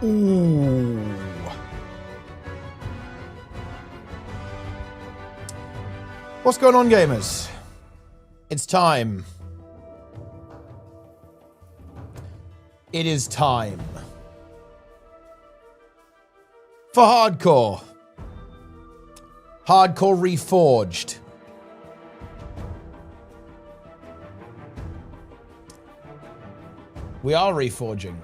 Ooh. What's going on, gamers? It's time. It is time for Hardcore. Hardcore Reforged. We are reforging.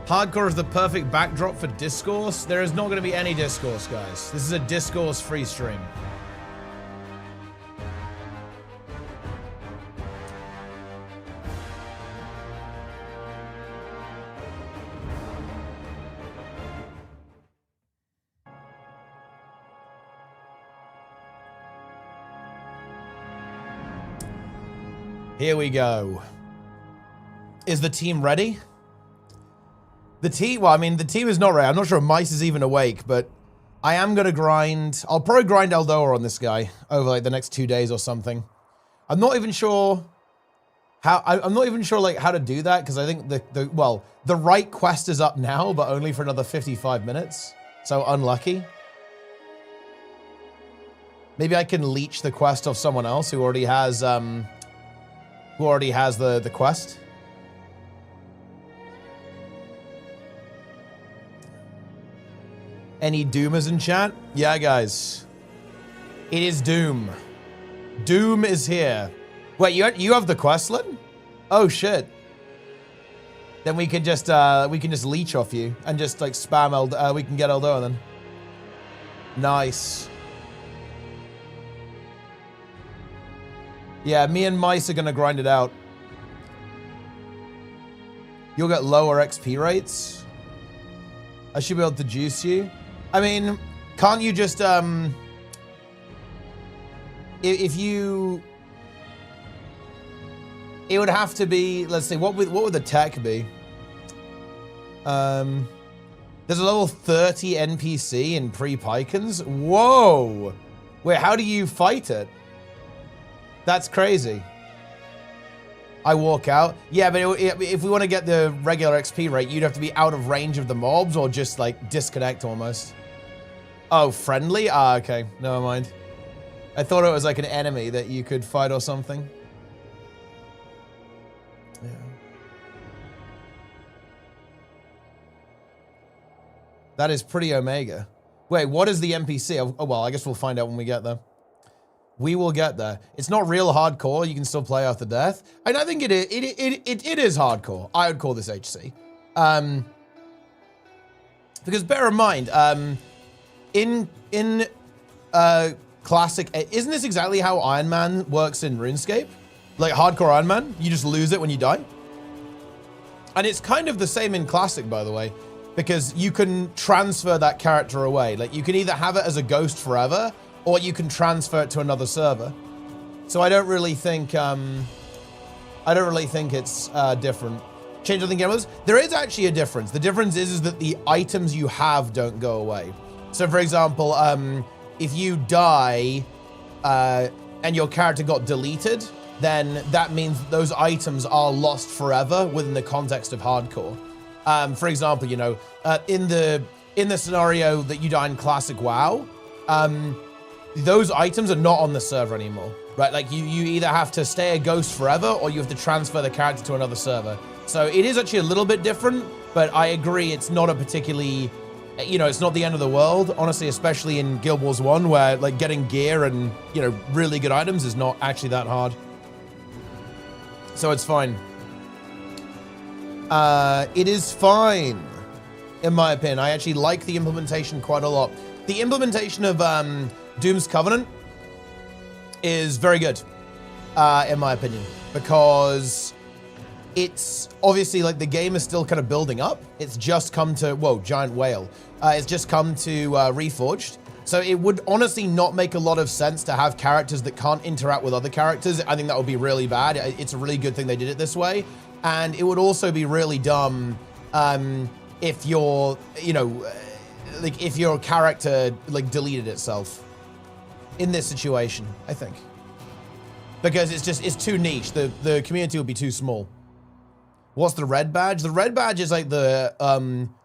Hardcore is the perfect backdrop for discourse. There is not going to be any discourse, guys. This is a discourse-free stream. Here we go. Is the team ready? The team, well, I mean, the team is not ready. I'm not sure if Mice is even awake, but I am going to grind. I'll probably grind LDOA on this guy over like the next 2 days or something. I'm not even sure how, I'm not even sure like how to do that because I think the right quest is up now, but only for another 55 minutes. So unlucky. Maybe I can leech the quest off someone else who already has, the quest. Any Doomers in chat? Yeah, guys. It is Doom. Doom is here. Wait, you have the quest, Lynn? Oh shit. Then we can just leech off you and just like spam we can get LDOA then. Nice. Yeah, me and Mice are gonna grind it out. You'll get lower XP rates. I should be able to juice you. I mean, can't you just, if you, it would have to be, let's see, what would the tech be? There's a level 30 NPC in pre-Pycons. Whoa! Wait, how do you fight it? That's crazy. I walk out. Yeah, but if we want to get the regular XP rate, you'd have to be out of range of the mobs or just like disconnect almost. Oh, friendly? Ah, okay. Never mind. I thought it was like an enemy that you could fight or something. Yeah. That is pretty Omega. Wait, what is the NPC? Oh, well, I guess we'll find out when we get there. We will get there. It's not real hardcore. You can still play after death. And I think it is hardcore. I would call this HC. Because bear in mind, in classic, isn't this exactly how Iron Man works in RuneScape? Like hardcore Iron Man, you just lose it when you die. And it's kind of the same in classic, by the way, because you can transfer that character away. Like you can either have it as a ghost forever, or you can transfer it to another server. So I don't really think it's different. Change of the gamers. There is actually a difference. The difference is that the items you have don't go away. So for example, if you die and your character got deleted, then that means those items are lost forever within the context of hardcore. For example, you know, in the scenario that you die in classic WoW, those items are not on the server anymore, right? Like you either have to stay a ghost forever or you have to transfer the character to another server. So it is actually a little bit different, but I agree it's not a particularly, you know, it's not the end of the world, honestly, especially in Guild Wars 1 where like getting gear and, you know, really good items is not actually that hard. So it's fine. It is fine, in my opinion. I actually like the implementation quite a lot. The implementation of Doom's Covenant is very good, in my opinion, because it's obviously like the game is still kind of building up. It's just come to, whoa, giant whale. It's just come to Reforged. So it would honestly not make a lot of sense to have characters that can't interact with other characters. I think that would be really bad. It's a really good thing they did it this way. And it would also be really dumb if you're, you know, like if your character like deleted itself in this situation, I think. Because it's too niche. The community will be too small. What's the red badge? The red badge is like the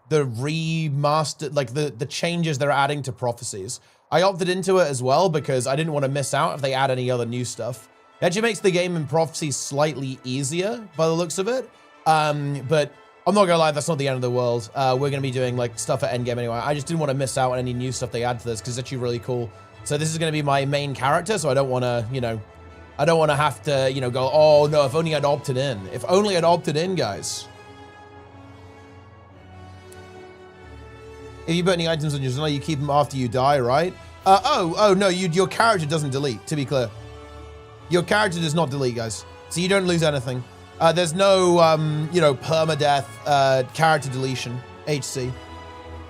remastered, like the changes they're adding to prophecies. I opted into it as well because I didn't want to miss out if they add any other new stuff. It actually makes the game in prophecies slightly easier by the looks of it. But I'm not gonna lie, that's not the end of the world. We're gonna be doing like stuff at endgame anyway. I just didn't want to miss out on any new stuff they add to this because it's actually really cool. So this is gonna be my main character, so I don't want to, you know, I don't want to have to, you know, go, oh no, if only I'd opted in. If only I'd opted in, guys. If you put any items on your journal, you keep them after you die, right? Oh no, your character doesn't delete, to be clear. Your character does not delete, guys. So you don't lose anything. There's no, you know, permadeath character deletion, HC.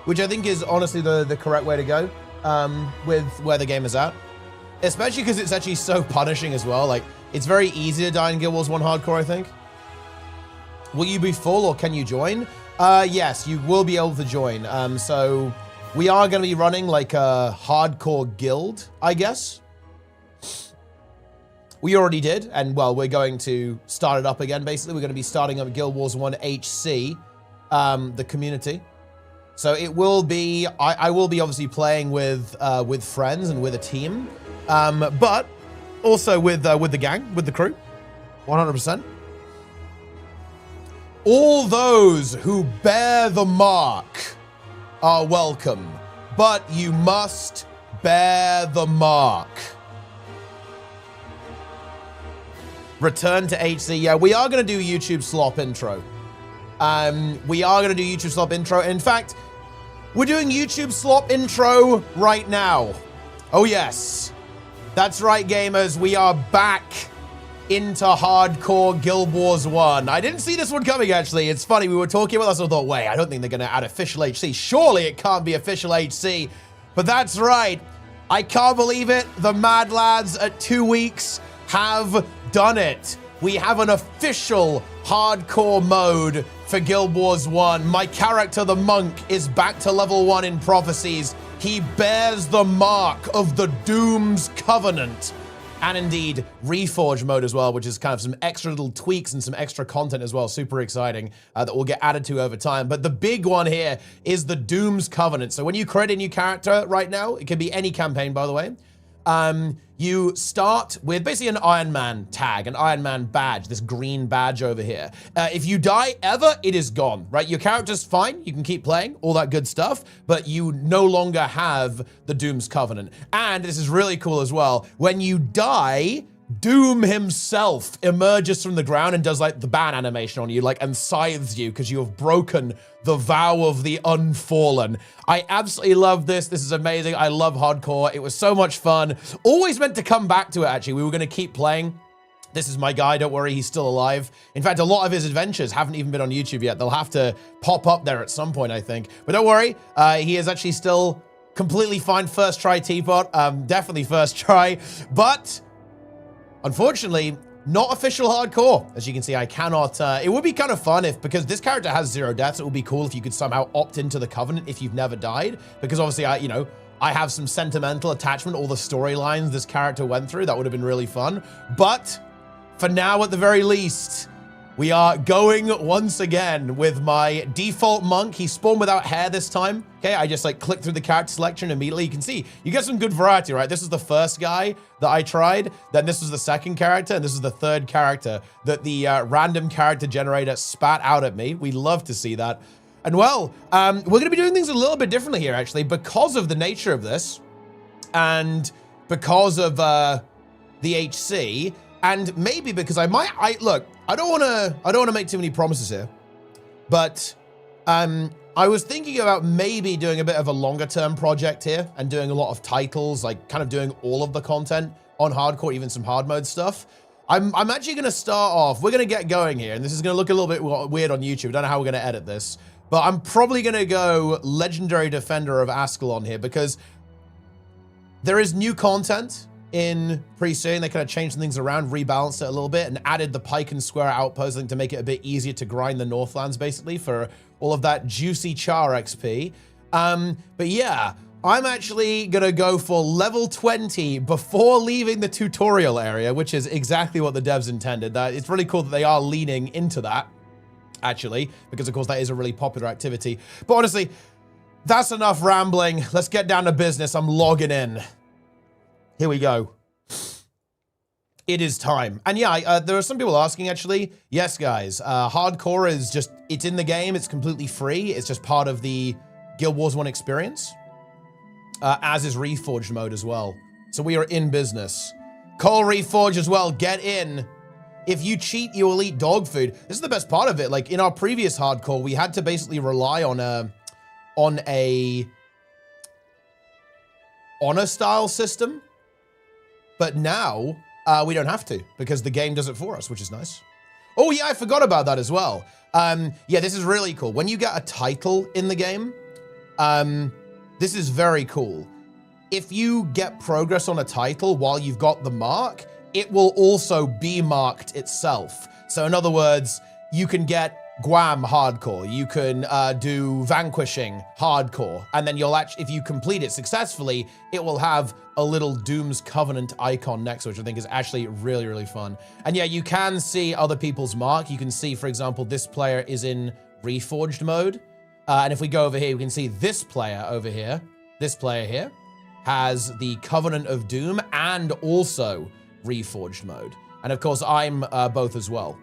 Which I think is honestly the correct way to go with where the game is at. Especially because it's actually so punishing as well. Like, it's very easy to die in Guild Wars 1 Hardcore, I think. Will you be full or can you join? Yes, you will be able to join. So we are going to be running like a hardcore guild, I guess. We already did, and well, we're going to start it up again, basically. We're going to be starting up Guild Wars 1 HC, the community. So it will be, I will be obviously playing with friends and with a team, but also with the gang, with the crew, 100%. All those who bear the mark are welcome, but you must bear the mark. Return to HC. Yeah, we are going to do YouTube slop intro. We are going to do YouTube slop intro. In fact, we're doing YouTube slop intro right now. Oh, yes. That's right, gamers. We are back into hardcore Guild Wars 1. I didn't see this one coming, actually. It's funny. We were talking about this. I thought, wait, I don't think they're going to add official HC. Surely it can't be official HC. But that's right. I can't believe it. The Mad Lads at 2 weeks have done it. We have an official hardcore mode for Guild Wars 1. My character, the monk, is back to level 1 in prophecies. He bears the mark of the Doom's Covenant. And indeed, Reforge mode as well, which is kind of some extra little tweaks and some extra content as well. Super exciting that will get added to over time. But the big one here is the Doom's Covenant. So when you create a new character right now, it can be any campaign, by the way. You start with basically an Iron Man tag, an Iron Man badge, this green badge over here. If you die ever, it is gone, right? Your character's fine, you can keep playing, all that good stuff, but you no longer have the Doom's Covenant. And this is really cool as well. When you die, Doom himself emerges from the ground and does like the ban animation on you, like, and scythes you because you have broken the vow of the unfallen. I absolutely love this. This is amazing. I love hardcore. It was so much fun. Always meant to come back to it, actually. We were going to keep playing. This is my guy. Don't worry. He's still alive. In fact, a lot of his adventures haven't even been on YouTube yet. They'll have to pop up there at some point, I think. But don't worry. He is actually still completely fine. First try Teapot. Definitely first try. But unfortunately, not official hardcore. As you can see, I cannot, it would be kind of fun if, because this character has 0 deaths, it would be cool if you could somehow opt into the Covenant if you've never died. Because obviously, I have some sentimental attachment, all the storylines this character went through. That would have been really fun. But for now, at the very least, we are going once again with my default monk. He spawned without hair this time. Okay, I just like click through the character selection immediately. You can see, you get some good variety, right? This is the first guy that I tried. Then this was the second character. And this is the third character that the random character generator spat out at me. We love to see that. And well, we're going to be doing things a little bit differently here, actually, because of the nature of this and because of the HC. And maybe because look, I don't want to make too many promises here, but I was thinking about maybe doing a bit of a longer term project here and doing a lot of titles, like kind of doing all of the content on hardcore, even some hard mode stuff. I'm actually going to start off, we're going to get going here, and this is going to look a little bit weird on YouTube. I don't know how we're going to edit this, but I'm probably going to go Legendary Defender of Ascalon here because there is new content in pretty soon. They kind of changed things around, rebalanced it a little bit, and added the Pike and Square outpost, I think, to make it a bit easier to grind the Northlands, basically, for all of that juicy CHAR XP. But yeah, I'm actually gonna go for level 20 before leaving the tutorial area, which is exactly what the devs intended. It's really cool that they are leaning into that, actually, because of course that is a really popular activity. But honestly, that's enough rambling. Let's get down to business. I'm logging in. Here we go. It is time. And yeah, there are some people asking, actually. Yes, guys, hardcore is just, it's in the game. It's completely free. It's just part of the Guild Wars 1 experience, as is Reforged mode as well. So we are in business. Call Reforged as well. Get in. If you cheat, you will eat dog food. This is the best part of it. Like in our previous hardcore, we had to basically rely on a honor style system. But now we don't have to because the game does it for us, which is nice. Oh yeah, I forgot about that as well. Yeah, this is really cool. When you get a title in the game, this is very cool. If you get progress on a title while you've got the mark, it will also be marked itself. So in other words, you can get Guam hardcore, you can do vanquishing hardcore, and then you'll actually, if you complete it successfully, it will have a little Doom's Covenant icon next to it, which I think is actually really, really fun. And yeah, you can see other people's mark. You can see, for example, this player is in Reforged mode. And if we go over here, we can see this player over here, this player here, has the Covenant of Doom and also Reforged mode. And of course, I'm both as well.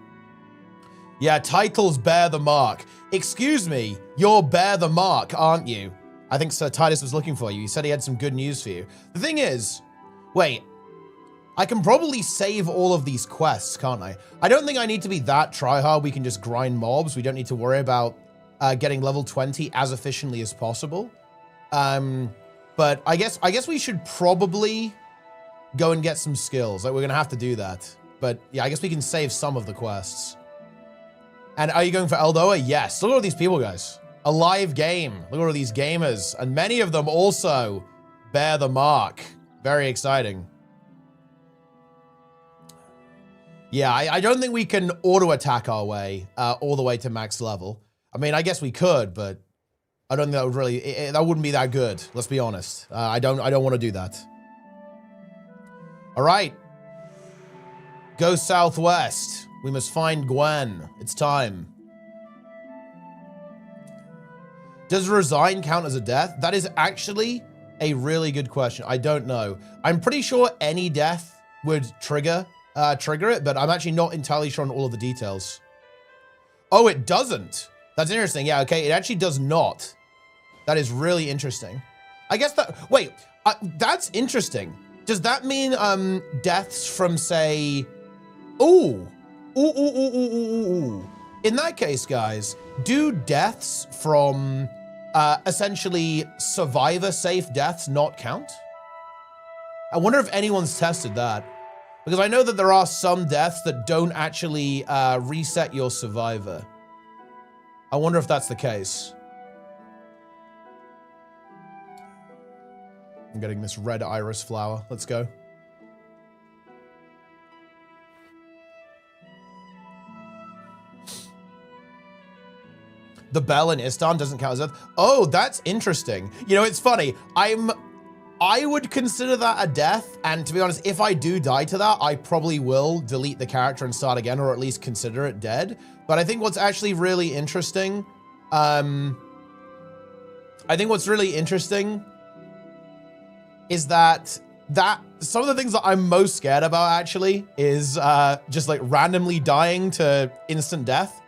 Yeah, titles bear the mark. Excuse me, you're bear the mark, aren't you? I think Sir Titus was looking for you. He said he had some good news for you. The thing is, wait, I can probably save all of these quests, can't I? I don't think I need to be that tryhard. We can just grind mobs. We don't need to worry about getting level 20 as efficiently as possible. But I guess we should probably go and get some skills. Like, we're gonna have to do that. But yeah, I guess we can save some of the quests. And are you going for LDOA? Yes. Look at all these people, guys. A live game. Look at all these gamers. And many of them also bear the mark. Very exciting. Yeah, I don't think we can auto-attack our way all the way to max level. I mean, I guess we could, but I don't think that would really, that wouldn't be that good. Let's be honest. I don't want to do that. All right. Go southwest. We must find Gwen. It's time. Does resign count as a death? That is actually a really good question. I don't know. I'm pretty sure any death would trigger it, but I'm actually not entirely sure on all of the details. Oh, it doesn't. That's interesting. Yeah, okay. It actually does not. That is really interesting. I guess that, wait, that's interesting. Does that mean deaths from, say, ooh. In that case, guys, do deaths from essentially survivor-safe deaths not count? I wonder if anyone's tested that. Because I know that there are some deaths that don't actually reset your survivor. I wonder if that's the case. I'm getting this red iris flower. Let's go. The bell in Istan doesn't count as death. Oh, that's interesting. You know, it's funny. I would consider that a death, and to be honest, if I do die to that, I probably will delete the character and start again, or at least consider it dead. But I think what's actually really interesting, is that some of the things that I'm most scared about actually is just like randomly dying to instant death.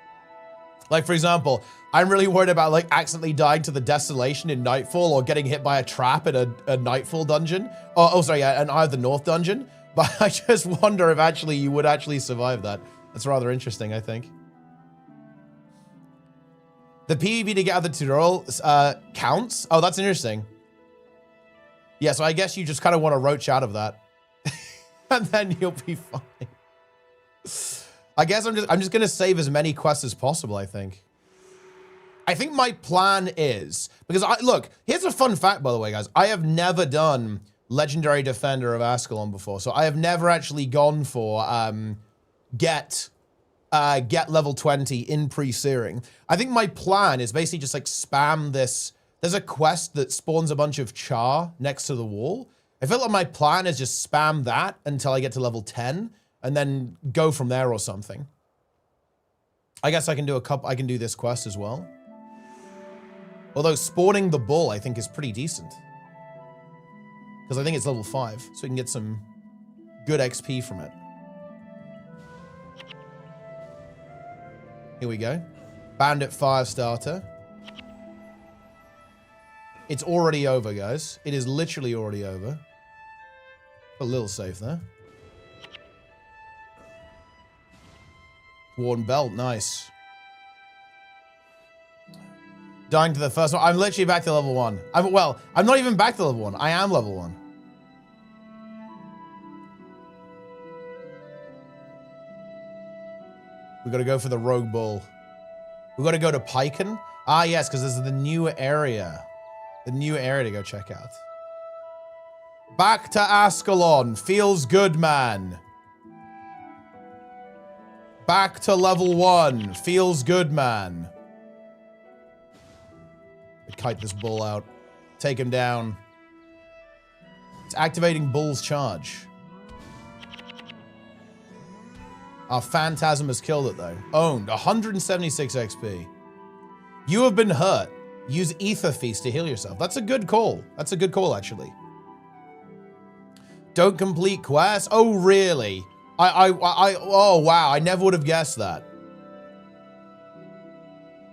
Like, for example, I'm really worried about like accidentally dying to the Desolation in Nightfall, or getting hit by a trap in a Nightfall dungeon. Oh, sorry, yeah, an Eye of the North dungeon. But I just wonder if actually you would actually survive that. That's rather interesting, I think. The PvP to get out of the tutorial counts? Oh, that's interesting. Yeah, so I guess you just kind of want to roach out of that. And then you'll be fine. I guess I'm just gonna save as many quests as possible, I think. I think my plan is, because look, here's a fun fact, by the way, guys. I have never done Legendary Defender of Ascalon before, so I have never actually gone for get level 20 in pre-searing. I think my plan is basically just like spam this There's a quest that spawns a bunch of CHAR next to the wall. I feel like my plan is just spam that until I get to level 10 and then go from there or something. I guess I can do I can do this quest as well. Although spawning the bull, I think, is pretty decent. Because I think it's level 5, so we can get some good XP from it. Here we go. Bandit fire starter. It's already over, guys. It is literally already over. A little safe there. Worn belt, nice. Dying to the first one. I'm literally back to level 1. Well, I'm not even back to level 1. I am level 1. We gotta go for the rogue bull. We gotta go to Piken. Ah, yes, because this is the new area. The new area to go check out. Back to Ascalon. Feels good, man. Back to level 1. Feels good, man. Kite this bull out. Take him down. It's activating Bull's charge. Our Phantasm has killed it, though. Owned. 176 XP. You have been hurt. Use Ether Feast to heal yourself. That's a good call. That's a good call, actually. Don't complete quests. Oh, really? Oh, wow. I never would have guessed that.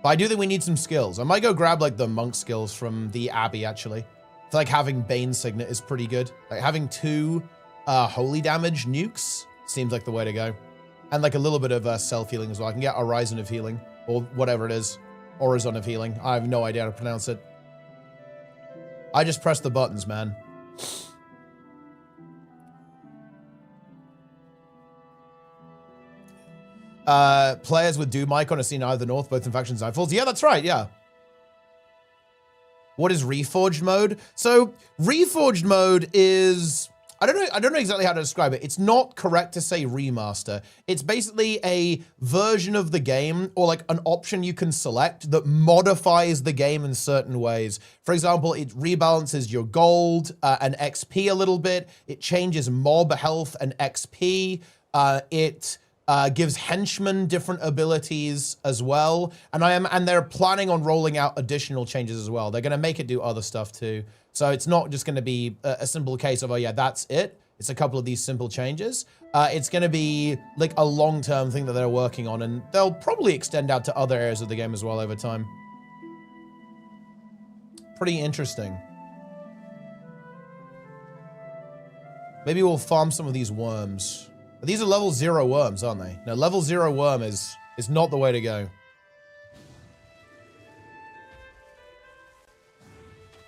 But I do think we need some skills. I might go grab, like, the monk skills from the Abbey, actually. I feel like having Bane Signet is pretty good. Like, having 2 holy damage nukes seems like the way to go. And, like, a little bit of self-healing as well. I can get Horizon of Healing, or whatever it is. Horizon of Healing. I have no idea how to pronounce it. I just press the buttons, man. Players with Doom icon are seen either north, both in factions and Nightfalls. Yeah, that's right, yeah. What is Reforged mode? So, Reforged mode is... I don't know exactly how to describe it. It's not correct to say remaster. It's basically a version of the game, or like an option you can select that modifies the game in certain ways. For example, it rebalances your gold and XP a little bit. It changes mob health and XP. It gives henchmen different abilities as well. And they're planning on rolling out additional changes as well. They're going to make it do other stuff too. So it's not just going to be a simple case of, oh yeah, that's it. It's a couple of these simple changes. It's going to be like a long-term thing that they're working on, and they'll probably extend out to other areas of the game as well over time. Pretty interesting. Maybe we'll farm some of these worms. These are level 0 worms, aren't they? No, level 0 worm is not the way to go.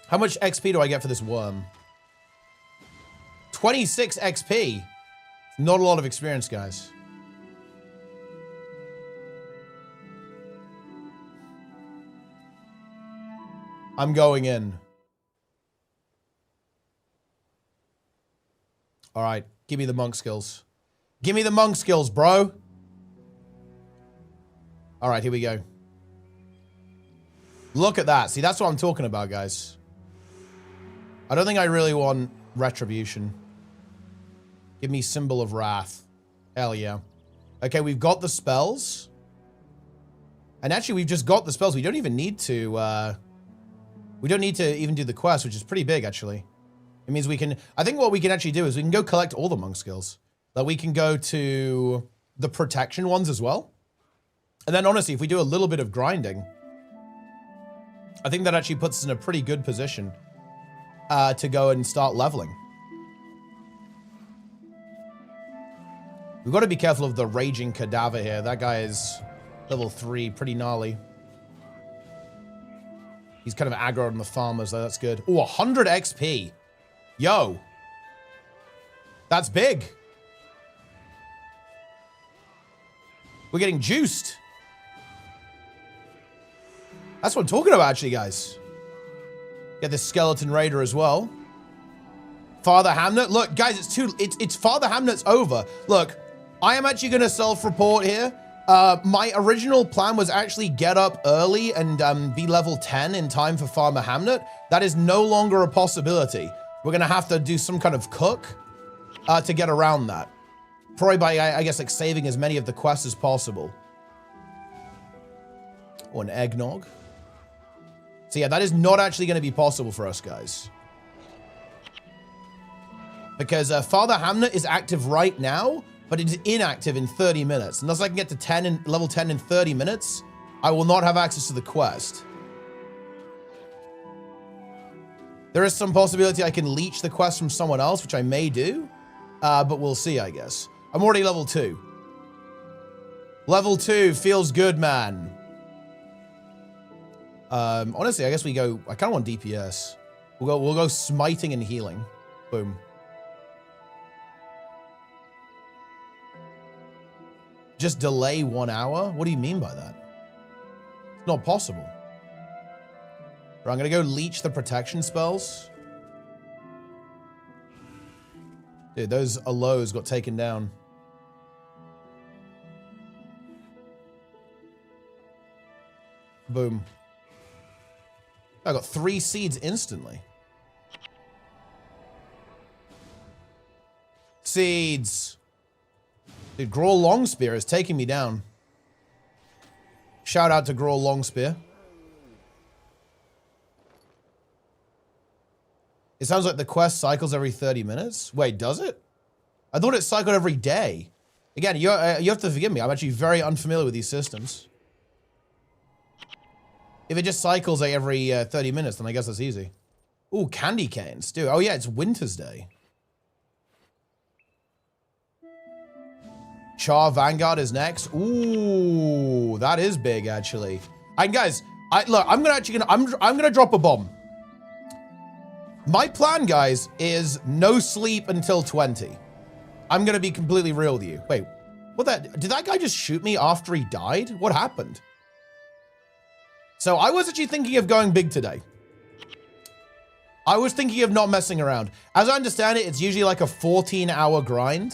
How much XP do I get for this worm? 26 XP. Not a lot of experience, guys. I'm going in. All right, give me the monk skills. Give me the monk skills, bro. All right, here we go. Look at that. See, that's what I'm talking about, guys. I don't think I really want Retribution. Give me Symbol of Wrath. Hell yeah. Okay, we've got the spells. And actually, we've just got the spells. We don't even need to, we don't need to even do the quest, which is pretty big, actually. It means we can... I think what we can actually do is we can go collect all the monk skills. Like, we can go to the protection ones as well. And then, honestly, if we do a little bit of grinding, I think that actually puts us in a pretty good position to go and start leveling. We've got to be careful of the Raging Cadaver here. That guy is level 3, pretty gnarly. He's kind of aggro on the farmers, though. That's good. Oh, 100 XP. Yo. That's big. We're getting juiced. That's what I'm talking about, actually, guys. Get this Skeleton Raider as well. Father Hamnet. Look, guys, it's Father Hamnet's over. Look, I am actually going to self-report here. My original plan was actually get up early and be level 10 in time for Farmer Hamnet. That is no longer a possibility. We're gonna have to do some kind of cook to get around that. Probably by, I guess, like saving as many of the quests as possible. Or an eggnog. So yeah, that is not actually gonna be possible for us, guys. Because Father Hamnet is active right now, but it is inactive in 30 minutes. Unless I can get to level 10 in 30 minutes, I will not have access to the quest. There is some possibility I can leech the quest from someone else, which I may do, but we'll see, I guess. I'm already level 2. Level 2 feels good, man. Honestly, I guess we go, I kind of want DPS. We'll go smiting and healing. Boom. Just delay 1 hour? What do you mean by that? It's not possible. Right, I'm gonna go leech the protection spells. Dude, those Alos got taken down. Boom. I got 3 seeds instantly. Seeds. Dude, Grawl Longspear is taking me down. Shout out to Grawl Longspear. It sounds like the quest cycles every 30 minutes. Wait, does it? I thought it cycled every day. Again, you have to forgive me. I'm actually very unfamiliar with these systems. If it just cycles like every 30 minutes, then I guess that's easy. Ooh, candy canes. Dude, oh yeah, it's Winter's Day. Char Vanguard is next. Ooh, that is big, actually. And guys, look, I'm gonna drop a bomb. My plan, guys, is no sleep until 20. I'm gonna be completely real with you. Wait, did that guy just shoot me after he died? What happened? So I was actually thinking of going big today. I was thinking of not messing around. As I understand it, it's usually like a 14-hour grind.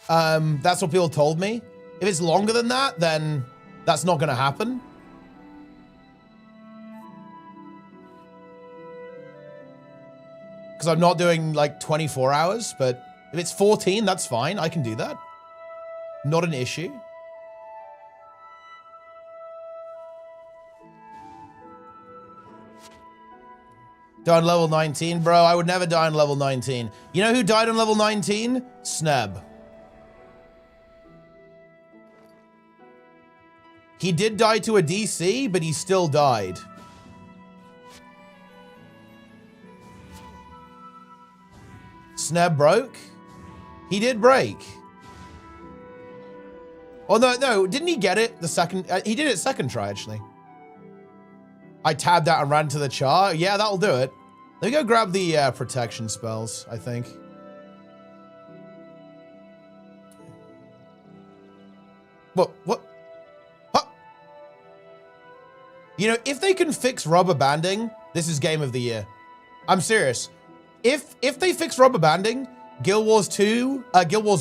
That's what people told me. If it's longer than that, then that's not gonna happen. Because I'm not doing like 24 hours, but if it's 14, that's fine. I can do that. Not an issue. Die on level 19, bro. I would never die on level 19. You know who died on level 19? Sneb. He did die to a DC, but he still died. Sneb broke? He did break. Oh, no, didn't he get it the second? He did it second try, actually. I tabbed out and ran to the char. Yeah, that'll do it. Let me go grab the protection spells, I think. What? Huh? You know, if they can fix rubber banding, this is game of the year. I'm serious. If they fix rubber banding, Guild Wars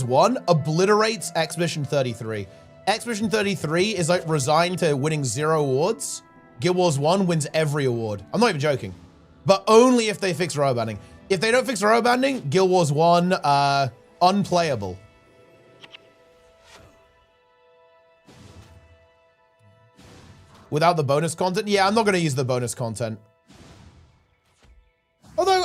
1 obliterates Expedition 33. Expedition 33 is like resigned to winning 0 awards. Guild Wars 1 wins every award. I'm not even joking. But only if they fix rubber banding. If they don't fix rubber banding, Guild Wars 1, unplayable. Without the bonus content? Yeah, I'm not going to use the bonus content. Although,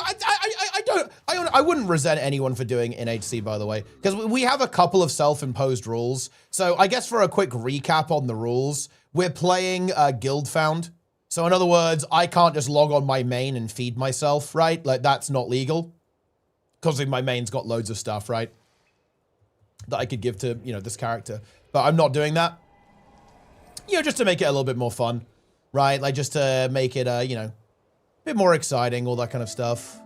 I wouldn't resent anyone for doing NHC, by the way. Because we have a couple of self-imposed rules. So I guess for a quick recap on the rules, we're playing Guild Found. So in other words, I can't just log on my main and feed myself, right? Like, that's not legal. Because my main's got loads of stuff, right? That I could give to, you know, this character. But I'm not doing that. You know, just to make it a little bit more fun, right? Like, just to make it, you know, a bit more exciting, all that kind of stuff.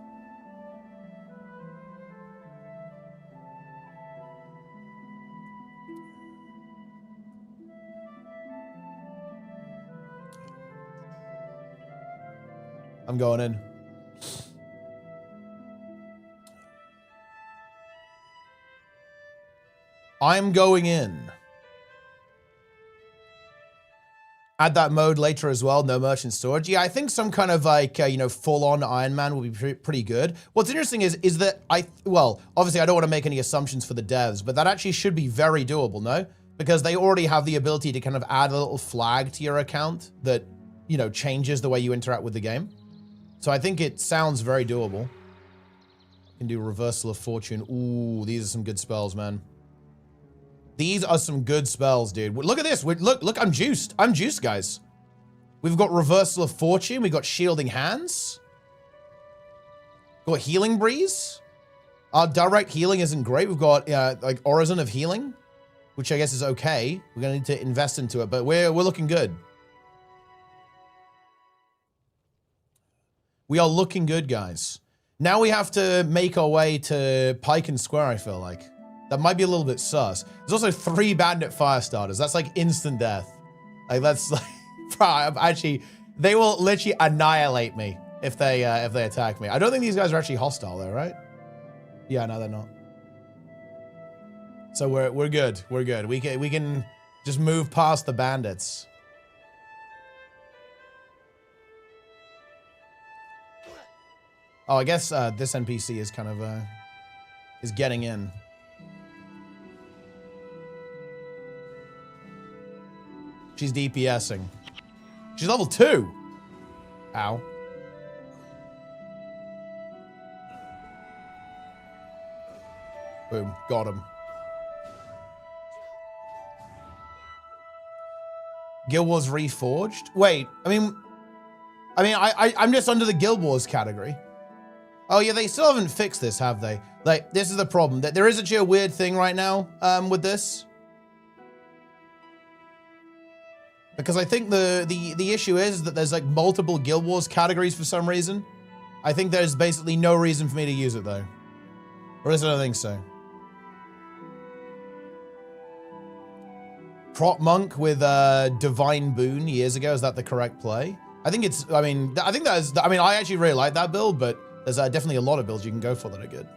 I'm going in. I'm going in. Add that mode later as well, no merchant storage. Yeah, I think some kind of like, you know, full-on Iron Man will be pretty good. What's interesting is that well, obviously I don't want to make any assumptions for the devs, but that actually should be very doable, no? Because they already have the ability to kind of add a little flag to your account that, you know, changes the way you interact with the game. So I think it sounds very doable. You can do Reversal of Fortune. Ooh, these are some good spells, man. These are some good spells, dude. Look at this. Look, I'm juiced. I'm juiced, guys. We've got Reversal of Fortune. We've got Shielding Hands. Got Healing Breeze. Our direct healing isn't great. We've got, like, Orison of Healing, which I guess is okay. We're going to need to invest into it, but we're looking good. We are looking good, guys. Now we have to make our way to Pike and Square, I feel like. That might be a little bit sus. There's also 3 Bandit Firestarters. That's like instant death. Like, that's like... Actually, they will literally annihilate me if they attack me. I don't think these guys are actually hostile, though, right? Yeah, no, they're not. So we're good. We're good. We can just move past the bandits. Oh, I guess this NPC is kind of is getting in. She's DPSing. She's level 2. Ow. Boom. Got him. Guild Wars Reforged? Wait, I'm just under the Guild Wars category. Oh yeah, they still haven't fixed this, have they? Like, this is the problem. That there is actually a weird thing right now with this. Because I think the issue is that there's like multiple Guild Wars categories for some reason. I think there's basically no reason for me to use it though. Or at least I don't think so. Prot Monk with Divine Boon years ago, is that the correct play? I think it's, I actually really like that build, but there's definitely a lot of builds you can go for that are good.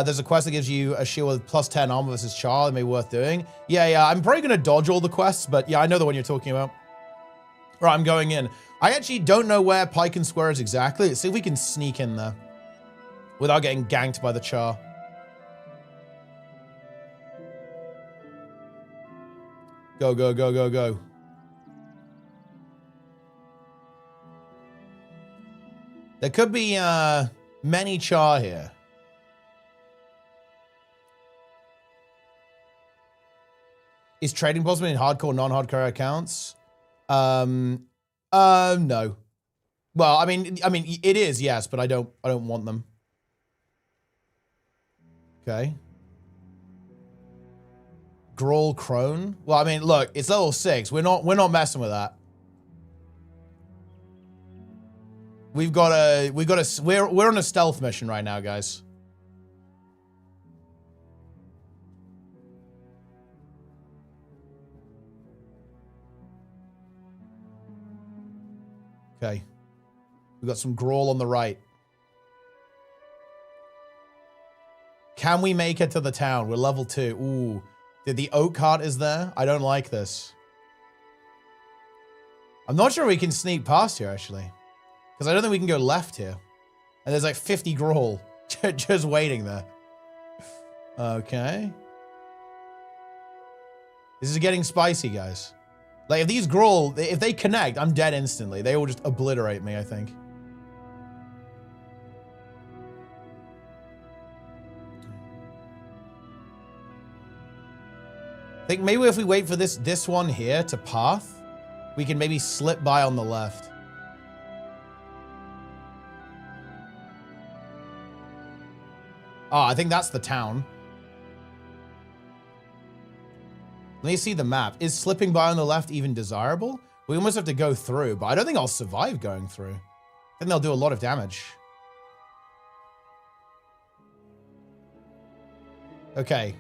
There's a quest that gives you a shield with +10 armor versus CHAR, that may be worth doing. Yeah, I'm probably gonna dodge all the quests, but yeah, I know the one you're talking about. Right, I'm going in. I actually don't know where Pike and Square is exactly. Let's see if we can sneak in there without getting ganked by the CHAR. Go, go, go, go, go. There could be many CHAR here. Is trading possible in hardcore, non-hardcore accounts? No. Well, I mean, it is, yes, but I don't want them. Okay. Grawl Crone. Well, I mean, look, it's level 6. We're not messing with that. We're on a stealth mission right now, guys. Okay. We've got some Grawl on the right. Can we make it to the town? We're level 2. Ooh. The oak cart is there? I don't like this. I'm not sure we can sneak past here, actually. Because I don't think we can go left here. And there's like 50 Grawl just waiting there. Okay. This is getting spicy, guys. Like, if these Grawl, if they connect, I'm dead instantly. They will just obliterate me, I think. I think maybe if we wait for this one here to path, we can maybe slip by on the left. Oh, I think that's the town. Let me see the map. Is slipping by on the left even desirable? We almost have to go through, but I don't think I'll survive going through. I think they'll do a lot of damage. Okay.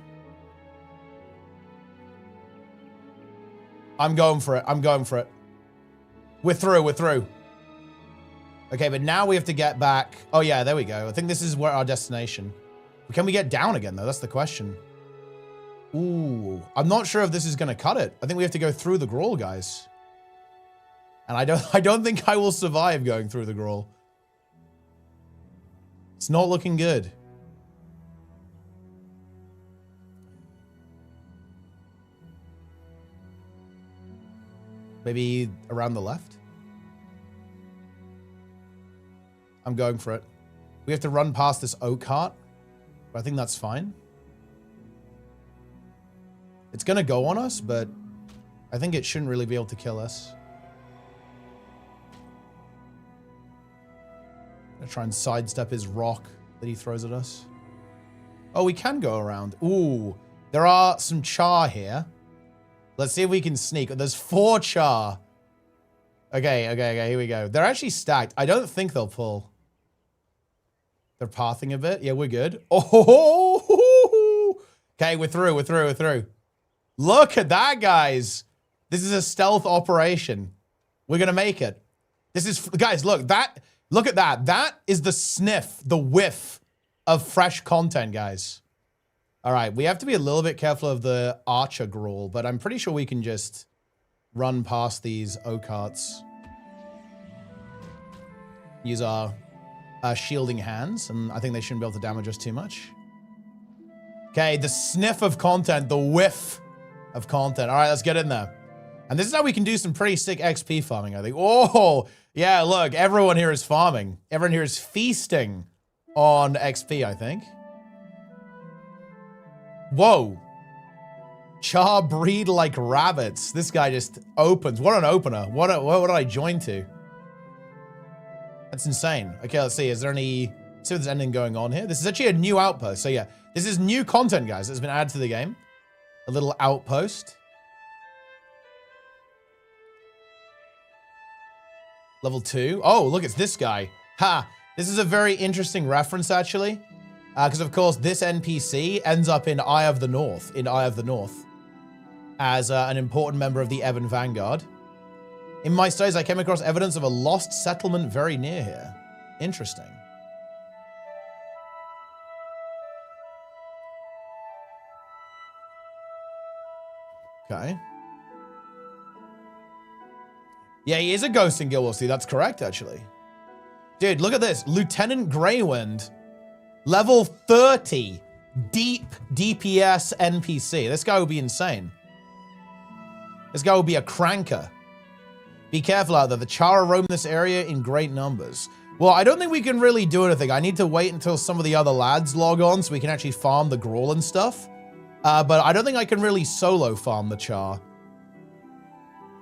I'm going for it. I'm going for it. We're through. We're through. Okay, but now we have to get back. Oh, yeah, there we go. I think this is where our destination. Can we get down again, though? That's the question. Ooh, I'm not sure if this is gonna cut it. I think we have to go through the Grawl, guys. And I don't think I will survive going through the Grawl. It's not looking good. Maybe around the left? I'm going for it. We have to run past this oak cart, but I think that's fine. It's going to go on us, but I think it shouldn't really be able to kill us. I'm going to try and sidestep his rock that he throws at us. Oh, we can go around. Ooh, there are some CHAR here. Let's see if we can sneak. There's 4 CHAR. Okay, here we go. They're actually stacked. I don't think they'll pull. They're pathing a bit. Yeah, we're good. Oh, okay, we're through. Look at that, guys. This is a stealth operation. We're gonna make it. This is, guys, look at that. That is the sniff, the whiff of fresh content, guys. All right, we have to be a little bit careful of the archer Grawl, but I'm pretty sure we can just run past these oak carts. Use our shielding hands, and I think they shouldn't be able to damage us too much. Okay, the sniff of content, the whiff of content. All right, let's get in there. And this is how we can do some pretty sick XP farming, I think. Oh, yeah, look, everyone here is farming. Everyone here is feasting on XP, I think. Whoa. CHAR breed like rabbits. This guy just opens. What an opener. What did I join to? That's insane. Okay, let's see. Is there any... Let's see if there's anything going on here. This is actually a new outpost. So yeah, this is new content, guys, that's been added to the game. A little outpost. Level 2. Oh, look, it's this guy. Ha! This is a very interesting reference, actually. Because, of course, this NPC ends up in Eye of the North, as an important member of the Ebon Vanguard. In my studies, I came across evidence of a lost settlement very near here. Interesting. Okay. Yeah, he is a ghost in Guild Wars 2. That's correct, actually. Dude, look at this. Lieutenant Greywind. Level 30. Deep DPS NPC. This guy would be insane. This guy would be a cranker. Be careful out there. The CHAR roam this area in great numbers. Well, I don't think we can really do anything. I need to wait until some of the other lads log on so we can actually farm the Grawl and stuff. But I don't think I can really solo farm the CHAR.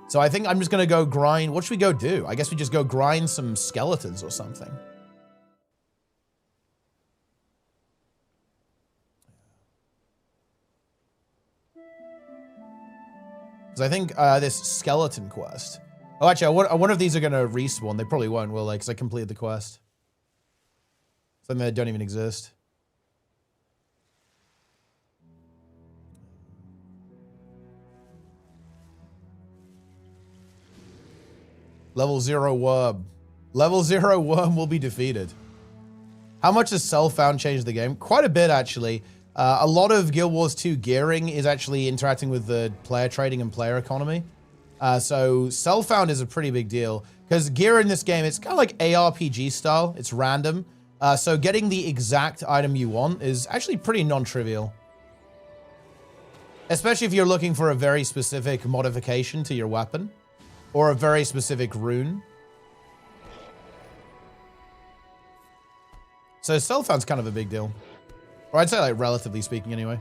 So I think I'm just going to go grind. What should we go do? I guess we just go grind some skeletons or something. Because I think this skeleton quest. Oh, actually, I wonder if these are going to respawn. They probably won't, will they? Because I completed the quest. Something that don't even exist. Level 0 worm. Level 0 worm will be defeated. How much does self-found change the game? Quite a bit, actually. A lot of Guild Wars 2 gearing is actually interacting with the player trading and player economy. So self-found is a pretty big deal. Because gear in this game, it's kind of like ARPG style. It's random. So getting the exact item you want is actually pretty non-trivial. Especially if you're looking for a very specific modification to your weapon. Or a very specific rune. So self-found's kind of a big deal. Or I'd say, like, relatively speaking, anyway.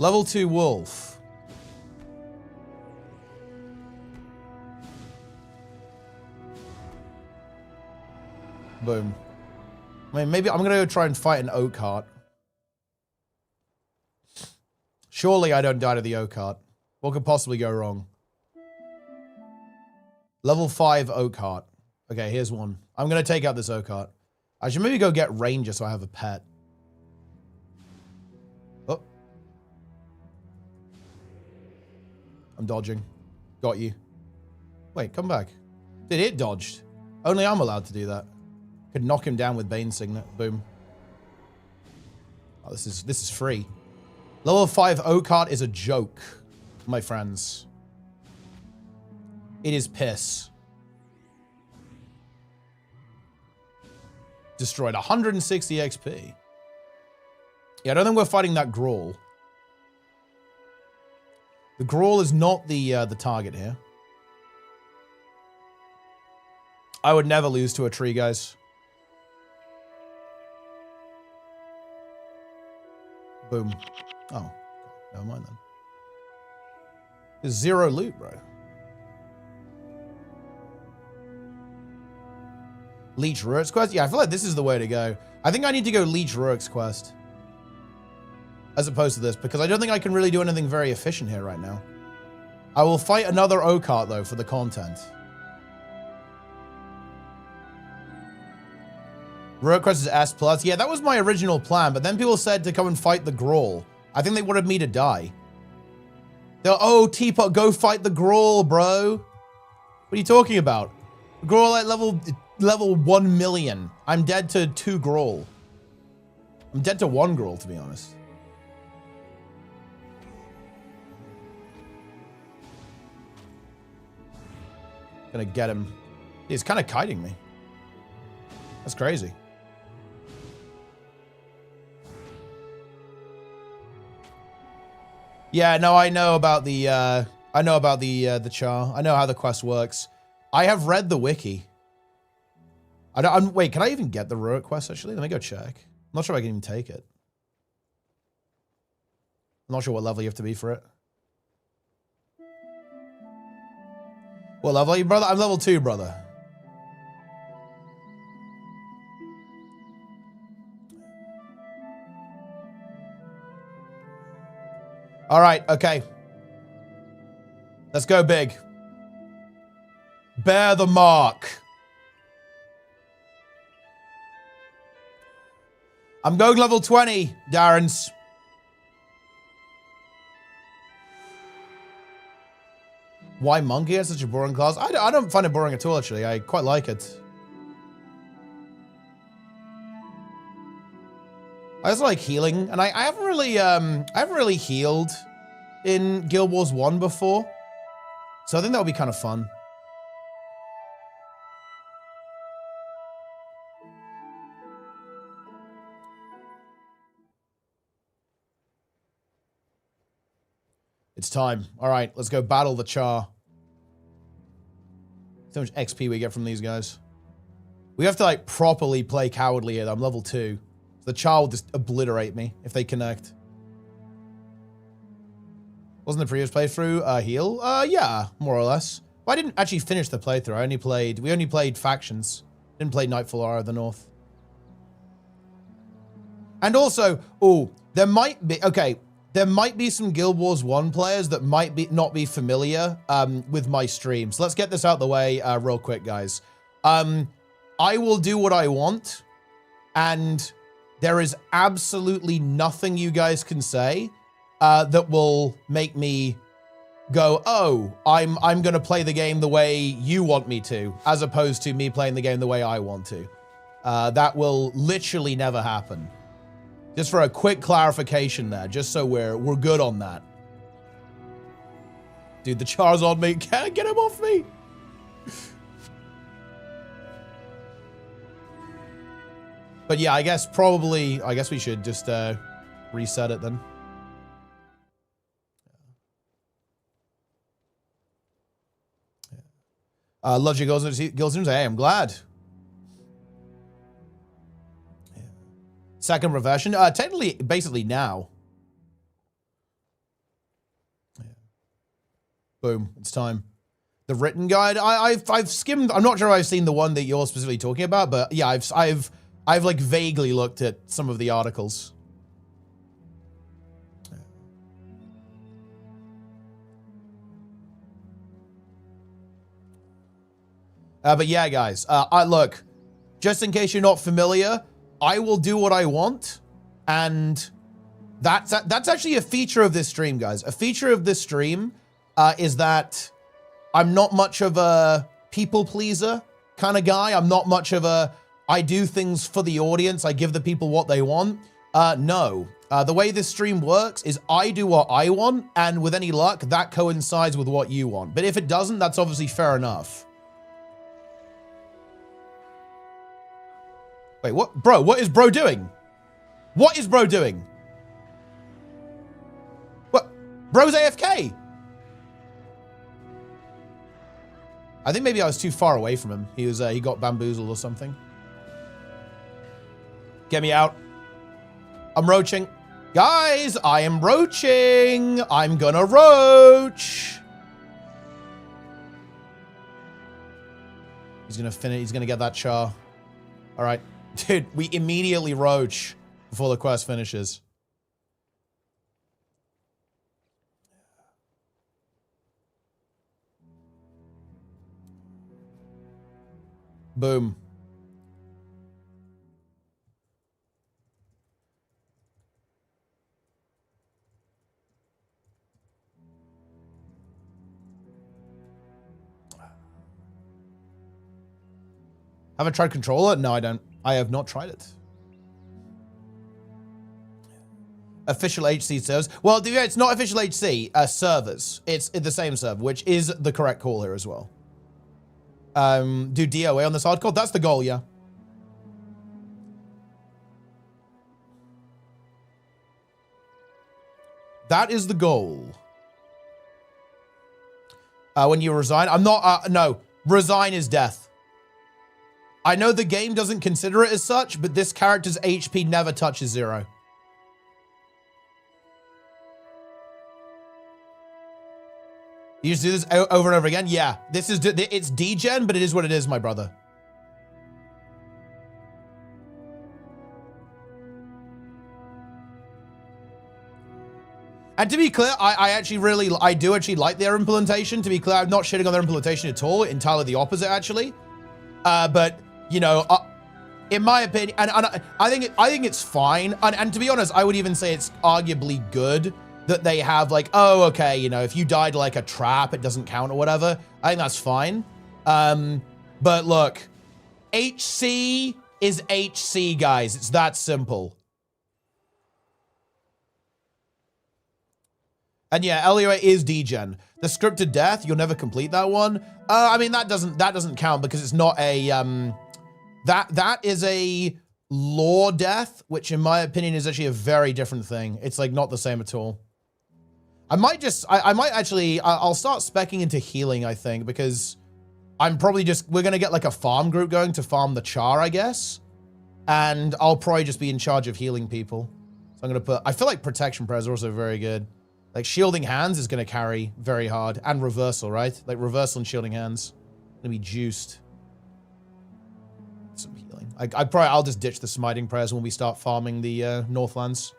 Level 2 wolf. Boom. I mean, maybe I'm going to go try and fight an oak heart. Surely I don't die to the oak heart. What could possibly go wrong? Level 5 oak heart. Okay, here's one. I'm going to take out this oak heart. I should maybe go get ranger so I have a pet. Oh. I'm dodging. Got you. Wait, come back. Dude, it dodged. Only I'm allowed to do that. Could knock him down with Bane Signet. Boom. Oh, this is free. Level 5 O-Cart is a joke, my friends. It is piss. Destroyed 160 XP. Yeah, I don't think we're fighting that Grawl. The Grawl is not the target here. I would never lose to a tree, guys. Boom. Oh, never mind then. There's 0 loot, bro. Leech Rurek's quest? Yeah, I feel like this is the way to go. I think I need to go Leech Rurek's quest. As opposed to this, because I don't think I can really do anything very efficient here right now. I will fight another O-Cart, though, for the content. Rurek quest is S+. Yeah, that was my original plan, but then people said to come and fight the Grawl. I think they wanted me to die. They're, oh, Teapot, go fight the Grawl, bro. What are you talking about? Grawl at level 1 million. I'm dead to 2 Grawl. I'm dead to 1 Grawl, to be honest. Gonna get him. He's kind of kiting me. That's crazy. Yeah, no, I know about the CHAR. I know how the quest works. I have read the wiki. Wait, can I even get the Rurek quest, actually? Let me go check. I'm not sure if I can even take it. I'm not sure what level you have to be for it. What level are you, brother? I'm level 2, brother. All right, okay. Let's go big. Bear the mark. I'm going level 20, Darrens. Why Monkey has such a boring class? I don't find it boring at all, actually. I quite like it. I just like healing, and I haven't really healed in Guild Wars 1 before, so I think that would be kind of fun. It's time. All right, let's go battle the CHAR. So much XP we get from these guys. We have to like properly play cowardly here. I'm level 2. So the CHAR will just obliterate me if they connect. Wasn't the previous playthrough heal? Yeah, more or less. Well, I didn't actually finish the playthrough. We only played factions. Didn't play Nightfall or the North. And also, oh, there might be, okay, there might be some Guild Wars 1 players that might not be familiar with my stream. So let's get this out the way real quick, guys. I will do what I want, and there is absolutely nothing you guys can say that will make me go, oh, I'm going to play the game the way you want me to, as opposed to me playing the game the way I want to. That will literally never happen. Just for a quick clarification there, just so we're good on that. Dude, the CHAR's on me. Can't get him off me. But yeah, I guess we should just reset it then. Love your Gilsons. Hey, I'm glad. Second reversion. Technically, basically now. Yeah. Boom. It's time. The written guide. I've skimmed. I'm not sure I've seen the one that you're specifically talking about, but yeah, I've like vaguely looked at some of the articles. But yeah, guys. Look, just in case you're not familiar, I will do what I want, and that's actually a feature of this stream, guys. A feature of this stream is that I'm not much of a people pleaser kind of guy. I'm not much of a I do things for the audience, I give the people what they want. No. The way this stream works is I do what I want, and with any luck, that coincides with what you want. But if it doesn't, that's obviously fair enough. Wait, what? Bro, what is bro doing? What is bro doing? What? Bro's AFK. I think maybe I was too far away from him. He got bamboozled or something. Get me out. I'm roaching. Guys, I am roaching. I'm gonna roach. He's gonna finish. He's gonna get that char. All right. Dude, we immediately roach before the quest finishes. Boom. Haven't tried controller? No, I don't. I have not tried it. Official HC servers. Well, it's not official HC, servers. It's the same server, which is the correct call here as well. Do DOA on this hardcore? That's the goal, yeah. That is the goal. When you resign, I'm not, no, resign is death. I know the game doesn't consider it as such, but this character's HP never touches 0. You just do this over and over again? Yeah, this is, it's degen, but it is what it is, my brother. And to be clear, I do actually like their implementation. To be clear, I'm not shitting on their implementation at all. Entirely the opposite, actually. But, you know, in my opinion, and I think it's fine. And to be honest, I would even say it's arguably good that they have like, oh, okay, you know, if you died like a trap, it doesn't count or whatever. I think that's fine. But look, HC is HC, guys. It's that simple. And yeah, LDOA is degen. The scripted death, you'll never complete that one. I mean, that doesn't count because it's not a that is a lore death, which in my opinion is actually a very different thing. It's like not the same at all. I might actually I'll start speccing into healing, I think, because I'm probably we're gonna get like a farm group going to farm the char, I guess. And I'll probably just be in charge of healing people. So I'm gonna I feel like protection prayers are also very good. Like shielding hands is going to carry very hard, and reversal, right? Like reversal and shielding hands going to be juiced. Some healing. I'll just ditch the smiting prayers when we start farming the Northlands.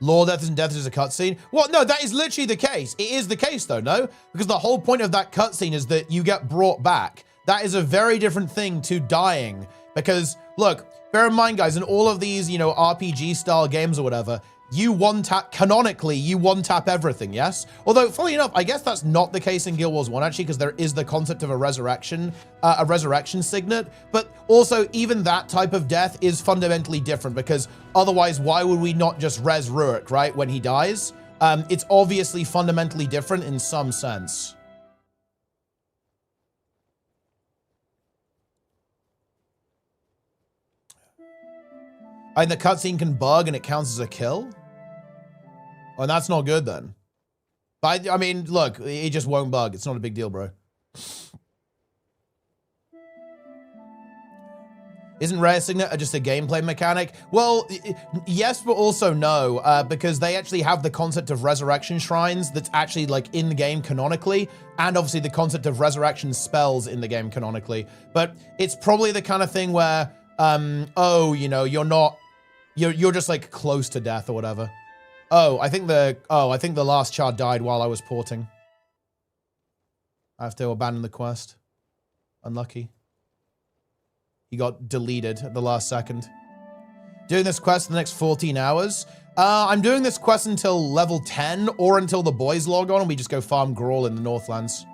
Lore death and death is a cutscene. Well, no, that is literally the case. It is the case though, no? Because the whole point of that cutscene is that you get brought back. That is a very different thing to dying. Because, look, bear in mind, guys, in all of these, you know, RPG-style games or whatever, you one-tap, canonically, you one-tap everything, yes? Although, funnily enough, I guess that's not the case in Guild Wars 1, actually, because there is the concept of a resurrection signet. But also, even that type of death is fundamentally different, because otherwise, why would we not just res Rurik, right, when he dies? It's obviously fundamentally different in some sense. And the cutscene can bug and it counts as a kill? Oh, and that's not good then. But I mean, look, it just won't bug. It's not a big deal, bro. Isn't Rare Signet just a gameplay mechanic? Well, yes, but also no, because they actually have the concept of resurrection shrines that's actually like in the game canonically, and obviously the concept of resurrection spells in the game canonically. But it's probably the kind of thing where, oh, you know, you're just like close to death or whatever. Oh, I think the last char died while I was porting. I have to abandon the quest. Unlucky. He got deleted at the last second. Doing this quest in the next 14 hours. I'm doing this quest until level 10 or until the boys log on and we just go farm Grawl in the Northlands.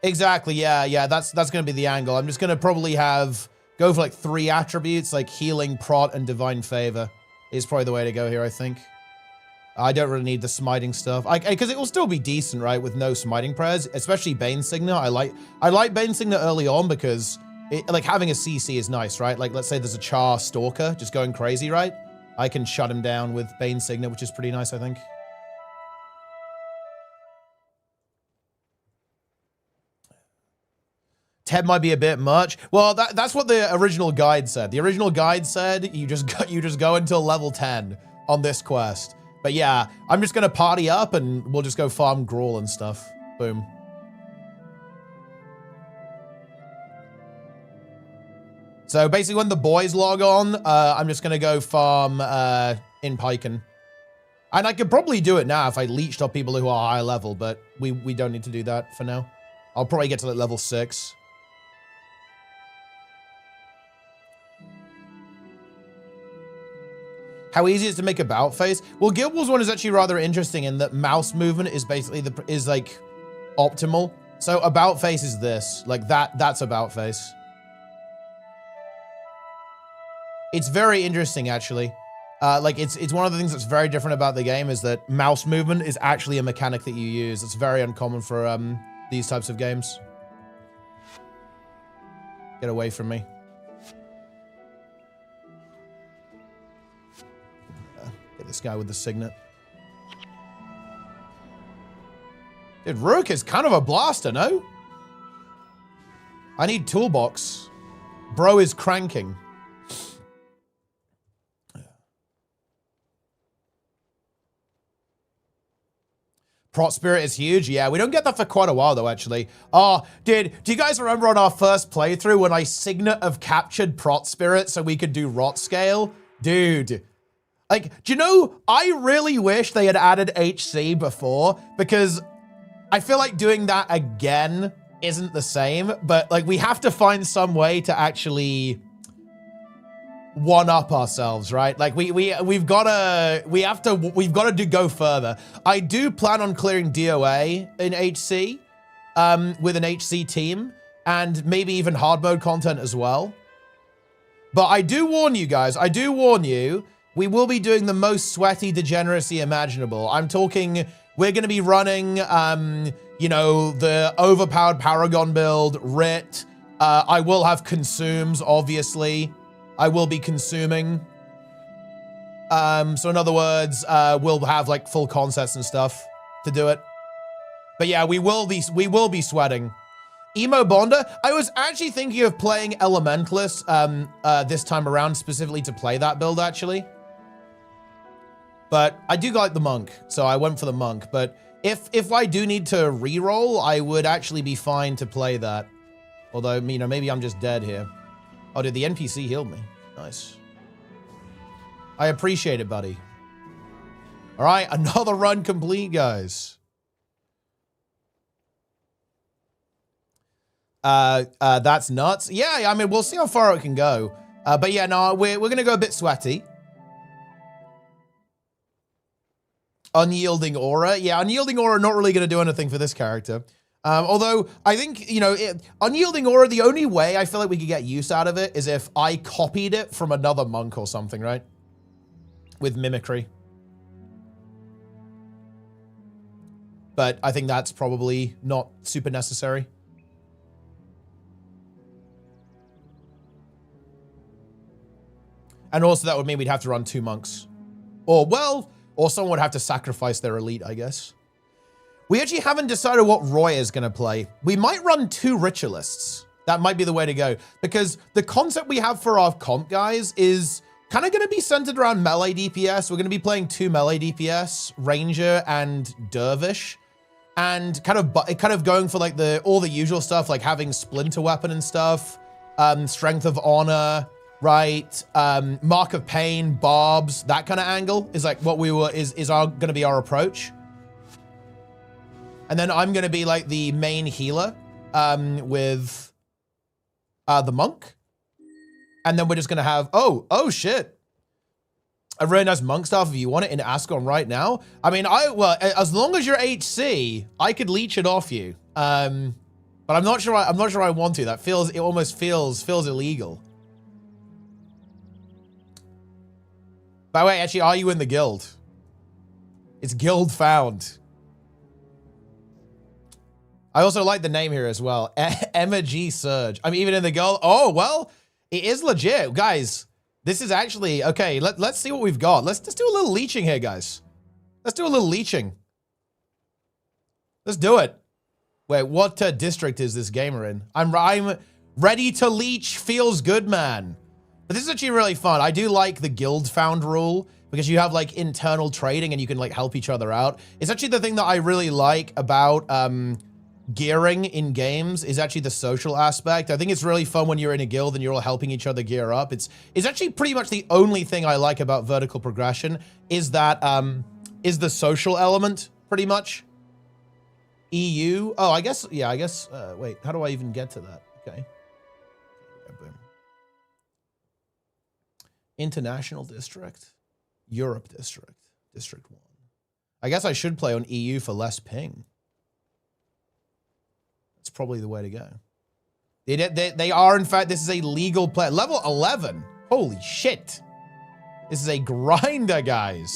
Exactly, yeah, that's going to be the angle. I'm just going to probably go for like 3 attributes, like healing, prot, and divine favor is probably the way to go here, I think. I don't really need the smiting stuff. Because it will still be decent, right, with no smiting prayers, especially Bane Signet. I like Bane Signet early on because like having a CC is nice, right? Like let's say there's a Char Stalker just going crazy, right? I can shut him down with Bane Signet, which is pretty nice, I think. Ted might be a bit much. Well, that's what the original guide said. The original guide said you just go until level 10 on this quest. But yeah, I'm just gonna party up and we'll just go farm Grawl and stuff. Boom. So basically when the boys log on, I'm just gonna go farm in Piken. And I could probably do it now if I leeched up people who are higher level, but we don't need to do that for now. I'll probably get to like level 6. How easy is it to make about face? Well, Guild Wars 1 is actually rather interesting in that mouse movement is basically like optimal. So about face is this, like that's about face. It's very interesting actually. Like it's one of the things that's very different about the game is that mouse movement is actually a mechanic that you use. It's very uncommon for these types of games. Get away from me. Get this guy with the signet. Dude, Rook is kind of a blaster, no? I need toolbox. Bro is cranking. Prot Spirit is huge. Yeah, we don't get that for quite a while, though, actually. Oh, dude, do you guys remember on our first playthrough when I Signet of captured Prot Spirit so we could do Rot Scale? Dude. Like, do you know, I really wish they had added HC before, because I feel like doing that again isn't the same, but, like, we have to find some way to actually one-up ourselves, right? Like we've got to go further. I do plan on clearing DOA in HC with an HC team and maybe even hard mode content as well. But I do warn you guys, we will be doing the most sweaty degeneracy imaginable. I'm talking, we're going to be running, you know, the overpowered Paragon build, Writ. I will have consumes, obviously. I will be consuming. So in other words, we'll have like full concepts and stuff to do it. But yeah, we will be sweating. Emo Bonder, I was actually thinking of playing Elementalist this time around specifically to play that build actually. But I do like the monk, so I went for the monk. But if I do need to reroll, I would actually be fine to play that. Although, you know, maybe I'm just dead here. Oh, dude, the NPC healed me. Nice. I appreciate it, buddy. All right, another run complete, guys. That's nuts. Yeah, I mean, we'll see how far it can go. But yeah, no, we're going to go a bit sweaty. Unyielding Aura. Yeah, Unyielding Aura not really going to do anything for this character. Although, I think, you know, Unyielding Aura, the only way I feel like we could get use out of it is if I copied it from another monk or something, right? With Mimicry. But I think that's probably not super necessary. And also that would mean we'd have to run 2 monks. Or, well, or someone would have to sacrifice their elite, I guess. We actually haven't decided what Roy is going to play. We might run 2 ritualists. That might be the way to go. Because the concept we have for our comp, guys, is kind of going to be centered around melee DPS. We're going to be playing 2 melee DPS, Ranger and Dervish. And kind of going for like all the usual stuff, like having Splinter Weapon and stuff. Strength of Honor, right? Mark of Pain, Barbs, that kind of angle is like what is going to be our approach. And then I'm going to be like the main healer with the monk. And then we're just going to have, oh shit. A really nice monk staff if you want it in Ascon right now. I mean, well, as long as you're HC, I could leech it off you. But I'm not sure I want to. It almost feels illegal. By the way, actually, are you in the guild? It's guild found. I also like the name here as well. Emma G Surge. I'm even in the guild. Oh, well, it is legit. Guys, this is actually, okay, let's see what we've got. Let's just do a little leeching here, guys. Let's do a little leeching. Let's do it. Wait, what district is this gamer in? I'm ready to leech. Feels good, man. But this is actually really fun. I do like the guild found rule because you have like internal trading and you can like help each other out. It's actually the thing that I really like about gearing in games is actually the social aspect. I think it's really fun when you're in a guild and you're all helping each other gear up. It's actually pretty much the only thing I like about vertical progression is that is the social element pretty much. EU. Oh, I guess, yeah, I guess, wait, how do I even get to that? Okay. Boom. International district, Europe district, district 1. I guess I should play on EU for less ping. That's probably the way to go. They are, in fact, this is a legal play. Level 11. Holy shit. This is a grinder, guys.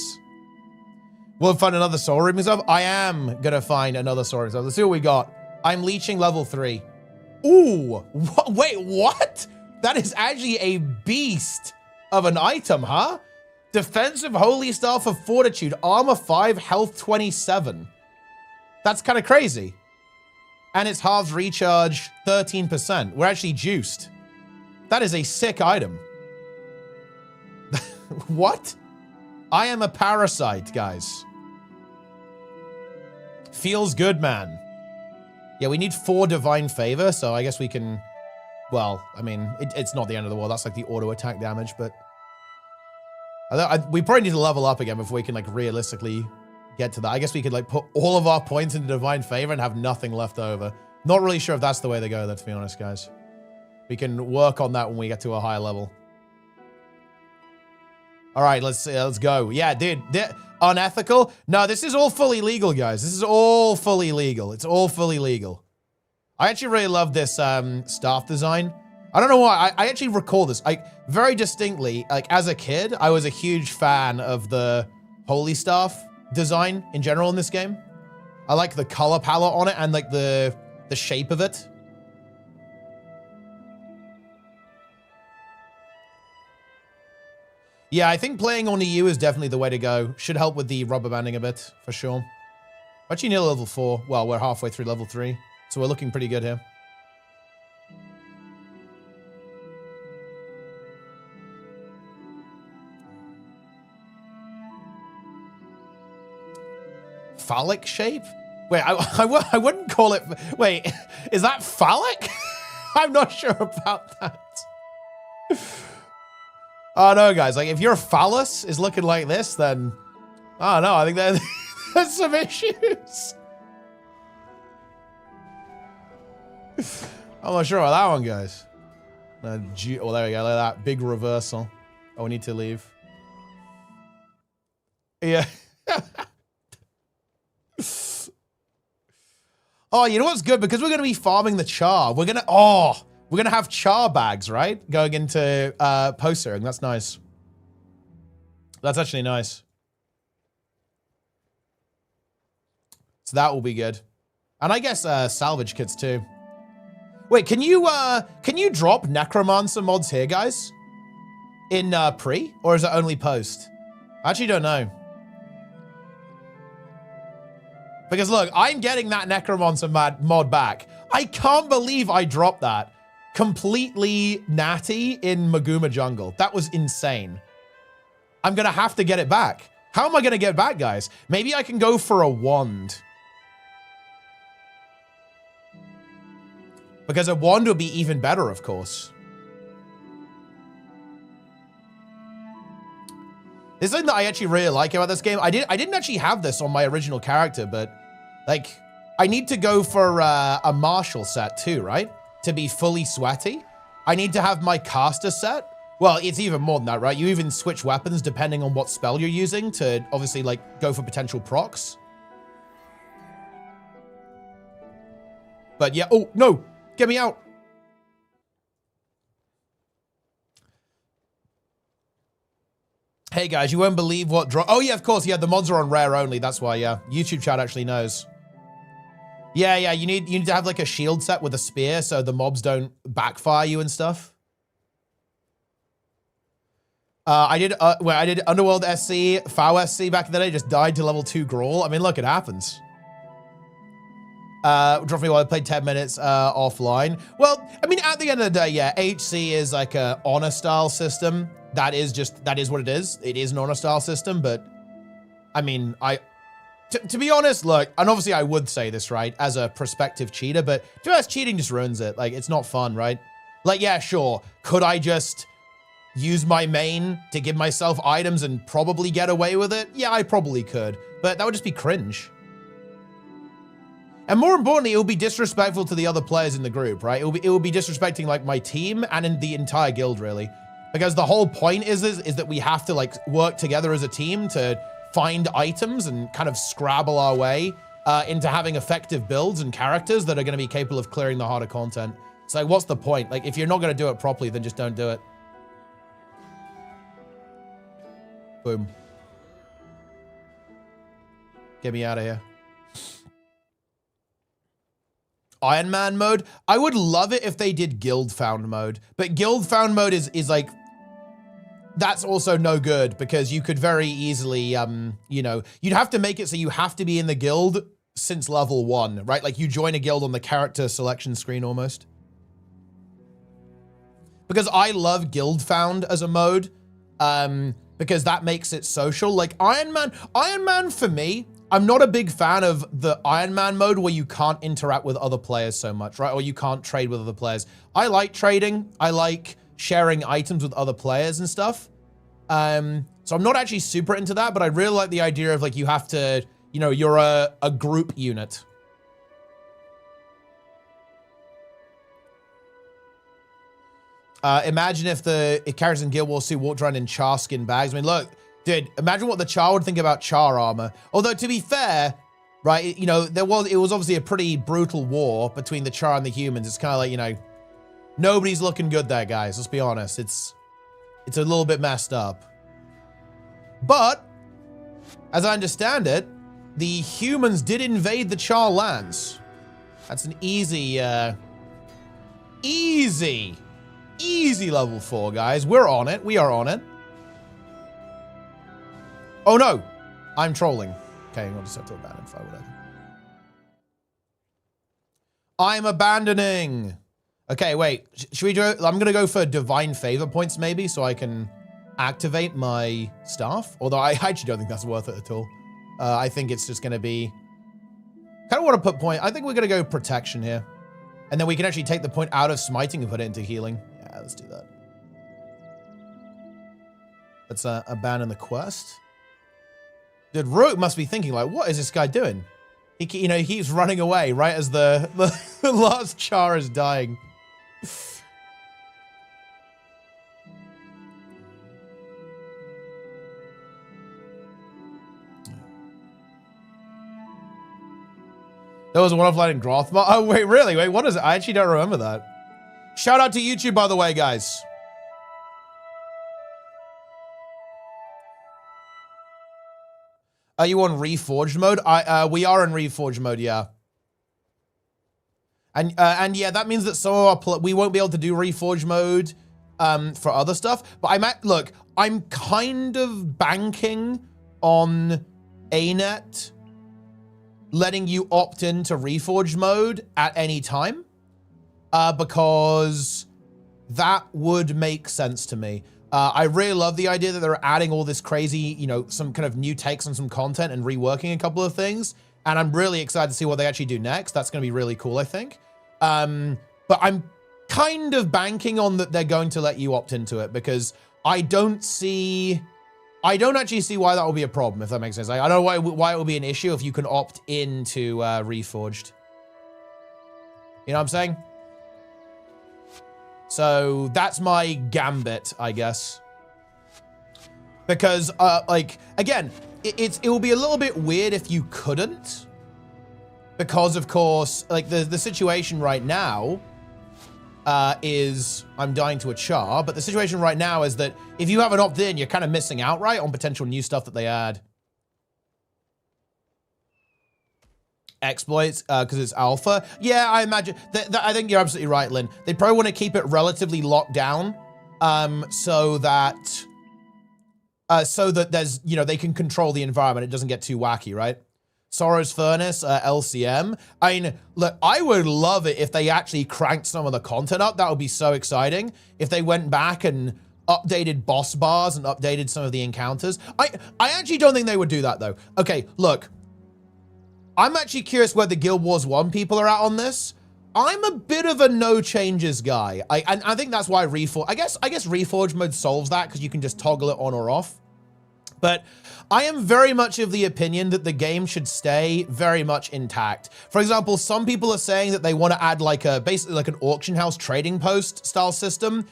We'll find another soul room and stuff. I am going to find another soul room and stuff. Let's see what we got. I'm leeching level 3. Ooh. Wait, what? That is actually a beast of an item, huh? Defensive Holy Staff of Fortitude. Armor 5, health 27. That's kind of crazy. And it's halves recharge 13%. We're actually juiced. That is a sick item. What? I am a parasite, guys. Feels good, man. Yeah, we need 4 divine favor, so I guess we can... Well, I mean, it's not the end of the world. That's like the auto attack damage, but... we probably need to level up again before we can, like, realistically get to that. I guess we could, like, put all of our points into divine favor and have nothing left over. Not really sure if that's the way to go, though, to be honest, guys. We can work on that when we get to a higher level. All right, let's go. Yeah, dude, unethical? No, this is all fully legal, guys. This is all fully legal. It's all fully legal. I actually really love this staff design. I don't know why. I actually recall this. Very distinctly, like, as a kid, I was a huge fan of the Holy Staff design in general in this game. I like the color palette on it and, like, the shape of it. Yeah, I think playing on EU is definitely the way to go. Should help with the rubber banding a bit, for sure. Actually near level 4. Well, we're halfway through level 3. So we're looking pretty good here. Phallic shape? Wait, I wouldn't call it... Wait, is that phallic? I'm not sure about that. Oh, no, guys. Like, if your phallus is looking like this, then... I don't know. I think there's some issues. I'm not sure about that one, guys. Oh, there we go. Look at that. Big reversal. Oh, we need to leave. Yeah. Oh, you know what's good? Because we're going to be farming the char. We're going to have char bags, right? Going into post-searing. That's nice. That's actually nice. So that will be good. And I guess salvage kits too. Wait, can you drop necromancer mods here, guys? In pre? Or is it only post? I actually don't know. Because look, I'm getting that necromancer mod back. I can't believe I dropped that. Completely natty in Maguma Jungle. That was insane. I'm gonna have to get it back. How am I gonna get it back, guys? Maybe I can go for a wand. Because a wand would be even better, of course. This is something that I actually really like about this game. I didn't actually have this on my original character, but like I need to go for a martial set too, right? To be fully sweaty. I need to have my caster set. Well, it's even more than that, right? You even switch weapons depending on what spell you're using to obviously like go for potential procs. But yeah, oh no, get me out. Hey guys, you won't believe what drop. Oh yeah, of course, yeah, the mods are on rare only. That's why, yeah. YouTube chat actually knows. Yeah, you need to have like a shield set with a spear so the mobs don't backfire you and stuff. I did Underworld SC, FOW SC back in the day, just died to level 2 Grawl. I mean, look, it happens. Drop me while I played 10 minutes offline. Well, I mean, at the end of the day, yeah, HC is like a honor style system. That is what it is. It is an honor style system, but I mean, to be honest, look, and obviously I would say this, right, as a prospective cheater, but to be honest, cheating just ruins it. Like, it's not fun, right? Like, yeah, sure. Could I just use my main to give myself items and probably get away with it? Yeah, I probably could, but that would just be cringe. And more importantly, it will be disrespectful to the other players in the group, right? It will be disrespecting like my team and in the entire guild, really. Because the whole point is that we have to like work together as a team to find items and kind of scrabble our way into having effective builds and characters that are going to be capable of clearing the harder content. So what's the point? Like, if you're not going to do it properly, then just don't do it. Boom. Get me out of here. Iron Man mode. I would love it if they did guild found mode, but guild found mode is like, that's also no good because you could very easily, you know, you'd have to make it so you have to be in the guild since level 1, right? Like you join a guild on the character selection screen almost. Because I love guild found as a mode, because that makes it social. Like Iron Man for me, I'm not a big fan of the Iron Man mode where you can't interact with other players so much, right? Or you can't trade with other players. I like trading. I like sharing items with other players and stuff. So I'm not actually super into that, but I really like the idea of like, you have to, you know, you're a group unit. Imagine if characters in Guild Wars 2 walked around in CHAR skin bags. I mean, look, dude, imagine what the CHAR would think about CHAR armor. Although, to be fair, right, you know, it was obviously a pretty brutal war between the CHAR and the humans. It's kind of like, you know, nobody's looking good there, guys. Let's be honest. It's a little bit messed up. But, as I understand it, the humans did invade the CHAR lands. That's an easy level 4, guys. We're on it. We are on it. Oh, no. I'm trolling. Okay, I'll just have to abandon fire, whatever. I'm abandoning. Okay, wait. Should we do it? I'm going to go for divine favor points, maybe, so I can activate my staff. Although I actually don't think that's worth it at all. I think it's just going to be... kind of want to put point... I think we're going to go protection here. And then we can actually take the point out of smiting and put it into healing. Yeah, let's do that. Let's abandon the quest. Dude, Rook must be thinking, like, what is this guy doing? He keeps running away right as the last CHAR is dying. There was one offline in Grothmar. Oh, wait, really? Wait, what is it? I actually don't remember that. Shout out to YouTube, by the way, guys. Are you on Reforged mode? We are in Reforged mode, yeah. And yeah, that means that some of our we won't be able to do Reforged mode for other stuff. But look, I'm kind of banking on ArenaNet letting you opt into Reforged mode at any time, because that would make sense to me. I really love the idea that they're adding all this crazy, you know, some kind of new takes on some content and reworking a couple of things. And I'm really excited to see what they actually do next. That's going to be really cool, I think. But I'm kind of banking on that they're going to let you opt into it, because I don't see I don't actually see why that would be a problem, if that makes sense. Like, I don't know why it would be an issue if you can opt into Reforged. You know what I'm saying? So that's my gambit, I guess. Because, like, again, it will be a little bit weird if you couldn't. Because, of course, like, the situation right now is... I'm dying to a CHAR, but the situation right now is that if you haven't opted in, you're kind of missing out, right, on potential new stuff that they add. Exploits, because it's alpha. Yeah, I imagine... I think you're absolutely right, Lynn. They probably want to keep it relatively locked down, so that there's, you know, they can control the environment. It doesn't get too wacky, right? Sorrow's Furnace, LCM. I mean, look, I would love it if they actually cranked some of the content up. That would be so exciting. If they went back and updated boss bars and updated some of the encounters. I actually don't think they would do that, though. Okay, look. I'm actually curious where the Guild Wars 1 people are at on this. I'm a bit of a no changes guy. And I think that's why Reforge... I guess Reforge mode solves that because you can just toggle it on or off. But I am very much of the opinion that the game should stay very much intact. For example, some people are saying that they want to add like basically like an auction house trading post style system.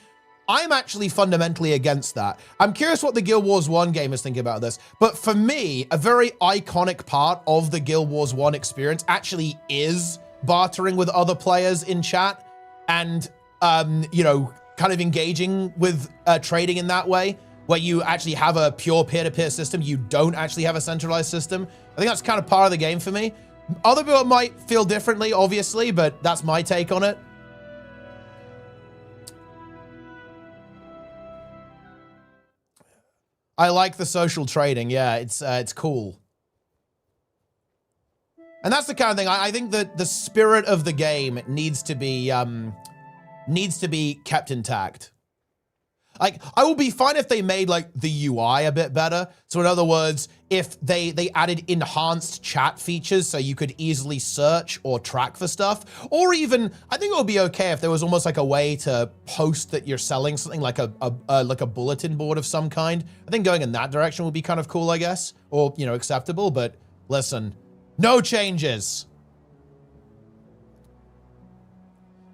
I'm actually fundamentally against that. I'm curious what the Guild Wars 1 gamers think about this. But for me, a very iconic part of the Guild Wars 1 experience actually is bartering with other players in chat and, you know, kind of engaging with trading in that way, where you actually have a pure peer-to-peer system. You don't actually have a centralized system. I think that's kind of part of the game for me. Other people might feel differently, obviously, but that's my take on it. I like the social trading. Yeah, it's cool. And that's the kind of thing. I think that the spirit of the game needs to be kept intact. Like, I will be fine if they made, like, the UI a bit better. So, in other words, if they added enhanced chat features so you could easily search or track for stuff. Or even, I think it would be okay if there was almost like a way to post that you're selling something, like a bulletin board of some kind. I think going in that direction would be kind of cool, I guess. Or, you know, acceptable. But, listen, no changes.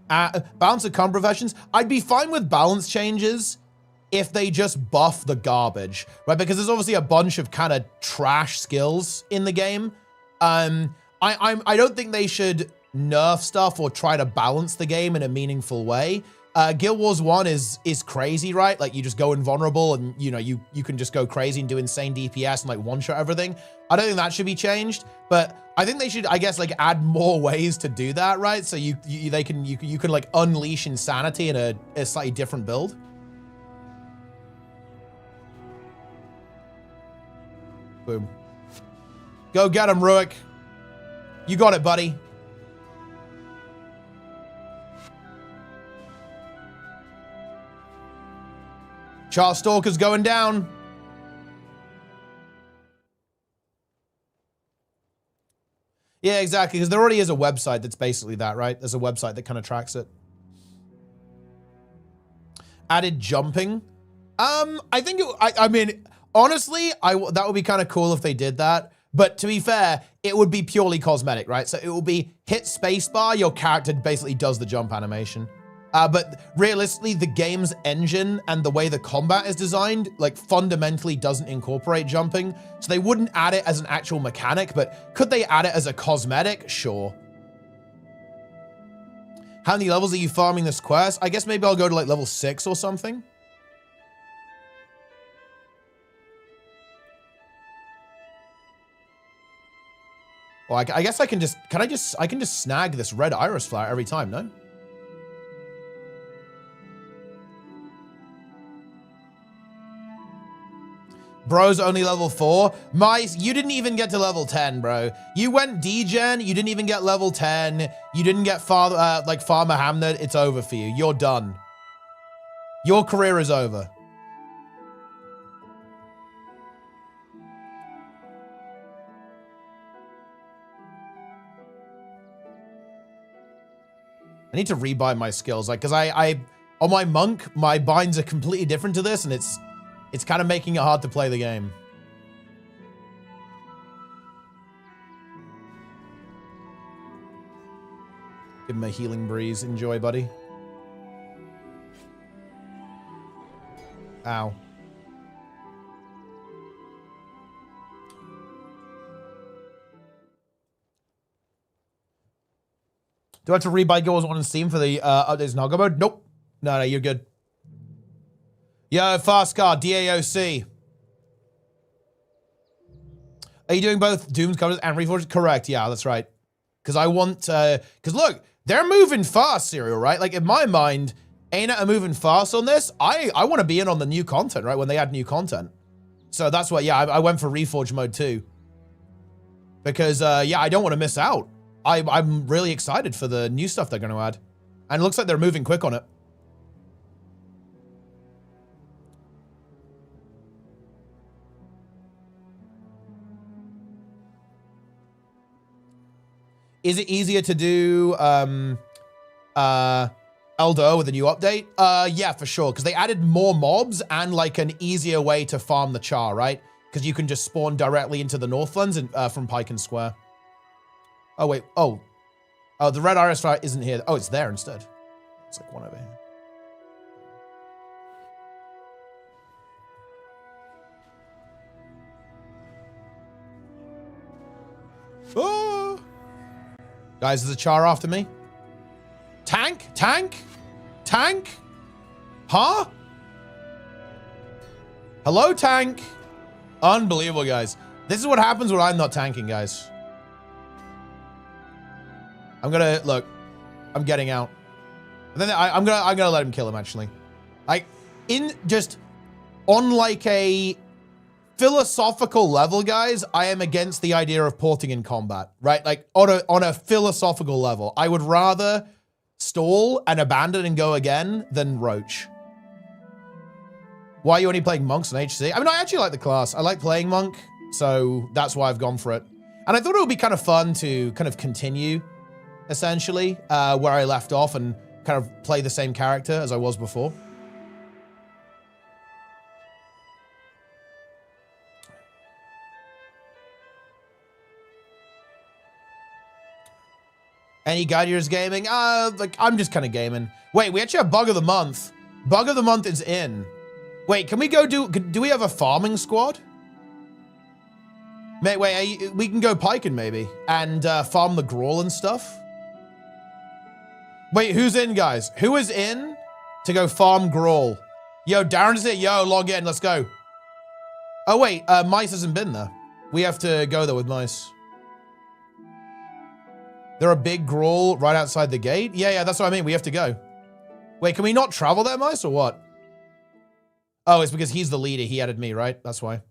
Balance of com professions. I'd be fine with balance changes if they just buff the garbage, right? Because there's obviously a bunch of kind of trash skills in the game. I don't think they should nerf stuff or try to balance the game in a meaningful way. Guild Wars 1 is crazy, right? Like, you just go invulnerable and, you know, you can just go crazy and do insane DPS and, like, one-shot everything. I don't think that should be changed, but I think they should, I guess, like, add more ways to do that, right? So you can like, unleash insanity in a slightly different build. Boom. Go get him, Ruick. You got it, buddy. Char Stalker's going down. Yeah, exactly, because there already is a website that's basically that, right? There's a website that kind of tracks it. Added jumping. I think I mean, honestly, that would be kind of cool if they did that. But to be fair, it would be purely cosmetic, right? So it will be hit spacebar, your character basically does the jump animation. But realistically, the game's engine and the way the combat is designed, like, fundamentally doesn't incorporate jumping. So they wouldn't add it as an actual mechanic, but could they add it as a cosmetic? Sure. How many levels are you farming this quest? I guess maybe I'll go to, like, level 6 or something. Well, I guess I can just, I can just snag this red iris flower every time, no? Bro's only level 4. Mice, you didn't even get to level 10, bro. You went D-Gen, you didn't even get level 10. You didn't get like Farmer Hamnet. It's over for you. You're done. Your career is over. I need to rebind my skills, like, because I on my monk, my binds are completely different to this, and it's It's kind of making it hard to play the game. Give him a healing breeze. Enjoy, buddy. Ow. Do I have to rebuy Goals on Steam for the updates in Hoggo mode? Nope. No, you're good. Yo, Fast Car, DAOC. Are you doing both Doom's covers and Reforged? Correct, yeah, that's right. Because I want, because look, they're moving fast, Serial, right? Like, in my mind, ArenaNet are moving fast on this. I want to be in on the new content, right? When they add new content. So that's why, yeah, I went for Reforged mode too. Because, yeah, I don't want to miss out. I'm really excited for the new stuff they're going to add. And it looks like they're moving quick on it. Is it easier to do LDOA with a new update? Yeah, for sure. Because they added more mobs and like an easier way to farm the CHAR, right? Because you can just spawn directly into the Northlands and, from Pike and Square. Oh, wait. Oh, the red iris fire isn't here. Oh, it's there instead. It's like one over here. Oh! Guys, there's a CHAR after me. Tank? Tank? Tank? Huh? Hello, tank? Unbelievable, guys. This is what happens when I'm not tanking, guys. I'm gonna, look, I'm getting out. And then I'm gonna let him kill him, actually. Like, on like a philosophical level, guys, I am against the idea of porting in combat, right? Like, on a philosophical level, I would rather stall and abandon and go again than roach. Why are you only playing monks on HC? I mean, I actually like the class. I like playing monk, so that's why I've gone for it. And I thought it would be kind of fun to kind of continue, essentially, where I left off and kind of play the same character as I was before. Any Guardians gaming? Like, I'm just kind of gaming. Wait, we actually have Bug of the Month. Bug of the Month is in. Wait, can we go do we have a farming squad? Wait, we can go piking maybe and farm the Grawl and stuff. Wait, who's in, guys? Who is in to go farm Grawl? Yo, Darren's here. Yo, log in. Let's go. Oh, wait. Mice hasn't been there. We have to go there with Mice. There are big Grawl right outside the gate? Yeah, that's what I mean. We have to go. Wait, can we not travel there, Mice, or what? Oh, it's because he's the leader. He added me, right? That's why.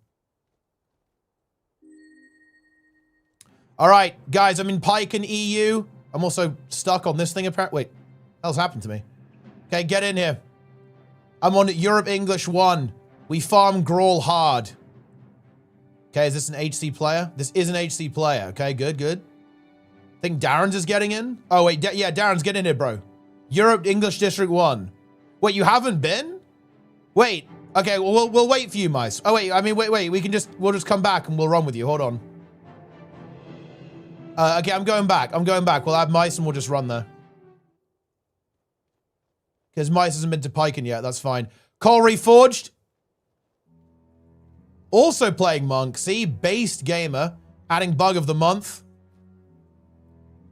All right, guys, I'm in Pike and EU. I'm also stuck on this thing, apparently. Wait, what the hell's happened to me? Okay, get in here. I'm on Europe English 1. We farm Grawl hard. Okay, is this an HC player? This is an HC player. Okay, good. I think Darren's is getting in. Oh, wait, yeah, Darren's getting in here, bro. Europe English District 1. Wait, you haven't been? Wait, okay, well, we'll wait for you, Mice. Oh, wait, I mean, wait, we'll just come back and we'll run with you. Hold on. Okay, I'm going back. We'll have Mice and we'll just run there. Because Mice hasn't been to Piken yet. That's fine. Cole Reforged. Also playing Monk. See? Based gamer. Adding Bug of the Month.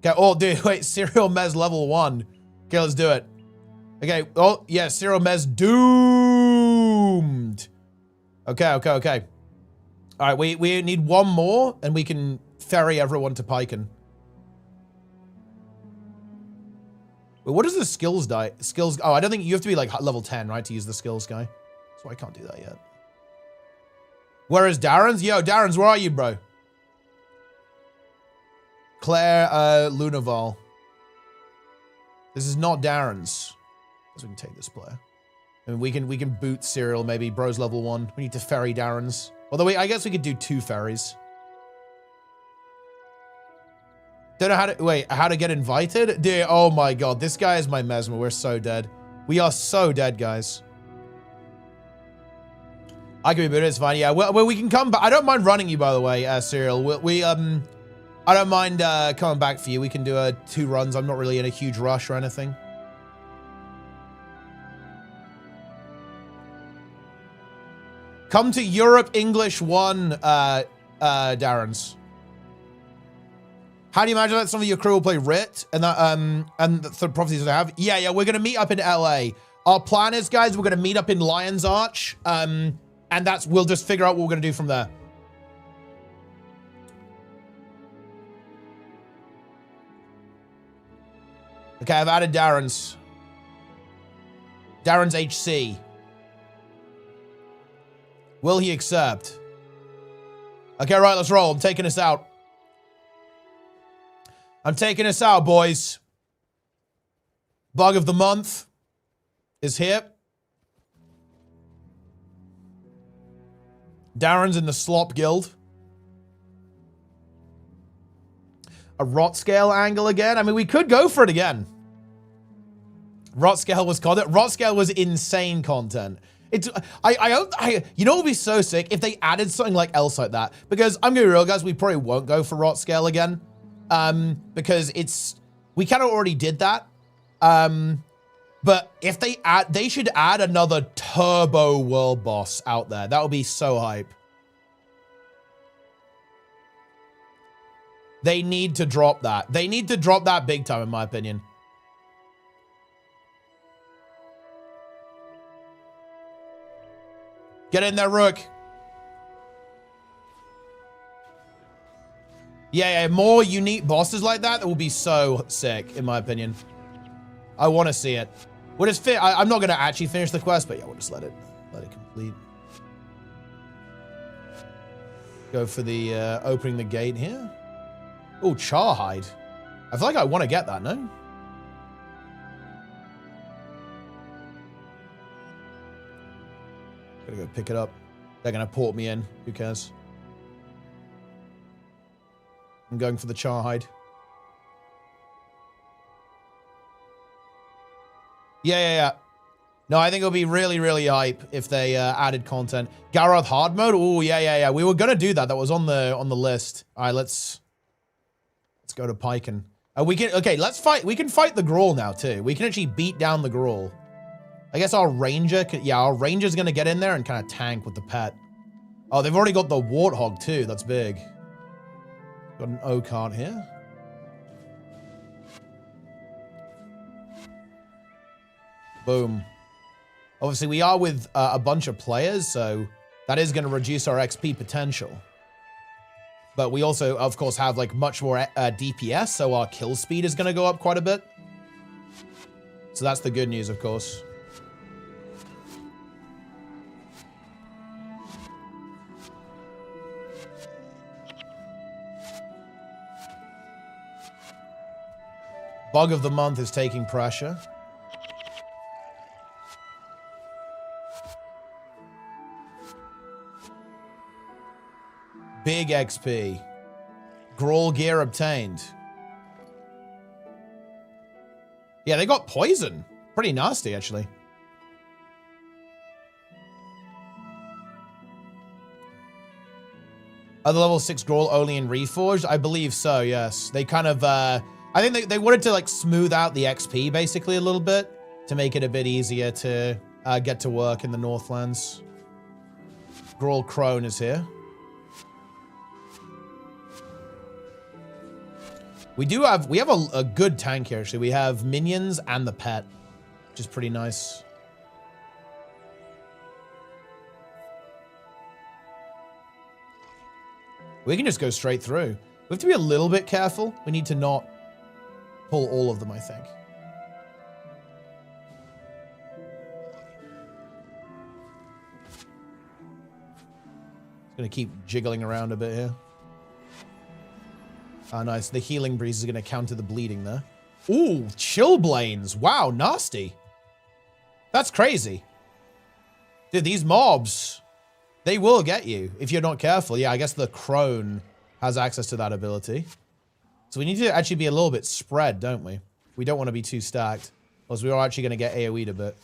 Okay, oh, dude, wait. Serial Mez level 1. Okay, let's do it. Okay, oh, yeah. Serial Mez doomed. Okay. All right, we need one more and we can ferry everyone to Piken. Wait, what is the skills die? Skills. Oh, I don't think you have to be like level 10, right, to use the skills guy. So I can't do that yet. Where is Darren's? Yo, Darren's, where are you, bro? Claire Lunaval. This is not Darren's. So we can take this player. I mean, we can boot Serial maybe. Bro's level 1. We need to ferry Darren's. Although I guess we could do 2 ferries. Don't know how to get invited? Dude, oh my god. This guy is my Mesmer. We're so dead. We are so dead, guys. I can be booted, it's fine. Yeah, well, we can come back. I don't mind running you, by the way, Serial. I don't mind coming back for you. We can do 2 runs. I'm not really in a huge rush or anything. Come to Europe English 1, Darren's. How do you imagine that some of your crew will play Rit and that and the prophecies they have? Yeah, we're gonna meet up in LA. Our plan is, guys, we're gonna meet up in Lion's Arch. And we'll just figure out what we're gonna do from there. Okay, I've added Darren's. Darren's HC. Will he accept? Okay, right, let's roll. I'm taking us out. I'm taking us out, boys. Bug of the month is here. Darren's in the Slop Guild. A rot scale angle again. I mean, we could go for it again. Rot scale was content. Rot scale was insane content. It's you know what would be so sick if they added something like else like that. Because I'm gonna be real, guys, we probably won't go for rot scale again. Because we kind of already did that. But if they should add another turbo world boss out there. That would be so hype. They need to drop that. They need to drop that big time, in my opinion. Get in there, Rook. Yeah, more unique bosses like that will be so sick, in my opinion. I want to see it. We'll just I'm not going to actually finish the quest, but yeah, we'll just let it complete. Go for the opening the gate here. Oh, Char hide. I feel like I want to get that, no? Gotta go pick it up. They're gonna port me in. Who cares? I'm going for the Char hide. Yeah. No, I think it'll be really, really hype if they added content. Garoth hard mode? Oh, yeah. We were gonna do that. That was on the list. All right, let's go to Piken. Let's fight. We can fight the Grawl now too. We can actually beat down the Grawl. I guess our Ranger, our Ranger's gonna get in there and kind of tank with the pet. Oh, they've already got the Warthog too. That's big. Got an O-card here. Boom. Obviously, we are with a bunch of players, so that is going to reduce our XP potential. But we also, of course, have like much more DPS, so our kill speed is going to go up quite a bit. So that's the good news, of course. Bug of the month is taking pressure. Big XP. Grawl gear obtained. Yeah, they got poison. Pretty nasty, actually. Are the level 6 Grawl only in Reforged? I believe so, yes. They kind of, I think they wanted to, like, smooth out the XP, basically, a little bit. To make it a bit easier to get to work in the Northlands. Grawl Crone is here. We have a good tank here, actually. We have minions and the pet, which is pretty nice. We can just go straight through. We have to be a little bit careful. We need to not pull all of them, I think. It's gonna keep jiggling around a bit here. Ah, nice. The healing breeze is going to counter the bleeding there. Ooh, chillblains. Wow, nasty. That's crazy. Dude, these mobs, they will get you if you're not careful. Yeah, I guess the crone has access to that ability. So we need to actually be a little bit spread, don't we? We don't want to be too stacked. Because we are actually going to get AoE'd a bit.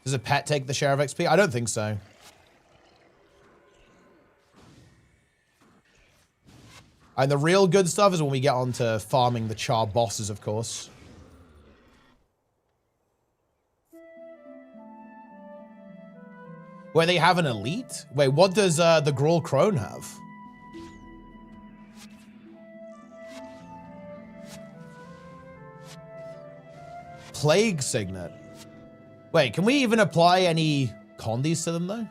Does a pet take the share of XP? I don't think so. And the real good stuff is when we get onto farming the CHAR bosses, of course. Where they have an elite? Wait, what does the Gruul Crone have? Plague Signet. Wait, can we even apply any condies to them, though?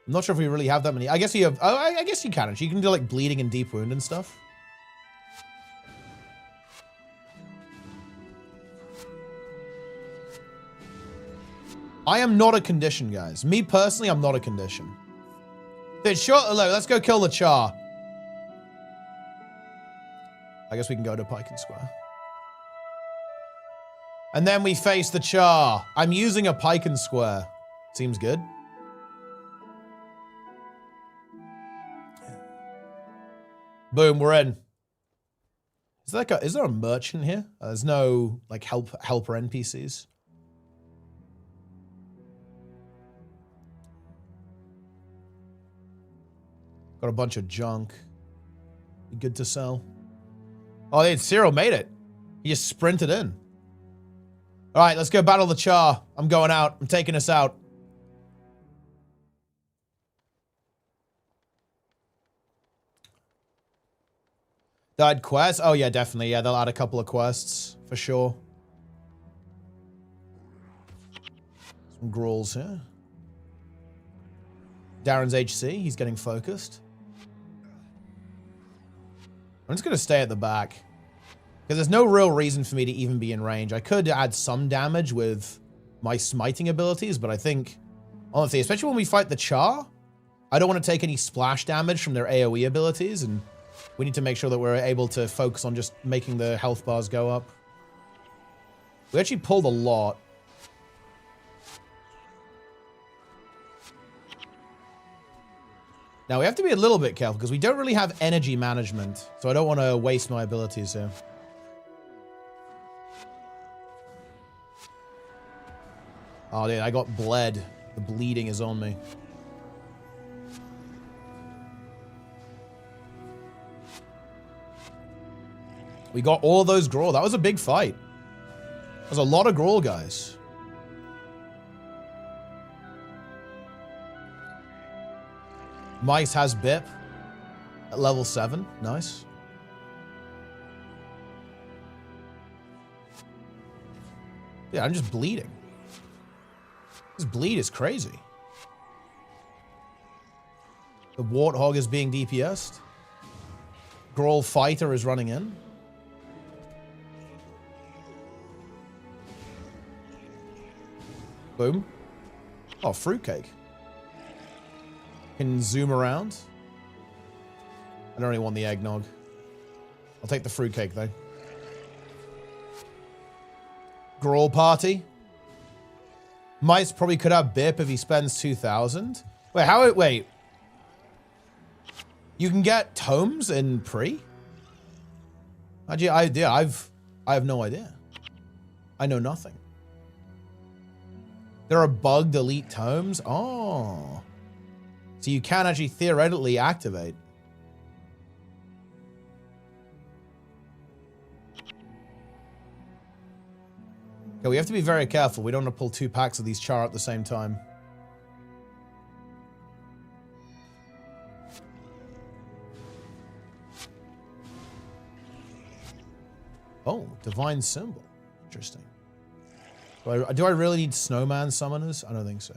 I'm not sure if we really have that many. I guess you have... Oh, I guess you can. You can do, like, bleeding and deep wound and stuff. I am not a condition, guys. Me, personally, I'm not a condition. Dude, sure, let's go kill the CHAR. I guess we can go to Pike and Square. And then we face the CHAR. I'm using a Pike and Square. Seems good. Boom, we're in. Is there a merchant here? There's no, like, helper NPCs. Got a bunch of junk. Good to sell. Oh, Cyril made it. He just sprinted in. All right, let's go battle the CHAR. I'm going out. I'm taking us out. They'll add quests? Oh, yeah, definitely. Yeah, they'll add a couple of quests for sure. Some Gruuls here. Darren's HC. He's getting focused. I'm just going to stay at the back. Because there's no real reason for me to even be in range. I could add some damage with my smiting abilities, but I think, honestly, especially when we fight the CHAR, I don't want to take any splash damage from their AoE abilities, and we need to make sure that we're able to focus on just making the health bars go up. We actually pulled a lot. Now, we have to be a little bit careful because we don't really have energy management, so I don't want to waste my abilities here. Oh, dude, I got bled. The bleeding is on me. We got all those Gruul. That was a big fight. That was a lot of Gruul, guys. Mice has BIP at level 7. Nice. Yeah, I'm just bleeding. This bleed is crazy. The Warthog is being DPS'd. Gruul Fighter is running in. Boom. Oh, fruitcake. Can zoom around. I don't really want the eggnog. I'll take the fruitcake, though. Gruul party. Mice probably could have BIP if he spends 2,000. Wait. You can get tomes in pre? I have no idea. I know nothing. There are bugged elite tomes? Oh. So you can actually theoretically activate. Okay, we have to be very careful. We don't want to pull 2 packs of these CHAR at the same time. Oh, divine symbol. Interesting. Do I really need snowman summoners? I don't think so.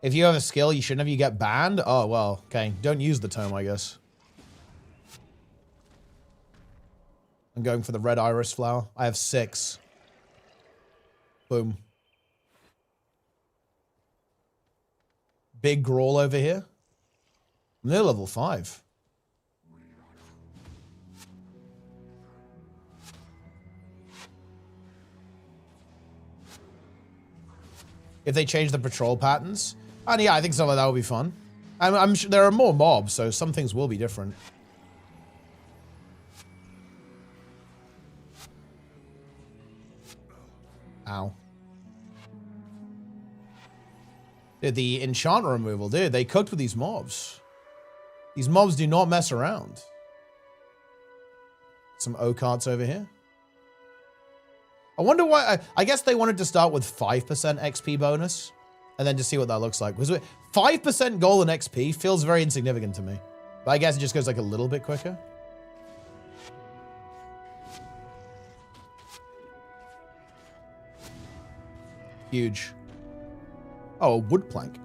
If you have a skill you shouldn't have, you get banned? Oh, well, okay. Don't use the tome, I guess. I'm going for the red iris flower. I have 6. Boom. Big Gruul over here. I'm near level 5. If they change the patrol patterns. And yeah, I think something like that will be fun. I'm sure there are more mobs, so some things will be different. Ow. Dude, the enchant removal, dude, they cooked with these mobs. These mobs do not mess around. Some O-carts over here. I wonder why, I guess they wanted to start with 5% XP bonus and then just see what that looks like. Because 5% golden XP feels very insignificant to me. But I guess it just goes like a little bit quicker. Huge. Oh, a wood plank.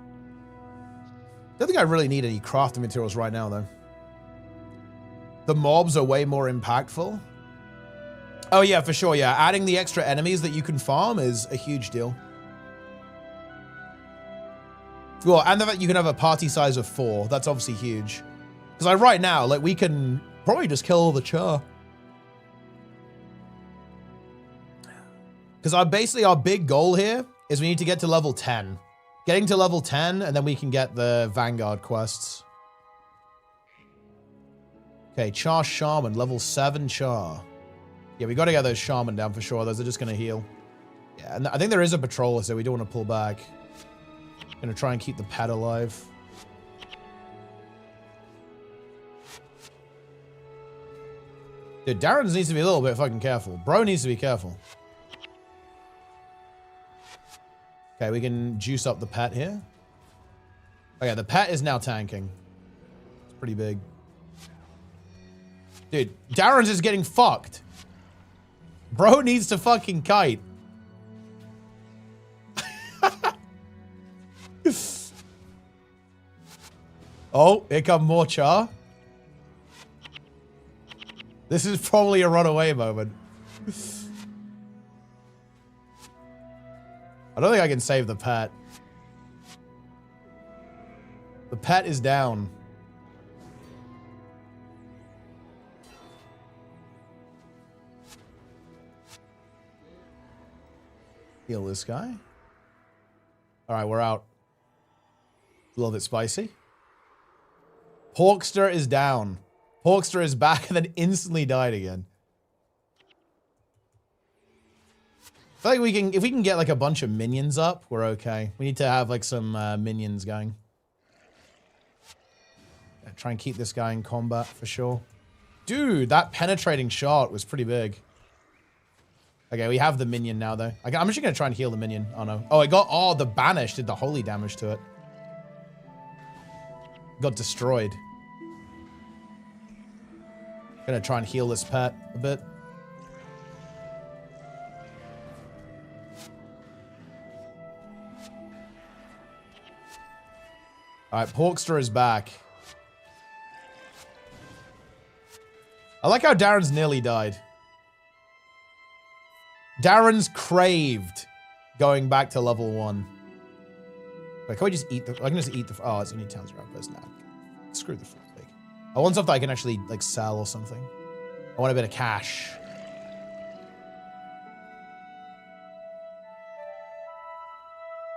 Don't think I really need any crafting materials right now, though. The mobs are way more impactful. Oh, yeah, for sure, yeah. Adding the extra enemies that you can farm is a huge deal. Well, and the fact you can have a party size of 4. That's obviously huge. Because like right now, like we can probably just kill all the CHAR. Because basically our big goal here is we need to get to level 10. Getting to level 10, and then we can get the Vanguard quests. Okay, CHAR Shaman, level 7 CHAR. Yeah, we got to get those Shaman down for sure. Those are just going to heal. Yeah, and I think there is a patroller, so we don't want to pull back. Going to try and keep the pet alive. Dude, Darren needs to be a little bit fucking careful. Bro needs to be careful. Okay, we can juice up the pet here. Okay, the pet is now tanking. It's pretty big. Dude, Darren's is getting fucked. Bro needs to fucking kite. Oh, here come more CHAR. This is probably a runaway moment. I don't think I can save the pet. The pet is down. Heal this guy. All right, we're out. A little bit spicy. Porkster is down. Porkster is back and then instantly died again. I feel like we can, if we can get like a bunch of minions up, we're okay. We need to have like some minions going. Try and keep this guy in combat for sure. Dude, that penetrating shot was pretty big. Okay, we have the minion now though. I'm just gonna try and heal the minion. Oh no. Oh, it got, oh, the banish did the holy damage to it. Got destroyed. Gonna try and heal this pet a bit. Alright, Porkster is back. I like how Darren's nearly died. Darren's craved going back to level 1. Wait, can we just eat the... I can just eat the... Oh, it's only towns around first. Nah, screw the fruit steak. I want stuff that I can actually, like, sell or something. I want a bit of cash.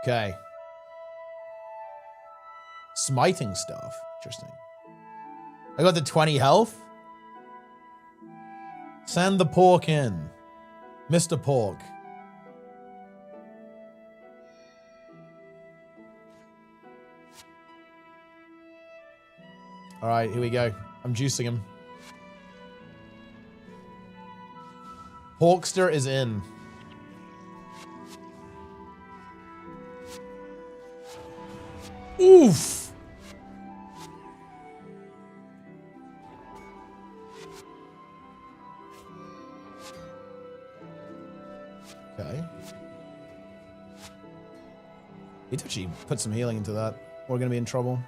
Okay. Smiting stuff. Interesting. I got the 20 health. Send the pork in. Mr. Pork. All right, here we go. I'm juicing him. Porkster is in. Oof. Okay. Need to actually put some healing into that. We're gonna be in trouble.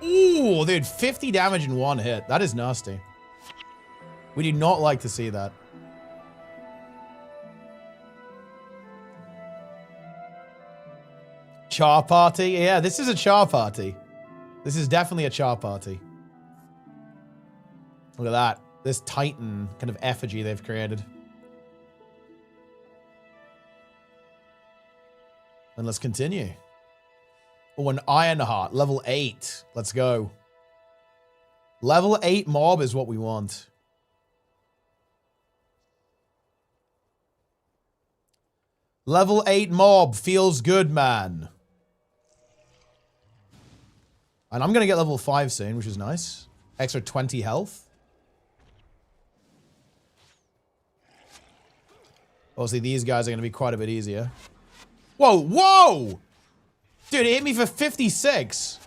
Ooh, dude, 50 damage in one hit. That is nasty. We do not like to see that. CHAR party? Yeah, this is a CHAR party. This is definitely a CHAR party. Look at that. This Titan kind of effigy they've created. And let's continue. Oh, an Iron Heart, level 8. Let's go. Level 8 mob is what we want. Level 8 mob feels good, man. And I'm going to get level 5 soon, which is nice. Extra 20 health. Obviously, these guys are going to be quite a bit easier. Whoa, whoa! Dude, it hit me for 56.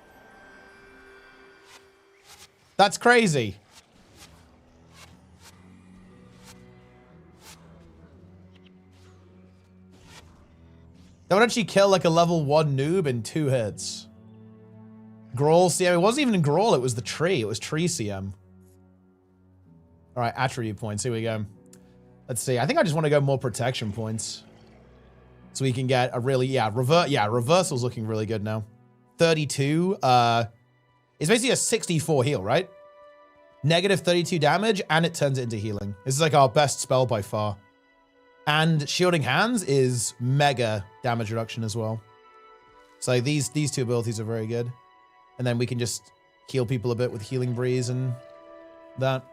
That's crazy. That would actually kill like a level 1 noob in 2 hits. Grawl CM. It wasn't even Grawl, it was the tree. It was tree CM. Alright, attribute points. Here we go. Let's see. I think I just want to go more protection points. So we can get a really, reversal's looking really good now. 32. It's basically a 64 heal, right? Negative 32 damage, and it turns it into healing. This is like our best spell by far. And Shielding Hands is mega damage reduction as well. So these two abilities are very good. And then we can just heal people a bit with Healing Breeze and that.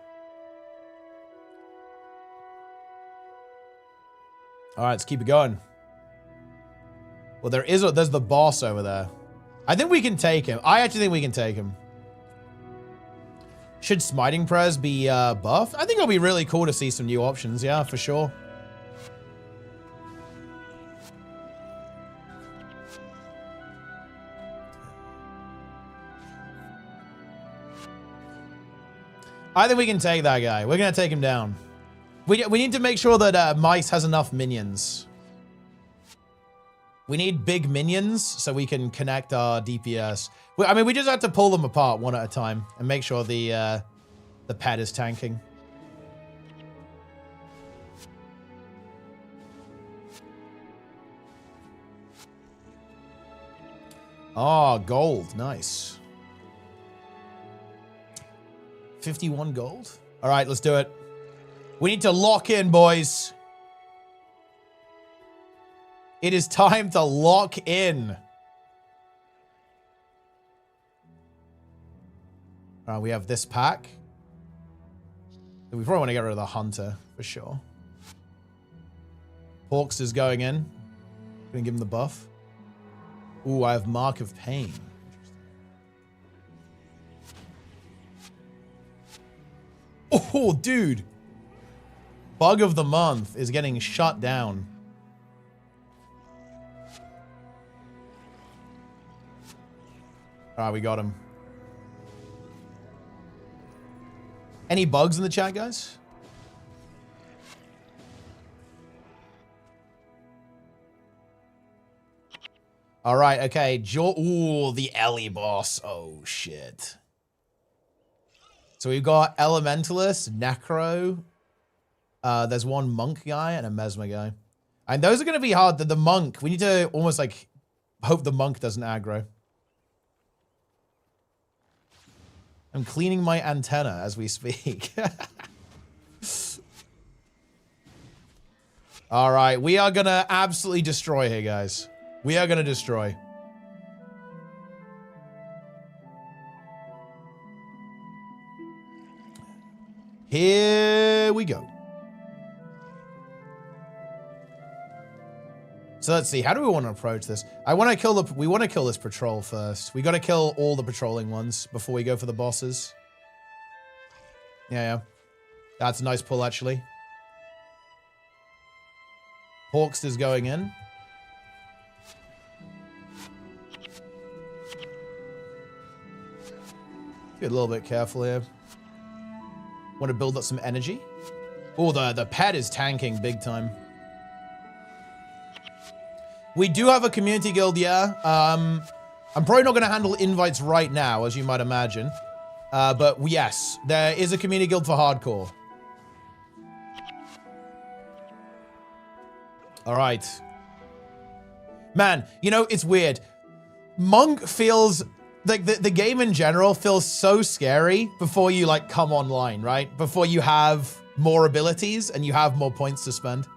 All right, let's keep it going. Well, there's the boss over there. I think we can take him. I actually think we can take him. Should Smiting Prayers be buffed? I think it'll be really cool to see some new options. Yeah, for sure. I think we can take that guy. We're going to take him down. We need to make sure that Mice has enough minions. We need big minions so we can connect our DPS. I mean, we just have to pull them apart one at a time and make sure the pet is tanking. Oh, gold. Nice. 51 gold. All right, let's do it. We need to lock in, boys. It is time to lock in. We have this pack. We probably want to get rid of the Hunter, for sure. Hawks is going in. Gonna give him the buff. Ooh, I have Mark of Pain. Oh, dude. Bug of the month is getting shut down. All right, we got him. Any bugs in the chat, guys? All right, okay. Ooh, the Ellie boss. Oh, shit. So we've got Elementalist, Necro. There's one Monk guy and a Mesmer guy. And those are going to be hard. The Monk, we need to almost like hope the Monk doesn't aggro. I'm cleaning my antenna as we speak. All right, we are going to absolutely destroy here, guys. We are going to destroy. Here we go. So let's see. How do we want to approach this? We want to kill this patrol first. We got to kill all the patrolling ones before we go for the bosses. Yeah. That's a nice pull, actually. Hawks is going in. Be a little bit careful here. Want to build up some energy. Oh, the pet is tanking big time. We do have a community guild, yeah. I'm probably not going to handle invites right now, as you might imagine. But yes, there is a community guild for hardcore. All right. Man, you know, it's weird. Monk feels... like the game in general feels so scary before you like come online, right? Before you have more abilities and you have more points to spend.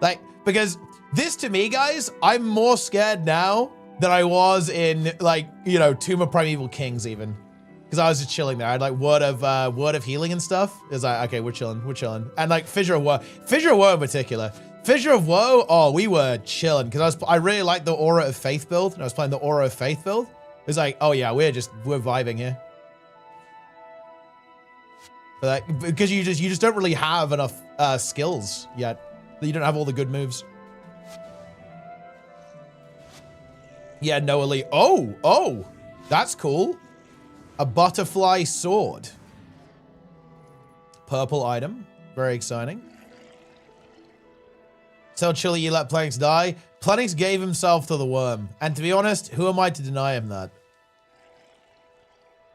Like, because This to me, guys, I'm more scared now than I was in, like, you know, Tomb of Primeval Kings even. Because I was just chilling there. I had like word of healing and stuff. It was like, okay, we're chilling. And like Fissure of Woe in particular. Fissure of Woe, oh, we were chilling. Because I really liked the Aura of Faith build. And I was playing the Aura of Faith build. It was like, oh yeah, we're vibing here. But like, because you just don't really have enough skills yet. You don't have all the good moves. Yeah, no elite. Oh, that's cool. A butterfly sword. Purple item. Very exciting. Tell Chili you let Planix die. Planix gave himself to the worm. And to be honest, who am I to deny him that?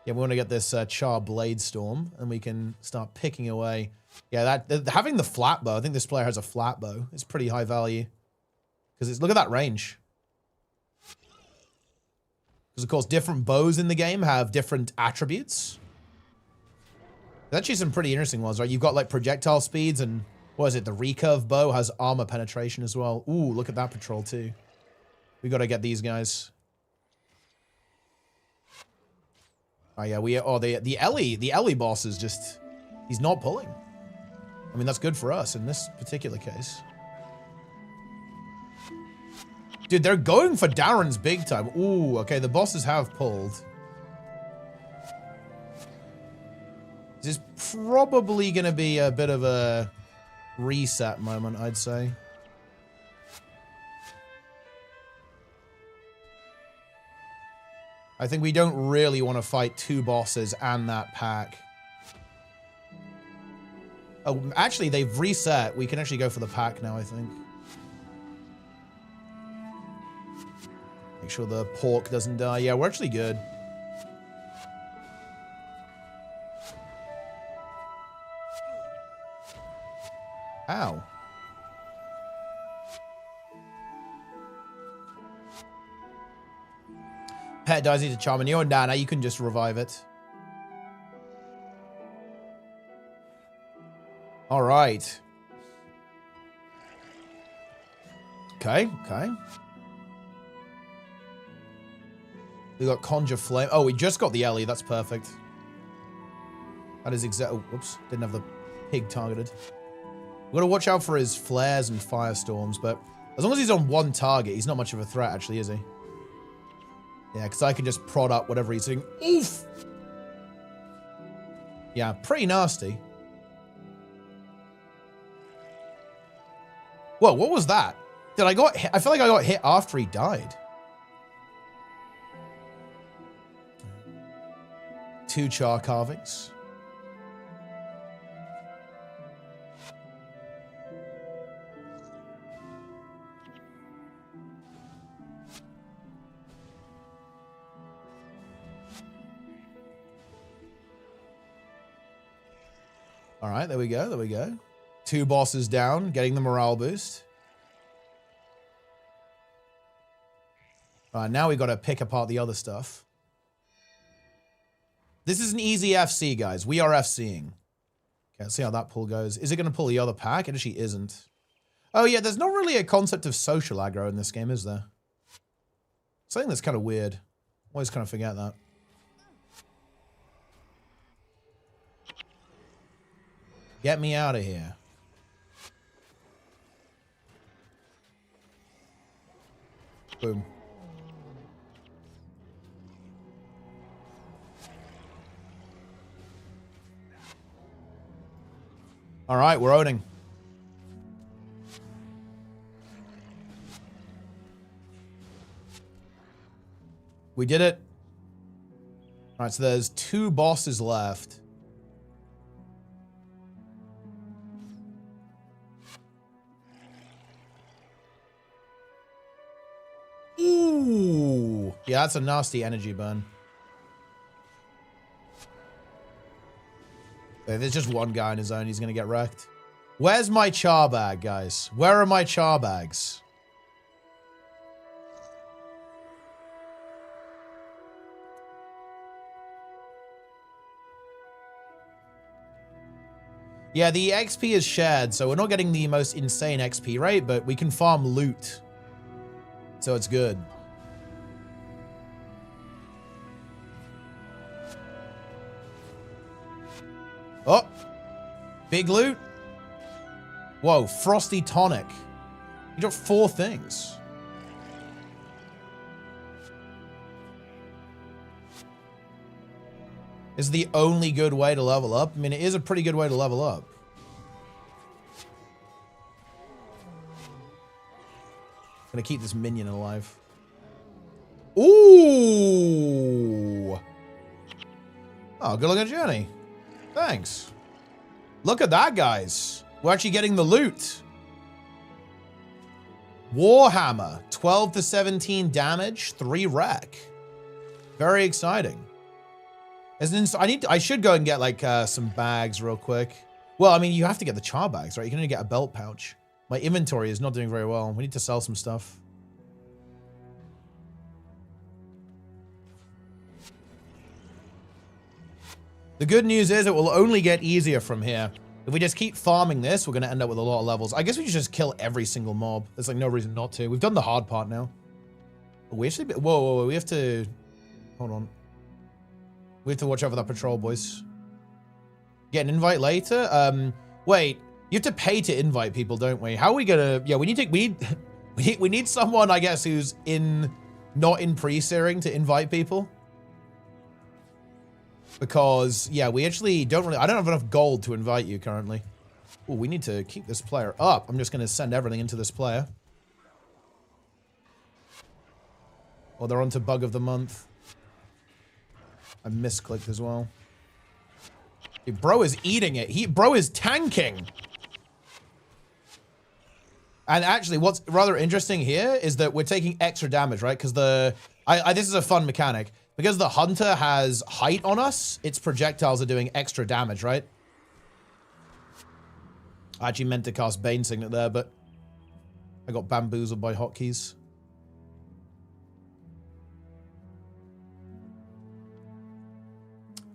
Yeah, we want to get this CHAR Blade Storm, and we can start picking away. Yeah, having the flat bow, I think this player has a flat bow. It's pretty high value. Because look at that range. Because, of course, different bows in the game have different attributes. There's actually some pretty interesting ones, right? You've got, like, projectile speeds and, what is it? The recurve bow has armor penetration as well. Ooh, look at that patrol, too. We got to get these guys. Oh, yeah, the Ellie boss is just, he's not pulling. I mean, that's good for us in this particular case. Dude, they're going for Darren's big time. Ooh, okay, the bosses have pulled. This is probably going to be a bit of a reset moment, I'd say. I think we don't really want to fight two bosses and that pack. Oh, actually, they've reset. We can actually go for the pack now, I think. Make sure the pork doesn't die. Yeah, we're actually good. Ow. Pet dies into Charmin. You're Nana. You can just revive it. All right. Okay. We got Conjure Flame. Oh, we just got the Ellie. That's perfect. That is exact. Oh, whoops. Didn't have the pig targeted. We've got to watch out for his flares and firestorms, but as long as he's on one target, he's not much of a threat, actually, is he? Yeah, because I can just prod up whatever he's doing. Oof! Yeah, pretty nasty. Whoa, what was that? I feel like I got hit after he died. 2 CHAR carvings. All right, there we go. 2 bosses down, getting the morale boost. All right, now we got to pick apart the other stuff. This is an easy FC, guys. We are FCing. Okay, let's see how that pull goes. Is it going to pull the other pack? It actually isn't. Oh, yeah, there's not really a concept of social aggro in this game, is there? Something that's kind of weird. Always kind of forget that. Get me out of here. Boom. All right, we're owning. We did it. All right, so there's 2 bosses left. Ooh. Yeah, that's a nasty energy burn. If there's just one guy in his zone, he's going to get wrecked. Where's my CHAR bag, guys? Where are my CHAR bags? Yeah, the XP is shared, so we're not getting the most insane XP rate, but we can farm loot. So it's good. Oh, big loot. Whoa, frosty tonic. You got 4 things. Is the only good way to level up? I mean, it is a pretty good way to level up. Gonna keep this minion alive. Ooh! Oh, good looking journey. Thanks. Look at that, guys. We're actually getting the loot. Warhammer, 12 to 17 damage, 3 wreck. Very exciting. I should go and get like some bags real quick. Well, I mean, you have to get the char bags, right? You can only get a belt pouch. My inventory is not doing very well. We need to sell some stuff. The good news is it will only get easier from here. If we just keep farming this, we're going to end up with a lot of levels. I guess we should just kill every single mob. There's like no reason not to. We've done the hard part now. We actually... Whoa, we have to... Hold on. We have to watch over that patrol, boys. Get an invite later? Wait. You have to pay to invite people, don't we? How are we gonna... Yeah, we need someone, I guess, who's not in pre-searing to invite people. Because, yeah, we actually don't really... I don't have enough gold to invite you currently. Oh, we need to keep this player up. I'm just gonna send everything into this player. Oh, they're on to bug of the month. I misclicked as well. Dude, bro is eating it. Bro is tanking. And actually, what's rather interesting here is that we're taking extra damage, right? Because this is a fun mechanic. Because the hunter has height on us, its projectiles are doing extra damage, right? I actually meant to cast Bane Signet there, but I got bamboozled by hotkeys.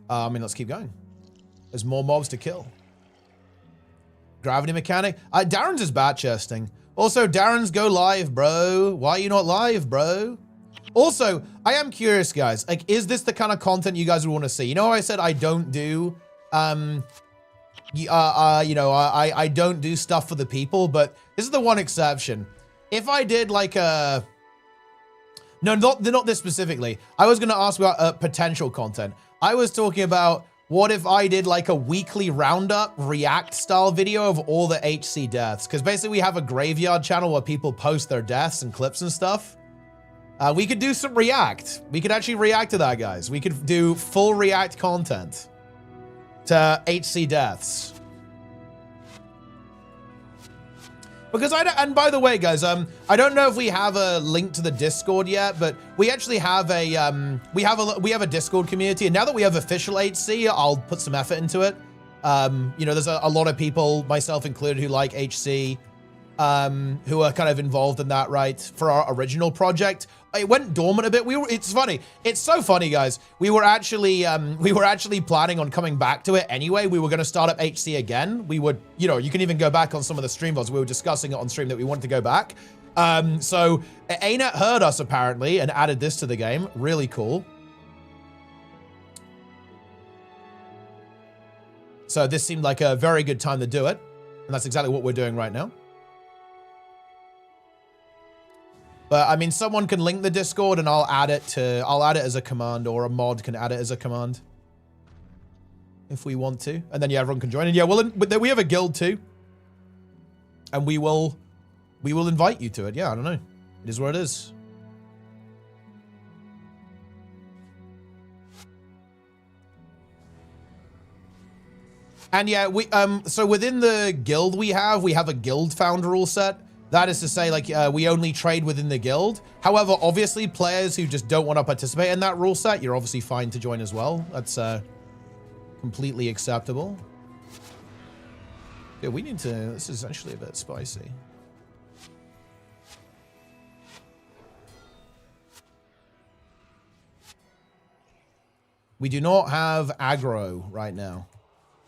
I mean, let's keep going. There's more mobs to kill. Gravity mechanic. Darren's is bat chesting. Also, Darren's go live, bro. Why are you not live, bro? Also, I am curious, guys. Like, is this the kind of content you guys would want to see? You know how I said I don't do, you know, I don't do stuff for the people, but this is the one exception. If I did like a... No, not this specifically. I was going to ask about potential content. I was talking about what if I did like a weekly roundup react style video of all the HC deaths? Because basically we have a graveyard channel where people post their deaths and clips and stuff. We could do some react. We could actually react to that, guys. We could do full react content to HC deaths. Because and by the way, guys, I don't know if we have a link to the Discord yet, but we actually have a we have a Discord community, and now that we have official HC, I'll put some effort into it. You know, there's a lot of people, myself included, who like HC, who are kind of involved in that, right? For our original project, it went dormant a bit. It's funny. It's so funny, guys. We were actually planning on coming back to it anyway. We were going to start up HC again. We would, you know, you can even go back on some of the stream VODs. We were discussing it on stream that we wanted to go back. So ArenaNet heard us apparently and added this to the game. Really cool. So this seemed like a very good time to do it. And that's exactly what we're doing right now. But I mean, someone can link the Discord and I'll add it as a command, or a mod can add it as a command if we want to. And then yeah, everyone can join. And yeah, but we have a guild too. And we will invite you to it. Yeah, I don't know. It is what it is. And yeah, so within the guild we have a guild found rule set. That is to say, like, we only trade within the guild. However, obviously, players who just don't want to participate in that rule set, you're obviously fine to join as well. That's completely acceptable. Yeah, we need to... This is actually a bit spicy. We do not have aggro right now.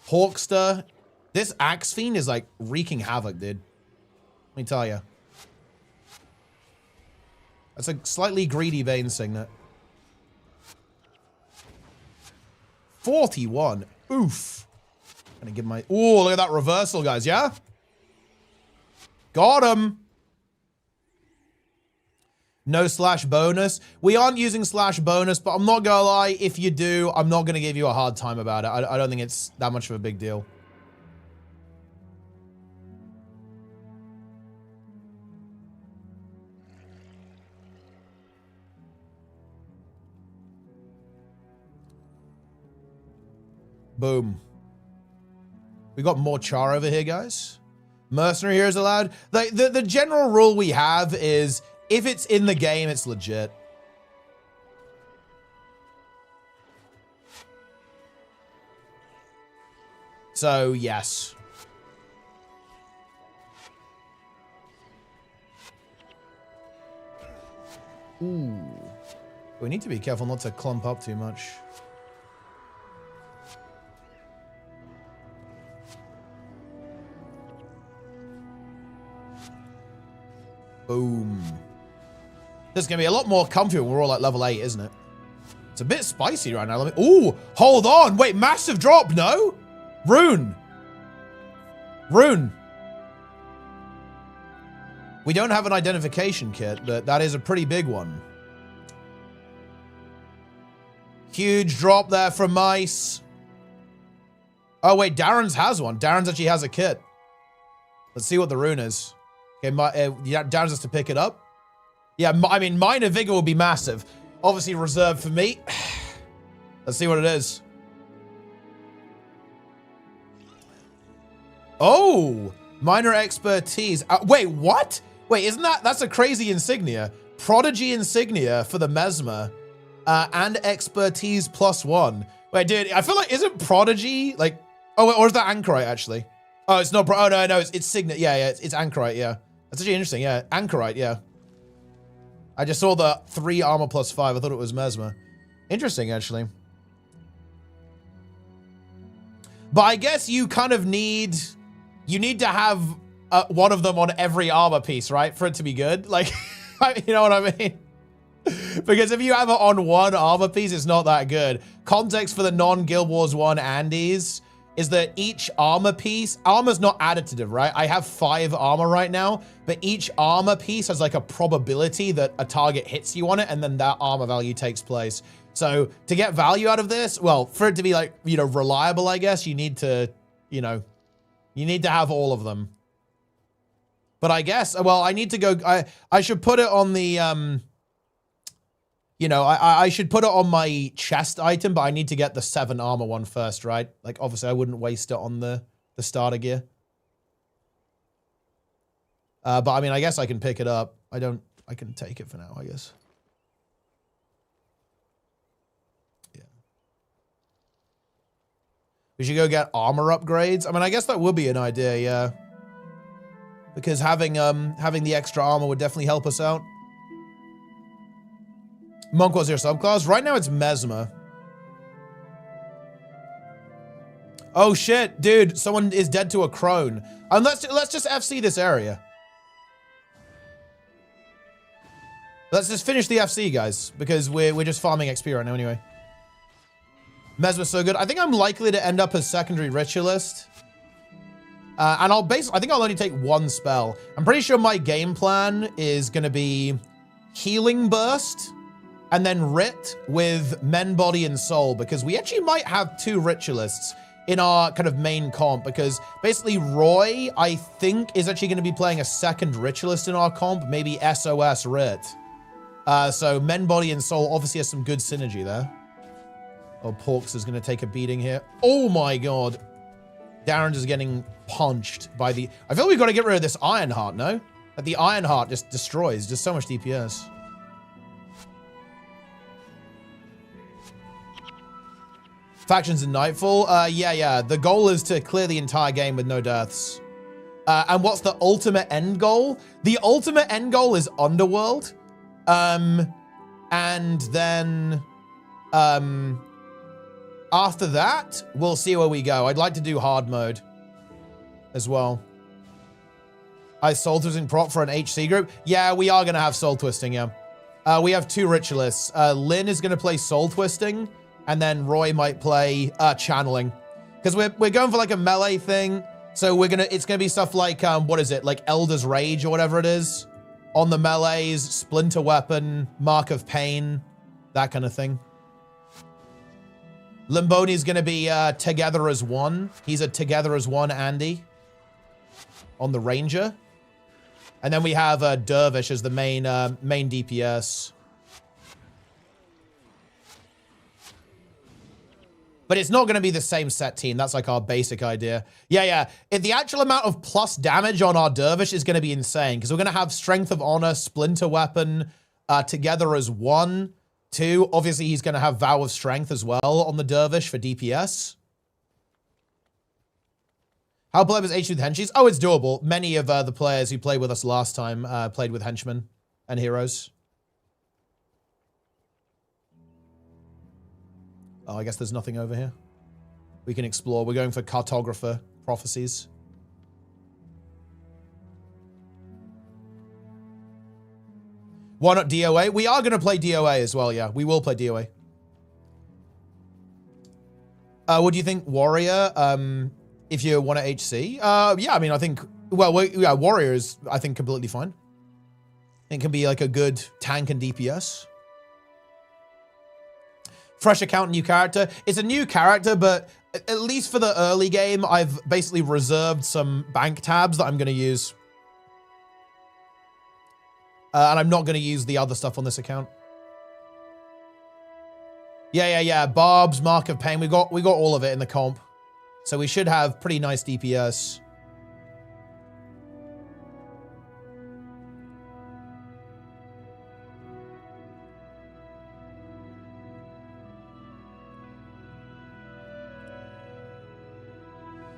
Hawkster This Axe Fiend is like wreaking havoc, dude. Let me tell you. That's a slightly greedy Bane Signet. 41. Oof. Gonna give my... Ooh, look at that reversal, guys, yeah? Got him. No slash bonus. We aren't using slash bonus, but I'm not gonna lie. If you do, I'm not gonna give you a hard time about it. I don't think it's that much of a big deal. Boom. We got more char over here, guys. Mercenary heroes allowed. The general rule we have is if it's in the game, it's legit. So, yes. Ooh. We need to be careful not to clump up too much. Boom. This is going to be a lot more comfy when we're all at level 8, isn't it? It's a bit spicy right now. Let me... Ooh, hold on. Wait, massive drop, no? Rune. Rune. We don't have an identification kit, but that is a pretty big one. Huge drop there from Mice. Oh, wait, Darren's has one. Darren's actually has a kit. Let's see what the rune is. Okay, Darren's has to pick it up. Yeah, I mean, Minor Vigor will be massive. Obviously reserved for me. Let's see what it is. Oh, Minor Expertise. Wait, what? Wait, isn't that's a crazy insignia. Prodigy insignia for the Mesmer. And Expertise +1. Wait, dude, I feel like, isn't Prodigy, like, oh, or is that Anchorite, actually? Oh, it's not, oh, no, it's Signet. Yeah, it's Anchorite, yeah. That's actually interesting, yeah. Anchorite, yeah. I just saw the 3 armor +5. I thought it was Mesmer. Interesting, actually. But I guess you kind of need... You need to have one of them on every armor piece, right? For it to be good. Like, you know what I mean? Because if you have it on one armor piece, it's not that good. Context for the non-Guild Wars 1 Andes is that each armor piece, armor's not additive, right? I have 5 armor right now, but each armor piece has like a probability that a target hits you on it, and then that armor value takes place. So to get value out of this, well, for it to be like, you know, reliable, I guess, you need to, you know, you need to have all of them. But I guess, well, I need to go, I should put it on the, you know, I should put it on my chest item, but I need to get the 7 armor one first, right? Like, obviously, I wouldn't waste it on the starter gear. But, I mean, I guess I can pick it up. I can take it for now, I guess. Yeah. We should go get armor upgrades. I mean, I guess that would be an idea, yeah. Because having the extra armor would definitely help us out. Monk was your subclass. Right now it's Mesmer. Oh shit, dude! Someone is dead to a crone. And let's just FC this area. Let's just finish the FC, guys, because we're just farming XP right now anyway. Mesmer's so good. I think I'm likely to end up as secondary ritualist. And I think I'll only take 1 spell. I'm pretty sure my game plan is gonna be Healing Burst. And then Rit with Men, Body, and Soul, because we actually might have 2 Ritualists in our kind of main comp, because basically Roy, I think, is actually going to be playing a 2nd Ritualist in our comp, maybe SOS Rit. So Men, Body, and Soul obviously has some good synergy there. Oh, Porks is going to take a beating here. Oh my god. Darren's is getting punched by the... I feel like we've got to get rid of this Ironheart, no? Like the Ironheart just destroys, just so much DPS. Factions in Nightfall? Yeah. The goal is to clear the entire game with no deaths. And what's the ultimate end goal? The ultimate end goal is Underworld. And then... after that, we'll see where we go. I'd like to do hard mode. as well. Soul Twisting prop for an HC group. Yeah, we are going to have Soul Twisting, yeah. We have 2 Ritualists. Lynn is going to play Soul Twisting, and then Roy might play Channeling. Because we're going for like a melee thing. So it's going to be stuff like, what is it? Like Elder's Rage or whatever it is. On the melees, Splinter Weapon, Mark of Pain, that kind of thing. Limboni's going to be Together as One. He's a Together as One Andy on the Ranger. And then we have Dervish as the main DPS. But it's not going to be the same set team. That's like our basic idea. Yeah. The actual amount of plus damage on our Dervish is going to be insane. Because we're going to have Strength of Honor, Splinter Weapon, Together as One, 2. Obviously, he's going to have Vow of Strength as well on the Dervish for DPS. How play was H with Henchies? Oh, it's doable. Many of the players who played with us last time played with Henchmen and Heroes. Oh, I guess there's nothing over here. We can explore. We're going for Cartographer Prophecies. Why not DOA? We are going to play DOA as well, yeah. We will play DOA. What do you think, Warrior? If you want to HC? Yeah, I mean, I think... Well, yeah, Warrior is, I think, completely fine. It can be like a good tank and DPS. Fresh account, new character. It's a new character, but at least for the early game, I've basically reserved some bank tabs that I'm going to use. And I'm not going to use the other stuff on this account. Yeah. Barbs, Mark of Pain. We got all of it in the comp. So we should have pretty nice DPS.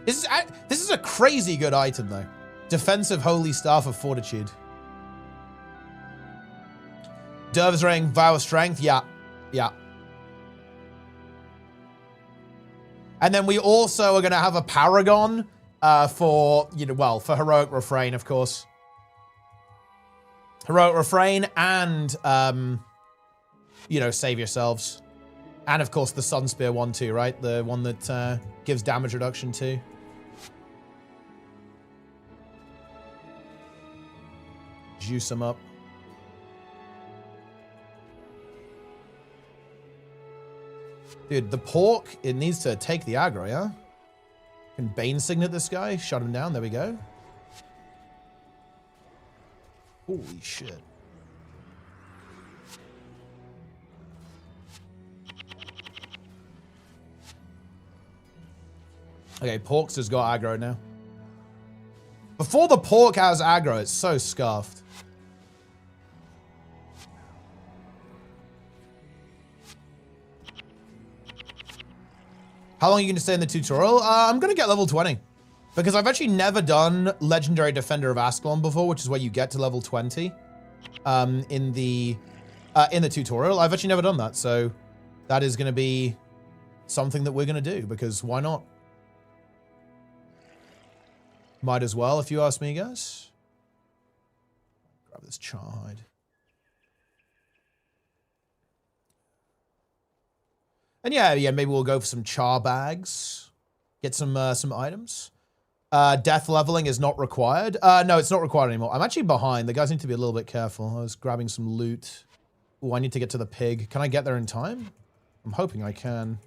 This is a crazy good item, though. Defensive Holy Staff of Fortitude. Derv's Ring, Vow of Strength. Yeah. And then we also are going to have a Paragon for, for Heroic Refrain, of course. Heroic Refrain and, Save Yourselves. And, of course, the Sun Spear one, too, right? The one that gives damage reduction, too. Juice them up. Dude, the pork, it needs to take the aggro, yeah? Can Bane Signet this guy? Shut him down. There we go. Holy shit. Okay, Pork's has got aggro now. Before the Pork has aggro, it's so scuffed. How long are you going to stay in the tutorial? I'm going to get level 20. Because I've actually never done Legendary Defender of Ascalon before, which is where you get to level 20 in the tutorial. I've actually never done that, so that is going to be something that we're going to do, because why not? Might as well, if you ask me, guys. Grab this char hide. And yeah, maybe we'll go for some char bags. Get some items. Death leveling is not required. No, it's not required anymore. I'm actually behind. The guys need to be a little bit careful. I was grabbing some loot. Oh, I need to get to the pig. Can I get there in time? I'm hoping I can.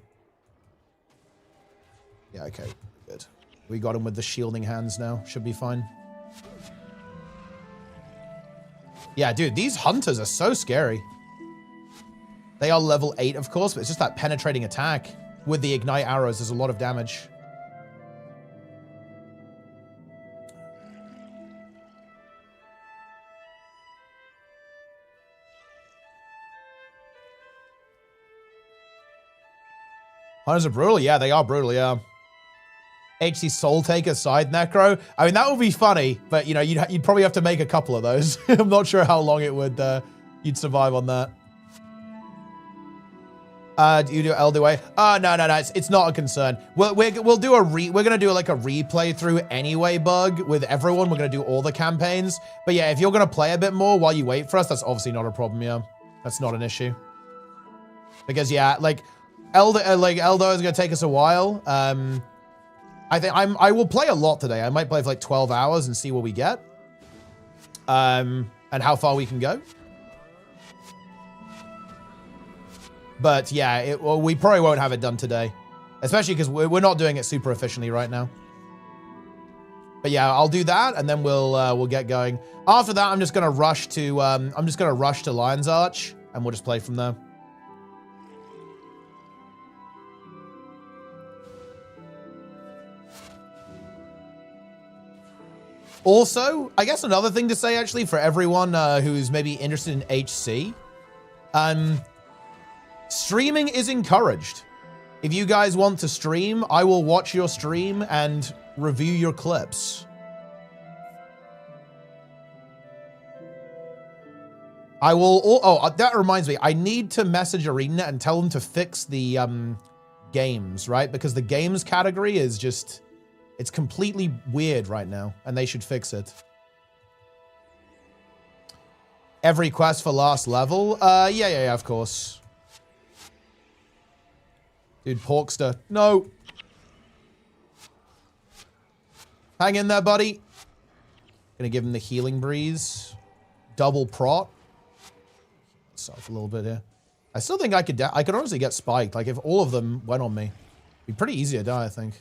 Yeah, okay. Good. We got him with the shielding hands now. Should be fine. Yeah, dude, these hunters are so scary. They are level 8, of course, but it's just that penetrating attack. With the ignite arrows, there's a lot of damage. Hunters are brutal? Yeah, they are brutal, yeah. HC Soul Taker side necro. I mean, that would be funny, but, you'd probably have to make a couple of those. I'm not sure how long it would, you'd survive on that. Do you do LDOA? No. It's not a concern. We're gonna do like a replay through anyway, Bug, with everyone. We're gonna do all the campaigns. But yeah, if you're gonna play a bit more while you wait for us, that's obviously not a problem. Yeah, that's not an issue. Because yeah, like LDOA is gonna take us a while. I think I will play a lot today. I might play for like 12 hours and see what we get. And how far we can go. But yeah, we probably won't have it done today, especially because we're not doing it super efficiently right now. But yeah, I'll do that, and then we'll get going. After that, I'm just gonna rush to Lion's Arch, and we'll just play from there. Also, I guess another thing to say actually for everyone who's maybe interested in HC, streaming is encouraged. If you guys want to stream, I will watch your stream and review your clips. I will, oh, that reminds me, I need to message ArenaNet and tell them to fix the games, right? Because the games category is just, it's completely weird right now, and they should fix it. Every quest for last level? Yeah, of course. Dude, Porkster. No. Hang in there, buddy. Gonna give him the healing breeze. Double prot. Myself a little bit here. I still think I could honestly get spiked. Like, if all of them went on me. It'd be pretty easy to die, I think.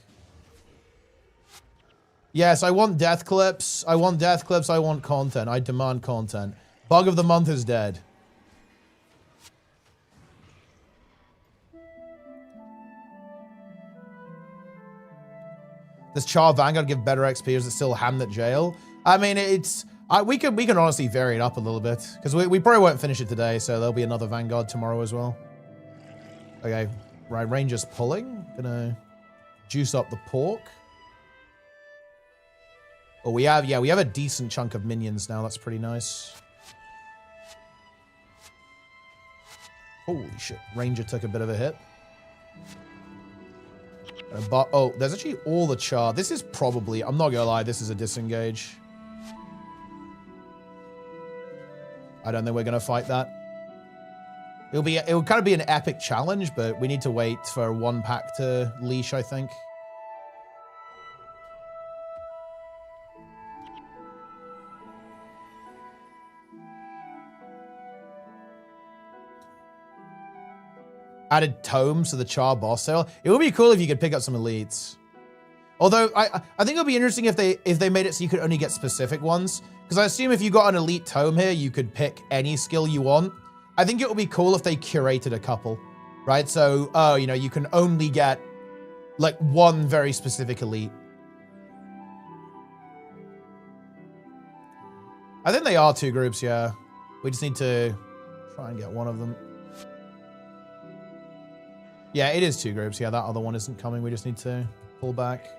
Yes, I want death clips. I want death clips. I want content. I demand content. Bug of the month is dead. Does Char Vanguard give better XP, or is it still Hamnet Jail? I mean, we can honestly vary it up a little bit, because we probably won't finish it today, so there'll be another Vanguard tomorrow as well. Okay, right, Ranger's pulling. Gonna juice up the pork. Oh, we have a decent chunk of minions now. That's pretty nice. Holy shit, Ranger took a bit of a hit. Oh, there's actually all the char. This is probably, I'm not gonna lie, this is a disengage. I don't think we're gonna fight that. It'll kind of be an epic challenge, but we need to wait for one pack to leash, I think. Added tomes to the char boss sale. It would be cool if you could pick up some elites. Although I think it would be interesting if they made it so you could only get specific ones. Because I assume if you got an elite tome here, you could pick any skill you want. I think it would be cool if they curated a couple, right? So, you know, you can only get like one very specific elite. I think they are 2 groups, yeah. We just need to try and get one of them. Yeah, it is 2 groups. Yeah, that other one isn't coming. We just need to pull back.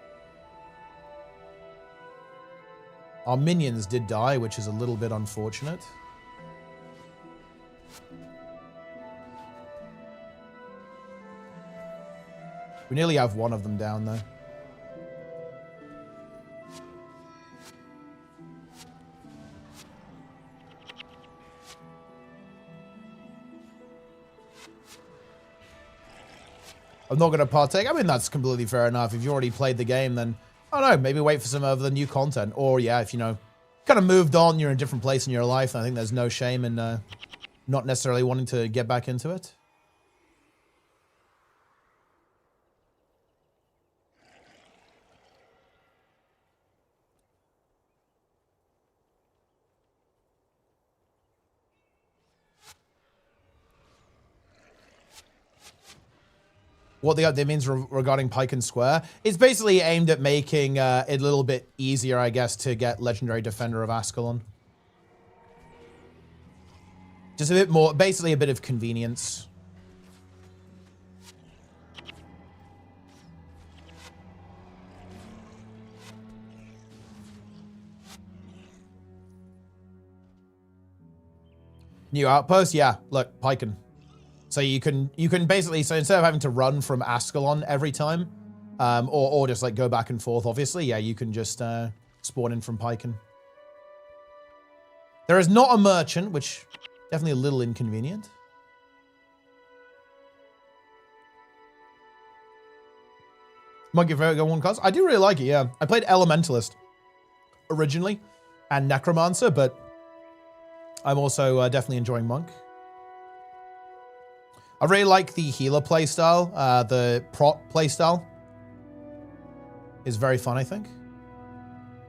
Our minions did die, which is a little bit unfortunate. We nearly have one of them down, though. I'm not going to partake. I mean, that's completely fair enough. If you already played the game, then, I don't know, maybe wait for some of the new content. Or, yeah, if, you know, kind of moved on, you're in a different place in your life, I think there's no shame in not necessarily wanting to get back into it. What the update means regarding Pike and Square. It's basically aimed at making it a little bit easier, I guess, to get Legendary Defender of Ascalon. Just a bit more, basically a bit of convenience. New outpost? Yeah, look, Piken. So you can basically, so instead of having to run from Ascalon every time, or just like go back and forth, obviously, yeah, you can just spawn in from Piken. There is not a merchant, which definitely a little inconvenient. Monkey favorite one class? I do really like it, yeah. I played Elementalist originally and Necromancer, but I'm also definitely enjoying Monk. I really like the healer playstyle. The prot playstyle is very fun, I think.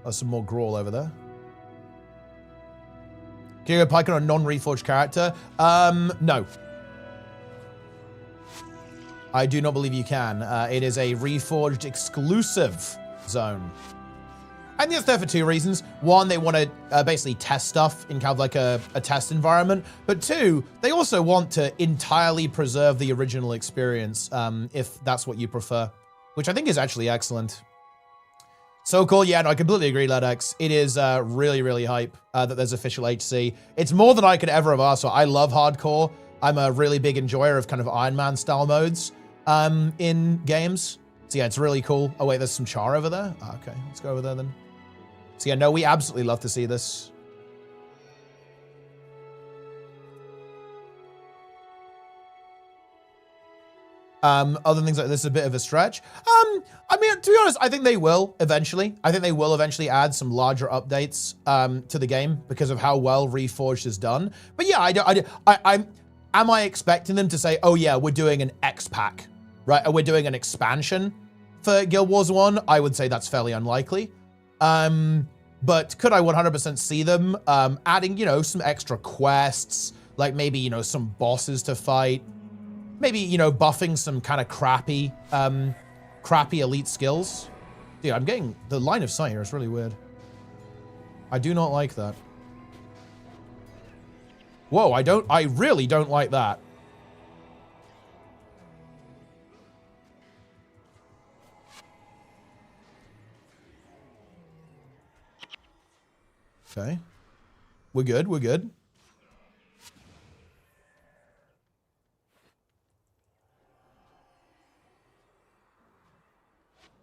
There's some more Grawl over there. Can you go Pike on a non-reforged character? No. I do not believe you can. It is a reforged exclusive zone. I think it's there for two reasons. One, they want to basically test stuff in kind of like a test environment. But two, they also want to entirely preserve the original experience, if that's what you prefer, which I think is actually excellent. So cool. Yeah, no, I completely agree, LedX. It is really, really hype that there's official HC. It's more than I could ever have asked for. I love hardcore. I'm a really big enjoyer of kind of Iron Man style modes in games. So yeah, it's really cool. Oh wait, there's some char over there. Oh, okay, let's go over there then. So yeah, no, we absolutely love to see this. Other things like this is a bit of a stretch. I mean, to be honest, I think they will eventually. I think they will eventually add some larger updates to the game because of how well Reforged is done. But yeah, am I expecting them to say, oh yeah, we're doing an X pack, right? Or we're doing an expansion for Guild Wars 1? I would say that's fairly unlikely. But could I 100% see them adding, you know, some extra quests, like maybe, you know, some bosses to fight, maybe, you know, buffing some kind of crappy elite skills. Dude, I'm getting the line of sight here. It's really weird. I do not like that. Whoa, I really don't like that. Okay. We're good, we're good.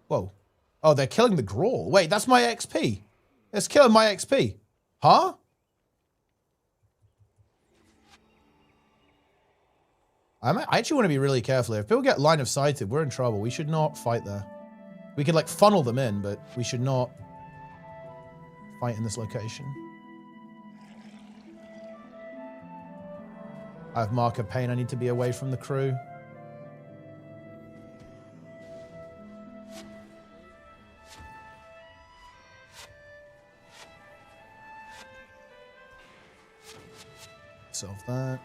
Whoa. Oh, they're killing the Grawl. Wait, that's my XP. It's killing my XP. Huh? I actually want to be really careful here. If people get line of sighted, we're in trouble. We should not fight there. We could like funnel them in, but we should not fight in this location. I have mark of pain. I need to be away from the crew. Solve that.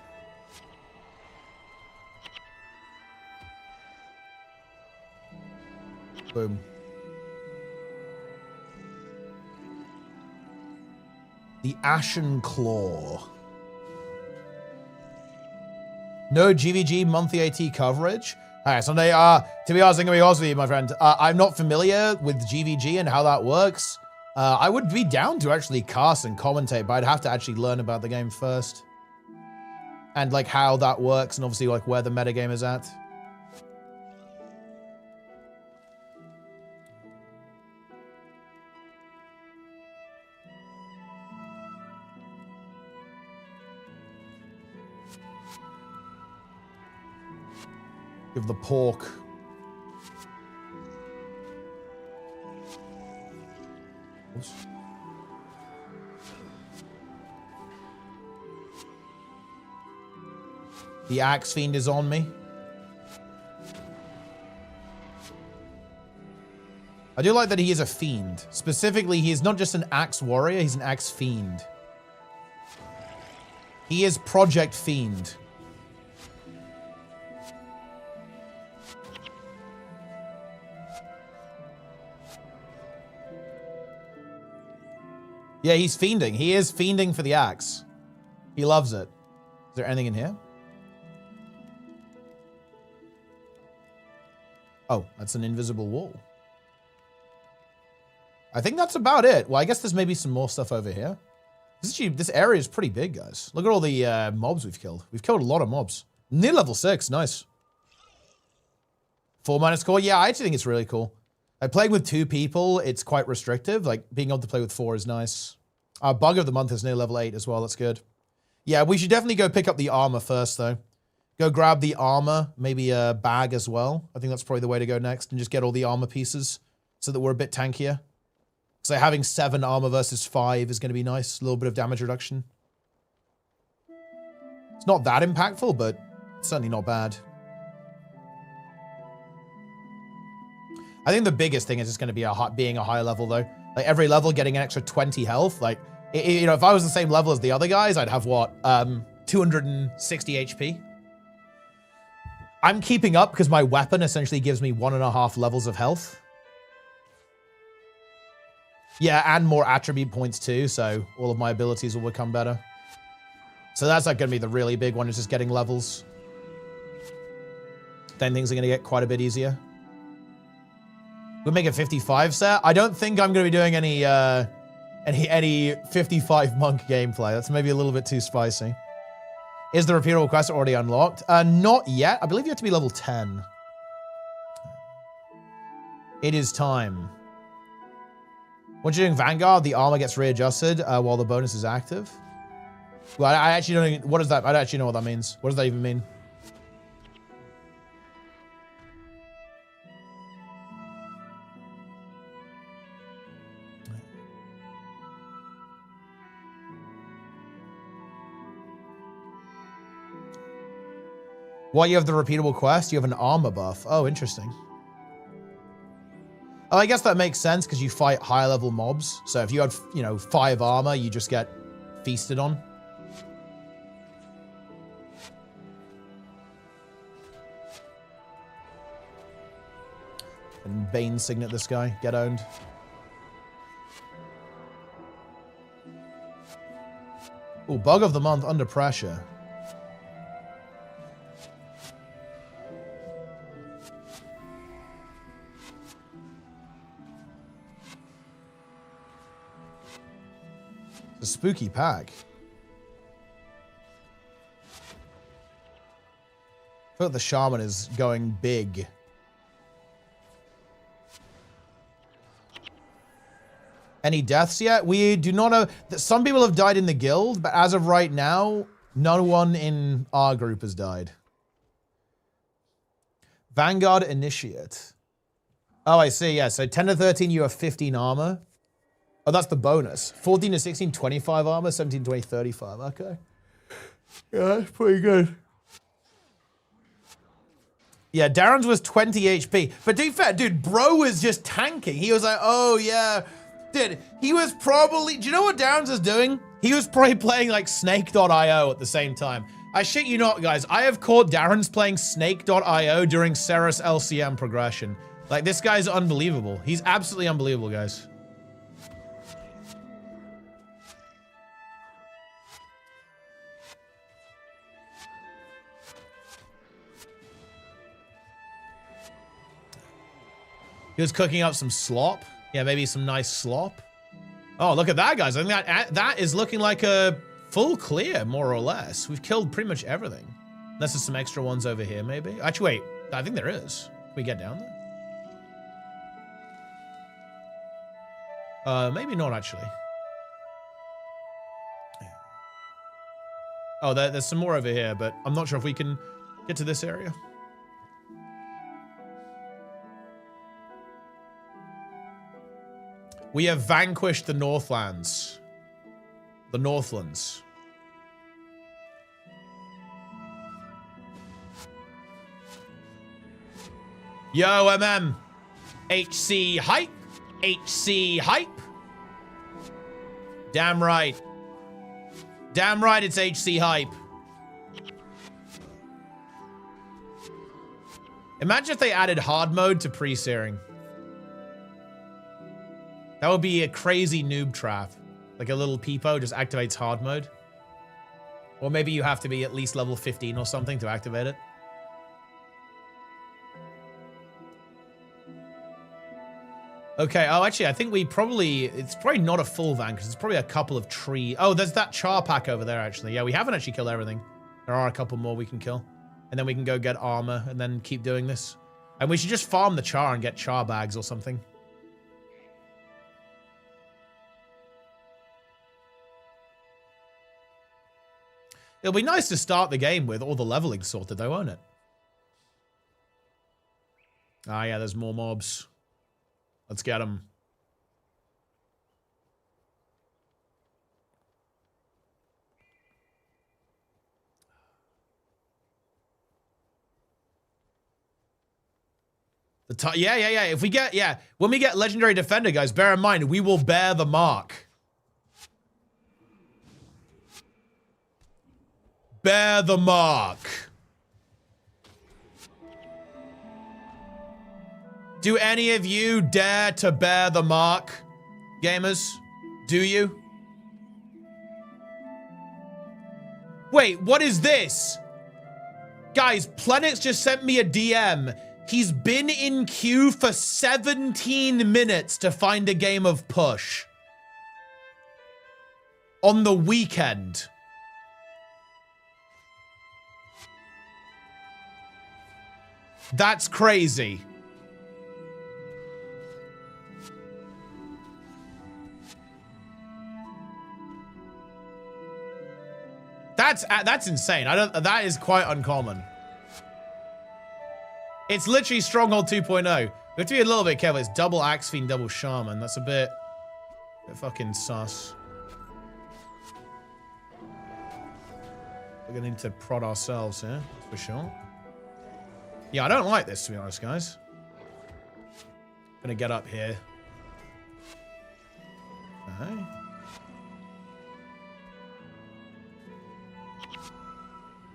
Boom. The Ashen Claw. No GVG monthly AT coverage. All right, Sunday. To be honest, I'm gonna be honest with you, my friend. I'm not familiar with GVG and how that works. I would be down to actually cast and commentate, but I'd have to actually learn about the game first. And like how that works, and obviously like where the metagame is at. Give the pork. Oops. The Axe Fiend is on me. I do like that he is a fiend. Specifically, he is not just an axe warrior, he's an axe fiend. He is Project Fiend. Yeah, he's fiending. He is fiending for the axe. He loves it. Is there anything in here? Oh, that's an invisible wall. I think that's about it. Well, I guess there's maybe some more stuff over here. This area is pretty big, guys. Look at all the mobs we've killed. We've killed a lot of mobs. Near level 6, nice. 4- core, yeah, I actually think it's really cool. Like playing with 2 people, it's quite restrictive. Like being able to play with 4 is nice. Bug of the month is near level 8 as well, that's good. Yeah, we should definitely go pick up the armor first though. Go grab the armor, maybe a bag as well. I think that's probably the way to go next and just get all the armor pieces so that we're a bit tankier. So having 7 armor versus 5 is going to be nice. A little bit of damage reduction. It's not that impactful, but it's certainly not bad. I think the biggest thing is just going to be being a high level though. Like every level getting an extra 20 health. Like, you know, if I was the same level as the other guys, I'd have what? 260 HP. I'm keeping up because my weapon essentially gives me 1.5 levels of health. Yeah, and more attribute points too, so all of my abilities will become better. So that's like going to be the really big one, is just getting levels. Then things are going to get quite a bit easier. We'll make it 55 set. I don't think I'm going to be doing any 55 monk gameplay. That's maybe a little bit too spicy. Is the repeatable quest already unlocked? Not yet. I believe you have to be level 10. It is time. Once you're doing Vanguard, the armor gets readjusted while the bonus is active. Well, I actually don't even, what is that? I don't actually know what that means. What does that even mean? While you have the repeatable quest, you have an armor buff. Oh, interesting. Oh, I guess that makes sense because you fight higher level mobs. So if you had, you know, 5 armor, you just get feasted on. And Bane Signet this guy. Get owned. Oh, bug of the month, Under Pressure. A spooky pack. I feel like the shaman is going big. Any deaths yet? We do not know. Some people have died in the guild, but as of right now, no one in our group has died. Vanguard Initiate. Oh, I see. Yeah, so 10 to 13, you have 15 armor. Oh, that's the bonus. 14 to 16, 25 armor. 17, 20, 35. Okay. Yeah, that's pretty good. Yeah, Darren's was 20 HP. But to be fair, dude, bro was just tanking. He was like, oh, yeah. Dude, he was probably... Do you know what Darren's was doing? He was probably playing, like, Snake.io at the same time. I shit you not, guys. I have caught Darren's playing Snake.io during Ceres LCM progression. Like, this guy's unbelievable. He's absolutely unbelievable, guys. He was cooking up some slop. Yeah, maybe some nice slop. Oh, look at that, guys. I think that is looking like a full clear, more or less. We've killed pretty much everything. Unless there's some extra ones over here, maybe. Actually, wait. I think there is. Can we get down there? Maybe not, actually. Oh, there's some more over here, but I'm not sure if we can get to this area. We have vanquished the Northlands. The Northlands. Yo, MM. HC hype. HC hype. Damn right. Damn right it's HC hype. Imagine if they added hard mode to pre-searing. That would be a crazy noob trap. Like a little peepo just activates hard mode. Or maybe you have to be at least level 15 or something to activate it. Okay, oh, actually, I think it's probably not a full van because it's probably a couple of tree. Oh, there's that char pack over there, actually. Yeah, we haven't actually killed everything. There are a couple more we can kill. And then we can go get armor and then keep doing this. And we should just farm the char and get char bags or something. It'll be nice to start the game with all the leveling sorted though, won't it? Ah, yeah, there's more mobs. Let's get them. Yeah. If we get, when we get Legendary Defender, guys, bear in mind, we will bear the mark. Bear the mark. Do any of you dare to bear the mark, gamers? Do you? Wait, what is this? Guys, Planets just sent me a DM. He's been in queue for 17 minutes to find a game of Push. On the weekend. That's crazy. That's insane. That is quite uncommon. It's literally Stronghold 2.0. We have to be a little bit careful. It's double Axe Fiend, double Shaman. That's a bit fucking sus. We're gonna need to prod ourselves here, for sure. Yeah, I don't like this, to be honest, guys. Gonna get up here. Okay.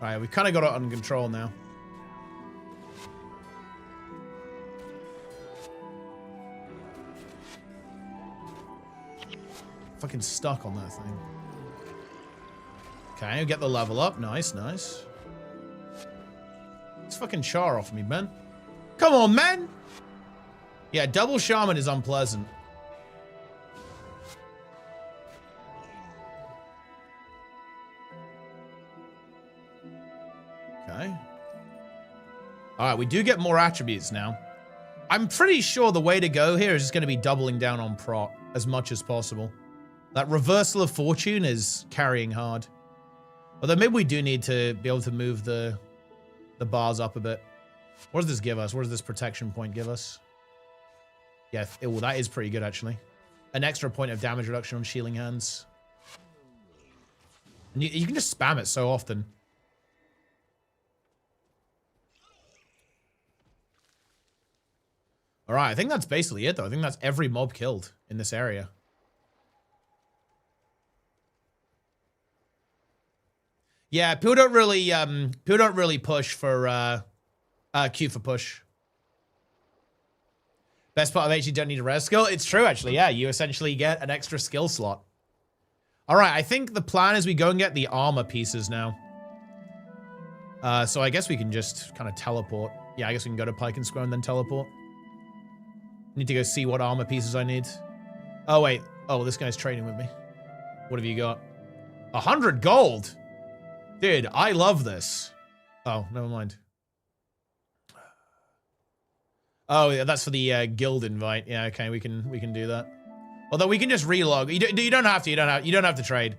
Alright, we've kind of got it under control now. Fucking stuck on that thing. Okay, get the level up. Nice, nice. It's fucking char off me, man. Come on, man! Yeah, double shaman is unpleasant. Okay. Alright, we do get more attributes now. I'm pretty sure the way to go here is just going to be doubling down on prot as much as possible. That reversal of fortune is carrying hard. Although maybe we do need to be able to move the bars up a bit. What does this give us? What does this protection point give us? Yeah, well, that is pretty good, actually. An extra point of damage reduction on shielding hands. And you can just spam it so often. All right, I think that's basically it, though. I think that's every mob killed in this area. Yeah, people don't really push for queue for push. Best part of it, you don't need a res skill. It's true, actually. Yeah, you essentially get an extra skill slot. All right, I think the plan is we go and get the armor pieces now. So I guess we can just kind of teleport. Yeah, I guess we can go to Pike and Square and then teleport. Need to go see what armor pieces I need. Oh, wait. Oh, this guy's trading with me. What have you got? 100 gold. Dude, I love this. Oh, never mind. Oh, yeah, that's for the guild invite. Yeah, okay, we can do that. Although we can just relog. You don't have to. You don't have to trade.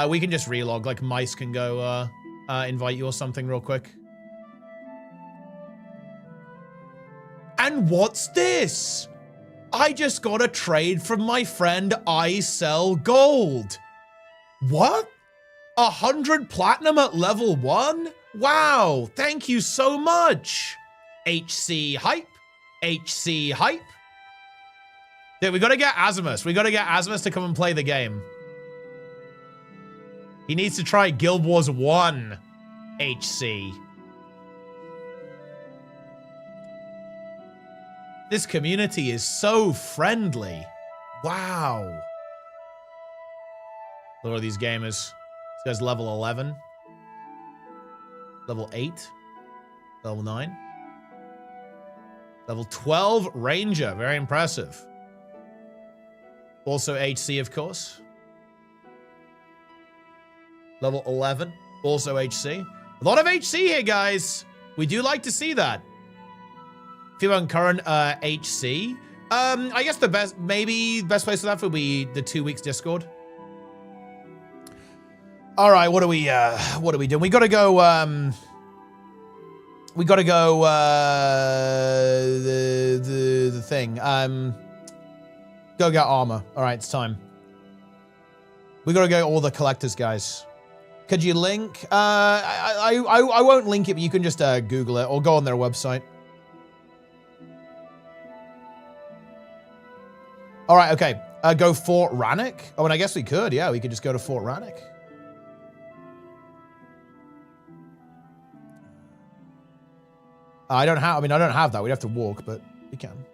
We can just relog. Like Mice can go invite you or something real quick. And what's this? I just got a trade from my friend I Sell Gold. What? 100 platinum at level 1? Wow, thank you so much. HC hype. HC hype. Dude, we gotta get Azimus. We gotta get Azimus to come and play the game. He needs to try Guild Wars 1 HC. This community is so friendly. Wow. Look at these gamers. This guy's level 11. Level 8. Level 9. Level 12 Ranger. Very impressive. Also HC, of course. Level 11. Also HC. A lot of HC here, guys. We do like to see that. If you're on current HC, I guess the best place for that would be the 2 weeks Discord. All right, what are we doing? We gotta go. We gotta go. The thing. Go get armor. All right, it's time. We gotta go all the collectors, guys. Could you link? I won't link it, but you can just Google it or go on their website. All right, okay. Go Fort Rannoch. Oh, and I guess we could. Yeah, we could just go to Fort Rannoch. I don't have that. We'd have to walk, but we can.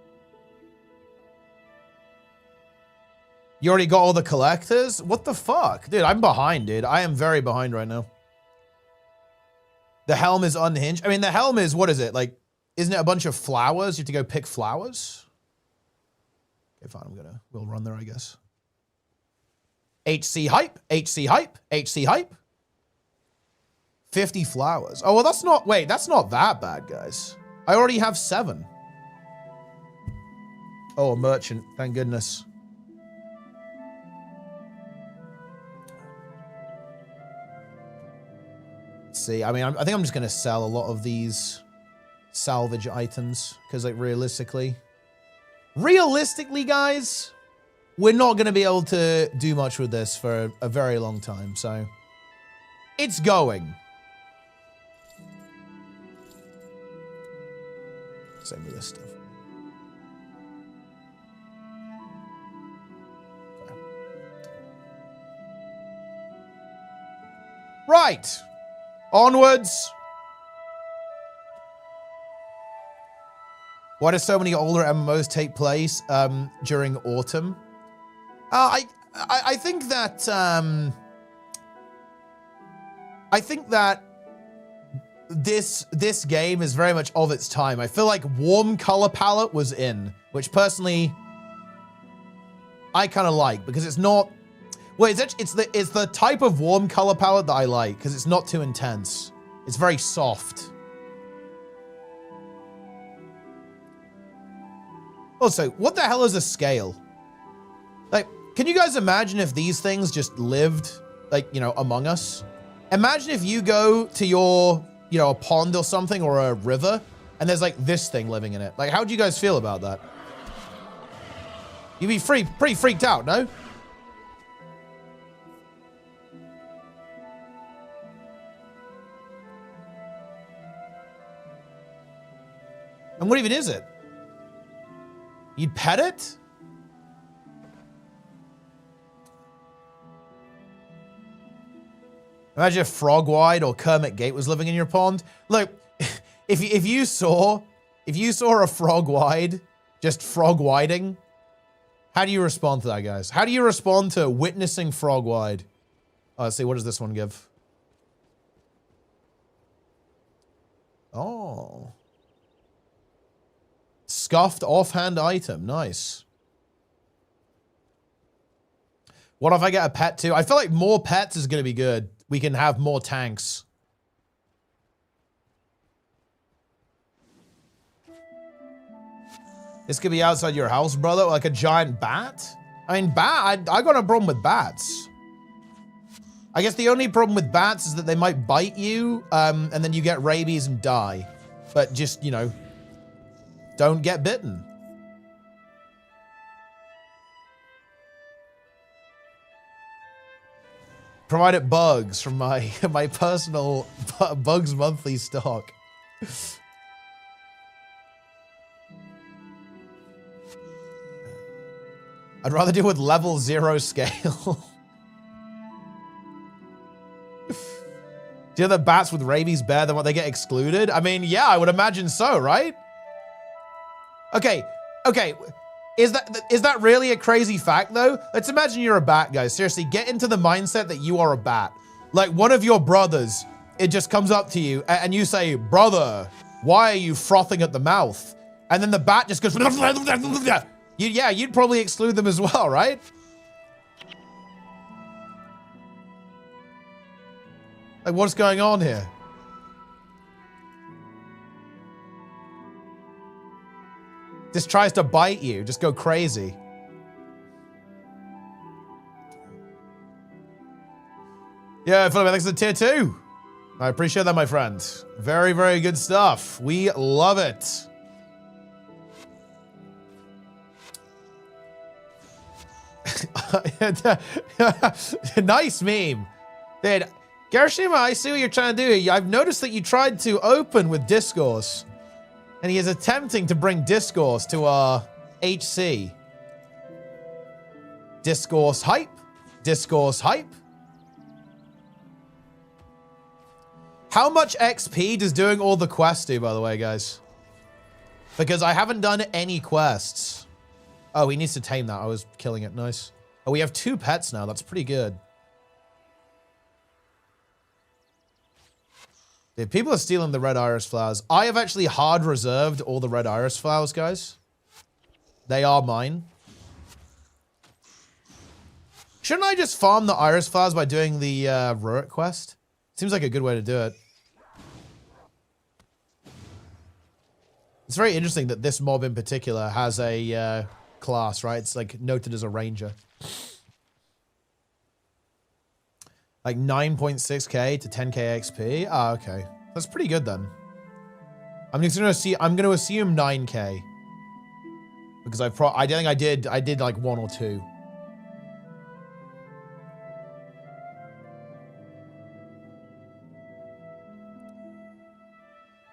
You already got all the collectors? What the fuck? Dude, I'm behind, dude. I am very behind right now. The helm is unhinged. I mean, the helm is, what is it? Like, isn't it a bunch of flowers? You have to go pick flowers? Okay, fine. We'll run there, I guess. HC hype, HC hype, HC hype. 50 flowers. Oh, well, that's not that bad, guys. I already have 7. Oh, a merchant. Thank goodness. Let's see. I mean, I think I'm just going to sell a lot of these salvage items because, like, realistically, guys, we're not going to be able to do much with this for a very long time. So it's going. Same with this stuff. Okay. Right. Onwards. Why do so many older MMOs take place during autumn? I think that this game is very much of its time. I feel like warm color palette was in, which personally I kind of like because it's not. Well, it's the type of warm color palette that I like because it's not too intense. It's very soft. Also, what the hell is a scale? Like, can you guys imagine if these things just lived, like, you know, among us? Imagine if you go to your, you know, a pond or something or a river and there's like this thing living in it. Like, how do you guys feel about that? You'd be pretty freaked out, no? And what even is it? You'd pet it? Imagine if Frogwide or Kermit Gate was living in your pond. Look, if you saw a Frogwide just frog-widing, how do you respond to that, guys? How do you respond to witnessing Frogwide? Oh, let's see, what does this one give? Oh. Scuffed offhand item, nice. What if I get a pet too? I feel like more pets is gonna be good. We can have more tanks. This could be outside your house, brother, like a giant bat. I mean, I got a problem with bats. I guess the only problem with bats is that they might bite you, and then you get rabies and die. But just, you know, don't get bitten. Provided bugs from my personal bugs monthly stock. I'd rather deal with level 0 scale. Do the bats with rabies better than what they get excluded? I mean, yeah, I would imagine so, right? Okay. Is that really a crazy fact, though? Let's imagine you're a bat, guys. Seriously, get into the mindset that you are a bat. Like, one of your brothers, it just comes up to you, and you say, brother, why are you frothing at the mouth? And then the bat just goes... Yeah, you'd probably exclude them as well, right? Like, what's going on here? Just tries to bite you. Just go crazy. Yeah, Philip, thanks for the tier 2. I appreciate that, my friend. Very, very good stuff. We love it. Nice meme. Dude, Garashima, I see what you're trying to do. I've noticed that you tried to open with Discourse. And he is attempting to bring Discourse to our HC. Discourse hype. Discourse hype. How much XP does doing all the quests do, by the way, guys? Because I haven't done any quests. Oh, he needs to tame that. I was killing it. Nice. Oh, we have 2 pets now. That's pretty good. Dude, people are stealing the red iris flowers. I have actually hard reserved all the red iris flowers, guys. They are mine. Shouldn't I just farm the iris flowers by doing the Rurik quest? Seems like a good way to do it. It's very interesting that this mob in particular has a class, right? It's like noted as a ranger. Like 9.6k to 10k XP. Ah, okay. That's pretty good then. I'm gonna assume 9k. Because I think I did like 1 or 2.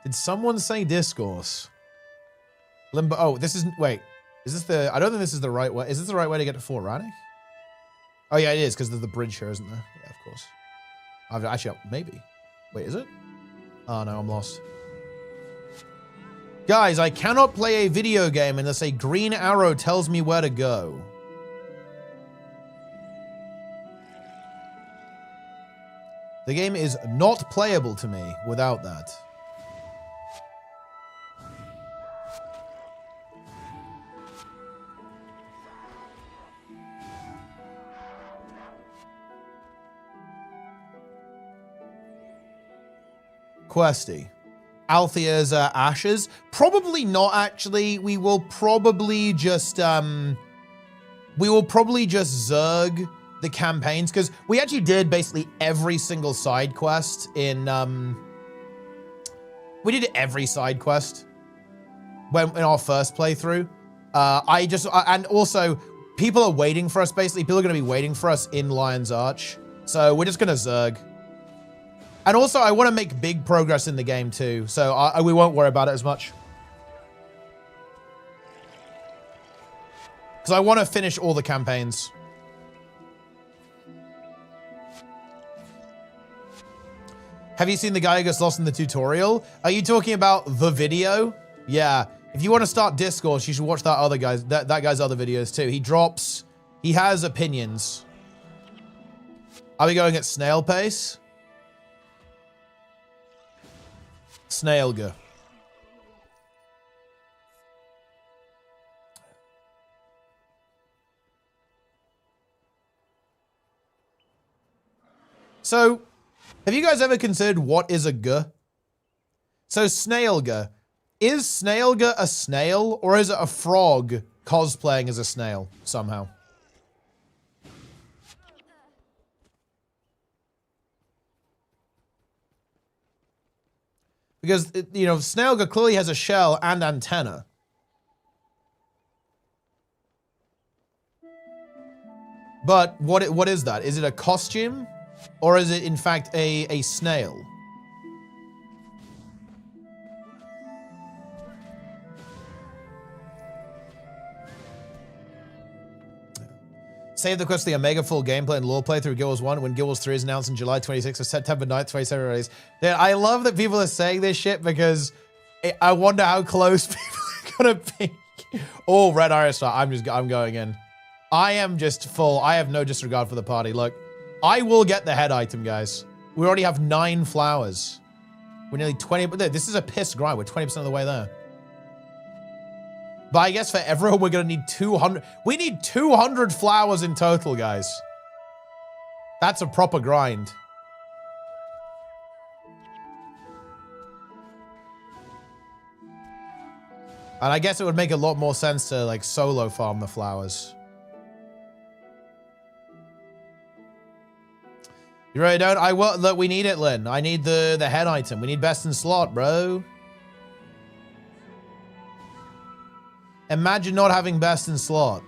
Did someone say Discourse? Limbo. Oh, this isn't. Wait. Is this the. I don't think this is the right way. Is this the right way to get to Fort Rannoch? Oh, yeah, it is, because there's the bridge here, isn't there? Yeah, of course. Actually, maybe. Wait, is it? Oh, no, I'm lost. Guys, I cannot play a video game unless a green arrow tells me where to go. The game is not playable to me without that. Questy. Althea's ashes. Probably not, actually. We will probably just zerg the campaigns, because we actually did basically every single side quest in we did every side quest in our first playthrough. And also people are waiting for us, basically. People are going to be waiting for us in Lion's Arch. So we're just going to zerg. And also, I want to make big progress in the game, too. So we won't worry about it as much. Because I want to finish all the campaigns. Have you seen the guy who gets lost in the tutorial? Are you talking about the video? Yeah. If you want to start Discourse, you should watch that other guy's, that guy's other videos, too. He has opinions. Are we going at snail pace? Snailga. So, have you guys ever considered what is a G? So, Snailga. Is Snailga a snail, or is it a frog cosplaying as a snail somehow? Because, you know, Snailga clearly has a shell and antenna. But what is that? Is it a costume? Or is it, in fact, a snail? Save the quest for the Omega full gameplay and lore playthrough Guild Wars 1 when Guild Wars 3 is announced in July 26th or September 9th, 27 release. Dude, I love that people are saying this shit because I wonder how close people are gonna be. Oh, Red Iris Star. I'm going in. I am just full. I have no disregard for the party. Look, I will get the head item, guys. We already have 9 flowers. We're nearly 20, but this is a piss grind. We're 20% of the way there. But I guess for everyone, we're going to need 200. We need 200 flowers in total, guys. That's a proper grind. And I guess it would make a lot more sense to, like, solo farm the flowers. You really don't? I will. Look, we need it, Lynn. I need the head item. We need best in slot, bro. Imagine not having best in slot.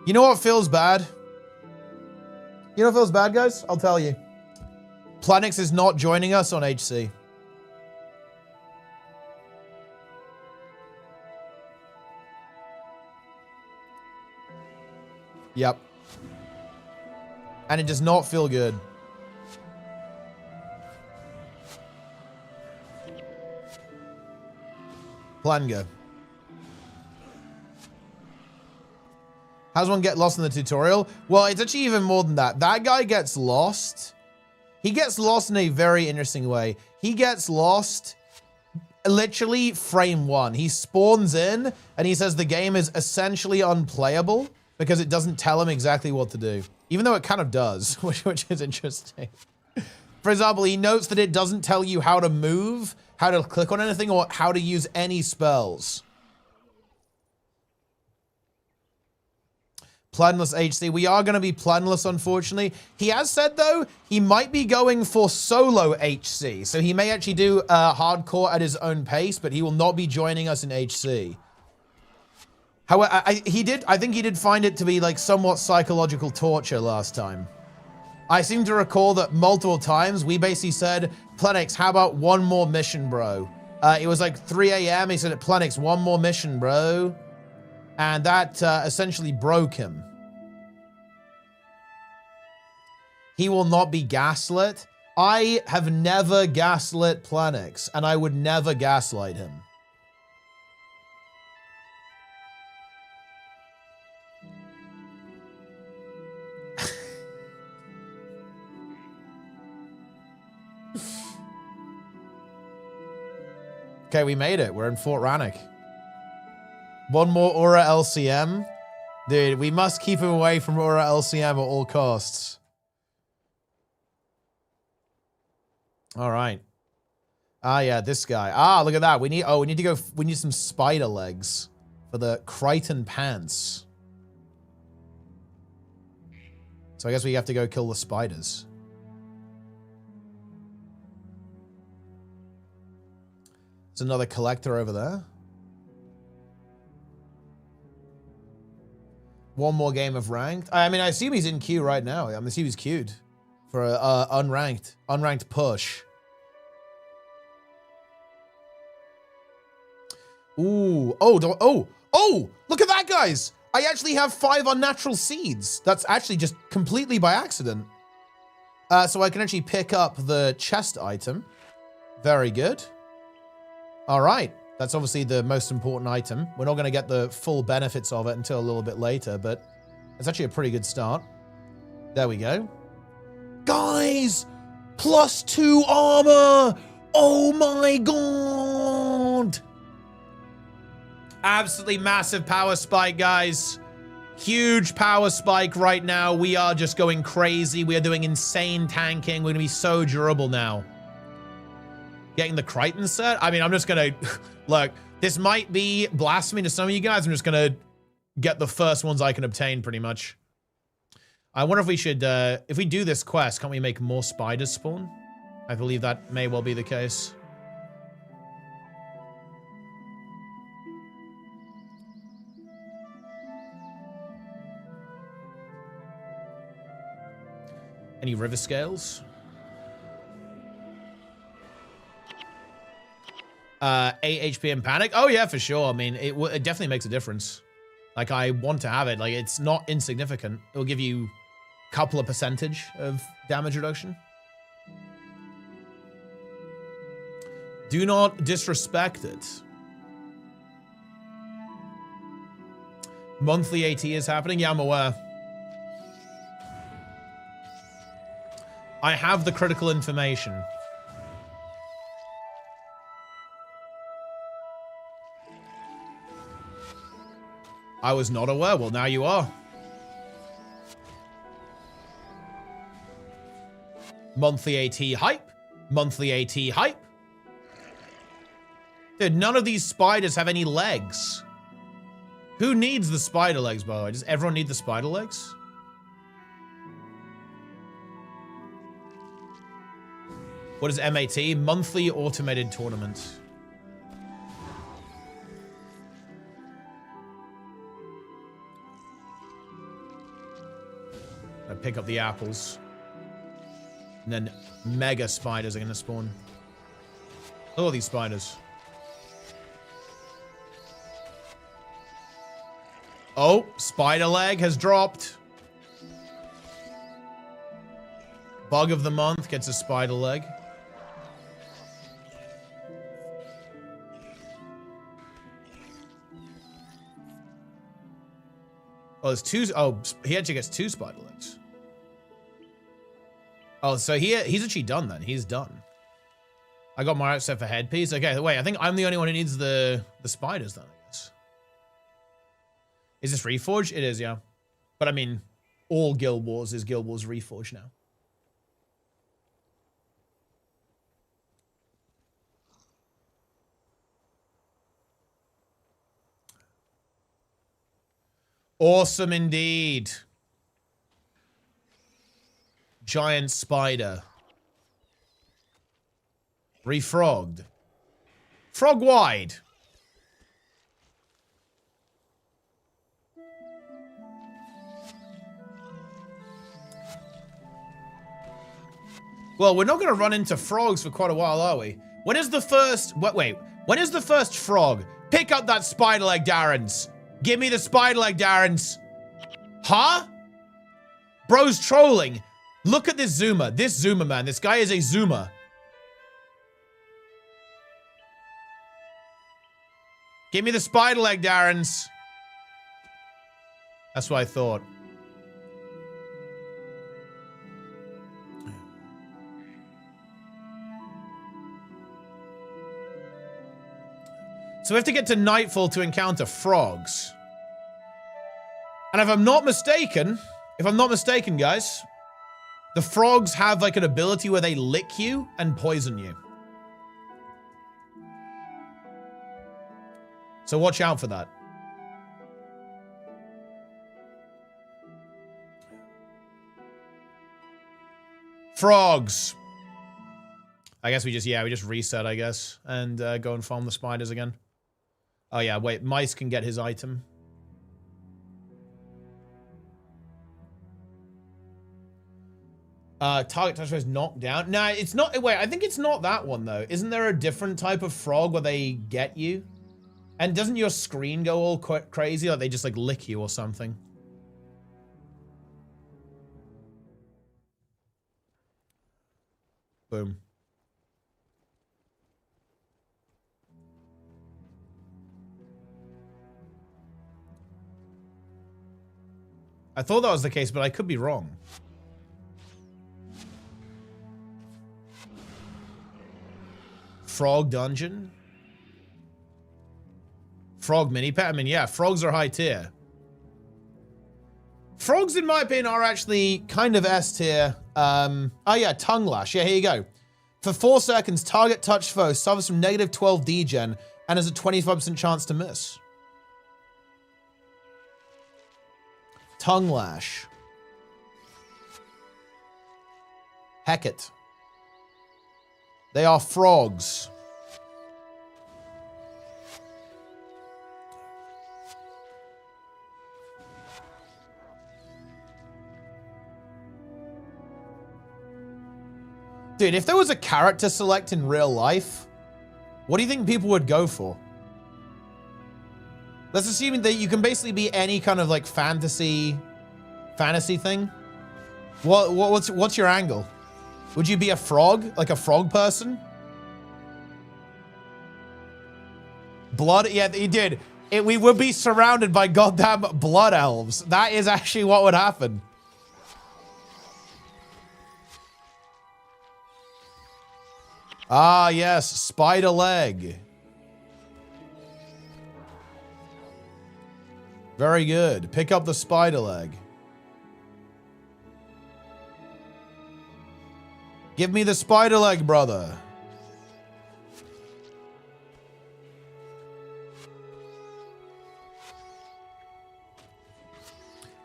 You know what feels bad? You know what feels bad, guys? I'll tell you. Planix is not joining us on HC. Yep. And it does not feel good. Planga. How does one get lost in the tutorial? Well, it's actually even more than that. That guy gets lost. He gets lost in a very interesting way. He gets lost literally frame 1. He spawns in and he says the game is essentially unplayable because it doesn't tell him exactly what to do. Even though it kind of does, which is interesting. For example, he notes that it doesn't tell you how to move, how to click on anything, or how to use any spells. Planless HC. We are going to be planless, unfortunately. He has said, though, he might be going for solo HC. So he may actually do hardcore at his own pace, but he will not be joining us in HC. However, I think he did find it to be like somewhat psychological torture last time. I seem to recall that multiple times we basically said, Planix, how about one more mission, bro? It was like 3 a.m. He said, Planix, one more mission, bro. And that essentially broke him. He will not be gaslit. I have never gaslit Planix, and I would never gaslight him. Okay, we made it. We're in Fort Rannoch. One more Aura LCM. Dude, we must keep him away from Aura LCM at all costs. All right. Ah, yeah, this guy. Ah, look at that. We need to go. We need some spider legs for the Crichton pants. So I guess we have to go kill the spiders. There's another collector over there. One more game of ranked. I mean, I assume he's in queue right now. I'm assuming he's queued for a unranked push. Ooh, oh, look at that, guys. I actually have 5 unnatural seeds. That's actually just completely by accident. So I can actually pick up the chest item. Very good. All right. That's obviously the most important item. We're not going to get the full benefits of it until a little bit later, but it's actually a pretty good start. There we go. Guys, +2 armor. Oh my God. Absolutely massive power spike, guys. Huge power spike right now. We are just going crazy. We are doing insane tanking. We're going to be so durable now. Getting the Crichton set? I mean, I'm just going to... Look, this might be blasphemy to some of you guys. I'm just going to get the first ones I can obtain, pretty much. I wonder if we should... if we do this quest, can't we make more spiders spawn? I believe that may well be the case. Any river scales? 8 HP and panic. Oh yeah, for sure. I mean, it definitely makes a difference. Like, I want to have it. Like, it's not insignificant. It'll give you a couple of percentage of damage reduction. Do not disrespect it. Monthly AT is happening. Yeah, I'm aware. I have the critical information. I was not aware. Well, now you are. Monthly AT hype. Monthly AT hype. Dude, none of these spiders have any legs. Who needs the spider legs, by the way? Does everyone need the spider legs? What is MAT? Monthly automated tournament. I pick up the apples. And then mega spiders are going to spawn. Look at all these spiders. Oh, spider leg has dropped. Bug of the month gets a spider leg. Oh, there's two. Oh, he actually gets 2 spider legs. Oh, so he's actually done then. He's done. I got my outset for headpiece. Okay, wait. I think I'm the only one who needs the spiders then, I guess. Is this Reforged? It is, yeah. But I mean, all Guild Wars is Guild Wars Reforged now. Awesome indeed. Giant spider. Refrogged. Frog wide. Well, we're not going to run into frogs for quite a while, are we? When is the first... Wait. When is the first frog? Pick up that spider leg, Darrens. Give me the spider leg, Darrens. Huh? Bro's trolling. Look at this zoomer. This zoomer, man. This guy is a zoomer. Give me the spider leg, Darrens. That's what I thought. So we have to get to Nightfall to encounter frogs. And if I'm not mistaken, guys, the frogs have like an ability where they lick you and poison you. So watch out for that. Frogs. I guess we just reset, I guess, and go and farm the spiders again. Oh yeah, wait, Mice can get his item. Target touch is knocked down. Nah, it's not. Wait, I think it's not that one though. Isn't there a different type of frog where they get you? And doesn't your screen go all crazy? Like they just like lick you or something? Boom. I thought that was the case, but I could be wrong. Frog dungeon? Frog mini pet? I mean, yeah, frogs are high tier. Frogs, in my opinion, are actually kind of S tier. Oh yeah, tongue lash. Yeah, here you go. For 4 seconds, target touch foe suffers from negative 12 degen and has a 25% chance to miss. Tongue lash. Heck it. They are frogs. Dude, if there was a character select in real life, what do you think people would go for? Let's assume that you can basically be any kind of like fantasy thing. What's your angle? Would you be a frog? Like a frog person? Blood? Yeah, you did. We would be surrounded by goddamn blood elves. That is actually what would happen. Ah, yes. Spider leg. Very good. Pick up the spider leg. Give me the spider leg, brother.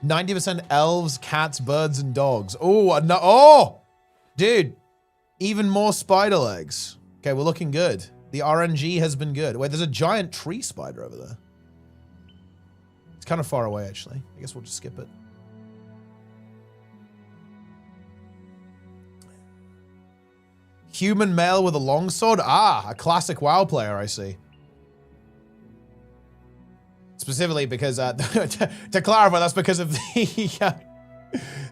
%90 elves, cats, birds, and dogs. Oh, no. Oh, dude. Even more spider legs. Okay, we're looking good. The RNG has been good. Wait, there's a giant tree spider over there. It's kind of far away, actually. I guess we'll just skip it. Human male with a longsword? Ah, a classic WoW player, I see. Specifically because, to clarify, that's because of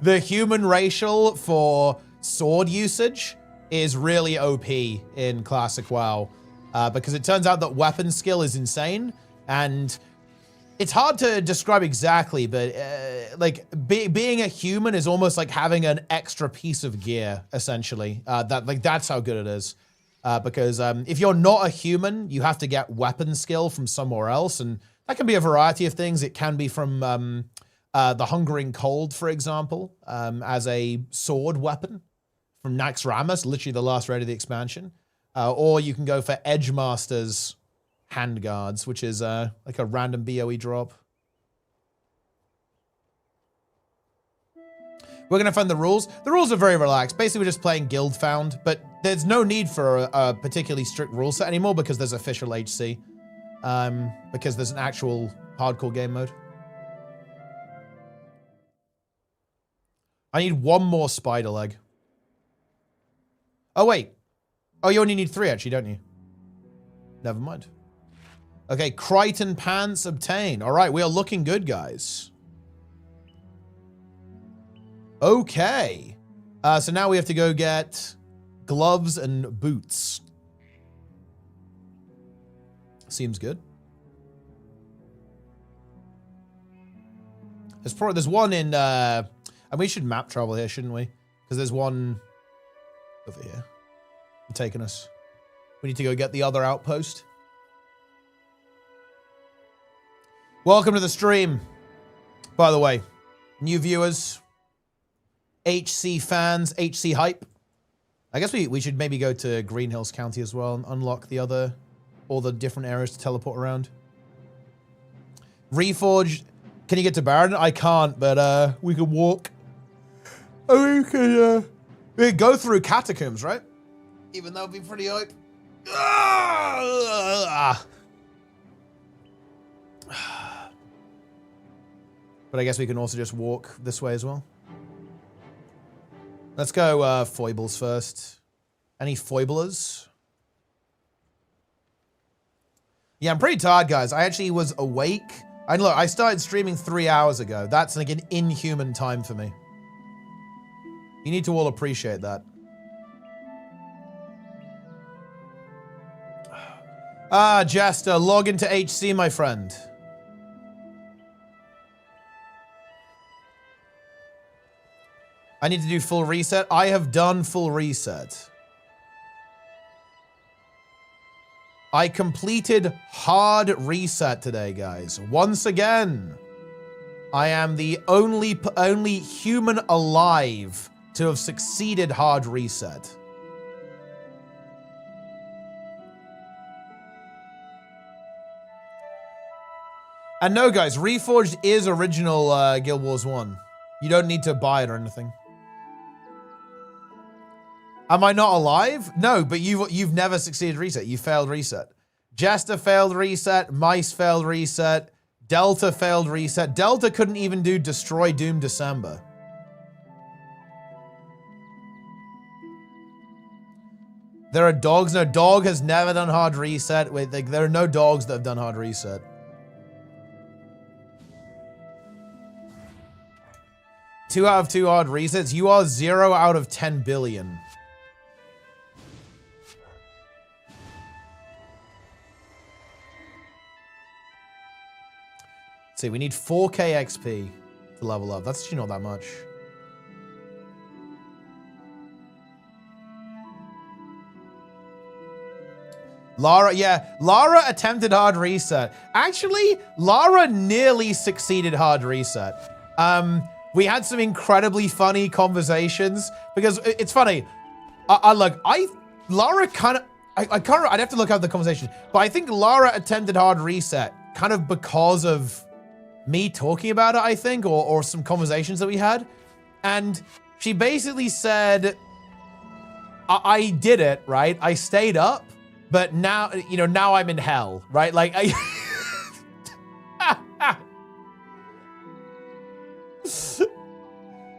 the human racial for sword usage is really OP in classic WoW. Because it turns out that weapon skill is insane, and it's hard to describe exactly, but like being a human is almost like having an extra piece of gear, essentially. That's how good it is. Because if you're not a human, you have to get weapon skill from somewhere else, and that can be a variety of things. It can be from the Hungering Cold, for example, as a sword weapon from Naxxramas, literally the last raid of the expansion. Or you can go for Edgemaster's Handguards, which is like a random BOE drop. We're going to find the rules. The rules are very relaxed. Basically, we're just playing Guild Found, but there's no need for a particularly strict rule set anymore because there's official HC. Because there's an actual hardcore game mode. I need one more spider leg. Oh, wait. Oh, you only need 3, actually, don't you? Never mind. Okay, Crichton pants obtain. All right, we are looking good, guys. Okay. So now we have to go get gloves and boots. Seems good. There's one in, and we should map travel here, shouldn't we? Because there's one over here. Taking us. We need to go get the other outpost. Welcome to the stream. By the way, new viewers, HC fans, HC hype. I guess we should maybe go to Green Hills County as well and unlock all the different areas to teleport around. Reforged. Can you get to Baron? I can't, but we can walk. Oh, we can go through catacombs, right? Even though it'd be pretty hype. But I guess we can also just walk this way as well. Let's go foibles first. Any foiblers? Yeah, I'm pretty tired, guys. I actually was awake. And look, I started streaming 3 hours ago. That's like an inhuman time for me. You need to all appreciate that. Ah, Jester, log into HC, my friend. I need to do full reset. I have done full reset. I completed hard reset today, guys. Once again, I am the only human alive to have succeeded hard reset. And no, guys, Reforged is original Guild Wars 1. You don't need to buy it or anything. Am I not alive? No, but you've never succeeded reset. You failed reset. Jester failed reset. Mice failed reset. Delta failed reset. Delta couldn't even do Destroy Doom December. There are dogs. No, dog has never done hard reset. Wait, there are no dogs that have done hard reset. 2 out of 2 hard resets. You are 0 out of 10 billion. See, we need 4k XP to level up. That's actually not that much. Lara, yeah, Lara attempted hard reset. Actually, Lara nearly succeeded hard reset. We had some incredibly funny conversations because it's funny. Lara kind of, I'd have to look up the conversation, but I think Lara attempted hard reset kind of because of me talking about it, I think, or some conversations that we had. And she basically said, I did it, right? I stayed up, but now, you know, now I'm in hell, right? Like,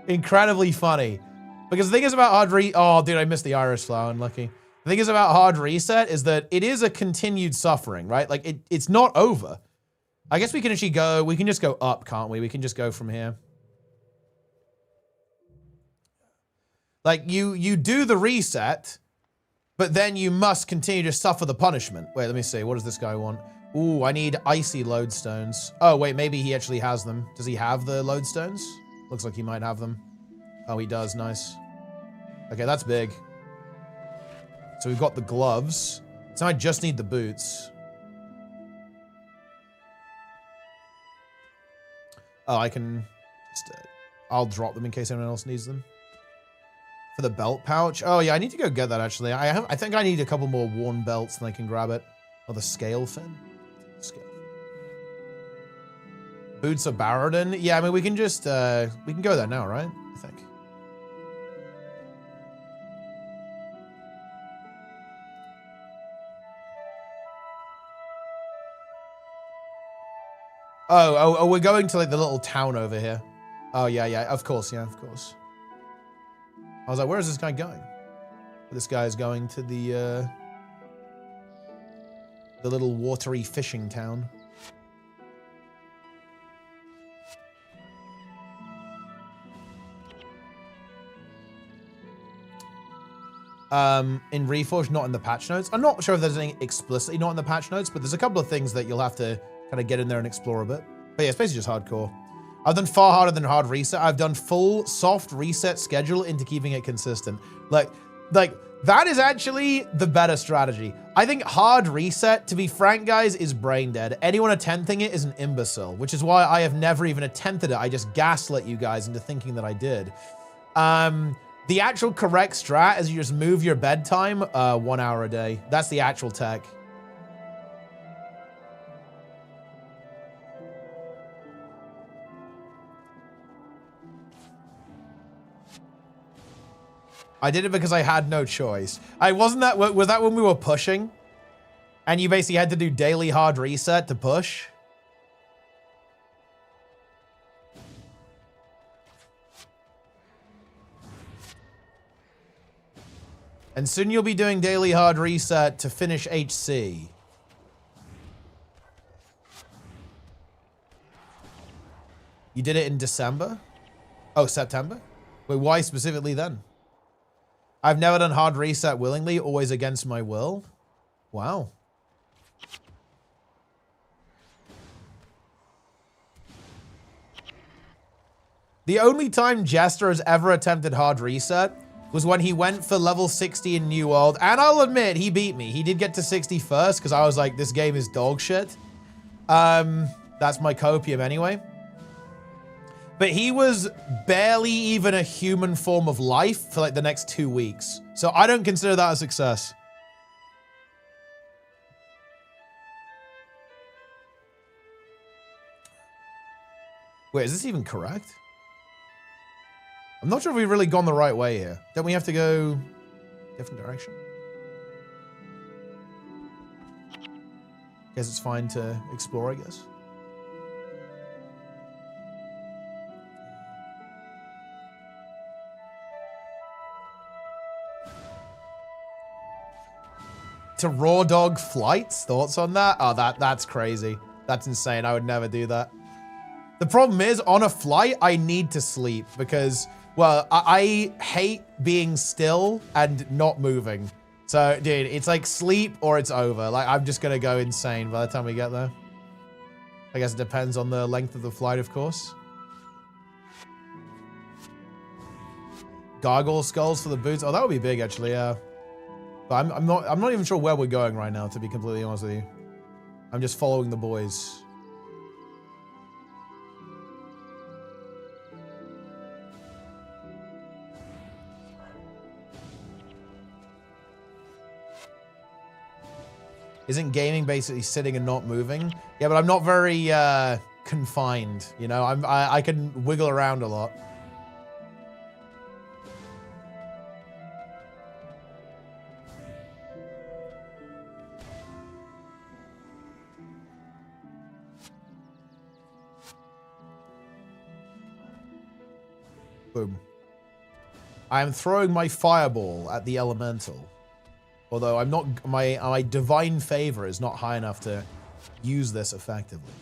incredibly funny. Because the thing is about hard oh, dude, I missed the Irish flower, unlucky. The thing is about hard reset is that it is a continued suffering, right? Like, it's not over. I guess we can actually go, we can just go up, can't we? We can just go from here. Like, you do the reset, but then you must continue to suffer the punishment. Wait, let me see. What does this guy want? Ooh, I need icy lodestones. Oh, wait, maybe he actually has them. Does he have the lodestones? Looks like he might have them. Oh, he does. Nice. Okay, that's big. So we've got the gloves. So I just need the boots. Oh, I can just... I'll drop them in case anyone else needs them. For the belt pouch. Oh, yeah, I need to go get that, actually. I think I need a couple more worn belts, and I can grab it. Oh, the scale fin. Scale. Boots of Baradin. Yeah, I mean, we can just... we can go there now, right? I think. Oh, we're going to, like, the little town over here. Oh, yeah, of course, yeah, of course. I was like, where is this guy going? This guy is going to the little watery fishing town. In Reforged, not in the patch notes. I'm not sure if there's anything explicitly not in the patch notes, but there's a couple of things that you'll have to kind of get in there and explore a bit. But yeah, it's basically just hardcore. I've done far harder than hard reset. I've done full soft reset schedule into keeping it consistent. Like that is actually the better strategy. I think hard reset, to be frank, guys, is brain dead. Anyone attempting it is an imbecile, which is why I have never even attempted it. I just gaslit you guys into thinking that I did. The actual correct strat is you just move your bedtime 1 hour a day. That's the actual tech. I did it because I had no choice. Was that when we were pushing? And you basically had to do daily hard reset to push? And soon you'll be doing daily hard reset to finish HC. You did it in December? Oh, September? Wait, why specifically then? I've never done hard reset willingly, always against my will. Wow. The only time Jester has ever attempted hard reset was when he went for level 60 in New World. And I'll admit, he beat me. He did get to 60 first because I was like, this game is dog shit. That's my copium anyway. But he was barely even a human form of life for like the next 2 weeks. So I don't consider that a success. Wait, is this even correct? I'm not sure if we've really gone the right way here. Don't we have to go different direction? Guess it's fine to explore, I guess. To raw dog flights? Thoughts on that? Oh, that's crazy. That's insane. I would never do that. The problem is, on a flight, I need to sleep because, well, I hate being still and not moving. So, dude, it's like sleep or it's over. Like, I'm just gonna go insane by the time we get there. I guess it depends on the length of the flight, of course. Gargoyle skulls for the boots. Oh, that would be big, actually, yeah. But I'm not even sure where we're going right now, to be completely honest with you. I'm just following the boys. Isn't gaming basically sitting and not moving? Yeah, but I'm not very confined, you know? I can wiggle around a lot. Boom. I am throwing my fireball at the elemental. Although I'm not, my divine favor is not high enough to use this effectively.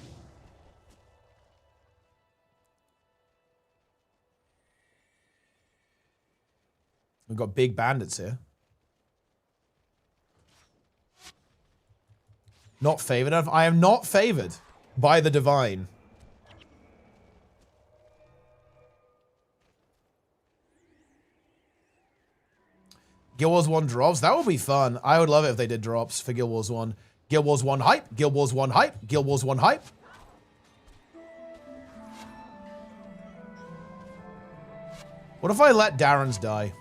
We've got big bandits here. Not favored enough. I am not favored by the divine. Guild Wars 1 drops. That would be fun. I would love it if they did drops for Guild Wars 1. Guild Wars 1 hype. Guild Wars 1 hype. Guild Wars 1 hype. What if I let Darren's die?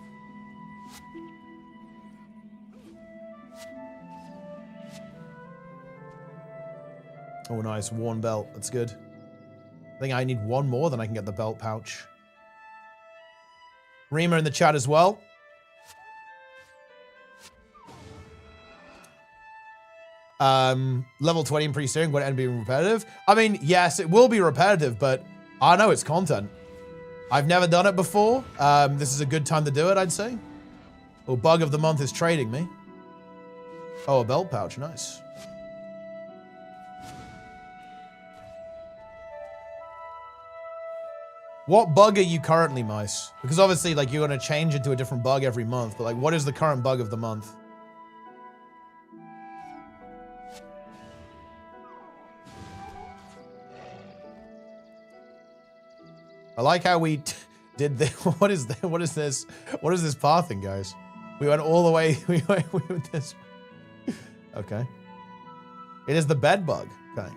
Oh, nice. Worn belt. That's good. I think I need one more, then I can get the belt pouch. Rima in the chat as well. Level 20 in pre-steering, would it end being repetitive? I mean, yes, it will be repetitive, but I know it's content. I've never done it before. This is a good time to do it, I'd say. Oh, bug of the month is trading me. Oh, a belt pouch, nice. What bug are you currently, Mice? Because obviously, like, you're going to change into a different bug every month, but like, what is the current bug of the month? I like how we did this. What is this? What is this? What is this pathing, guys? We went all the way. We went this way. Okay. It is the bed bug. Okay.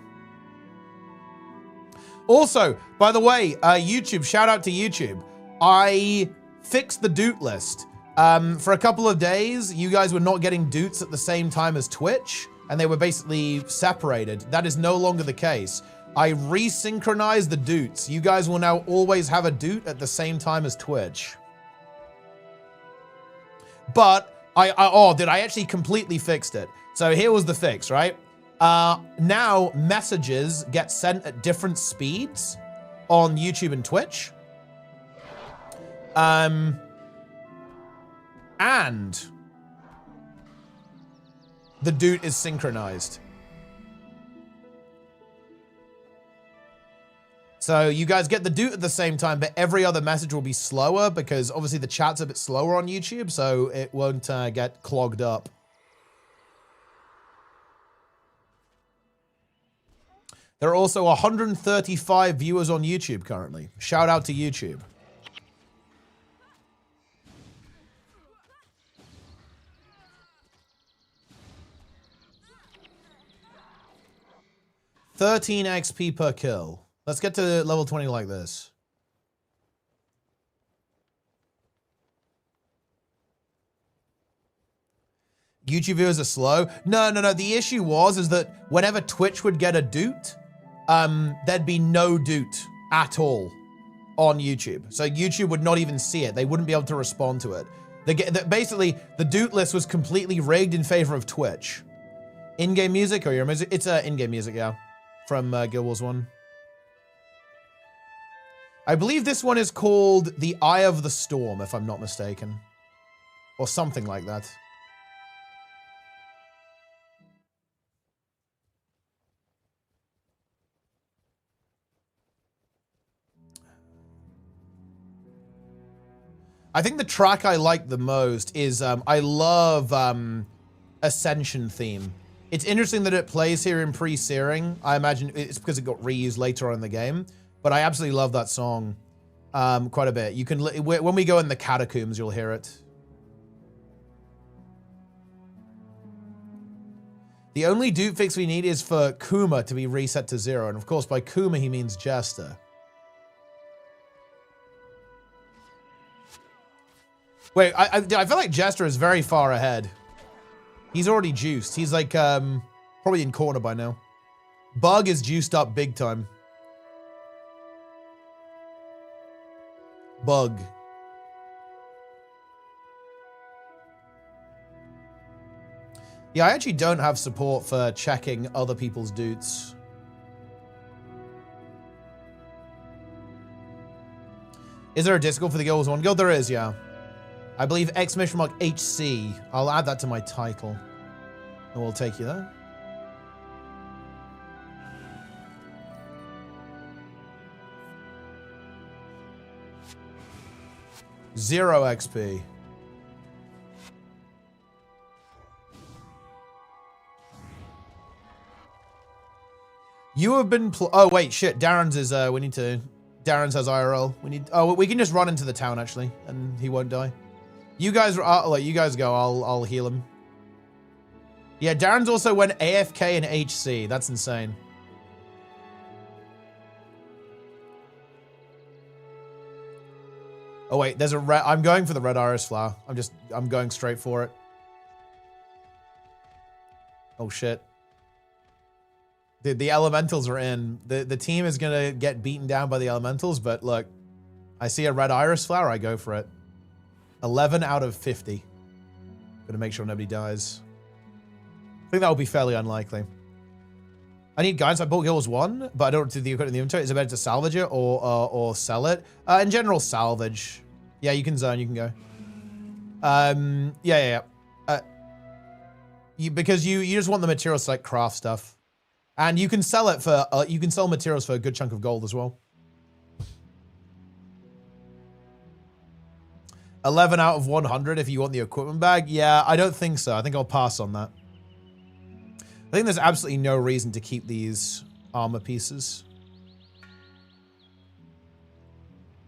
Also, by the way, YouTube, shout out to YouTube. I fixed the doot list. For a couple of days, you guys were not getting doots at the same time as Twitch, and they were basically separated. That is no longer the case. I resynchronized the doots. You guys will now always have a doot at the same time as Twitch. But I actually completely fixed it. So here was the fix, right? Now messages get sent at different speeds on YouTube and Twitch. And the doot is synchronized. So you guys get the doot at the same time, but every other message will be slower because obviously the chat's a bit slower on YouTube, so it won't get clogged up. There are also 135 viewers on YouTube currently. Shout out to YouTube. $13 XP per kill. Let's get to level 20 like this. YouTube viewers are slow. No. The issue is that whenever Twitch would get a doot, there'd be no doot at all on YouTube. So YouTube would not even see it. They wouldn't be able to respond to it. Basically, the doot list was completely rigged in favor of Twitch. In-game music or your music? It's in-game music, yeah. From Guild Wars 1. I believe this one is called The Eye of the Storm, if I'm not mistaken. Or something like that. I think the track I like the most is, I love Ascension theme. It's interesting that it plays here in pre-searing. I imagine it's because it got reused later on in the game. But I absolutely love that song quite a bit. You can, when we go in the catacombs, you'll hear it. The only dupe fix we need is for Kuma to be reset to 0. And of course, by Kuma, he means Jester. Wait, I feel like Jester is very far ahead. He's already juiced. He's like, Probably in corner by now. Bug is juiced up big time. Bug. Yeah, I actually don't have support for checking other people's dudes. Is there a Discord for the Guild Wars 1 guild? There is, yeah. I believe !HC. I'll add that to my title. And we'll take you there. Zero XP. You have been oh wait, shit. Darren's is we need to Darren's has IRL. We can just run into the town actually and he won't die. You guys let you guys go. I'll heal him. Yeah, Darren's also went AFK and HC. That's insane. Oh wait, there's a red. I'm going for the red iris flower. I'm going straight for it. Oh shit. Dude, the elementals are in. The team is gonna get beaten down by the elementals, but look, I see a red iris flower, I go for it. 11 out of 50. Gonna make sure nobody dies. I think that would be fairly unlikely. I need guidance. I bought Guild Wars 1, but I don't do the equipment in the inventory. Is it better to salvage it or sell it? In general, salvage. Yeah, you can zone, you can go. Yeah. Because you just want the materials to like craft stuff. And you can sell it for, you can sell materials for a good chunk of gold as well. 11 out of 100 if you want the equipment bag. Yeah, I don't think so. I think I'll pass on that. I think there's absolutely no reason to keep these armor pieces.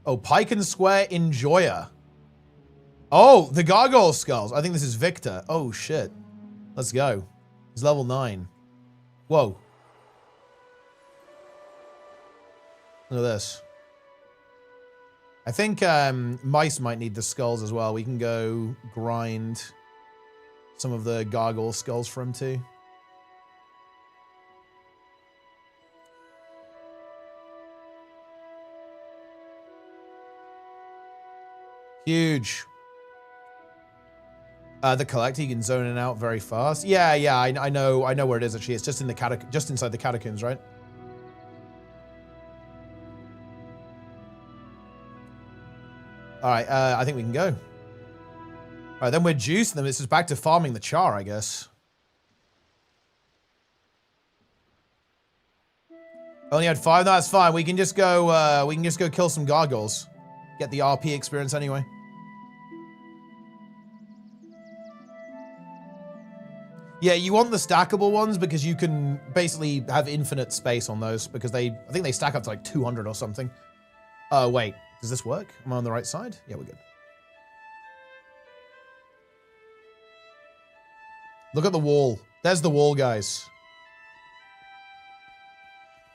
Oh, Pike and Square Enjoyer. Oh, the Gargoyle Skulls. I think this is Victor. Oh, shit. Let's go. He's level 9. Whoa. Look at this. I think mice might need the skulls as well. We can go grind some of the gargoyle skulls for him too. Huge. The collector, you can zone in and out very fast. Yeah, I know where it is actually. It's just in the just inside the catacombs, right? All right, I think we can go. All right, then we're juicing them. This is back to farming the char, I guess. Only had 5. No, that's fine. We can just go. We can just go kill some gargoyles. Get the RP experience anyway. Yeah, you want the stackable ones because you can basically have infinite space on those because I think they stack up to like 200 or something. Oh wait. Does this work? Am I on the right side? Yeah, we're good. Look at the wall. There's the wall, guys.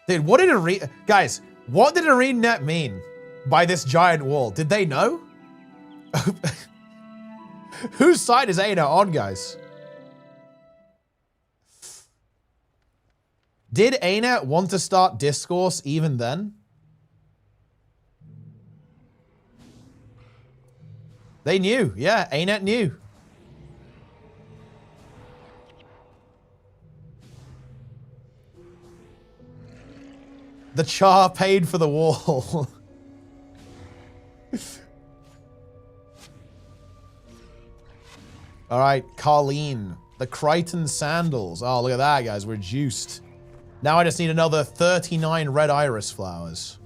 Dude, what did guys, what did ArenaNet mean by this giant wall? Did they know? Whose side is ArenaNet on, guys? Did ArenaNet want to start discourse even then? They knew. Yeah, ArenaNet knew. The char paid for the wall. All right, Carleen. The Crichton sandals. Oh, look at that, guys. We're juiced. Now I just need another 39 red iris flowers.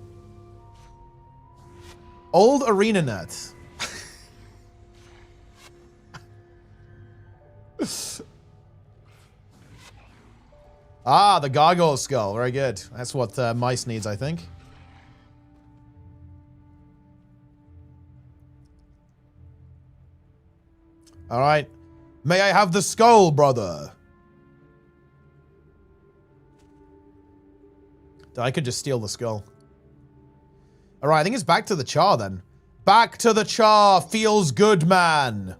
Old ArenaNet. Ah, the gargoyle skull. Very good. That's what mice needs, I think. All right. May I have the skull, brother? I could just steal the skull. All right, I think it's back to the char then. Back to the char. Feels good, man.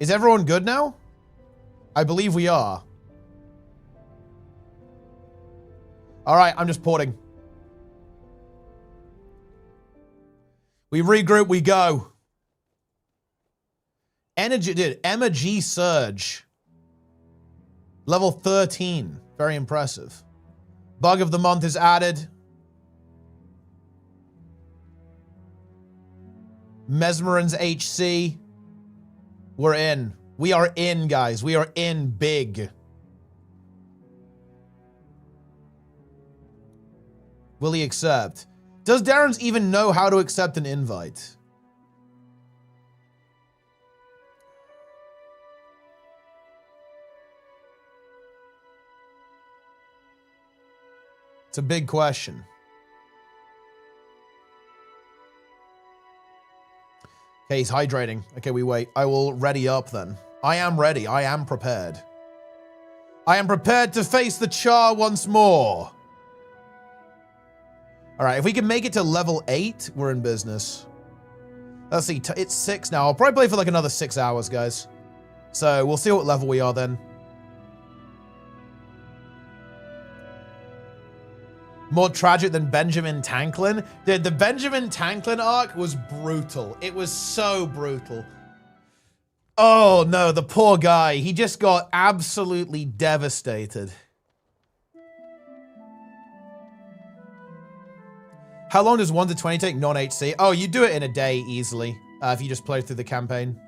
Is everyone good now? I believe we are. All right, I'm just porting. We regroup, we go. Energy, dude, Emma G Surge. Level 13. Very impressive. Bug of the month is added. Mesmeran's HC. We're in. We are in, guys. We are in big. Will he accept? Does Darren's even know how to accept an invite? It's a big question. Okay, he's hydrating. Okay, we wait. I will ready up then. I am ready. I am prepared. I am prepared to face the CHAR once more. All right, if we can make it to level 8, we're in business. Let's see, it's 6 now. I'll probably play for like another 6 hours, guys. So we'll see what level we are then. More tragic than Benjamin Tanklin? Dude, the Benjamin Tanklin arc was brutal. It was so brutal. Oh no, the poor guy. He just got absolutely devastated. How long does 1 to 20 take non-HC? Oh, you do it in a day easily if you just play through the campaign.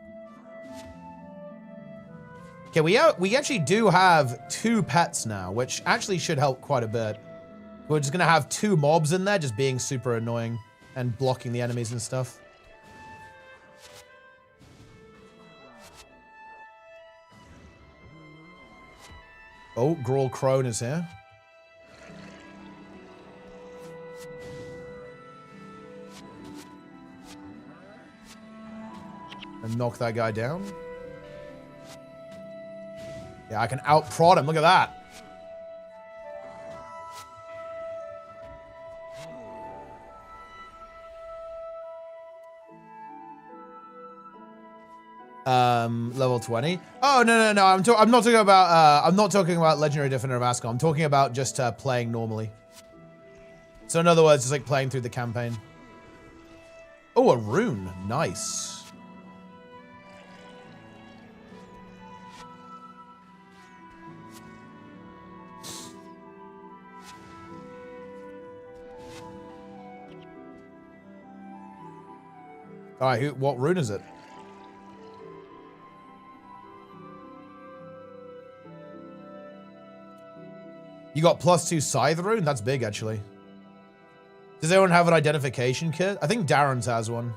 Okay, we actually do have 2 pets now, which actually should help quite a bit. We're just gonna have 2 mobs in there just being super annoying and blocking the enemies and stuff. Oh, Grawl Crone is here. And knock that guy down. Yeah, I can out-prod him. Look at that. Level 20. Oh no! I'm not talking about Legendary Defender of Ascot. I'm talking about just playing normally. So in other words, it's like playing through the campaign. Oh, a rune. Nice. All right, what rune is it? You got +2 Scythe rune? That's big, actually. Does anyone have an identification kit? I think Darren's has one.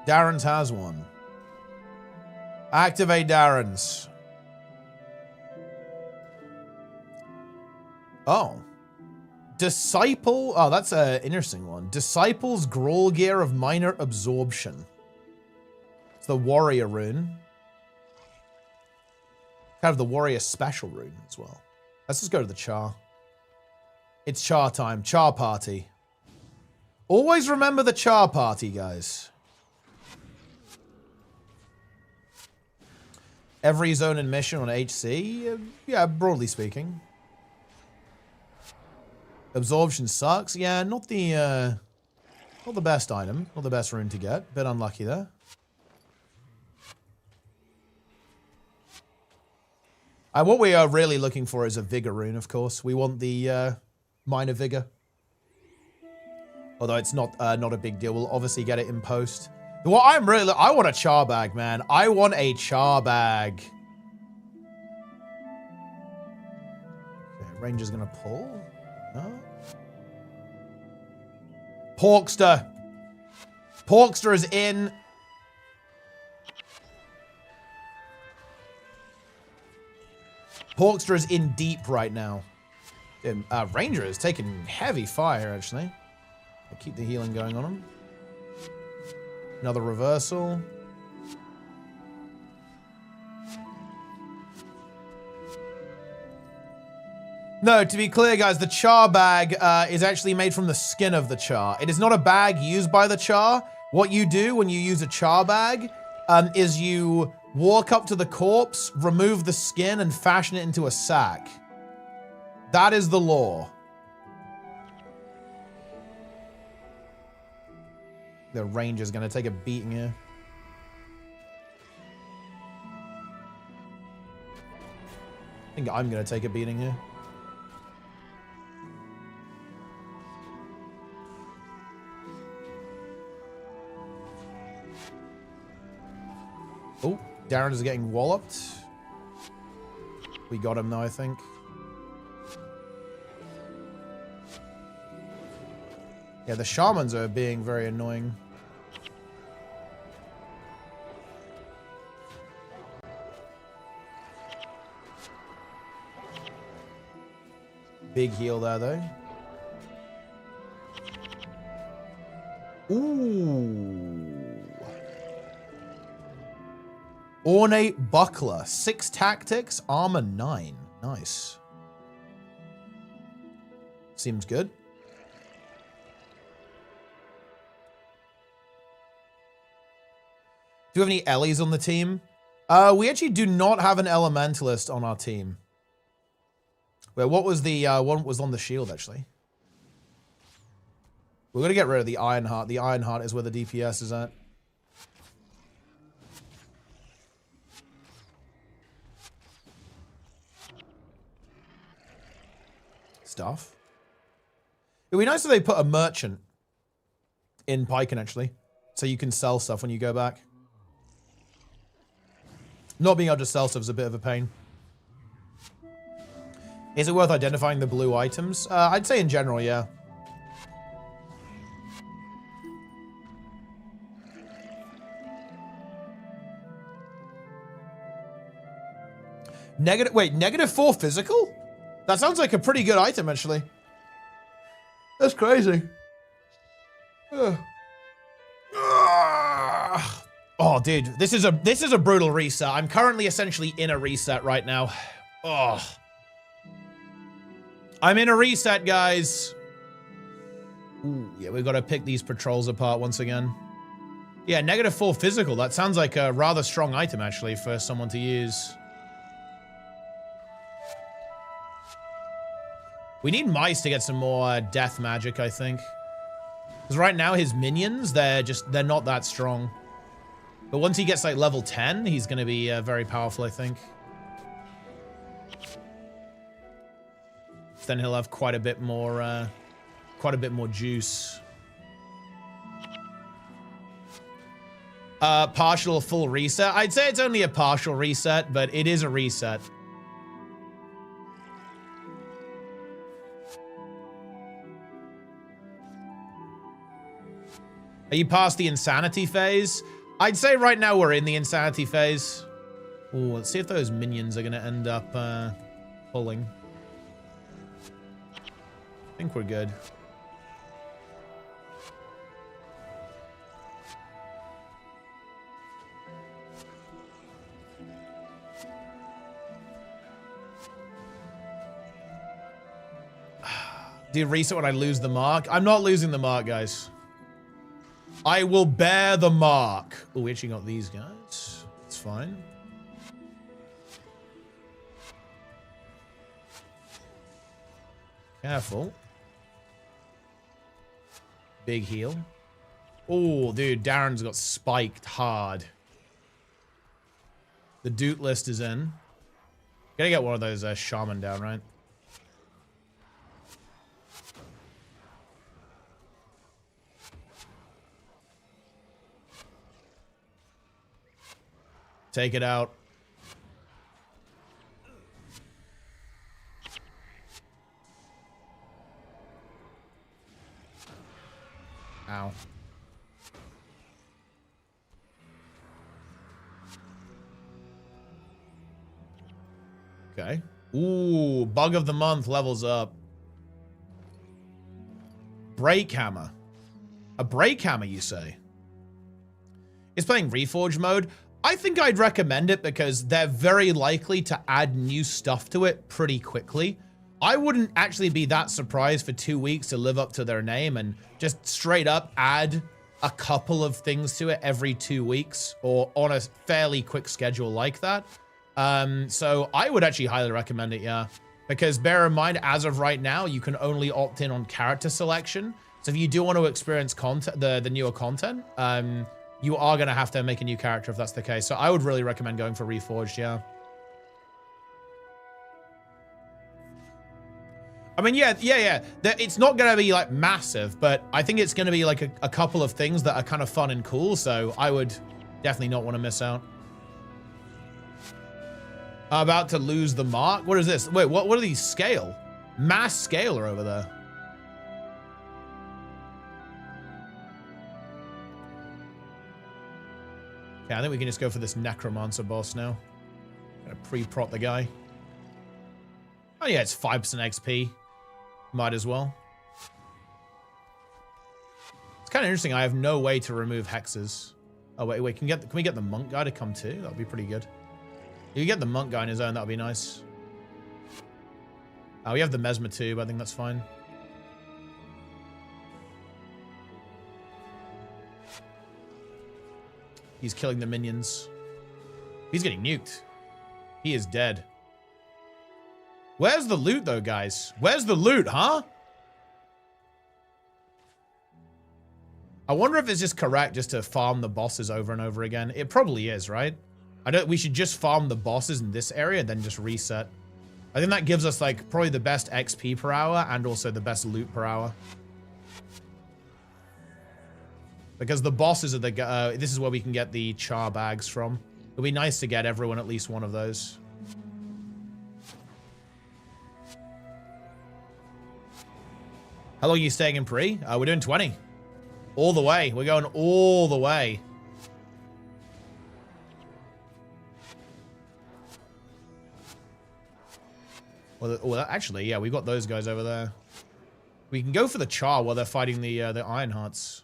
Darren's has one. Activate Darren's. Oh. Disciple. Oh, that's an interesting one. Disciple's Grawl Gear of Minor Absorption. It's the Warrior rune. Kind of the Warrior special rune as well. Let's just go to the CHAR. It's CHAR time. CHAR party. Always remember the CHAR party, guys. Every zone and mission on HC? Yeah, broadly speaking. Absorption sucks. Yeah, not the best item. Not the best rune to get. Bit unlucky there. What we are really looking for is a Vigor rune, of course. We want the Minor Vigor. Although it's not a big deal. We'll obviously get it in post. What I want a CHAR bag, man. I want a CHAR bag. Okay, Ranger's gonna pull. No. Porkster. Porkster is in. Porkster is in deep right now. Ranger is taking heavy fire, actually. I'll keep the healing going on him. Another reversal. No, to be clear, guys, the CHAR bag is actually made from the skin of the CHAR. It is not a bag used by the CHAR. What you do when you use a CHAR bag is you walk up to the corpse, remove the skin, and fashion it into a sack. That is the law. The ranger's gonna take a beating here. I think I'm gonna take a beating here. Oh, Darren is getting walloped. We got him now, I think. Yeah, the shamans are being very annoying. Big heal there, though. Ooh. Ornate buckler. 6 tactics, armor 9. Nice. Seems good. Do we have any Ellies on the team? We actually do not have an elementalist on our team. Wait, what was the one was on the shield, actually? We're gonna get rid of the Ironheart. The Ironheart is where the DPS is at. Stuff. It'd be nice if they put a merchant in Piken, actually, so you can sell stuff when you go back. Not being able to sell stuff is a bit of a pain. Is it worth identifying the blue items? I'd say in general, yeah. Wait, -4 physical? That sounds like a pretty good item, actually. That's crazy. Ugh. Oh, dude, this is a brutal reset. I'm currently essentially in a reset right now. Oh. I'm in a reset, guys. Ooh, yeah, we've got to pick these patrols apart once again. Yeah, -4 physical. That sounds like a rather strong item, actually, for someone to use. We need Mice to get some more death magic, I think. Because right now, his minions, they're not that strong. But once he gets, like, level 10, he's going to be very powerful, I think. Then he'll have quite a bit more juice. Partial or full reset? I'd say it's only a partial reset, but it is a reset. Are you past the insanity phase? I'd say right now we're in the insanity phase. Ooh, let's see if those minions are going to end up pulling. I think we're good. Do you reset when I lose the mark? I'm not losing the mark, guys. I will bear the mark. Oh, we actually got these guys. It's fine. Careful. Big heal. Oh, dude, Darren's got spiked hard. The Doot list is in. Gotta get one of those shaman down, right? Take it out. Ow. Okay. Ooh, bug of the month levels up. Break hammer. A break hammer, you say? It's playing Reforge mode. I think I'd recommend it because they're very likely to add new stuff to it pretty quickly. I wouldn't actually be that surprised for 2 weeks to live up to their name and just straight up add a couple of things to it every 2 weeks or on a fairly quick schedule like that. So I would actually highly recommend it, yeah. Because bear in mind, as of right now, you can only opt in on character selection. So if you do want to experience content, the newer content, you are going to have to make a new character if that's the case. So I would really recommend going for Reforged, yeah. I mean, yeah. It's not going to be like massive, but I think it's going to be like a couple of things that are kind of fun and cool. So I would definitely not want to miss out. About to lose the mark. What is this? Wait, what are these scale? Mass scaler over there. Okay, I think we can just go for this necromancer boss now. Gonna pre-prop the guy. Oh yeah, it's 5% XP. Might as well. It's kind of interesting. I have no way to remove hexes. Oh wait. Can we get the monk guy to come too? That would be pretty good. If you get the monk guy on his own, that would be nice. Oh, we have the mesmer too, but I think that's fine. He's killing the minions. He's getting nuked. He is dead. Where's the loot, though, guys? Where's the loot, huh? I wonder if it's just correct just to farm the bosses over and over again. It probably is, right? We should just farm the bosses in this area and then just reset. I think that gives us, like, probably the best XP per hour and also the best loot per hour. Because the bosses are the... this is where we can get the char bags from. It'll be nice to get everyone at least one of those. How long are you staying in pre? We're doing 20. All the way. We're going all the way. Well, actually, yeah, we've got those guys over there. We can go for the char while they're fighting the Iron Hearts.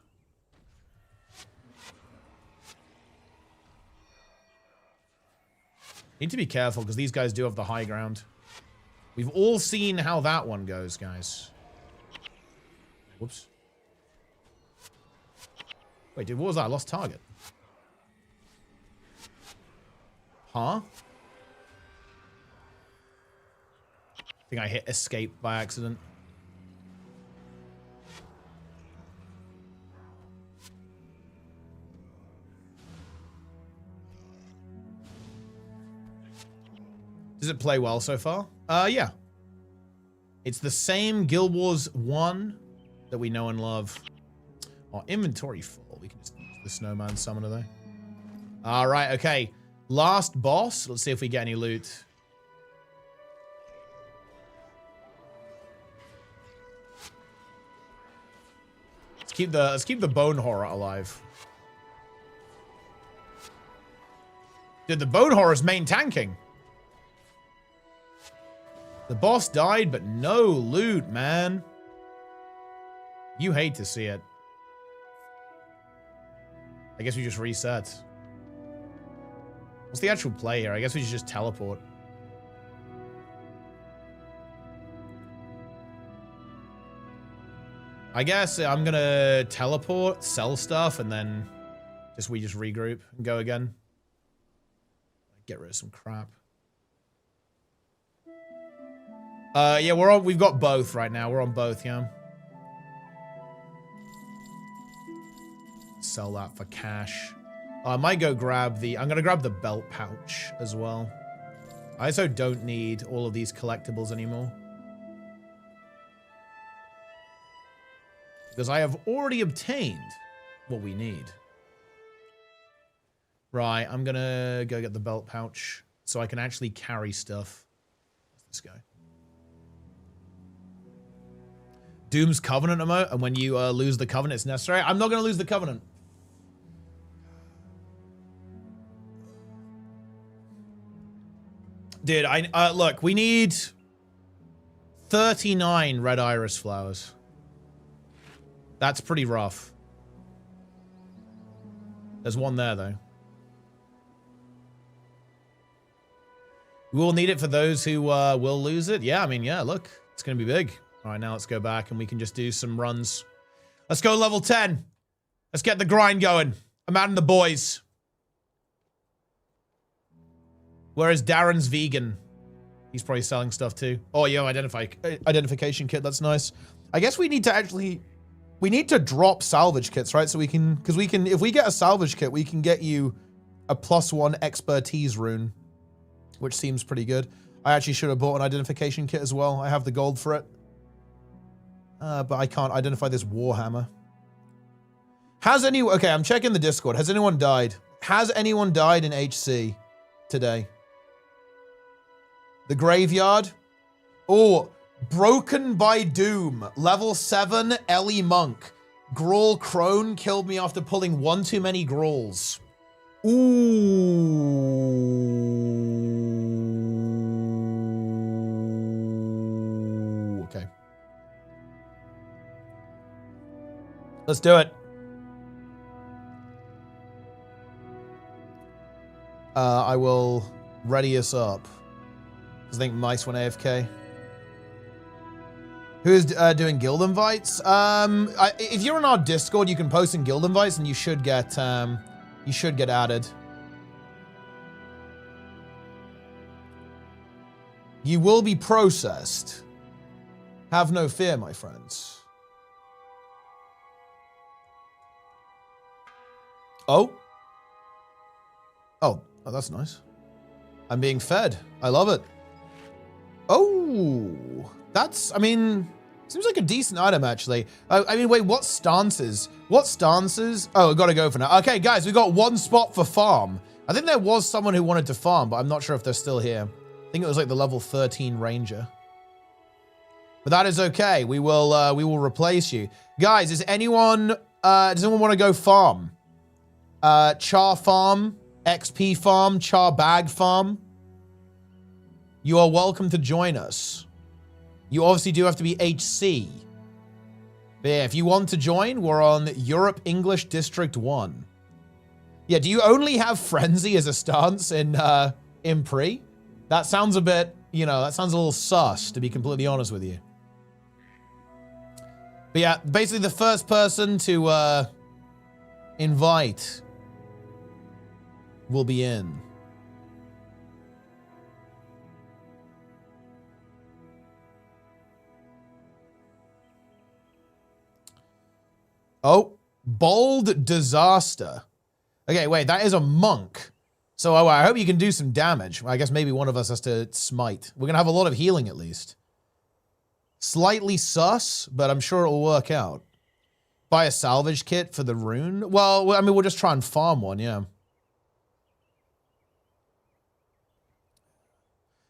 Need to be careful because these guys do have the high ground. We've all seen how that one goes, guys. Whoops. Wait, dude, what was that? I lost target. Huh? I think I hit escape by accident. Does it play well so far? Yeah. It's the same Guild Wars 1 that we know and love. Oh, inventory full. We can just use the snowman summoner though. All right, okay. Last boss. Let's see if we get any loot. Let's keep the bone horror alive. Dude, the bone horror's main tanking. The boss died, but no loot, man. You hate to see it. I guess we just reset. What's the actual play here? I guess we should just teleport. I guess I'm gonna teleport, sell stuff, and then we just regroup and go again. Get rid of some crap. Yeah, we've got both right now. We're on both, yeah. Sell that for cash. I might go grab I'm gonna grab the belt pouch as well. I also don't need all of these collectibles anymore. Because I have already obtained what we need. Right, I'm gonna go get the belt pouch so I can actually carry stuff. Where's this guy? Doom's Covenant emote, and when you lose the Covenant, it's necessary. I'm not going to lose the Covenant. Dude, look, we need 39 red iris flowers. That's pretty rough. There's one there, though. We will need it for those who will lose it. Yeah, I mean, yeah, look. It's going to be big. All right, now let's go back and we can just do some runs. Let's go level 10. Let's get the grind going. I'm adding the boys. Where is Darren's vegan? He's probably selling stuff too. Oh, yo, identification kit. That's nice. I guess we need to actually... We need to drop salvage kits, right? So we can... Because we can... If we get a salvage kit, we can get you a +1 expertise rune. Which seems pretty good. I actually should have bought an identification kit as well. I have the gold for it. But I can't identify this warhammer. Has anyone... Okay, I'm checking the Discord. Has anyone died? Has anyone died in HC today? The graveyard? Oh, broken by doom. Level 7 Ellie Monk. Grawl Crone killed me after pulling one too many Grawls. Ooh. Okay. Let's do it. I will ready us up. Because I think Mice went AFK. Who is doing guild invites? If you're on our Discord, you can post in guild invites, and you should get added. You will be processed. Have no fear, my friends. Oh. Oh, that's nice. I'm being fed. I love it. Oh, that's, I mean, seems like a decent item, actually. I mean, wait, what stances? What stances? Oh, I've got to go for now. Okay, guys, we got one spot for farm. I think there was someone who wanted to farm, but I'm not sure if they're still here. I think it was like the level 13 ranger. But that is okay. We will replace you. Guys, does anyone want to go farm? Char farm, XP farm, char bag farm. You are welcome to join us. You obviously do have to be HC. But yeah, if you want to join, we're on Europe English District 1. Yeah, do you only have Frenzy as a stance in Pre? That sounds a bit, you know, that sounds a little sus, to be completely honest with you. But yeah, basically the first person to invite will be in. Oh, bold disaster. Okay, wait, that is a monk. So I hope you can do some damage. I guess maybe one of us has to smite. We're going to have a lot of healing at least. Slightly sus, but I'm sure it'll work out. Buy a salvage kit for the rune? Well, I mean, we'll just try and farm one, yeah.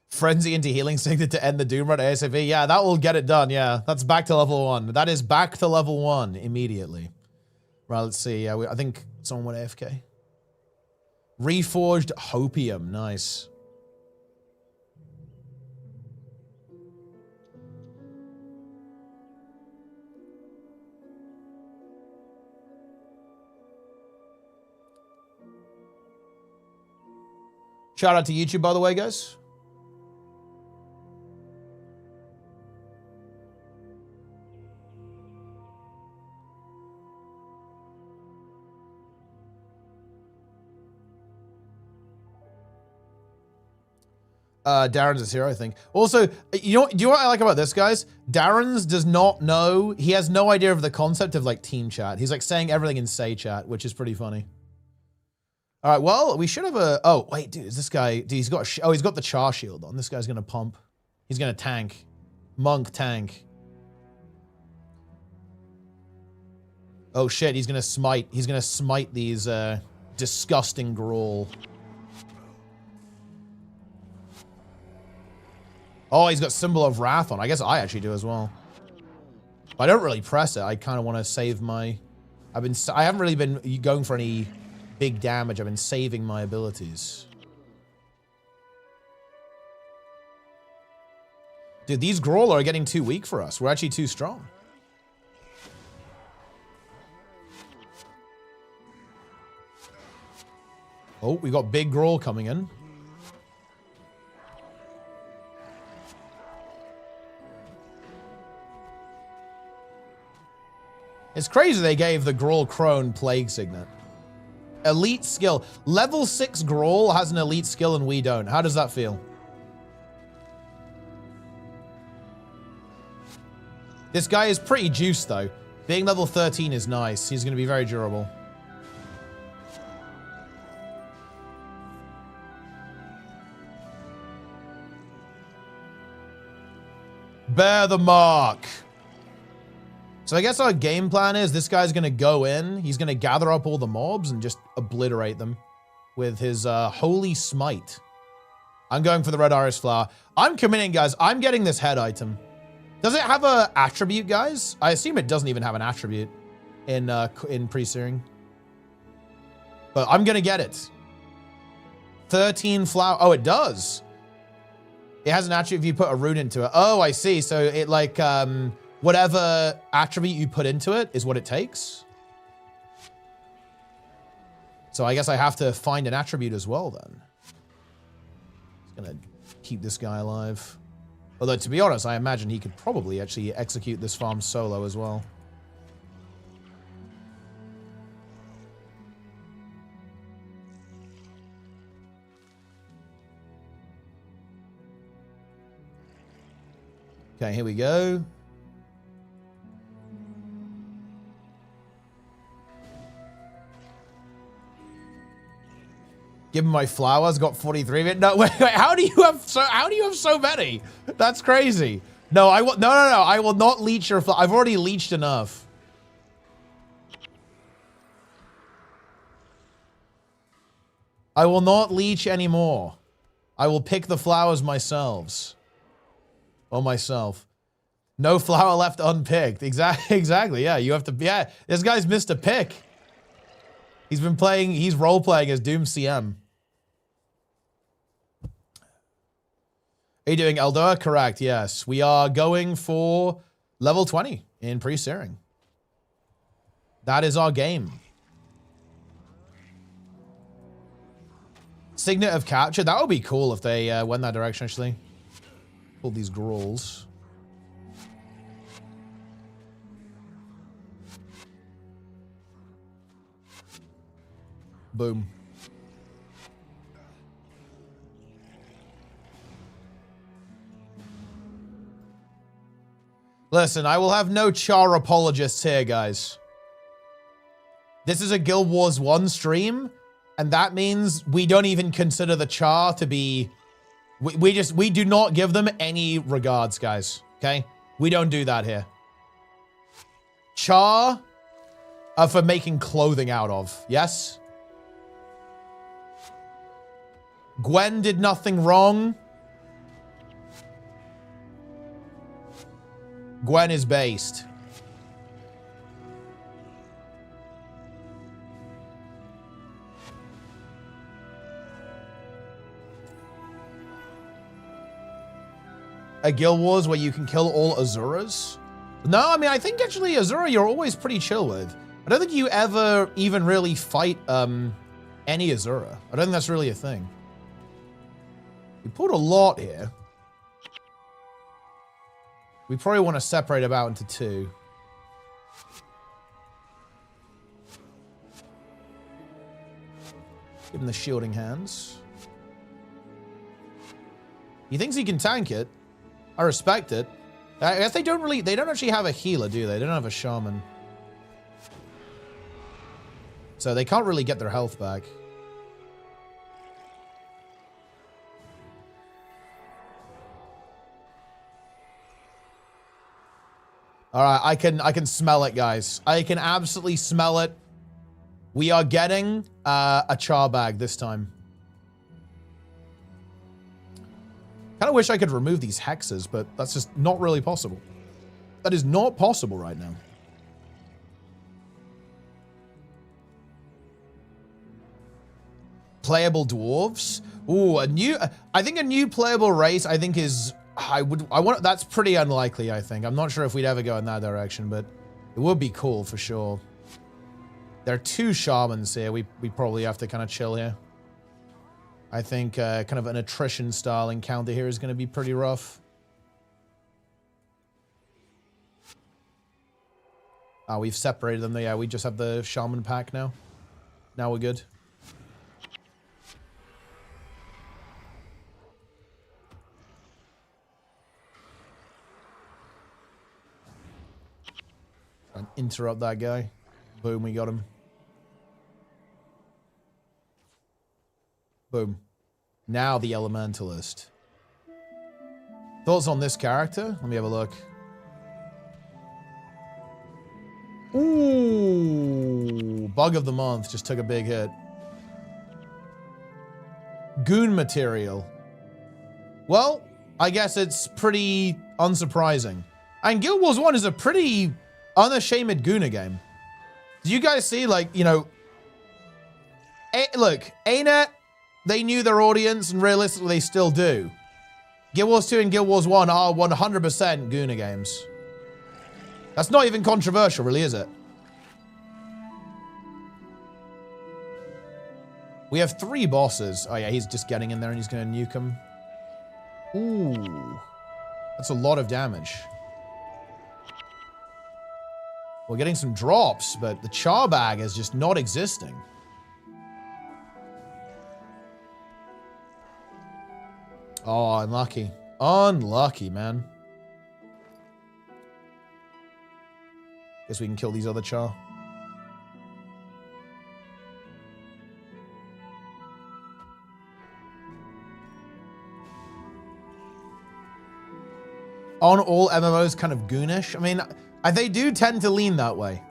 Frenzy into healing signet to end the Doom run ASAP. Yeah, that will get it done, yeah. That's back to level 1. That is back to level 1 immediately. Right, let's see. Yeah, I think someone went AFK. Reforged Hopium. Nice. Shout out to YouTube, by the way, guys. Darren's is here, I think. Also, do you know what I like about this, guys? Darren's does not know, he has no idea of the concept of like team chat. He's like saying everything in say chat, which is pretty funny. All right, well, we should have a, oh, wait, dude, is this guy, dude, he's got, he's got the char shield on. This guy's gonna pump. He's gonna tank. Monk tank. Oh shit, he's gonna smite these, disgusting Grawl. Oh, he's got Symbol of Wrath on. I guess I actually do as well. But I don't really press it. I kind of want to save my... I haven't really been going for any big damage. I've been saving my abilities. Dude, these Grawl are getting too weak for us. We're actually too strong. Oh, we got big Grawl coming in. It's crazy they gave the Grawl Crone Plague Signet. Elite skill. Level 6 Grawl has an elite skill and we don't. How does that feel? This guy is pretty juiced though. Being level 13 is nice. He's going to be very durable. Bear the mark. So I guess our game plan is this guy's going to go in. He's going to gather up all the mobs and just obliterate them with his Holy Smite. I'm going for the Red Iris Flower. I'm committing, guys. I'm getting this head item. Does it have a attribute, guys? I assume it doesn't even have an attribute in pre-searing. But I'm going to get it. 13 flower. Oh, it does. It has an attribute if you put a rune into it. Oh, I see. So it like... whatever attribute you put into it is what it takes. So I guess I have to find an attribute as well then. Just gonna keep this guy alive. Although to be honest, I imagine he could probably actually execute this farm solo as well. Okay, here we go. Give him my flowers. Got 43 of it. No, wait. How do you have so many? That's crazy. No, I will. No. I will not leech your flower. I've already leeched enough. I will not leech anymore. I will pick the flowers myself. Or myself. No flower left unpicked. Exactly. Yeah, you have to. Yeah, this guy's missed a pick. He's been playing. He's role playing as Doom CM. Are you doing LDOA? Correct, yes. We are going for level 20 in pre-searing. That is our game. Signet of Capture. That would be cool if they went that direction, actually. Pull these Growls. Boom. Listen, I will have no CHAR apologists here, guys. This is a Guild Wars 1 stream, and that means we don't even consider the CHAR to be... We do not give them any regards, guys. Okay? We don't do that here. CHAR are for making clothing out of. Yes? Gwen did nothing wrong. Gwen is based. A Guild Wars where you can kill all Azuras? No, I mean, I think actually Azura you're always pretty chill with. I don't think you ever even really fight any Azura. I don't think that's really a thing. We pulled a lot here. We probably want to separate them out into two. Give him the shielding hands. He thinks he can tank it. I respect it. I guess they don't actually have a healer, do they? They don't have a shaman. So they can't really get their health back. All right, I can smell it, guys. I can absolutely smell it. We are getting a CHAR bag this time. Kind of wish I could remove these hexes, but that's just not really possible. That is not possible right now. Playable dwarves. Ooh, I think a new playable race, I think is... that's pretty unlikely, I think. I'm not sure if we'd ever go in that direction, but it would be cool for sure. There are two shamans here. We probably have to kind of chill here. I think kind of an attrition style encounter here is going to be pretty rough. Oh, we've separated them. Yeah, we just have the shaman pack now. Now we're good. And interrupt that guy. Boom, we got him. Boom. Now the Elementalist. Thoughts on this character? Let me have a look. Ooh, bug of the month just took a big hit. Goon material. Well, I guess it's pretty unsurprising. And Guild Wars 1 is a pretty unashamed Gooner game. Do you guys see, like, you know... look, ArenaNet, they knew their audience, and realistically, they still do. Guild Wars 2 and Guild Wars 1 are 100% Gooner games. That's not even controversial, really, is it? We have 3 bosses. Oh, yeah, he's just getting in there and he's going to nuke him. Ooh. That's a lot of damage. We're getting some drops, but the char bag is just not existing. Oh, unlucky. Unlucky, man. Guess we can kill these other char. On all MMOs kind of goonish? I mean, they do tend to lean that way.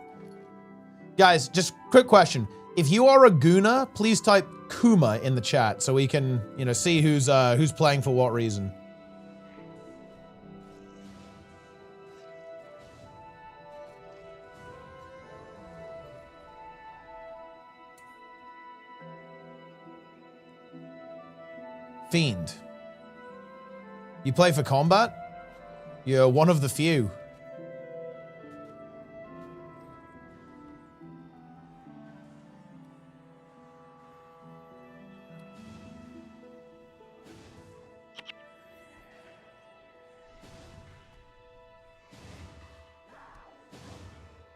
Guys, just quick question. If you are a gooner, please type Kuma in the chat so we can, you know, see who's playing for what reason. Fiend. You play for combat? You're one of the few.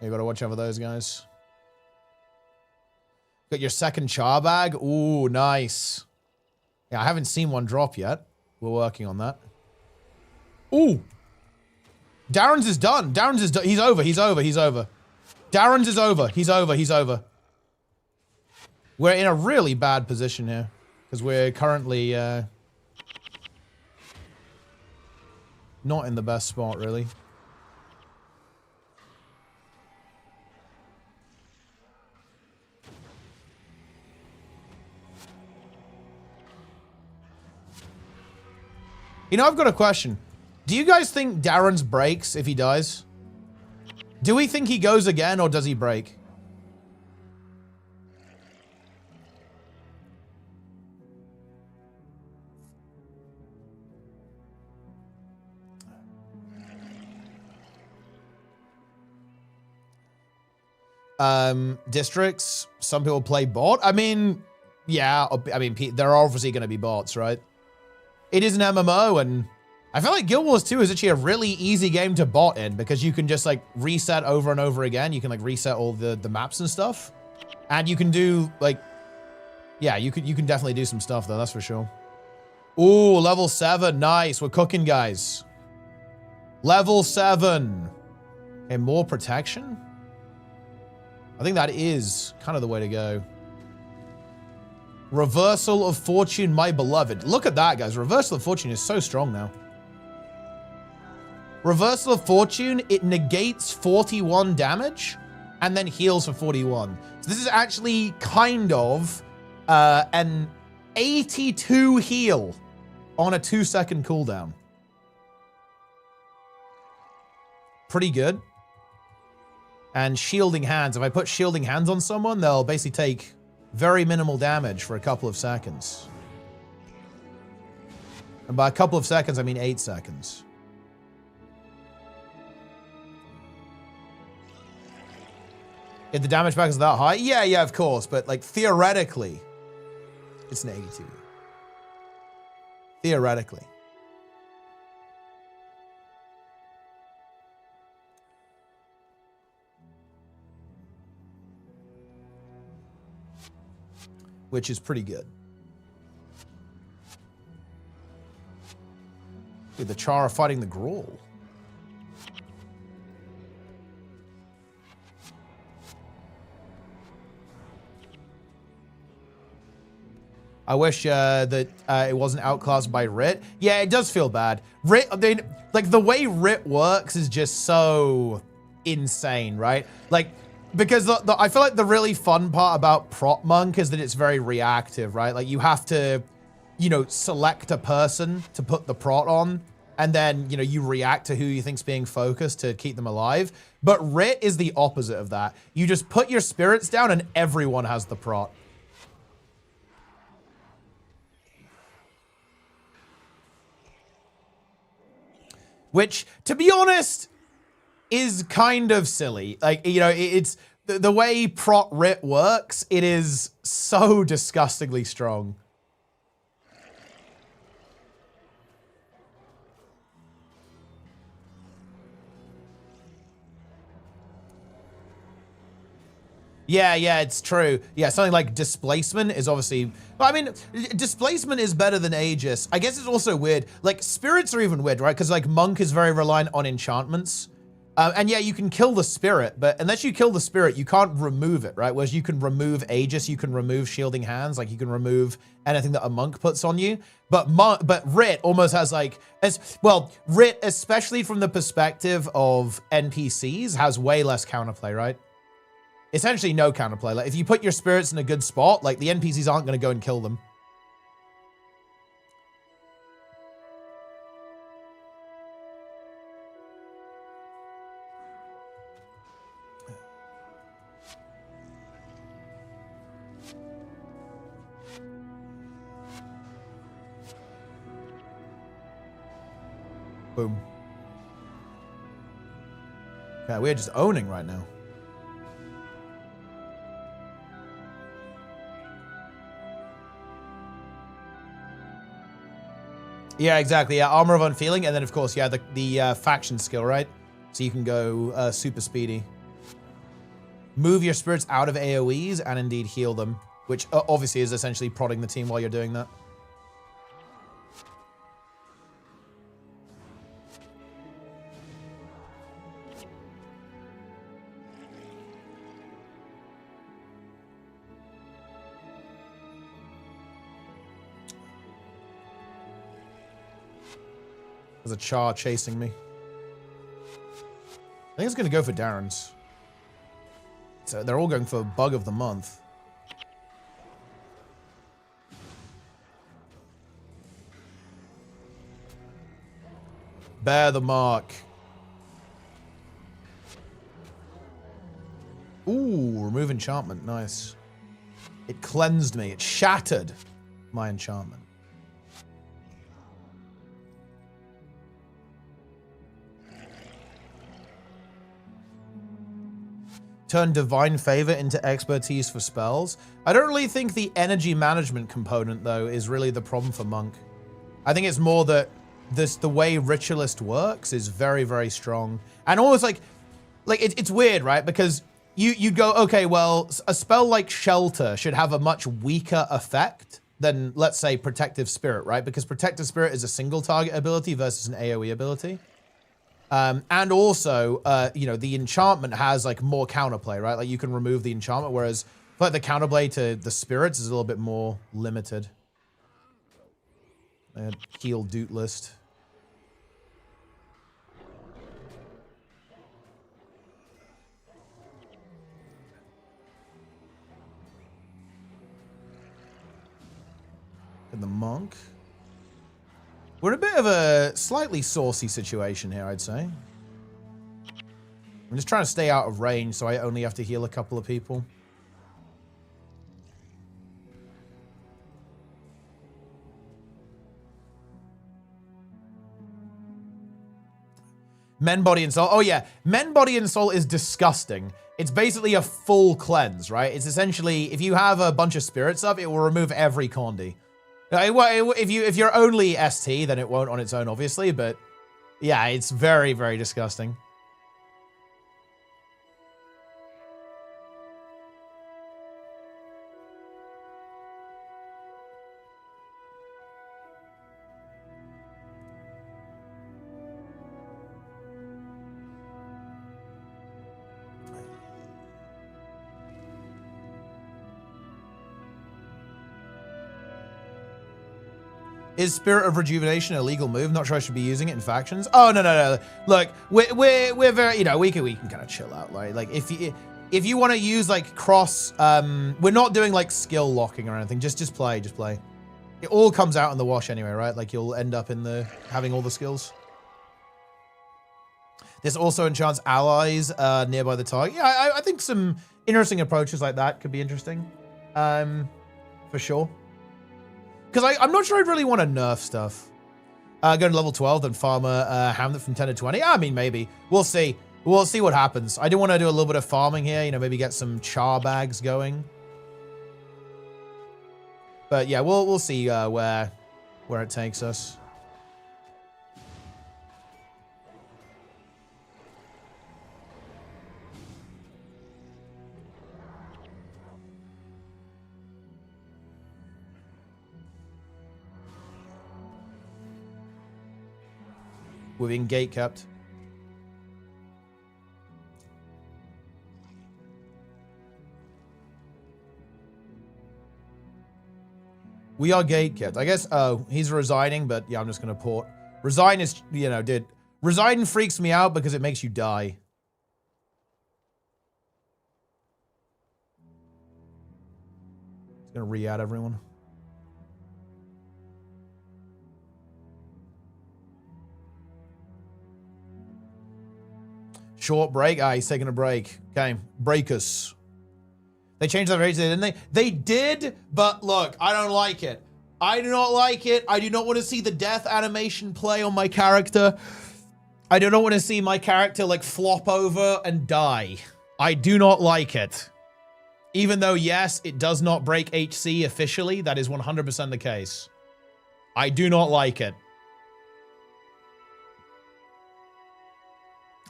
You gotta watch out for those guys. Got your second char bag? Ooh, nice. Yeah, I haven't seen one drop yet. We're working on that. Ooh! Darren's is done. Darren's is done. He's over. He's over. He's over. Darren's is over. He's over. He's over. We're in a really bad position here. Because we're currently, not in the best spot, really. You know, I've got a question. Do you guys think Darren's breaks if he dies? Do we think he goes again, or does he break? Districts, some people play bot. I mean, yeah, I mean, there are obviously going to be bots, right? It is an MMO, and I feel like Guild Wars 2 is actually a really easy game to bot in because you can just like reset over and over again. You can like reset all the maps and stuff. And you can do like, yeah, you can definitely do some stuff though, that's for sure. Ooh, level 7, nice. We're cooking, guys. Level 7. Okay, more protection? I think that is kind of the way to go. Reversal of Fortune, my beloved. Look at that, guys. Reversal of Fortune is so strong now. Reversal of Fortune, it negates 41 damage and then heals for 41. So this is actually kind of an 82 heal on a 2-second cooldown. Pretty good. And Shielding Hands. If I put Shielding Hands on someone, they'll basically take very minimal damage for a couple of seconds. And by a couple of seconds, I mean 8 seconds. If the damage back is that high? Yeah, of course. But, like, theoretically, it's an 82. Theoretically. which is pretty good. Dude, the CHAR are fighting the Grawl. I wish that it wasn't outclassed by Rit. Yeah, it does feel bad. Rit, like the way Rit works is just so insane, right? Like, because I feel like the really fun part about Prot Monk is that it's very reactive, right? Like you have to, you know, select a person to put the prot on, and then, you know, you react to who you think's being focused to keep them alive. But Rit is the opposite of that. You just put your spirits down and everyone has the prot. Which, to be honest, is kind of silly. Like, you know, it's the way Prot Rit works, it is so disgustingly strong. Yeah, it's true. Yeah, something like Displacement is obviously... I mean, Displacement is better than Aegis. I guess it's also weird. Like, Spirits are even weird, right? Because, like, Monk is very reliant on enchantments. And yeah, you can kill the Spirit, but unless you kill the Spirit, you can't remove it, right? Whereas you can remove Aegis, you can remove Shielding Hands, like, you can remove anything that a Monk puts on you. But Rit almost has, like... Rit, especially from the perspective of NPCs, has way less counterplay, right? Essentially no counterplay. Like, if you put your spirits in a good spot, like, the NPCs aren't going to go and kill them. Boom. Yeah, we're just owning right now. Yeah, exactly. Yeah, Armor of Unfeeling, and then of course, yeah, the faction skill, right? So you can go super speedy. Move your spirits out of AoEs and indeed heal them, which obviously is essentially prodding the team while you're doing that. There's a CHAR chasing me. I think it's going to go for Darren's. So they're all going for Bug of the Month. Bear the mark. Ooh, remove enchantment. Nice. It cleansed me. It shattered my enchantment. Turn Divine Favor into expertise for spells. I don't really think the energy management component, though, is really the problem for Monk. I think it's more that the way Ritualist works is very, very strong. And almost like it's weird, right? Because you go, okay, well, a spell like Shelter should have a much weaker effect than, let's say, Protective Spirit, right? Because Protective Spirit is a single target ability versus an AoE ability. And also, you know, the enchantment has, like, more counterplay, right? Like, you can remove the enchantment, whereas, like, the counterplay to the spirits is a little bit more limited. Heal Doot list. And the Monk. We're in a bit of a slightly saucy situation here, I'd say. I'm just trying to stay out of range, so I only have to heal a couple of people. Men, Body, and Soul. Oh, yeah. Men, Body, and Soul is disgusting. It's basically a full cleanse, right? It's essentially, if you have a bunch of spirits up, it will remove every Condi. If you're only ST, then it won't on its own, obviously, but yeah, it's very, very disgusting. Is Spirit of Rejuvenation a legal move? Not sure I should be using it in factions. Oh, no. Look, we're very, you know, we can kind of chill out. Like if you want to use like cross, we're not doing like skill locking or anything. Just play. It all comes out in the wash anyway, right? Like you'll end up in having all the skills. This also enchants allies nearby the target. Yeah, I think some interesting approaches like that could be interesting, for sure. Because I'm not sure I'd really want to nerf stuff. Go to level 12, then farm a Hamlet from 10 to 20. I mean, maybe. We'll see. We'll see what happens. I do want to do a little bit of farming here. You know, maybe get some char bags going. But yeah, we'll see where it takes us. We're being gate kept. We are gate kept. I guess, oh, he's resigning, but yeah, I'm just going to port. Resign is, you know, dude. Resign freaks me out because it makes you die. It's going to re-add everyone. Short break. Ah, he's taking a break. Okay, breakers. They changed their rates, didn't they? They did, but look, I don't like it. I do not like it. I do not want to see the death animation play on my character. I do not want to see my character like flop over and die. I do not like it. Even though, yes, it does not break HC officially. That is 100% the case. I do not like it.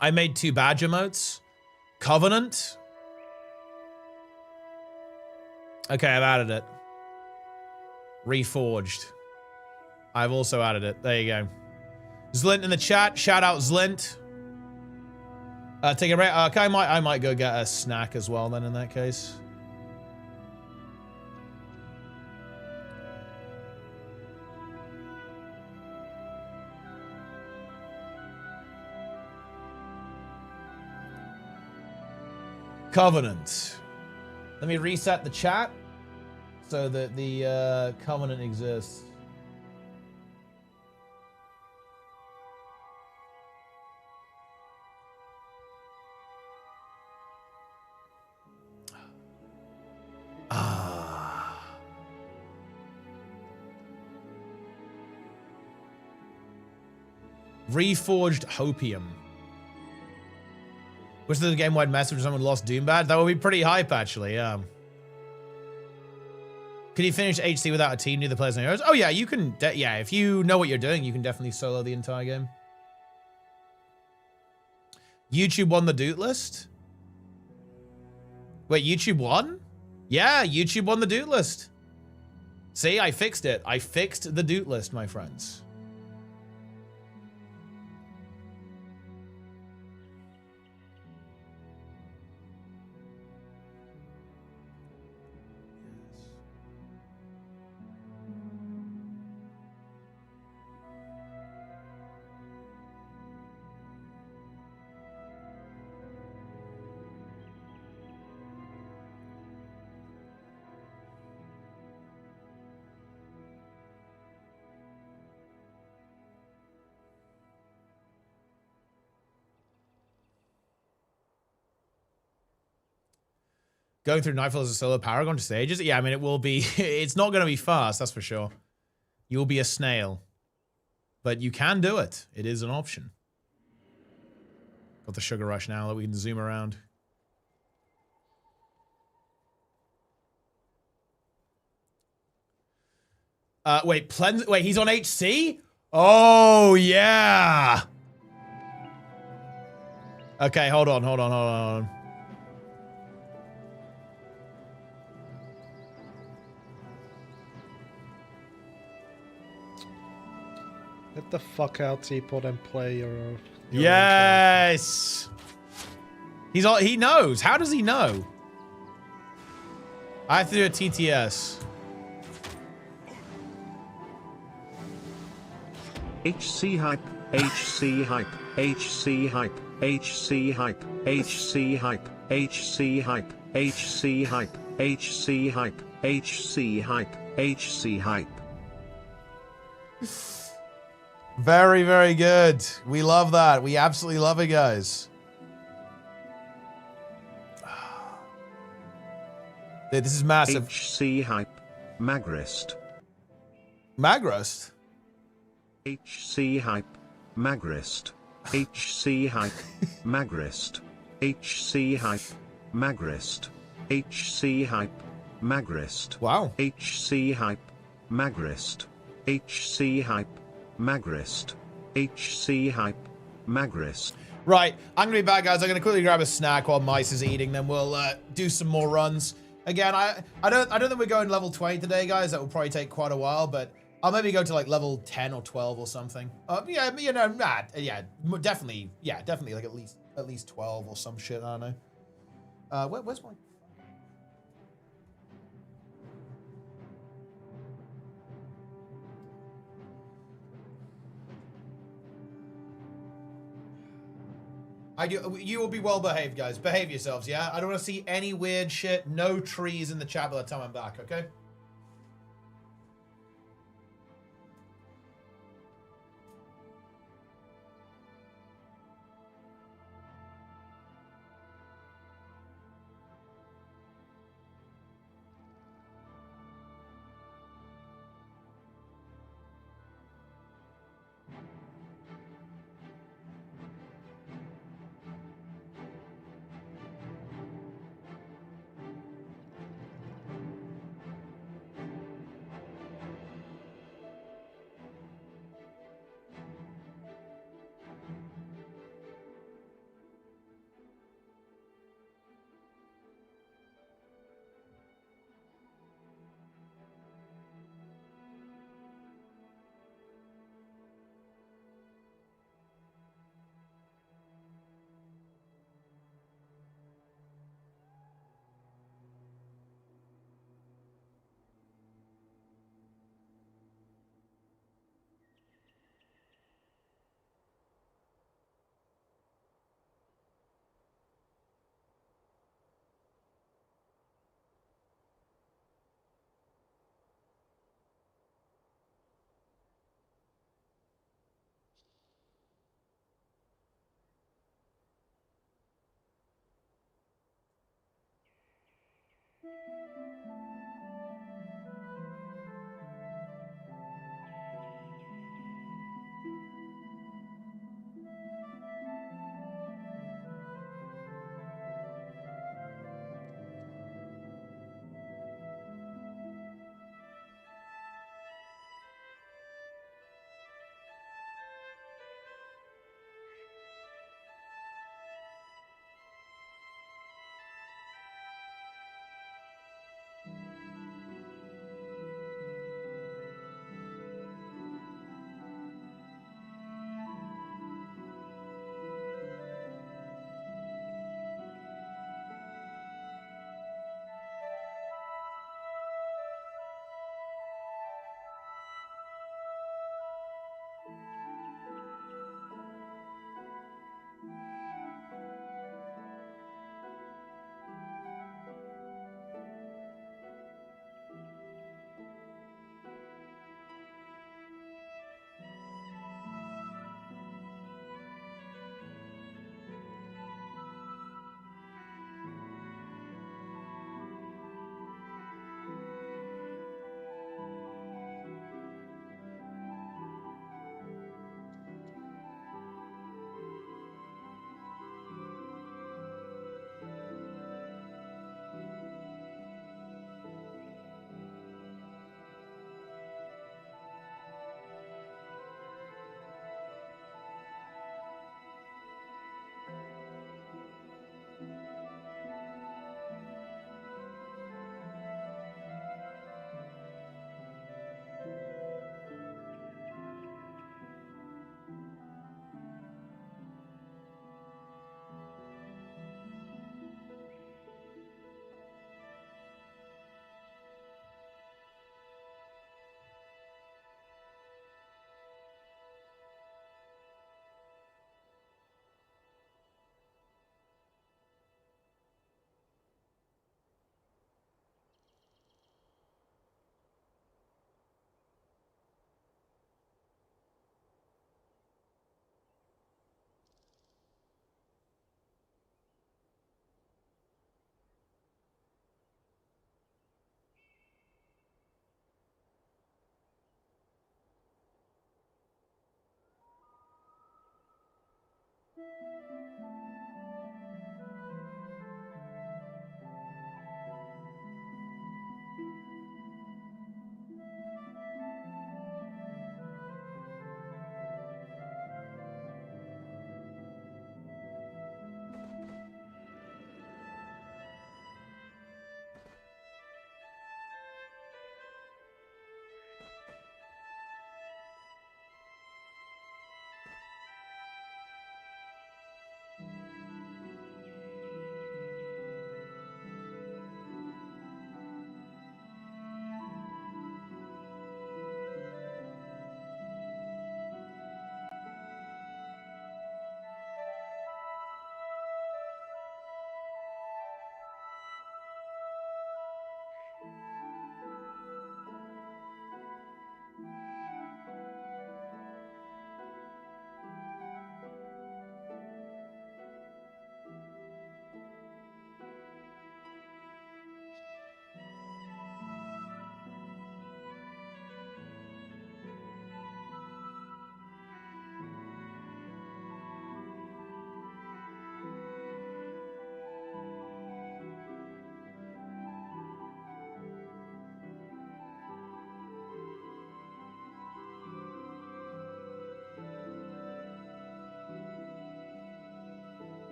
I made 2 badge emotes. Covenant. Okay, I've added it. Reforged. I've also added it. There you go. Zlint in the chat. Shout out Zlint. Take a break. Okay, I might go get a snack as well then in that case. Covenant. Let me reset the chat so that the Covenant exists. Reforged Hopium. Which is the game-wide message when someone lost Doom badge? That would be pretty hype, actually, yeah. Could you finish HC without a team near the players and heroes? Oh, yeah, you can, yeah, if you know what you're doing, you can definitely solo the entire game. YouTube won the Doot list? Wait, YouTube won? Yeah, YouTube won the Doot list. See, I fixed it. I fixed the Doot list, my friends. Going through Nightfall as a solo Paragon to stages? Yeah, I mean, it will be... It's not going to be fast, that's for sure. You'll be a snail. But you can do it. It is an option. Got the sugar rush now that we can zoom around. Wait, he's on HC? Oh, yeah! Okay, hold on. Get the fuck out, Teapot, and play your yes! He knows. How does he know? I have to do a TTS. HC hype, HC hype, HC hype, HC hype, HC hype, HC hype, HC hype, HC hype, HC hype, HC hype. Very, very good. We love that. We absolutely love it, guys. Dude, this is massive. HC hype, Magrist. Magrist? HC hype, Magrist. HC hype, Magrist. HC hype, Magrist. HC hype, Magrist. Wow. HC hype, Magrist. HC hype, Magrist. HC hype, Magrist. Right, I'm gonna be back, guys. I'm gonna quickly grab a snack while Mice is eating, then we'll do some more runs. Again, I don't think we're going level 20 today, guys. That will probably take quite a while, but I'll maybe go to like level 10 or 12 or something. Yeah, you know, definitely, like at least 12 or some shit. I don't know. Where's my? You will be well behaved, guys. Behave yourselves, yeah? I don't want to see any weird shit. No trees in the chat by the time I'm back, okay?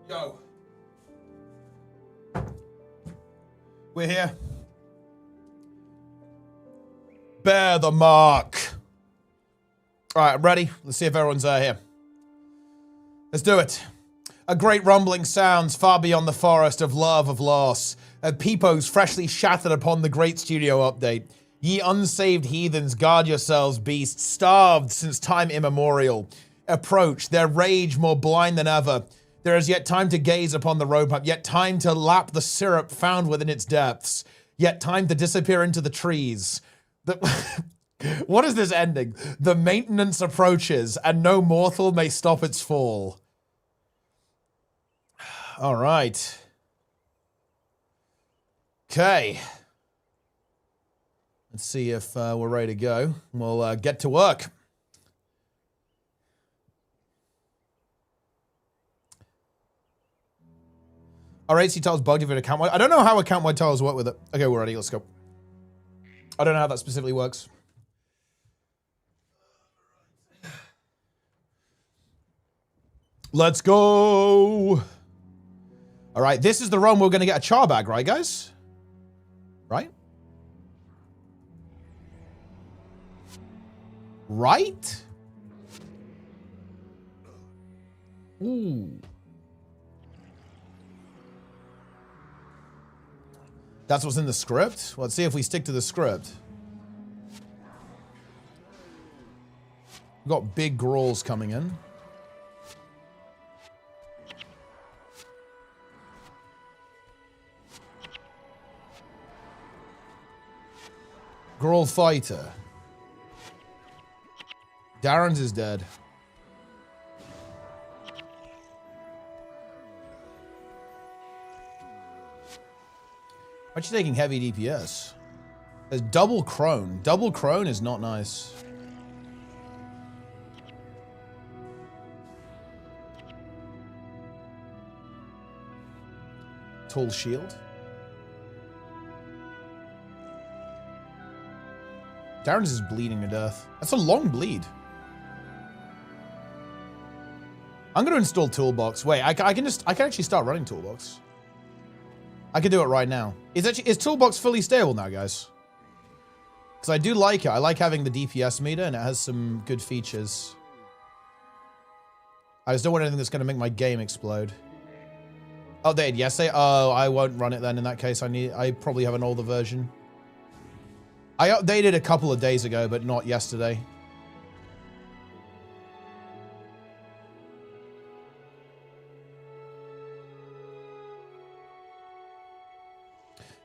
Yo. We're here. Bear the mark. All right, I'm ready. Let's see if everyone's here. Let's do it. A great rumbling sounds far beyond the forest of love of loss. Peepos freshly shattered upon the great studio update. Ye unsaved heathens, guard yourselves, beasts, starved since time immemorial. Approach, their rage more blind than ever. There is yet time to gaze upon the roadmap, yet time to lap the syrup found within its depths, yet time to disappear into the trees. What is this ending? The maintenance approaches, and no mortal may stop its fall. All right. Okay. Let's see if we're ready to go. We'll get to work. Our AC tiles bugged if it account wide. I don't know how account wide tiles work with it. Okay, we're ready. Let's go. I don't know how that specifically works. Let's go. All right, this is the run we're going to get a char bag, right, guys? Right? Right? Ooh. That's what's in the script? Let's see if we stick to the script. We've got big growls coming in. Growl fighter. Darren's is dead. Aren't you taking heavy DPS? There's double crone. Double crone is not nice. Tall shield. Darren's is bleeding to death. That's a long bleed. I'm going to install Toolbox. Wait, I can actually start running Toolbox. I can do it right now. Is Toolbox fully stable now, guys? Because I do like it. I like having the DPS meter, and it has some good features. I just don't want anything that's going to make my game explode. Oh, they did yesterday? Oh, I won't run it then in that case. I probably have an older version. I updated a couple of days ago, but not yesterday.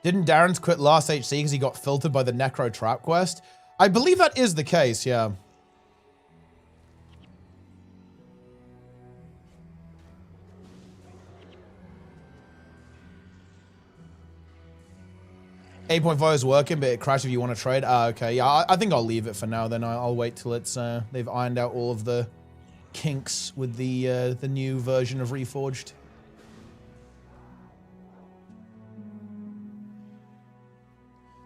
Didn't Darren's quit last HC because he got filtered by the Necro Trap quest? I believe that is the case, yeah. .5 is working, but it crashed if you want to trade. Okay, yeah, I think I'll leave it for now. Then I'll wait till it's they've ironed out all of the kinks with the new version of Reforged.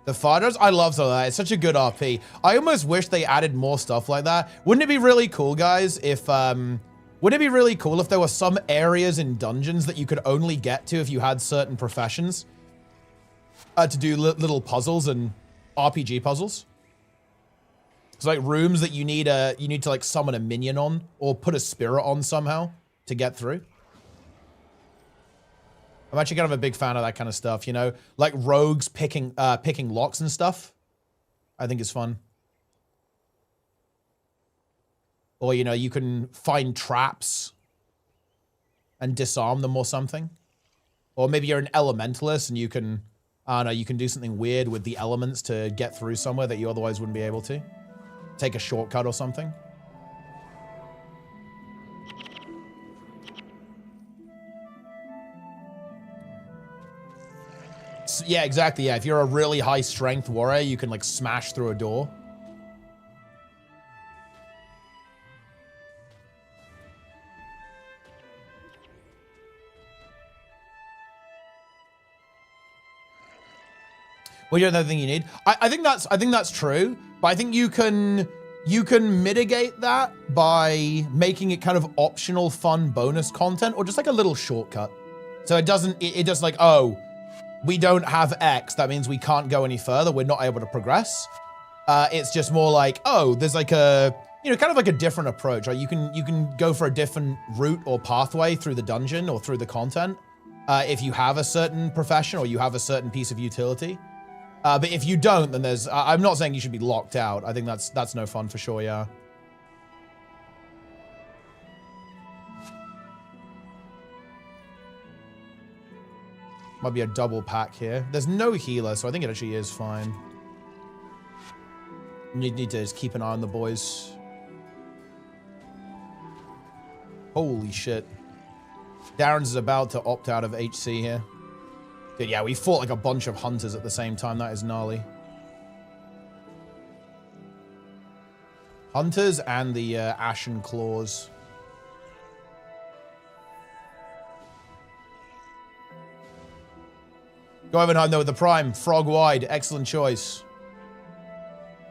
The Fighters, I love some of that. It's such a good RP. I almost wish they added more stuff like that. Wouldn't it be really cool, guys, if wouldn't it be really cool if there were some areas in dungeons that you could only get to if you had certain professions? To do little puzzles and RPG puzzles. It's like rooms that you need to like summon a minion on or put a spirit on somehow to get through. I'm actually kind of a big fan of that kind of stuff, you know, like rogues picking locks and stuff. I think it's fun. Or, you know, you can find traps and disarm them or something. Or maybe you're an elementalist and you can, I don't know, you can do something weird with the elements to get through somewhere that you otherwise wouldn't be able to. Take a shortcut or something. So, yeah, exactly. Yeah, if you're a really high strength warrior, you can like smash through a door. Well, you don't know the thing you need. I think that's true, but I think you can You can mitigate that by making it kind of optional fun bonus content or just like a little shortcut. So it doesn't, it just like, oh, we don't have X. That means we can't go any further. We're not able to progress. It's just more like, oh, there's like a, you know, kind of like a different approach. Right? You can go for a different route or pathway through the dungeon or through the content if you have a certain profession or you have a certain piece of utility. But if you don't, then there's, I'm not saying you should be locked out. I think that's no fun for sure, yeah. Might be a double pack here. There's no healer, so I think it actually is fine. You need to just keep an eye on the boys. Holy shit. Darren's is about to opt out of HC here. Dude, yeah, we fought like a bunch of hunters at the same time. That is gnarly. Hunters and the Ashen Claws. Go Evanheim though with the Prime. Frog wide. Excellent choice.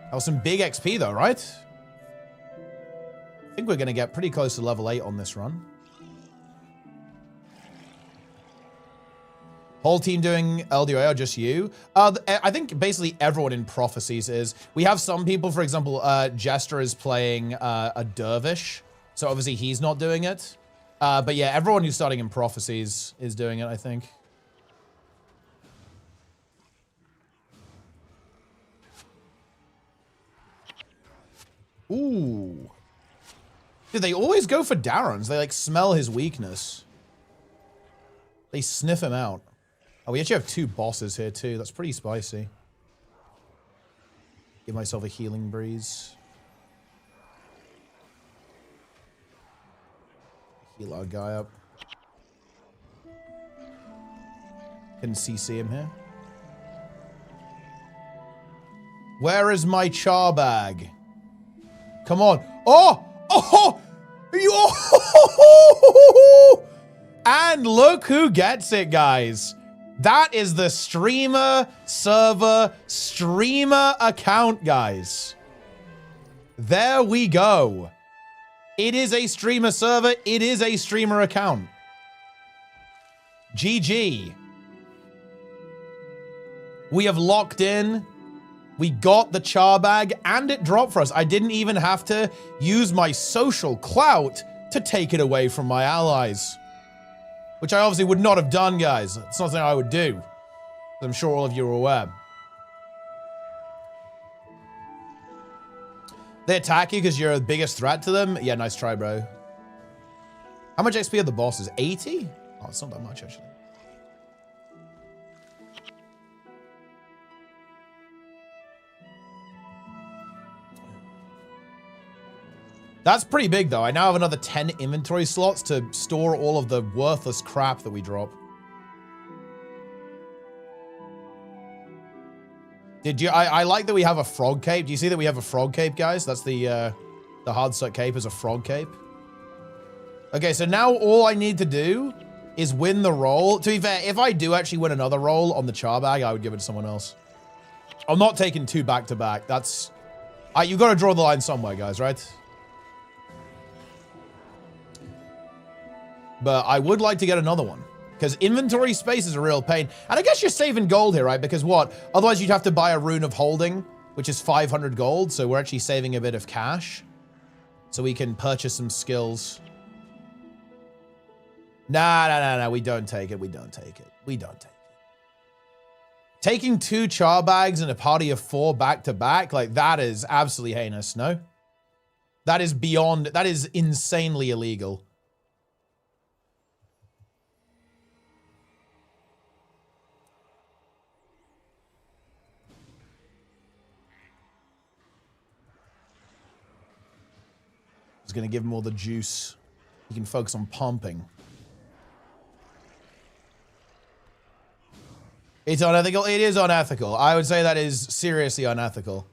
That was some big XP though, right? I think we're going to get pretty close to level 8 on this run. Whole team doing LDOA or just you? I think basically everyone in Prophecies is. We have some people, for example, Jester is playing a Dervish. So obviously he's not doing it. But yeah, everyone who's starting in Prophecies is doing it, I think. Ooh. Dude, they always go for Darren's. They like smell his weakness. They sniff him out. Oh, we actually have 2 bosses here too. That's pretty spicy. Give myself a healing breeze. Heal our guy up. Can CC him here. Where is my char bag? Come on. Oh! Oh! Oh! And look who gets it, guys. That is the streamer server streamer account, guys. There we go. It is a streamer server. It is a streamer account. GG. We have locked in. We got the char bag and it dropped for us. I didn't even have to use my social clout to take it away from my allies. Which I obviously would not have done, guys. It's not something I would do. I'm sure all of you are aware. They attack you because you're the biggest threat to them? Yeah, nice try, bro. How much XP are the bosses? 80? Oh, it's not that much, actually. That's pretty big, though. I now have another 10 inventory slots to store all of the worthless crap that we drop. Did you? I like that we have a frog cape. Do you see that we have a frog cape, guys? That's the Hardstuck cape is a frog cape. Okay, so now all I need to do is win the roll. To be fair, if I do actually win another roll on the char bag, I would give it to someone else. I'm not taking 2 back-to-back. That's... you've got to draw the line somewhere, guys, right? But I would like to get another one. Because inventory space is a real pain. And I guess you're saving gold here, right? Because what? Otherwise you'd have to buy a Rune of Holding, which is 500 gold. So we're actually saving a bit of cash. So we can purchase some skills. Nah. We don't take it. We don't take it. We don't take it. Taking 2 char bags and a party of 4 back-to-back, like that is absolutely heinous, no? That is beyond, that is insanely illegal. Going to give him all the juice. He can focus on pumping. It's unethical. It is unethical. I would say that is seriously unethical.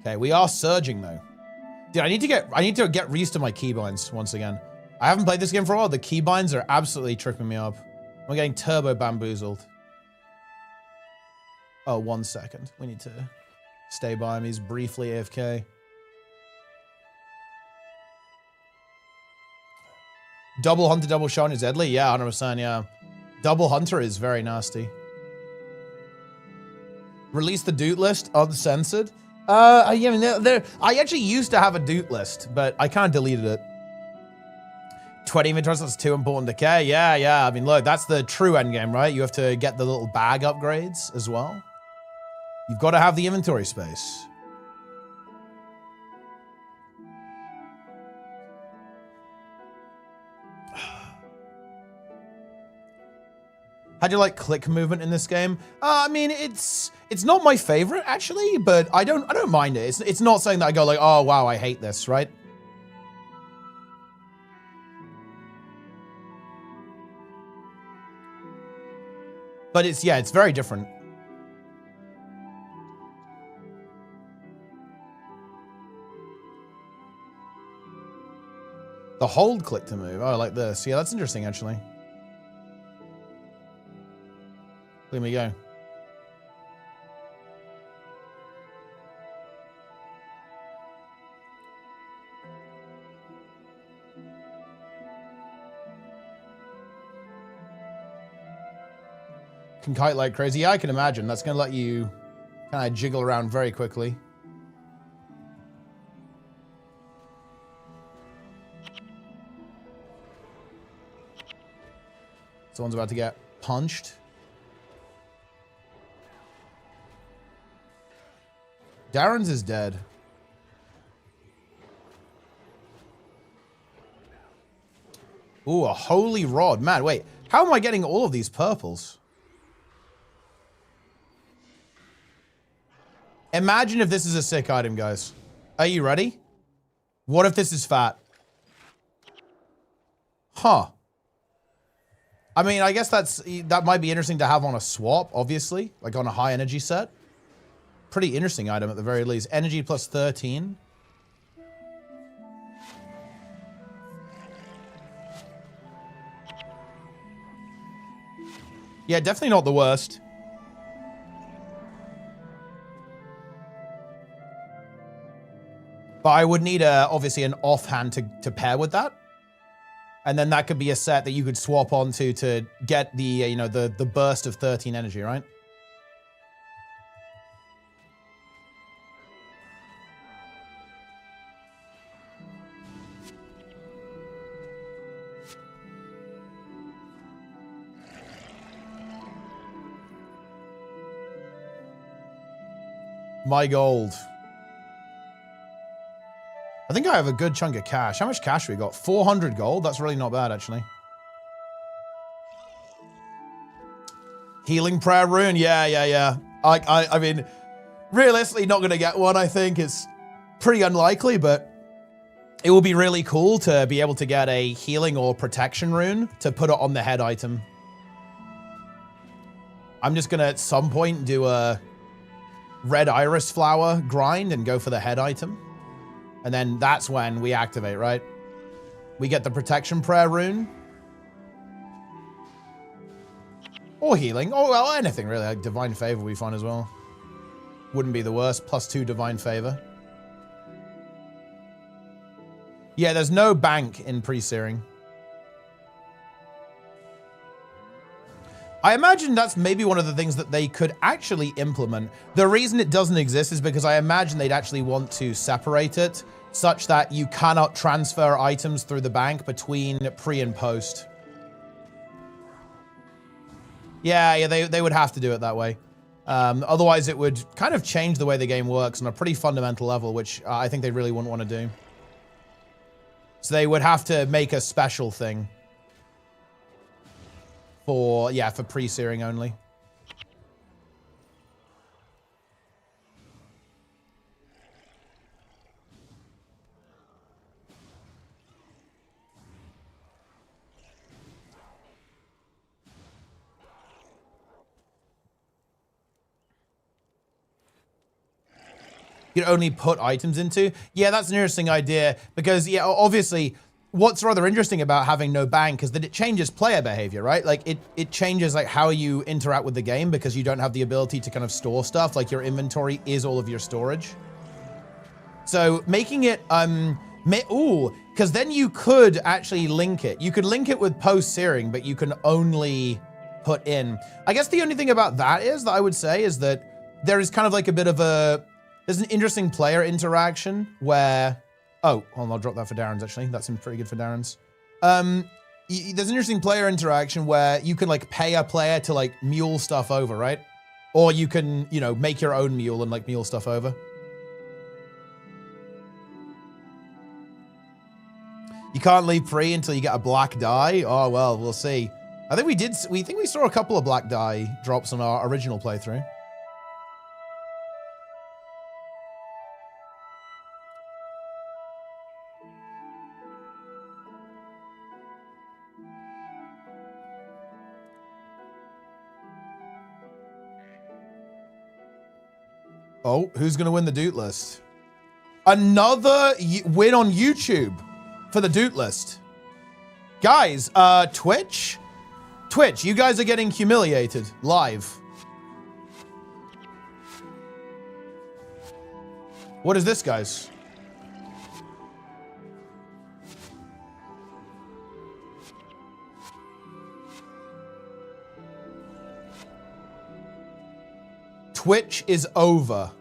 Okay, we are surging though. Dude, I need to get used to my keybinds once again. I haven't played this game for a while. The keybinds are absolutely tripping me up. I'm getting turbo bamboozled. Oh, 1 second. We need to stay by him. He's briefly AFK. Double Hunter, double shot is deadly? Yeah, 100%, yeah. Double Hunter is very nasty. Release the dude list uncensored. Yeah, I actually used to have a dude list, but I kind of deleted it. 20 inventories, that's too important to care. Yeah. I mean, look, that's the true end game, right? You have to get the little bag upgrades as well. You've got to have the inventory space. How do you like click movement in this game? I mean, it's not my favorite actually, but I don't mind it. It's not something that I go like, oh wow, I hate this, right? But it's very different. The hold click to move. Oh, like this. Yeah, that's interesting actually. Let me go. Can kite like crazy. Yeah, I can imagine. That's going to let you kind of jiggle around very quickly. Someone's about to get punched. Darren's is dead. Ooh, a holy rod. Man, wait. How am I getting all of these purples? Imagine if this is a sick item, guys. Are you ready? What if this is fat? Huh. I mean, I guess that might be interesting to have on a swap, obviously. Like on a high energy set. Pretty interesting item at the very least. Energy plus 13. Yeah, definitely not the worst. But I would need obviously an offhand to pair with that. And then that could be a set that you could swap onto to get the, you know, the burst of 13 energy, right? My gold. I think I have a good chunk of cash. How much cash we got? 400 gold? That's really not bad, actually. Healing prayer rune? Yeah. I mean, realistically, not going to get one, I think. It's pretty unlikely, but it will be really cool to be able to get a healing or protection rune to put it on the head item. I'm just going to, at some point, do a red iris flower grind and go for the head item. And then that's when we activate, right? We get the protection prayer rune. Or healing. Oh, well, anything really. Like divine favor we find as well. Wouldn't be the worst. +2 divine favor. Yeah, there's no bank in pre-searing. I imagine that's maybe one of the things that they could actually implement. The reason it doesn't exist is because I imagine they'd actually want to separate it such that you cannot transfer items through the bank between pre and post. Yeah, they would have to do it that way. Otherwise, it would kind of change the way the game works on a pretty fundamental level, which I think they really wouldn't want to do. So they would have to make a special thing. For pre-searing only. You can only put items into? Yeah, that's an interesting idea because, yeah, obviously, what's rather interesting about having no bank is that it changes player behavior, right? Like it changes like how you interact with the game because you don't have the ability to kind of store stuff. Like your inventory is all of your storage. So making it, because then you could actually link it. You could link it with post-searing, but you can only put in. I guess the only thing about that is that I would say is that there is kind of like a bit of there's an interesting player interaction where, oh, hold on, I'll drop that for Darren's actually. That seems pretty good for Darren's. There's an interesting player interaction where you can like pay a player to like mule stuff over, right? Or you can, you know, make your own mule and like mule stuff over. You can't leave free until you get a black die. Oh, well, we'll see. I think we think we saw a couple of black die drops on our original playthrough. Oh, who's going to win the Doot list? Another win on YouTube for the Doot list. Guys, Twitch, you guys are getting humiliated live. What is this, guys? Twitch is over.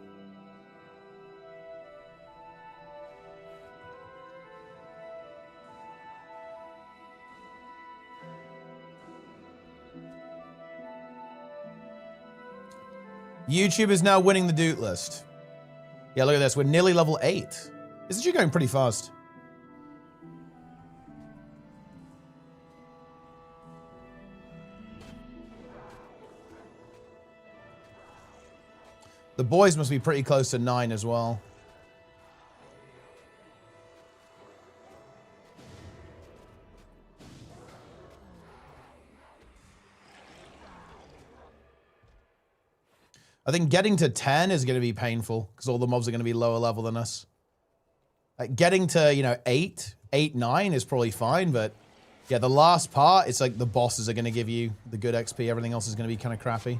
YouTube is now winning the Doot list. Yeah, look at this. We're nearly level 8. This is actually going pretty fast. The boys must be pretty close to 9 as well. I think getting to 10 is going to be painful because all the mobs are going to be lower level than us. Like getting to, you know, 8, 9 is probably fine, but yeah, the last part, it's like the bosses are going to give you the good XP. Everything else is going to be kind of crappy.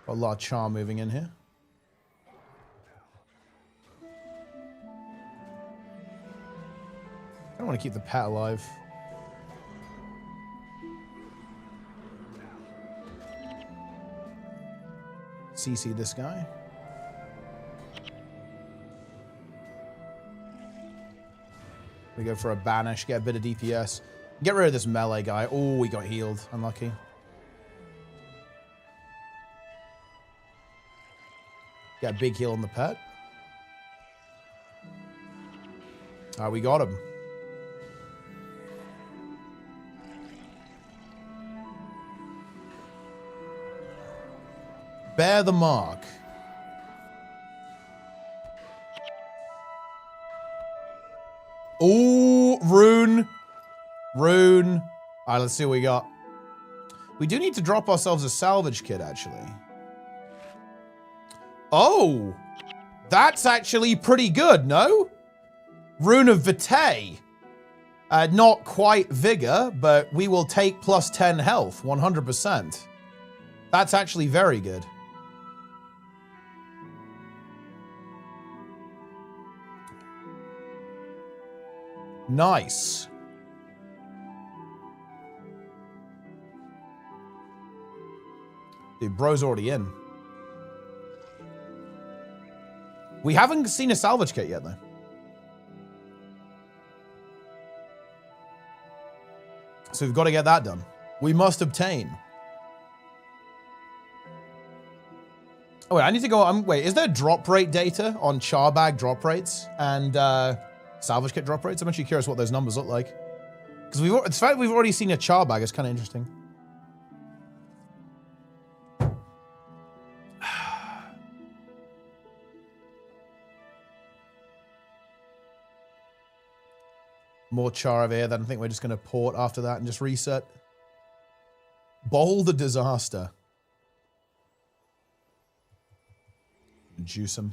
Got a lot of CHAR moving in here. I don't want to keep the pet alive. CC this guy. We go for a banish, get a bit of DPS. Get rid of this melee guy. Oh, we got healed. Unlucky. Get a big heal on the pet. We got him. Bear the mark. Oh, rune. Rune. All right, let's see what we got. We do need to drop ourselves a salvage kit, actually. Oh, that's actually pretty good, no? Rune of Vitae. Not quite vigor, but we will take plus 10 health, 100%. That's actually very good. Nice. Dude, bro's already in. We haven't seen a salvage kit yet, though. So we've got to get that done. We must obtain. Oh, wait, I need to go. Wait, is there drop rate data on char bag drop rates and salvage kit drop rates? I'm actually curious what those numbers look like. Because the fact we've already seen a char bag is kind of interesting. More char over here, then I think we're just going to port after that and just reset. Boulder disaster. Juice him.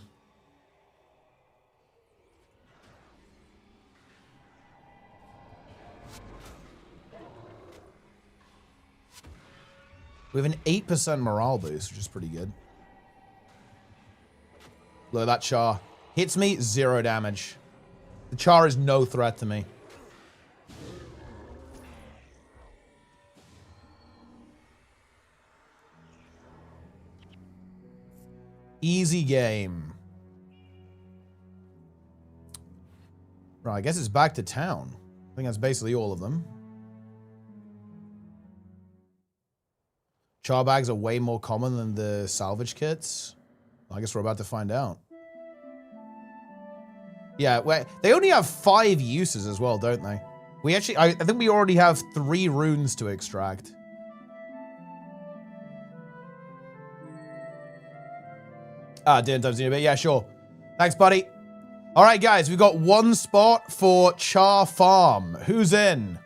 We have an 8% morale boost, which is pretty good. Look at that char. Hits me, 0 damage. The char is no threat to me. Easy game. Right, I guess it's back to town. I think that's basically all of them. Char bags are way more common than the salvage kits. I guess we're about to find out. Yeah, they only have 5 uses as well, don't they? We actually, I think we already have 3 runes to extract. Dinner time's in a bit. Yeah, sure. Thanks, buddy. All right, guys, we've got 1 spot for Char Farm. Who's in?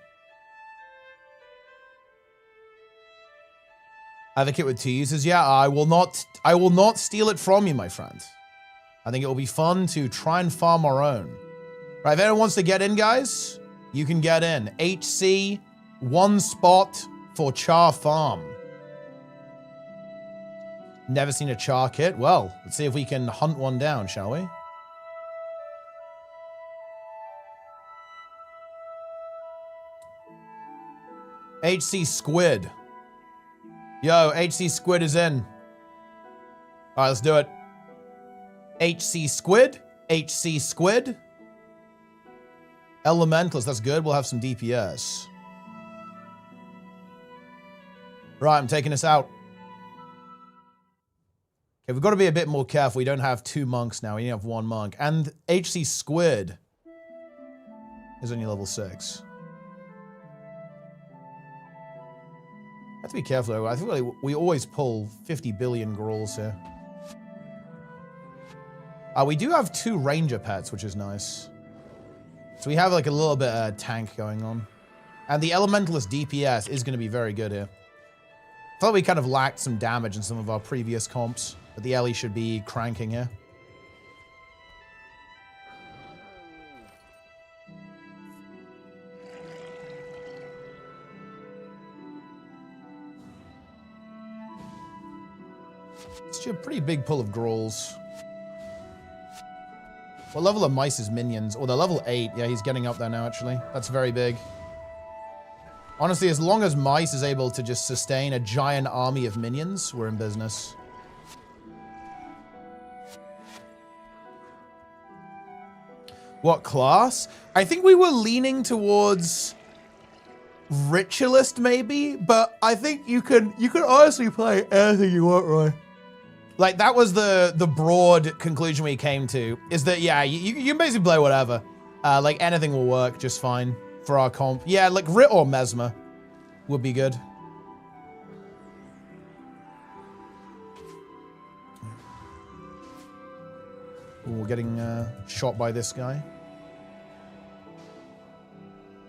I have a kit with 2 uses. Yeah, I will not steal it from you, my friend. I think it will be fun to try and farm our own. Right, if anyone wants to get in, guys, you can get in. HC, 1 spot for Char Farm. Never seen a char kit? Well, let's see if we can hunt one down, shall we? HC Squid. Yo, HC Squid is in. All right, let's do it. HC Squid. HC Squid. Elementalist, that's good. We'll have some DPS. Right, I'm taking us out. Okay, we've got to be a bit more careful. We don't have 2 monks now. We only have 1 monk. And HC Squid is only level 6. Have to be careful, though. I think we always pull 50 billion Grolls here. We do have 2 ranger pets, which is nice. So we have like a little bit of tank going on. And the elementalist DPS is going to be very good here. I thought we kind of lacked some damage in some of our previous comps. But the Ellie should be cranking here. It's a pretty big pull of Grolls. What level are Mice's minions? Oh, they're level 8. Yeah, he's getting up there now, actually. That's very big. Honestly, as long as Mice is able to just sustain a giant army of minions, we're in business. What class? I think we were leaning towards Ritualist, maybe, but I think you could honestly play anything you want, Roy. Like, that was the broad conclusion we came to, is that, yeah, you can basically play whatever. Like, anything will work just fine for our comp. Yeah, like, Rit or Mesmer would be good. Ooh, we're getting shot by this guy.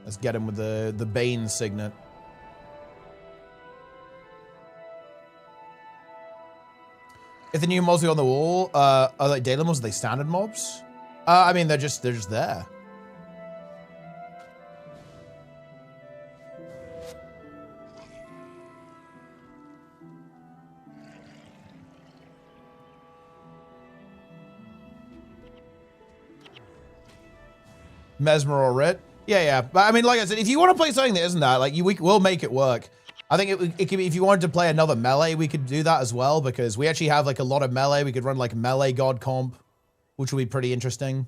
Let's get him with the Bane signet. If the new mobs are on the wall, are like daily mobs, are they standard mobs? I mean, they're just there. Mesmer or Rit? Yeah. But I mean, like I said, if you want to play something that isn't that, like, we'll make it work. I think it could be, if you wanted to play another melee, we could do that as well, because we actually have, like, a lot of melee. We could run, like, melee god comp, which would be pretty interesting.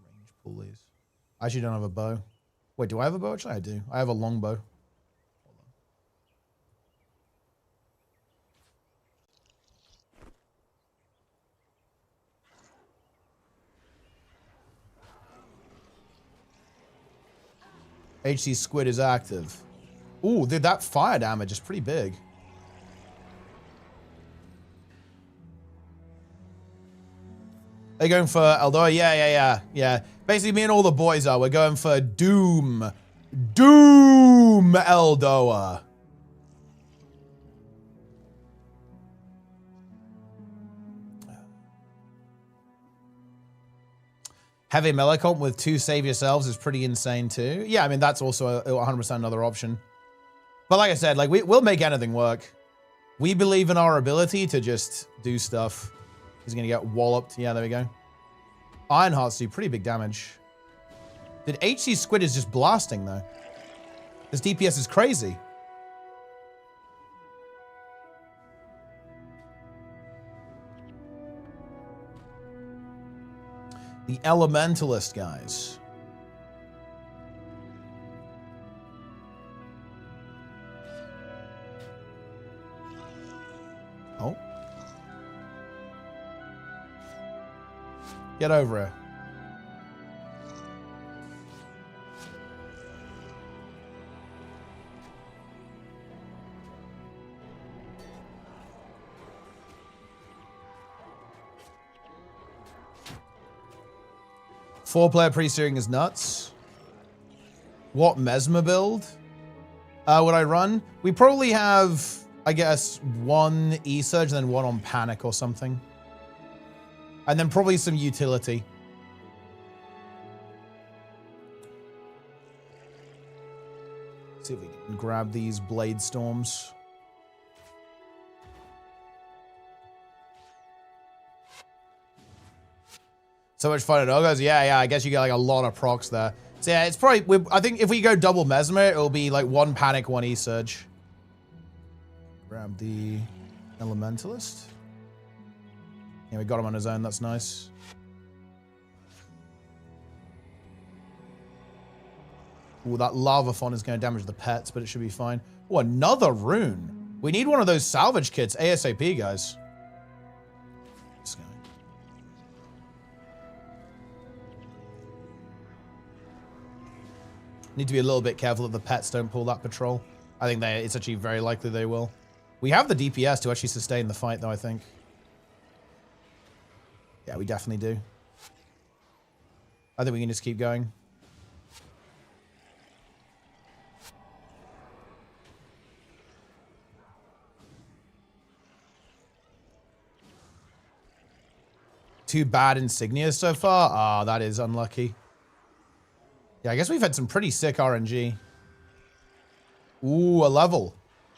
Range pulleys. I actually don't have a bow. Wait, do I have a bow? Actually, I do. I have a long bow. HC Squid is active. Ooh, dude, that fire damage is pretty big. Are you going for LDOA? Yeah. Basically, me and all the boys are. We're going for DHUUM Doom LDOA. Heavy melee comp with 2 save yourselves is pretty insane too. Yeah, I mean, that's also 100% another option. But like I said, like we'll make anything work. We believe in our ability to just do stuff. He's gonna get walloped. Yeah, there we go. Iron Hearts do pretty big damage. Did HC Squid is just blasting though. This DPS is crazy. The Elementalist guys. Oh. Get over it. Four-player pre-steering is nuts. What Mesmer build would I run? We probably have, I guess, 1 E-Surge and then 1 on Panic or something. And then probably some utility. See if we can grab these Blade Storms. So much fun at Ogres. Yeah, I guess you get like a lot of procs there. So yeah, it's probably, I think if we go double Mesmer, it'll be like 1 Panic, 1 E-Surge. Grab the Elementalist. Yeah, we got him on his own. That's nice. Ooh, that Lava Font is going to damage the pets, but it should be fine. Oh, another rune. We need one of those salvage kits ASAP, guys. This guy. Need to be a little bit careful that the pets don't pull that patrol. I think it's actually very likely they will. We have the DPS to actually sustain the fight, though, I think. Yeah, we definitely do. I think we can just keep going. Two bad insignias so far? Ah, that is unlucky. Yeah, I guess we've had some pretty sick RNG. Ooh, a level.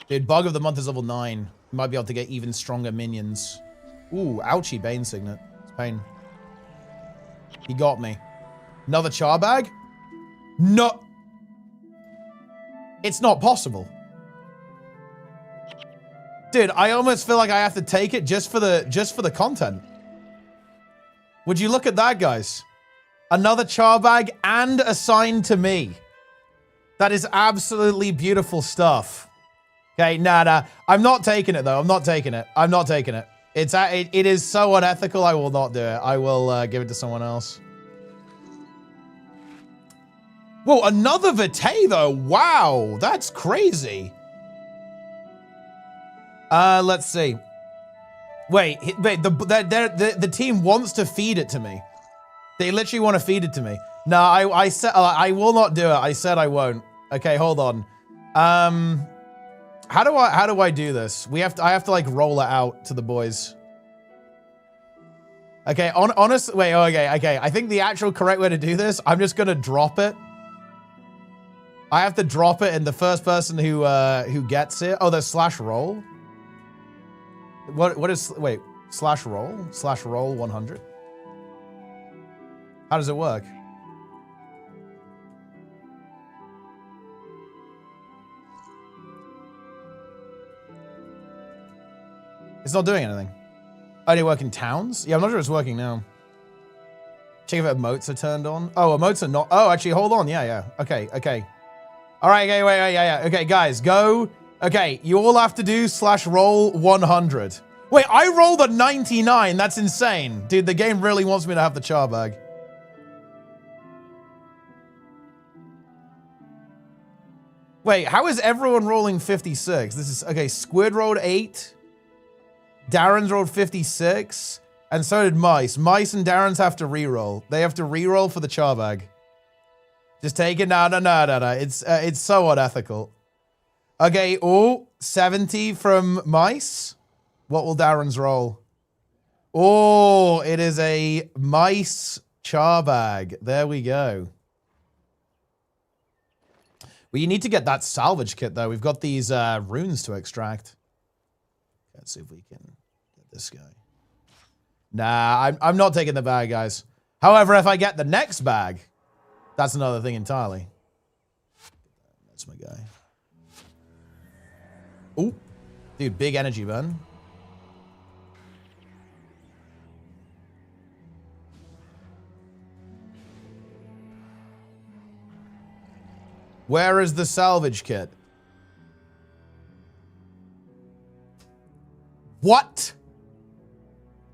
Dude, Bug of the Month is level 9. We might be able to get even stronger minions. Ooh, ouchie Bane Signet. It's pain. He got me. Another char bag? No. It's not possible. Dude, I almost feel like I have to take it just for the content. Would you look at that, guys? Another char bag and assigned to me. That is absolutely beautiful stuff. Okay, nah. I'm not taking it, though. I'm not taking it. I'm not taking it. It is so unethical, I will not do it. I will give it to someone else. Whoa, another Vitae, though. Wow, that's crazy. Let's see. Wait, the team wants to feed it to me. They literally want to feed it to me. No, I said I will not do it. I said I won't. Okay, hold on. How do I do this? I have to like roll it out to the boys. Okay, honest. Wait, okay. I think the actual correct way to do this, I'm just gonna drop it. I have to drop it, and the first person who gets it. Oh, there's slash roll. What is, wait, slash roll 100? How does it work? It's not doing anything. Only work in towns? Yeah, I'm not sure it's working now. Check if emotes are turned on. Oh, emotes are not. Oh, actually, hold on. Yeah. Okay. All right, okay, wait, yeah. Okay, guys, go. Okay, you all have to do slash roll 100. Wait, I rolled a 99. That's insane. Dude, the game really wants me to have the char bag. Wait, how is everyone rolling 56? This is, okay, Squid rolled 8. Darren's rolled 56. And so did Mice. Mice and Darren's have to reroll. They have to reroll for the char bag. Just take it. No. It's so unethical. Okay, oh, 70 from mice. What will Darren's roll? Oh, it is a mice char bag. There we go. Well, you need to get that salvage kit, though. We've got these runes to extract. Let's see if we can get this guy. Nah, I'm not taking the bag, guys. However, if I get the next bag, that's another thing entirely. That's my guy. Ooh, dude, big energy burn. Where is the salvage kit? What?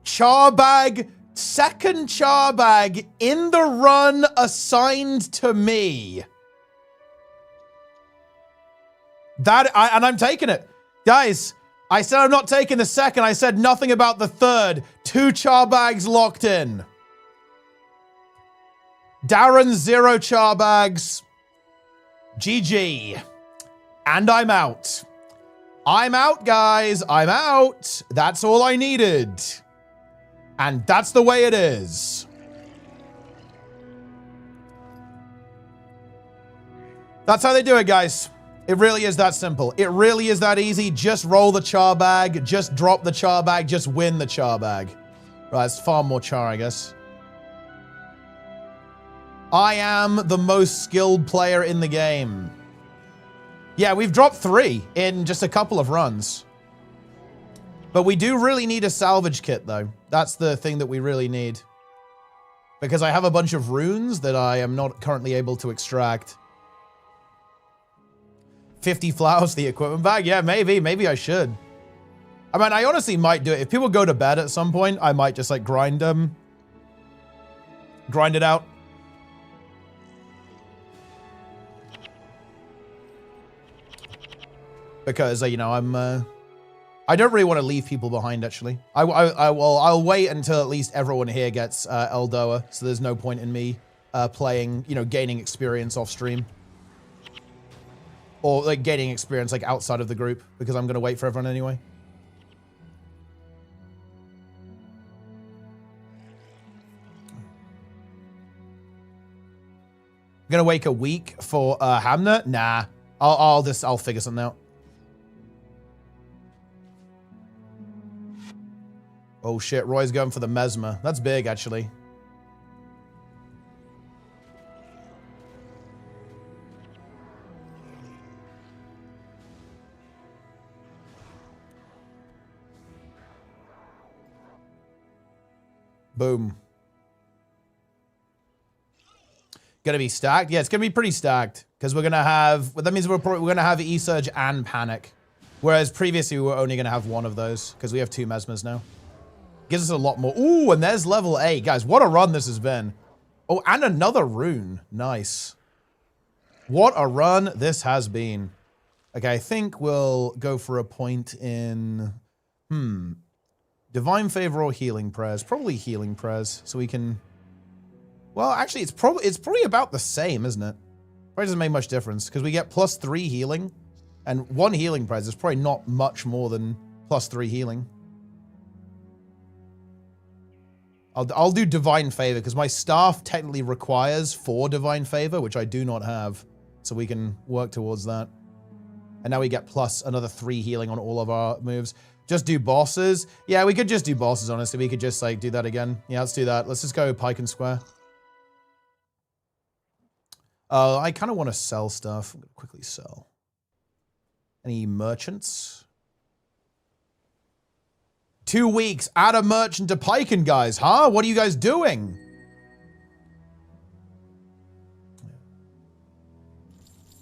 Char bag, second char bag in the run assigned to me. And I'm taking it. Guys, I said I'm not taking the second. I said nothing about the third. 2 char bags locked in. Darren, 0 char bags. GG. And I'm out. I'm out, guys. I'm out. That's all I needed. And that's the way it is. That's how they do it, guys. It really is that simple. It really is that easy. Just roll the char bag. Just drop the char bag. Just win the char bag. Right, it's far more char, I guess. I am the most skilled player in the game. Yeah, we've dropped 3 in just a couple of runs. But we do really need a salvage kit, though. That's the thing that we really need. Because I have a bunch of runes that I am not currently able to extract. 50 flowers, the equipment bag? Yeah, maybe. Maybe I should. I mean, I honestly might do it. If people go to bed at some point, I might just, like, grind them. Grind it out. Because, you know, I don't really want to leave people behind, actually. I'll wait until at least everyone here gets LDOA, so there's no point in me playing, you know, gaining experience off stream. Or, like, gaining experience, like, outside of the group, because I'm going to wait for everyone anyway. I'm going to wait a week for Hamner? Nah. I'll figure something out. Oh shit, Roy's going for the Mesmer. That's big, actually. Boom. Gonna be stacked? Yeah, it's gonna be pretty stacked. Because we're gonna have, that means we're gonna have E-Surge and Panic. Whereas previously we were only gonna have one of those. Because we have 2 Mesmers now. Gives us a lot more. Ooh, and there's level 8. Guys, what a run this has been. Oh, and another rune. Nice. What a run this has been. Okay, I think we'll go for a point in... Divine Favor or Healing Prayers? Probably Healing Prayers, so we can... Well, actually, it's probably about the same, isn't it? Probably doesn't make much difference, because we get +3 healing, and 1 Healing Prayers is probably not much more than +3 healing. I'll do Divine Favor, because my staff technically requires 4 Divine Favor, which I do not have. So we can work towards that. And now we get plus another 3 healing on all of our moves. Just do bosses. Yeah, we could just do bosses, honestly. We could just, like, do that again. Yeah, let's do that. Let's just go Pike and Square. I kind of want to sell stuff. I'm going to quickly sell. Any merchants? 2 weeks, add a merchant to Piken, guys, huh? What are you guys doing?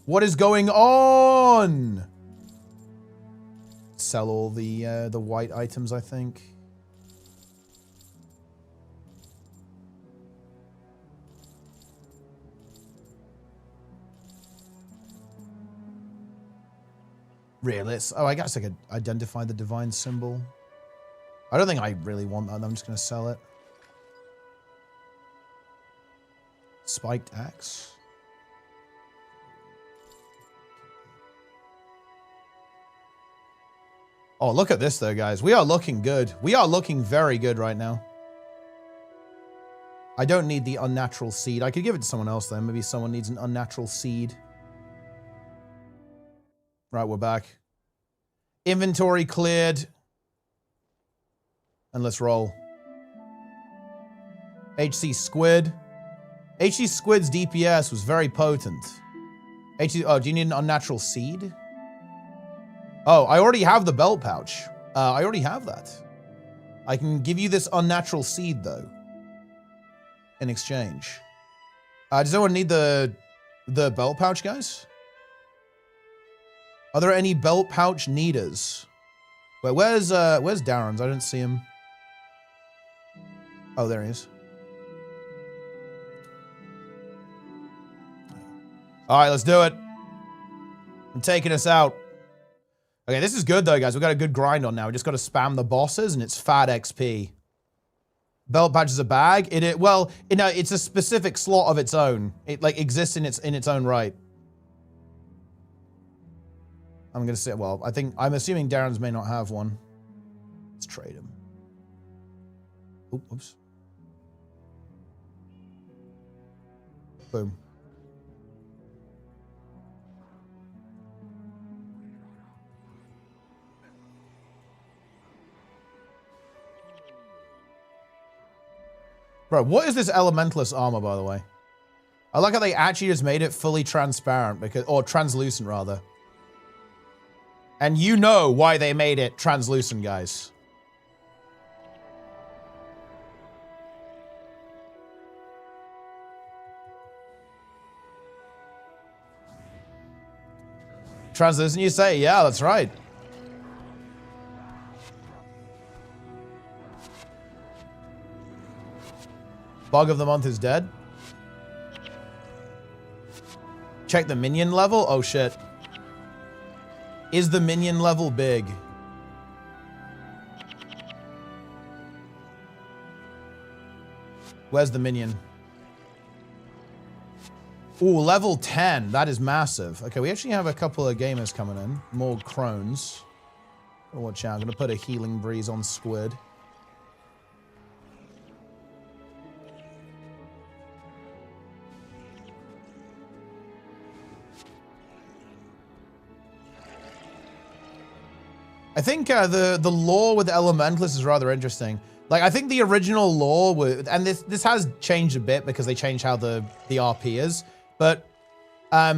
What is going on? Sell all the white items, I think. Really? Oh, I guess I could identify the divine symbol. I don't think I really want that. I'm just going to sell it. Spiked axe. Oh, look at this though, guys. We are looking good. We are looking very good right now. I don't need the unnatural seed. I could give it to someone else then. Maybe someone needs an unnatural seed. Right, we're back. Inventory cleared. And let's roll. HC Squid. HC Squid's DPS was very potent. Oh, do you need an unnatural seed? Oh, I already have the belt pouch. I already have that. I can give you this unnatural seed, though. In exchange. Does anyone need the belt pouch, guys? Are there any belt pouch needers? Where's Darren's? I don't see him. Oh, there he is. All right, let's do it. I'm taking us out. Okay, this is good, though, guys. We've got a good grind on now. We just got to spam the bosses, and it's fat XP. Belt pouch is a bag. Well, you know, it's a specific slot of its own. It, like, exists in its own right. I'm going to say, well, I'm assuming Darren's may not have one. Let's trade him. Oops. Boom. Bro, what is this Elementalist armor, by the way? I like how they actually just made it fully transparent, or translucent, rather. And you know why they made it translucent, guys. Translucent, you say? Yeah, that's right. Bug of the month is dead. Check the minion level. Oh, shit. Is the minion level big? Where's the minion? Ooh, level 10. That is massive. Okay, we actually have a couple of gamers coming in. More crones. Oh, watch out. I'm going to put a healing breeze on Squid. I think the lore with Elementalist is rather interesting. Like, I think the original lore was, and this has changed a bit because they changed how the RP is, but I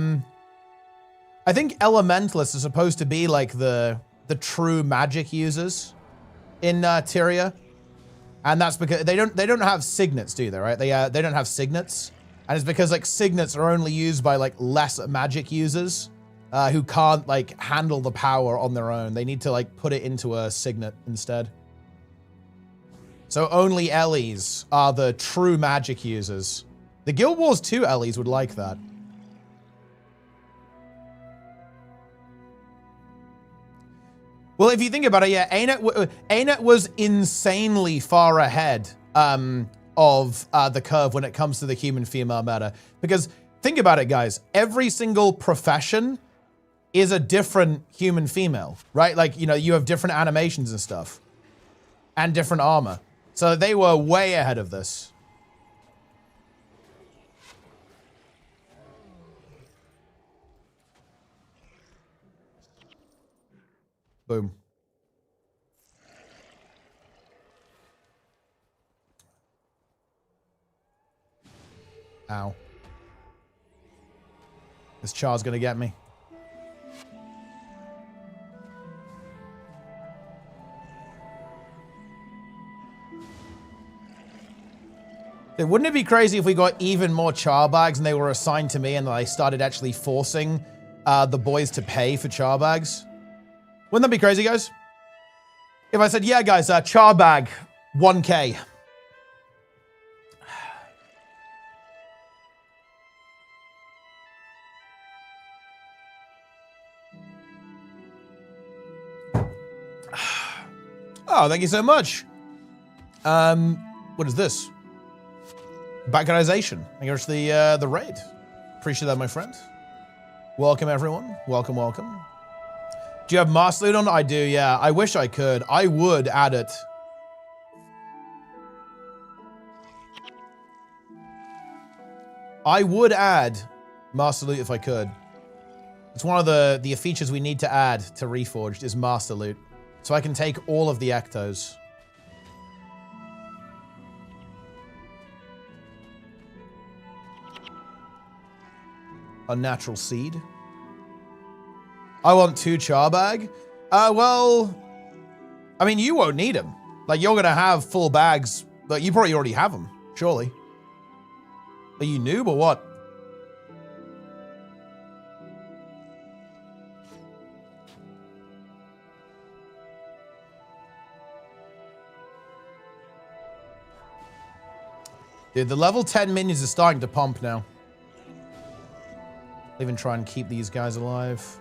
think Elementalists are supposed to be like the true magic users in Tyria, and that's because they don't have signets, do they? Right? They don't have signets, and it's because like signets are only used by like less magic users. Who can't, like, handle the power on their own. They need to, like, put it into a signet instead. So only Ellies are the true magic users. The Guild Wars 2 Ellies would like that. Well, if you think about it, yeah, ArenaNet was insanely far ahead of the curve when it comes to the human-female meta. Because, think about it, guys. Every single profession is a different human female, right? Like, you know, you have different animations and stuff. And different armor. So they were way ahead of this. Boom. Ow. This char's gonna get me. Wouldn't it be crazy if we got even more char bags and they were assigned to me and I started actually forcing the boys to pay for char bags? Wouldn't that be crazy, guys? If I said, yeah, guys, char bag, 1K. Oh, thank you so much. What is this? Backerization. Thank you for the raid. Appreciate that, my friend. Welcome, everyone. Welcome, welcome. Do you have Master Loot on? I do, yeah. I wish I could. I would add it. I would add Master Loot if I could. It's one of the features we need to add to Reforged is Master Loot. So I can take all of the Ectos. Unnatural Seed. I want 2 char bag. Well, I mean, you won't need them. Like, you're going to have full bags. Like, you probably already have them, surely. Are you noob or what? Dude, the level 10 minions are starting to pump now. I'll even try and keep these guys alive.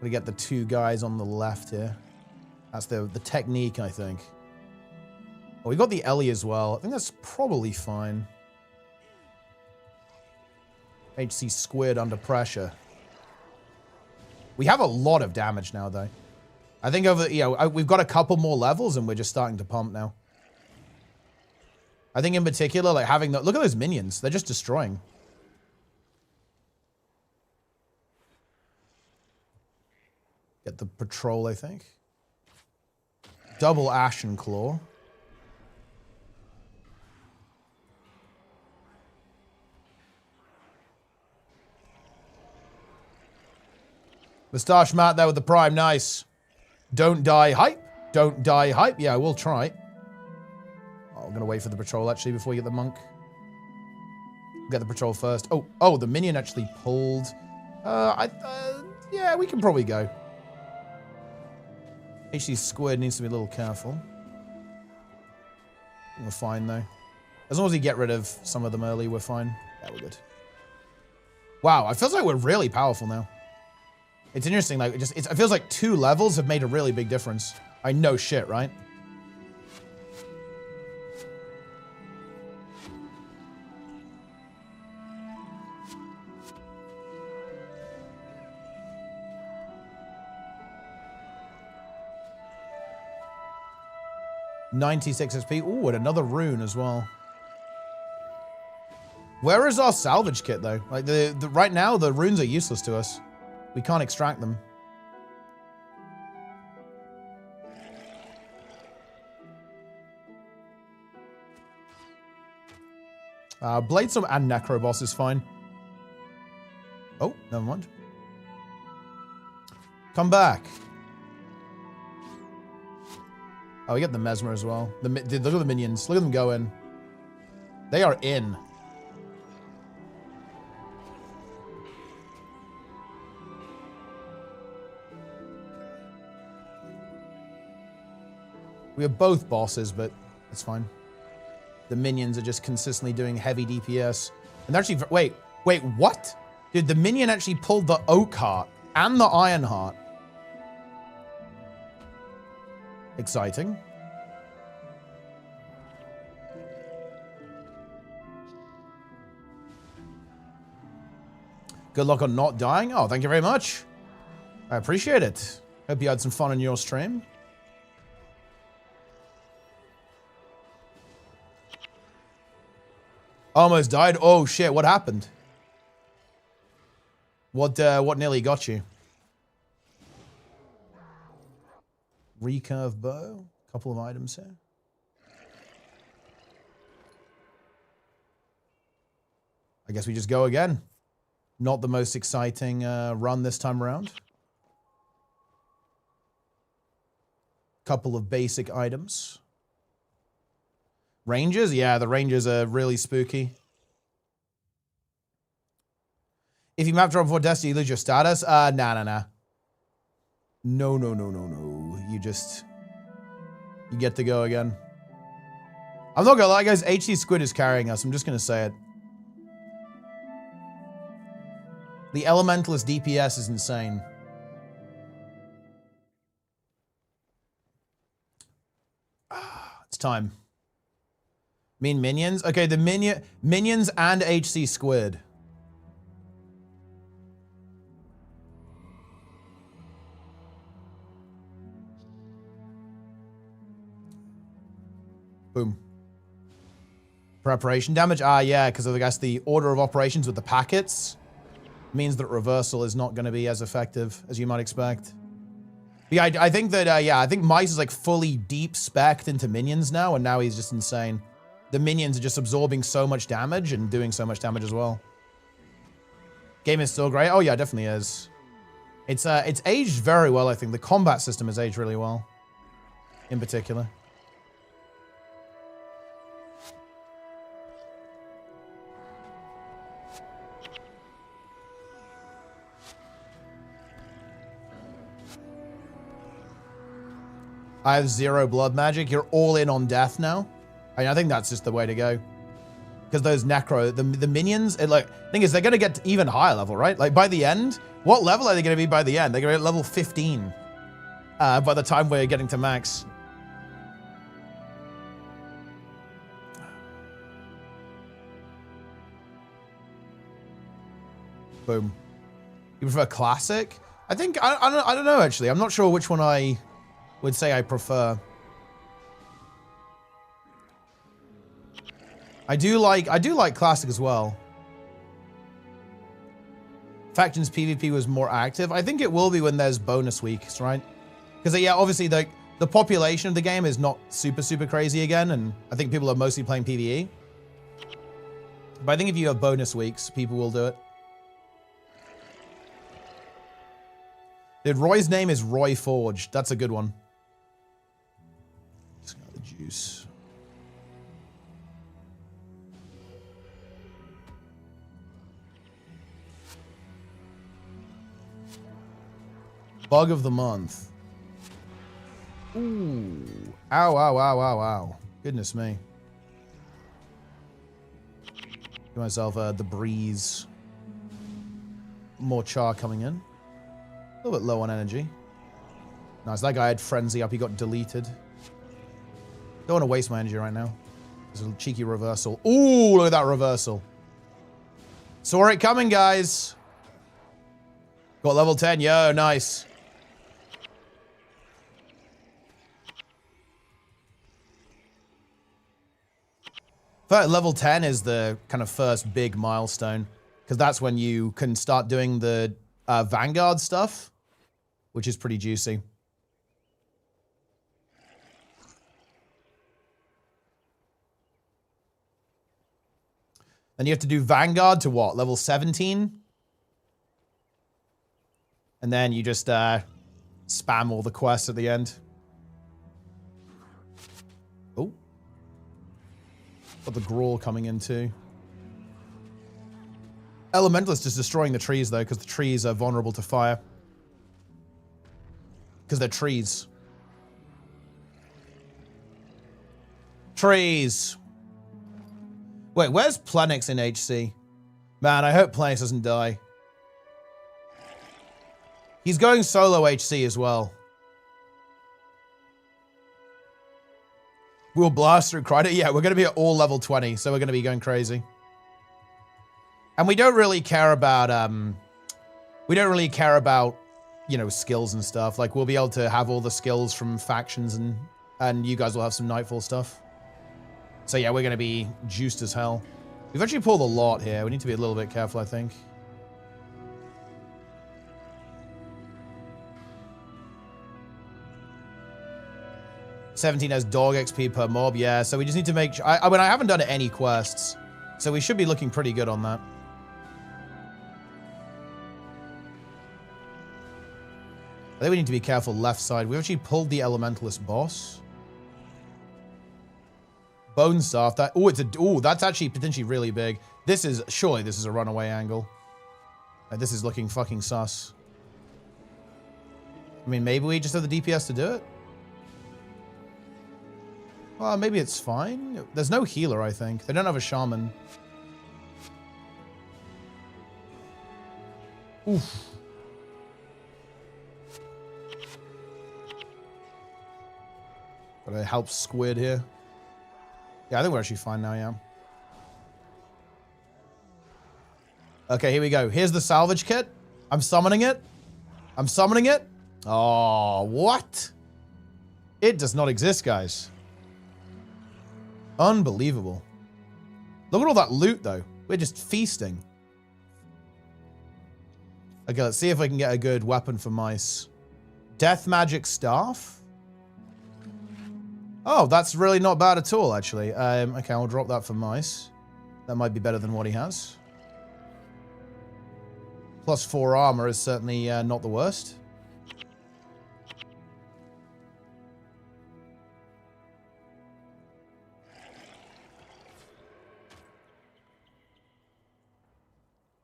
Gonna get the 2 guys on the left here. That's the technique, I think. Oh, we got the Ellie as well. I think that's probably fine. HC Squid under pressure. We have a lot of damage now, though. I think we've got a couple more levels and we're just starting to pump now. I think in particular, like having the, look at those minions. They're just destroying. Get the patrol, I think. Double Ashen Claw. Moustache Matt there with the prime. Nice. Don't die hype. Don't die hype. Yeah, we'll try. Oh, I'm going to wait for the patrol, actually, before we get the monk. Get the patrol first. Oh, the minion actually pulled. Yeah, we can probably go. HC Squid needs to be a little careful. We're fine, though. As long as we get rid of some of them early, we're fine. Yeah, we're good. Wow, it feels like we're really powerful now. It's interesting, like, it feels like 2 levels have made a really big difference. I know shit, right? $96 SP. Ooh, and another rune as well. Where is our salvage kit, though? Like, right now, the runes are useless to us. We can't extract them. Bladestorm and Necroboss is fine. Oh, never mind. Come back. Oh, we get the Mesmer as well. Look at the minions. Look at them go in. They are in. We are both bosses, but it's fine. The minions are just consistently doing heavy DPS. And they're actually... Wait, what? Dude, the minion actually pulled the Oak Heart and the Iron Heart. Exciting. Good luck on not dying. Oh, thank you very much. I appreciate it. Hope you had some fun on your stream. Almost died. Oh shit, what happened? What nearly got you? Recurve bow. Couple of items here. I guess we just go again. Not the most exciting run this time around. Couple of basic items. Rangers? Yeah, the Rangers are really spooky. If you map drop before Destiny, you lose your status? Nah. No. You get to go again. I'm not gonna lie, guys. HC Squid is carrying us. I'm just gonna say it. The Elementalist DPS is insane. It's time. Mean minions? Okay, the minions and HC Squid. Boom. Preparation damage? Ah, yeah, because I guess the order of operations with the packets means that reversal is not going to be as effective as you might expect. Yeah, I think that, yeah, I think Mice is like fully deep spec'd into minions now, and now he's just insane. The minions are just absorbing so much damage and doing so much damage as well. Game is still great. Oh yeah, it definitely is. It's aged very well, I think. The combat system has aged really well, in particular. I have 0 blood magic. You're all in on death now. I mean, I think that's just the way to go. Because those necro, the minions, thing is, they're going to get to even higher level, right? Like, by the end, what level are they going to be by the end? They're going to be at level 15 by the time we're getting to max. Boom. You prefer classic? I think, I don't know, actually. I'm not sure which one I would say I prefer. I do like classic as well. Factions PvP was more active. I think it will be when there's bonus weeks, right? Because yeah, obviously the population of the game is not super crazy again, and I think people are mostly playing PvE. But I think if you have bonus weeks, people will do it. Dude, Roy's name is Roy Forge. That's a good one. Just got the juice. Bug of the month. Ooh. Ow, ow, ow, ow, ow. Goodness me. Give myself the breeze. More char coming in. A little bit low on energy. Nice. That guy had frenzy up. He got deleted. Don't want to waste my energy right now. There's a cheeky reversal. Ooh, look at that reversal. Saw it coming, guys. Got level 10. Yo, nice. Level 10 is the kind of first big milestone, because that's when you can start doing the Vanguard stuff, which is pretty juicy. Then you have to do Vanguard to what? Level 17? And then you just spam all the quests at the end. Oh. Got the Grawl coming in too. Elementalist is destroying the trees though, because the trees are vulnerable to fire. Because they're trees. Trees. Wait, where's Plenix in HC? Man, I hope Plenix doesn't die. He's going solo HC as well. We'll blast through Crider. Yeah, we're going to be at all level 20, so we're going to be going crazy. And we don't really care about, you know, skills and stuff. Like, we'll be able to have all the skills from factions, and you guys will have some Nightfall stuff. So yeah, we're going to be juiced as hell. We've actually pulled a lot here. We need to be a little bit careful, I think. $17 has dog XP per mob. Yeah, so we just need to make sure. I mean, I haven't done any quests, so we should be looking pretty good on that. I think we need to be careful left side. We actually pulled the Elementalist boss. Bone Staff. That, that's actually potentially really big. Surely this is a runaway angle. This is looking fucking sus. I mean, maybe we just have the DPS to do it. Well, maybe it's fine. There's no healer, I think. They don't have a shaman. Oof. Gotta help Squid here. Yeah, I think we're actually fine now, yeah. Okay, here we go. Here's the salvage kit. I'm summoning it. I'm summoning it. Oh, what? It does not exist, guys. Unbelievable. Look at all that loot, though. We're just feasting. Okay, let's see if I can get a good weapon for mice. Death magic staff? Oh, that's really not bad at all, actually. Okay, I'll drop that for mice. That might be better than what he has. Plus 4 armor is certainly not the worst.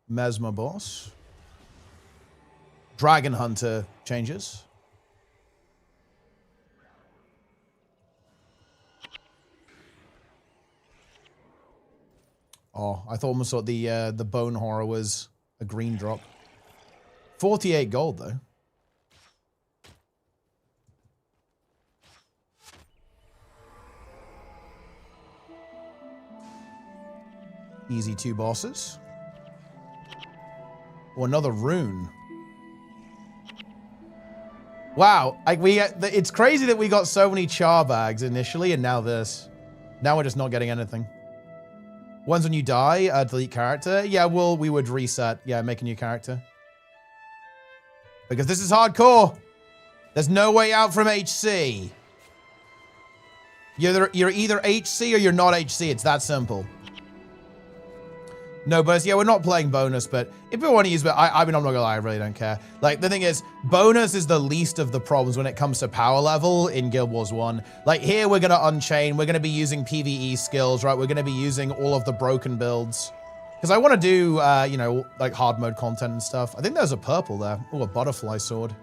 Mesmer boss. Dragon Hunter changes. Oh, I almost thought the Bone Horror was a green drop. 48 gold, though. Easy 2 bosses. Oh, another rune. Wow, like it's crazy that we got so many char bags initially, and now this. Now we're just not getting anything. Once when you die, delete character. Yeah, we would reset. Yeah, make a new character. Because this is hardcore. There's no way out from HC. You're either HC or you're not HC. It's that simple. No bonus. Yeah, we're not playing bonus, but if we want to use it, I mean, I'm not gonna lie, I really don't care. Like, the thing is, bonus is the least of the problems when it comes to power level in Guild Wars 1. Like, here we're gonna unchain, we're gonna be using PvE skills, right? We're gonna be using all of the broken builds. Because I want to do, you know, like hard mode content and stuff. I think there's a purple there. Oh, a butterfly sword.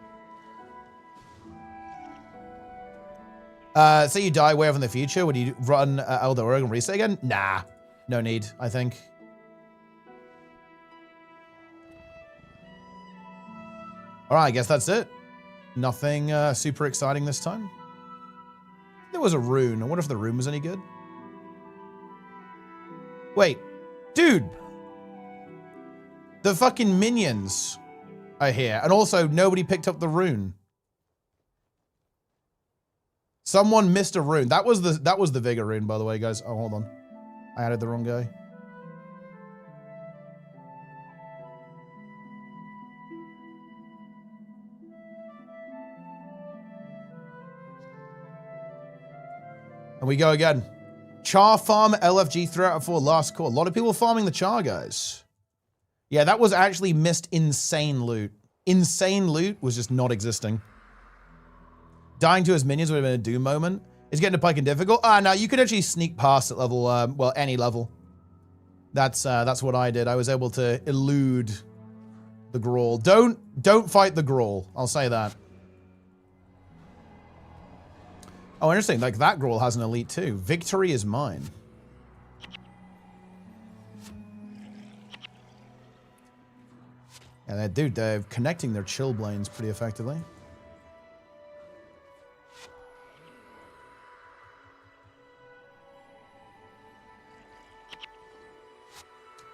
Say you die way off in the future, would you run LDOA and reset again? Nah, no need, I think. All right, I guess that's it. Nothing super exciting this time. There was a rune. I wonder if the rune was any good. Wait, dude. The fucking minions are here. And also, nobody picked up the rune. Someone missed a rune. That was the Vigor rune, by the way, guys. Oh, hold on. I added the wrong guy. And we go again. Char farm, LFG 3 out of 4, last call. A lot of people farming the char, guys. Yeah, that was actually missed insane loot. Insane loot was just not existing. Dying to his minions would have been a doom moment. Is getting to pike and difficult? No, you could actually sneak past at level, well, any level. That's what I did. I was able to elude the Grawl. Don't fight the Grawl. I'll say that. Oh, interesting. Like, that Grawl has an elite too. Victory is mine. And dude, they're connecting their chill blains pretty effectively.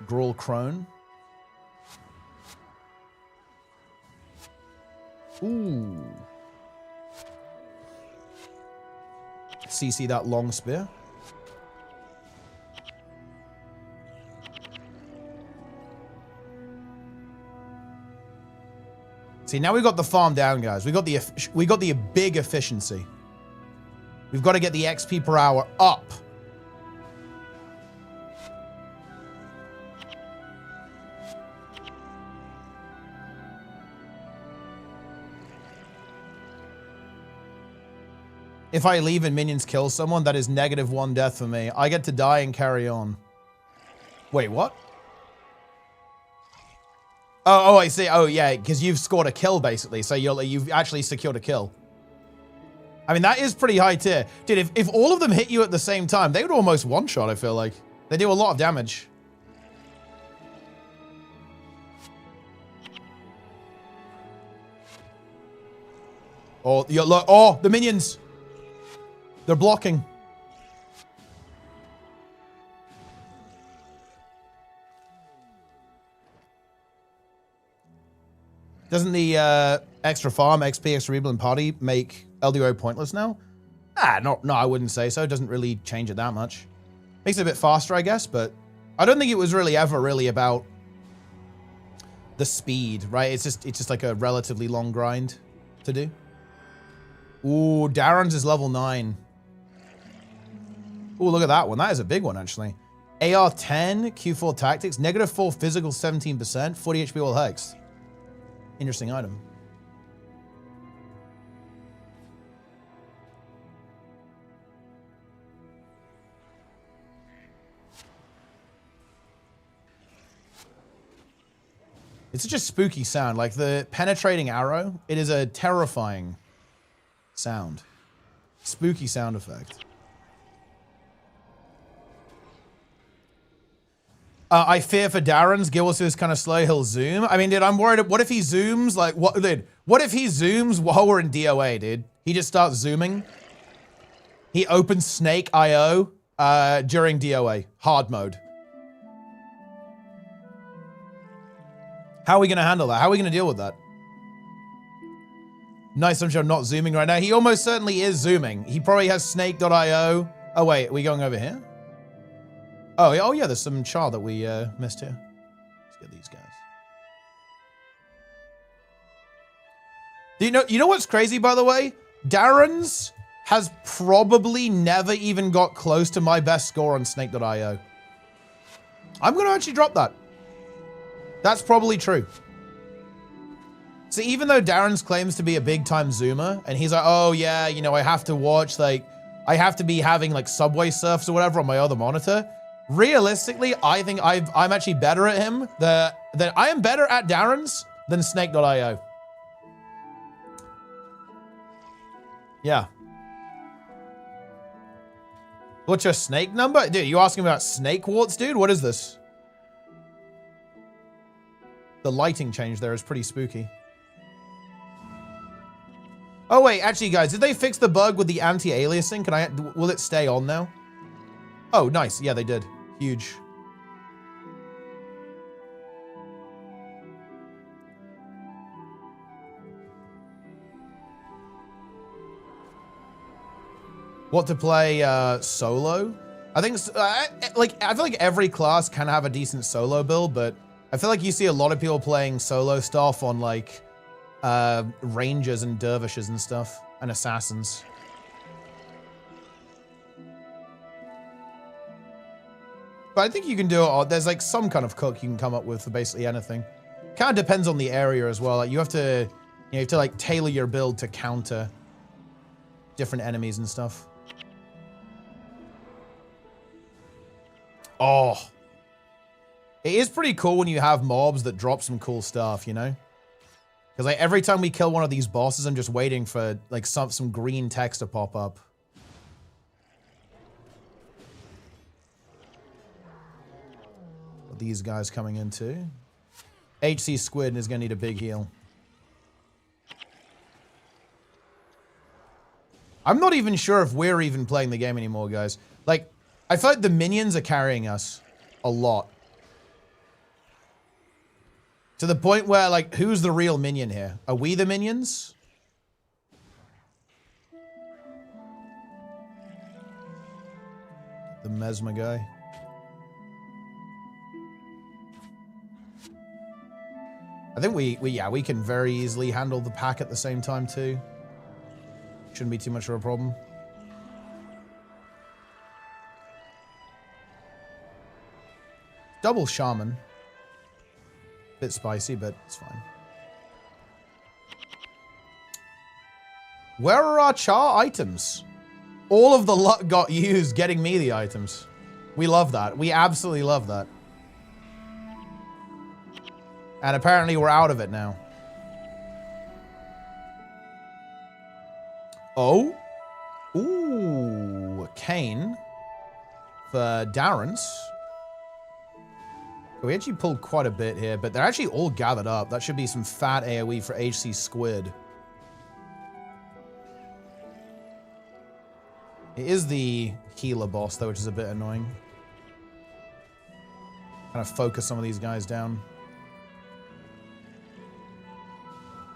Grawl Crone. Ooh. CC that long spear. See, now we've got the farm down, guys. We got the big efficiency. We've got to get the XP per hour up. If I leave and minions kill someone, that is -1 death for me. I get to die and carry on. Wait, what? Oh, I see. Oh, yeah, because you've scored a kill, basically. So you've actually secured a kill. I mean, that is pretty high tier. Dude, if all of them hit you at the same time, they would almost one-shot, I feel like. They do a lot of damage. Oh, look. Oh, the minions. They're blocking. Doesn't the extra farm, XP, extra rebuild, and party make LDOA pointless now? No, I wouldn't say so. It doesn't really change it that much. Makes it a bit faster, I guess, but I don't think it was really ever really about the speed, right? It's just like a relatively long grind to do. Ooh, Darren's is level 9. Ooh, look at that one. That is a big one, actually. AR 10, Q4 tactics, -4 physical 17%, 40 HP all hex. Interesting item. It's such a spooky sound, like the penetrating arrow. It is a terrifying sound. Spooky sound effect. I fear for Darren's. Gilwas is kind of slow. He'll zoom. I mean, dude, I'm worried. What if he zooms? Like, what, dude? What if he zooms while we're in DOA, dude? He just starts zooming. He opens Snake IO during DOA. Hard mode. How are we going to handle that? How are we going to deal with that? Nice, I'm sure not zooming right now. He almost certainly is zooming. He probably has snake.io. Oh, wait. Are we going over here? Oh, yeah, there's some CHAR that we missed here. Let's get these guys. You know what's crazy, by the way? Darren's has probably never even got close to my best score on snake.io. I'm going to actually drop that. That's probably true. So even though Darren's claims to be a big-time zoomer, and he's like, oh, yeah, you know, I have to watch, like, I have to be having, like, Subway Surfs or whatever on my other monitor, realistically, I think I'm actually better at him. That I am better at Darren's than snake.io. Yeah. What's your snake number? Dude, you asking about snake warts, dude? What is this? The lighting change there is pretty spooky. Oh, wait, actually, guys, did they fix the bug with the anti-aliasing? Will it stay on now? Oh, nice. Yeah, they did. Huge. What to play solo? I think, I feel like every class can have a decent solo build, but I feel like you see a lot of people playing solo stuff on, like, rangers and dervishes and stuff, and assassins. But I think you can do it. There's like some kind of cook you can come up with for basically anything. Kind of depends on the area as well. Like you have to like tailor your build to counter different enemies and stuff. Oh, it is pretty cool when you have mobs that drop some cool stuff, you know? Because like every time we kill one of these bosses, I'm just waiting for like some green text to pop up. These guys coming in too. HC Squid is going to need a big heal. I'm not even sure if we're even playing the game anymore, guys. Like, I feel like the minions are carrying us a lot. To the point where, like, who's the real minion here? Are we the minions? The Mesmer guy. I think we can very easily handle the pack at the same time too. Shouldn't be too much of a problem. Double shaman. Bit spicy, but it's fine. Where are our CHAR items? All of the luck got used getting me the items. We love that. We absolutely love that. And apparently we're out of it now. Oh. Ooh. Kane. For Darren's. We actually pulled quite a bit here, but they're actually all gathered up. That should be some fat AoE for HC Squid. It is the healer boss, though, which is a bit annoying. Kind of focus some of these guys down.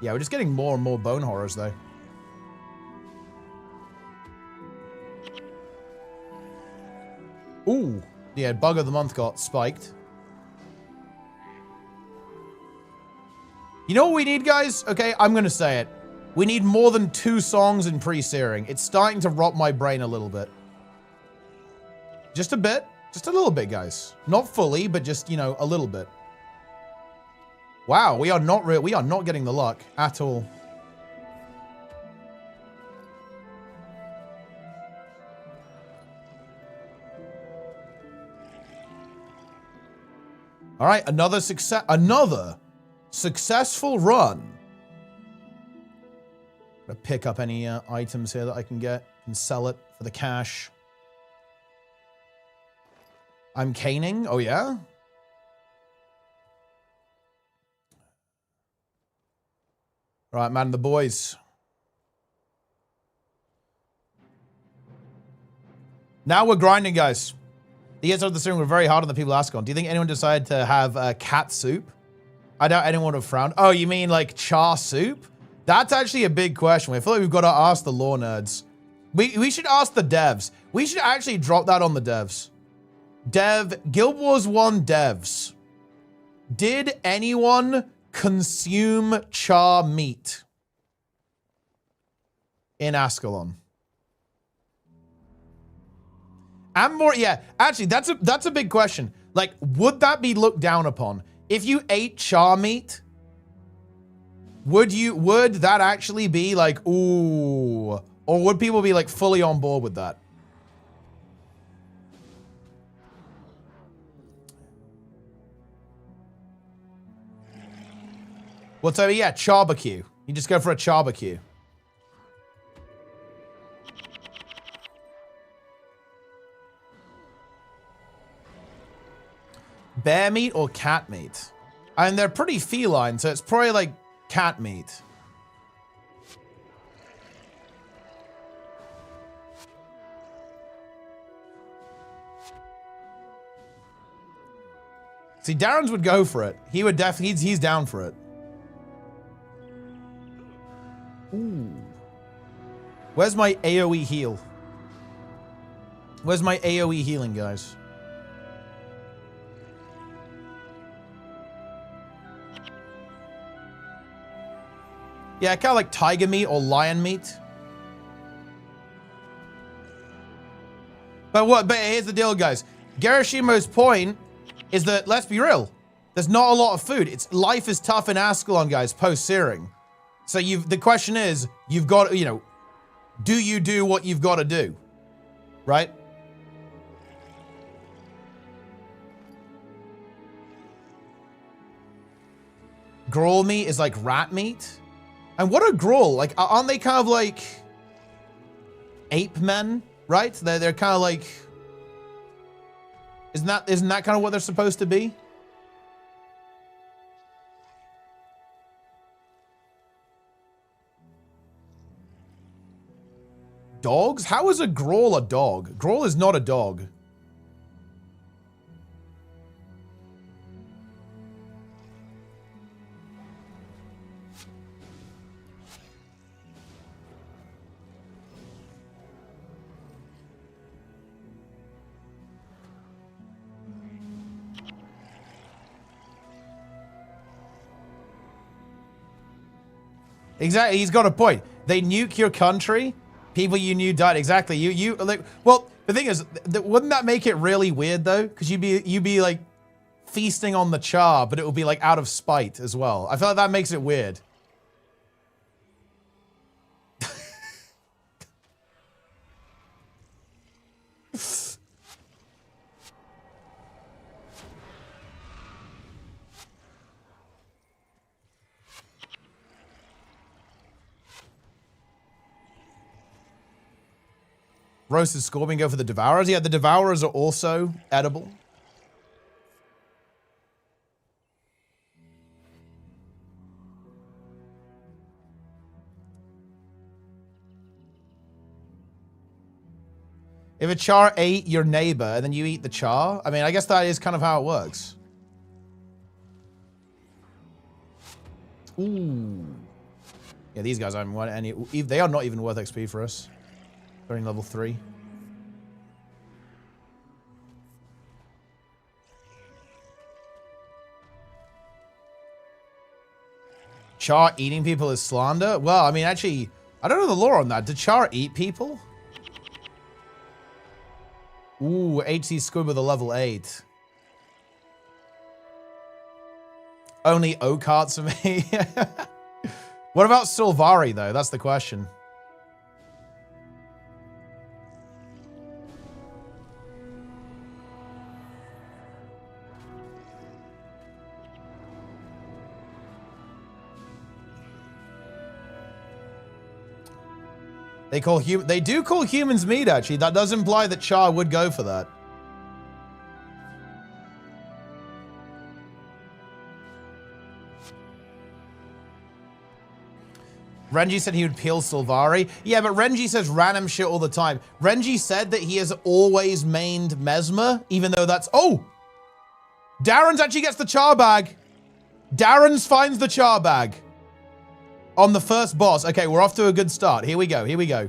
Yeah, we're just getting more and more bone horrors, though. Ooh. Yeah, bug of the month got spiked. You know what we need, guys? Okay, I'm going to say it. We need more than 2 songs in pre-searing. It's starting to rot my brain a little bit. Just a bit. Just a little bit, guys. Not fully, but just, you know, a little bit. Wow, we are not getting the luck at all. All right, another successful run. Gonna pick up any items here that I can get and sell it for the cash. I'm caning. Oh yeah. All right, man, the boys. Now we're grinding, guys. The answer of the stream were very hard on the people asked on. Do you think anyone decided to have cat soup? I doubt anyone would have frowned. Oh, you mean like char soup? That's actually a big question. I feel like we've got to ask the lore nerds. We should ask the devs. We should actually drop that on the devs. Guild Wars 1 devs. Did anyone consume char meat in Ascalon? And more, yeah, actually, that's a big question. Like, would that be looked down upon? If you ate char meat, would that actually be like, ooh, or would people be like fully on board with that? What's over? Yeah, charbecue. You just go for a charbecue. Bear meat or cat meat? And they're pretty feline, so it's probably like cat meat. See, Darren's would go for it. He would definitely, he's down for it. Ooh. Where's my AoE heal? Where's my AoE healing, guys? Yeah, kind of like tiger meat or lion meat. But here's the deal, guys. Garishimo's point is that, let's be real, there's not a lot of food. Life is tough in Ascalon, guys, post-searing. So the question is, you've got, you know, do you do what you've got to do? Right? Grawl meat is like rat meat. And what are Grawl? Like, aren't they kind of like ape men, right? They're kind of like, isn't that kind of what they're supposed to be? Dogs? How is a Grawl a dog? Grawl is not a dog. Exactly, he's got a point. They nuke your country, people you knew died. Exactly, you like. Well, the thing is, wouldn't that make it really weird though? Because you'd be like feasting on the char, but it would be like out of spite as well. I feel like that makes it weird. Roasted scorpion, go for the devourers. Yeah, the devourers are also edible. If a char ate your neighbor and then you eat the char, I mean, I guess that is kind of how it works. Ooh. Yeah, these guys aren't any. They are not even worth XP for us. They're in level 3. Char eating people is slander? Well, I mean, actually, I don't know the law on that. Did Char eat people? Ooh, HC Squid with a level 8. Only O-carts for me. What about Sylvari, though? That's the question. They do call humans meat, actually. That does imply that Char would go for that. Renji said he would peel Sylvari. Yeah, but Renji says random shit all the time. Renji said that he has always mained Mesmer, even though that's... Oh! Darren's actually gets the char bag. Darren's finds the char bag. On the first boss. Okay, we're off to a good start. Here we go. Here we go.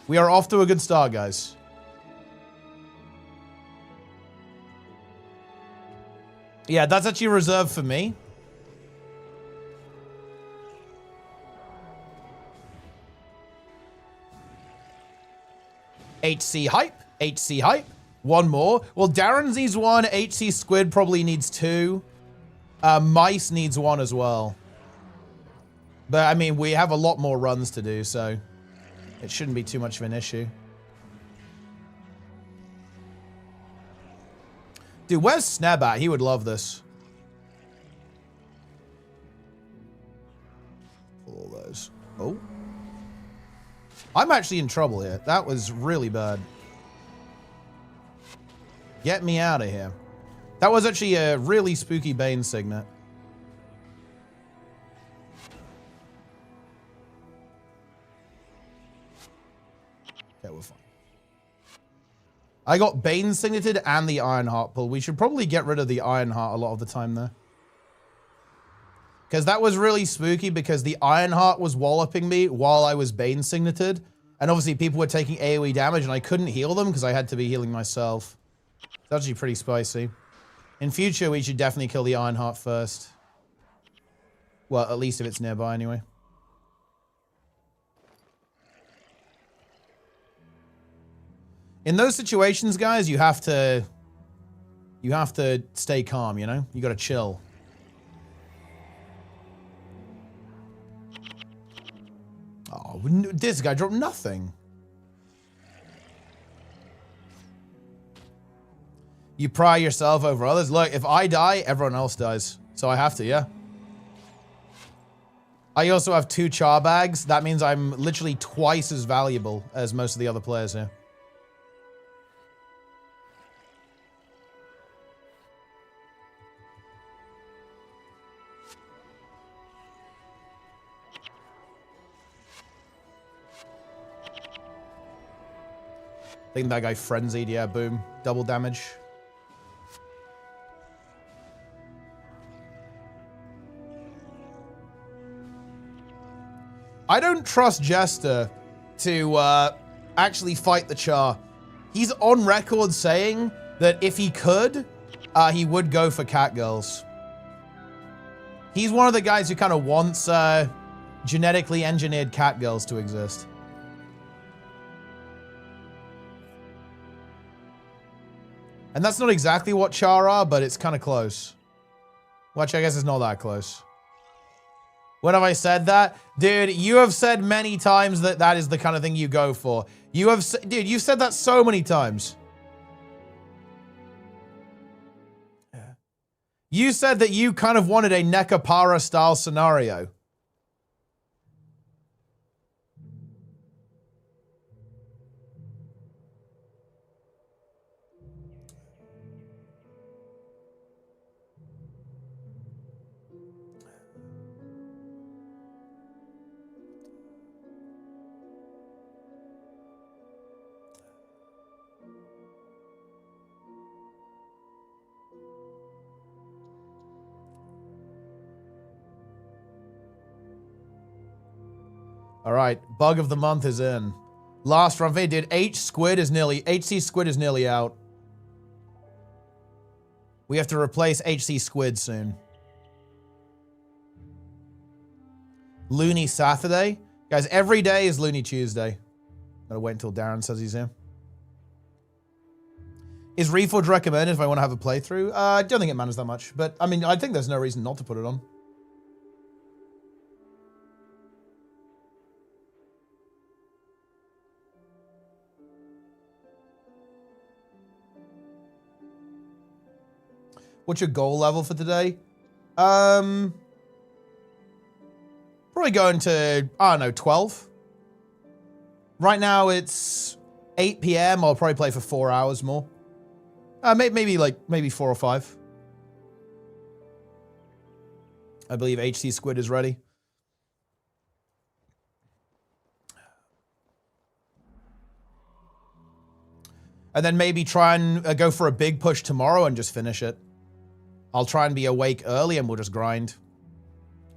We are off to a good start, guys. Yeah, that's actually reserved for me. HC hype. HC hype. One more. Well, Darren's needs one. HC Squid probably needs 2. Mice needs 1 as well. But, I mean, we have a lot more runs to do, so it shouldn't be too much of an issue. Dude, where's Sneb at? He would love this. Pull all those. Oh. I'm actually in trouble here. That was really bad. Get me out of here. That was actually a really spooky Bane signet. Okay, we're fine. I got Bane signeted and the Ironheart pull. We should probably get rid of the Ironheart a lot of the time, though. Because that was really spooky because the Ironheart was walloping me while I was Bane signeted. And obviously people were taking AoE damage and I couldn't heal them because I had to be healing myself. It's actually pretty spicy. In future, we should definitely kill the Ironheart first. Well, at least if it's nearby anyway. In those situations, guys, you have to stay calm, you know? You gotta chill. Oh, this guy dropped nothing. You pry yourself over others. Look, if I die, everyone else dies. So I have to, yeah. I also have 2 char bags. That means I'm literally twice as valuable as most of the other players here. I think that guy frenzied, yeah, boom. Double damage. I don't trust Jester to actually fight the Char. He's on record saying that if he could, he would go for Catgirls. He's one of the guys who kind of wants genetically engineered Catgirls to exist. And that's not exactly what Char are, but it's kind of close. Which I guess is not that close. When have I said that? Dude, you have said many times that that is the kind of thing you go for. You have, dude, you've said that so many times. You said that you kind of wanted a Nekapara style scenario. All right, bug of the month is in. Last run, dude. HC Squid is nearly out. We have to replace HC Squid soon. Looney Saturday. Guys, every day is Looney Tuesday. Gotta wait until Darren says he's here. Is Reforge recommended if I want to have a playthrough? I don't think it matters that much, but I mean, I think there's no reason not to put it on. What's your goal level for today? Probably going to, I don't know, 12. Right now it's 8 p.m. I'll probably play for 4 hours more. Maybe 4 or 5. I believe HC Squid is ready. And then maybe try and go for a big push tomorrow and just finish it. I'll try and be awake early and we'll just grind.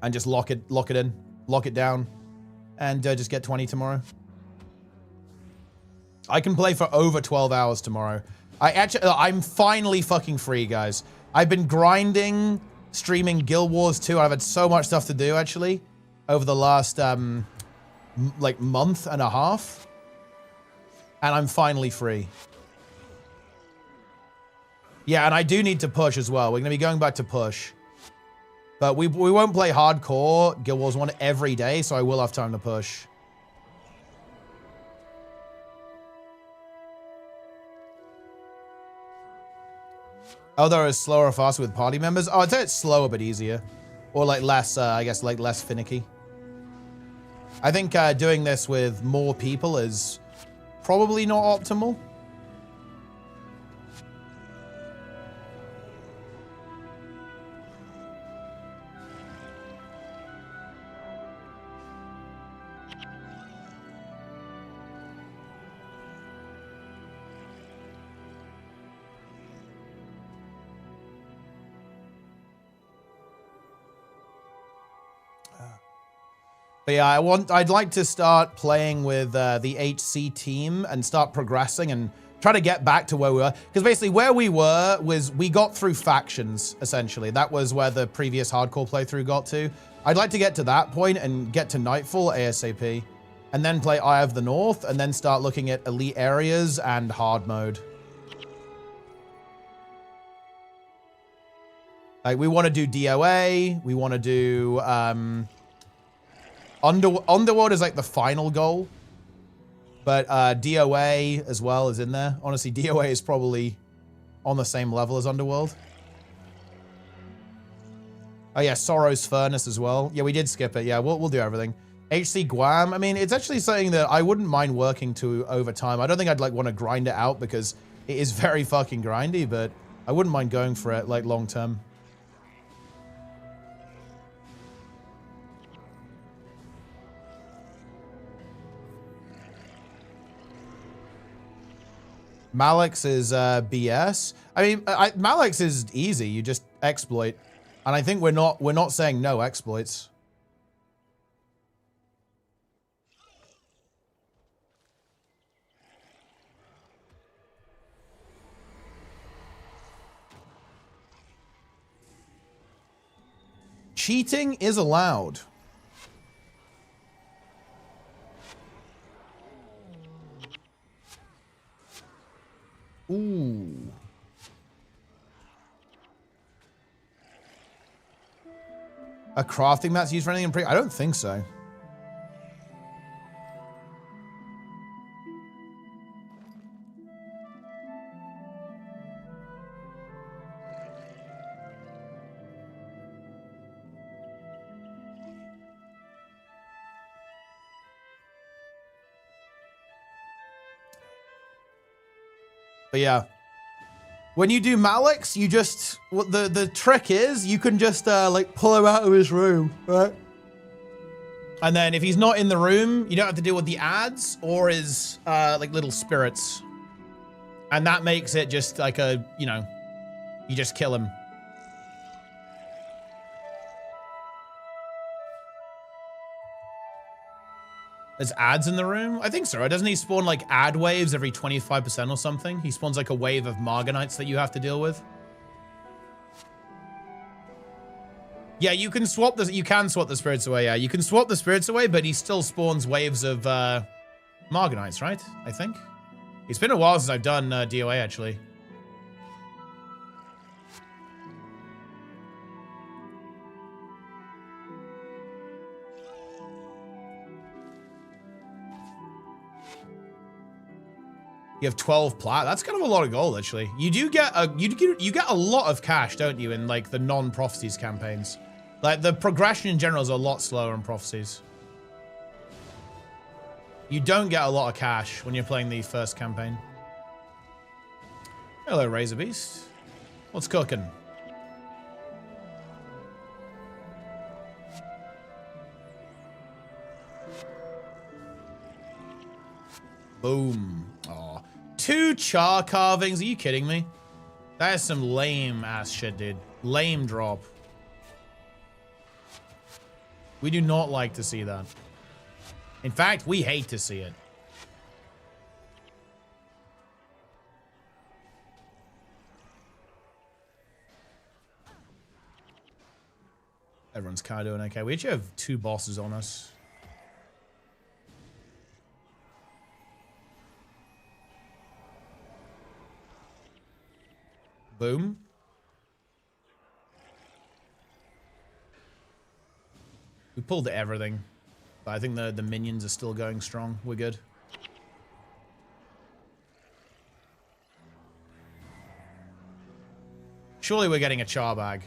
And just lock it in. Lock it down. And just get 20 tomorrow. I can play for over 12 hours tomorrow. I'm finally fucking free, guys. I've been grinding, streaming Guild Wars 2. I've had so much stuff to do, actually, over the last, like, month and a half. And I'm finally free. Yeah, and I do need to push as well. We're going to be going back to push. But we won't play hardcore Guild Wars 1 every day, so I will have time to push. Oh, there is slower or faster with party members? Oh, I'd say it's slower but easier. Or like less, I guess, like less finicky. I think doing this with more people is probably not optimal. But yeah, I'd like to start playing with the HC team and start progressing and try to get back to where we were. Because basically where we were was we got through factions, essentially. That was where the previous hardcore playthrough got to. I'd like to get to that point and get to Nightfall ASAP. And then play Eye of the North and then start looking at elite areas and hard mode. Like, we want to do DOA. We want to do... Underworld is like the final goal, but DOA as well is in there. Honestly, DOA is probably on the same level as Underworld. Oh yeah, Sorrow's Furnace as well. Yeah, we did skip it. Yeah, we'll do everything. HC Guam. I mean, it's actually something that I wouldn't mind working to over time. I don't think I'd like want to grind it out because it is very fucking grindy, but I wouldn't mind going for it like long term. Malix is BS. I mean, Malix is easy. You just exploit, and I think we're not saying no exploits. Cheating is allowed. Ooh. A crafting mat's used for anything in pre? I don't think so. But yeah, when you do Malix, you just, what the trick is, you can just like pull him out of his room, right? And then if he's not in the room, you don't have to deal with the ads or his like little spirits. And that makes it just like a, you know, you just kill him. There's ads in the room? I think so. Doesn't he spawn like ad waves every 25% or something? He spawns like a wave of Marganites that you have to deal with. Yeah, you can swap the spirits away. Yeah, you can swap the spirits away, but he still spawns waves of Marganites, right? I think. It's been a while since I've done DOA actually. You have 12 plat. That's kind of a lot of gold, actually. You do get you get a lot of cash, don't you, in like the non-prophecies campaigns? Like the progression in general is a lot slower in prophecies. You don't get a lot of cash when you're playing the first campaign. Hello, Razor Beast. What's cooking? Boom. Aw. 2 char carvings. Are you kidding me? That is some lame ass shit, dude. Lame drop. We do not like to see that. In fact, we hate to see it. Everyone's kind of doing okay. We actually have 2 bosses on us. Boom. We pulled everything. But I think the minions are still going strong. We're good. Surely we're getting a char bag.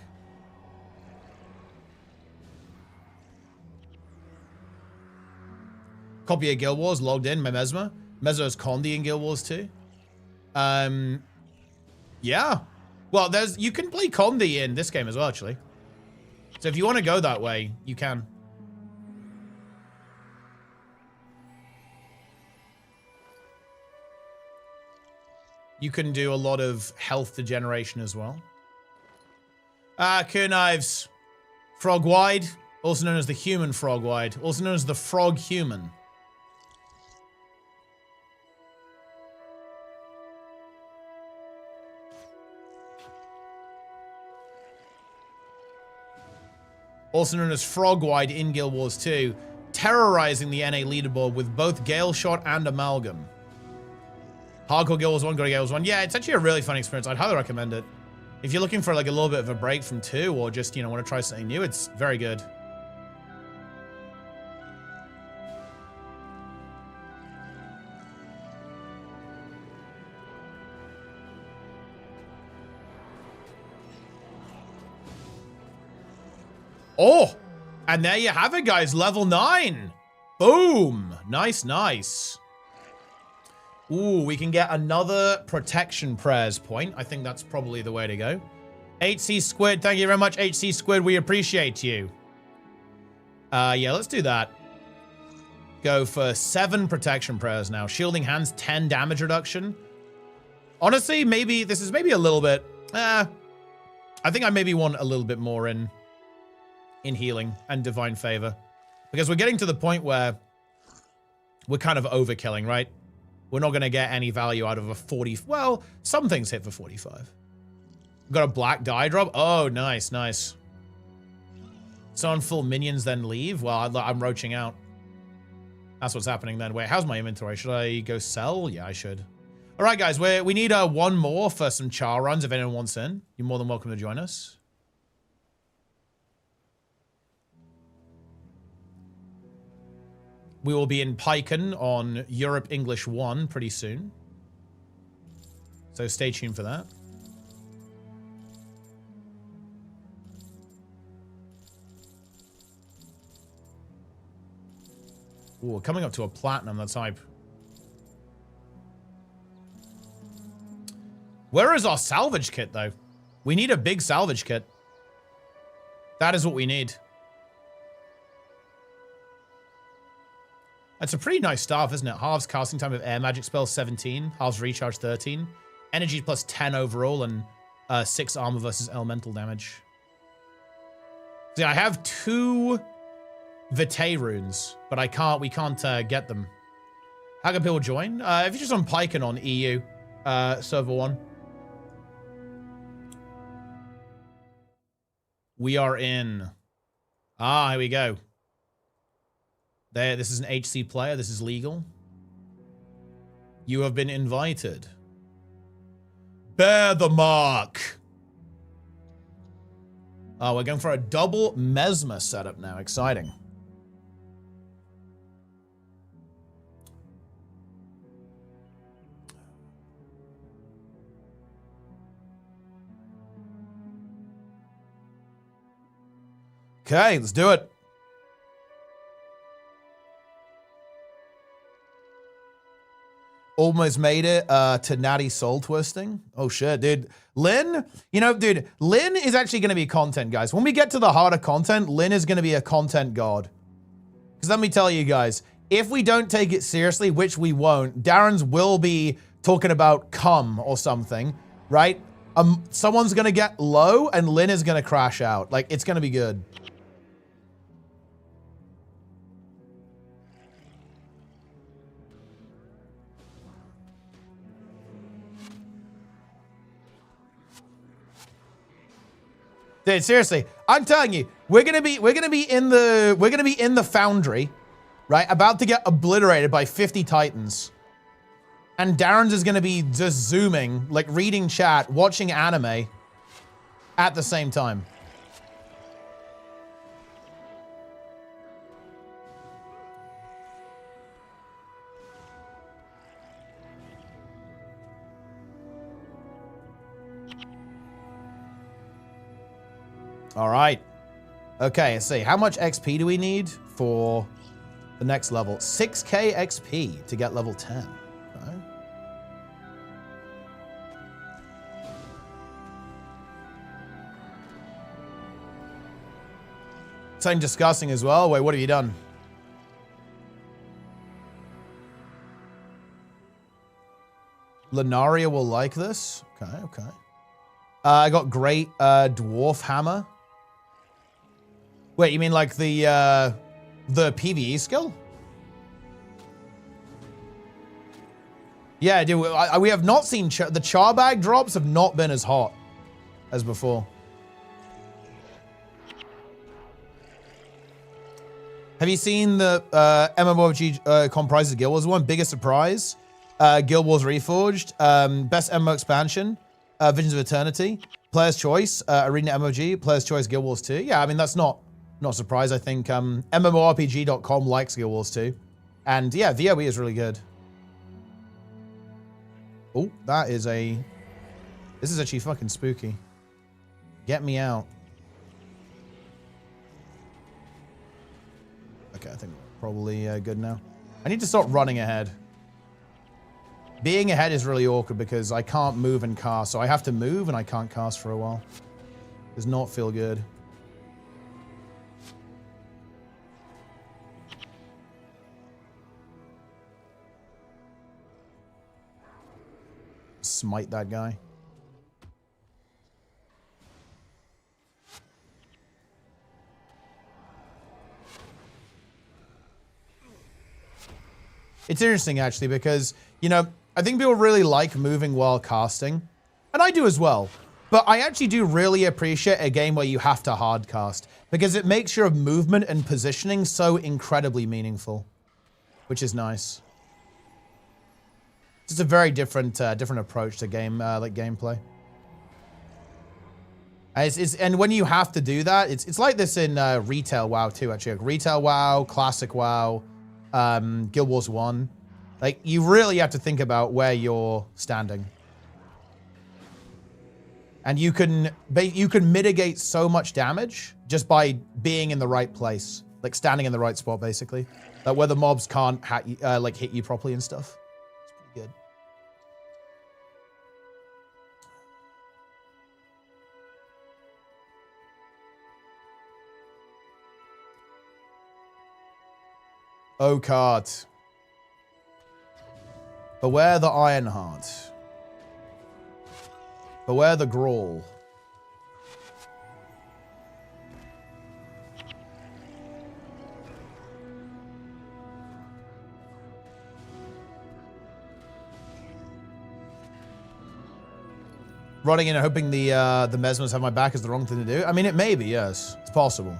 Copy of Guild Wars logged in by Mesmer. Mesmer has Condi in Guild Wars too. Yeah. Well, you can play Condi in this game as well, actually. So if you want to go that way, you can. You can do a lot of health degeneration as well. Knives. Frog-wide, also known as the human frog-wide, also known as the frog-human. Also known as Frog-wide in Guild Wars 2, terrorizing the NA leaderboard with both Gale Shot and Amalgam. Hardcore Guild Wars 1, go to Guild Wars 1. Yeah, it's actually a really fun experience. I'd highly recommend it. If you're looking for like a little bit of a break from 2 or just, you know, want to try something new, it's very good. Oh, and there you have it, guys. Level 9. Boom. Nice, nice. Ooh, we can get another protection prayers point. I think that's probably the way to go. HC Squid, thank you very much, HC Squid. We appreciate you. Yeah, let's do that. Go for 7 protection prayers now. Shielding hands, 10 damage reduction. Honestly, maybe this is maybe a little bit. I think I maybe want a little bit more in healing and divine favor, because we're getting to the point where we're kind of overkilling, right? We're not going to get any value out of a 40. Well, some things hit for 45. Got a black die drop. Oh, nice, nice. So on full minions then leave. Well, I'm roaching out. That's what's happening then. Wait, how's my inventory? Should I go sell? Yeah, I should. All right, guys, we need one more for some char runs. If anyone wants in, you're more than welcome to join us. We will be in Pyken on Europe English 1 pretty soon. So stay tuned for that. Ooh, coming up to a platinum, that's hype. Where is our salvage kit, though? We need a big salvage kit. That is what we need. That's a pretty nice staff, isn't it? Halves casting time of air magic spells 17, halves recharge 13, energy plus 10 overall, and 6 armor versus elemental damage. See, I have 2 Vitae runes, but we can't get them. How can people join? If you're just on Pyken on EU, server 1. We are in. Ah, here we go. There, this is an HC player. This is legal. You have been invited. Bear the mark. Oh, we're going for a double Mesmer setup now. Exciting. Okay, let's do it. Almost made it to Natty Soul Twisting. Oh shit, dude. Lynn, you know, dude, Lynn is actually going to be content, guys. When we get to the harder content, Lynn is going to be a content god. Because let me tell you guys, if we don't take it seriously, which we won't, Darren's will be talking about cum or something, right? Someone's going to get low and Lynn is going to crash out. Like, it's going to be good. Dude, seriously, I'm telling you, we're gonna be in the foundry, right? About to get obliterated by 50 Titans. And Darren's is gonna be just zooming, like reading chat, watching anime at the same time. All right. Okay, let's see. How much XP do we need for the next level? 6k XP to get level 10. Okay. Something disgusting as well. Wait, what have you done? Lunaria will like this. Okay, okay. I got great dwarf hammer. Wait, you mean like the PvE skill? Yeah, dude, we have not seen the char bag drops have not been as hot as before. Have you seen the MMORPG comprises Guild Wars 1? Biggest surprise? Guild Wars Reforged. Best MMO expansion. Visions of Eternity. Player's Choice. Arena MMOG. Player's Choice Guild Wars 2. Yeah, I mean, that's not a surprise. I think MMORPG.com likes Guild Wars 2. And yeah, VOE is really good. Oh, that is a... This is actually fucking spooky. Get me out. Okay, I think we're probably good now. I need to start running ahead. Being ahead is really awkward because I can't move and cast. So I have to move and I can't cast for a while. Does not feel good. Smite that guy. It's interesting, actually, because, you know, I think people really like moving while casting. And I do as well. But I actually do really appreciate a game where you have to hard cast. Because it makes your movement and positioning so incredibly meaningful. Which is nice. It's a very different approach to gameplay. And when you have to do that, it's like this in retail WoW too, actually. Like retail WoW, classic WoW, Guild Wars 1. Like, you really have to think about where you're standing. And you can mitigate so much damage just by being in the right place. Like, standing in the right spot, basically. Like, where the mobs can't hit you properly and stuff. It's pretty good. Oh, card. Beware the Ironheart. Beware the Grawl. Running in and hoping the Mesmers have my back is the wrong thing to do. I mean, it may be, yes. It's possible.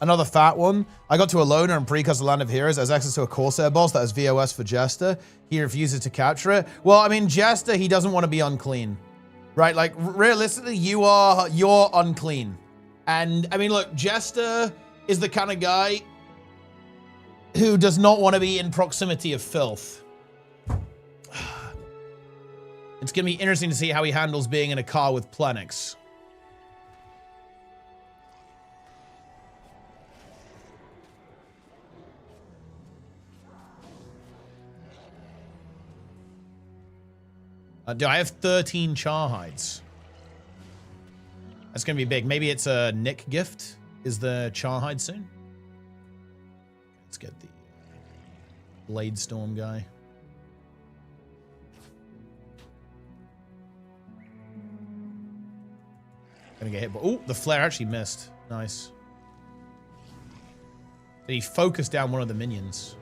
Another fat one. I got to Alona and Precast the Land of Heroes as access to a Corsair boss that has VOS for Jester. He refuses to capture it. Well, I mean, Jester, he doesn't want to be unclean. Right? Like, realistically, you're unclean. And, I mean, look, Jester is the kind of guy who does not want to be in proximity of filth. It's going to be interesting to see how he handles being in a car with Plenix. Do I have 13 char hides? That's going to be big. Maybe it's a Nick gift. Is the char hide soon? Let's get the Blade Storm guy. Gonna get hit, but oh, the flare actually missed. Nice. Did he focus down one of the minions?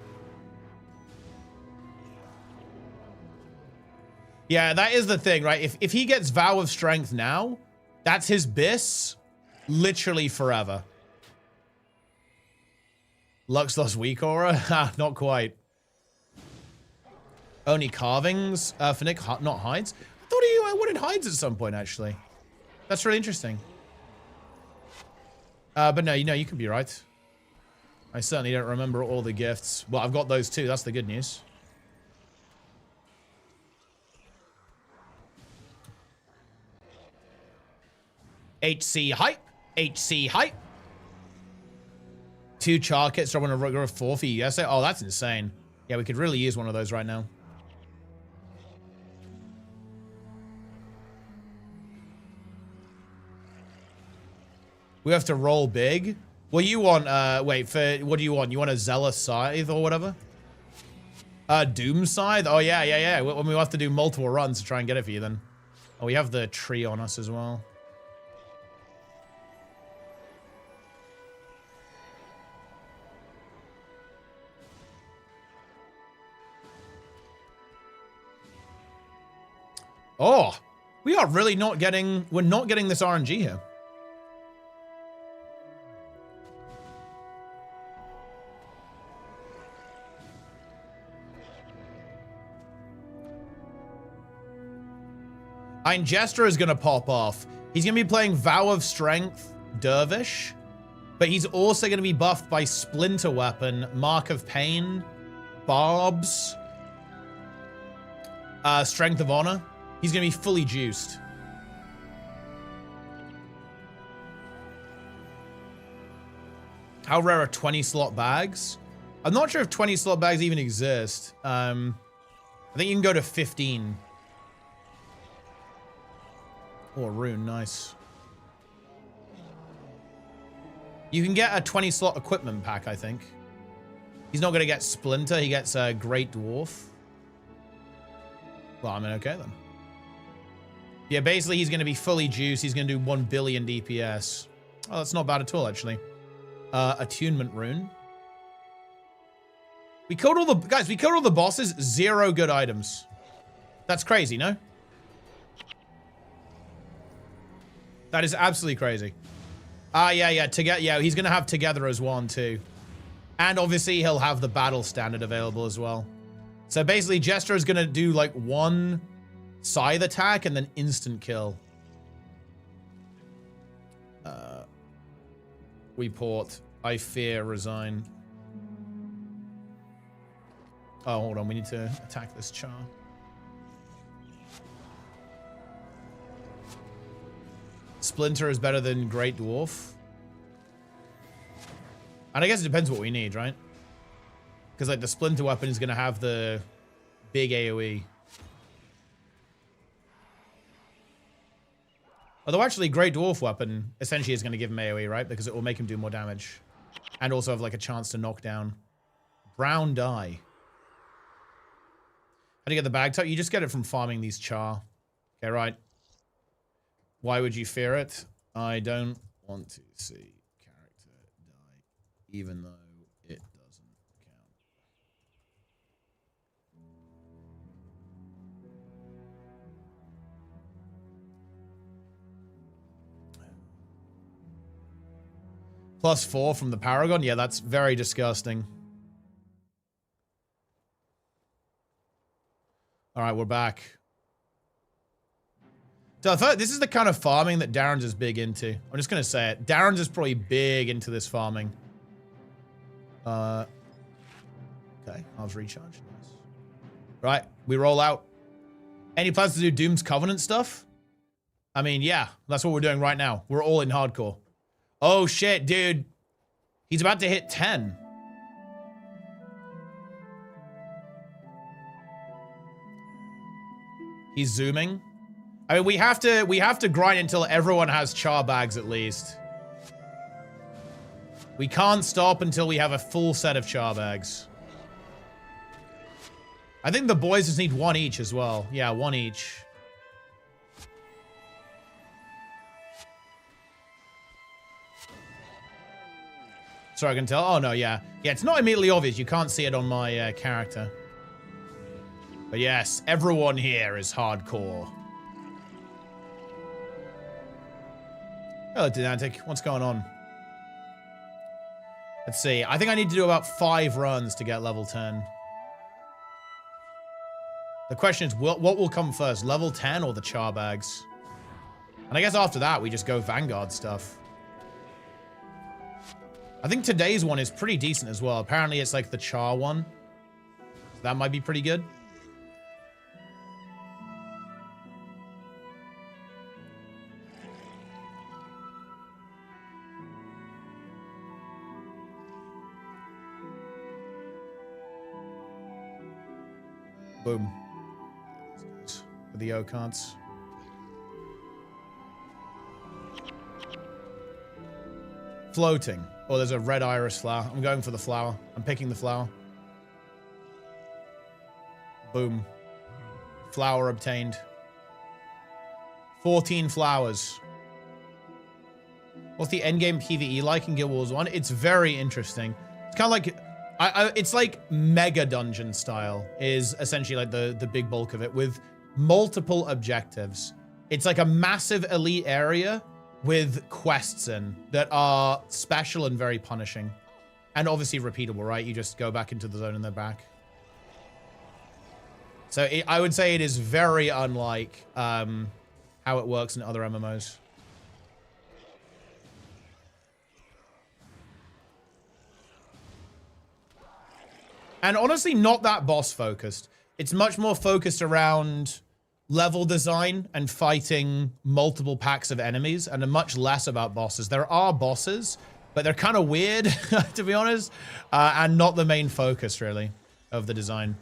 Yeah, that is the thing, right? If he gets Vow of Strength now, that's his bis literally forever. Lux lost weak aura? Not quite. Only carvings for Nick, not hides. I thought I wanted hides at some point, actually. That's really interesting. But no, you could be right. I certainly don't remember all the gifts. Well, I've got those too. That's the good news. HC hype. HC hype. 2 char kits dropping a regular 4 for you. Oh, that's insane. Yeah, we could really use one of those right now. We have to roll big. Well, you want, wait, what do you want? You want a Zealous Scythe or whatever? Doom Scythe? Oh, yeah. We'll have to do multiple runs to try and get it for you then. Oh, we have the tree on us as well. Oh, we are really not getting, we're not getting this RNG here. Jester is going to pop off. He's going to be playing Vow of Strength Dervish, but he's also going to be buffed by Splinter Weapon, Mark of Pain, Barbs, Strength of Honor. He's going to be fully juiced. How rare are 20 slot bags? I'm not sure if 20 slot bags even exist. I think you can go to 15. Oh, rune, nice. You can get a 20 slot equipment pack, I think. He's not going to get Splinter. He gets a Great Dwarf. Well, I mean, okay then. Yeah, basically he's going to be fully juiced. He's going to do 1 billion DPS. Oh, that's not bad at all, actually. Attunement rune. We killed all the... Guys, we killed all the bosses. 0 good items. That's crazy, no? That is absolutely crazy. Yeah. He's going to have Together as one, too. And obviously, he'll have the battle standard available as well. So basically, Jester is going to do, like, 1 scythe attack and then instant kill. Report. I fear. Resign. Oh, hold on. We need to attack this char. Splinter is better than Great Dwarf. And I guess it depends what we need, right? Because, like, the Splinter weapon is going to have the big AoE. Although, actually, Great Dwarf weapon essentially is going to give him AoE, right? Because it will make him do more damage. And also have, like, a chance to knock down. Brown dye. How do you get the bag type? You just get it from farming these char. Okay, right. Why would you fear it? I don't want to see character die, even though it doesn't count. +4 from the Paragon. Yeah, that's very disgusting. All right, we're back. So I thought this is the kind of farming that Darren's is big into. I'm just going to say it. Darren's is probably big into this farming. Okay, I was recharged. Nice. Right, we roll out. Any plans to do Doom's Covenant stuff? I mean, yeah, that's what we're doing right now. We're all in hardcore. Oh, shit, dude. He's about to hit 10. He's zooming. I mean, we have to grind until everyone has char bags at least. We can't stop until we have a full set of char bags. I think the boys just need 1 each as well. Yeah, 1 each. Sorry, I can tell. Oh, no, yeah. Yeah, it's not immediately obvious. You can't see it on my character. But yes, everyone here is hardcore. Hello, Dynamic. What's going on? Let's see. I think I need to do about 5 runs to get level 10. The question is, what will come first? Level 10 or the char bags? And I guess after that, we just go Vanguard stuff. I think today's one is pretty decent as well. Apparently, it's like the char one. So that might be pretty good. Boom. For the O cards. Floating. Oh, there's a red iris flower. I'm going for the flower. I'm picking the flower. Boom. Flower obtained. 14 flowers. What's the endgame PvE like in Guild Wars 1? It's very interesting. It's kind of like... it's like mega dungeon style is essentially like the big bulk of it with multiple objectives. It's like a massive elite area with quests in that are special and very punishing. And obviously repeatable, right? You just go back into the zone and they're back. So I would say it is very unlike how it works in other MMOs. And honestly, not that boss focused. It's much more focused around level design and fighting multiple packs of enemies, and much less about bosses. There are bosses, but they're kind of weird, to be honest, and not the main focus, really, of the design.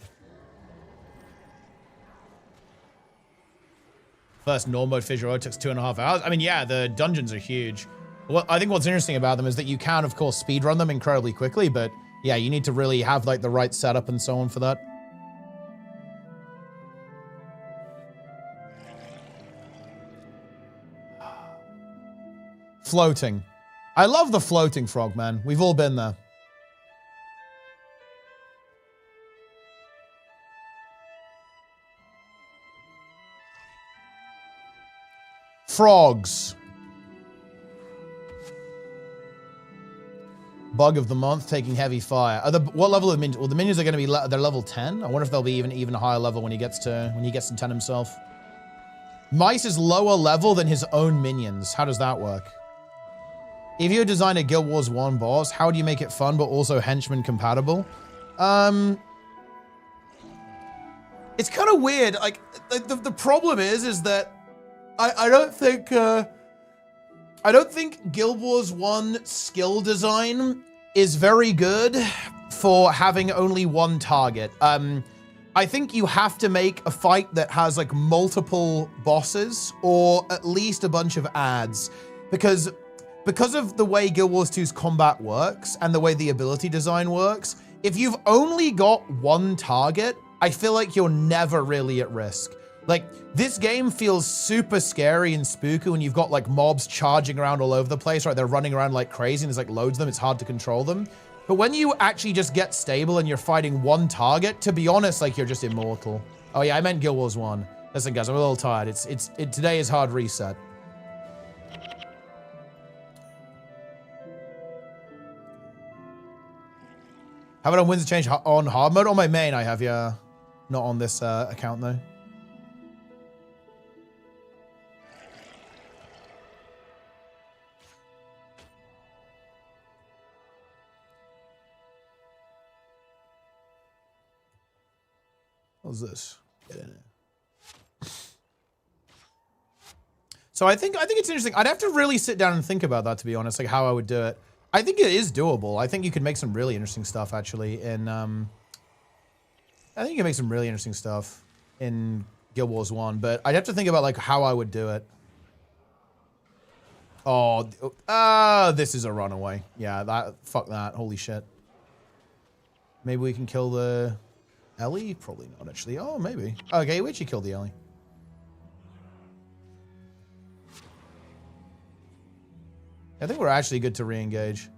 First normal mode fissure takes 2.5 hours. I mean, yeah, the dungeons are huge. Well, I think what's interesting about them is that you can, of course, speedrun them incredibly quickly, but yeah, you need to really have like the right setup and so on for that. Floating. I love the floating frog, man. We've all been there. Frogs. Bug of the month, taking heavy fire. What level of minions? Well, the minions are going to be they're level 10. I wonder if they'll be even higher level when he gets to 10 himself. Mice is lower level than his own minions. How does that work? If you design a Guild Wars 1 boss, how do you make it fun but also henchman compatible? It's kind of weird. Like the problem is that I don't think Guild Wars 1 skill design is very good for having only one target. I think you have to make a fight that has like multiple bosses or at least a bunch of adds because of the way Guild Wars 2's combat works and the way the ability design works, if you've only got one target, I feel like you're never really at risk. Like, this game feels super scary and spooky when you've got, like, mobs charging around all over the place, right? They're running around like crazy and there's, like, loads of them. It's hard to control them. But when you actually just get stable and you're fighting one target, to be honest, like, you're just immortal. Oh, yeah, I meant Guild Wars 1. Listen, guys, I'm a little tired. Today is hard reset. Have it on Winds of Change on hard mode? On my main, I have, yeah. Not on this account, though. What's this? Get in here. So I think it's interesting. I'd have to really sit down and think about that, to be honest, like how I would do it. I think it is doable. I think you could make some really interesting stuff actually in I think you can make some really interesting stuff in Guild Wars 1, but I'd have to think about like how I would do it. Oh, this is a runaway. Yeah, fuck that. Holy shit. Maybe we can kill the Ellie? Probably not, actually. Oh, maybe. Okay, we actually killed the Ellie. I think we're actually good to re-engage.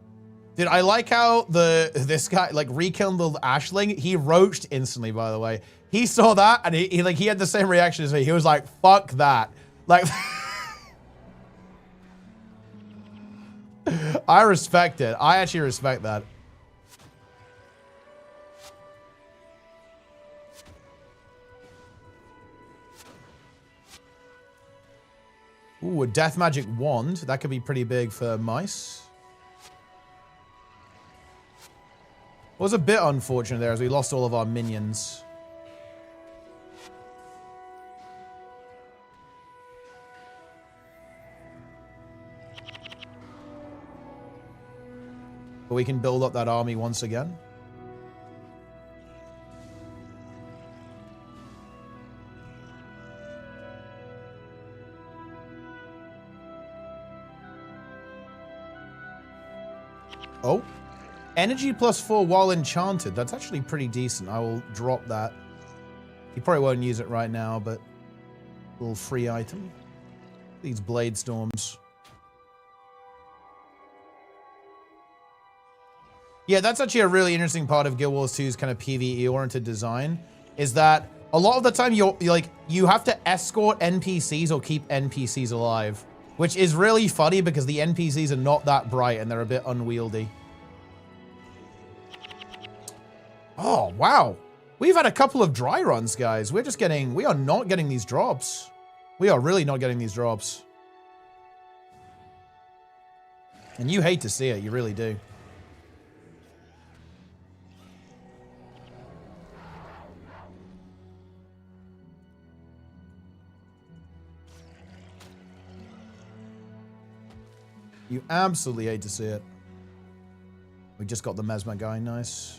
Dude, I like how this guy, like, rekindled Ashling. He roached instantly, by the way. He saw that, and he had the same reaction as me. He was like, fuck that. Like... I respect it. I actually respect that. Ooh, a death magic wand. That could be pretty big for mice. Was a bit unfortunate there as we lost all of our minions. But we can build up that army once again. Oh, energy +4 while enchanted. That's actually pretty decent. I will drop that. You probably won't use it right now, but a little free item. These blade storms. Yeah, that's actually a really interesting part of Guild Wars 2's kind of PvE-oriented design, is that a lot of the time you have to escort NPCs or keep NPCs alive. Which is really funny because the NPCs are not that bright and they're a bit unwieldy. Oh, wow. We've had a couple of dry runs, guys. We are not getting these drops. We are really not getting these drops. And you hate to see it, you really do. You absolutely hate to see it. We just got the Mesmer guy, nice.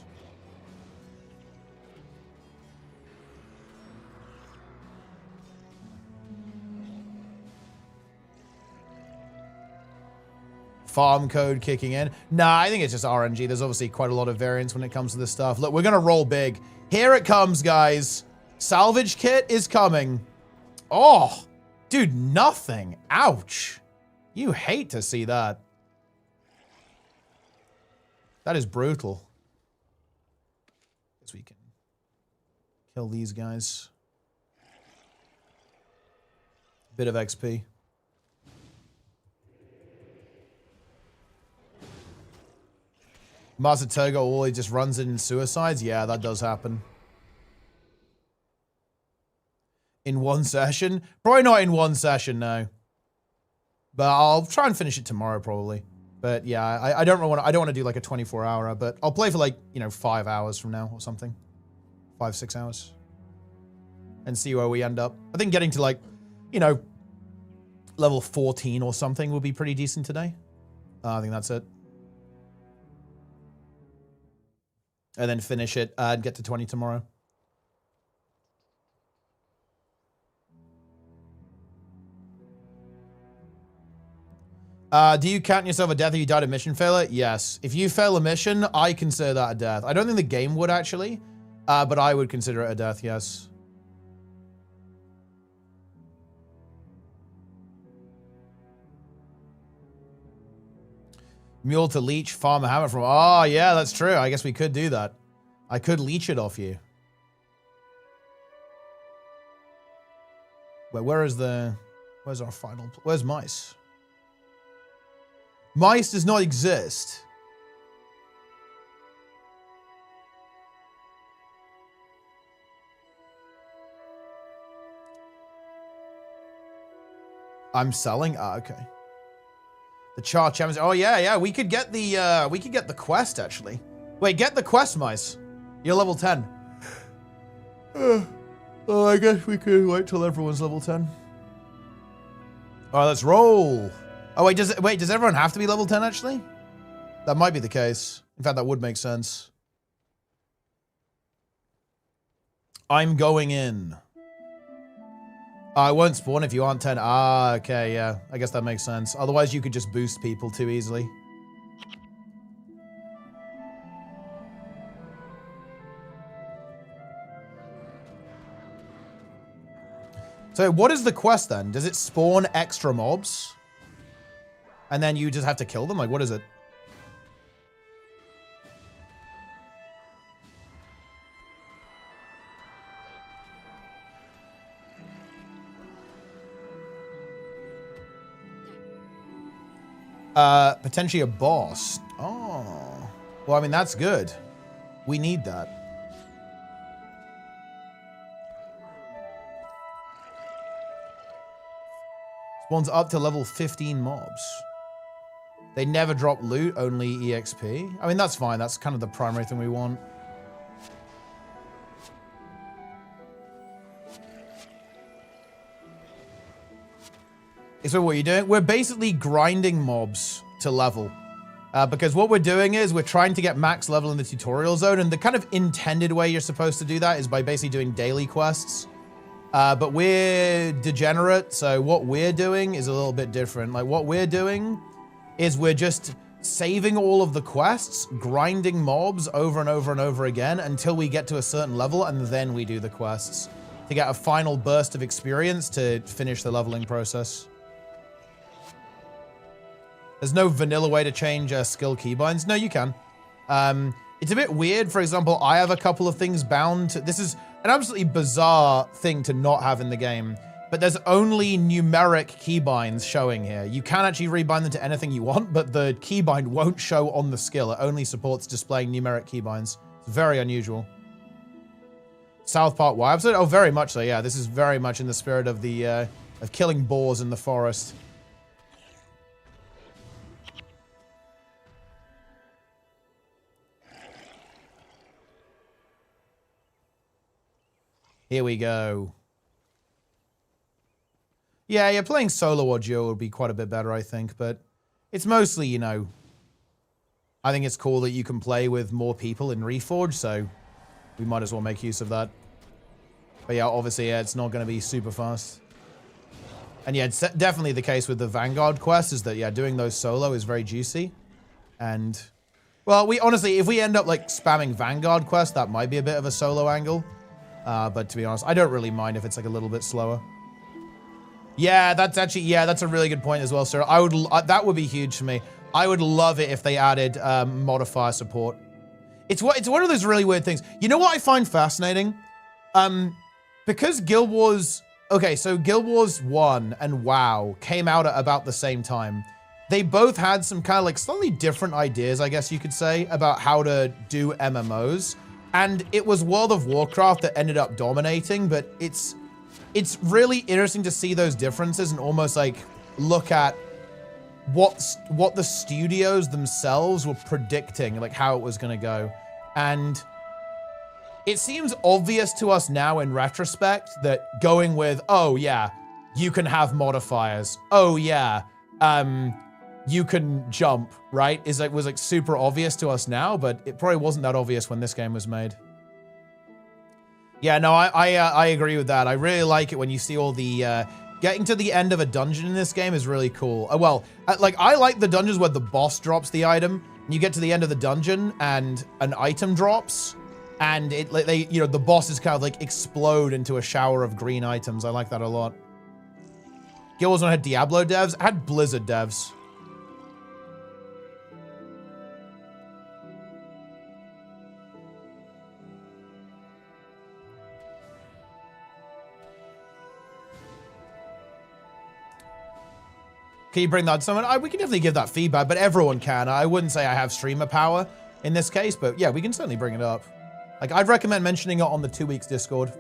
Farm code kicking in. Nah, I think it's just RNG. There's obviously quite a lot of variance when it comes to this stuff. Look, we're gonna roll big. Here it comes, guys. Salvage kit is coming. Oh, dude, nothing. Ouch. You hate to see that. That is brutal. Guess we can kill these guys. Bit of XP. Master Togo always just runs in suicides? Yeah, that does happen. In one session? Probably not in one session, no. But I'll try and finish it tomorrow, probably. But yeah, I don't want to do like a 24-hour, but I'll play for like, 5 hours from now or something. 5-6 hours. And see where we end up. I think getting to like, level 14 or something will be pretty decent today. I think that's it. And then finish it and get to 20 tomorrow. Do you count yourself a death if you died a mission failure? Yes. If you fail a mission, I consider that a death. I don't think the game would actually, but I would consider it a death, yes. Mule to leech, farm a hammer from... Oh, yeah, that's true. I guess we could do that. I could leech it off you. Where's our final... Where's mice? Mice does not exist. I'm selling? Ah, okay. The CHAR champions. Oh, yeah. We could get the quest, actually. Wait, get the quest, mice. You're level 10. Oh, I guess we could wait till everyone's level 10. All right, let's roll. Oh, wait, does everyone have to be level 10, actually? That might be the case. In fact, that would make sense. I'm going in. I won't spawn if you aren't 10. Ah, okay, yeah. I guess that makes sense. Otherwise, you could just boost people too easily. So what is the quest then? Does it spawn extra mobs? And then you just have to kill them? Like, what is it? Potentially a boss. Oh. Well, I mean, that's good. We need that. Spawns up to level 15 mobs. They never drop loot, only EXP. I mean, that's fine. That's kind of the primary thing we want. So what you're doing? We're basically grinding mobs to level. Because what we're doing is we're trying to get max level in the tutorial zone, and the kind of intended way you're supposed to do that is by basically doing daily quests. But we're degenerate, so what we're doing is a little bit different. Like, what we're doing is we're just saving all of the quests, grinding mobs over and over and over again until we get to a certain level, and then we do the quests to get a final burst of experience to finish the leveling process. There's no vanilla way to change skill keybinds. No, you can. It's a bit weird. For example, I have a couple of things bound to... This is an absolutely bizarre thing to not have in the game, but there's only numeric keybinds showing here. You can actually rebind them to anything you want, but the keybind won't show on the skill. It only supports displaying numeric keybinds. It's very unusual. South Park Y episode? Oh, very much so, yeah. This is very much in the spirit of the of killing boars in the forest. Here we go. Yeah, playing solo or duo would be quite a bit better, I think, but it's mostly, you know, I think it's cool that you can play with more people in Reforged, so we might as well make use of that. But yeah, obviously, yeah, it's not going to be super fast. And yeah, it's definitely the case with the Vanguard quest is that, yeah, doing those solo is very juicy. And, well, we honestly, if we end up, like, spamming Vanguard quest, that might be a bit of a solo angle. But to be honest, I don't really mind if it's like a little bit slower. Yeah, that's actually, yeah, that's a really good point as well, sir. I would, that would be huge for me. I would love it if they added modifier support. It's one of those really weird things. You know what I find fascinating? Because Guild Wars, okay, so Guild Wars 1 and WoW came out at about the same time. They both had some kind of like slightly different ideas, I guess you could say, about how to do MMOs. And it was World of Warcraft that ended up dominating, but it's really interesting to see those differences and almost like look at what the studios themselves were predicting, like how it was going to go. And it seems obvious to us now in retrospect that going with, oh yeah, you can have modifiers. Oh yeah, you can jump, right? Was like super obvious to us now, but it probably wasn't that obvious when this game was made. Yeah, no, I agree with that. I really like it when you see all the getting to the end of a dungeon in this game is really cool. Well, like I like the dungeons where the boss drops the item, and you get to the end of the dungeon and an item drops, and the bosses kind of like explode into a shower of green items. I like that a lot. Guild Wars 1 had Diablo devs, it had Blizzard devs. Can you bring that to someone? We can definitely give that feedback, but everyone can. I wouldn't say I have streamer power in this case, but yeah, we can certainly bring it up. Like, I'd recommend mentioning it on the 2 weeks Discord.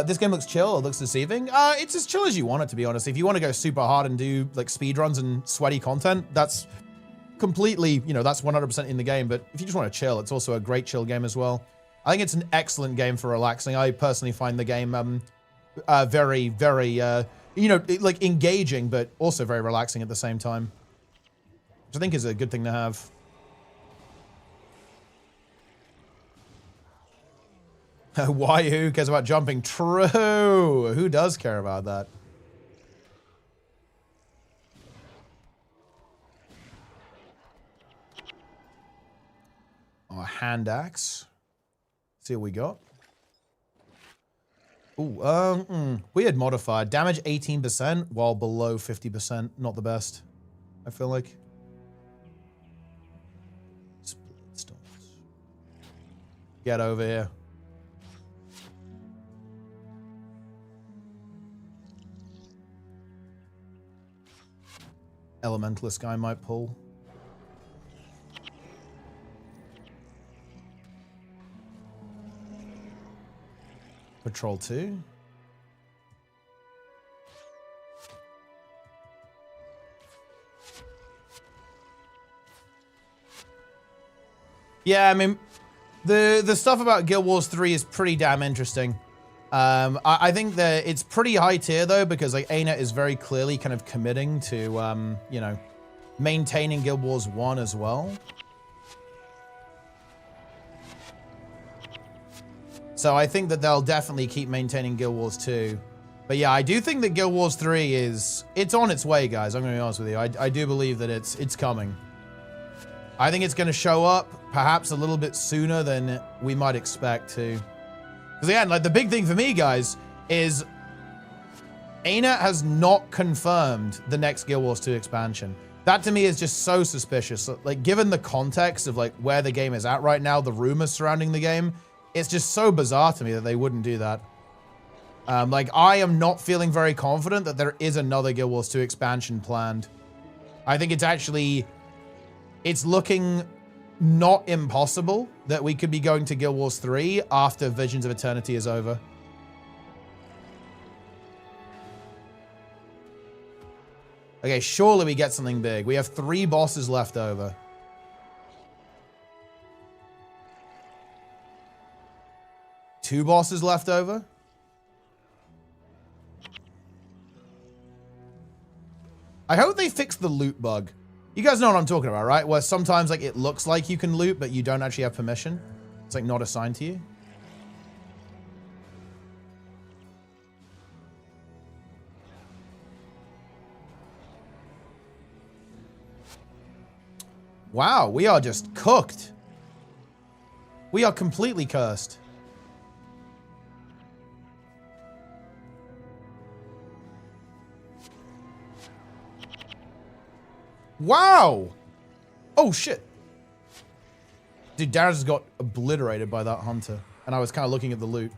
This game looks chill. It looks deceiving. It's as chill as you want it, to be honest. If you want to go super hard and do like speedruns and sweaty content, that's completely, you know, that's 100% in the game. But if you just want to chill, it's also a great chill game as well. I think it's an excellent game for relaxing. I personally find the game very, very, you know, like engaging, but also very relaxing at the same time, which I think is a good thing to have. Why? Who cares about jumping? True. Who does care about that? Oh, a hand axe. See what we got. Ooh, weird modifier. Damage 18% while below 50%. Not the best, I feel like. Split stones. Get over here. Elementalist guy might pull. Patrol 2. Yeah, I mean, the stuff about Guild Wars 3 is pretty damn interesting. I think that it's pretty high tier though, because like ArenaNet is very clearly kind of committing to, you know, maintaining Guild Wars 1 as well. So I think that they'll definitely keep maintaining Guild Wars 2. But yeah, I do think that Guild Wars 3 it's on its way, guys. I'm going to be honest with you. I do believe that it's coming. I think it's going to show up perhaps a little bit sooner than we might expect to. Because again, like the big thing for me, guys, is ArenaNet has not confirmed the next Guild Wars 2 expansion. That to me is just so suspicious. Like given the context of like where the game is at right now, the rumors surrounding the game, it's just so bizarre to me that they wouldn't do that. Like I am not feeling very confident that there is another Guild Wars 2 expansion planned. I think it's looking not impossible that we could be going to Guild Wars 3 after Visions of Eternity is over. Okay, surely we get something big. We have 3 bosses left over. Two bosses left over? I hope they fix the loot bug. You guys know what I'm talking about, right? Where sometimes like it looks like you can loot, but you don't actually have permission. It's like not assigned to you. Wow, we are just cooked. We are completely cursed. Wow! Oh, shit. Dude, Darren just got obliterated by that hunter. And I was kind of looking at the loot.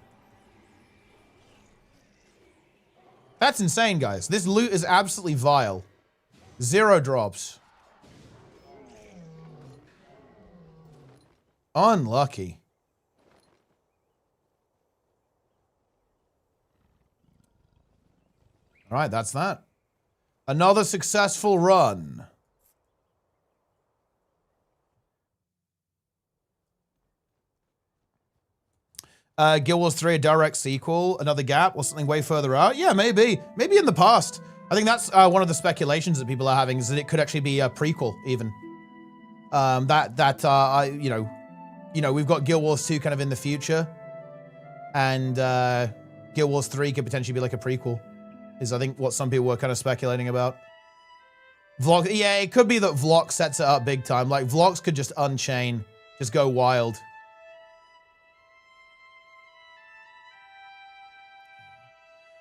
That's insane, guys. This loot is absolutely vile. 0 drops. Unlucky. All right, that's that. Another successful run. Guild Wars 3, a direct sequel, another gap, or something way further out? Yeah, maybe. Maybe in the past. I think that's one of the speculations that people are having, is that it could actually be a prequel, even. You know, we've got Guild Wars 2 kind of in the future, and Guild Wars 3 could potentially be like a prequel, is I think what some people were kind of speculating about. Vlog, yeah, it could be that Vlog sets it up big time. Like, Vlogs could just unchain, just go wild.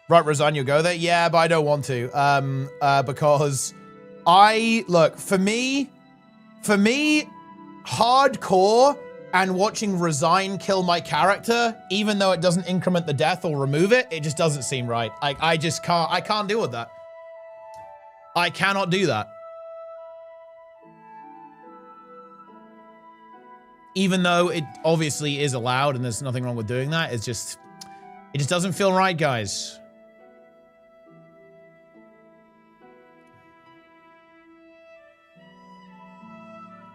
Right, Rosanne, you'll go there? Yeah, but I don't want to. Because look, for me, hardcore and watching Resign kill my character, even though it doesn't increment the death or remove it, it just doesn't seem right. I can't deal with that. I cannot do that. Even though it obviously is allowed and there's nothing wrong with doing that, it's just, It just doesn't feel right, guys.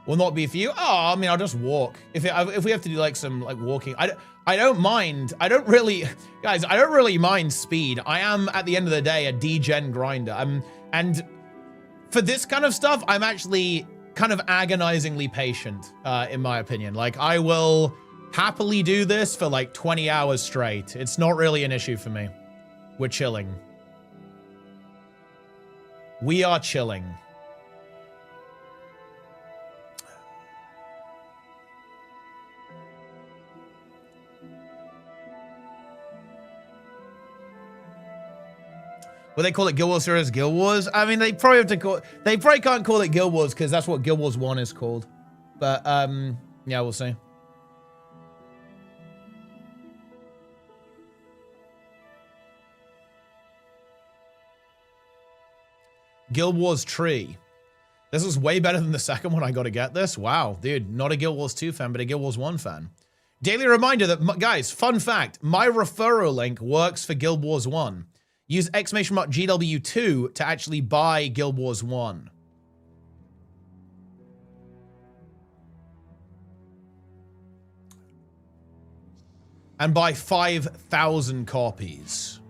Will not be for you. Oh, I mean, I'll just walk. If we have to do like some like walking, I don't mind. I don't really, guys. I don't really mind speed. I am at the end of the day a degen grinder. And for this kind of stuff, I'm actually kind of agonizingly patient, in my opinion. Like I will happily do this for like 20 hours straight. It's not really an issue for me. We're chilling. We are chilling. Well, they call it Guild Wars 0 as Guild Wars. I mean, they probably have to call. They probably can't call it Guild Wars because that's what Guild Wars 1 is called. But yeah, we'll see. Guild Wars Tree. This was way better than the second one. I got to get this. Wow, dude, not a Guild Wars 2 fan, but a Guild Wars 1 fan. Daily reminder that, guys, fun fact: my referral link works for Guild Wars 1. Use !GW2 to actually buy Guild Wars 1. And buy 5,000 copies.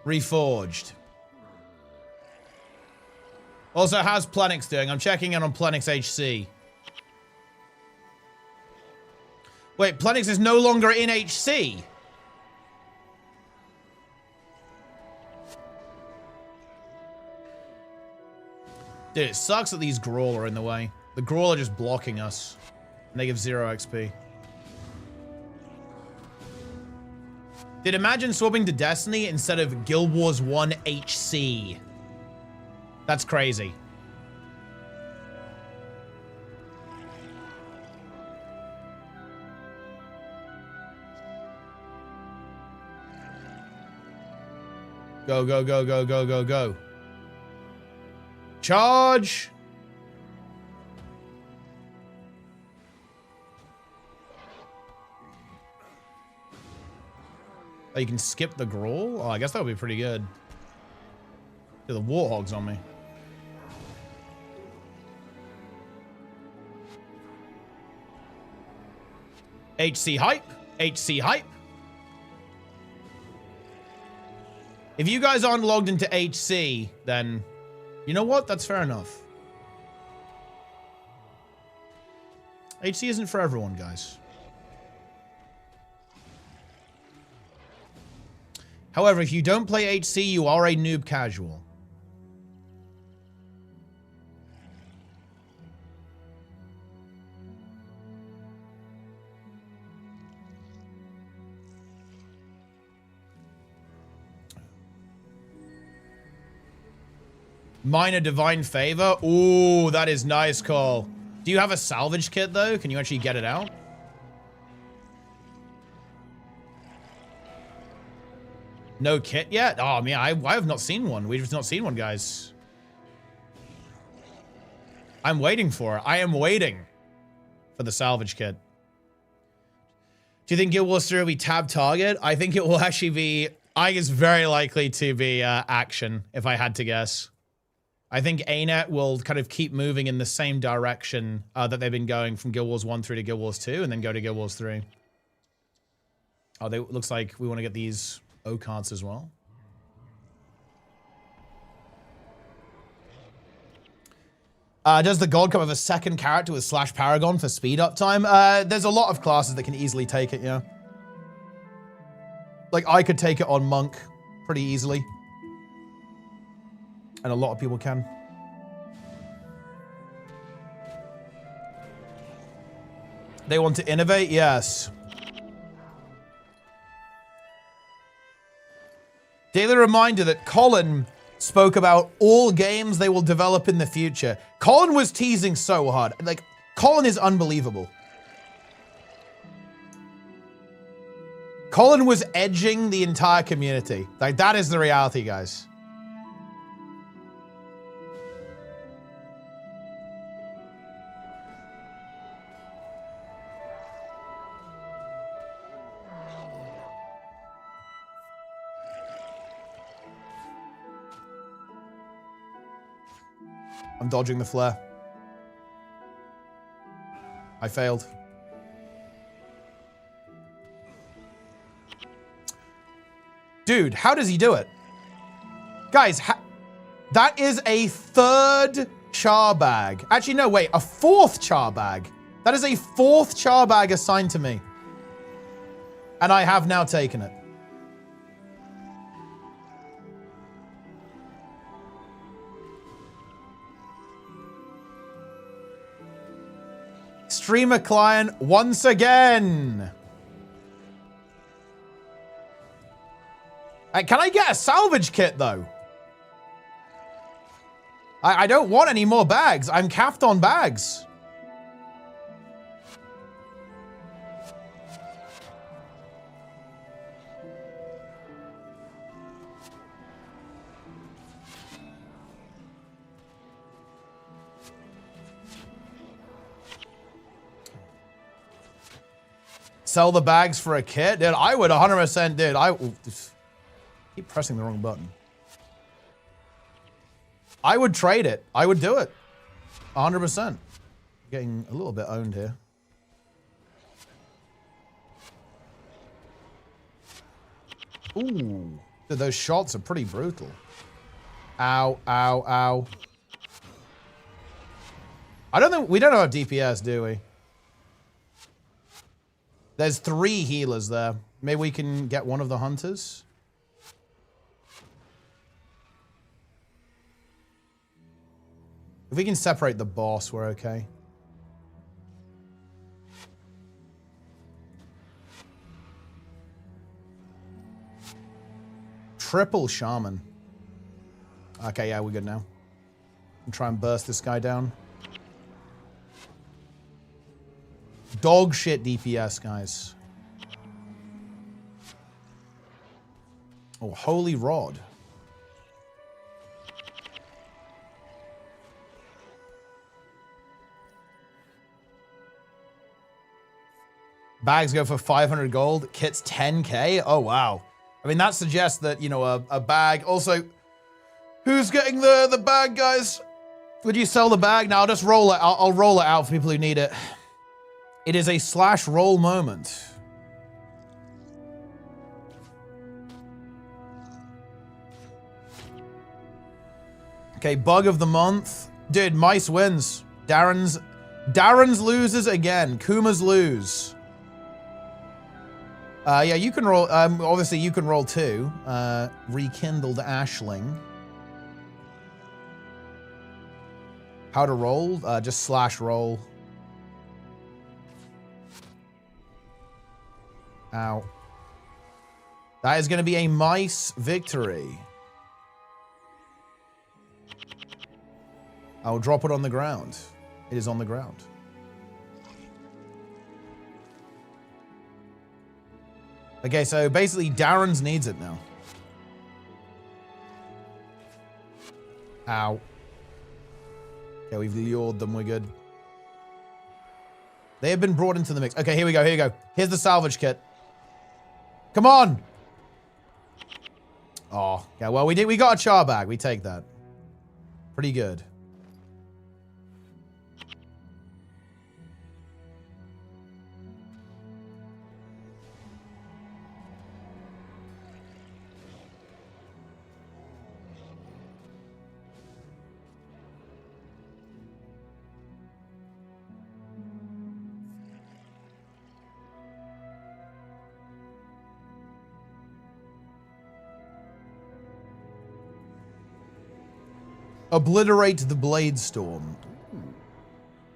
Reforged. Also, how's Planix doing? I'm checking in on Planix HC. Wait, Planix is no longer in HC. Dude, it sucks that these Grawl are in the way. The Grawl are just blocking us. And they give 0 XP. Dude, imagine swapping to Destiny instead of Guild Wars 1 HC. That's crazy. Go, go, go, go, go, go, go. Charge! Oh, you can skip the Grawl? Oh, I guess that would be pretty good. Yeah, the Warthog's on me. HC hype. HC hype. If you guys aren't logged into HC, then you know what? That's fair enough. HC isn't for everyone, guys. However, if you don't play HC, you are a noob casual. Minor Divine Favor. Ooh, that is nice, Cole. Do you have a salvage kit, though? Can you actually get it out? No kit yet? Oh, man, I have not seen one. We've just not seen one, guys. I'm waiting for it. I am waiting for the salvage kit. Do you think Guild Wars 3 will be tab target? I think it will actually be... I think it's very likely to be action, if I had to guess. I think ArenaNet will kind of keep moving in the same direction that they've been going from Guild Wars 1 through to Guild Wars 2, and then go to Guild Wars 3. Oh, looks like we want to get these O cards as well. Does the gold come with a second character with / Paragon for speed up time? There's a lot of classes that can easily take it, yeah. Like, I could take it on Monk pretty easily. And a lot of people can. They want to innovate? Yes. Daily reminder that Colin spoke about all games they will develop in the future. Colin was teasing so hard. Like, Colin is unbelievable. Colin was edging the entire community. Like, that is the reality, guys. I'm dodging the flare. I failed. Dude, how does he do it? Guys, that is a 3rd char bag. Actually, no, wait, a 4th char bag. That is a 4th char bag assigned to me. And I have now taken it. Streamer client once again. Can I get a salvage kit, though? I don't want any more bags. I'm capped on bags. Sell the bags for a kit? Dude, I would 100%, dude. I keep pressing the wrong button. I would trade it. I would do it. 100%. Getting a little bit owned here. Ooh. Dude, those shots are pretty brutal. Ow, ow, ow. We don't have DPS, do we? There's 3 healers there. Maybe we can get one of the hunters. If we can separate the boss, we're okay. Triple shaman. Okay, yeah, we're good now. And try and burst this guy down. Dog shit DPS, guys. Oh, holy rod. Bags go for 500 gold. Kits 10k. Oh, wow. I mean, that suggests that, you know, a bag. Also, who's getting the bag, guys? Would you sell the bag? No, I'll just roll it. I'll roll it out for people who need it. It is a slash roll moment. Okay, bug of the month. Dude, Mice wins. Darren's loses again. Kuma's lose. Yeah, you can roll. Obviously, you can roll too. Rekindled Ashling. How to roll? Just slash roll. Ow. That is going to be a mice victory. I'll drop it on the ground. It is on the ground. Okay, so basically Darren's needs it now. Ow. Okay, we've lured them, we're good. They have been brought into the mix. Okay, here we go, here we go. Here's the salvage kit. Come on! Oh, yeah, well, we got a char bag. We take that. Pretty good. Obliterate the blade storm.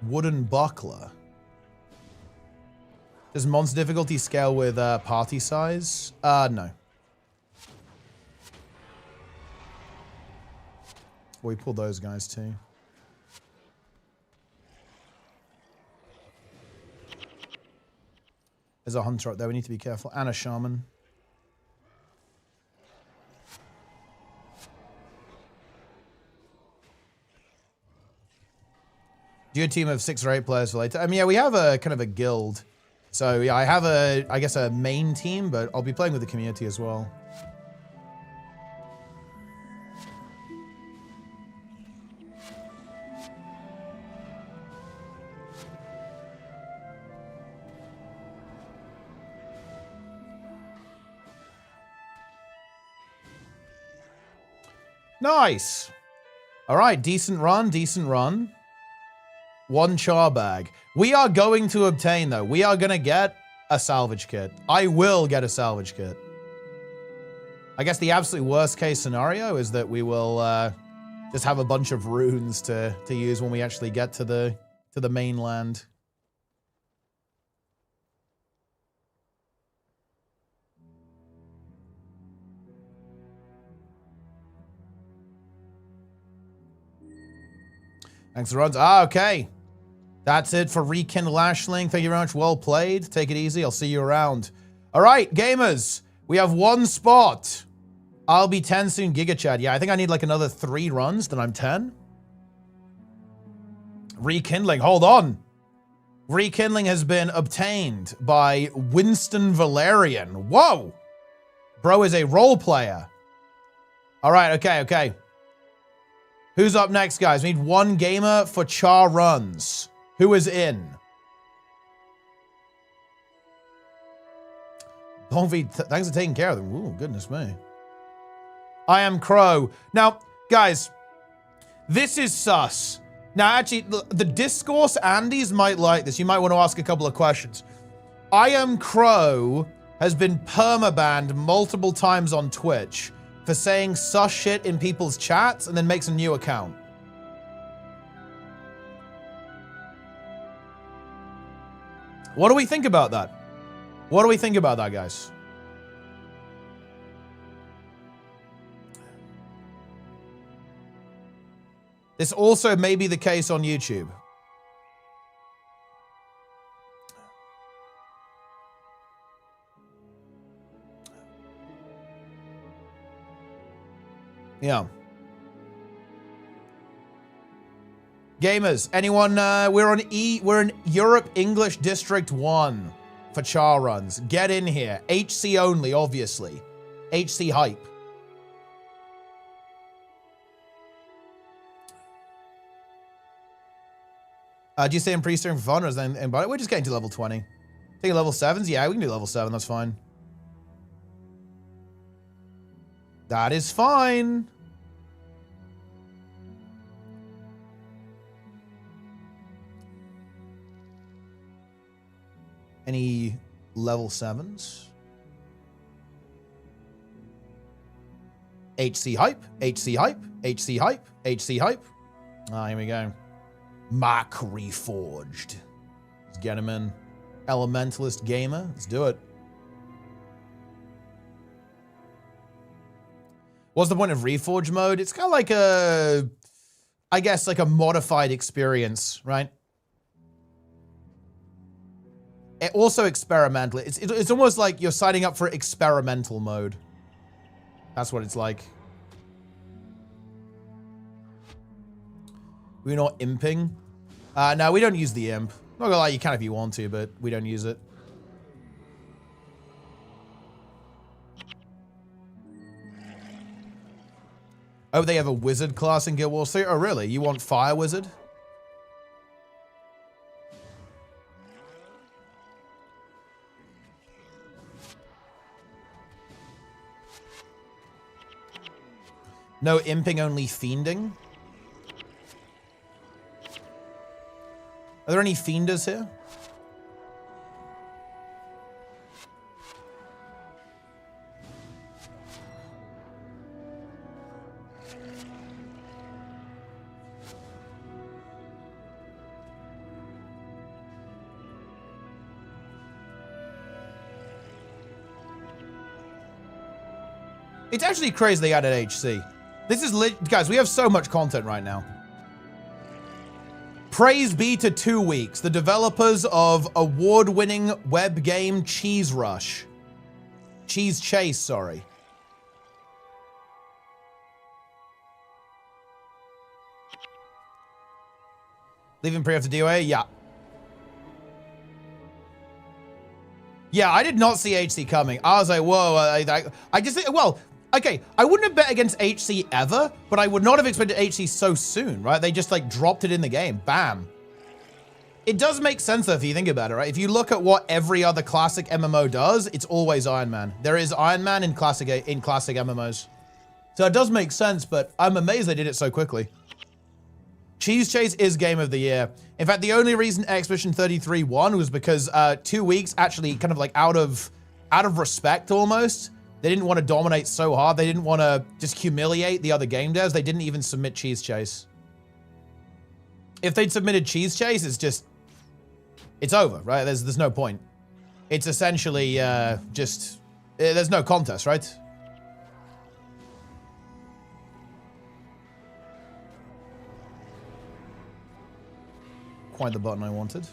Wooden buckler. Does monster difficulty scale with party size? No. We pull those guys too. There's a hunter up there. We need to be careful. And a shaman. Do you a team of 6 or 8 players for later? I mean, yeah, we have a kind of a guild. So yeah, I have I guess a main team, but I'll be playing with the community as well. Nice. All right, decent run, decent run. 1 char bag. We are going to obtain, though. We are going to get a salvage kit. I will get a salvage kit. I guess the absolute worst case scenario is that we will just have a bunch of runes to use when we actually get to the mainland. Thanks for runs. Ah, okay. That's it for Rekindle Ashling. Thank you very much. Well played. Take it easy. I'll see you around. All right, gamers. We have 1 spot. I'll be 10 soon, Giga Chad. Yeah, I think I need like another 3 runs, then I'm 10. Rekindling. Hold on. Rekindling has been obtained by Winston Valerian. Whoa. Bro is a role player. All right, okay. Who's up next, guys? We need 1 gamer for char runs. Who is in? Bonvi, thanks for taking care of them. Ooh, goodness me. I am Crow. Now, guys, this is sus. Now, actually, the discourse Andes might like this. You might want to ask a couple of questions. I am Crow has been permabanned multiple times on Twitch for saying sus shit in people's chats and then makes a new account. What do we think about that? What do we think about that, guys? This also may be the case on YouTube. Yeah. Gamers, anyone, we're in Europe English District 1 for char runs. Get in here. HC only, obviously. HC hype. Do you stay in pre-stream for fun or is that in we're just getting to level 20. Take level 7s? Yeah, we can do level 7, that's fine. That is fine. Any level 7s? HC hype, HC hype, HC hype, HC hype. Ah, here we go. Mark Reforged. Let's get him in. Elementalist Gamer. Let's do it. What's the point of Reforge mode? It's kind of like a, I guess, like a modified experience, right? It also experimental. It's almost like you're signing up for experimental mode. That's what it's like. We're not imping. No, we don't use the imp. Not gonna lie, you can if you want to, but we don't use it. Oh, they have a wizard class in Guild Wars 3? Oh, really? You want Fire Wizard? No imping, only fiending? Are there any fienders here? It's actually crazy they added HC. This is lit. Guys, we have so much content right now. Praise be to 2 Weeks, the developers of award-winning web game Cheese Rush. Cheese Chase, sorry. Leaving pre after DOA? Yeah. Yeah, I did not see HC coming. I was like, whoa, I just think, well, okay, I wouldn't have bet against HC ever, but I would not have expected HC so soon, right? They just like dropped it in the game, bam. It does make sense though if you think about it, right? If you look at what every other classic MMO does, it's always Iron Man. There is Iron Man in classic MMOs. So it does make sense, but I'm amazed they did it so quickly. Cheese Chase is game of the year. In fact, the only reason Expedition 33 won was because 2 Weeks actually kind of like out of respect almost. They didn't want to dominate so hard. They didn't want to just humiliate the other game devs. They didn't even submit Cheese Chase. If they'd submitted Cheese Chase, it's over, right? There's no point. It's essentially just, there's no contest, right? Quite the button I wanted.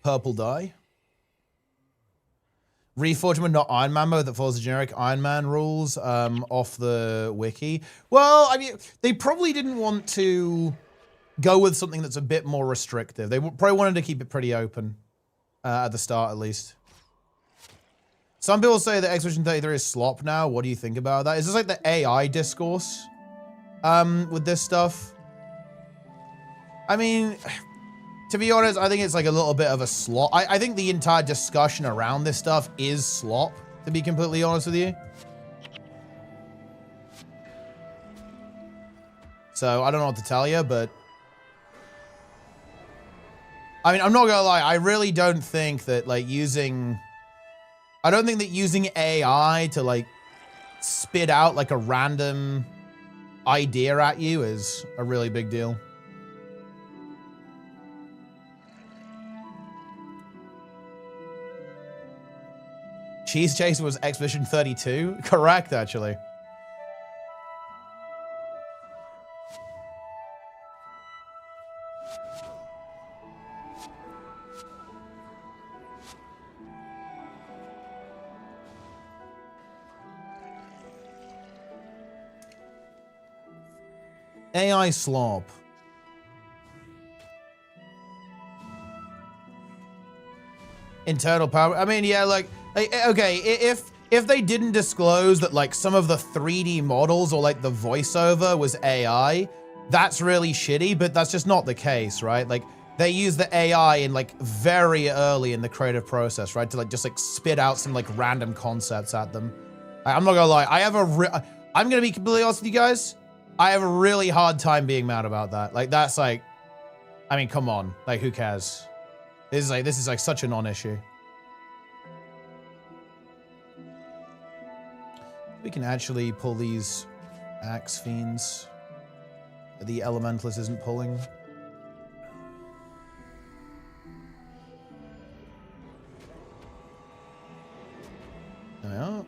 Purple dye. Reforgement, not Iron Man mode that follows the generic Iron Man rules off the wiki. Well, I mean, they probably didn't want to go with something that's a bit more restrictive. They probably wanted to keep it pretty open at the start, at least. Some people say that Expedition 33 is slop now. What do you think about that? Is this like the AI discourse with this stuff? I mean, to be honest, I think it's like a little bit of a slop. I think the entire discussion around this stuff is slop, to be completely honest with you. So I don't know what to tell you, but I mean, I'm not gonna lie, I really don't think that like using AI to like spit out like a random idea at you is a really big deal. Cheese Chase was Expedition 32? Correct, actually. AI slop. Internal power. I mean, yeah, like, okay, if they didn't disclose that like some of the 3D models or like the voiceover was AI, that's really shitty, but that's just not the case, right? Like they use the AI in like very early in the creative process, right? To like just like spit out some like random concepts at them. I'm not gonna lie, I'm gonna be completely honest with you guys. I have a really hard time being mad about that. Like that's like, I mean, come on, like who cares? This is like such a non-issue. We can actually pull these axe fiends that the elementalist isn't pulling. There we are.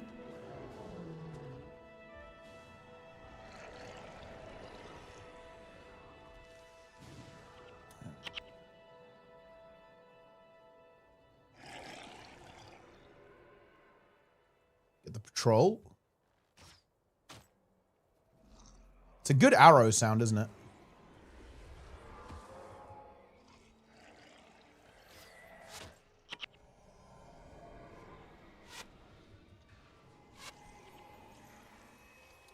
Get the patrol. It's a good arrow sound, isn't it?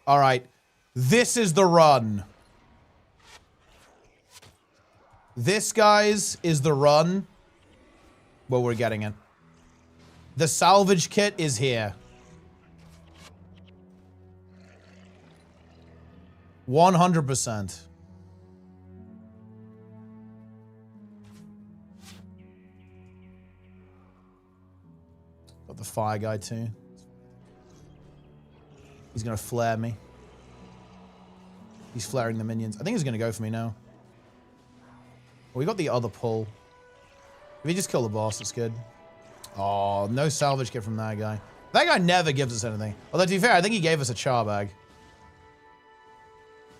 All right. This is the run. This, guys, is the run. Well, we're getting it. The salvage kit is here. 100%. Got the fire guy too. He's gonna flare me. He's flaring the minions. I think he's gonna go for me now. Well, we got the other pull. If he just kill the boss, it's good. Oh, no salvage kit from that guy. That guy never gives us anything. Although, to be fair, I think he gave us a char bag.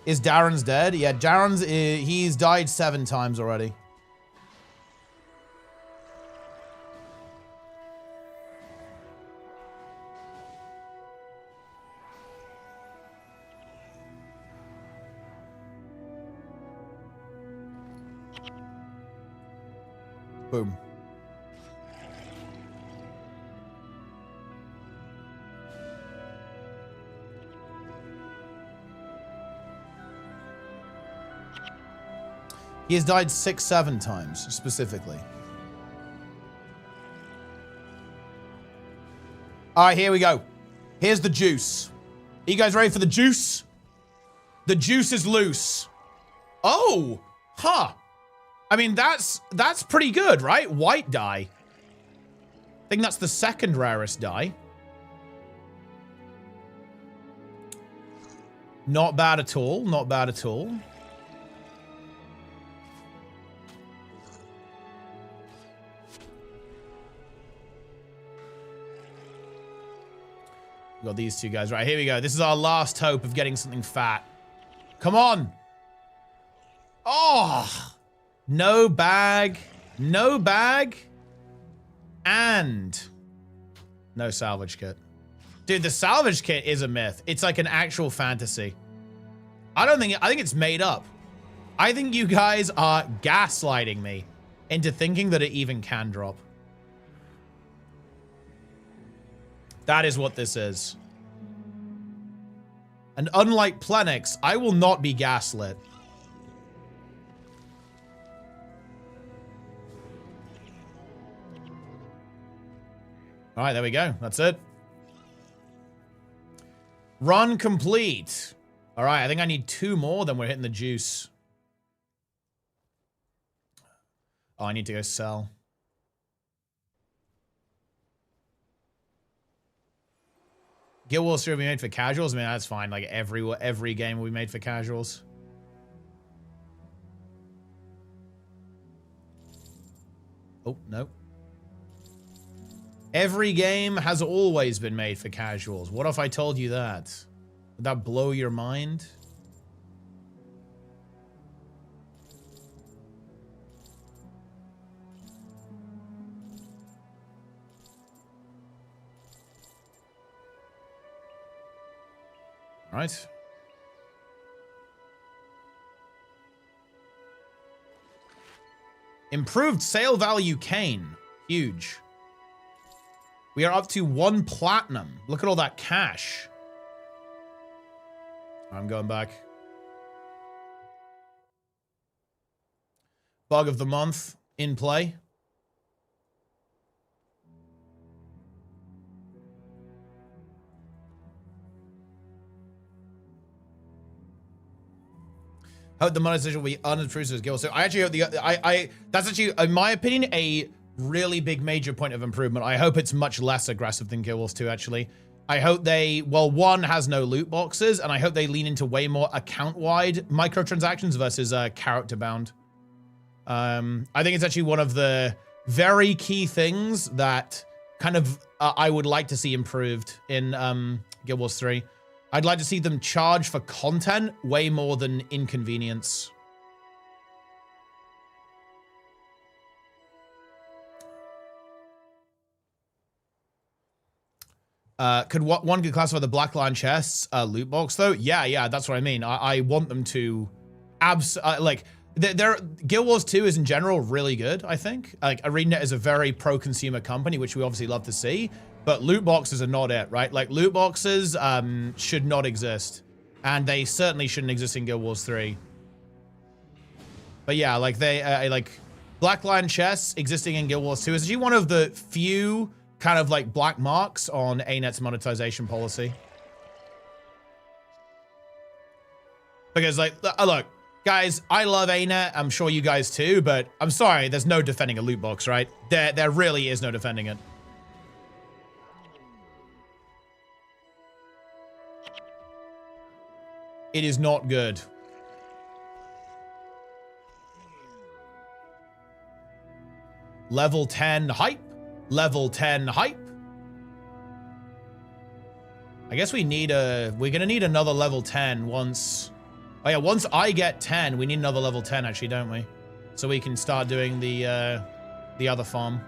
Is Darren's dead? Yeah, Darren's, he's died 7 times already. Boom. He has died 6, 7 times, specifically. All right, here we go. Here's the juice. Are you guys ready for the juice? The juice is loose. Oh, huh. I mean, that's pretty good, right? White die. I think that's the 2nd rarest die. Not bad at all. Not bad at all. Got these 2 guys. Right, here we go. This is our last hope of getting something fat. Come on. Oh, no bag. No bag. And no salvage kit. Dude, the salvage kit is a myth. It's like an actual fantasy. I think it's made up. I think you guys are gaslighting me into thinking that it even can drop. That is what this is. And unlike Plenix, I will not be gaslit. All right, there we go. That's it. Run complete. All right, I think I need 2 more, then we're hitting the juice. Oh, I need to go sell. Guild Wars 3 will be made for casuals. I mean, that's fine. Like every game will be made for casuals. Oh, no. Every game has always been made for casuals. What if I told you that? Would that blow your mind? All right. Improved sale value cane. Huge. We are up to 1 platinum. Look at all that cash. I'm going back. Bug of the month in play. Hope the monetization will be unobtrusive as Guild. So I actually hope that's actually, in my opinion, a really big major point of improvement. I hope it's much less aggressive than Guild Wars 2, actually. I hope they, well, 1 has no loot boxes, and I hope they lean into way more account-wide microtransactions versus character-bound. I think it's actually one of the very key things that kind of I would like to see improved in Guild Wars 3. I'd like to see them charge for content way more than inconvenience. Could one could classify the Black Lion chests loot box though? Yeah, that's what I mean. I want them to like Guild Wars 2 is in general really good, I think. Like ArenaNet is a very pro-consumer company, which we obviously love to see. But loot boxes are not it, right? Like loot boxes should not exist. And they certainly shouldn't exist in Guild Wars 3. But yeah, like they like Black Lion chests existing in Guild Wars 2 is actually one of the few kind of like black marks on ANET's monetization policy. Because like, look, guys, I love ANET. I'm sure you guys too, but I'm sorry, there's no defending a loot box, right? There really is no defending it. It is not good. Level 10 hype. Level 10 hype. I guess we're gonna need another level 10 once. Oh yeah, once I get 10, we need another level 10 actually, don't we? So we can start doing the other farm.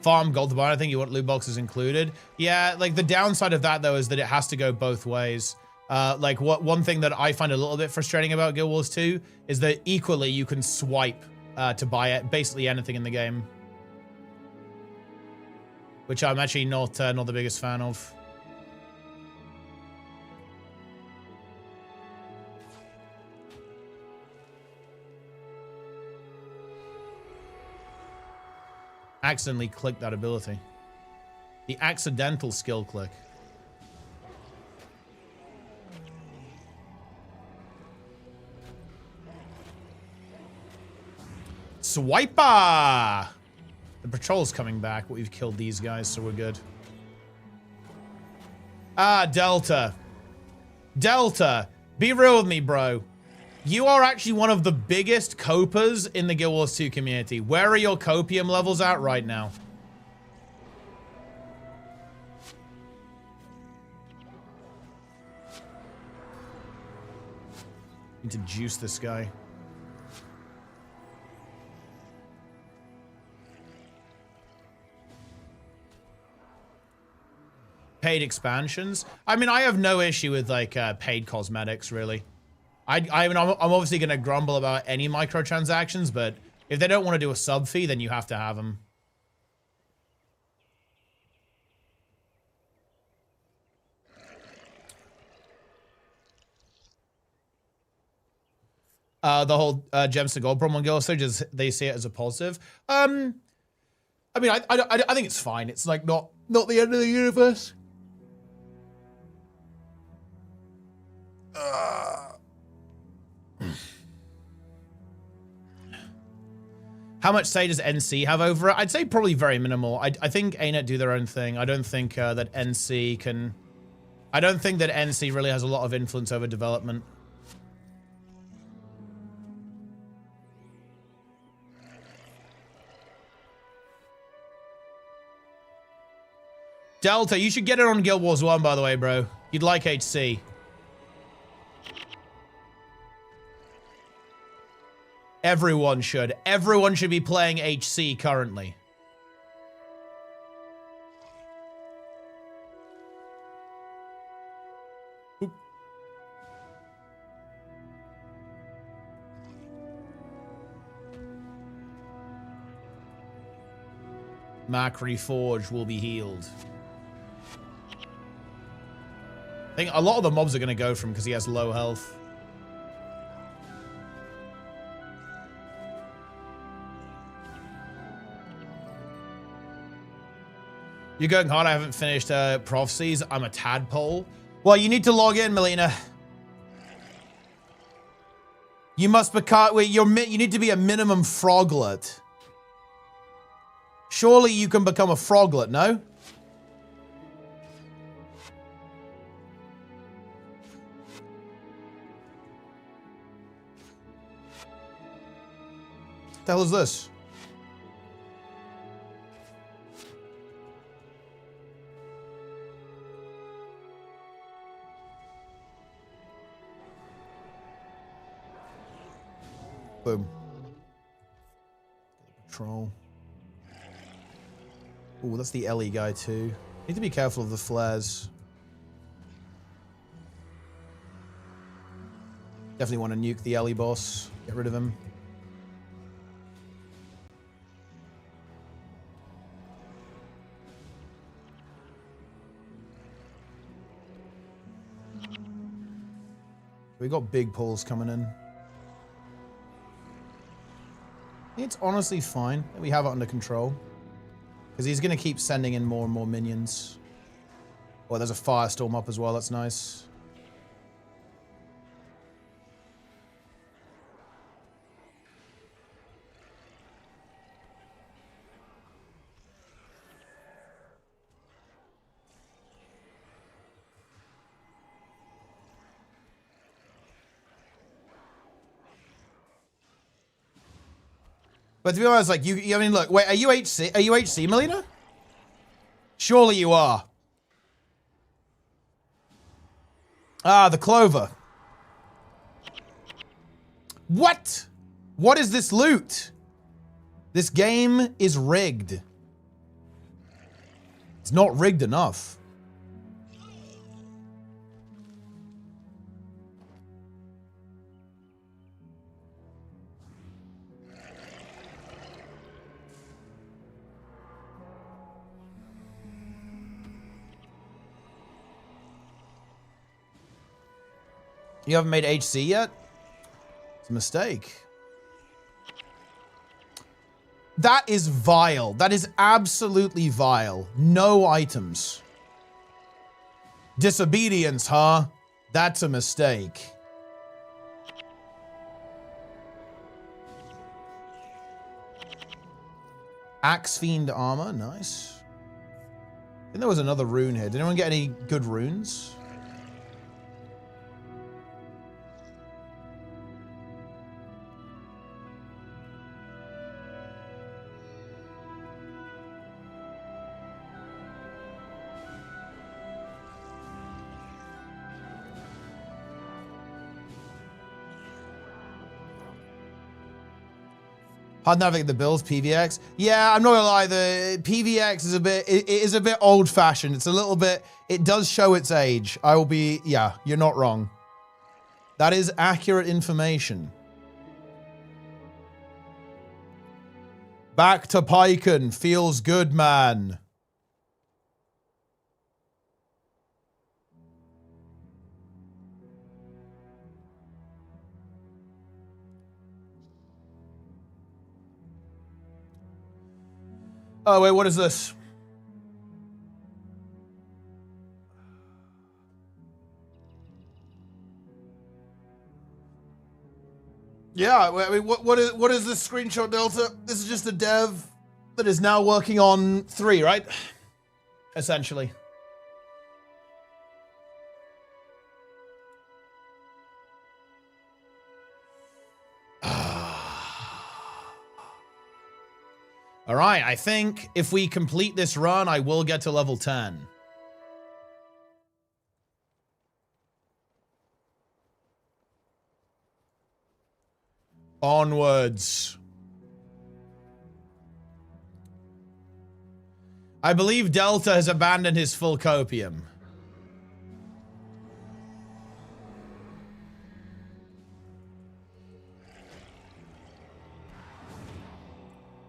Farm gold to buy. I think you want loot boxes included. Yeah, like the downside of that though is that it has to go both ways. Like one thing that I find a little bit frustrating about Guild Wars 2 is that equally you can swipe to buy it, basically anything in the game, which I'm actually not the biggest fan of. Accidentally clicked that ability. The accidental skill click. Swiper! The patrol's coming back, but we've killed these guys, so we're good. Ah, Delta. Delta, be real with me, bro. You are actually one of the biggest copers in the Guild Wars 2 community. Where are your copium levels at right now? Need to juice this guy. Paid expansions. I mean, I have no issue with like paid cosmetics, really. I'm obviously going to grumble about any microtransactions, but if they don't want to do a sub fee, then you have to have them. The whole gems to gold problem on Guild, so just they see it as a positive. I mean, I think it's fine. It's like not the end of the universe. How much say does NC have over it? I'd say probably very minimal. I think ArenaNet do their own thing. I don't think that NC can... I don't think that NC really has a lot of influence over development. Delta, you should get it on Guild Wars 1, by the way, bro. You'd like HC. Everyone should. Everyone should be playing HC currently. Oop. Macri Forge will be healed. I think a lot of the mobs are going to go from because he has low health. You're going hard. I haven't finished prophecies. I'm a tadpole. Well, you need to log in, Melina. You must become. Wait, you need to be a minimum froglet. Surely you can become a froglet, no? What the hell is this? Boom. Patrol. Oh, that's the LE guy too. Need to be careful of the flares. Definitely want to nuke the LE boss. Get rid of him. We got big pulls coming in. It's honestly fine that we have it under control. Because he's going to keep sending in more and more minions. Oh, there's a firestorm up as well. That's nice. But to be honest, like, I mean, look, wait, are you HC Melina? Surely you are. Ah, the clover. What? What is this loot? This game is rigged. It's not rigged enough. You haven't made HC yet? It's a mistake. That is vile. That is absolutely vile. No items. Disobedience, huh? That's a mistake. Axe Fiend armor, nice. I think there was another rune here. Did anyone get any good runes? Hard navigate the builds, PVX. Yeah, I'm not gonna lie, the PVX is it is a bit old fashioned. It's a little bit, it does show its age. I will be, yeah, you're not wrong. That is accurate information. Back to Pyken, feels good, man. Oh, wait, what is this? Yeah, I mean, what is this screenshot, Delta? This is just a dev that is now working on 3, right? Essentially. All right, I think if we complete this run, I will get to level 10. Onwards. I believe Delta has abandoned his full copium.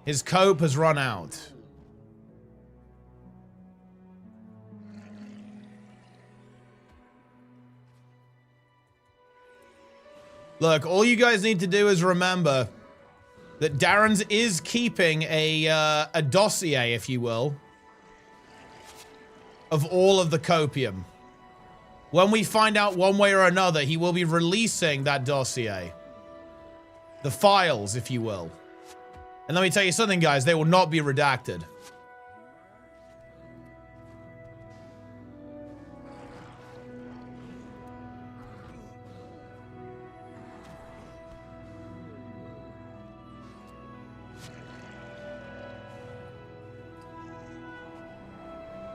His cope has run out. Look, all you guys need to do is remember that Darren's is keeping a dossier, if you will, of all of the copium. When we find out one way or another, he will be releasing that dossier. The files, if you will. And let me tell you something, guys, they will not be redacted.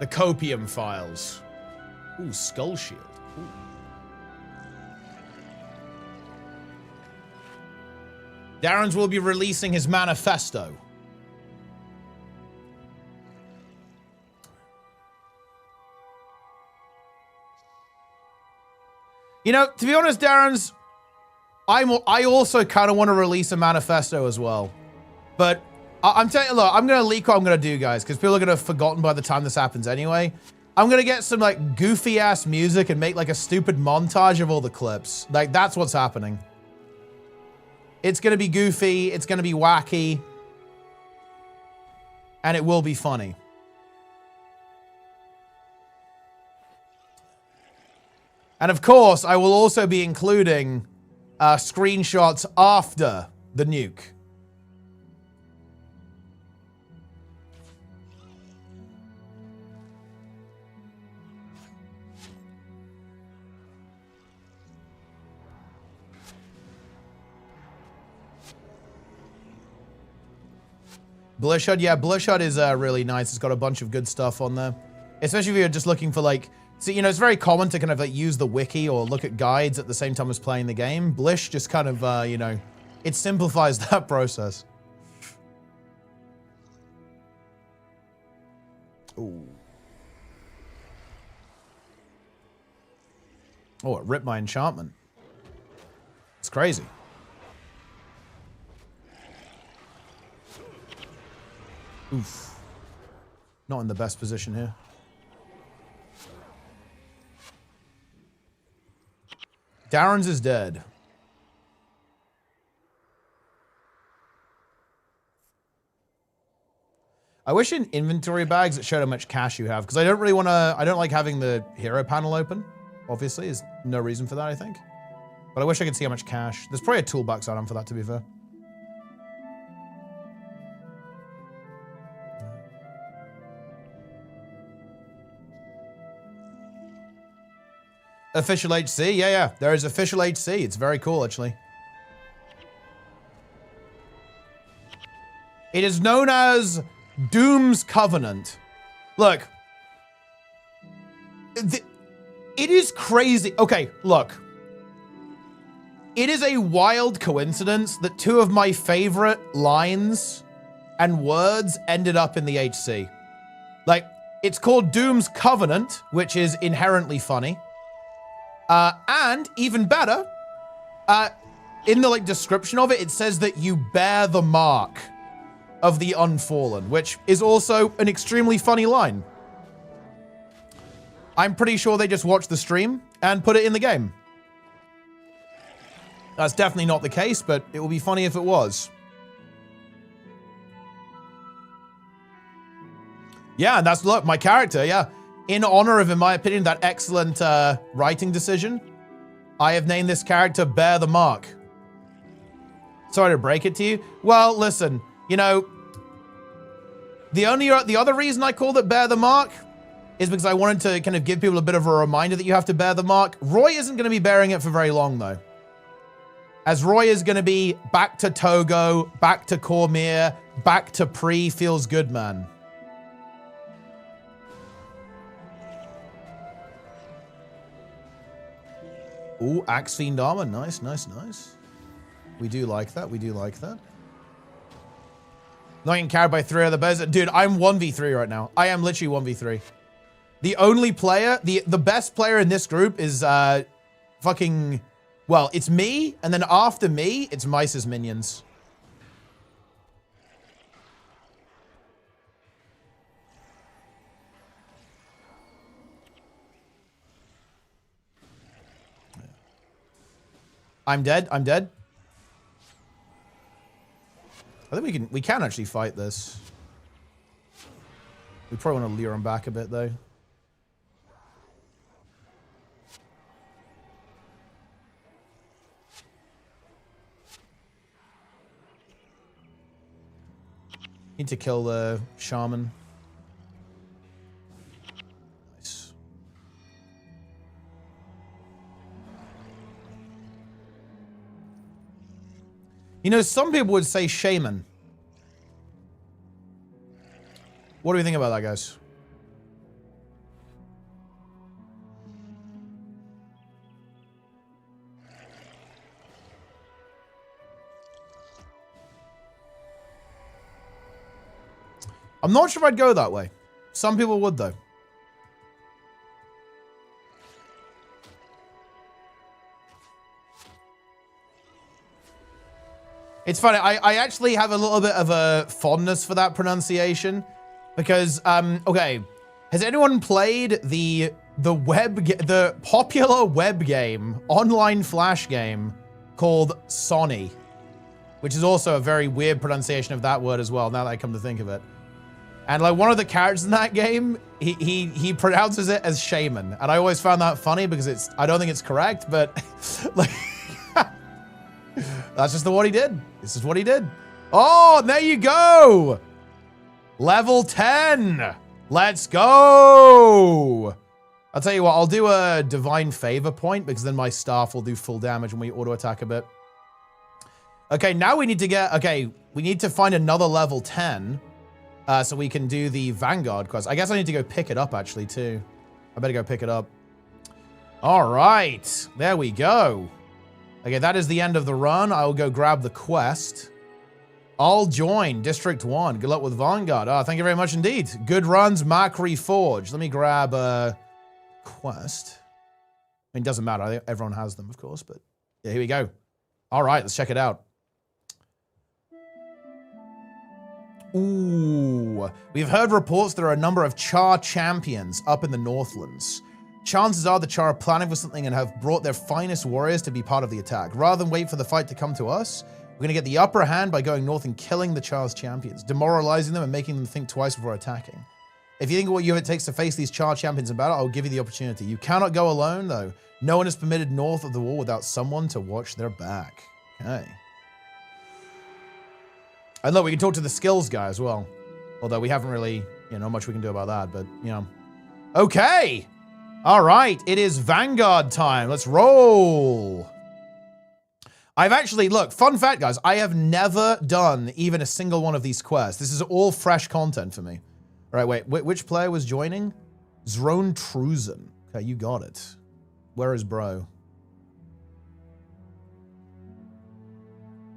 The copium files. Ooh, skull shield. Ooh. Darren's will be releasing his manifesto. You know, to be honest, Darren's, I also kind of want to release a manifesto as well. But I'm telling you, look, I'm going to leak what I'm going to do, guys, because people are going to have forgotten by the time this happens anyway. I'm going to get some, like, goofy-ass music and make, like, a stupid montage of all the clips. Like, that's what's happening. It's going to be goofy, it's going to be wacky, and it will be funny. And of course, I will also be including screenshots after the nuke. Bloodshot, yeah, Bloodshot is really nice. It's got a bunch of good stuff on there. Especially if you're just looking for like, so, you know, it's very common to kind of like use the wiki or look at guides at the same time as playing the game. Blish just kind of, you know, it simplifies that process. Ooh. Oh, it ripped my enchantment. It's crazy. Oof. Not in the best position here. Darren's is dead. I wish in inventory bags it showed how much cash you have, because I don't really want to, I don't like having the hero panel open. Obviously, there's no reason for that, I think. But I wish I could see how much cash. There's probably a toolbox item for that, to be fair. Official HC? Yeah. There is official HC. It's very cool, actually. It is known as Doom's Covenant. Look. It is crazy. Okay, look. It is a wild coincidence that two of my favorite lines and words ended up in the HC. Like, it's called Doom's Covenant, which is inherently funny. And even better, in the like description of it, it says that you bear the mark of the unfallen, which is also an extremely funny line. I'm pretty sure they just watched the stream and put it in the game. That's definitely not the case, but it will be funny if it was. Yeah, and that's, look, my character, yeah. In honor of, in my opinion, that excellent writing decision, I have named this character Bear the Mark. Sorry to break it to you. Well, listen, you know, the other reason I called it Bear the Mark is because I wanted to kind of give people a bit of a reminder that you have to bear the mark. Roy isn't going to be bearing it for very long, though. As Roy is going to be back to Togo, back to Cormier, back to Feels Good Man. Ooh, Axe Fiend armor. Nice, nice, nice. We do like that. We do like that. Not getting carried by 3 other bears. Dude, I'm 1v3 right now. I am literally 1v3. The only player, the best player in this group is fucking, well, it's me, and then after me, it's Mice's minions. I'm dead. I'm dead. I think we can actually fight this. We probably want to lure him back a bit though. Need to kill the shaman. Nice. You know, some people would say shaman. What do we think about that, guys? I'm not sure if I'd go that way. Some people would, though. It's funny. I actually have a little bit of a fondness for that pronunciation because, okay, has anyone played the popular web game, online flash game called Sonny, which is also a very weird pronunciation of that word as well, now that I come to think of it. And like one of the characters in that game, he pronounces it as shaman. And I always found that funny because I don't think it's correct, but like, that's just what he did. This is what he did. Oh, there you go. Level 10. Let's go. I'll tell you what, I'll do a divine favor point because then my staff will do full damage when we auto attack a bit. Okay, now we need to we need to find another level 10. So we can do the Vanguard quest. I guess I need to go pick it up, actually, too. I better go pick it up. All right. There we go. Okay, that is the end of the run. I will go grab the quest. I'll join District 1. Good luck with Vanguard. Oh, thank you very much indeed. Good runs, Mark Reforged. Let me grab a quest. I mean, it doesn't matter. Everyone has them, of course, but yeah, here we go. All right, let's check it out. Ooh. We've heard reports there are a number of CHAR champions up in the Northlands. Chances are the CHAR are planning for something and have brought their finest warriors to be part of the attack. Rather than wait for the fight to come to us, we're going to get the upper hand by going north and killing the CHAR's champions, demoralizing them and making them think twice before attacking. If you think of what it takes to face these CHAR champions in battle, I'll give you the opportunity. You cannot go alone, though. No one is permitted north of the wall without someone to watch their back. Okay. And look, we can talk to the skills guy as well. Although we haven't really, not much we can do about that, but, Okay! All right, it is Vanguard time. Let's roll. I've actually, look, fun fact, guys, I have never done even a single one of these quests. This is all fresh content for me. All right, wait, which player was joining? Zrone Truzen. Okay, you got it. Where is bro?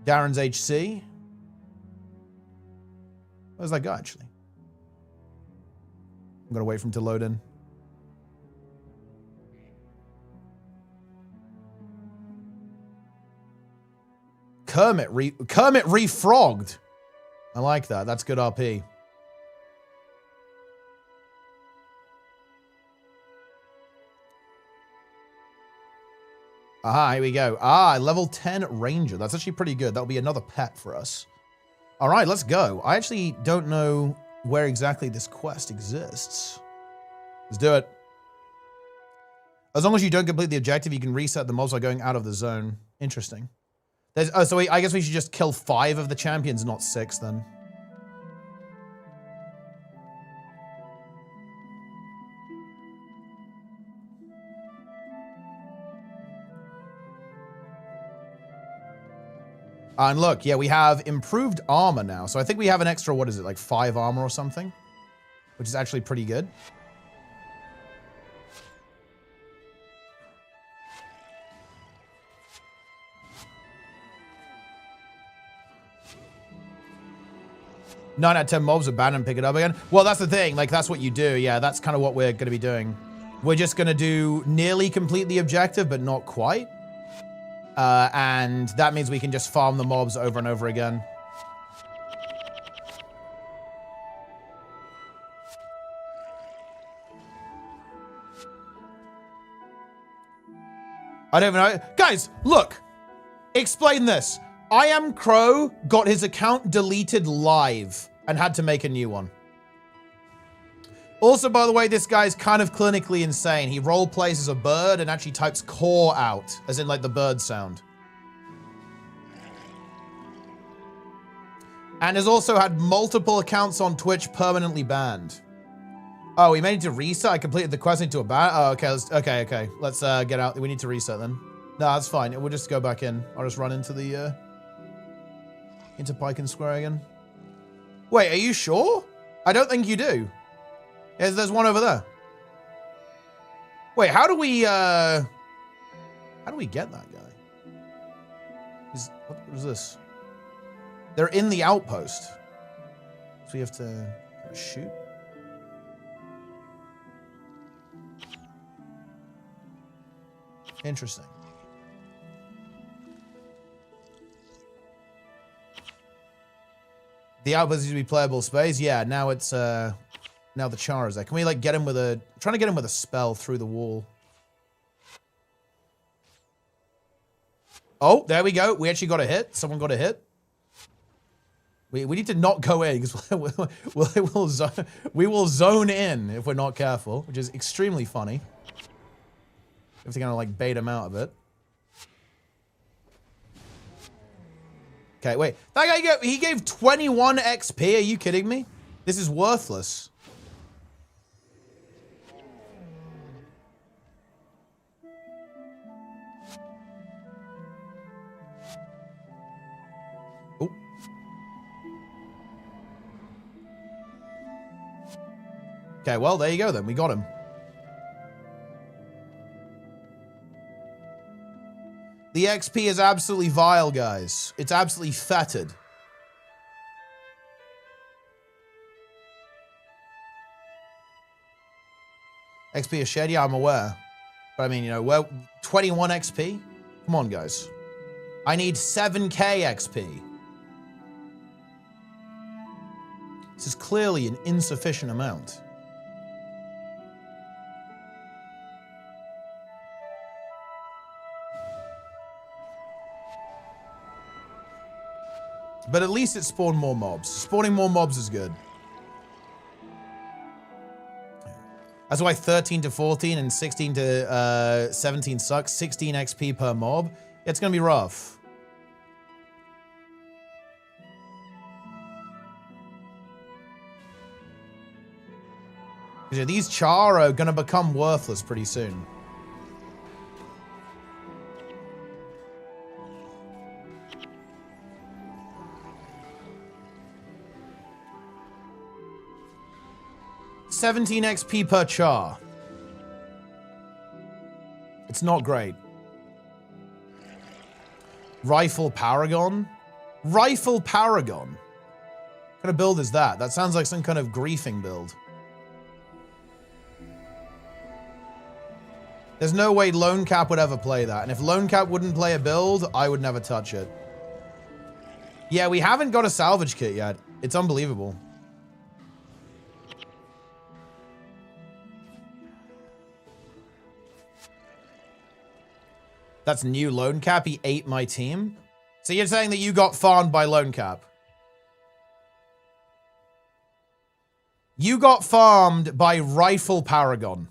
Darren's HC. Where's that guy, actually? I'm gonna wait for him to load in. Kermit refrogged. I like that. That's good RP. Aha, here we go. Ah, level 10 Ranger. That's actually pretty good. That'll be another pet for us. All right, let's go. I actually don't know where exactly this quest exists. Let's do it. As long as you don't complete the objective, you can reset the mobs by going out of the zone. Interesting. So I guess we should just kill 5 of the champions, not 6 then. And look, yeah, we have improved armor now. So I think we have an extra, what is it, like 5 armor or something? Which is actually pretty good. Nine out of 10 mobs abandon, pick it up again. Well, that's the thing. Like, that's what you do. Yeah, that's kind of what we're going to be doing. We're just going to do nearly complete the objective, but not quite. And that means we can just farm the mobs over and over again. I don't even know. Guys, look. Explain this. I Am Crow got his account deleted live and had to make a new one. Also, by the way, this guy's kind of clinically insane. He role plays as a bird and actually types caw out, as in like the bird sound. And has also had multiple accounts on Twitch permanently banned. Oh, we may need to reset. I completed the quest into a ban. Oh, okay. Okay. Let's get out. We need to reset then. No, that's fine. We'll just go back in. I'll just run into the into Pike and Square again. Wait, are you sure? I don't think you do. Yes, there's one over there. Wait, how do we get that guy? What is this? They're in the outpost. So we have to shoot. Interesting. The outpost used to be playable space. Yeah, now it's now the CHAR is there. Can we like get him with a trying to get him with a spell through the wall? Oh, there we go. We actually got a hit. Someone got a hit. We need to not go in because we will zone in if we're not careful, which is extremely funny. We have to kind of like bait him out a bit. Okay, wait. That guy he gave 21 XP. Are you kidding me? This is worthless. Oh. Okay, well, there you go then. We got him. The XP is absolutely vile, guys. It's absolutely fetid. XP is shed, yeah, I'm aware. But I mean, you know, we're 21 XP? Come on, guys. I need 7k XP. This is clearly an insufficient amount. But at least it spawned more mobs. Spawning more mobs is good. That's why 13 to 14 and 16 to 17 sucks. 16 XP per mob. It's going to be rough. These CHAR are going to become worthless pretty soon. $17 XP per CHAR. It's not great. Rifle Paragon? Rifle Paragon? What kind of build is that? That sounds like some kind of griefing build. There's no way Lone Cap would ever play that. And if Lone Cap wouldn't play a build, I would never touch it. Yeah, we haven't got a salvage kit yet. It's unbelievable. That's new Lone Cap. He ate my team. So you're saying that you got farmed by Lone Cap? You got farmed by Rifle Paragon.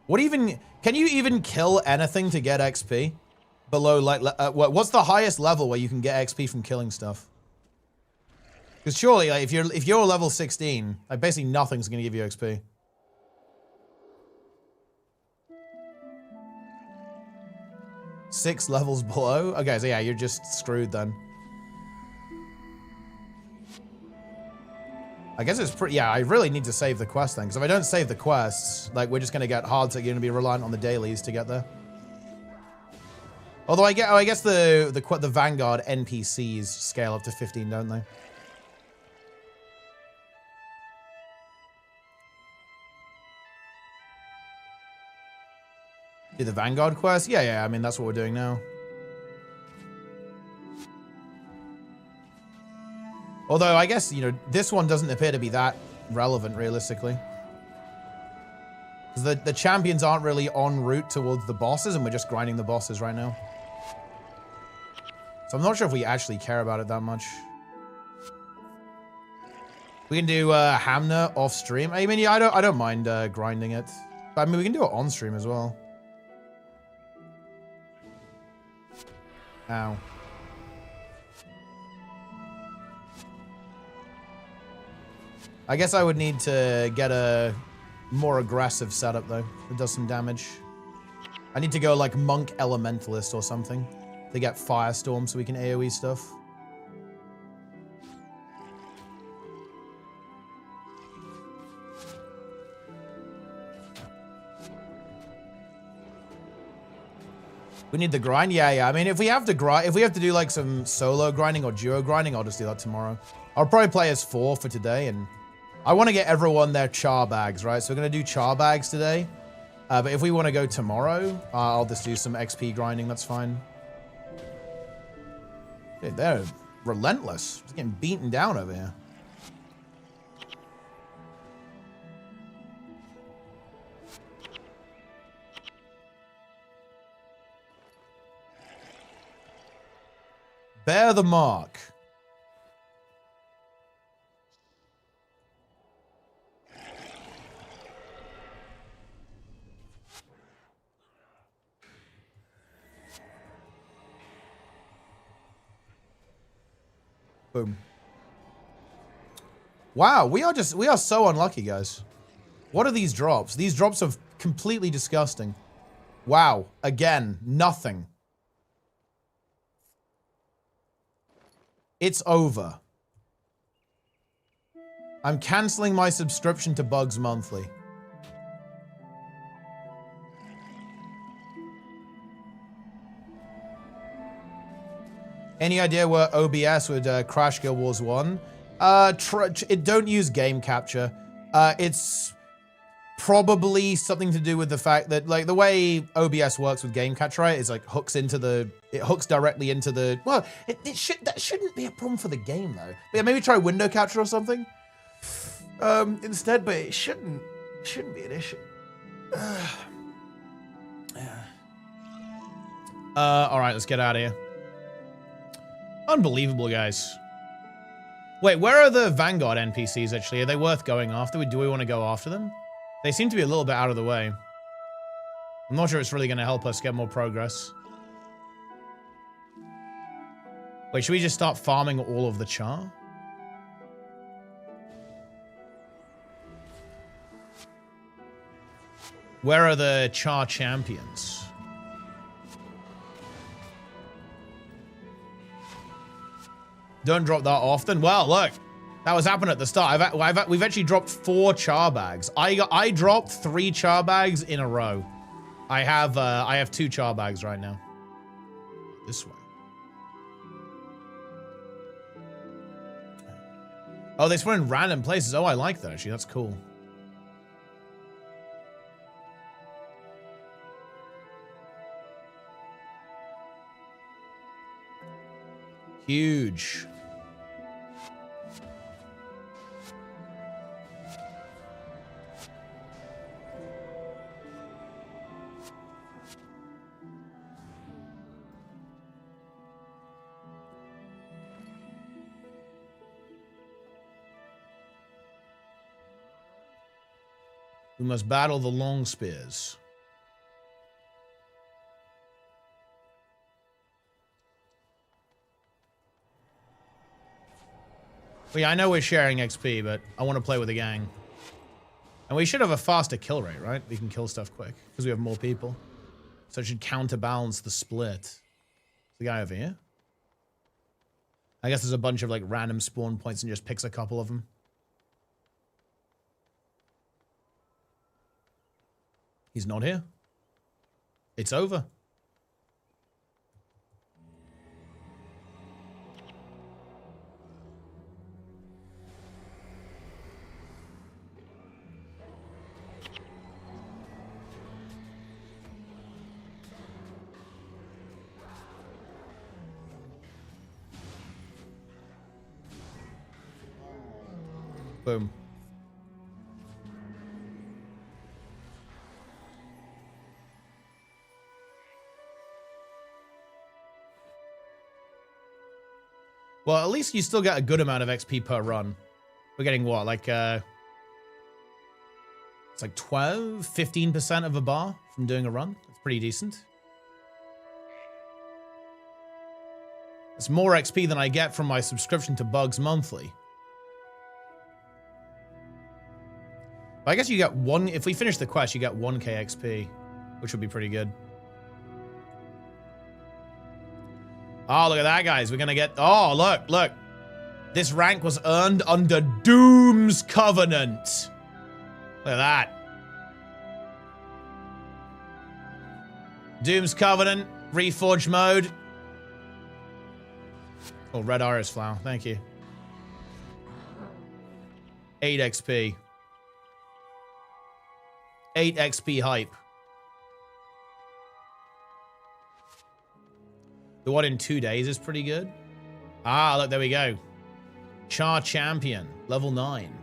What even... Can you even kill anything to get XP? Below, like... what's the highest level where you can get XP from killing stuff? Because surely, like, if you're level 16, like, basically nothing's going to give you XP. Six levels below? Okay, so yeah, you're just screwed then. I guess it's pretty... Yeah, I really need to save the quest then, because if I don't save the quests, like, we're just going to get hard, so you're going to be reliant on the dailies to get there. Although I guess the Vanguard NPCs scale up to 15, don't they? Do the Vanguard quest? Yeah, I mean, that's what we're doing now. Although, I guess, you know, this one doesn't appear to be that relevant, realistically. Because the champions aren't really en route towards the bosses, and we're just grinding the bosses right now. So I'm not sure if we actually care about it that much. We can do Hamner off stream. I mean, yeah, I don't mind grinding it. But, I mean, we can do it on stream as well. Ow. I guess I would need to get a more aggressive setup, though. It does some damage. I need to go, like, Monk Elementalist or something to get Firestorm so we can AoE stuff. We need the grind? Yeah. I mean, if we have to grind, if we have to do like some solo grinding or duo grinding, I'll just do that tomorrow. I'll probably play as 4 for today, and I want to get everyone their CHAR bags, right? So we're going to do CHAR bags today. But if we want to go tomorrow, I'll just do some XP grinding. That's fine. Dude, they're relentless. Just getting beaten down over here. Bear the mark. Boom. Wow, we are so unlucky, guys. What are these drops? These drops are completely disgusting. Wow. Again, nothing. It's over. I'm canceling my subscription to Bugs Monthly. Any idea where OBS would crash Guild Wars 1? It don't use game capture. It's probably something to do with the fact that, like, the way OBS works with game capture, right, is like it hooks directly into the, well, that shouldn't be a problem for the game though. But yeah, maybe try window capture or something instead, but it shouldn't be an issue. All right, let's get out of here. Unbelievable, guys. Wait, where are the Vanguard NPCs, actually? Are they worth going after? Do we want to go after them? They seem to be a little bit out of the way. I'm not sure it's really going to help us get more progress. Wait, should we just start farming all of the char? Where are the char champions? Don't drop that often. Well, look, that was happening at the start. We've actually dropped 4 char bags. I dropped 3 char bags in a row. I have 2 char bags right now. This way. Oh, they spawn in random places. Oh, I like that actually. That's cool. Huge. We must battle the long spears. Well, yeah, I know we're sharing XP, but I want to play with a gang. And we should have a faster kill rate, right? We can kill stuff quick because we have more people. So it should counterbalance the split. The guy over here. I guess there's a bunch of like random spawn points and just picks a couple of them. He's not here. It's over. Boom. Well, at least you still get a good amount of XP per run. We're getting what, like, it's like 12, 15% of a bar from doing a run. That's pretty decent. It's more XP than I get from my subscription to Bugs Monthly. But I guess you get one, if we finish the quest, you get 1k XP, which would be pretty good. Oh, look at that, guys. We're going to get... Oh, look. This rank was earned under DHUUM's Covenant. Look at that. DHUUM's Covenant, Reforged mode. Oh, red iris flower. Thank you. 8 XP. 8 XP hype. The one in 2 days is pretty good. Ah, look, there we go. Char champion, level 9.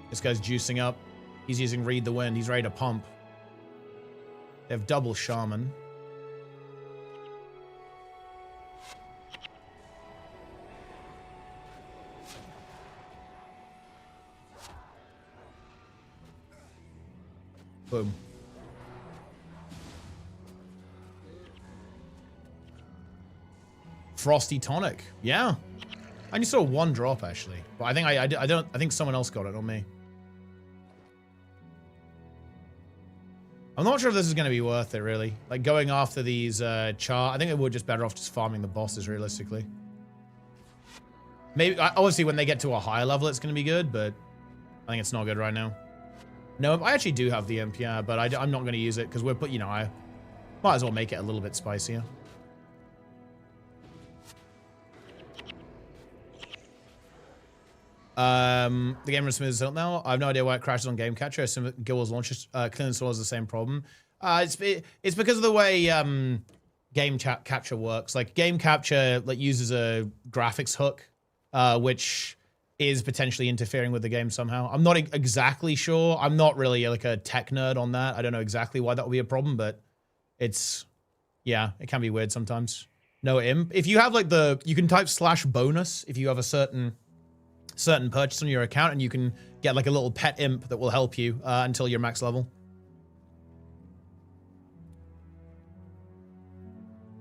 This guy's juicing up. He's using Read the Wind. He's ready to pump. They have double shaman. Boom. Frosty tonic. Yeah. I only saw 1 drop actually. But I think I think someone else got it, not me. I'm not sure if this is going to be worth it, really. Like, going after these CHAR, I think it would just better off just farming the bosses, realistically. Maybe, obviously, when they get to a higher level, it's going to be good, but I think it's not good right now. No, I actually do have the imp, yeah, but I'm not going to use it, because you know, I might as well make it a little bit spicier. The game runs smooth as silk now. I have no idea why it crashes on Game Catcher. I assume Guild Wars launches clean install is the same problem. It's because of the way Game Capture works. Like Game Capture uses a graphics hook, which is potentially interfering with the game somehow. I'm not exactly sure. I'm not really like a tech nerd on that. I don't know exactly why that would be a problem, but yeah, it can be weird sometimes. No imp. If you have like you can type /bonus if you have a certain purchase on your account, and you can get like a little pet imp that will help you until you're max level.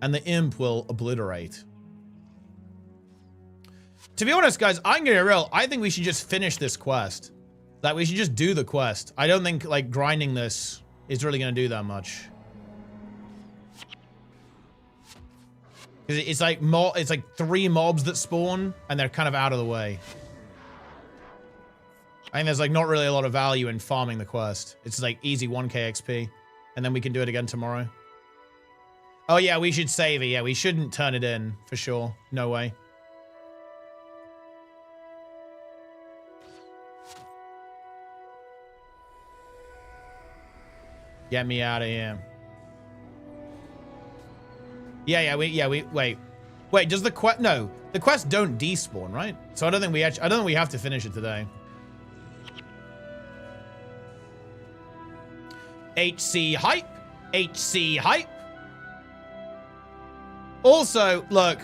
And the imp will obliterate. To be honest, guys, I'm gonna be real. I think we should just finish this quest. Like, we should just do the quest. I don't think like grinding this is really gonna do that much. It's like 3 mobs that spawn, and they're kind of out of the way. I think there's like not really a lot of value in farming the quest. It's like easy 1k XP, and then we can do it again tomorrow. Oh yeah, we should save it. Yeah, we shouldn't turn it in for sure. No way. Get me out of here. Wait, does the quest, no, the quests don't despawn, right? So I don't think we have to finish it today. HC hype. HC hype. Also, look,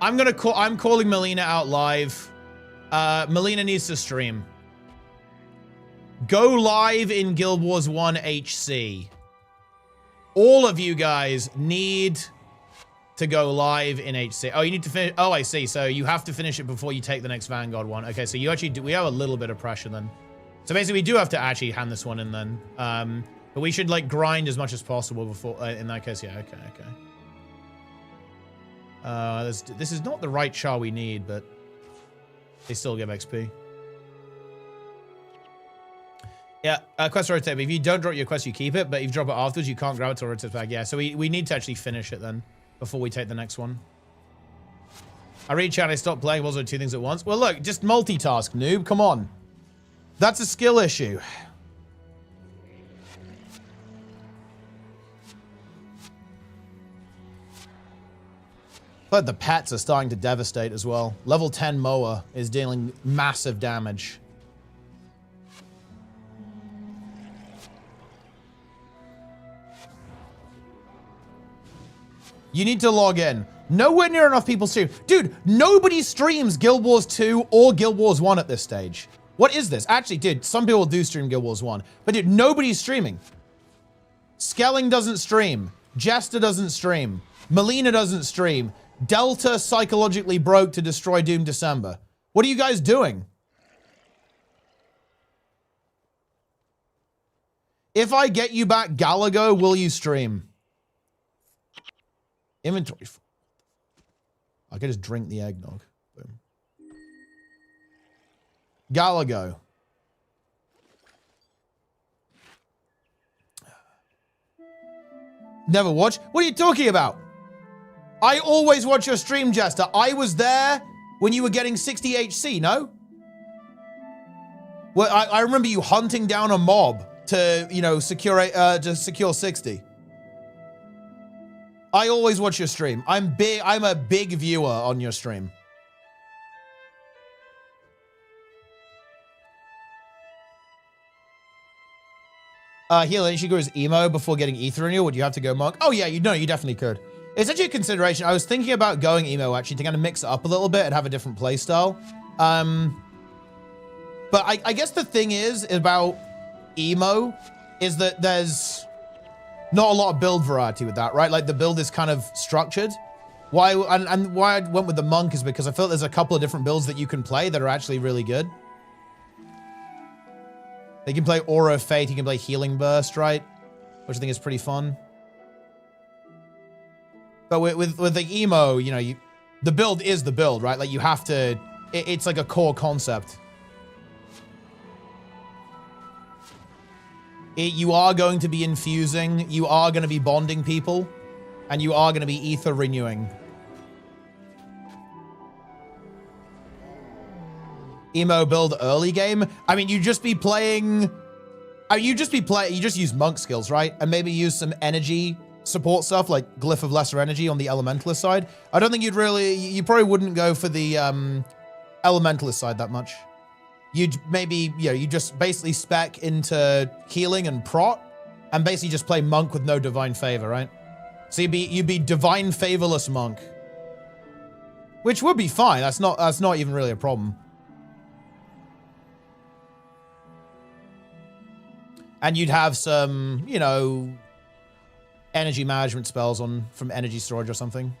I'm calling Melina out live. Melina needs to stream. Go live in Guild Wars 1 HC. All of you guys need to go live in HC. Oh, you need to finish. Oh, I see. So you have to finish it before you take the next Vanguard one. Okay, so you actually do. We have a little bit of pressure then. So basically, we do have to actually hand this one in then. But we should like grind as much as possible before. In that case, yeah. Okay. This is not the right CHAR we need, but they still give XP. Yeah, quest rotate. But if you don't drop your quest, you keep it. But if you drop it afterwards, you can't grab it till it rotates back. Yeah, so we need to actually finish it then before we take the next one. I read chat, I stopped playing. Also, 2 things at once. Well, look, just multitask, noob. Come on. That's a skill issue. But the pets are starting to devastate as well. Level 10 mower is dealing massive damage. You need to log in. Nowhere near enough people stream. Dude, nobody streams Guild Wars 2 or Guild Wars 1 at this stage. What is this? Actually, dude, some people do stream Guild Wars 1. But dude, nobody's streaming. Skelling doesn't stream. Jester doesn't stream. Melina doesn't stream. Delta psychologically broke to destroy Doom December. What are you guys doing? If I get you back Galago, will you stream? Inventory. I could just drink the eggnog. Boom. Galago. Never watch? What are you talking about? I always watch your stream, Jester. I was there when you were getting 60 HC, no? Well, I remember you hunting down a mob to, you know, secure 60. I always watch your stream. I'm a big viewer on your stream. Healer, you should go as emo before getting ether renewal. Would you have to go monk? Oh yeah, you definitely could. It's actually a consideration. I was thinking about going emo actually to kind of mix it up a little bit and have a different play style. But I guess the thing is about emo is that there's not a lot of build variety with that, right? Like the build is kind of structured. Why I went with the monk is because I felt there's a couple of different builds that you can play that are actually really good. They can play Aura of Fate, you can play Healing Burst, right? which I think is pretty fun. But with the emo, you know, the build is the build, right? Like you have to, it's like a core concept. You are going to be infusing, you are going to be bonding people, and you are going to be ether renewing. Emo build early game. I mean, you just be playing, you just use monk skills, right? And maybe use some energy support stuff like Glyph of Lesser Energy on the Elementalist side. I don't think you probably wouldn't go for the Elementalist side that much. You'd maybe, you know, you just basically spec into healing and prot and basically just play monk with no divine favor, right? So you'd be divine favorless monk, which would be fine. That's not even really a problem. And you'd have some, you know, energy management spells from energy storage or something.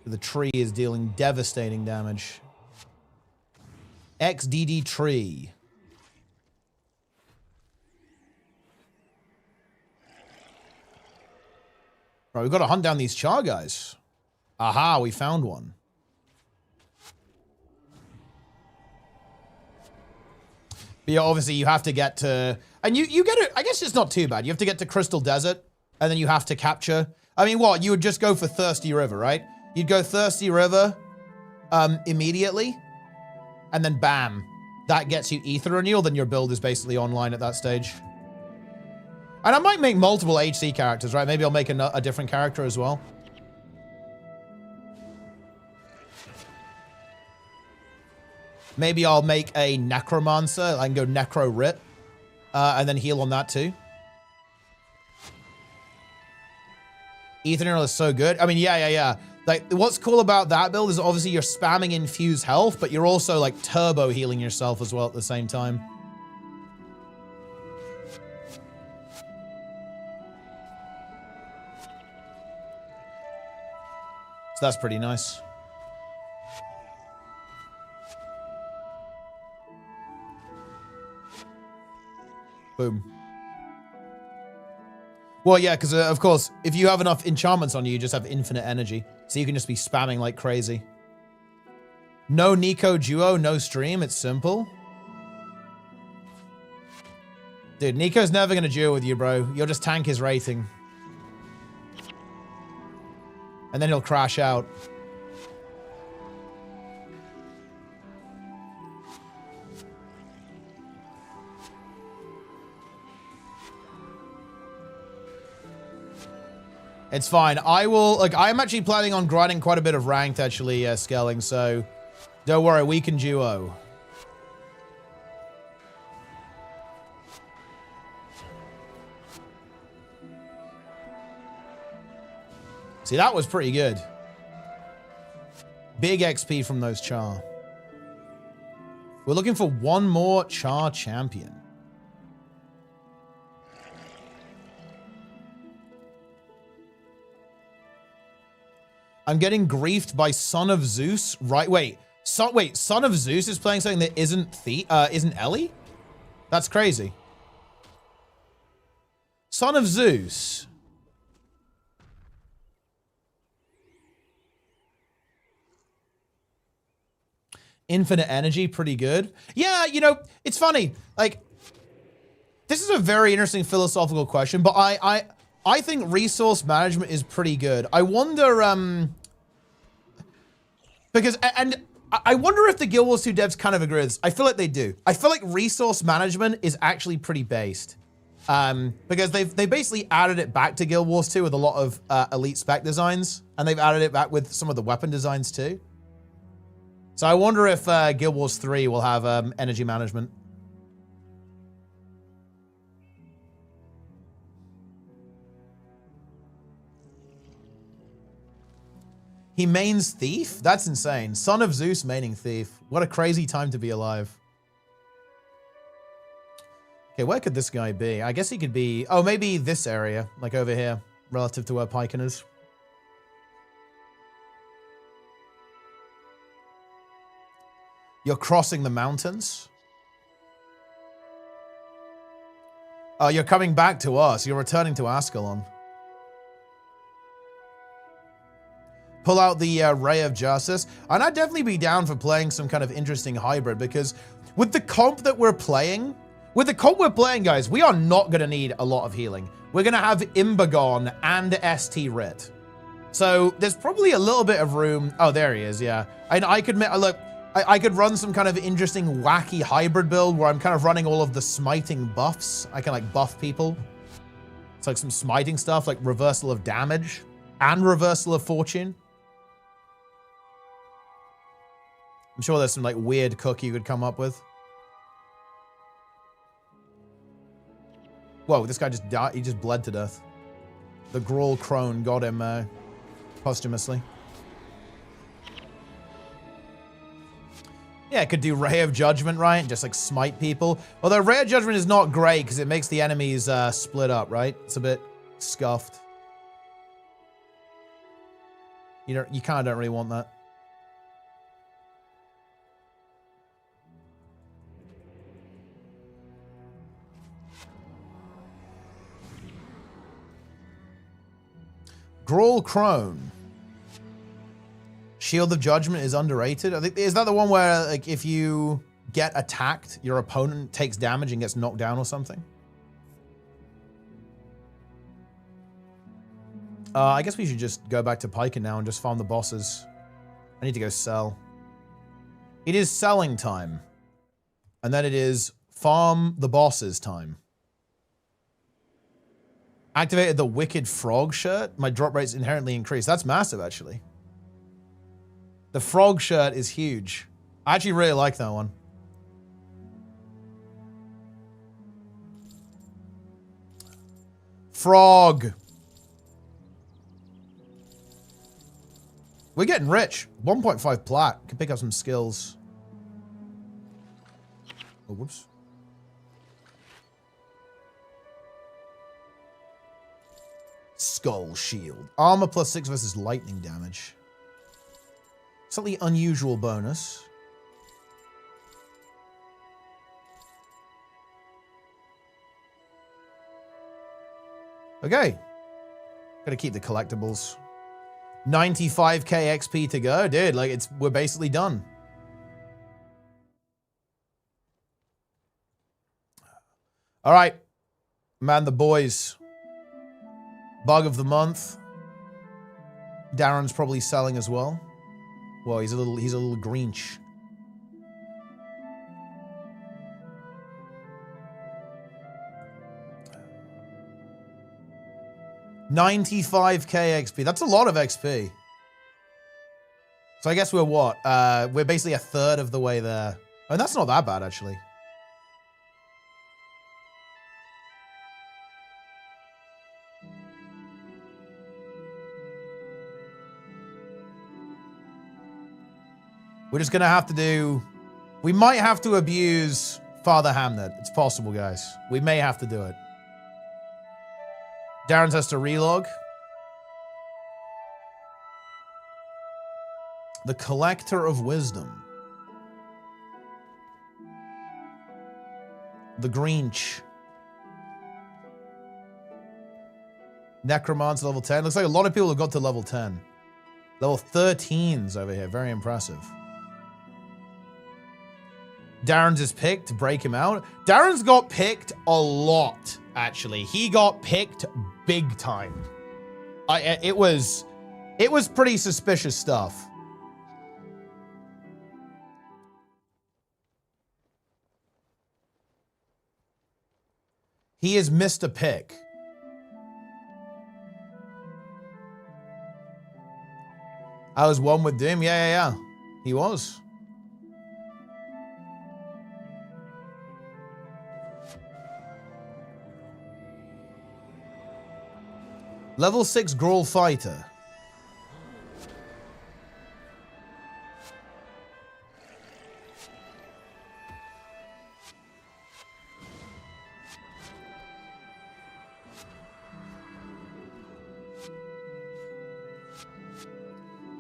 The tree is dealing devastating damage. XDD tree. Right, we've got to hunt down these CHAR guys. Aha, we found one. But yeah, obviously you have to get to, and you get it, I guess it's not too bad. You have to get to Crystal Desert, and then you have to capture, I mean, what? You would just go for Thirsty River, right? You'd go Thirsty River immediately, and then bam, that gets you Ether Renewal, then your build is basically online at that stage. And I might make multiple HC characters, right? Maybe I'll make a different character as well. Maybe I'll make a Necromancer. I can go Necro Writ, and then heal on that too. Ether Renewal is so good. I mean, yeah. Like, what's cool about that build is obviously you're spamming infuse health, but you're also like turbo healing yourself as well at the same time. So that's pretty nice. Boom. Well, yeah, because of course, if you have enough enchantments on you, you just have infinite energy. So you can just be spamming like crazy. No Nico duo, no stream. It's simple. Dude, Nico's never going to duo with you, bro. You'll just tank his rating. And then he'll crash out. It's fine. I will, like, I'm actually planning on grinding quite a bit of ranked, actually, scaling, so don't worry, we can duo. See, that was pretty good. Big XP from those CHAR. We're looking for one more CHAR champion. I'm getting griefed by Son of Zeus. Right, wait, Son of Zeus is playing something that isn't Ellie? That's crazy. Son of Zeus. Infinite energy, pretty good. Yeah, you know, it's funny. Like, this is a very interesting philosophical question, but I think resource management is pretty good. I wonder, because, and I wonder if the Guild Wars 2 devs kind of agree with this. I feel like they do. I feel like resource management is actually pretty based. Because they basically added it back to Guild Wars 2 with a lot of elite spec designs, and they've added it back with some of the weapon designs too. So I wonder if Guild Wars 3 will have energy management. He mains Thief? That's insane. Son of Zeus maining Thief. What a crazy time to be alive. Okay, where could this guy be? I guess he could be... Oh, maybe this area, like over here, relative to where Piken is. You're crossing the mountains. Oh, you're coming back to us. You're returning to Ascalon. Pull out the Ray of Justice. And I'd definitely be down for playing some kind of interesting hybrid, because with the comp that we're playing, guys, we are not going to need a lot of healing. We're going to have Imbagon and ST Rit. So there's probably a little bit of room. Oh, there he is, yeah. And I could, look, I could run some kind of interesting, wacky hybrid build where I'm kind of running all of the smiting buffs. I can, like, buff people. It's like some smiting stuff, like reversal of damage and reversal of fortune. I'm sure there's some, like, weird cook you could come up with. Whoa, this guy just died. He just bled to death. The Grawl Crone got him posthumously. Yeah, it could do Ray of Judgment, right? And just, like, smite people. Although Ray of Judgment is not great because it makes the enemies split up, right? It's a bit scuffed. You kind of don't really want that. Grawl Crone. Shield of Judgment is underrated. I think, is that the one where, like, if you get attacked, your opponent takes damage and gets knocked down or something? I guess we should just go back to Piken now and just farm the bosses. I need to go sell. It is selling time. And then it is farm the bosses time. Activated the Wicked Frog shirt. My drop rate's inherently increased. That's massive, actually. The frog shirt is huge. I actually really like that one. Frog. We're getting rich. 1.5 plat. Can pick up some skills. Oh, whoops. Skull Shield. Armor plus 6 versus lightning damage. Slightly unusual bonus. Okay. Gotta keep the collectibles. 95k XP to go. Dude, like, we're basically done. All right. Man, the boys. Bug of the month. Darren's probably selling as well. Well, he's a little Grinch. $95k XP. That's a lot of XP. So I guess we're what? We're basically a third of the way there. Oh, that's not that bad, actually. We're just going to have to do... We might have to abuse Father Hamnet. It's possible, guys. We may have to do it. Darren's has to relog. The Collector of Wisdom. The Grinch. Necromancer level 10. Looks like a lot of people have got to level 10. Level 13's over here. Very impressive. Darren's is picked to break him out. Darren's got picked a lot, actually. He got picked big time. It was pretty suspicious stuff. He is Mr. Pick. I was one with Doom. Yeah. He was. Level 6 Grawl Fighter.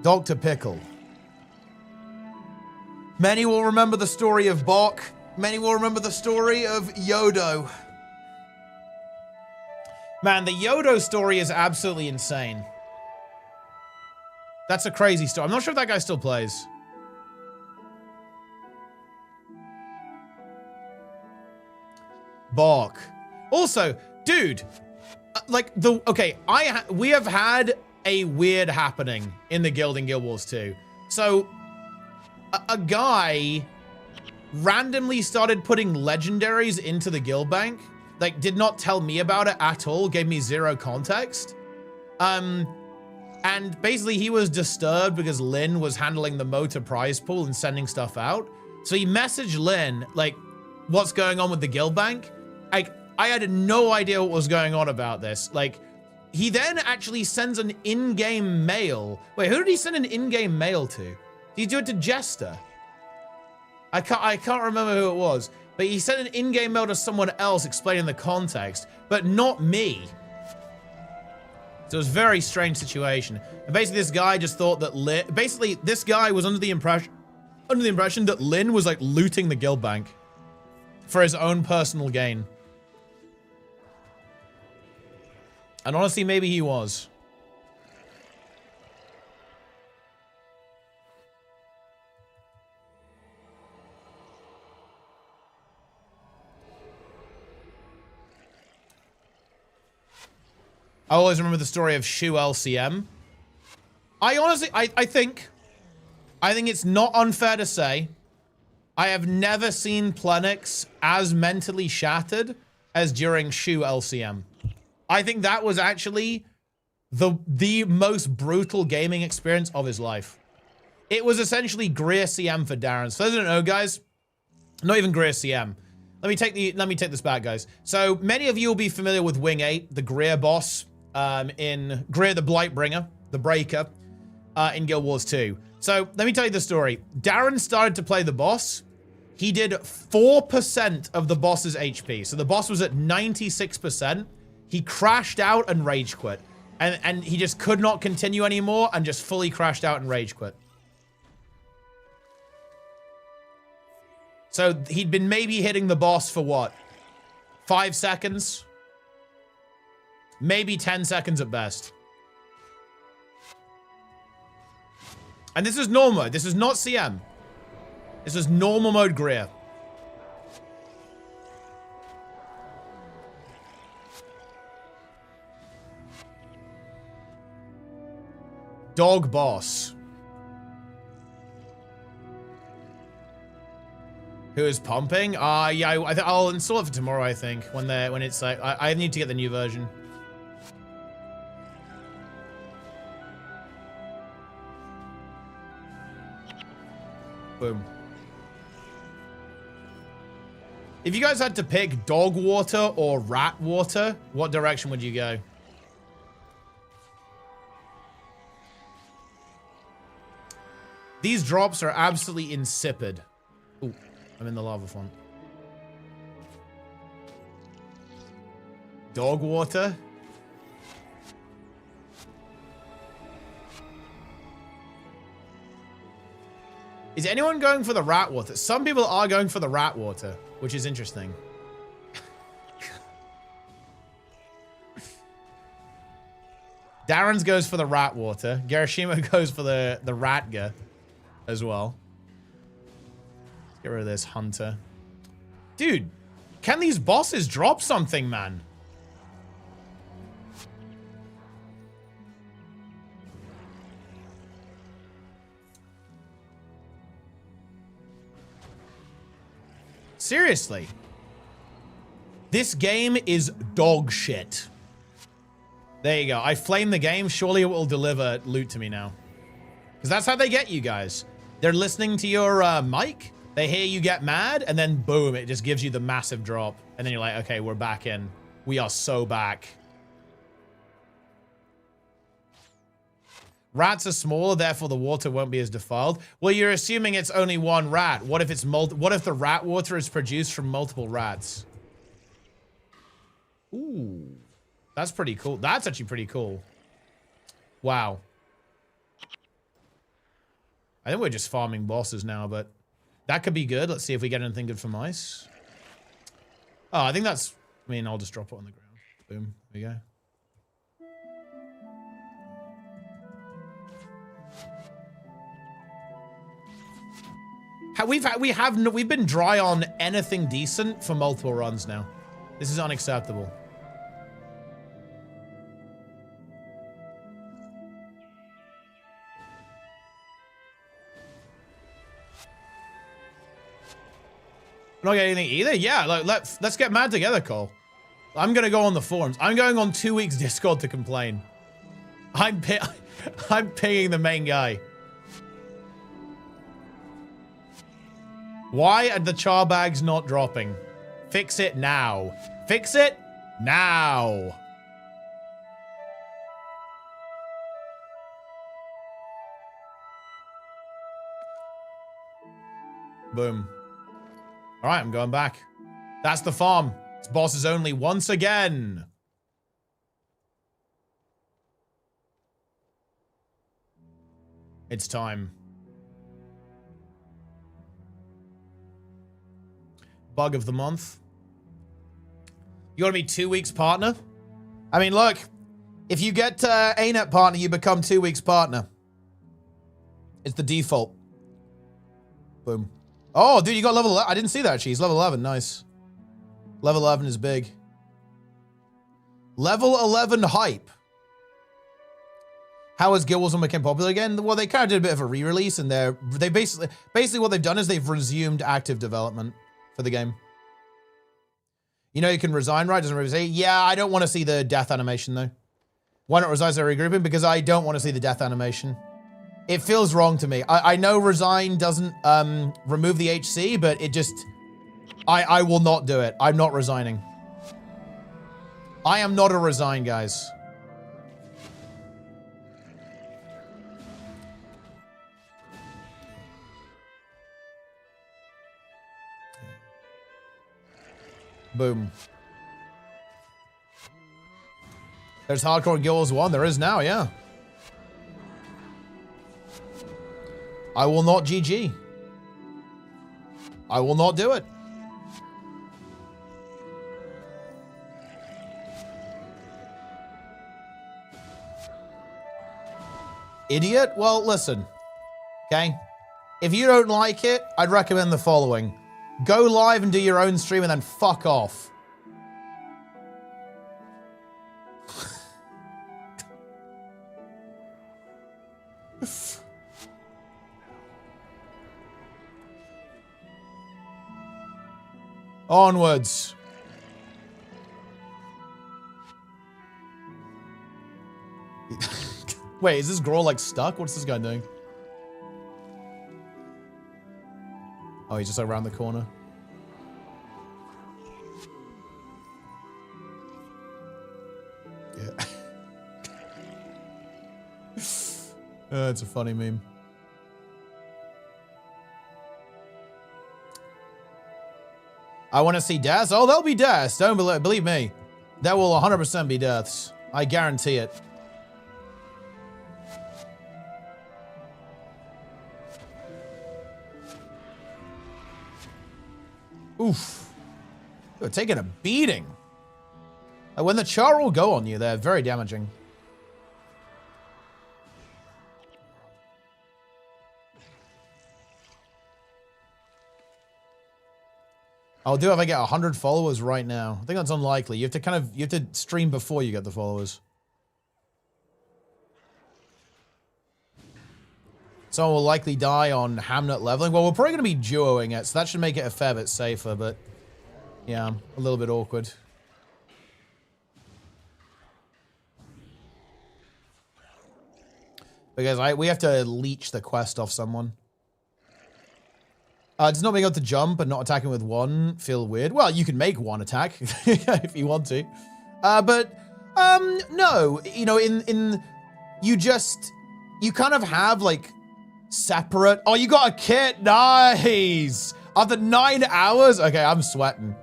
Dr. Pickle. Many will remember the story of Bok. Many will remember the story of Yodo. Man, the Yodo story is absolutely insane. That's a crazy story. I'm not sure if that guy still plays. Bok. Also, dude, like we have had a weird happening in the guild in Guild Wars 2. So a guy randomly started putting legendaries into the guild bank, like did not tell me about it at all, gave me zero context. And basically he was disturbed because Lynn was handling the motor prize pool and sending stuff out. So he messaged Lynn, like, what's going on with the guild bank? Like, I had no idea what was going on about this. Like, he then actually sends an in-game mail. Wait, who did he send an in-game mail to? Did he do it to Jester? I can't remember who it was, but he sent an in-game mail to someone else explaining the context, but not me. So it was a very strange situation. And basically this guy just thought that this guy was under the impression that Lynn was like looting the guild bank for his own personal gain. And honestly, maybe he was. I always remember the story of Shu LCM. I honestly, I think it's not unfair to say I have never seen Plenix as mentally shattered as during Shu LCM. I think that was actually the most brutal gaming experience of his life. It was essentially Greer CM for Darren. So those who don't know, guys, not even Greer CM. Let me take this back, guys. So many of you will be familiar with Wing 8, the Greer boss, in Greer the Blightbringer, the Breaker, in Guild Wars 2. So let me tell you the story. Darren started to play the boss. He did 4% of the boss's HP. So the boss was at 96%. He crashed out and rage quit. And he just could not continue anymore and just fully crashed out and rage quit. So he'd been maybe hitting the boss for what? 5 seconds? Maybe 10 seconds at best. And this is normal mode. This is not CM. This is normal mode Greer. Dog boss. Who is pumping? Yeah, I'll install it for tomorrow, I think. When it's like, I need to get the new version. Boom. If you guys had to pick dog water or rat water, what direction would you go? These drops are absolutely insipid. Ooh, I'm in the lava font. Dog water? Is anyone going for the rat water? Some people are going for the rat water, which is interesting. Darren's goes for the rat water. Garashima goes for the ratga as well. Let's get rid of this hunter. Dude, can these bosses drop something, man? Seriously. This game is dog shit. There you go. I flamed the game. Surely it will deliver loot to me now. Because that's how they get you guys. They're listening to your mic. They hear you get mad. And then boom, it just gives you the massive drop. And then you're like, okay, we're back in. We are so back. Rats are smaller, therefore the water won't be as defiled. Well, you're assuming it's only one rat. What if it's what if the rat water is produced from multiple rats? Ooh. That's pretty cool. That's actually pretty cool. Wow. I think we're just farming bosses now, but That could be good. Let's see if we get anything good for mice. Oh, I think that's... I mean, I'll just drop it on the ground. Boom. There we go. We've been dry on anything decent for multiple runs now. This is unacceptable. Not getting anything either? Yeah, like, let's get mad together, Cole. I'm gonna go on the forums. I'm going on 2 weeks Discord to complain. I'm pinging the main guy. Why are the char bags not dropping? Fix it now. Fix it now. Boom. All right, I'm going back. That's the farm. It's bosses only once again. It's time. Bug of the month. You want to be 2 weeks partner? I mean, look, if you get ArenaNet partner, you become 2 weeks partner. It's the default. Boom. Oh, dude, you got level 11. I didn't see that, actually. He's level 11. Nice. Level 11 is big. Level 11 hype. How has Guild Wars 1 become popular again? Well, they kind of did a bit of a re-release, and they basically what they've done is they've resumed active development for the game. You know you can resign, right? Doesn't really say. Yeah, I don't want to see the death animation, though. Why not resign instead of regrouping? Because I don't want to see the death animation. It feels wrong to me. I know resign doesn't remove the HC, but it just... I will not do it. I'm not resigning. I am not a resign, guys. Boom. There's Hardcore Guild Wars 1. There is now, yeah. I will not GG. I will not do it. Idiot? Well, listen. Okay? If you don't like it, I'd recommend the following. Go live and do your own stream and then fuck off. Onwards. Wait, is this girl like stuck? What's this guy doing? Oh, he's just around the corner. Yeah. It's a funny meme. I want to see deaths. Oh, there'll be deaths. Don't believe me. There will 100% be deaths. I guarantee it. Oof. You're taking a beating. When the char will go on you, they're very damaging. I'll do it if I get 100 followers right now. I think that's unlikely. You have to stream before you get the followers. Someone will likely die on Hamnet leveling. Well, we're probably going to be duoing it, so that should make it a fair bit safer, but yeah, a little bit awkward. Because we have to leech the quest off someone. Does not being able to jump and not attacking with one feel weird? Well, you can make one attack if you want to. No. You know, you kind of have like separate. Oh, you got a kit. Nice. After 9 hours. Okay, I'm sweating.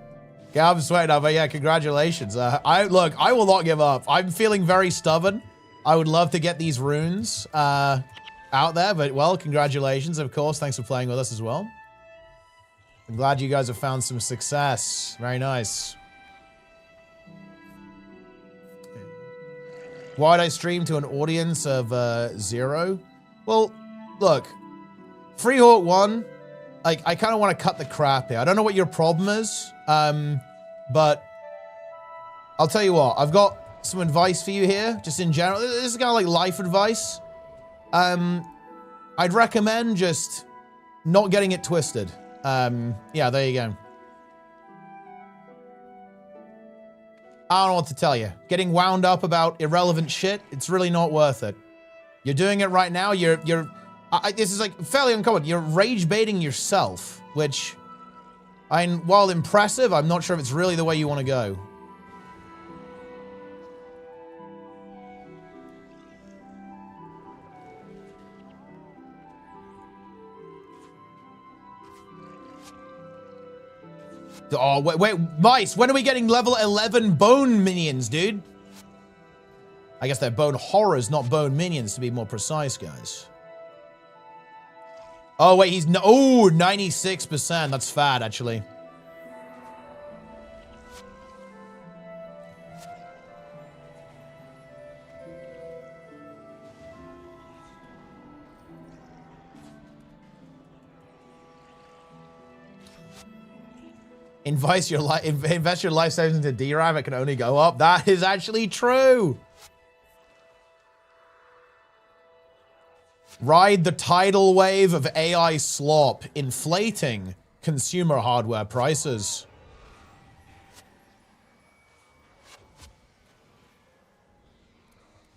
Okay, I'm sweating. But yeah, congratulations. I will not give up. I'm feeling very stubborn. I would love to get these runes out there, but well, congratulations, of course. Thanks for playing with us as well. I'm glad you guys have found some success. Very nice. Why'd I stream to an audience of 0? Well, look, Freehawk 1, like, I kind of want to cut the crap here. I don't know what your problem is, but I'll tell you what, I've got some advice for you here, just in general. This is kind of like life advice. I'd recommend just not getting it twisted. Yeah, there you go. I don't know what to tell you. Getting wound up about irrelevant shit, it's really not worth it. You're doing it right now. This is like fairly uncommon. You're rage baiting yourself, which, while impressive, I'm not sure if it's really the way you want to go. Oh, wait, Mice, when are we getting level 11 bone minions, dude? I guess they're bone horrors, not bone minions, to be more precise, guys. Oh, wait, he's... Oh, 96%. That's fat, actually. Invest your life savings into DRAM, it can only go up. That is actually true. Ride the tidal wave of AI slop, inflating consumer hardware prices.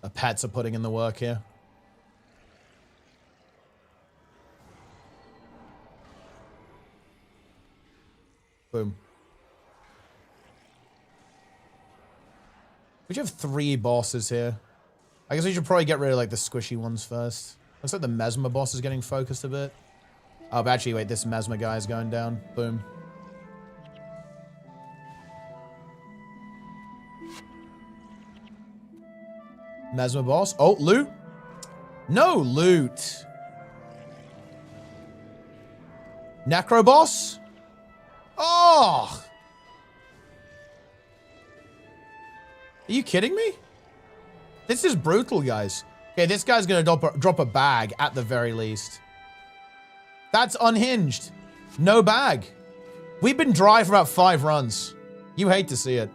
The pets are putting in the work here. Boom. We should have 3 bosses here. I guess we should probably get rid of like the squishy ones first. Looks like the Mesmer boss is getting focused a bit. Oh, but actually, wait, this Mesmer guy is going down. Boom. Mesmer boss. Oh, loot. No loot. Necro boss. Oh! Are you kidding me? This is brutal, guys. Okay, this guy's gonna drop a bag at the very least. That's unhinged. No bag. We've been dry for about 5 runs. You hate to see it.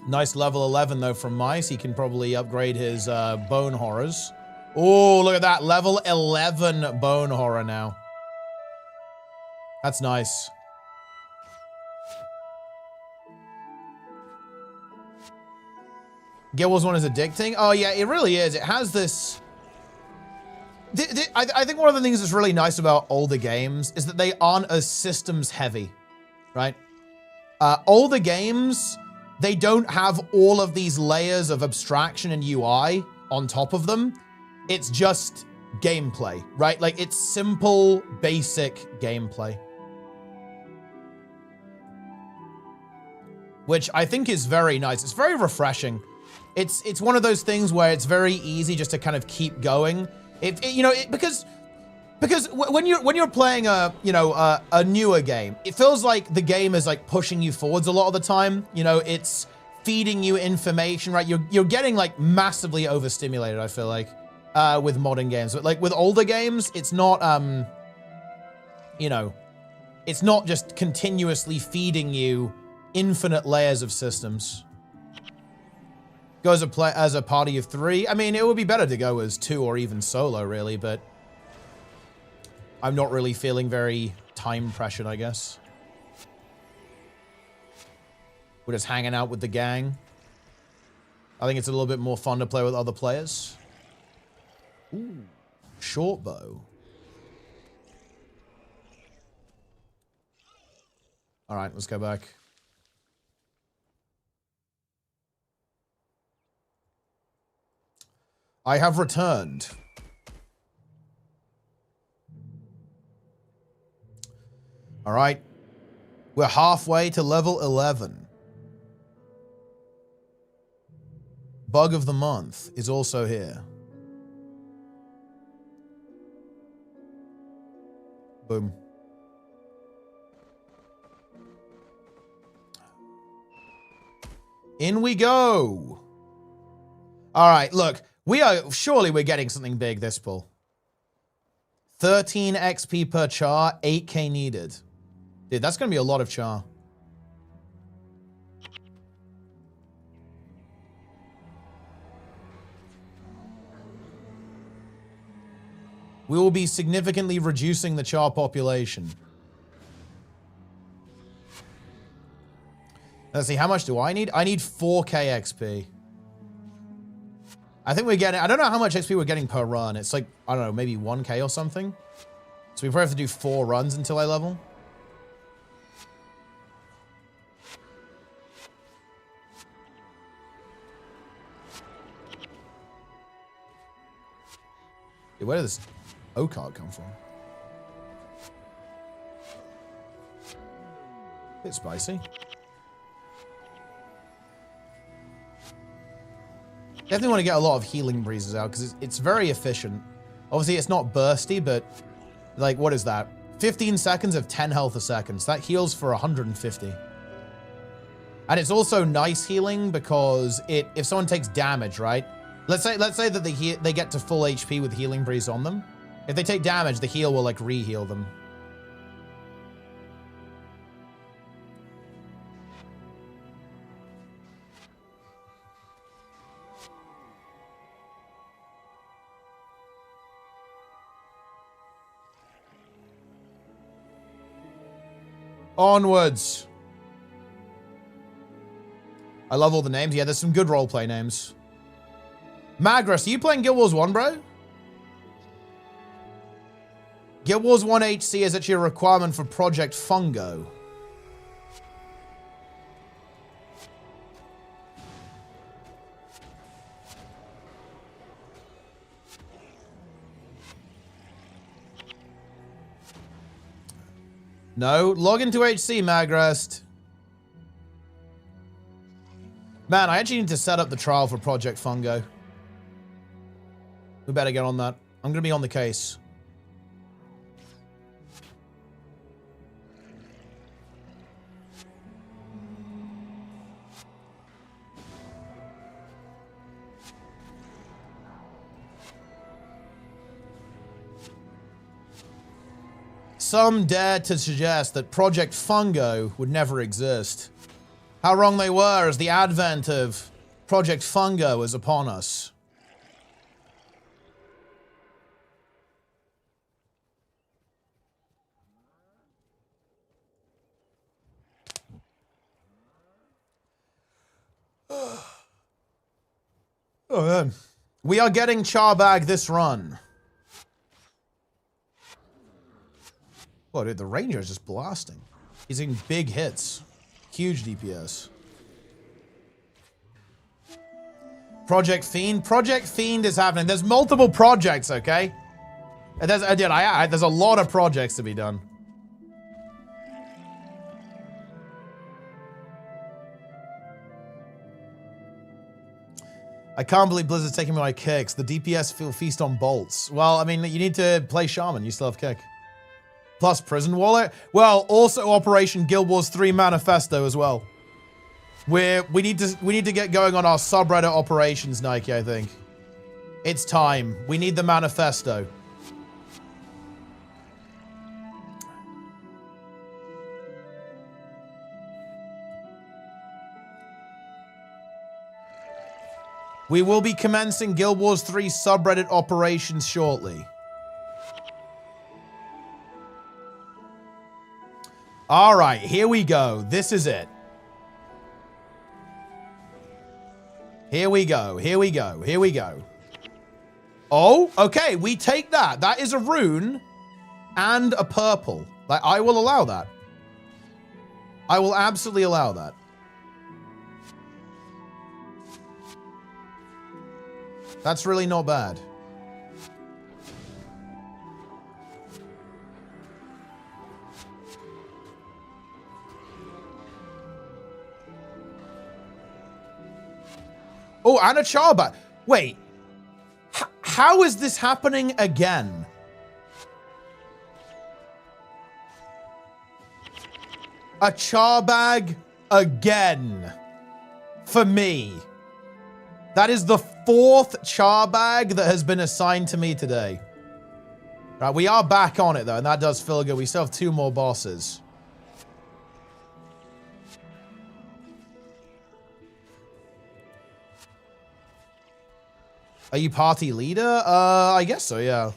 Nice level 11, though, from Mice. He can probably upgrade his bone horrors. Oh, look at that. Level 11 bone horror now. That's nice. Guild Wars 1 is addicting. Oh, yeah, it really is. It has this... I think one of the things that's really nice about older games is that they aren't as systems heavy, right? Older games, they don't have all of these layers of abstraction and UI on top of them. It's just gameplay, right? Like, it's simple, basic gameplay. Which I think is very nice. It's very refreshing. It's one of those things where it's very easy just to kind of keep going. Because when you're playing a newer game, it feels like the game is like pushing you forwards a lot of the time. You know, it's feeding you information, right? You're getting like massively overstimulated, I feel like, with modern games. But like with older games, it's not it's not just continuously feeding you infinite layers of systems. Go as a party of 3. I mean, it would be better to go as 2 or even solo, really, but I'm not really feeling very time pressured, I guess. We're just hanging out with the gang. I think it's a little bit more fun to play with other players. Ooh, short bow. All right, let's go back. I have returned. All right. We're halfway to level 11. Bug of the month is also here. Boom. In we go. All right, look. Surely we're getting something big this pull. 13 XP per char, 8k needed. Dude, that's going to be a lot of char. We will be significantly reducing the char population. Let's see, how much do I need? I need 4k XP. I think we're getting, I don't know how much XP we're getting per run. It's like, I don't know, maybe 1k or something. So we probably have to do 4 runs until I level. Dude, where did this O card come from? Bit spicy. Definitely want to get a lot of healing breezes out because it's very efficient. Obviously, it's not bursty, but like, what is that? 15 seconds of 10 health a second. So that heals for 150. And it's also nice healing because if someone takes damage, right? Let's say that they get to full HP with healing breeze on them. If they take damage, the heal will like re-heal them. Onwards. I love all the names. Yeah, there's some good roleplay names. Magras, are you playing Guild Wars 1, bro? Guild Wars 1 HC is actually a requirement for Project Fungo. No, log into HC, Magrest. Man, I actually need to set up the trial for Project Fungo. We better get on that. I'm going to be on the case. Some dare to suggest that Project Fungo would never exist. How wrong they were as the advent of Project Fungo is upon us. Oh man. We are getting char bag this run. Oh, dude, the Ranger is just blasting. He's getting big hits. Huge DPS. Project Fiend. Project Fiend is happening. There's multiple projects, okay? There's a lot of projects to be done. I can't believe Blizzard's taking me my kicks. The DPS will feast on bolts. Well, I mean, you need to play Shaman. You still have kick. Plus Prison Wallet. Well, also Operation Guild Wars 3 Manifesto as well. We need to get going on our subreddit operations, Nike, I think. It's time. We need the manifesto. We will be commencing Guild Wars 3 subreddit operations shortly. All right, here we go. This is it. Here we go. Here we go. Here we go. Oh, okay. We take that. That is a rune and a purple. Like, I will allow that. I will absolutely allow that. That's really not bad. Oh, and a charbag. Wait. How is this happening again? A charbag again. for me. That is the 4th char bag that has been assigned to me today. Right, we are back on it though, and that does feel good. We still have 2 more bosses. Are you party leader? I guess so, yeah.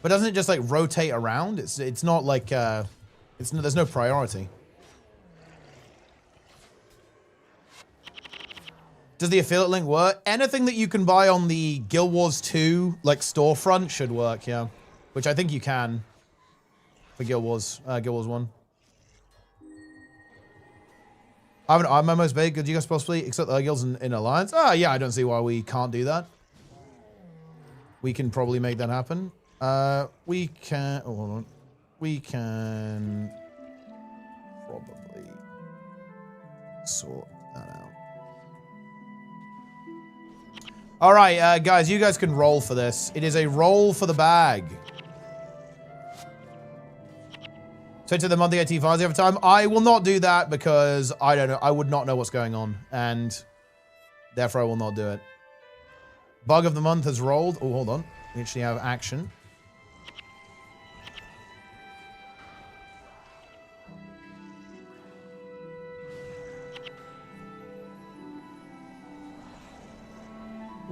But doesn't it just like rotate around? It's not like there's no priority. Does the affiliate link work? Anything that you can buy on the Guild Wars 2 like storefront should work, yeah. Which I think you can for Guild Wars 1. I'm almost big. Could you guys possibly accept the guilds in Alliance? Ah, yeah, I don't see why we can't do that. We can probably make that happen. We can... Oh, hold on. We can... probably... sort that out. Alright, guys, you guys can roll for this. It is a roll for the bag. So to the monthly IT files every time. I will not do that because I don't know. I would not know what's going on. And therefore I will not do it. Bug of the month has rolled. Oh, hold on. We actually have action.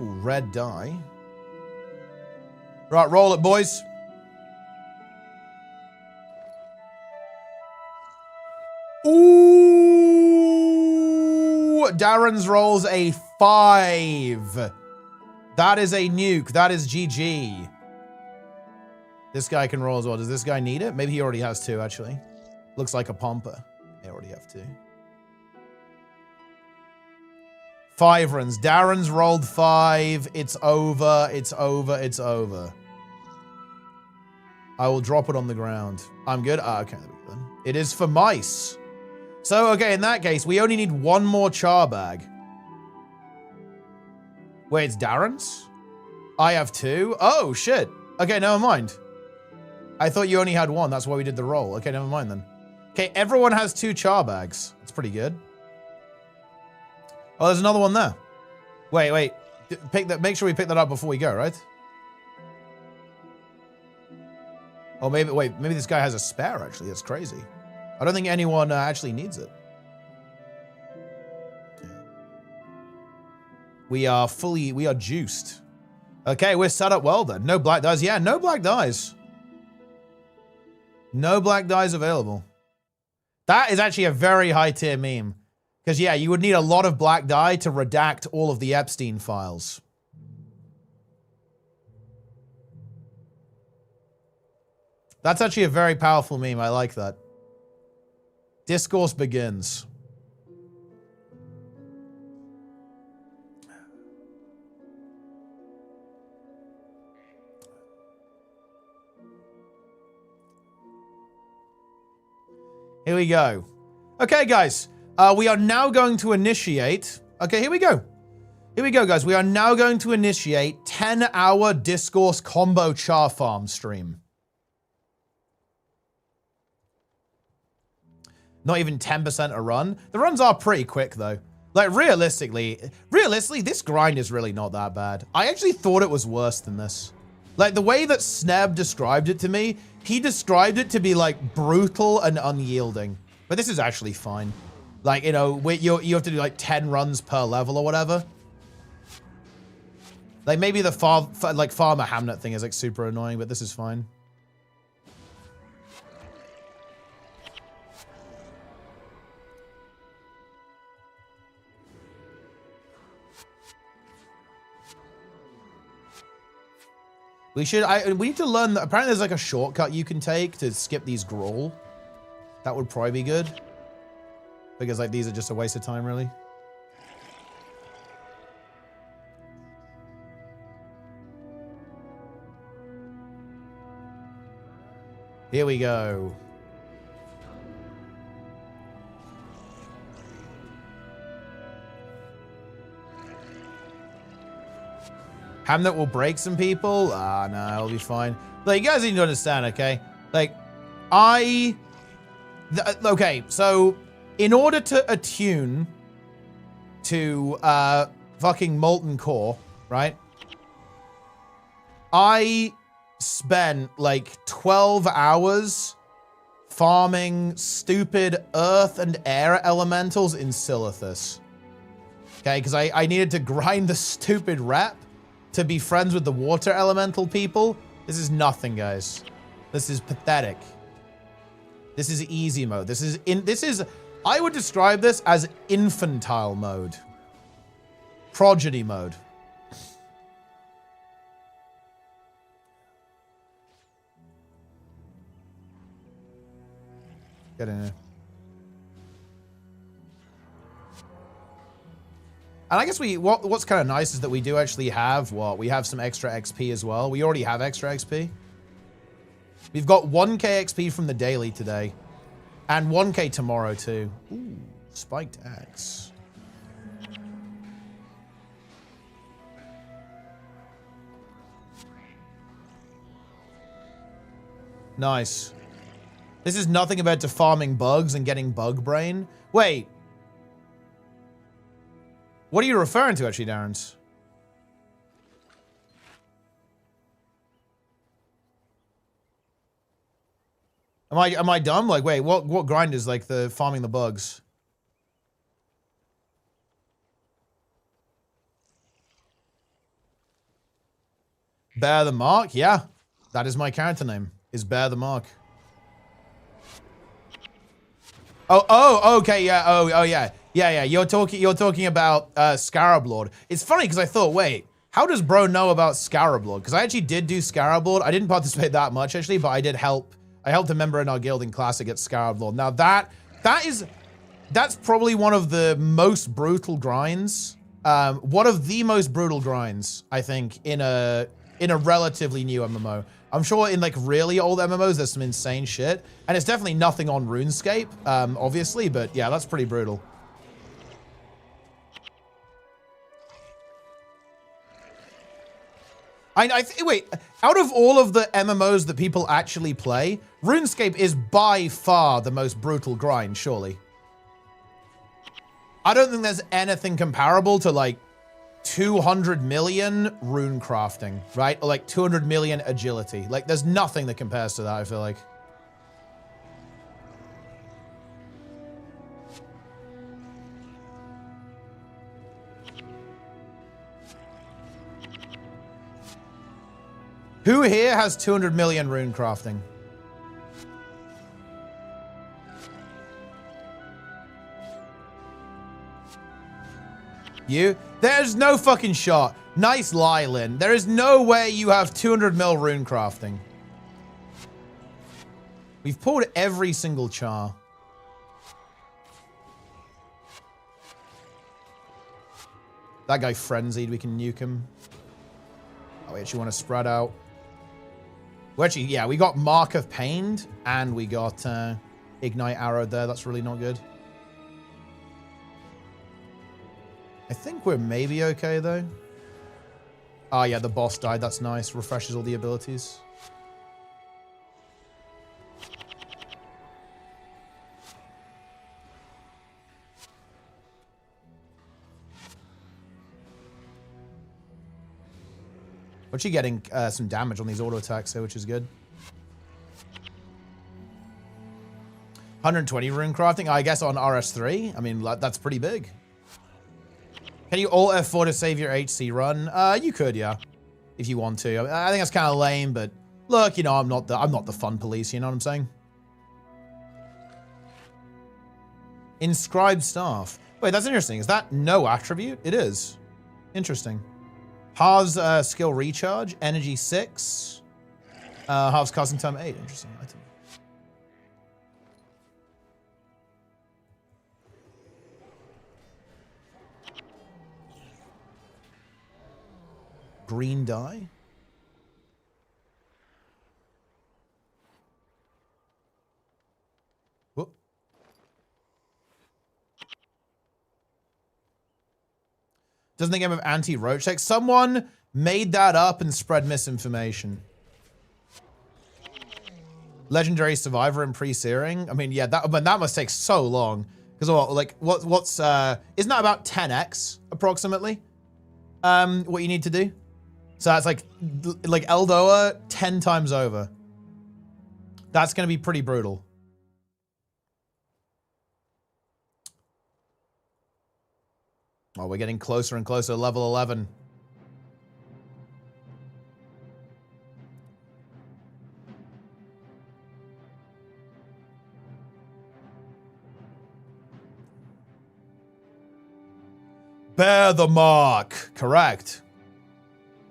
Ooh, red die. Right, roll it, boys. Ooh, Darren's rolls a 5. That is a nuke. That is GG. This guy can roll as well. Does this guy need it? Maybe he already has 2, actually. Looks like a pomper. They already have 2. 5 runs. Darren's rolled 5. It's over. It's over. It's over. I will drop it on the ground. I'm good. Ah, okay. There we go then. It is for mice. So, okay, in that case, we only need 1 more char bag. Wait, it's Darren's? I have 2? Oh, shit. Okay, never mind. I thought you only had 1. That's why we did the roll. Okay, never mind then. Okay, everyone has 2 char bags. That's pretty good. Oh, there's another one there. Wait. Pick that. Make sure we pick that up before we go, right? Oh, maybe, wait, maybe this guy has a spare, actually. That's crazy. I don't think anyone actually needs it. We are juiced. Okay, we're set up well then. No black dies. Yeah, no black dies. No black dies available. That is actually a very high tier meme. Because yeah, you would need a lot of black dye to redact all of the Epstein files. That's actually a very powerful meme. I like that. Discourse begins. Here we go. Okay, guys. We are now going to initiate... Okay, here we go. Here we go, guys. We are now going to initiate 10-hour Discourse combo char farm stream. Not even 10% a run. The runs are pretty quick, though. Like, realistically, this grind is really not that bad. I actually thought it was worse than this. Like, the way that Sneb described it to me, he described it to be, like, brutal and unyielding. But this is actually fine. Like, you know, you have to do, like, 10 runs per level or whatever. Like, maybe the Farmer Hamnet thing is, like, super annoying, but this is fine. We need to learn that apparently there's like a shortcut you can take to skip these Grawl. That would probably be good. Because like these are just a waste of time, really. Here we go. Hamnet will break some people? Ah, no, it'll be fine. Like, you guys need to understand, okay? Like, okay, so in order to attune to fucking Molten Core, right? I spent like 12 hours farming stupid earth and air elementals in Silithus. Okay, because I needed to grind the stupid rep to be friends with the water elemental people. This is nothing, guys. This is pathetic. This is easy mode. This is I would describe this as infantile mode. Progeny mode. Get in here. And I guess what's kind of nice is that we do actually have we have some extra XP as well. We already have extra XP. We've got 1k XP from the daily today. And 1k tomorrow too. Ooh, spiked axe. Nice. This is nothing about to farming bugs and getting bug brain. Wait. What are you referring to actually, Darren? Am I dumb? Like, wait, what grind is like the farming the bugs? Bear the Mark? Yeah. That is my character name. Is Bear the Mark. Oh, okay, yeah, oh, yeah. Yeah, you're talking about Scarab Lord. It's funny because I thought, wait, how does bro know about Scarab Lord? Because I actually did do Scarab Lord. I didn't participate that much actually, but I did help. I helped a member in our guild in Classic get Scarab Lord. Now that's probably one of the most brutal grinds. One of the most brutal grinds, I think, in a relatively new MMO. I'm sure in like really old MMOs, there's some insane shit. And it's definitely nothing on RuneScape, obviously, but yeah, that's pretty brutal. Wait, out of all of the MMOs that people actually play, RuneScape is by far the most brutal grind, surely. I don't think there's anything comparable to like 200 million rune crafting, right? Or like 200 million agility. Like there's nothing that compares to that, I feel like. Who here has 200 million rune crafting? You? There's no fucking shot. Nice lie, Lynn. There is no way you have 200 mil rune crafting. We've pulled every single char. That guy frenzied. We can nuke him. Oh, we actually want to spread out. Well, actually, yeah, we got Mark of Pained, and we got Ignite Arrow there. That's really not good. I think we're maybe okay, though. Oh, yeah, the boss died. That's nice. Refreshes all the abilities. We're actually getting some damage on these auto attacks here, which is good. 120 rune crafting, I guess on RS3. I mean, that's pretty big. Can you alt F4 to save your HC run? You could, yeah, if you want to. I think that's kind of lame, but look, you know, I'm not the fun police. You know what I'm saying? Inscribed staff. Wait, that's interesting. Is that no attribute? It is. Interesting. Halves skill recharge, energy 6, halves casting time 8. Interesting item. Green dye. Whoop. Doesn't the game have anti-roach check? Someone made that up and spread misinformation. Legendary survivor in pre-searing. I mean, yeah, that must take so long. Because what's isn't that about 10x approximately? What you need to do? So that's like LDOA 10 times over. That's going to be pretty brutal. Well, we're getting closer and closer to level 11. Bear the mark. Correct.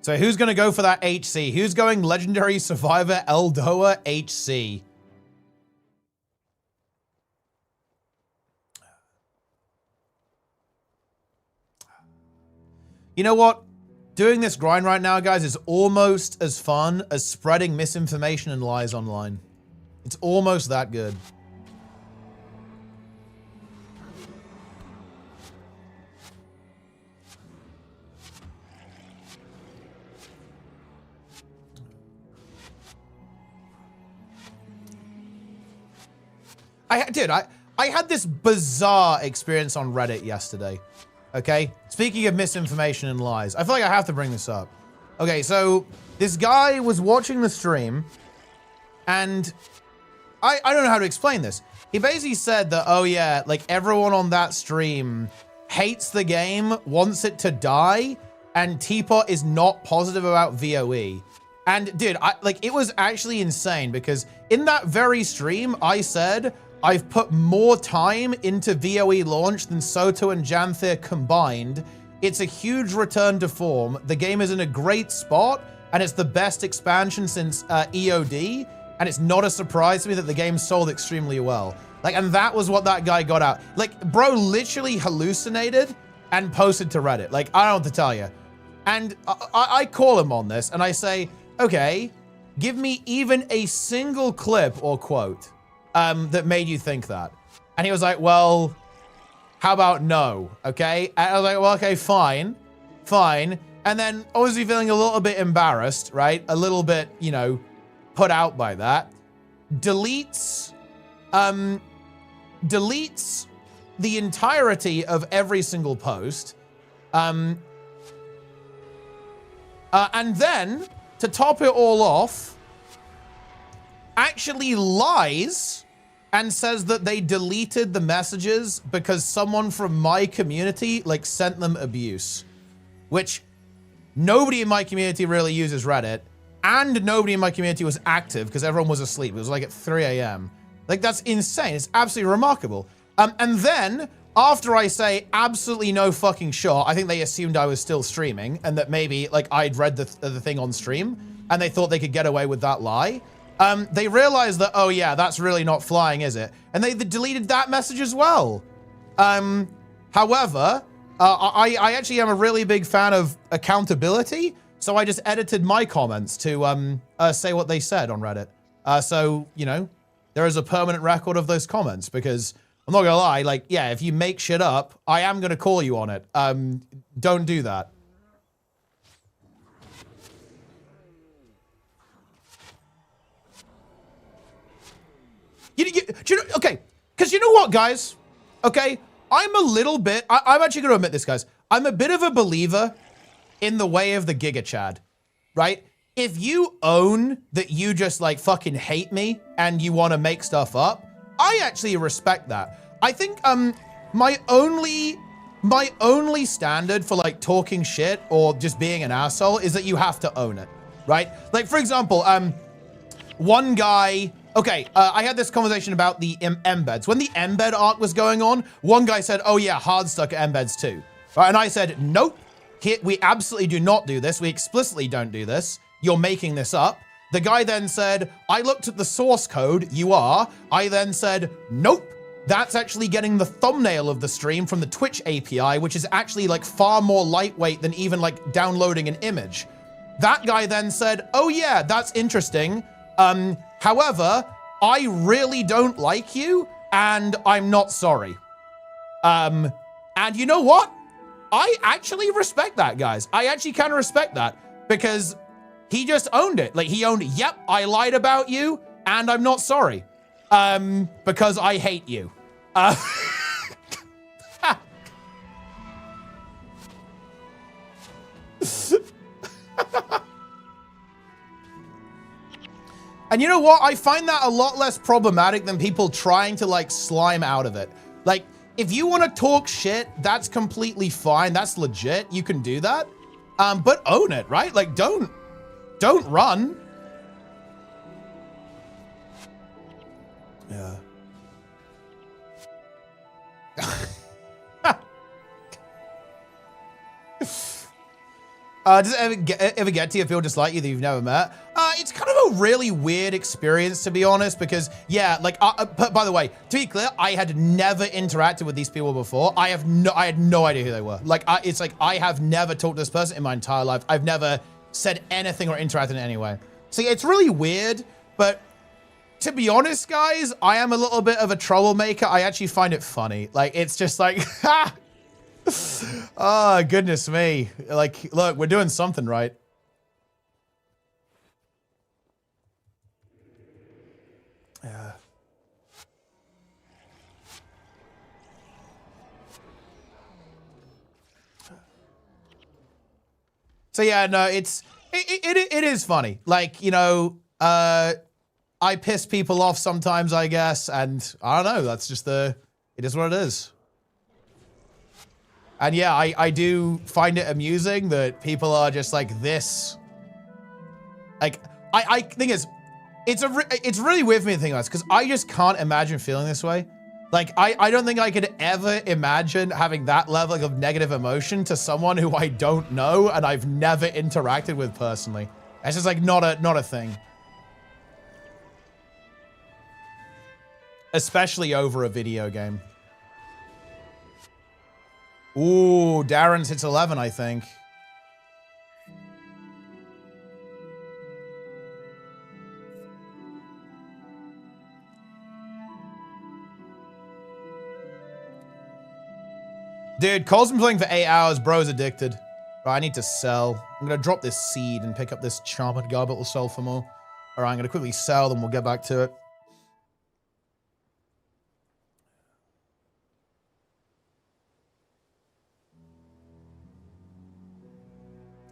So who's going to go for that HC? Who's going Legendary Survivor LDOA HC? You know what? Doing this grind right now, guys, is almost as fun as spreading misinformation and lies online. It's almost that good. I had this bizarre experience on Reddit yesterday. Okay? Speaking of misinformation and lies, I feel like I have to bring this up. Okay, so this guy was watching the stream, and I don't know how to explain this. He basically said that, oh yeah, like everyone on that stream hates the game, wants it to die, and Teapot is not positive about VOE. And dude, it was actually insane because in that very stream, I said, I've put more time into VOE launch than Soto and Janthir combined. It's a huge return to form. The game is in a great spot, and it's the best expansion since EOD, and it's not a surprise to me that the game sold extremely well. And that was what that guy got out. Bro literally hallucinated and posted to Reddit. I don't know what to tell you. And I call him on this, and I say, okay, give me even a single clip or quote that made you think that. And he was like, well, how about no? Okay. And I was like, well, okay, fine. And then obviously feeling a little bit embarrassed, right? A little bit, you know, put out by that. Deletes the entirety of every single post. And then to top it all off, actually lies and says that they deleted the messages because someone from my community sent them abuse, which nobody in my community really uses Reddit, and nobody in my community was active because everyone was asleep. It was at 3 a.m. That's insane. It's absolutely remarkable. And then after I say absolutely no fucking shot, I think they assumed I was still streaming and that maybe I'd read the thing on stream and they thought they could get away with that lie. They realized that, oh yeah, that's really not flying, is it? And they deleted that message as well. However, I actually am a really big fan of accountability, so I just edited my comments to say what they said on Reddit. So, you know, there is a permanent record of those comments because I'm not gonna lie, yeah, if you make shit up, I am gonna call you on it. Don't do that. Okay, because you know what, guys? Okay, I'm a little bit, I'm actually going to admit this, guys. I'm a bit of a believer in the way of the Giga Chad, right? If you own that you just fucking hate me and you want to make stuff up, I actually respect that. I think my only standard for talking shit or just being an asshole is that you have to own it, right? For example, one guy. Okay, I had this conversation about the embeds. When the embed arc was going on, one guy said, oh yeah, Hardstuck embeds too. Right, and I said, nope, we absolutely do not do this. We explicitly don't do this. You're making this up. The guy then said, I looked at the source code, you are. I then said, nope, that's actually getting the thumbnail of the stream from the Twitch API, which is actually far more lightweight than even downloading an image. That guy then said, oh yeah, that's interesting. However, I really don't like you, and I'm not sorry. And you know what? I actually respect that, guys. I actually kind of respect that, because he just owned it. He owned, yep, I lied about you, and I'm not sorry. Because I hate you. And you know what? I find that a lot less problematic than people trying to like slime out of it. Like, if you want to talk shit, that's completely fine. That's legit. You can do that. But own it, right? Like, don't run. Yeah. Does it ever get to you feel just like you that you've never met? It's kind of a really weird experience, to be honest, because yeah, like, by the way, to be clear, I had never interacted with these people before. I had no idea who they were. Like, it's like, I have never talked to this person in my entire life. I've never said anything or interacted in any way. So yeah, it's really weird, but to be honest, guys, I am a little bit of a troublemaker. I actually find it funny. Like, it's just like, ha! Oh, goodness me. Like, look, we're doing something right. Yeah. So yeah, no, it is funny. Like, you know, I piss people off sometimes, I guess, and I don't know, that's just it is what it is. And yeah, I do find it amusing that people are just like this. Like, I think it's really weird for me to think about this, because I just can't imagine feeling this way. Like, I don't think I could ever imagine having that level of negative emotion to someone who I don't know and I've never interacted with personally. It's just like not a thing. Especially over a video game. Ooh, Darren's hits 11, I think. Dude, Cole's been playing for 8 hours. Bro's addicted. Right, I need to sell. I'm gonna drop this seed and pick up this charmed garb. It will sell for more. All right, I'm gonna quickly sell, then we'll get back to it.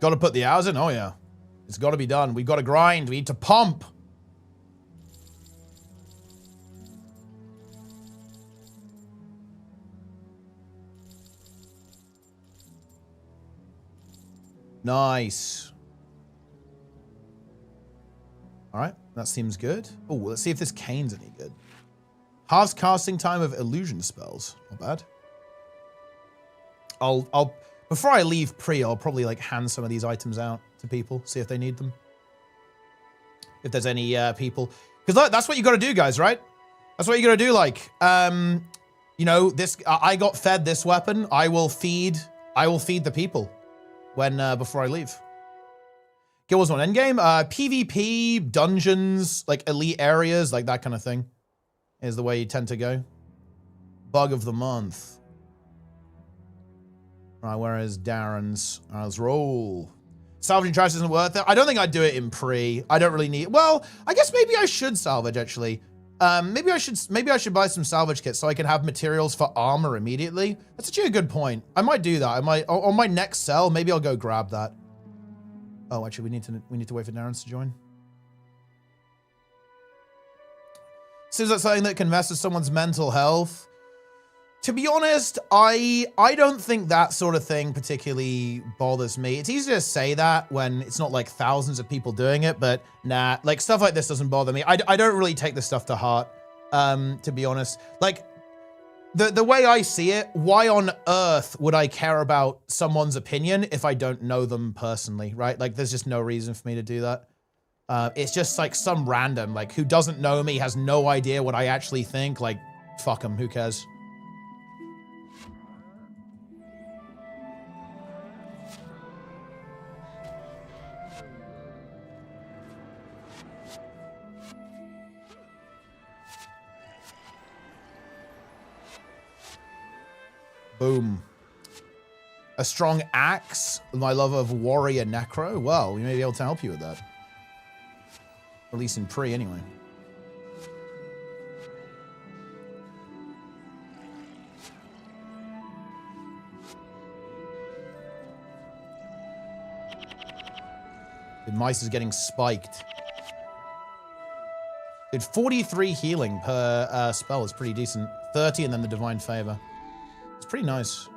Got to put the hours in? Oh, yeah. It's got to be done. We've got to grind. We need to pump. Nice. All right. That seems good. Oh, let's see if this cane's any good. Half casting time of illusion spells. Not bad. I'll before I leave I'll probably like hand some of these items out to people, see if they need them. If there's any people, because that's what you got to do, guys, right? That's what you got to do. Like, you know, this I got fed this weapon. I will feed the people when before I leave. Guild Wars 1 endgame, PvP, dungeons, like elite areas, like that kind of thing, is the way you tend to go. Bug of the month. Right, where is Darren's? Let's roll. Salvaging trash isn't worth it. I don't think I'd do it in pre. I don't really need. Well, I guess maybe I should salvage actually. Maybe I should buy some salvage kits so I can have materials for armor immediately. That's actually a good point. I might do that. I might on my next sell. Maybe I'll go grab that. Oh, actually, we need to wait for Darren's to join. Seems like something that can mess with someone's mental health. To be honest, I don't think that sort of thing particularly bothers me. It's easy to say that when it's not like thousands of people doing it, but nah, like stuff like this doesn't bother me. I don't really take this stuff to heart, to be honest. Like, the way I see it, why on earth would I care about someone's opinion if I don't know them personally, right? Like, there's just no reason for me to do that. It's just like some random, like, who doesn't know me, has no idea what I actually think. Like, fuck them, who cares? Boom. A strong axe, my love of warrior necro. Well, we may be able to help you with that. At least in pre, anyway. The mice is getting spiked. Dude, 43 healing per spell is pretty decent. 30 and then the Divine Favor. It's pretty nice.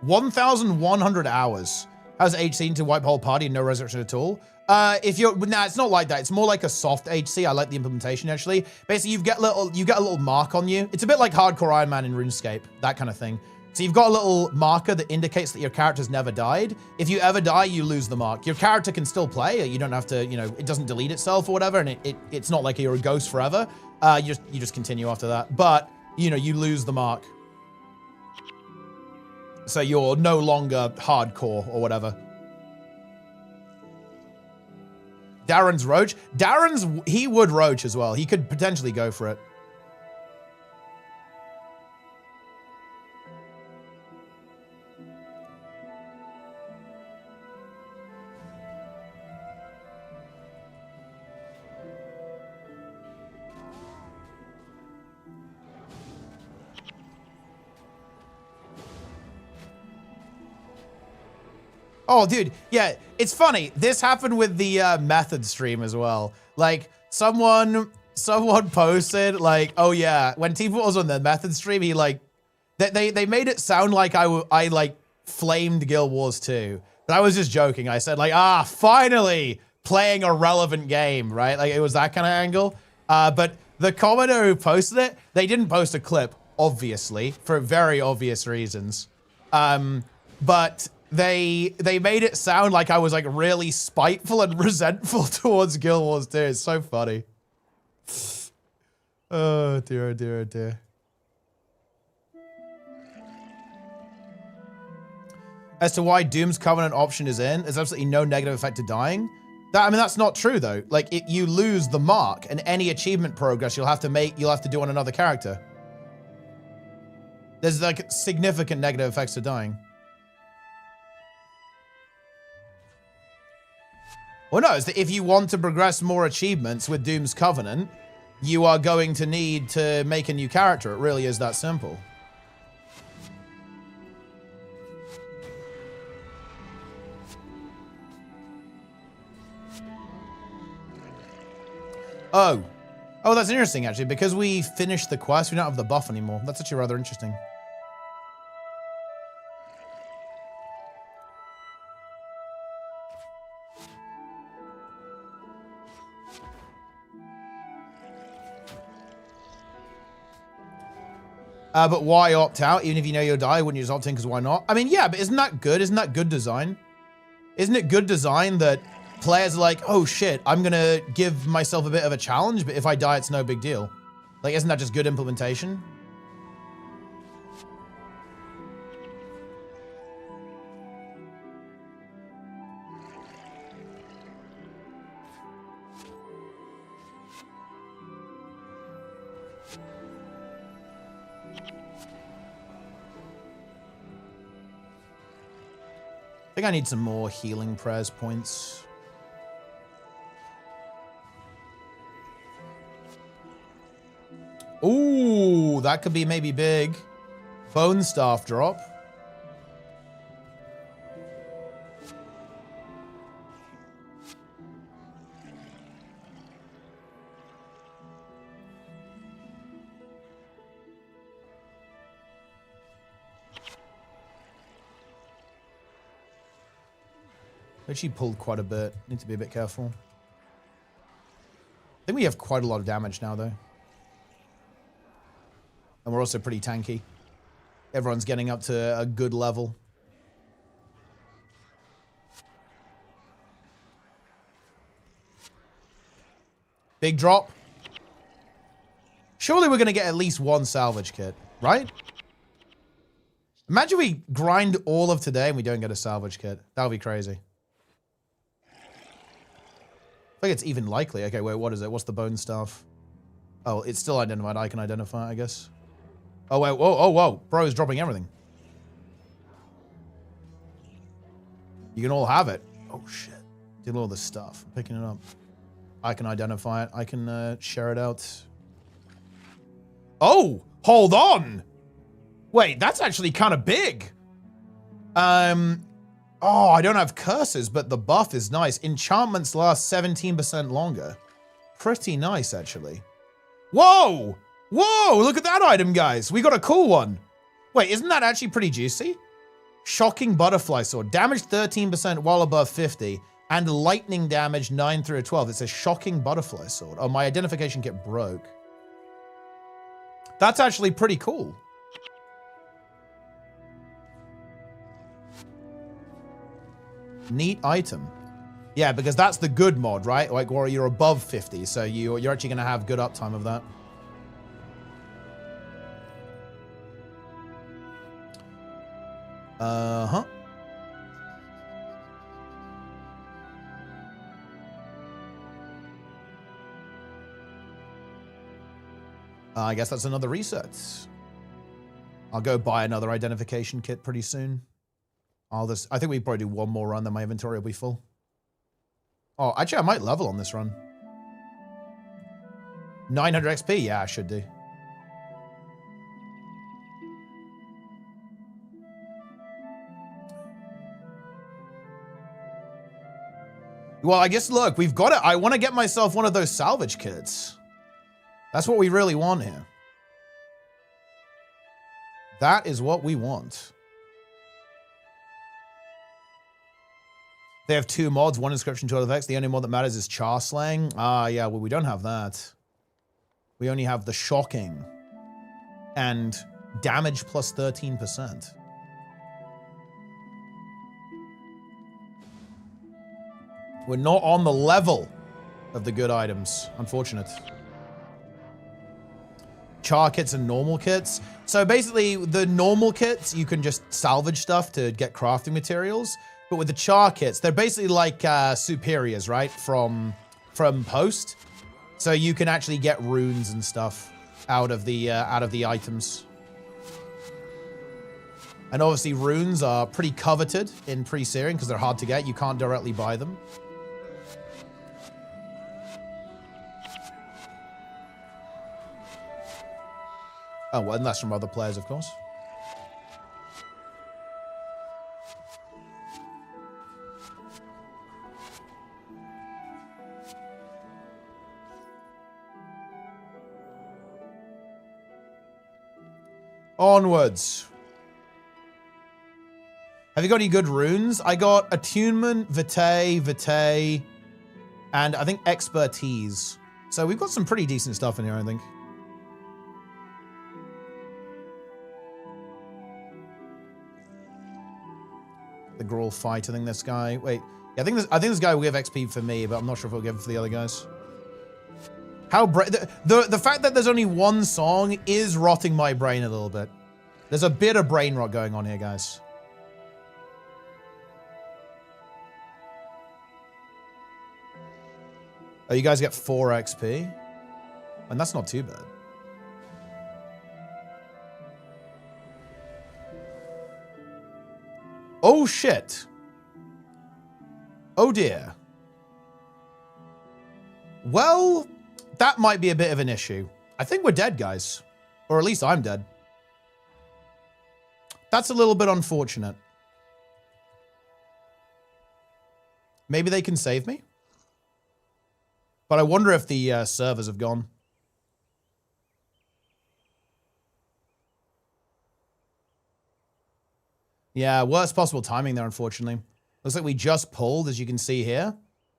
1,100 hours. How's HC to wipe whole party and no resurrection at all? If you're, nah, it's not like that. It's more like a soft HC. I like the implementation actually. Basically, you get a little mark on you. It's a bit like hardcore Iron Man in RuneScape, that kind of thing. So you've got a little marker that indicates that your character's never died. If you ever die, you lose the mark. Your character can still play. You don't have to, you know, it doesn't delete itself or whatever, and it's not like you're a ghost forever. You just continue after that. But, you know, you lose the mark. So you're no longer hardcore or whatever. Darren's Roach. He would Roach as well. He could potentially go for it. Oh, dude, yeah, it's funny. This happened with the method stream as well. Like, someone posted, like, oh yeah, when Teapot was on the method stream, he like, they made it sound like I like flamed Guild Wars 2. But I was just joking. I said like, finally playing a relevant game, right? Like it was that kind of angle. But the commenter who posted it, they didn't post a clip, obviously, for very obvious reasons. But they made it sound like I was like really spiteful and resentful towards Guild Wars 2. It's so funny. Oh dear, oh dear, oh dear. As to why Doom's Covenant option is in, there's absolutely no negative effect to dying. I mean, that's not true though. Like you lose the mark, and any achievement progress you'll have to do on another character. There's like significant negative effects to dying. Well, no, it's that if you want to progress more achievements with Doom's Covenant, you are going to need to make a new character. It really is that simple. Oh, that's interesting, actually. Because we finished the quest, we don't have the buff anymore. That's actually rather interesting. But why opt out? Even if you know you'll die, wouldn't you just opt in because why not? I mean, yeah, but isn't that good? Isn't that good design? Isn't it good design that players are like, oh shit, I'm going to give myself a bit of a challenge, but if I die, it's no big deal. Like, isn't that just good implementation? I think I need some more healing prayers points. Ooh, that could be maybe big. Bone staff drop. Actually pulled quite a bit. Need to be a bit careful. I think we have quite a lot of damage now, though. And we're also pretty tanky. Everyone's getting up to a good level. Big drop. Surely we're going to get at least one salvage kit, right? Imagine we grind all of today and we don't get a salvage kit. That would be crazy. I think it's even likely. Okay, wait, what is it? What's the bone staff? Oh, it's still identified. I can identify it, I guess. Oh, wait, whoa, oh, whoa. Bro is dropping everything. You can all have it. Oh, shit. Did all this stuff. I'm picking it up. I can identify it. I can share it out. Oh, hold on. Wait, that's actually kind of big. Oh, I don't have curses, but the buff is nice. Enchantments last 17% longer. Pretty nice, actually. Whoa! Whoa, look at that item, guys. We got a cool one. Wait, isn't that actually pretty juicy? Shocking Butterfly Sword. Damage 13% while above 50. And lightning damage 9 through a 12. It's a Shocking Butterfly Sword. Oh, my identification kit broke. That's actually pretty cool. Neat item. Yeah, because that's the good mod, right? Like, where you're above 50, so you're actually going to have good uptime of that. Uh-huh. I guess that's another reset. I'll go buy another identification kit pretty soon. I think we probably do one more run, then my inventory will be full. Oh, actually, I might level on this run. 900 XP? Yeah, I should do. Well, I guess, look, we've got it. I want to get myself one of those salvage kits. That's what we really want here. That is what we want. They have 2 mods, 1 inscription, 2 other effects. The only mod that matters is CHAR slaying. Ah, yeah, well, we don't have that. We only have the shocking and damage plus 13%. We're not on the level of the good items. Unfortunate. CHAR kits and normal kits. So basically, the normal kits, you can just salvage stuff to get crafting materials. But with the CHAR kits, they're basically like superiors, right? From post. So you can actually get runes and stuff out of the items. And obviously, runes are pretty coveted in pre-searing because they're hard to get. You can't directly buy them. Oh, well, and that's from other players, of course. Onwards. Have you got any good runes? I got Attunement, Vitae, and I think Expertise. So we've got some pretty decent stuff in here, I think. The Grawl fight, I think this guy. Wait, yeah, I think this guy will give XP for me, but I'm not sure if he'll give it for the other guys. How the fact that there's only one song is rotting my brain a little bit. There's a bit of brain rot going on here, guys. Oh, you guys get 4 XP? And that's not too bad. Oh, shit. Oh, dear. Well, that might be a bit of an issue. I think we're dead, guys. Or at least I'm dead. That's a little bit unfortunate. Maybe they can save me? But I wonder if the servers have gone. Yeah, worst possible timing there, unfortunately. Looks like we just pulled, as you can see here.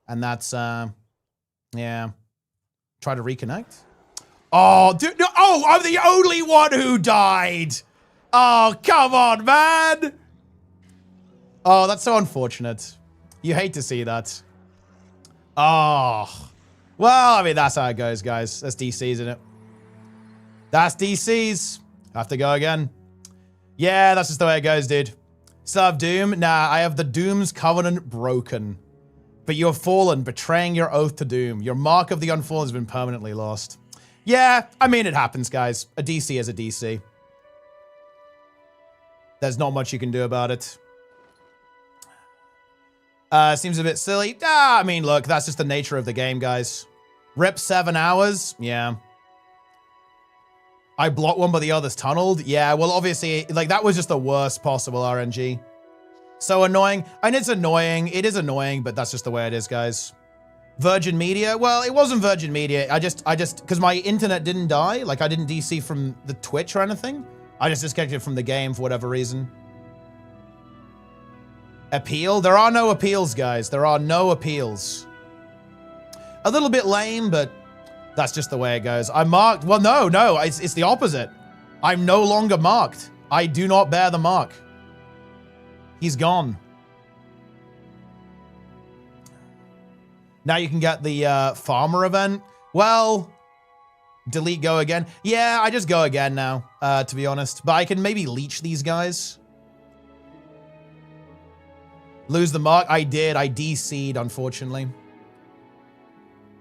And that's, yeah. Try to reconnect. Oh, dude, no, oh, I'm the only one who died. Oh, come on, man. Oh, that's so unfortunate. You hate to see that. Oh. Well, I mean, that's how it goes, guys. That's DCs, isn't it? That's DCs. Have to go again. Yeah, that's just the way it goes, dude. Still have Doom? Nah, I have the Doom's Covenant broken. But you have fallen, betraying your oath to Doom. Your mark of the Unfallen has been permanently lost. Yeah, I mean, it happens, guys. A DC is a DC. There's not much you can do about it. Seems a bit silly. I mean, look, that's just the nature of the game, guys. Rip 7 hours? Yeah. I blocked one, but the other's tunneled? Yeah, well, obviously, like, that was just the worst possible RNG. So annoying. And it's annoying. It is annoying, but that's just the way it is, guys. Virgin Media. Well, it wasn't Virgin Media. I just, because my internet didn't die. Like, I didn't DC from the Twitch or anything. I just disconnected from the game for whatever reason. Appeal? There are no appeals, guys. There are no appeals. A little bit lame, but that's just the way it goes. I'm marked. Well, no. It's the opposite. I'm no longer marked. I do not bear the mark. He's gone. Now you can get the farmer event. Well, delete go again. Yeah, I just go again now, to be honest. But I can maybe leech these guys. Lose the mark. I did. I DC'd, unfortunately.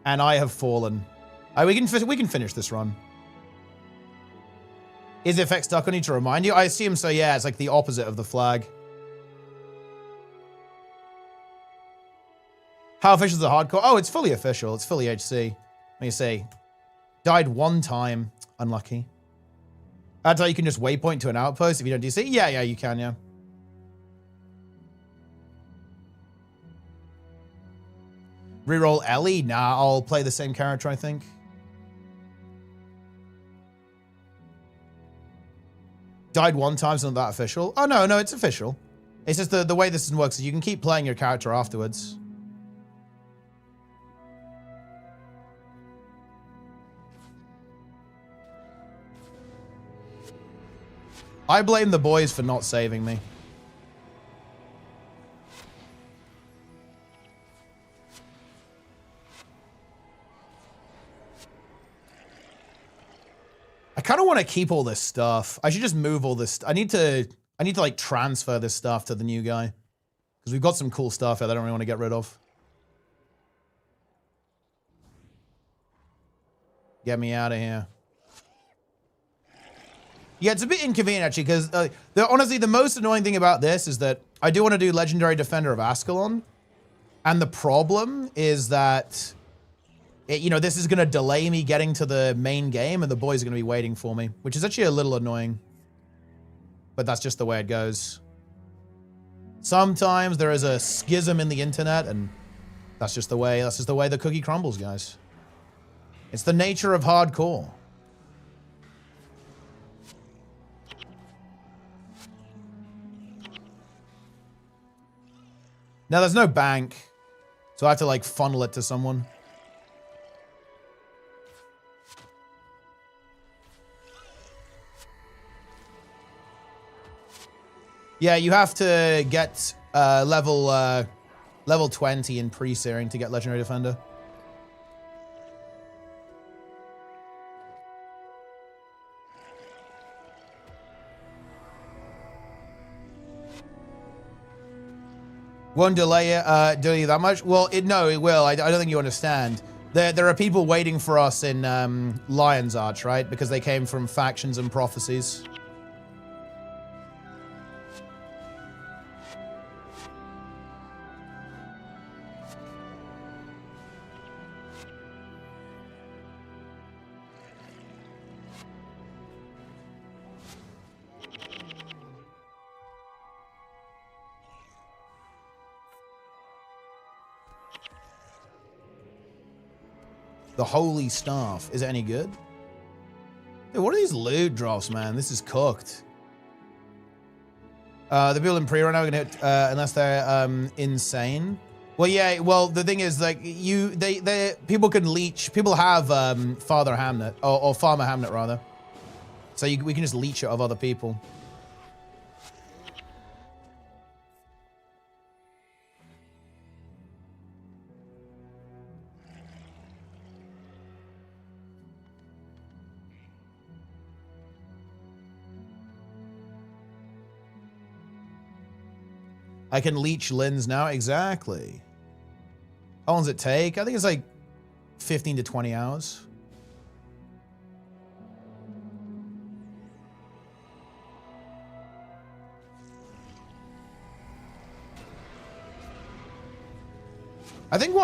And I have fallen. We can finish this run. Is effect stuck on you to remind you? I assume so, yeah. It's like the opposite of the flag. How official is the hardcore? Oh, it's fully official. It's fully HC. Let me see. Died one time. Unlucky. That's how you can just waypoint to an outpost if you don't DC? Yeah, you can, yeah. Reroll Ellie? Nah, I'll play the same character, I think. Died one time, it's not that official. Oh, no, it's official. It's just the way this works is you can keep playing your character afterwards. I blame the boys for not saving me. I kind of want to keep all this stuff. I should just move all this. I need to like transfer this stuff to the new guy. Because we've got some cool stuff here that I don't really want to get rid of. Get me out of here. Yeah, it's a bit inconvenient, actually, because honestly, the most annoying thing about this is that I do want to do Legendary Defender of Ascalon. And the problem is that, this is going to delay me getting to the main game, and the boys are going to be waiting for me, which is actually a little annoying. But that's just the way it goes. Sometimes there is a schism in the internet, and that's just the way the cookie crumbles, guys. It's the nature of hardcore. Now, there's no bank, so I have to, like, funnel it to someone. Yeah, you have to get level 20 in pre-searing to get Legendary Defender. Won't delay it, delay that much? Well, no, it will. I don't think you understand. There are people waiting for us in Lion's Arch, right? Because they came from factions and prophecies. The Holy Staff. Is it any good? Dude, what are these loot drops, man? This is cooked. The people in pre right now are gonna hit unless they're insane. Well, yeah. Well, the thing is, like, people can leech. People have Father Hamnet or Farmer Hamnet rather. So we can just leech it of other people. I can leech Lins now. Exactly. How long does it take? I think it's like 15 to 20 hours. I think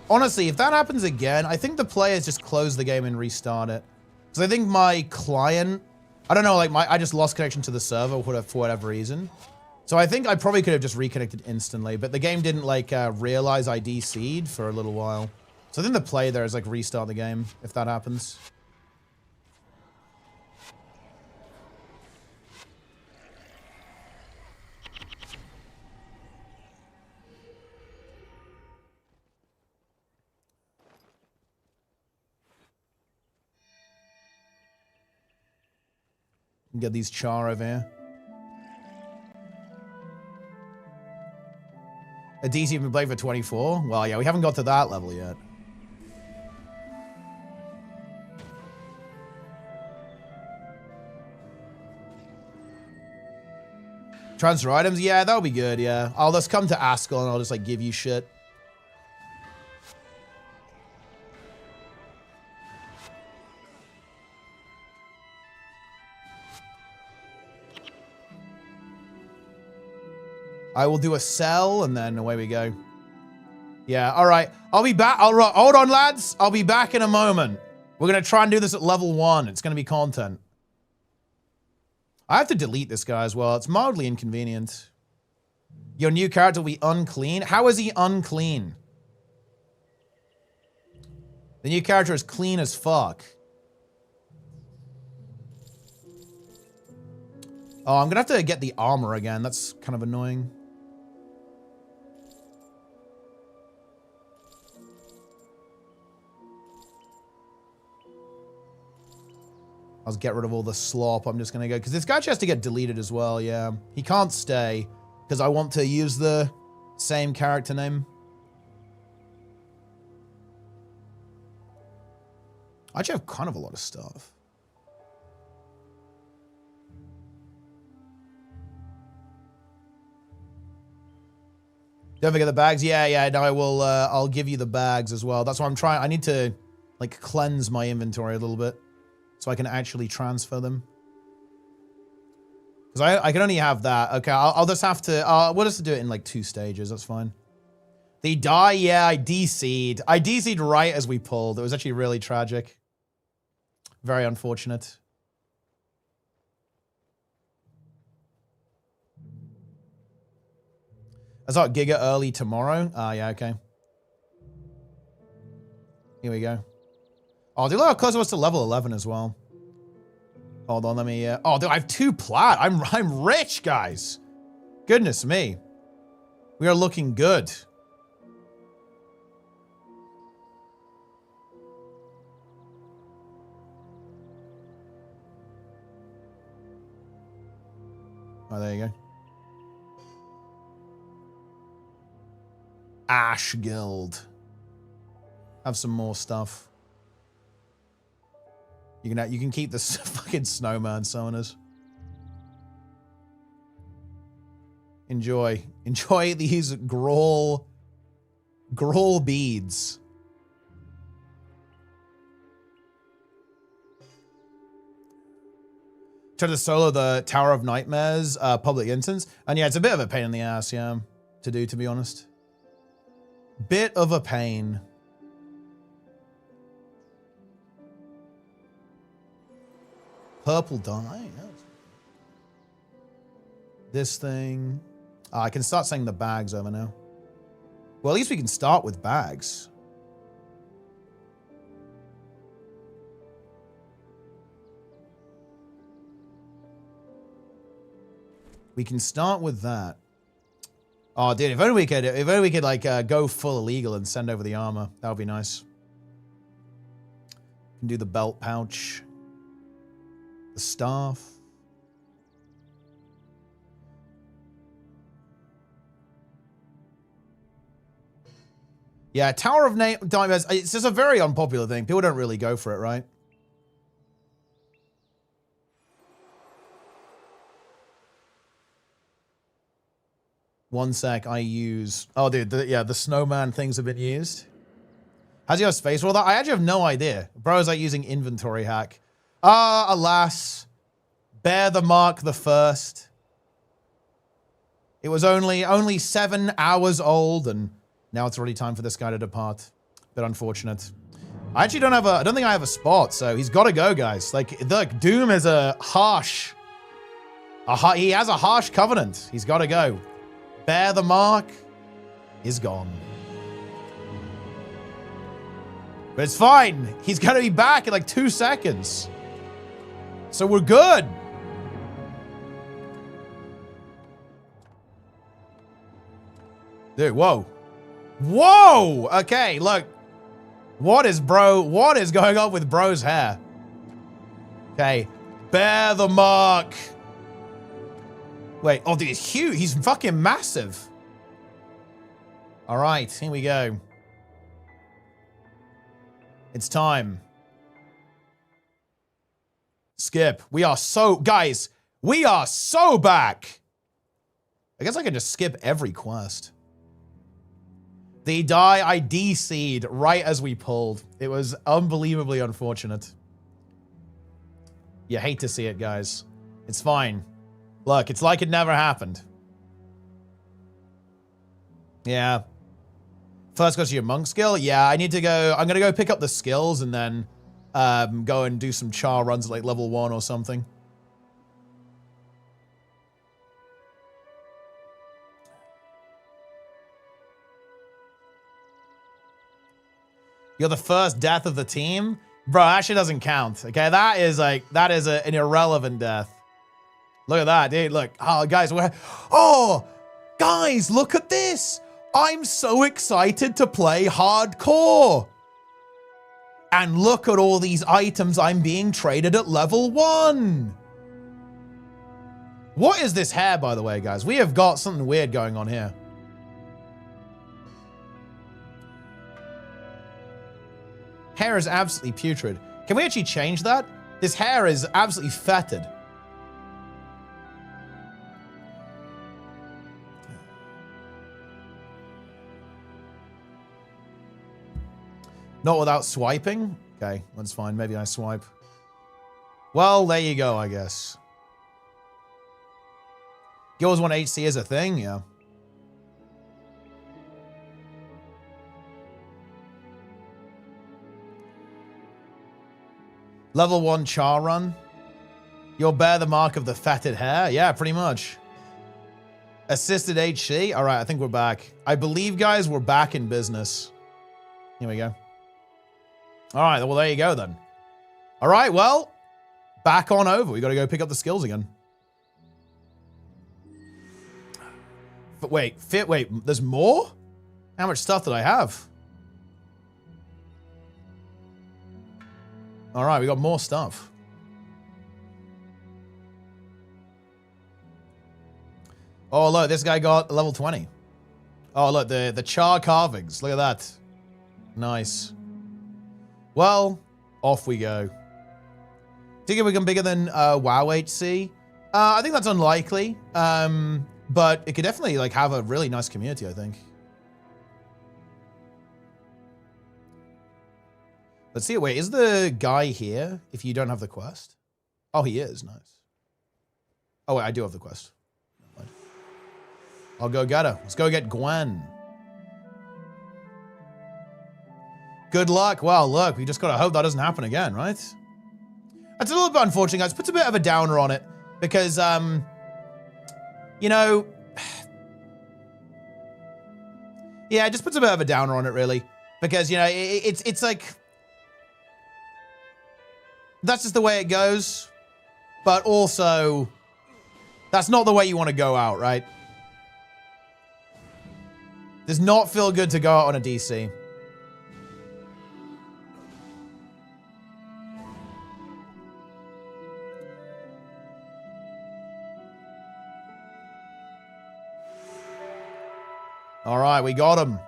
honestly, if that happens again, I think the players just close the game and restart it. Because I think my client, I don't know, like I just lost connection to the server for whatever reason. So I think I probably could have just reconnected instantly, but the game didn't like realize I DC'd for a little while. So I think the play there is like restart the game if that happens. Get these CHAR over here. A DC you've been playing for 24? Well, yeah, we haven't got to that level yet. Transfer items? Yeah, that'll be good, yeah. I'll just come to Askell and I'll just, like, give you shit. I will do a sell, and then away we go. Yeah, all right. I'll be back. Hold on, lads. I'll be back in a moment. We're going to try and do this at level 1. It's going to be content. I have to delete this guy as well. It's mildly inconvenient. Your new character will be unclean. How is he unclean? The new character is clean as fuck. Oh, I'm going to have to get the armor again. That's kind of annoying. I'll get rid of all the slop. I'm just going to go... Because this guy has to get deleted as well, yeah. He can't stay. Because I want to use the same character name. I actually have kind of a lot of stuff. Don't forget the bags. Yeah, no, I will, I'll give you the bags as well. That's why I'm trying... I need to, like, cleanse my inventory a little bit. So I can actually transfer them. Because I can only have that. Okay, I'll just have to... we'll just do it in like 2 stages. That's fine. They die? Yeah, I DC'd. I DC'd right as we pulled. It was actually really tragic. Very unfortunate. I thought Giga early tomorrow. Yeah, okay. Here we go. Oh, dude, look how close I was to level 11 as well. Hold on, let me... oh, dude, I have 2 plat. I'm rich, guys. Goodness me. We are looking good. Oh, there you go. Ash Guild. Have some more stuff. You can keep this fucking snowman summoners. Enjoy these Grawl beads. Try to solo the Tower of Nightmares public instance, and yeah, it's a bit of a pain in the ass, yeah, to do, to be honest. Bit of a pain. Purple dye. This thing. I can start saying the bags over now. Well, at least we can start with bags. We can start with that. Oh, dude, if only we could like go full illegal and send over the armor. That would be nice. Can do the belt pouch. The staff. Yeah, Tower of Nightmares. It's just a very unpopular thing. People don't really go for it, right? One sec, I use... Oh, dude, the snowman things have been used. How's your space roll? I actually have no idea. Bro is like using inventory hack. Alas. Bear the mark the first. It was only 7 hours old, and now it's already time for this guy to depart. Bit unfortunate. I actually don't think I have a spot, so he's got to go, guys. Like, look, Doom is a harsh He has a harsh covenant. He's got to go. Bear the mark is gone. But it's fine. He's going to be back in like 2 seconds. So we're good. Dude, whoa. Whoa! Okay, look. What is going on with bro's hair? Okay. Bear the mark. Wait, oh, dude, he's huge. He's fucking massive. All right, here we go. It's time. Skip. We are so, guys, we are so back. I guess I can just skip every quest. The die I DC'd right as we pulled. It was unbelievably unfortunate. You hate to see it, guys. It's fine. Look, it's like it never happened. Yeah. First goes to your monk skill. Yeah, I need to go. I'm going to go pick up the skills and then go and do some char runs at like level 1 or something. You're the first death of the team? Bro, actually doesn't count. Okay, that is an irrelevant death. Look at that, dude. Look. Oh, guys, guys, look at this. I'm so excited to play hardcore. And look at all these items I'm being traded at level 1. What is this hair, by the way, guys? We have got something weird going on here. Hair is absolutely putrid. Can we actually change that? This hair is absolutely fetid. Not without swiping? Okay, that's fine. Maybe I swipe. Well, there you go, I guess. Guilds 1 HC is a thing, yeah. Level 1 char run. You'll bear the mark of the fatted hair. Yeah, pretty much. Assisted HC. All right, I think we're back. I believe, guys, we're back in business. Here we go. All right, well, there you go then. All right, well, back on over. We got to go pick up the skills again. But wait, there's more? How much stuff did I have? All right, we got more stuff. Oh, look, this guy got level 20. Oh, look, the char carvings. Look at that. Nice. Well, off we go. Do you think we become bigger than WoW HC? I think that's unlikely. But it could definitely like have a really nice community, I think. Let's see. Wait, is the guy here if you don't have the quest? Oh, he is. Nice. Oh, wait, I do have the quest. I'll go get her. Let's go get Gwen. Good luck. Well, look, we just got to hope that doesn't happen again, right? That's a little bit unfortunate, guys. Puts a bit of a downer on it because, you know, yeah, it just puts a bit of a downer on it, really, because, you know, it's like, that's just the way it goes, but also, that's not the way you want to go out, right? Does not feel good to go out on a DC. All right, we got him.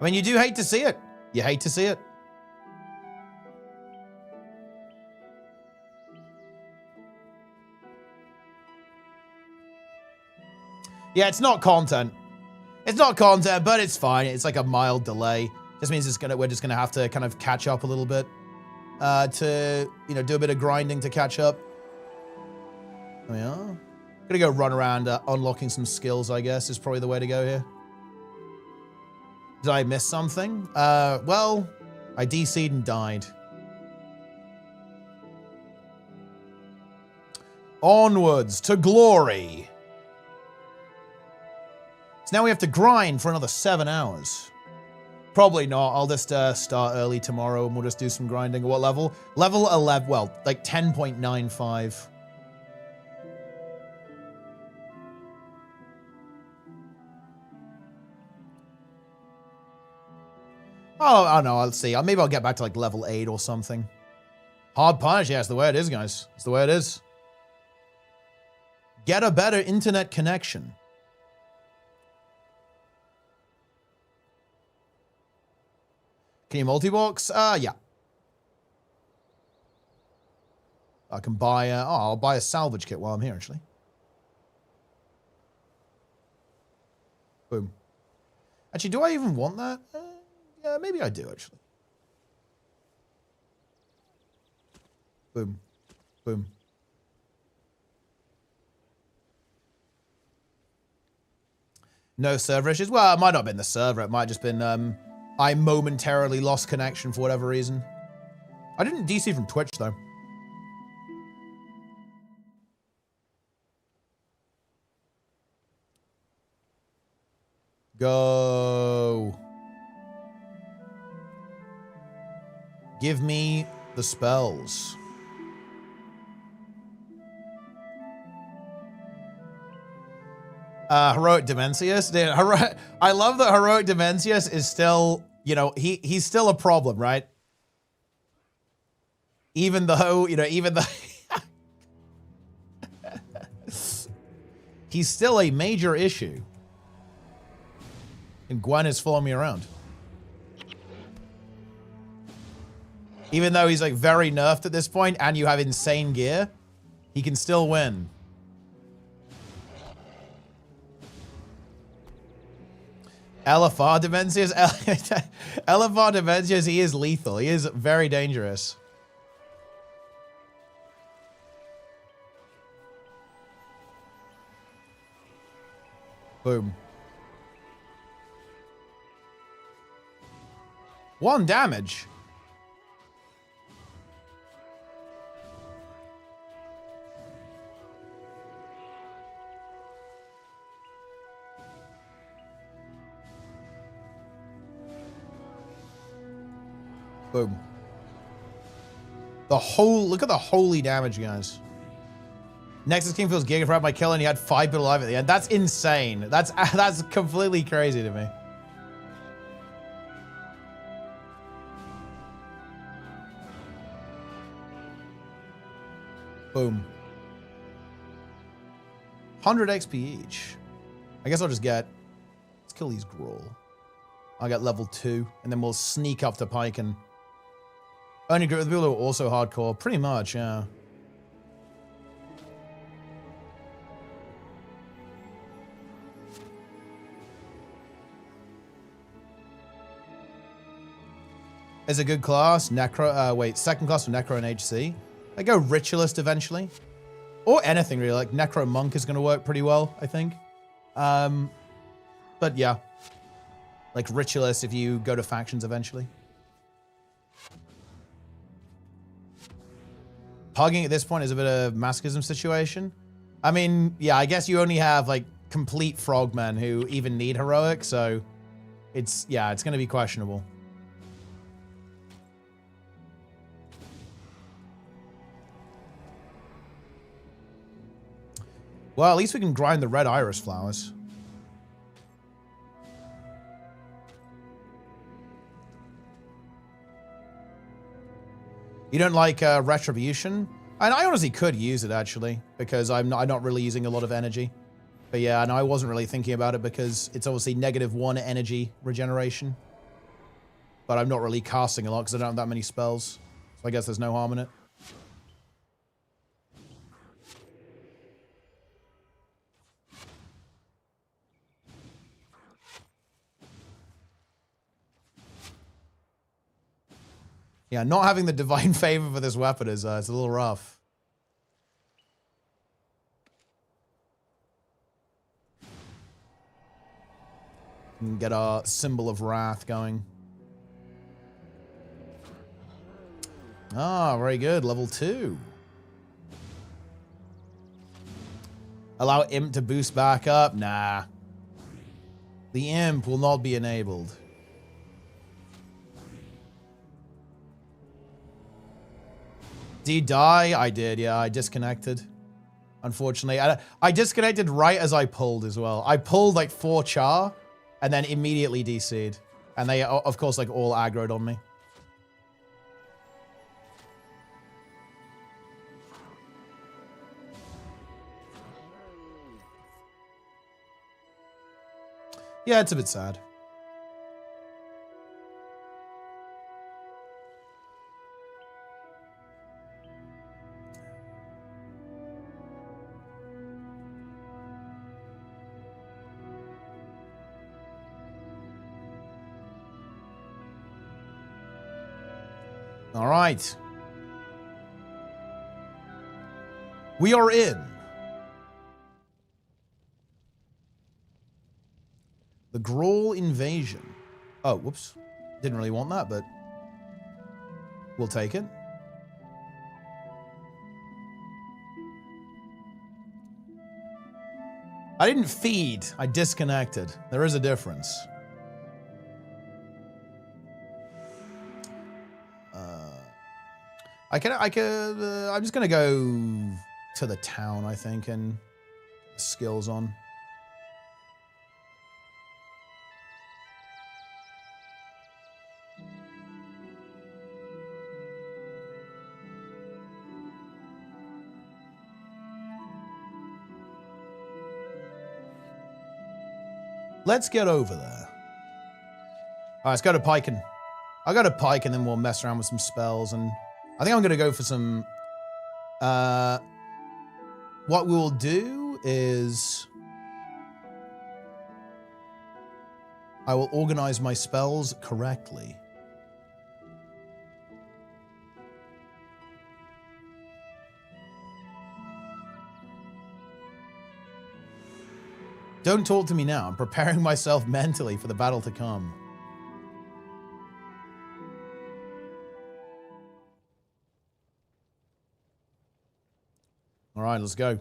I mean, you do hate to see it. You hate to see it. Yeah, it's not content. It's not content, but it's fine. It's like a mild delay. Just means we're just gonna have to kind of catch up a little bit. To, you know, do a bit of grinding to catch up. There we are. Gonna go run around unlocking some skills, I guess, is probably the way to go here. Did I miss something? Well, I DC'd and died. Onwards to glory. So now we have to grind for another 7 hours. Probably not. I'll just start early tomorrow and we'll just do some grinding. What level? Level 11. Well, like 10.95. Oh, I don't know. I'll see. Maybe I'll get back to like level 8 or something. Hard punch. Yeah, it's the way it is, guys. It's the way it is. Get a better internet connection. Can you multi-box? Yeah. I can buy I'll buy a salvage kit while I'm here, actually. Boom. Actually, do I even want that? Yeah, maybe I do, actually. Boom. Boom. No server issues? Well, it might not have been the server. It might have just been, I momentarily lost connection for whatever reason. I didn't DC from Twitch, though. Go. Give me the spells. Heroic Dimensius. Dude, I love that Heroic Dimensius is still, you know, he's still a problem, right? Even though, you know, he's still a major issue. And Gwen is following me around. Even though he's like very nerfed at this point and you have insane gear, he can still win. LFR Dimensius? LFR Dimensius, he is lethal. He is very dangerous. Boom. 1 damage. Boom. Look at the holy damage, guys. Nexus King feels giga for my kill and he had 5 people alive at the end. That's insane. That's completely crazy to me. Boom. 100 XP each. I guess I'll just let's kill these Grawl. I'll get level 2 and then we'll sneak up to Pike and only group with people who are also hardcore. Pretty much, yeah. Is a good class. Necro, second class for Necro and HC. I go Ritualist eventually. Or anything really, like Necro Monk is going to work pretty well, I think. But yeah. Like Ritualist if you go to factions eventually. Pugging at this point is a bit of a masochism situation. I mean, yeah, I guess you only have like complete frogmen who even need heroic, so it's going to be questionable. Well, at least we can grind the red iris flowers. You don't like Retribution? And I honestly could use it, actually, because I'm not really using a lot of energy. But yeah, and I wasn't really thinking about it because it's obviously -1 energy regeneration. But I'm not really casting a lot because I don't have that many spells. So I guess there's no harm in it. Yeah, not having the divine favor for this weapon is it's a little rough. And get our symbol of wrath going. Ah, very good. Level 2. Allow imp to boost back up? Nah. The imp will not be enabled. Did you die? I did, yeah. I disconnected. Unfortunately. I disconnected right as I pulled as well. I pulled like 4 CHAR and then immediately DC'd. And they, of course, like all aggroed on me. Yeah, it's a bit sad. All right. We are in the Grawl invasion. Oh, whoops. Didn't really want that, but we'll take it. I didn't feed. I disconnected. There is a difference. I'm just gonna go to the town, I think, and skills on. Let's get over there. All right, let's go to Piken. I'll go to Pike and then we'll mess around with some spells. And I think I'm going to go for some... what we'll do is... I will organize my spells correctly. Don't talk to me now. I'm preparing myself mentally for the battle to come. All right, let's go.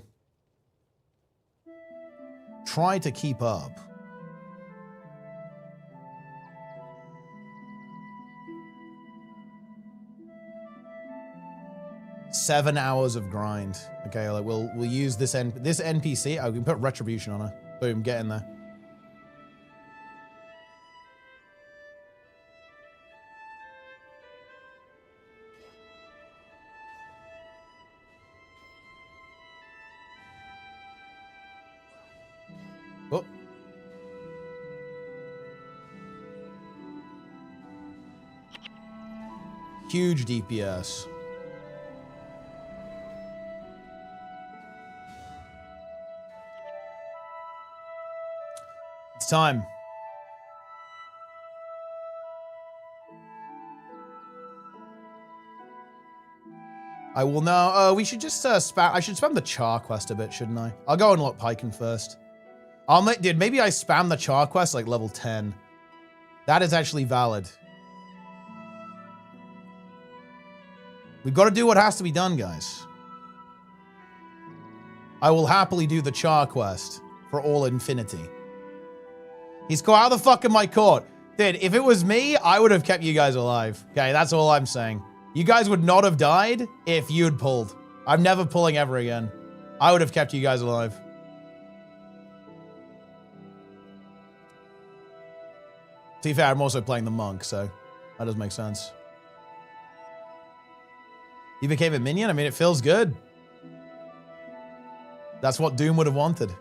Try to keep up. Seven hours of grind. Okay, like we'll use this NPC. Oh, we can put retribution on her. Boom, get in there. Oh. Huge DPS. It's time. I will now. We should just spam. I should spam the CHAR quest a bit, shouldn't I? I'll go and lock Piken first. Dude, maybe I spam the CHAR quest like level 10. That is actually valid. We've got to do what has to be done, guys. I will happily do the CHAR quest for all infinity. He's caught. How the fuck am I caught? Dude, if it was me, I would have kept you guys alive. Okay, that's all I'm saying. You guys would not have died if you'd pulled. I'm never pulling ever again. I would have kept you guys alive. To be fair, I'm also playing the monk, so that does make sense. You became a minion? I mean, it feels good. That's what Doom would have wanted.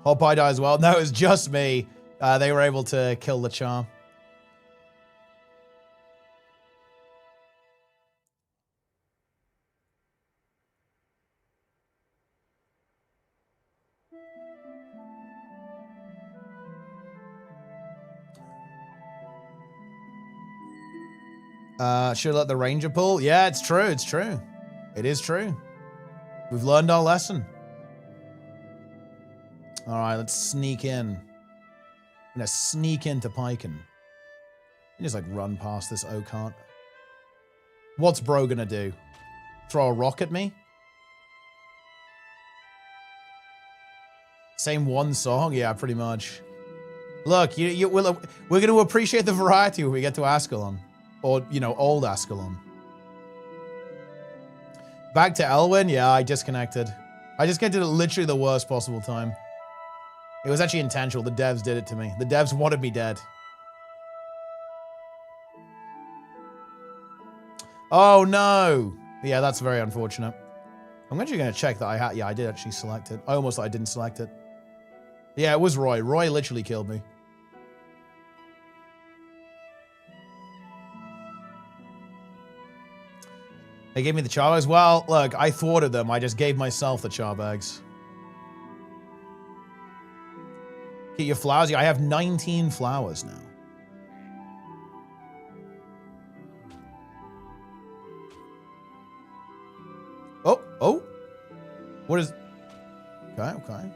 Hope I die as well. No, it was just me. They were able to kill the charm. Should let the ranger pull? Yeah, it's true. It's true. It is true. We've learned our lesson. All right, let's sneak in. I'm gonna sneak into Piken. Just like run past this O-cart. What's bro gonna do? Throw a rock at me? Same one song? Yeah, pretty much. Look, we're going to appreciate the variety when we get to Ascalon. Or, you know, old Ascalon. Back to Elwyn? Yeah, I disconnected. I disconnected at literally the worst possible time. It was actually intentional. The devs did it to me. The devs wanted me dead. Oh, no. Yeah, that's very unfortunate. I'm actually going to check that I had... Yeah, I did actually select it. I almost thought I didn't select it. Yeah, it was Roy. Roy literally killed me. They gave me the char bags. Well, look, I thwarted them. I just gave myself the char bags. Get your flowers. Yeah, I have 19 flowers now. Oh. What is... Okay.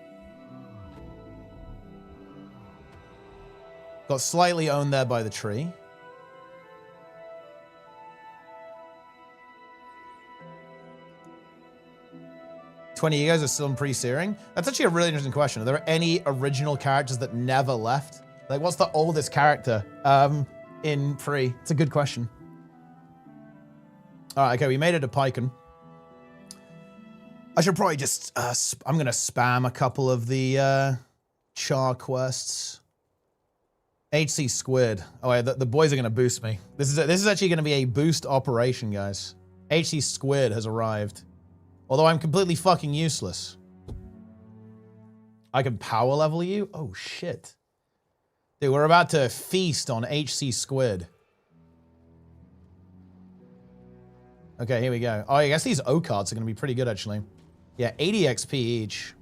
Got slightly owned there by the tree. $20 you guys are still in pre-searing? That's actually a really interesting question. Are there any original characters that never left? Like, what's the oldest character in pre? It's a good question. All right, okay, we made it to Piken. I should probably just, I'm going to spam a couple of the char quests. HC Squid. Oh, yeah, the boys are going to boost me. This is actually going to be a boost operation, guys. HC Squid has arrived. Although I'm completely fucking useless. I can power level you? Oh, shit. Dude, we're about to feast on HC Squid. Okay, here we go. Oh, I guess these O-cards are going to be pretty good, actually. Yeah, 80 XP each.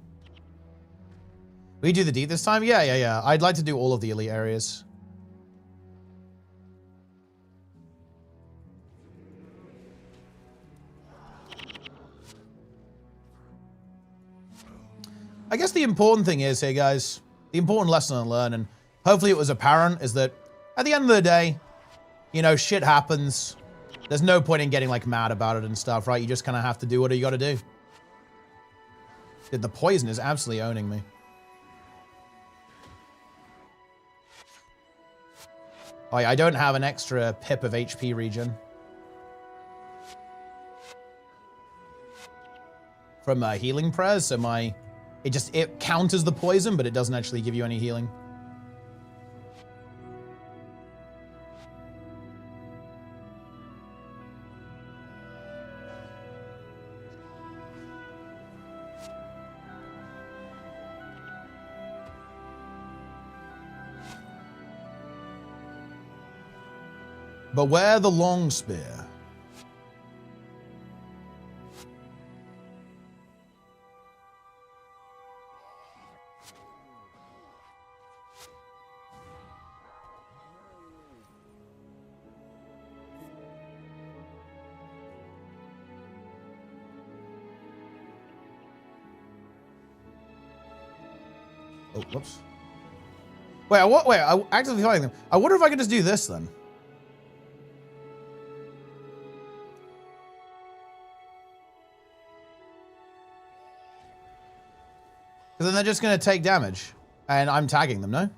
We do the D this time? Yeah. I'd like to do all of the elite areas. I guess the important thing is here, guys, the important lesson to learn, and hopefully it was apparent, is that at the end of the day, you know, shit happens. There's no point in getting, like, mad about it and stuff, right? You just kind of have to do what you got to do. Dude, the poison is absolutely owning me. Oh, yeah, I don't have an extra pip of HP regen. From healing prayers, so it counters the poison, but it doesn't actually give you any healing. Beware the long spear. Oh, whoops. Wait, I'm actively fighting them. I wonder if I could just do this then. Because then they're just going to take damage. And I'm tagging them, no?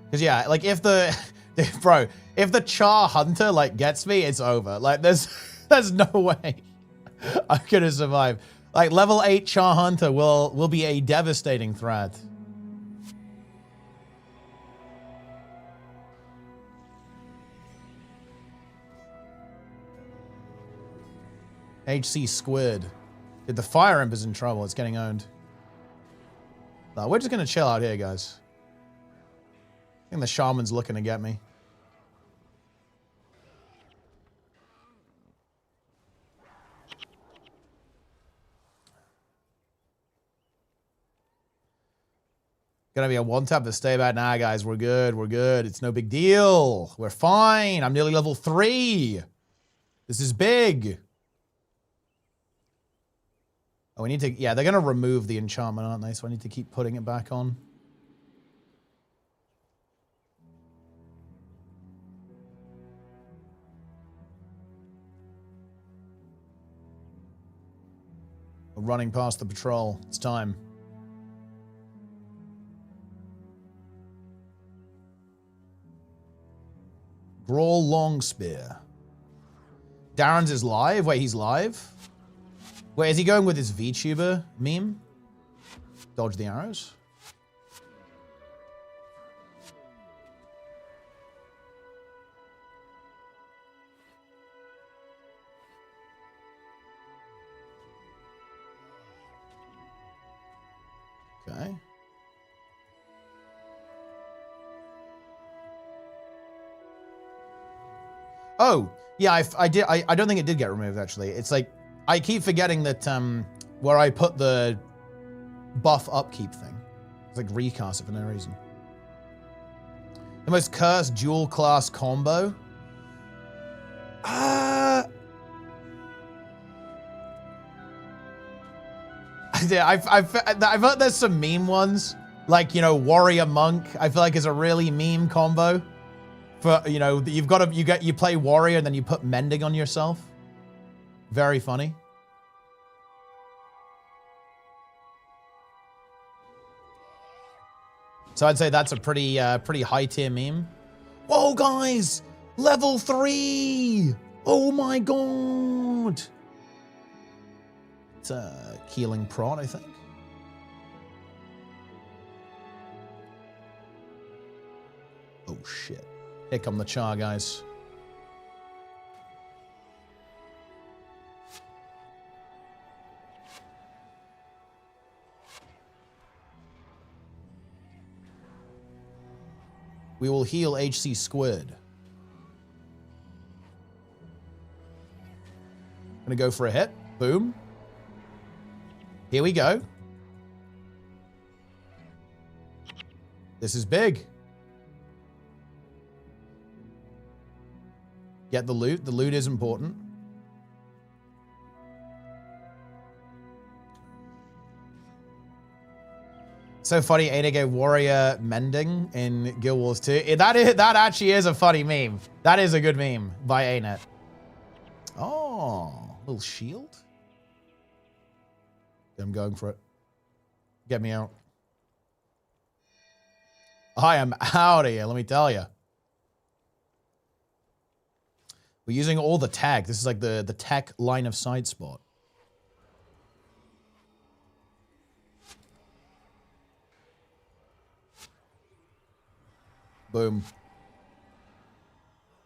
Because, yeah, like, if the... Bro, if the Char Hunter, like, gets me, it's over. Like, there's no way I'm going to survive. Like, level 8 Char Hunter will be a devastating threat. HC Squid. Dude, the Fire Imp is in trouble. It's getting owned. No, we're just going to chill out here, guys. I think the Shaman's looking to get me. Gonna be a one-tap to stay back. Nah, guys, we're good. We're good. It's no big deal. We're fine. I'm nearly level 3. This is big. Oh, we need to... Yeah, they're gonna remove the enchantment, aren't they? So I need to keep putting it back on. We're running past the patrol. It's time. Brawl long spear. Darren's is live? Wait, he's live? Wait, is he going with his VTuber meme? Dodge the arrows? Okay. Oh, yeah, I don't think it did get removed, actually. It's like, I keep forgetting that where I put the buff upkeep thing. It's like recast it for no reason. The most cursed dual class combo? Yeah, I've heard there's some meme ones. Like, you know, warrior monk, I feel like is a really meme combo. For, you know, you've got to, you play warrior and then you put mending on yourself. Very funny. So I'd say that's a pretty high tier meme. Whoa, guys, level 3. Oh my God. It's a Keeling Prod, I think. Oh shit. Here come the char, guys. We will heal HC Squid. Gonna go for a hit. Boom. Here we go. This is big. Get the loot. The loot is important. So funny, ANA warrior mending in Guild Wars 2. That actually is a funny meme. That is a good meme by ANET. Oh, little shield. I'm going for it. Get me out. I am out of here, let me tell you. We're using all the tech. This is like the tech line of sight spot. Boom.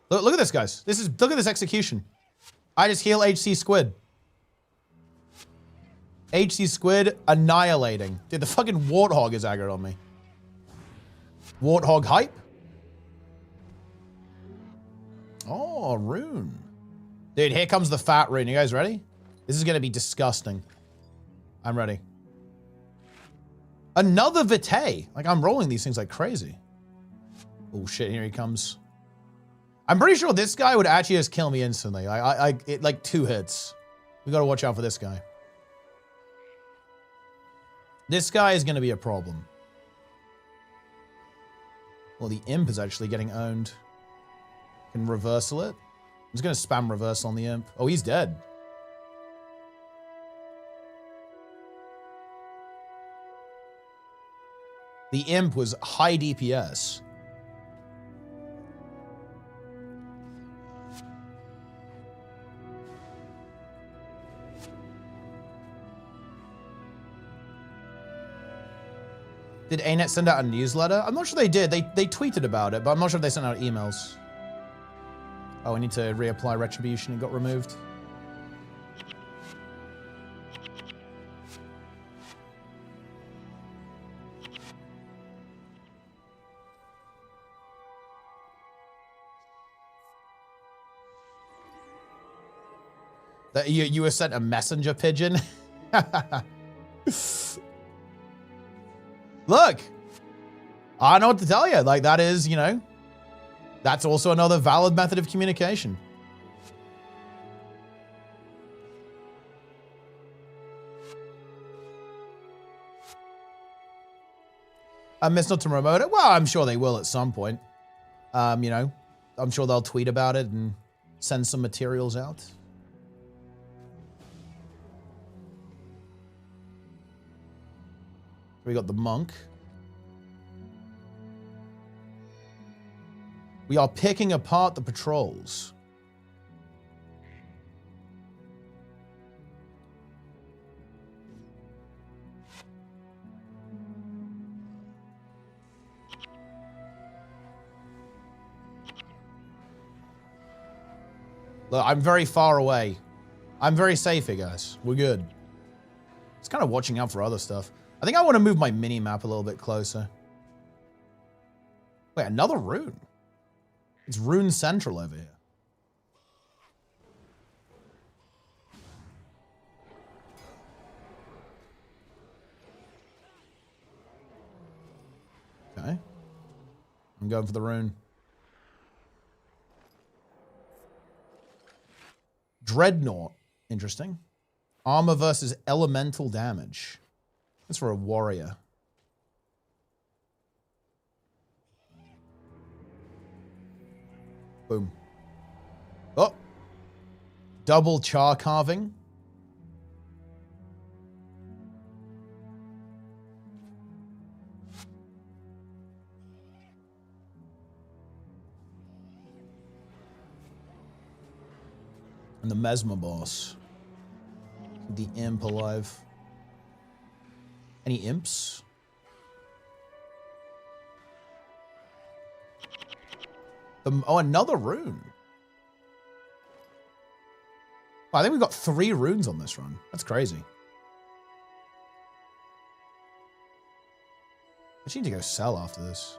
Look at this, guys. Look at this execution. I just heal HC Squid. HC Squid annihilating. Dude, the fucking Warthog is aggroed on me. Warthog hype. Oh, rune. Dude, here comes the fat rune. You guys ready? This is going to be disgusting. I'm ready. Another Vitae. Like, I'm rolling these things like crazy. Oh, shit. Here he comes. I'm pretty sure this guy would actually just kill me instantly. Like 2 hits. We got to watch out for this guy. This guy is going to be a problem. Well, the imp is actually getting owned. Can reversal it. I'm just going to spam reversal on the imp. Oh, he's dead. The imp was high DPS. Did ANET send out a newsletter? I'm not sure they did. They tweeted about it, but I'm not sure if they sent out emails. Oh, I need to reapply retribution. It got removed. That you were sent a messenger pigeon? Look! I don't know what to tell you. Like, that is, you know, that's also another valid method of communication. I miss not to promote it. Well, I'm sure they will at some point. You know, I'm sure they'll tweet about it and send some materials out. We got the monk. We are picking apart the patrols. Look, I'm very far away. I'm very safe here, guys. We're good. It's kind of watching out for other stuff. I think I want to move my mini-map a little bit closer. Wait, another rune? It's Rune Central over here. Okay. I'm going for the rune. Dreadnought. Interesting. Armor versus elemental damage. That's for a warrior. Boom. Oh. Double char carving. And the Mesmer boss. The imp alive. Any imps? Oh, another rune. Wow, I think we've got 3 runes on this run. That's crazy. I just need to go sell after this.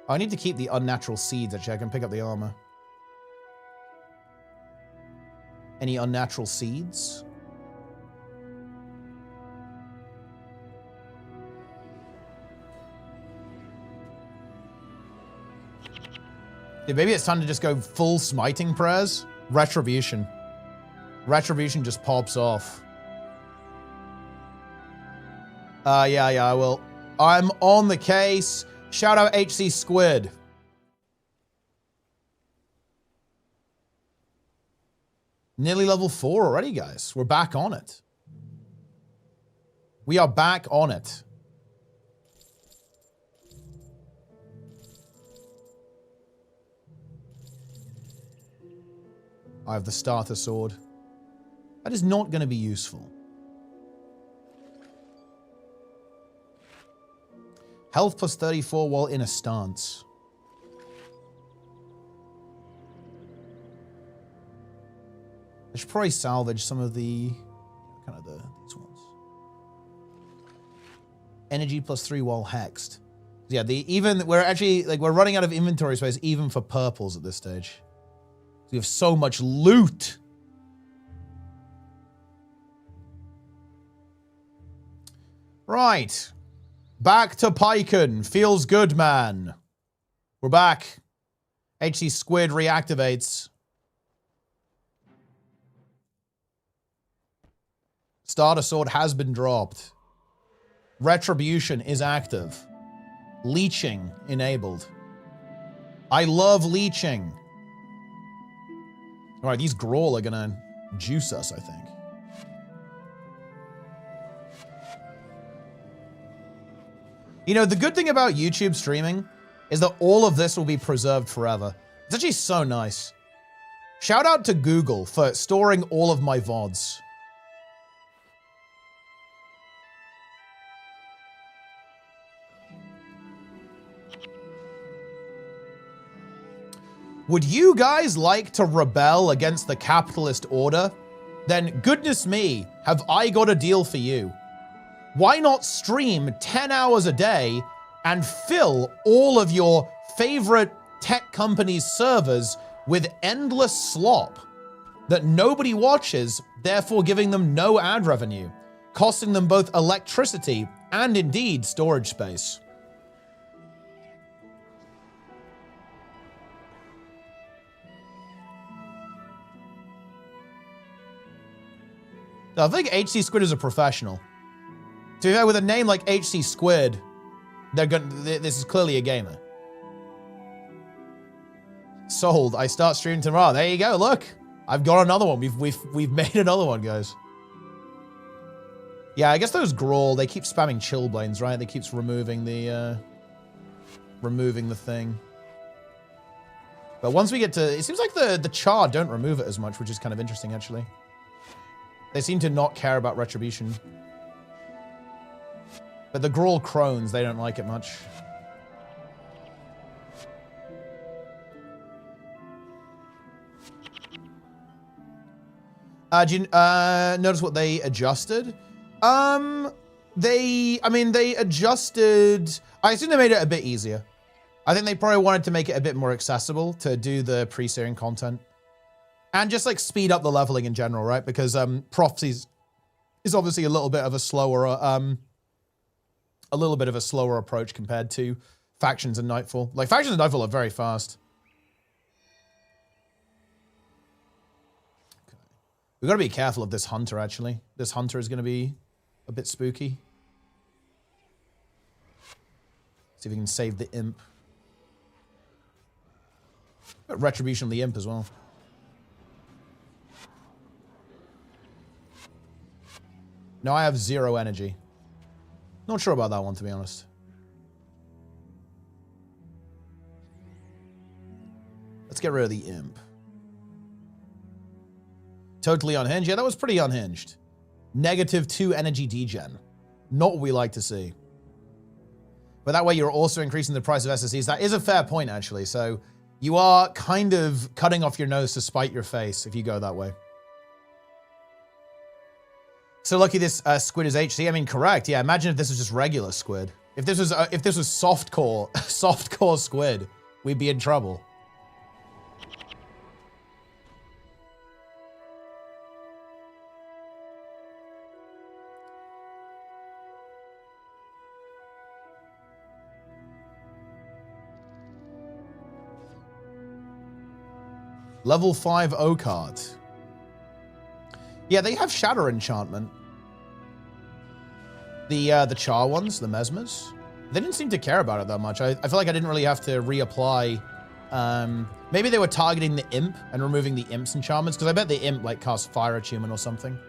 Oh, I need to keep the unnatural seeds. Actually, I can pick up the armor. Any unnatural seeds? Dude, maybe it's time to just go full smiting prayers. Retribution. Retribution just pops off. Yeah, I will. I'm on the case. Shout out HC Squid. Nearly level 4 already, guys. We're back on it. We are back on it. I have the starter sword. That is not going to be useful. Health plus 34 while in a stance. I should probably salvage some of the these ones. Energy plus 3 while hexed. Yeah, we're running out of inventory space even for purples at this stage. We have so much loot. Right. Back to Pyken. Feels good, man. We're back. HC Squid reactivates. Starter Sword has been dropped. Retribution is active. Leeching enabled. I love leeching. All right, these Grawl are gonna juice us, I think. You know, the good thing about YouTube streaming is that all of this will be preserved forever. It's actually so nice. Shout out to Google for storing all of my VODs. Would you guys like to rebel against the capitalist order? Then goodness me, have I got a deal for you. Why not stream 10 hours a day and fill all of your favorite tech companies' servers with endless slop that nobody watches, therefore giving them no ad revenue, costing them both electricity and indeed storage space. I think HC Squid is a professional. To be fair, with a name like HC Squid, this is clearly a gamer. Sold. I start streaming tomorrow. There you go. Look, I've got another one. We've made another one, guys. Yeah, I guess those Grawl, they keep spamming Chillblains, right? They keeps removing the thing. But once we get to, it seems like the CHAR don't remove it as much, which is kind of interesting, actually. They seem to not care about retribution. But the Grawl Crones, they don't like it much. Do you notice what they adjusted? They adjusted, I assume they made it a bit easier. I think they probably wanted to make it a bit more accessible to do the pre-searing content. And just like speed up the leveling in general, right? Because Prophecies is obviously a little bit of a slower approach compared to Factions and Nightfall. Like Factions and Nightfall are very fast. Okay. We've got to be careful of this Hunter, actually. This Hunter is going to be a bit spooky. See if we can save the Imp. Got Retribution on the Imp as well. No, I have 0 energy. Not sure about that one, to be honest. Let's get rid of the Imp. Totally unhinged. Yeah, that was pretty unhinged. -2 energy degen. Not what we like to see. But that way you're also increasing the price of SSDs. That is a fair point, actually. So you are kind of cutting off your nose to spite your face if you go that way. So lucky this squid is HC. I mean, correct. Yeah, imagine if this was just regular squid. If this was softcore squid, we'd be in trouble. Level 5 O card. Yeah, they have Shatter Enchantment. The CHAR ones, the Mesmers, they didn't seem to care about it that much. I feel like I didn't really have to reapply. Maybe they were targeting the Imp and removing the Imp's enchantments, because I bet the Imp like cast Fire Attunement or something.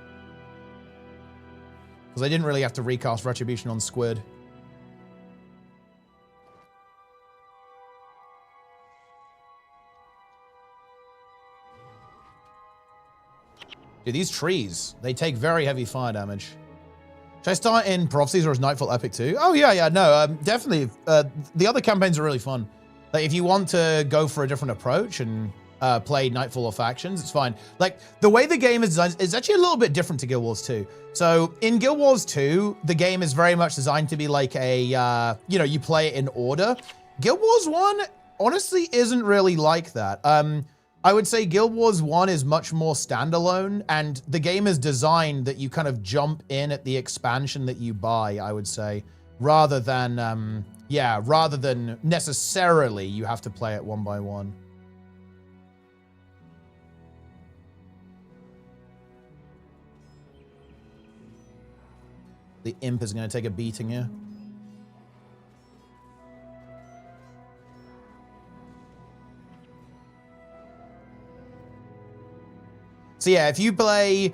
Because I didn't really have to recast Retribution on Squid. Dude, these trees, they take very heavy fire damage. Should I start in Prophecies or is Nightfall Epic too? Oh, yeah, no, definitely. The other campaigns are really fun. Like, if you want to go for a different approach and play Nightfall or Factions, it's fine. Like, the way the game is designed is actually a little bit different to Guild Wars 2. So, in Guild Wars 2, the game is very much designed to be like a, you play it in order. Guild Wars 1, honestly, isn't really like that. I would say Guild Wars 1 is much more standalone, and the game is designed that you kind of jump in at the expansion that you buy, I would say, rather than necessarily you have to play it one by one. The Imp is going to take a beating here. So yeah, if you play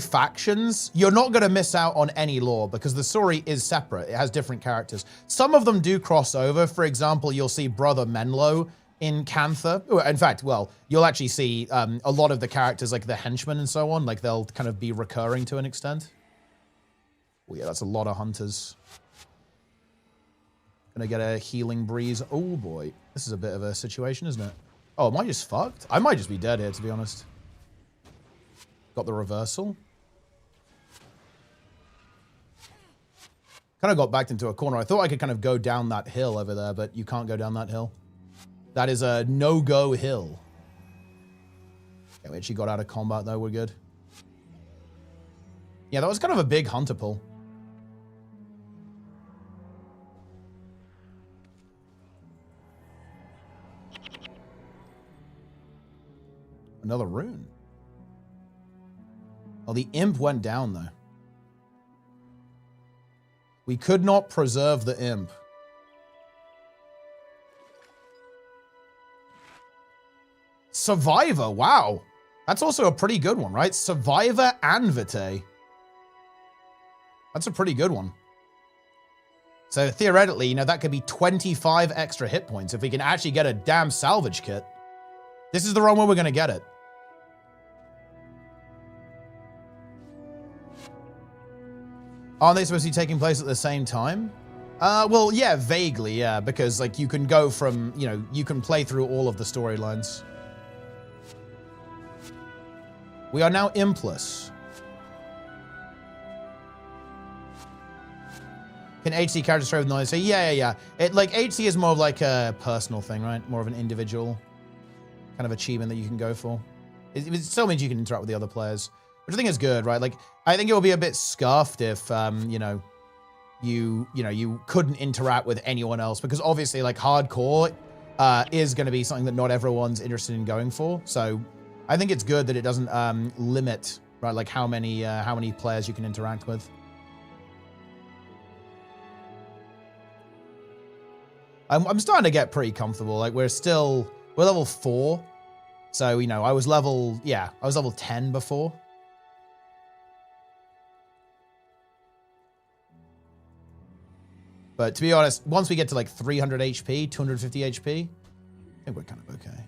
Factions, you're not going to miss out on any lore because the story is separate. It has different characters. Some of them do cross over. For example, you'll see Brother Menlo in Cantha. In fact, well, you'll actually see a lot of the characters, like the henchmen and so on, like they'll kind of be recurring to an extent. Oh yeah, that's a lot of hunters. Gonna get a healing breeze. Oh boy, this is a bit of a situation, isn't it? Oh, am I just fucked? I might just be dead here, to be honest. Got the reversal. Kind of got backed into a corner. I thought I could kind of go down that hill over there, but you can't go down that hill. That is a no-go hill. Okay, we actually got out of combat, though. We're good. Yeah, that was kind of a big hunter pull. Another rune. Oh, the imp went down, though. We could not preserve the imp. Survivor, wow. That's also a pretty good one, right? Survivor and Vitae. That's a pretty good one. So theoretically, you know, that could be 25 extra hit points if we can actually get a damn salvage kit. This is the wrong way we're going to get it. Aren't they supposed to be taking place at the same time? Well, yeah, vaguely, yeah, because, like, you can go from, you know, you can play through all of the storylines. We are now impless. Can HC characters trade with noise? So yeah. It, like, HC is more of like a personal thing, right? More of an individual kind of achievement that you can go for. It still means you can interact with the other players, which I think is good, right? Like, I think it will be a bit scuffed if, you know, you couldn't interact with anyone else, because obviously, like, hardcore is going to be something that not everyone's interested in going for. So I think it's good that it doesn't limit, right, like how many players you can interact with. I'm starting to get pretty comfortable. Like, we're level 4. So, you know, I was level 10 before. But to be honest, once we get to like 300 HP, 250 HP, I think we're kind of okay.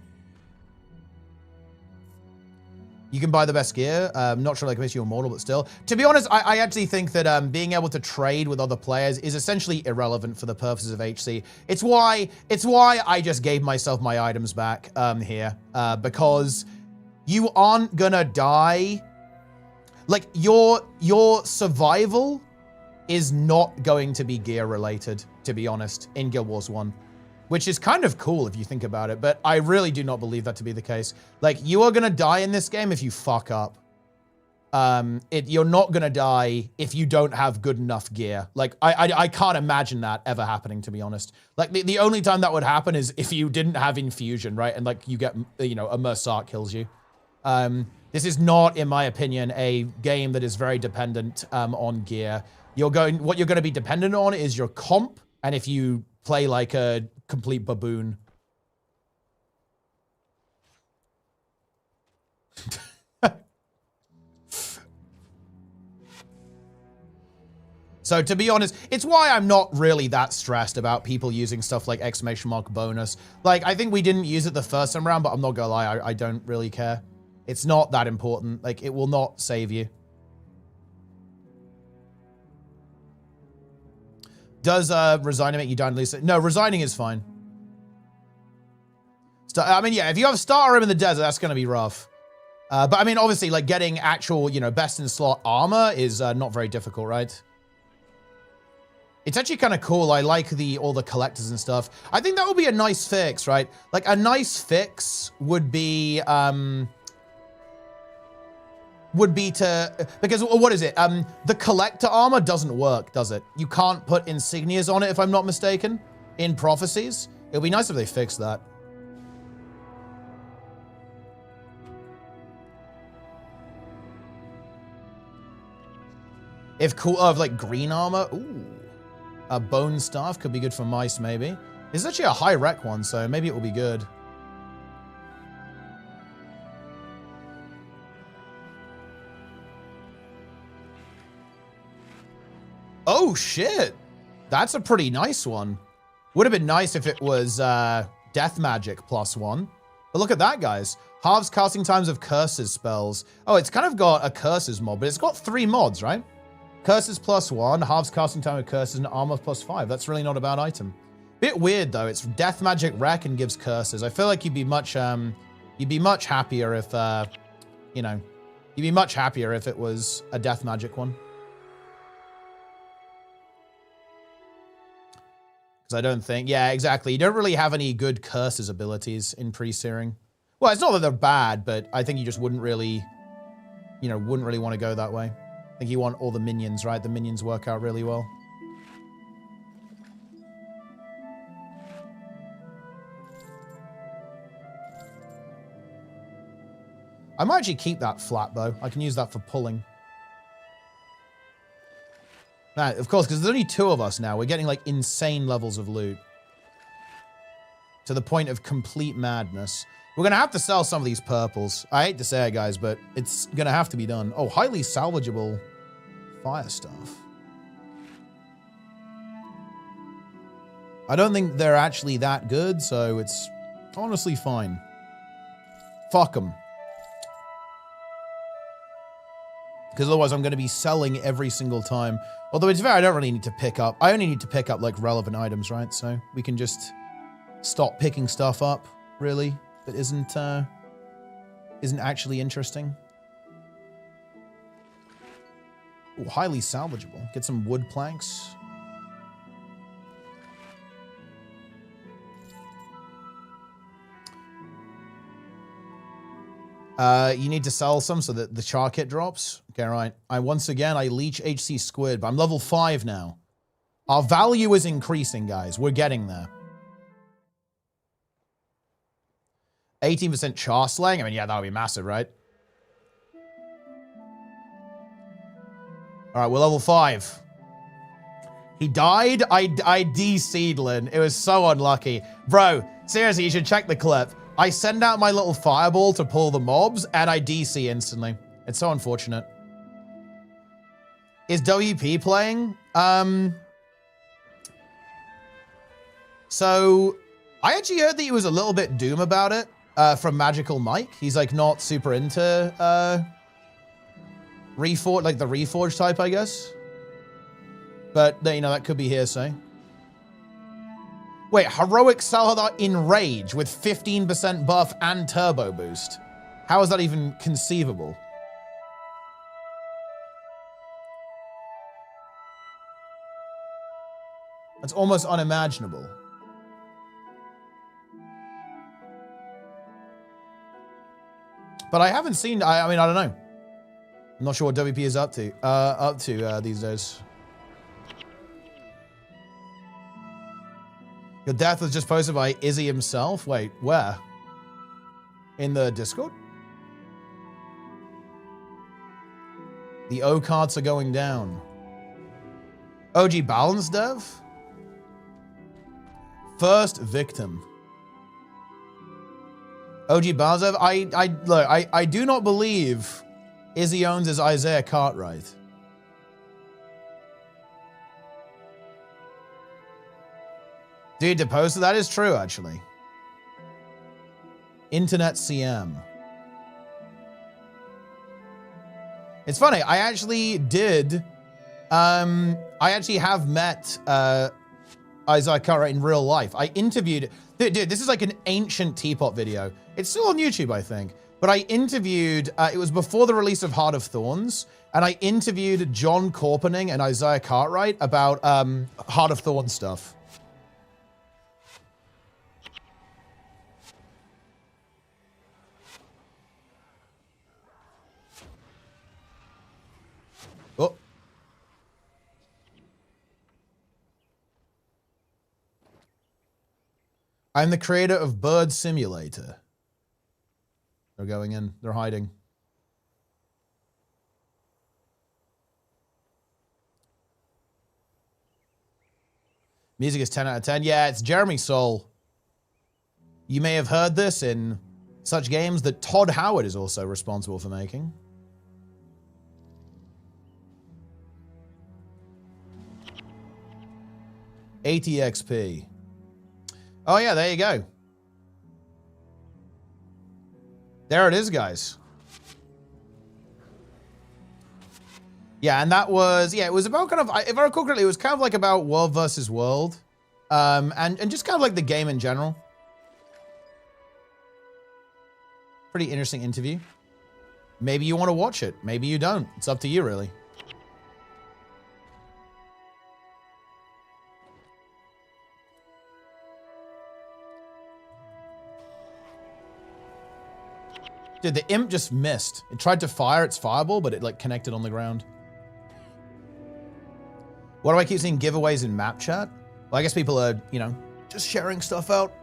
You can buy the best gear. Not sure like if you're immortal, but still. To be honest, I actually think that being able to trade with other players is essentially irrelevant for the purposes of HC. It's why I just gave myself my items back here. Because you aren't gonna die. Like, your survival is not going to be gear related, to be honest, in Guild Wars 1. Which is kind of cool if you think about it, but I really do not believe that to be the case. Like, you are gonna die in this game if you fuck up. You're not gonna die if you don't have good enough gear. Like, I can't imagine that ever happening, to be honest. Like, the only time that would happen is if you didn't have infusion, right? And like, you get, you know, a Mersak kills you. This is not, in my opinion, a game that is very dependent on gear. What you're gonna be dependent on is your comp, and if you play like a complete baboon. So to be honest, it's why I'm not really that stressed about people using stuff like exclamation mark bonus. Like, I think we didn't use it the first time around, but I'm not gonna lie, I don't really care. It's not that important. Like, it will not save you. Does resigning make you die in Lisa? No, resigning is fine. I mean, yeah, if you have Star Room in the desert, that's going to be rough. But I mean, obviously, like, getting actual, you know, best in slot armor is not very difficult, right? It's actually kind of cool. I like all the collectors and stuff. I think that would be a nice fix, right? Like, a nice fix would be because what is it? The collector armor doesn't work, does it? You can't put insignias on it, if I'm not mistaken, in prophecies. It would be nice if they fixed that. Like green armor, ooh. A bone staff could be good for mice, maybe. This is actually a high rec one, so maybe it will be good. Oh, shit. That's a pretty nice one. Would have been nice if it was Death Magic +1. But look at that, guys. Halves casting times of curses spells. Oh, it's kind of got a curses mod, but it's got 3 mods, right? Curses +1, halves casting time of curses, and armor +5. That's really not a bad item. Bit weird, though. It's Death Magic Rec and gives curses. I feel like you'd be much happier if, you know, you'd be much happier if it was a Death Magic one. I don't think, yeah, exactly. You don't really have any good curses abilities in pre-searing. Well, it's not that they're bad, but I think you just wouldn't really want to go that way. I think you want all the minions, right? The minions work out really well. I might actually keep that flat, though. I can use that for pulling. Now, of course, because there's only 2 of us now. We're getting, like, insane levels of loot. To the point of complete madness. We're going to have to sell some of these purples. I hate to say it, guys, but it's going to have to be done. Oh, highly salvageable fire stuff. I don't think they're actually that good, so it's honestly fine. Fuck them. Because otherwise I'm going to be selling every single time. Although it's fair, I don't really need to pick up. I only need to pick up, like, relevant items, right? So we can just stop picking stuff up, really, that isn't actually interesting. Ooh, highly salvageable. Get some wood planks. You need to sell some so that the char kit drops. Okay, right. Once again, I leech HC squid, but I'm level 5 now. Our value is increasing, guys. We're getting there. 18% char slaying. I mean, yeah, that would be massive, right? All right, we're level 5. He died. I DC'd Lynn. It was so unlucky. Bro, seriously, you should check the clip. I send out my little fireball to pull the mobs, and I DC instantly. It's so unfortunate. Is WP playing? So, I actually heard that he was a little bit doom about it from Magical Mike. He's, like, not super into Reforge, like the Reforge type, I guess. But, you know, that could be hearsay. Wait, Heroic Salhadar Enrage with 15% buff and turbo boost. How is that even conceivable? That's almost unimaginable. But I haven't seen, I mean, I don't know. I'm not sure what WP is up to these days. Your death was just posted by Izzy himself. Wait, where? In the Discord? The O cards are going down. OG balance dev? First victim. OG balance dev? I do not believe Izzy owns his Isaiah Cartwright. Dude, to post that is true, actually. Internet CM. It's funny, I actually did, I actually have met Isaiah Cartwright in real life. I interviewed, dude, this is like an ancient Teapot video. It's still on YouTube, I think. But I interviewed, it was before the release of Heart of Thorns, and I interviewed John Corpening and Isaiah Cartwright about Heart of Thorns stuff. Oh. I'm the creator of Bird Simulator. They're going in. They're hiding. Music is 10 out of 10. Yeah, it's Jeremy Soule. You may have heard this in such games that Todd Howard is also responsible for making. ATXP. Oh yeah, there you go. There it is, guys. Yeah, and that was, yeah, it was about kind of, if I recall correctly, it was kind of like about world versus world. And just kind of like the game in general. Pretty interesting interview. Maybe you want to watch it. Maybe you don't. It's up to you, really. Dude, the imp just missed. It tried to fire its fireball, but it like connected on the ground. Why do I keep seeing giveaways in map chat? Well, I guess people are, you know, just sharing stuff out.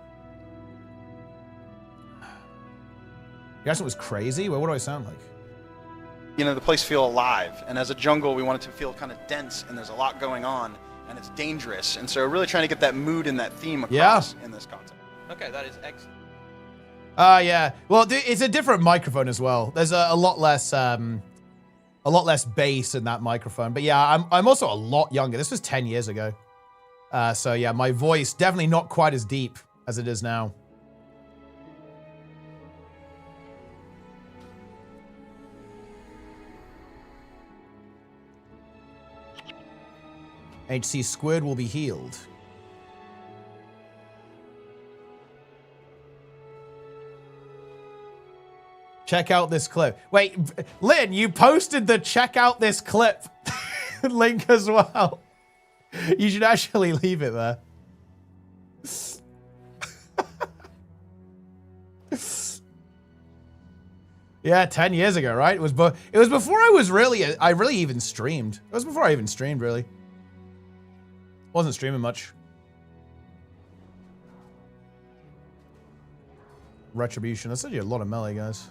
Your accent was crazy? Well, what do I sound like? You know, the place feel alive. And as a jungle, we want it to feel kind of dense, and there's a lot going on, and it's dangerous. And so we're really trying to get that mood and that theme across in this content. Okay, that is excellent. Yeah. Well, it's a different microphone as well. There's a lot less bass in that microphone. But yeah, I'm also a lot younger. This was 10 years ago. So yeah, my voice definitely not quite as deep as it is now. HC Squid will be healed. Check out this clip. Wait, Lynn, you posted the check out this clip link as well. You should actually leave it there. Yeah, 10 years ago, right? It was before I really even streamed. It was before I even streamed, really. Wasn't streaming much. Retribution. That's actually a lot of melee, guys.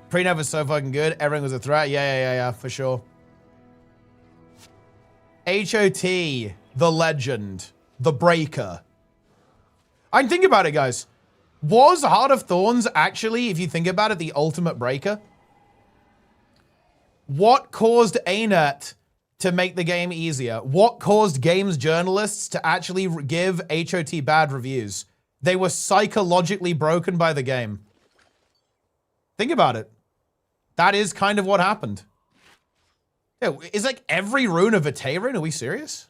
Prenup is so fucking good. Everything was a threat. Yeah, for sure. HOT, the legend, the breaker. I think about it, guys. Was Heart of Thorns actually, if you think about it, the ultimate breaker? What caused ArenaNet to make the game easier? What caused games journalists to actually give HOT bad reviews? They were psychologically broken by the game. Think about it. That is kind of what happened. Yeah, is like every rune a Vitae rune? Are we serious?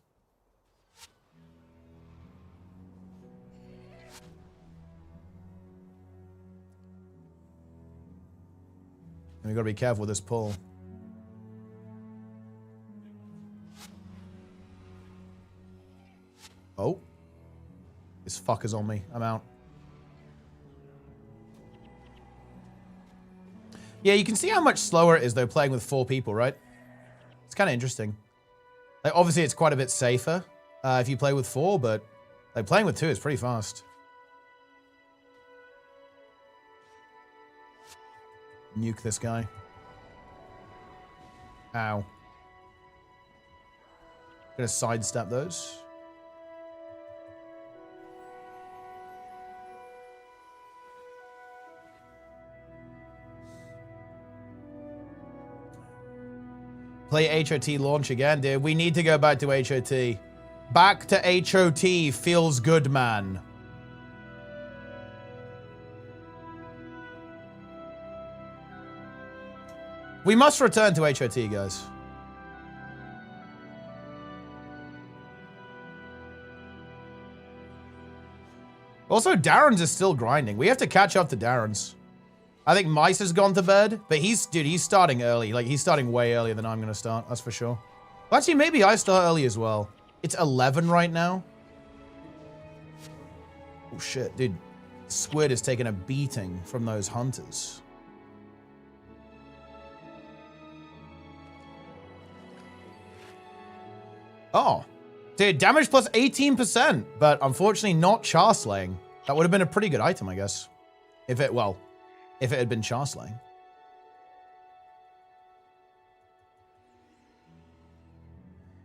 We gotta be careful with this pull. Oh. This fucker's on me. I'm out. Yeah, you can see how much slower it is, though, playing with 4 people, right? It's kind of interesting. Like, obviously, it's quite a bit safer if you play with 4, but like playing with 2 is pretty fast. Nuke this guy. Ow. Gonna sidestep those. Play HOT launch again, dude. We need to go back to HOT. Back to HOT feels good, man. We must return to HOT, guys. Also, Darren's is still grinding. We have to catch up to Darren's. I think Mice has gone to bed, but he's starting early. Like, he's starting way earlier than I'm going to start. That's for sure. Well, actually, maybe I start early as well. It's 11 right now. Oh, shit. Dude, Squid is taking a beating from those hunters. Oh. Dude, damage plus 18%, but unfortunately not char slaying. That would have been a pretty good item, I guess. If it had been char slaying.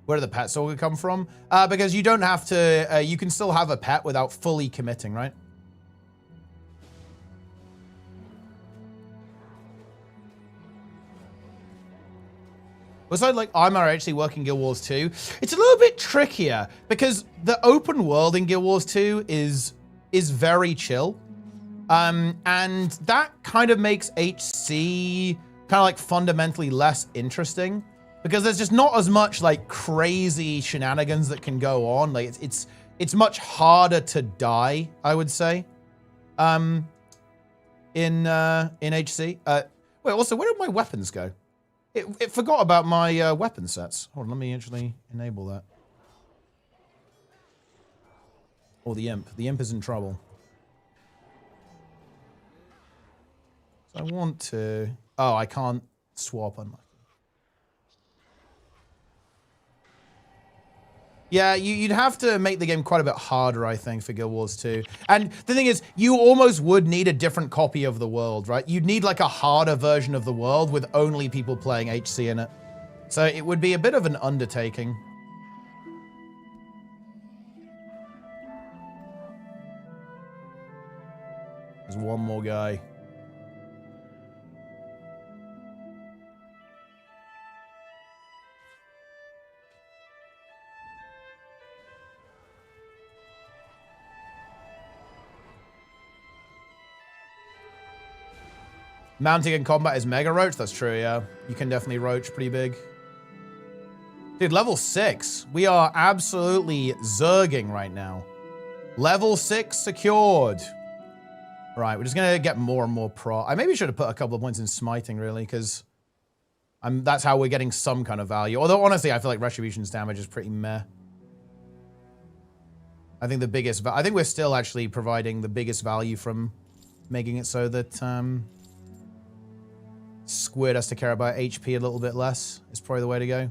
Where did the pet soldier come from? Because you don't have to, you can still have a pet without fully committing, right? Besides, like, I'm actually working Guild Wars 2. It's a little bit trickier because the open world in Guild Wars 2 is very chill. And that kind of makes HC kind of like fundamentally less interesting because there's just not as much like crazy shenanigans that can go on. Like it's much harder to die, I would say. In HC. Wait, also, where did my weapons go? It forgot about my weapon sets. Hold on, let me actually enable that. Or the imp. The imp is in trouble. So I want to... Oh, I can't swap on my... Yeah, you'd have to make the game quite a bit harder, I think, for Guild Wars 2. And the thing is, you almost would need a different copy of the world, right? You'd need like a harder version of the world with only people playing HC in it. So it would be a bit of an undertaking. There's one more guy. Mounting in combat is mega roach. That's true, yeah. You can definitely roach pretty big. Dude, level 6. We are absolutely zerging right now. Level 6 secured. Right, we're just going to get more and more pro. I maybe should have put a couple of points in smiting, really, because that's how we're getting some kind of value. Although, honestly, I feel like Retribution's damage is pretty meh. I think the biggest... I think we're still actually providing the biggest value from making it so that... Squid has to care about HP a little bit less. Is probably the way to go.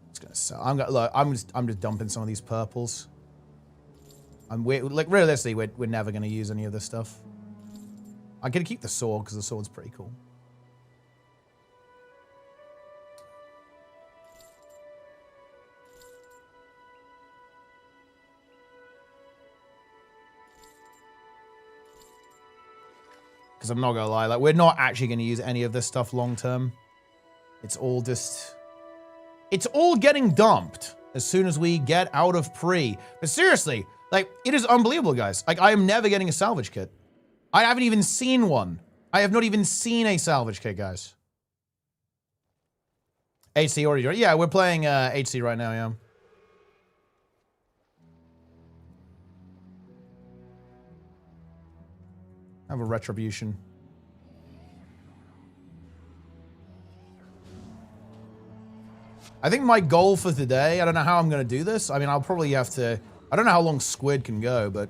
Just gonna sell. I'm just dumping some of these purples. Like realistically, we're never gonna use any of this stuff. I'm gonna keep the sword because the sword's pretty cool. Because I'm not gonna lie, like we're not actually gonna use any of this stuff long term. It's all getting dumped as soon as we get out of pre. But seriously, like it is unbelievable, guys. Like I am never getting a salvage kit. I haven't even seen one. I have not even seen a salvage kit, guys. HC already. Yeah, we're playing HC right now, yeah. I have a retribution. I think my goal for today, I don't know how I'm going to do this. I mean, I'll probably have to, I don't know how long Squid can go, but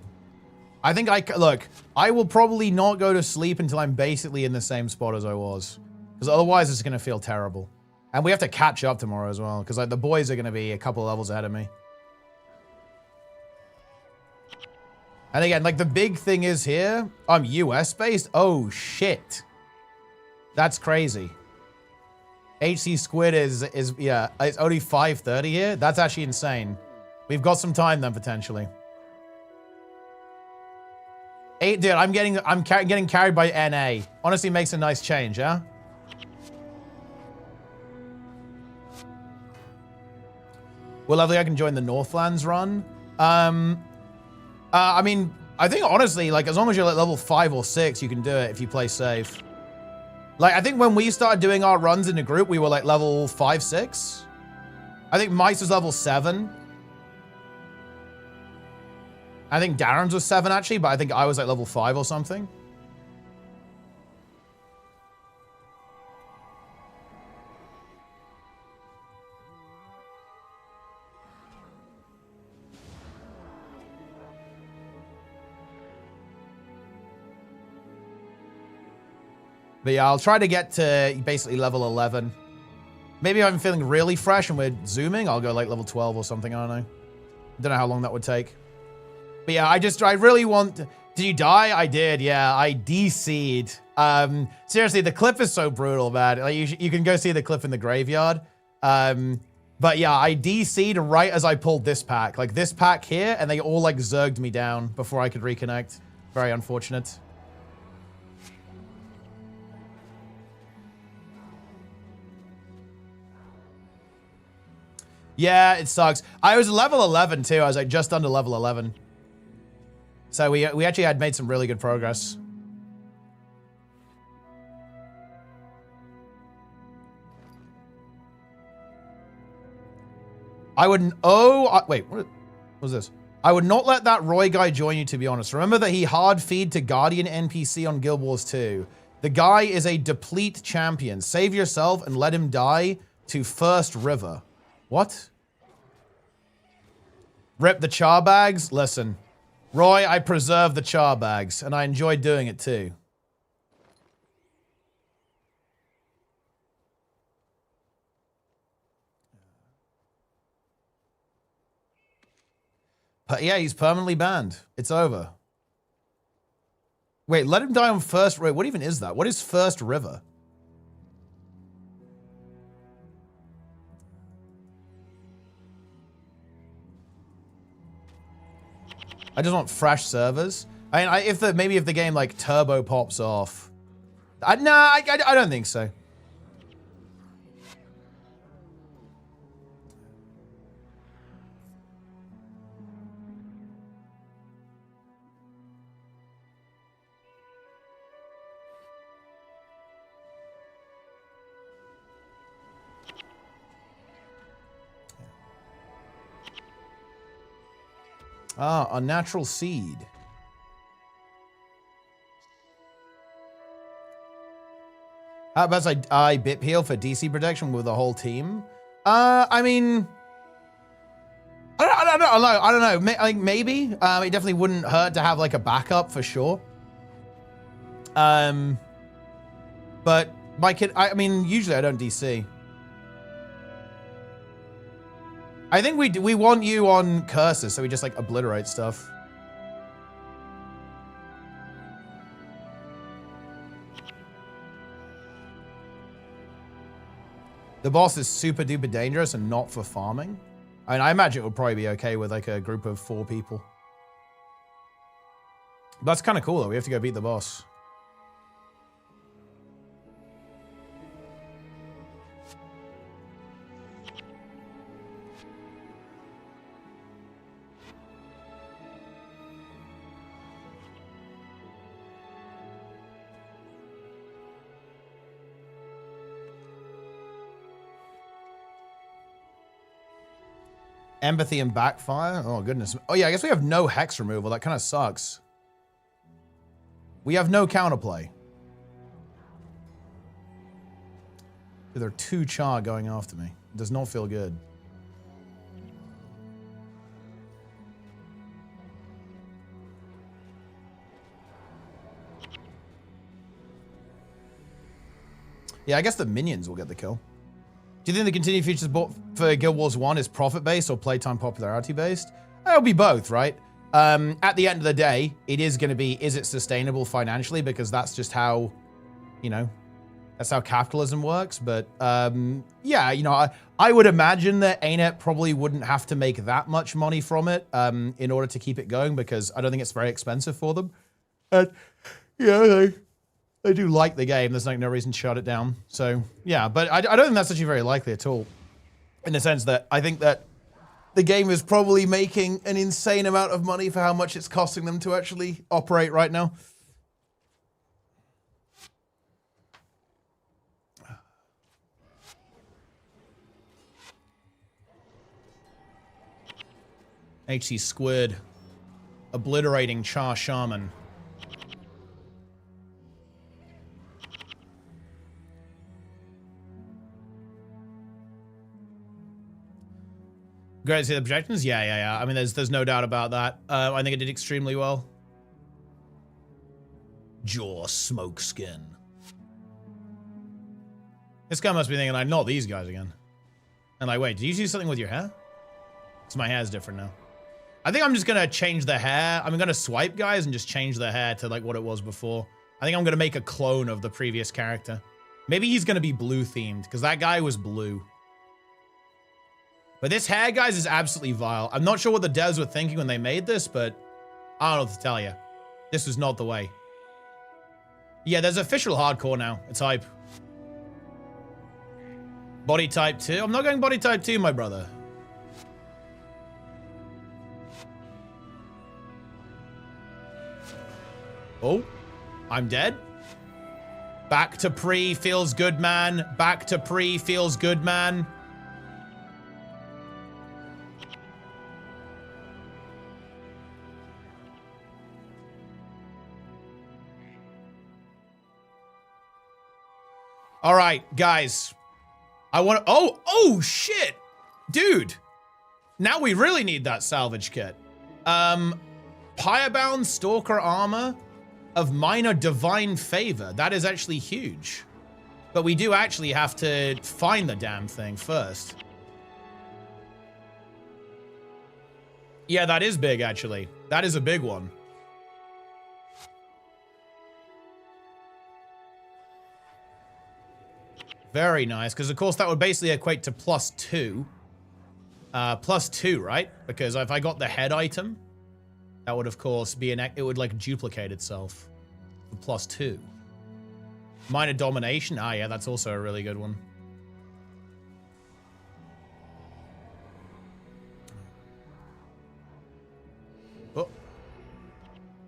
I think look, I will probably not go to sleep until I'm basically in the same spot as I was. Because otherwise it's going to feel terrible. And we have to catch up tomorrow as well, because like the boys are going to be a couple of levels ahead of me. And again, like the big thing is here, I'm US based. Oh shit. That's crazy. HC Squid is yeah, it's only 5:30 here. That's actually insane. We've got some time then potentially. Dude, I'm getting carried by NA. Honestly makes a nice change, yeah? Well, lovely, I can join the Northlands run. I mean, I think honestly, like as long as you're at level 5 or 6, you can do it if you play safe. Like I think when we started doing our runs in the group, we were like level 5, 6. I think Mice was level 7. I think Darren's was 7 actually, but I think I was like level 5 or something. But yeah, I'll try to get to basically level 11. Maybe if I'm feeling really fresh and we're zooming, I'll go like level 12 or something, I don't know. Don't know how long that would take. But yeah, I really want... Did you die? I did, yeah. I DC'd. Seriously, the cliff is so brutal, man. Like, you can go see the cliff in the graveyard. But yeah, I DC'd right as I pulled this pack. Like this pack here, and they all like zerged me down before I could reconnect. Very unfortunate. Yeah, it sucks. I was level 11 too. I was like just under level 11. So we actually had made some really good progress. I wouldn't... Oh, wait, what was this? I would not let that Roy guy join you, to be honest. Remember that he hard feed to Guardian NPC on Guild Wars 2. The guy is a deplete champion. Save yourself and let him die to First River. What? Rip the char bags? Listen, Roy, I preserve the char bags, and I enjoy doing it too. Yeah, he's permanently banned. It's over. Wait, let him die on first river. What even is that? What is first river? I just want fresh servers. I mean, maybe if the game like turbo pops off. I don't think so. Ah, unnatural seed. How about I bit peel for DC protection with the whole team? I mean, I don't know. Like maybe. It definitely wouldn't hurt to have like a backup for sure. But my kid, I mean, usually I don't DC. I think we want you on curses, so we just like obliterate stuff. The boss is super duper dangerous and not for farming. I mean, I imagine it would probably be okay with like a group of 4 people. That's kind of cool though. We have to go beat the boss. Empathy and backfire? Oh, goodness. Oh, yeah, I guess we have no hex removal. That kind of sucks. We have no counterplay. There are 2 CHAR going after me. It does not feel good. Yeah, I guess the minions will get the kill. Do you think the continued features bought for Guild Wars 1 is profit-based or playtime popularity-based? It'll be both, right? At the end of the day, it is going to be, is it sustainable financially? Because that's just how, you know, that's how capitalism works. But yeah, you know, I would imagine that ArenaNet probably wouldn't have to make that much money from it in order to keep it going, because I don't think it's very expensive for them. And, yeah, they do like the game. There's like no reason to shut it down. So yeah, but I don't think that's actually very likely at all. In the sense that I think that the game is probably making an insane amount of money for how much it's costing them to actually operate right now. HC Squid. Obliterating CHAR Shaman. Great to see the projections? Yeah. I mean, there's no doubt about that. I think it did extremely well. Jaw Smokeskin. This guy must be thinking, like, not these guys again. And like, wait, did you do something with your hair? Because my hair's different now. I think I'm just going to change the hair. I'm going to swipe guys and just change the hair to like what it was before. I think I'm going to make a clone of the previous character. Maybe he's going to be blue themed because that guy was blue. But this hair, guys, is absolutely vile. I'm not sure what the devs were thinking when they made this, but I don't know what to tell you. This was not the way. Yeah, there's official hardcore now. It's hype. Body type 2? I'm not going body type 2, my brother. Oh, I'm dead. Back to pre feels good, man. Back to pre feels good, man. All right, guys. I want to... Oh, shit. Dude. Now we really need that salvage kit. Pyrebound Stalker Armor of Minor Divine Favor. That is actually huge. But we do actually have to find the damn thing first. Yeah, that is big, actually. That is a big one. Very nice, because of course that would basically equate to +2. +2, right? Because if I got the head item, that would of course be it would like duplicate itself. +2. Minor domination. Ah, yeah, that's also a really good one. Oh.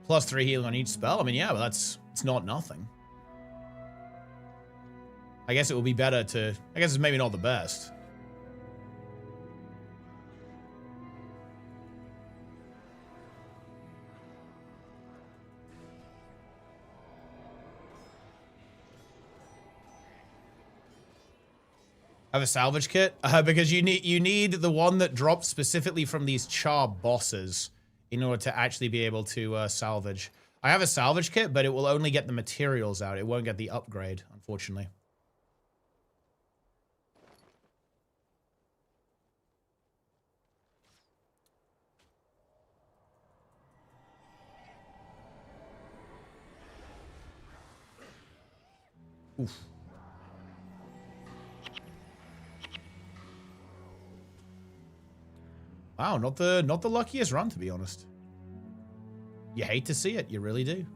+3 healing on each spell. I mean, yeah, but it's not nothing. I guess it would be better to... I guess it's maybe not the best. Have a salvage kit? Because you need the one that drops specifically from these CHAR bosses in order to actually be able to salvage. I have a salvage kit, but it will only get the materials out. It won't get the upgrade, unfortunately. Oof. Wow, not the luckiest run, to be honest. You hate to see it, you really do.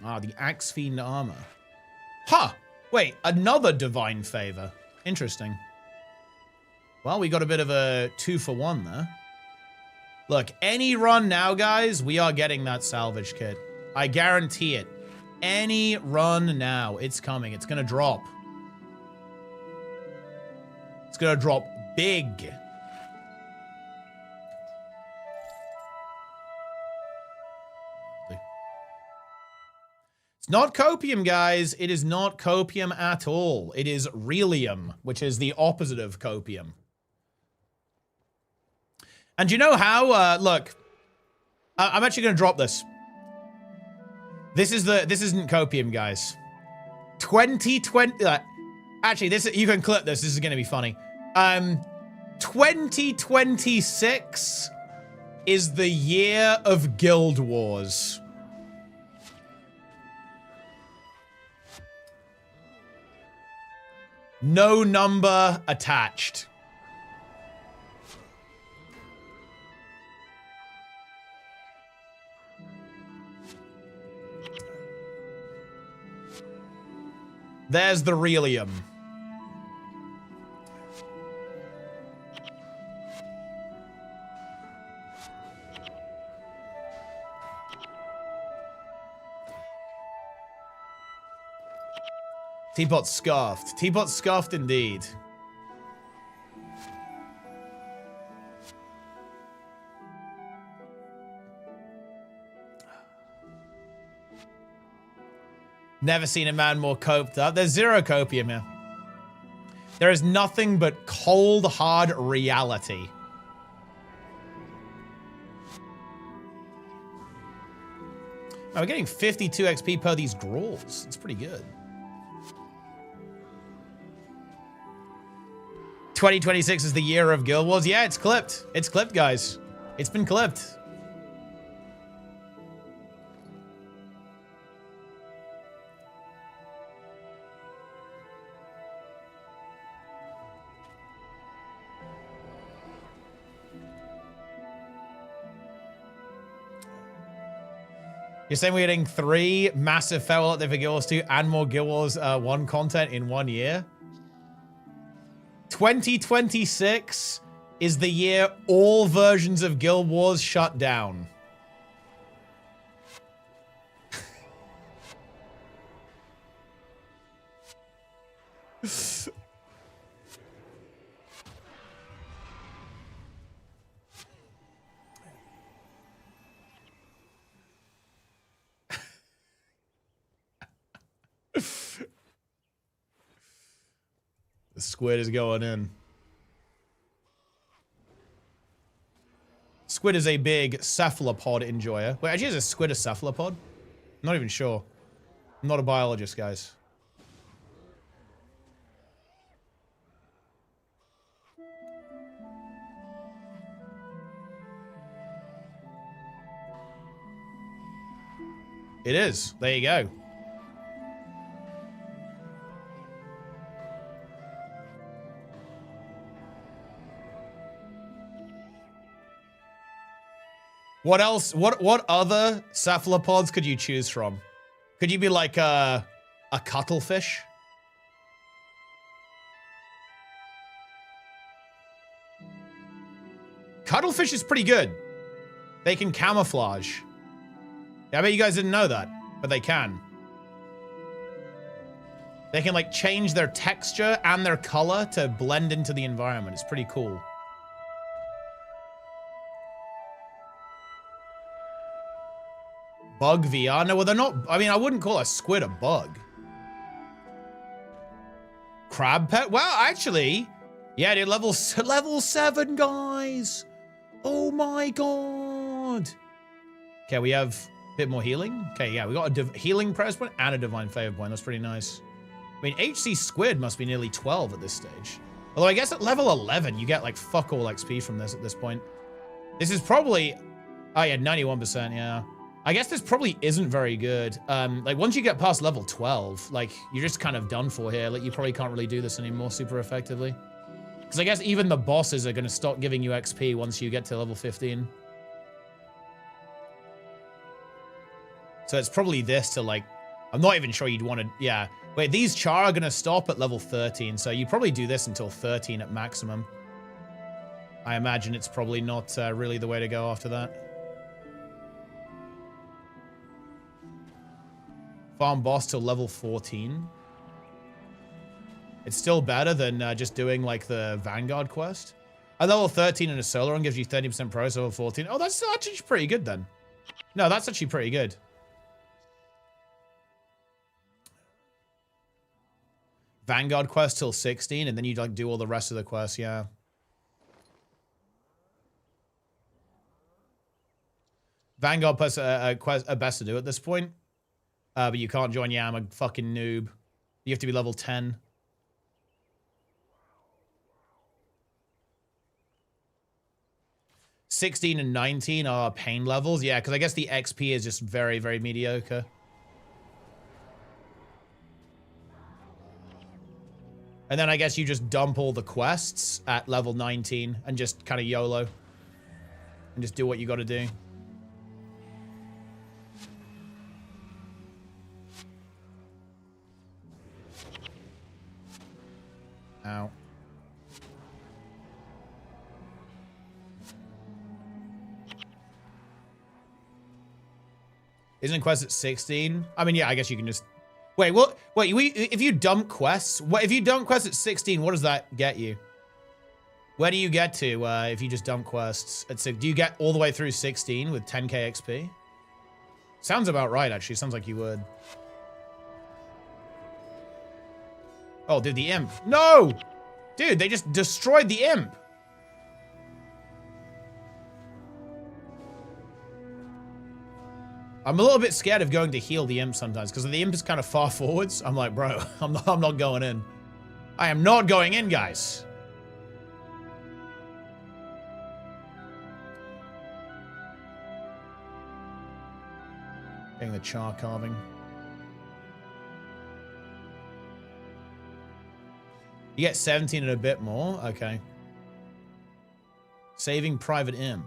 Ah, the Axe Fiend armor. Huh! Wait, another divine favor. Interesting. Well, we got a bit of a 2-for-1 there. Look, any run now, guys, we are getting that salvage kit. I guarantee it. Any run now, it's coming. It's gonna drop. It's gonna drop big. It's not copium, guys. It is not copium at all. It is relium, which is the opposite of copium. And you know how? Look, I'm actually going to drop this. This isn't copium, guys. 2020. Actually, you can clip this. This is going to be funny. 2026 is the year of Guild Wars. No number attached. There's the relium. Teapot scuffed. Teapot scuffed indeed. Never seen a man more coped up. There's zero copium here. There is nothing but cold, hard reality. Oh, we're getting 52 XP per these Grolls. It's pretty good. 2026 is the year of Guild Wars. Yeah, it's clipped. It's clipped, guys. It's been clipped. You're saying we're getting 3 massive farewell update for Guild Wars 2 and more Guild Wars 1 content in 1 year? 2026 is the year all versions of Guild Wars shut down. Squid is going in. Squid is a big cephalopod enjoyer. Wait, actually, is a squid a cephalopod? I'm not even sure. I'm not a biologist, guys. It is. There you go. What else? What other cephalopods could you choose from? Could you be like a cuttlefish? Cuttlefish is pretty good. They can camouflage. I bet you guys didn't know that, but they can. They can like change their texture and their color to blend into the environment. It's pretty cool. Bug VR? No, well, they're not. I mean, I wouldn't call a squid a bug. Crab pet? Well, actually, yeah, dude, level 7, guys. Oh my god. Okay, we have a bit more healing. Okay, yeah, we got a healing press point and a divine favor point. That's pretty nice. I mean, HC squid must be nearly 12 at this stage. Although I guess at level 11, you get like fuck all XP from this at this point. This is probably, oh yeah, 91%, yeah. I guess this probably isn't very good. Like once you get past level 12, like you're just kind of done for here. Like you probably can't really do this anymore super effectively. Because I guess even the bosses are going to stop giving you XP once you get to level 15. So it's probably this to like, I'm not even sure you'd want to, yeah. Wait, these CHAR are going to stop at level 13. So you probably do this until 13 at maximum. I imagine it's probably not really the way to go after that. Farm boss till level 14. It's still better than just doing like the Vanguard quest. A level 13 in a solo run gives you 30% progress over 14. Oh, that's actually pretty good then. No, that's actually pretty good. Vanguard quest till 16, and then you like do all the rest of the quests, yeah. Vanguard quests are best to do at this point. But you can't join, yeah, I'm a fucking noob. You have to be level 10. (16 and 19 are pain levels. Yeah, because I guess the XP is just very, very mediocre. And then I guess you just dump all the quests at level 19 and just kind of YOLO. And just do what you got to do. Ow. Isn't quest at 16? I mean, yeah, I guess you can just... Wait, what? Wait, if you dump quests... What, if you dump quests at 16, what does that get you? Where do you get to if you just dump quests at 6? Do you get all the way through 16 with 10k XP? Sounds about right, actually. Sounds like you would. Oh, dude, the imp. No! Dude, they just destroyed the imp. I'm a little bit scared of going to heal the imp sometimes because the imp is kind of far forwards. I'm like, bro, I'm not going in. I am not going in, guys. Getting the char carving. You get 17 and a bit more? Okay. Saving Private Imp.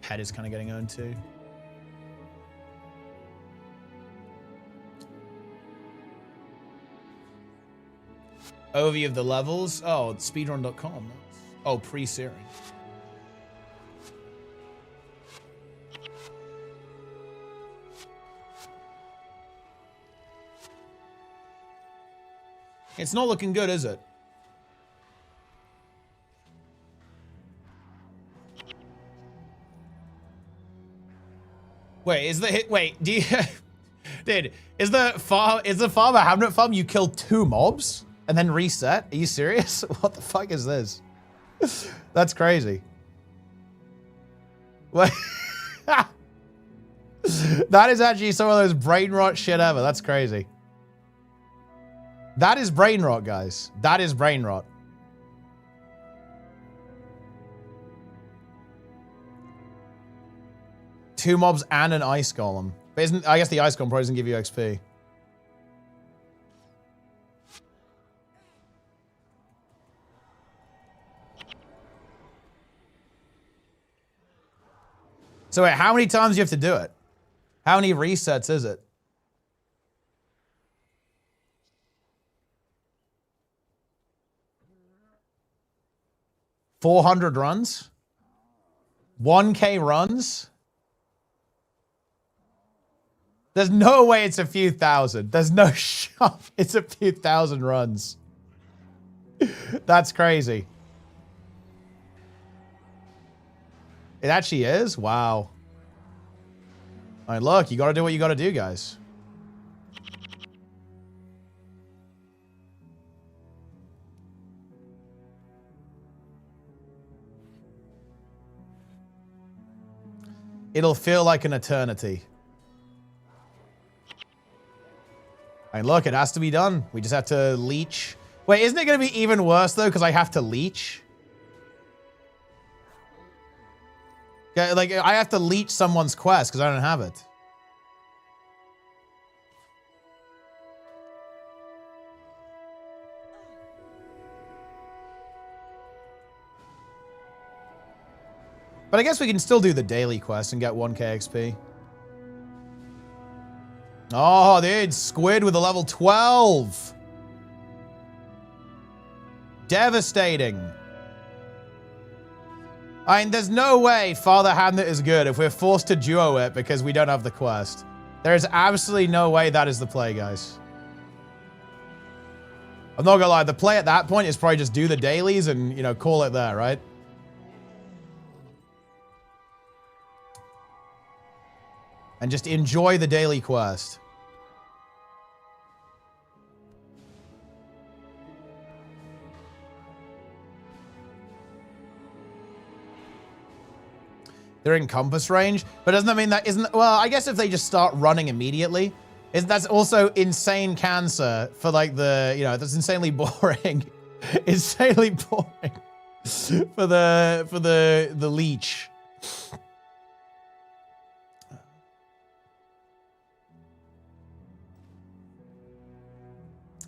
Pet is kind of getting owned too. Overview of the levels. Oh, speedrun.com. Oh, pre-searing. It's not looking good, is it? Wait, is the hit? Wait, do you? Dude, is the farm a Hamnet farm? You kill 2 mobs and then reset? Are you serious? What the fuck is this? That's crazy. What? That is actually some of those brain rot shit ever. That's crazy. That is brain rot, guys. That is brain rot. Two mobs and an ice golem. But isn't, I guess the ice golem probably doesn't give you XP. So wait, how many times do you have to do it? How many resets is it? $400 runs? 1K runs? There's no way it's a few thousand. There's no shot it's a few thousand runs. That's crazy. It actually is? Wow. All right, look, you gotta do what you gotta do, guys. It'll feel like an eternity. And look, it has to be done. We just have to leech. Wait, isn't it going to be even worse, though, because I have to leech? Yeah, like, I have to leech someone's quest because I don't have it. But I guess we can still do the daily quest and get 1K XP. Oh, dude, squid with a level 12. Devastating. I mean, there's no way Father Hamnet is good if we're forced to duo it because we don't have the quest. There is absolutely no way that is the play, guys. I'm not gonna lie, the play at that point is probably just do the dailies and, you know, call it there, right? And just enjoy the daily quest. They're in compass range, but doesn't that mean that isn't, well, I guess if they just start running immediately, that's also insane cancer for like the, you know, that's insanely boring. Insanely boring for the leech.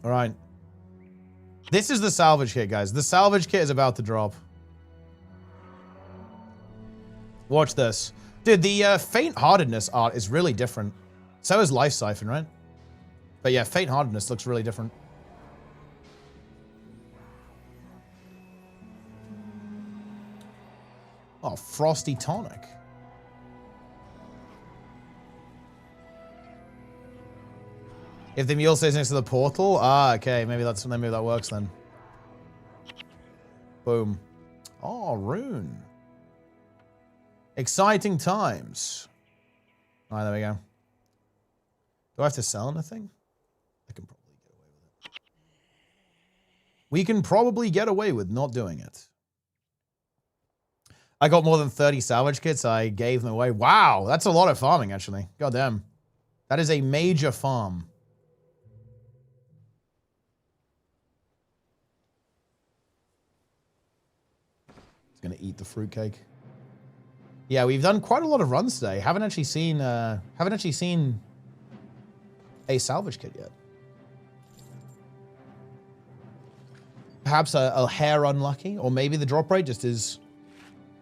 All right. This is the salvage kit, guys. The salvage kit is about to drop. Watch this. Dude, the faint-heartedness art is really different. So is Life Siphon, right? But yeah, faint-heartedness looks really different. Oh, Frosty Tonic. If the mule stays next to the portal? Ah, okay. Maybe that works then. Boom. Oh, rune. Exciting times. All right, there we go. Do I have to sell anything? I can probably get away with it. We can probably get away with not doing it. I got more than 30 salvage kits. I gave them away. Wow, that's a lot of farming, actually. God damn. That is a major farm. It's gonna eat the fruitcake. Yeah, we've done quite a lot of runs today. Haven't actually seen a salvage kit yet. Perhaps a hair unlucky, or maybe the drop rate just is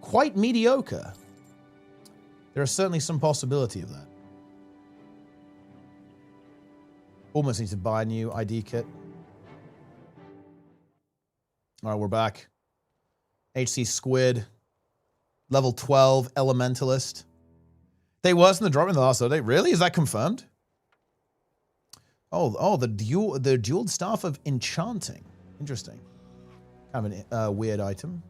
quite mediocre. There is certainly some possibility of that. Almost need to buy a new ID kit. All right, we're back. HC Squid. Level 12 Elementalist. They worsened the drop in the last update. Really? Is that confirmed? Oh, the jeweled staff of enchanting. Interesting. Kind of a weird item.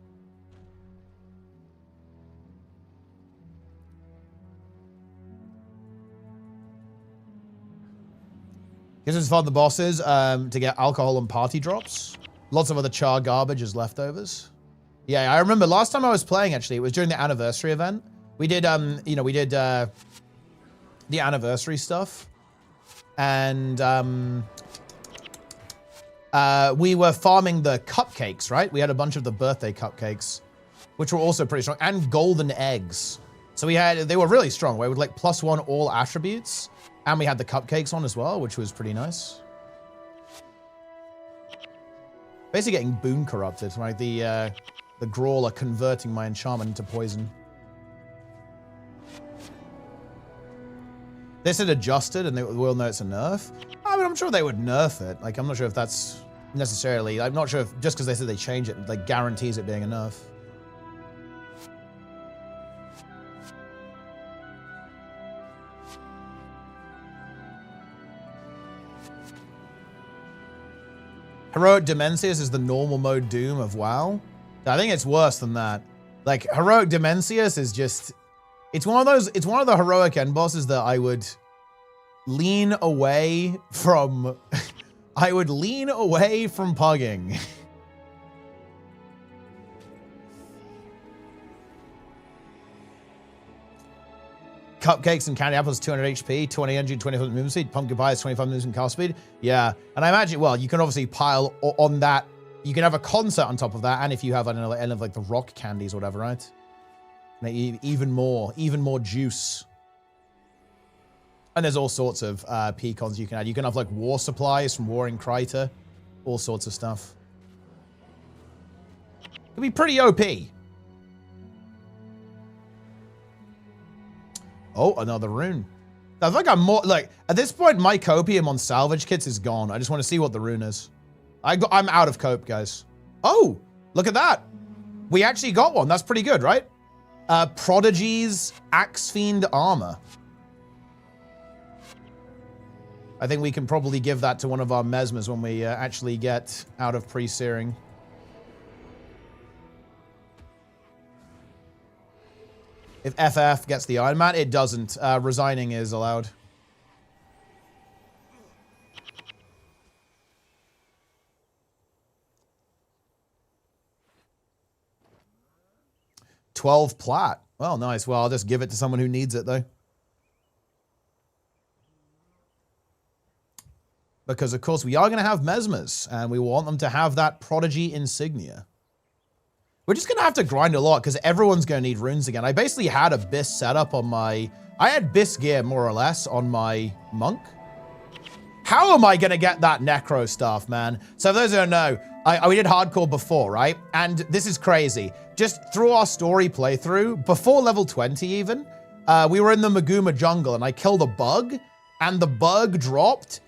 This is fun the bosses to get alcohol and party drops. Lots of other char garbage as leftovers. Yeah, I remember last time I was playing, actually, it was during the anniversary event. We did, you know, we did the anniversary stuff. And we were farming the cupcakes, right? We had a bunch of the birthday cupcakes, which were also pretty strong, and golden eggs. So they were really strong, right? With like +1 all attributes. And we had the cupcakes on as well, which was pretty nice. Basically getting boon corrupted, right? The Grawler converting my enchantment into poison. They said adjusted, and they will know it's a nerf. I mean, I'm sure they would nerf it. Like, I'm not sure if that's necessarily... I'm not sure if just because they said they change it, like, guarantees it being a nerf. Heroic Demencius is the normal mode Doom of WoW. I think it's worse than that. Like, Heroic Demencius is just... It's one of the heroic end bosses that I would lean away from... I would lean away from pugging. Cupcakes and candy apples, 200 HP, 20 energy, 25 movement speed. Pumpkin pie is 25 movement cast speed. Yeah, and I imagine, well, you can obviously pile on that. You can have a concert on top of that, and if you have, I don't know, any of like the rock candies or whatever, right? Make even more juice. And there's all sorts of pecons you can add. You can have like war supplies from Warring Kryta, all sorts of stuff. It'd be pretty OP. Oh, another rune. I think I'm more like at this point, my copium on salvage kits is gone. I just want to see what the rune is. I'm out of cope, guys. Oh, look at that. We actually got one. That's pretty good, right? Prodigy's Axe Fiend armor. I think we can probably give that to one of our mesmers when we actually get out of pre-searing. If FF gets the Iron Man, it doesn't. Resigning is allowed. $12 plat. Well, nice. Well, I'll just give it to someone who needs it, though. Because, of course, we are going to have mesmers, and we want them to have that Prodigy insignia. We're just going to have to grind a lot, because everyone's going to need runes again. I basically had a BIS setup on my... I had BIS gear, more or less, on my monk. How am I going to get that necro staff, man? So, for those who don't know, we did hardcore before, right? And this is crazy. Just through our story playthrough, before level 20 even, we were in the Maguma jungle, and I killed a bug, and the bug dropped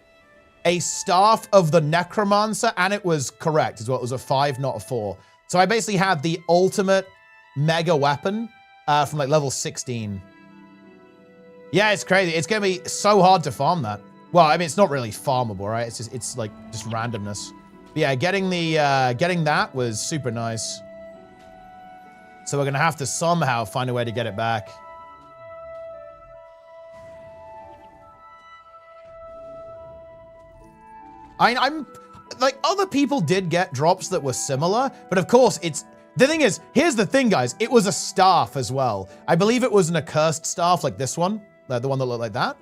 a staff of the necromancer, and it was correct as well. It was a 5, not a 4. So I basically had the ultimate mega weapon from like level 16. Yeah, it's crazy. It's gonna be so hard to farm that. Well, I mean, it's not really farmable, right? It's like just randomness. But yeah, getting that was super nice. So we're gonna have to somehow find a way to get it back. I'm like, other people did get drops that were similar, but of course the thing is, here's the thing, guys, it was a staff as well. I believe it was an accursed staff like this one, the one that looked like that.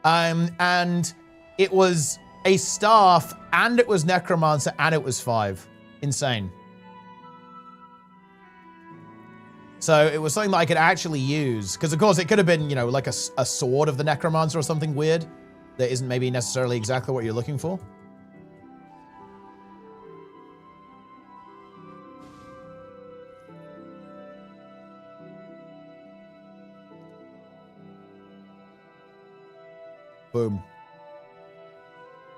And it was a staff, and it was necromancer, and it was 5. Insane. So it was something that I could actually use, because of course it could have been, you know, like a sword of the necromancer or something weird that isn't maybe necessarily exactly what you're looking for. Boom.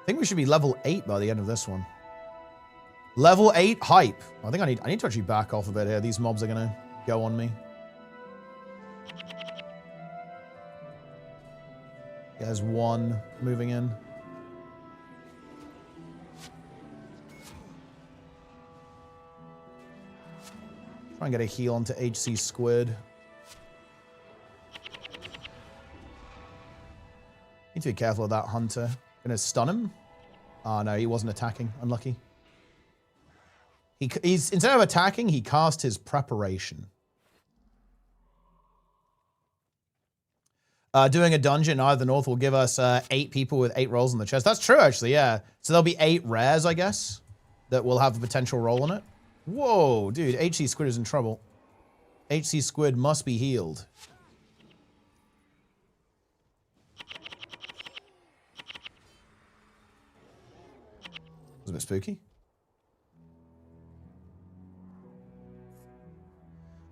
I think we should be level 8 by the end of this one. Level 8 hype. I think I need to actually back off a bit here. These mobs are gonna go on me. There's one moving in. Try and get a heal onto HC Squid. Need to be careful of that hunter. Gonna stun him. Oh, no, he wasn't attacking. Unlucky. He's instead of attacking, he cast his preparation. Doing a dungeon in either North will give us 8 people with 8 rolls in the chest. That's true, actually, yeah. So there'll be 8 rares, I guess, that will have a potential roll on it. Whoa, dude, HC Squid is in trouble. HC Squid must be healed. Was a bit spooky.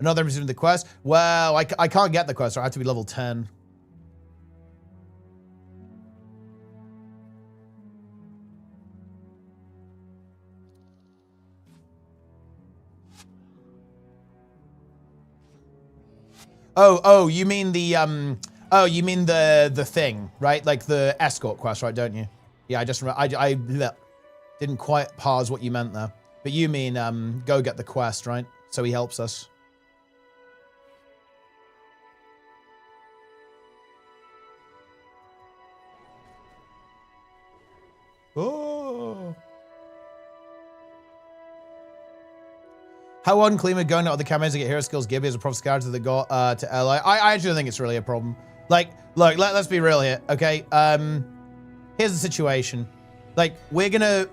Another receiving the quest. Well, I can't get the quest, so I have to be level 10. Oh, you mean the you mean the thing, right? Like the escort quest, right? Don't you? Yeah, I just remember. I didn't quite parse what you meant there, but you mean go get the quest, right? So he helps us. Oh. How unclean we're going out of the campaigns to get hero skills. Gibby is a proper character that got to LA. I actually think it's really a problem. Like, look, let's be real here, okay? Here's the situation. Like, we're gonna...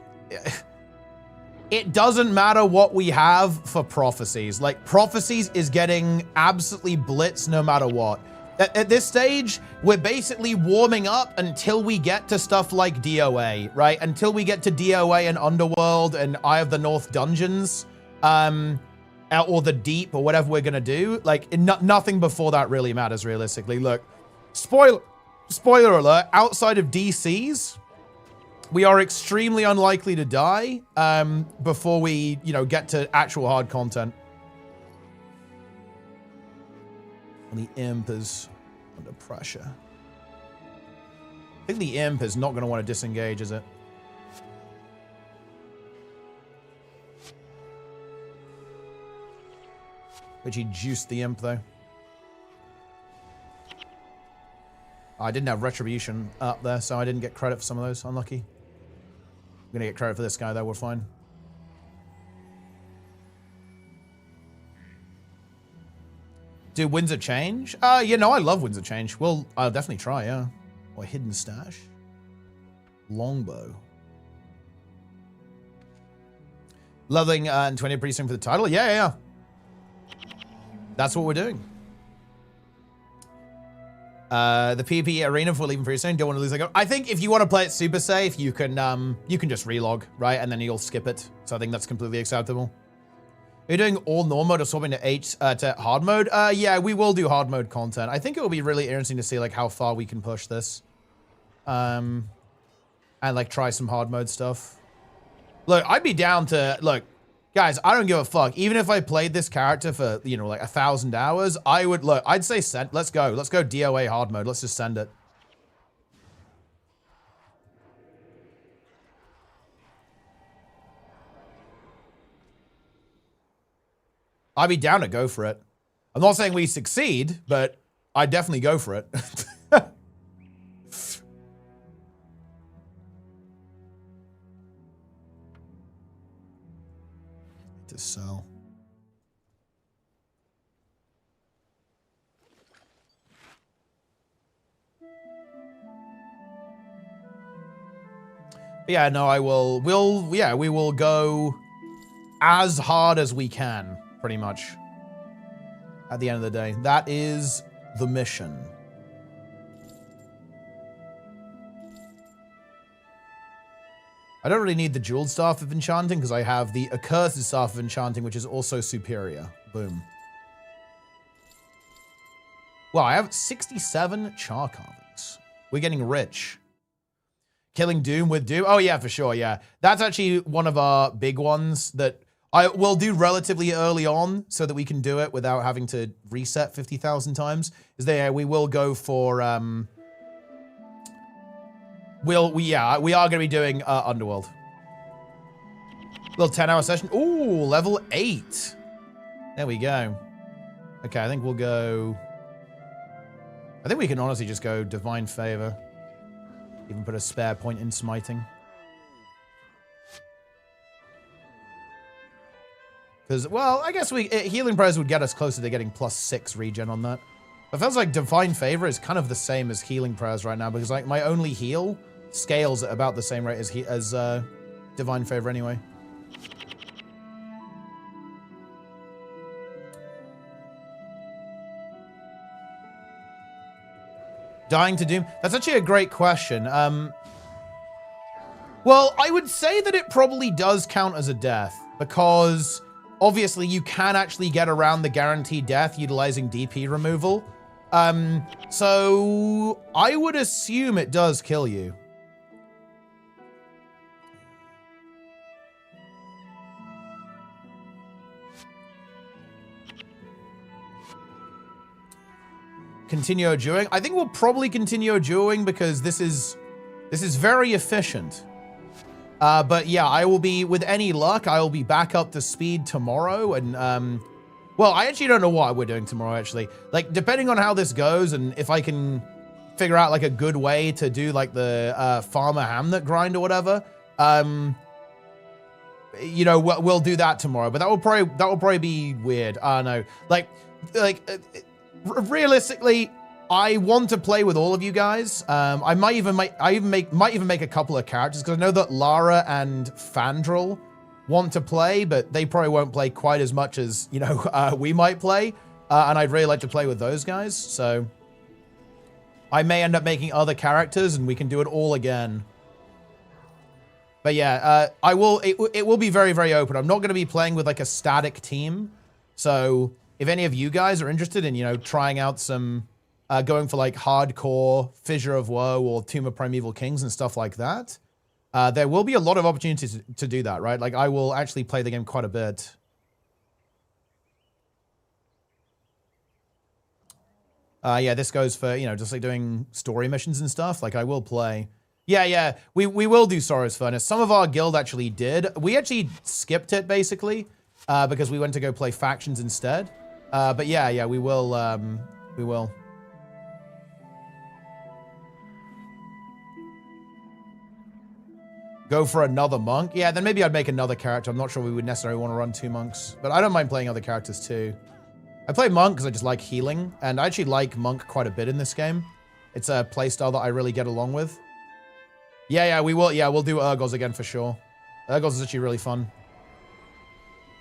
It doesn't matter what we have for prophecies. Like, prophecies is getting absolutely blitzed no matter what. At this stage, we're basically warming up until we get to stuff like DOA, right? Until we get to DOA and Underworld and Eye of the North dungeons. Or the Deep, or whatever we're gonna do. Like, nothing before that really matters, realistically. Look, spoiler alert, outside of DCs, we are extremely unlikely to die before we, get to actual hard content. And the Imp is under pressure. I think the Imp is not gonna want to disengage, is it? Which he juiced the Imp, though. I didn't have Retribution up there, so I didn't get credit for some of those. Unlucky. I'm gonna get credit for this guy, though. We're fine. Do Winds of Change? I love Winds of Change. Well, I'll definitely try, yeah. Or Hidden Stash. Longbow. Leveling and 20 pretty soon for the title? Yeah. That's what we're doing. The PvP arena for leaving pretty soon. Don't want to lose like. I think if you want to play it super safe, you can just relog, right? And then you'll skip it. So I think that's completely acceptable. You're doing all normal mode or swapping to hard mode? Yeah, we will do hard mode content. I think it will be really interesting to see like how far we can push this. And like try some hard mode stuff. Look, I'd be down to guys, I don't give a fuck. Even if I played this character for, like 1,000 hours, I'd say send. Let's go. Let's go DOA hard mode. Let's just send it. I'd be down to go for it. I'm not saying we succeed, but I'd definitely go for it. To sell. Yeah, no, we will go as hard as we can, pretty much. At the end of the day. That is the mission. I don't really need the Jeweled Staff of Enchanting because I have the Accursed Staff of Enchanting, which is also superior. Boom. Well, I have 67 char carvings. We're getting rich. Killing Doom with Doom. Oh, yeah, for sure, yeah. That's actually one of our big ones that I will do relatively early on so that we can do it without having to reset 50,000 times. We will go for... we are going to be doing Underworld. Little 10-hour session. Ooh, level 8. There we go. Okay, I think we'll go... I think we can honestly just go Divine Favor. Even put a spare point in smiting. Because, well, I guess healing prayers would get us closer to getting +6 regen on that. It feels like Divine Favor is kind of the same as healing prayers right now, because like my only heal scales at about the same rate as Divine Favor anyway. Dying to Doom? That's actually a great question. Well, I would say that it probably does count as a death, because obviously you can actually get around the guaranteed death utilizing DP removal. So I would assume it does kill you. Continue dueling. I think we'll probably continue dueling because this is very efficient. But yeah, I will be, with any luck, I will be back up to speed tomorrow. And, well, I actually don't know what we're doing tomorrow, actually. Like, depending on how this goes and if I can figure out, like, a good way to do, like, the Farmer Hamnet grind or whatever, you know, we'll do that tomorrow. But that will probably be weird. I don't know. Like, realistically, I want to play with all of you guys. I might even make a couple of characters, because I know that Lara and Fandral want to play, but they probably won't play quite as much as, you know, we might play. And I'd really like to play with those guys. So I may end up making other characters and we can do it all again. But yeah, it will be very, very open. I'm not going to be playing with like a static team. So if any of you guys are interested in, you know, trying out some, going for like hardcore Fissure of Woe or Tomb of Primeval Kings and stuff like that, there will be a lot of opportunities to do that, right? Like I will actually play the game quite a bit. Yeah, this goes for, you know, just like doing story missions and stuff. Like I will play. Yeah, we will do Sorrow's Furnace. Some of our guild actually did. We actually skipped it basically, because we went to go play factions instead. But yeah, we will, we will. Go for another monk? Yeah, then maybe I'd make another character. I'm not sure we would necessarily want to run 2 monks, but I don't mind playing other characters too. I play monk because I just like healing, and I actually like monk quite a bit in this game. It's a playstyle that I really get along with. Yeah, we will. Yeah, we'll do Urgos again for sure. Urgos is actually really fun.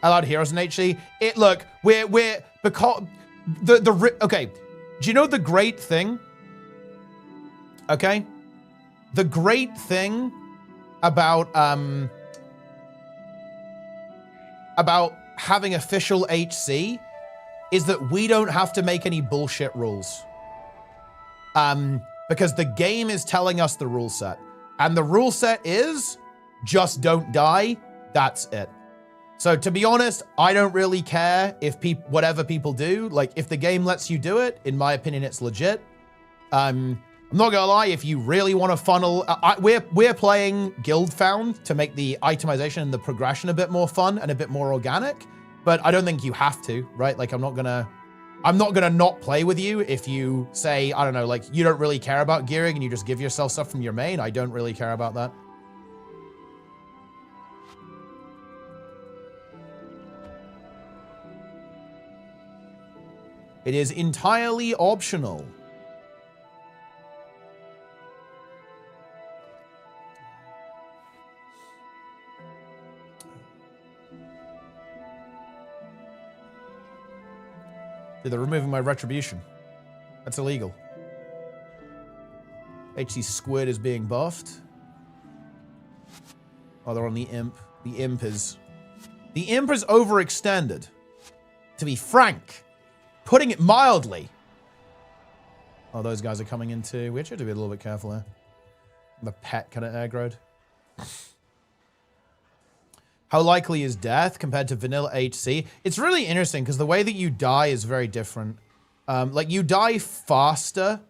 Allowed heroes in HC. Look, we're because okay. Do you know the great thing? Okay, the great thing about having official HC is that we don't have to make any bullshit rules. Because the game is telling us the rule set. And the rule set is just don't die. That's it. So to be honest, I don't really care if whatever people do. Like if the game lets you do it, in my opinion, it's legit. I'm not gonna lie, if you really want to funnel, we're playing Guild Found to make the itemization and the progression a bit more fun and a bit more organic, but I don't think you have to, right? Like I'm not gonna not play with you if you say, I don't know, like you don't really care about gearing and you just give yourself stuff from your main. I don't really care about that. It is entirely optional. Dude, they're removing my retribution. That's illegal. HC Squid is being buffed. Oh, they're on the Imp. The Imp is overextended. To be frank. Putting it mildly. Oh, those guys are coming in too. We actually have to be a little bit careful there. The pet kind of aggroed. How likely is death compared to vanilla HC? It's really interesting because the way that you die is very different. Like you die faster.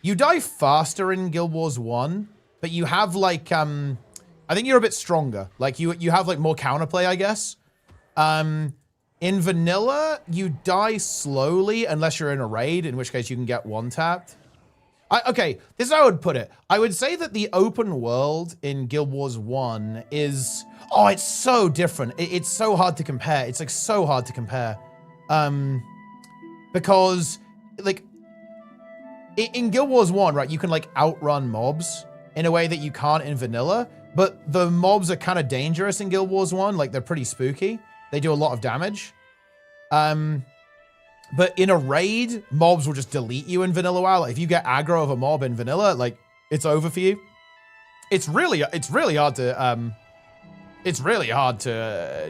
You die faster in Guild Wars 1, but you have like, I think you're a bit stronger. Like you have like more counterplay, I guess. In vanilla, you die slowly unless you're in a raid, in which case you can get one-tapped. Okay, this is how I would put it. I would say that the open world in Guild Wars 1 is... Oh, it's so different. It's so hard to compare. It's like so hard to compare. Because, like, in Guild Wars 1, right, you can, like, outrun mobs in a way that you can't in vanilla. But the mobs are kind of dangerous in Guild Wars 1. Like, they're pretty spooky. They do a lot of damage. But in a raid, mobs will just delete you in vanilla WoW. Like, if you get aggro of a mob in vanilla, like, it's over for you. It's really hard to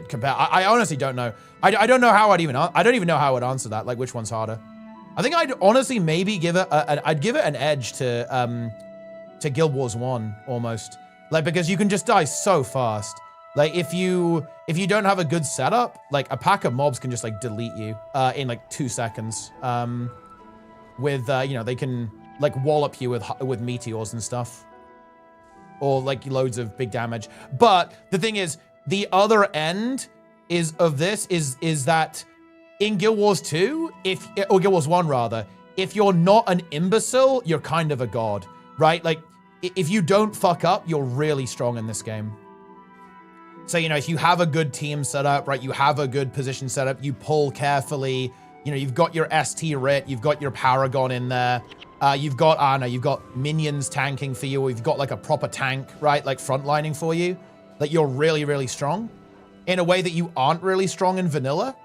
compare. I honestly don't know. I don't know how I don't even know how I would answer that. Like, which one's harder? I think I'd honestly maybe give it I'd give it an edge to Guild Wars 1 almost. Like, because you can just die so fast. Like, if you don't have a good setup, like, a pack of mobs can just, like, delete you in, like, 2 seconds. With, you know, they can, like, wallop you with meteors and stuff. Or, like, loads of big damage. But the thing is, the other end of this is that in Guild Wars 2, or Guild Wars 1, rather, if you're not an imbecile, you're kind of a god, right? Like, if you don't fuck up, you're really strong in this game. So, you know, if you have a good team set up, right, you have a good position set up, you pull carefully, you know, you've got your ST Rit, you've got your Paragon in there, you've got, I don't know, you've got minions tanking for you, or you've got, like, a proper tank, right, like, frontlining for you, like, you're really, really strong in a way that you aren't really strong in vanilla.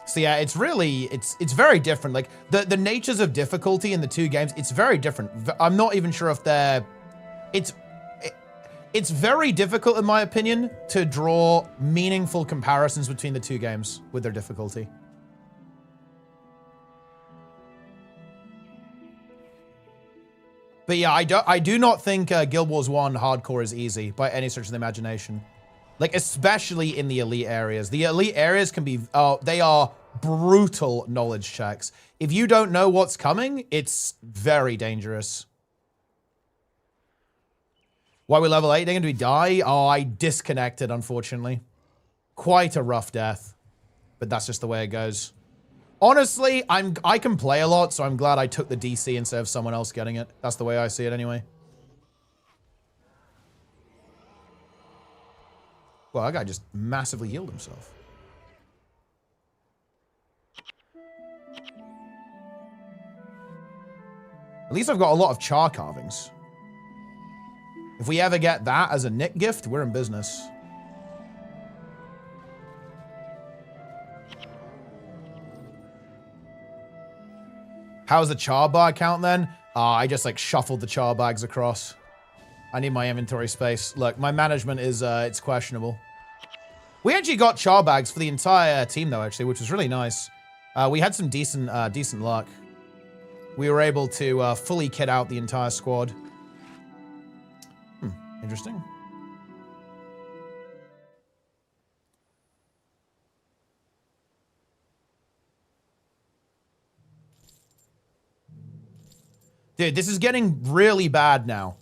So yeah, it's really, it's very different. Like, the natures of difficulty in the two games, it's very different. I'm not even sure if they're, it's very difficult, in my opinion, to draw meaningful comparisons between the two games with their difficulty. But yeah, I do not think Guild Wars 1 hardcore is easy by any stretch of the imagination. Like, especially in the elite areas. The elite areas can be, they are brutal knowledge checks. If you don't know what's coming, it's very dangerous. Why we level 8? They're going to die? Oh, I disconnected, unfortunately. Quite a rough death. But that's just the way it goes. Honestly, I can play a lot, so I'm glad I took the DC instead of someone else getting it. That's the way I see it anyway. Well, that guy just massively healed himself. At least I've got a lot of char carvings. If we ever get that as a Nick gift, we're in business. How's the char bag count then? I just like shuffled the char bags across. I need my inventory space. Look, my management is, it's questionable. We actually got char bags for the entire team though, actually, which was really nice. We had some decent luck. We were able to fully kit out the entire squad. Interesting. Dude, this is getting really bad now.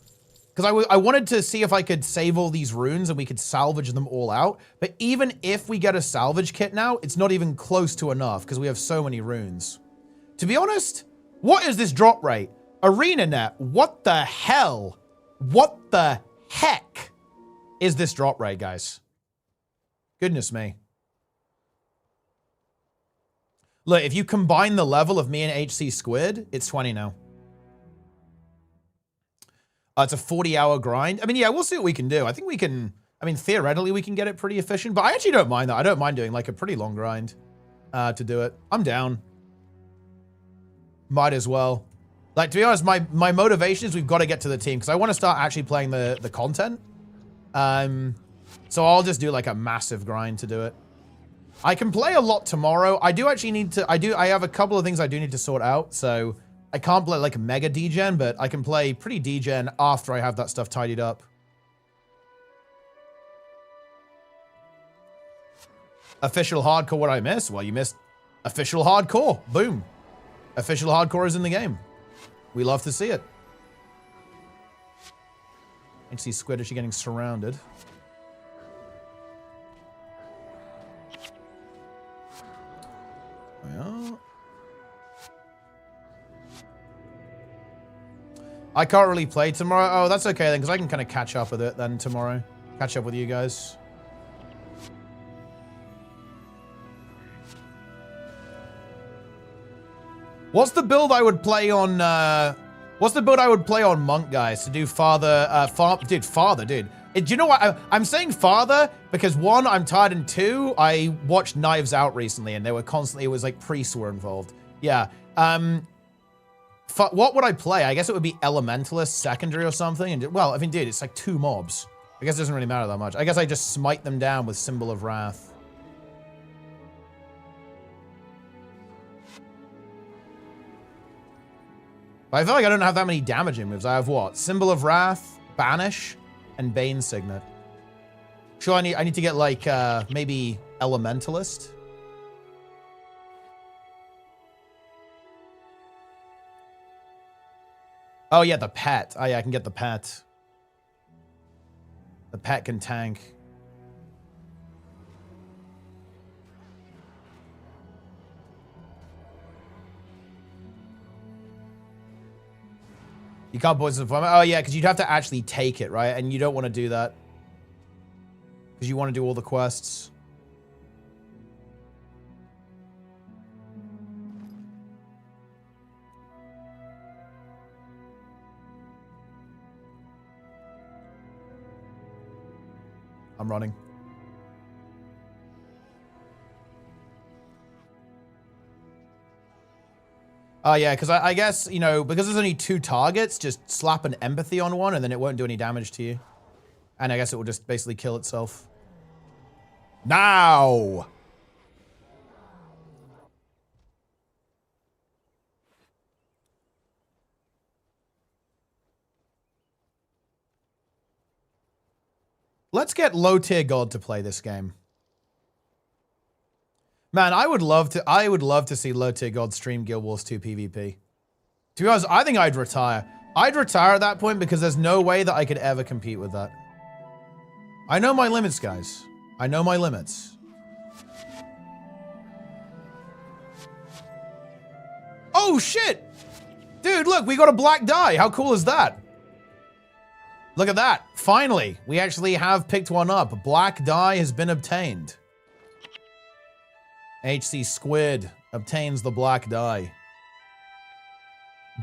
Because I wanted to see if I could save all these runes and we could salvage them all out. But even if we get a salvage kit now, it's not even close to enough because we have so many runes. To be honest, what is this drop rate? ArenaNet, what the hell? What the heck is this drop rate, guys? Goodness me. Look, if you combine the level of me and HC Squid, it's 20 now. It's a 40-hour grind. I mean, yeah, we'll see what we can do. I think we can, I mean, theoretically, we can get it pretty efficient, but I actually don't mind that. I don't mind doing, like, a pretty long grind to do it. I'm down. Might as well. Like, to be honest, my motivation is we've got to get to the team, because I want to start actually playing the content. So I'll just do, like, a massive grind to do it. I can play a lot tomorrow. I do actually need to, I have a couple of things I do need to sort out, so I can't play like mega degen, but I can play pretty degen after I have that stuff tidied up. Official hardcore, what I miss? Well, you missed official hardcore. Boom. Official hardcore is in the game. We love to see it. HC Squid, is she getting surrounded? Well, I can't really play tomorrow. Oh, that's okay then, because I can kind of catch up with it then tomorrow. Catch up with you guys. What's the build I would play on, what's the build I would play on Monk, guys, to do Father, dude. Do you know what? I'm saying Father because, one, I'm tired, and two, I watched Knives Out recently, and they were constantly, it was like priests were involved. Yeah. What would I play? I guess it would be Elementalist Secondary or something. And well, I mean, dude, it's like 2 mobs. I guess it doesn't really matter that much. I guess I just smite them down with Symbol of Wrath. I feel like I don't have that many damaging moves. I have what? Symbol of Wrath, Banish, and Bane Signet. Sure, I need to get like maybe Elementalist. Oh yeah, the pet. Oh yeah, I can get the pet. The pet can tank. You can't poison the farm. Oh yeah, because you'd have to actually take it, right? And you don't want to do that. Because you want to do all the quests. I'm running. Oh, yeah, because I guess, you know, because there's only 2 targets, just slap an empathy on one and then it won't do any damage to you. And I guess it will just basically kill itself. Now! Let's get low tier god to play this game. Man, I would love to see low tier god stream Guild Wars 2 PvP. To be honest, I think I'd retire. I'd retire at that point because there's no way that I could ever compete with that. I know my limits, guys. I know my limits. Oh shit! Dude, look, we got a black die. How cool is that? Look at that. Finally, we actually have picked one up. A black die has been obtained. HC Squid obtains the black die.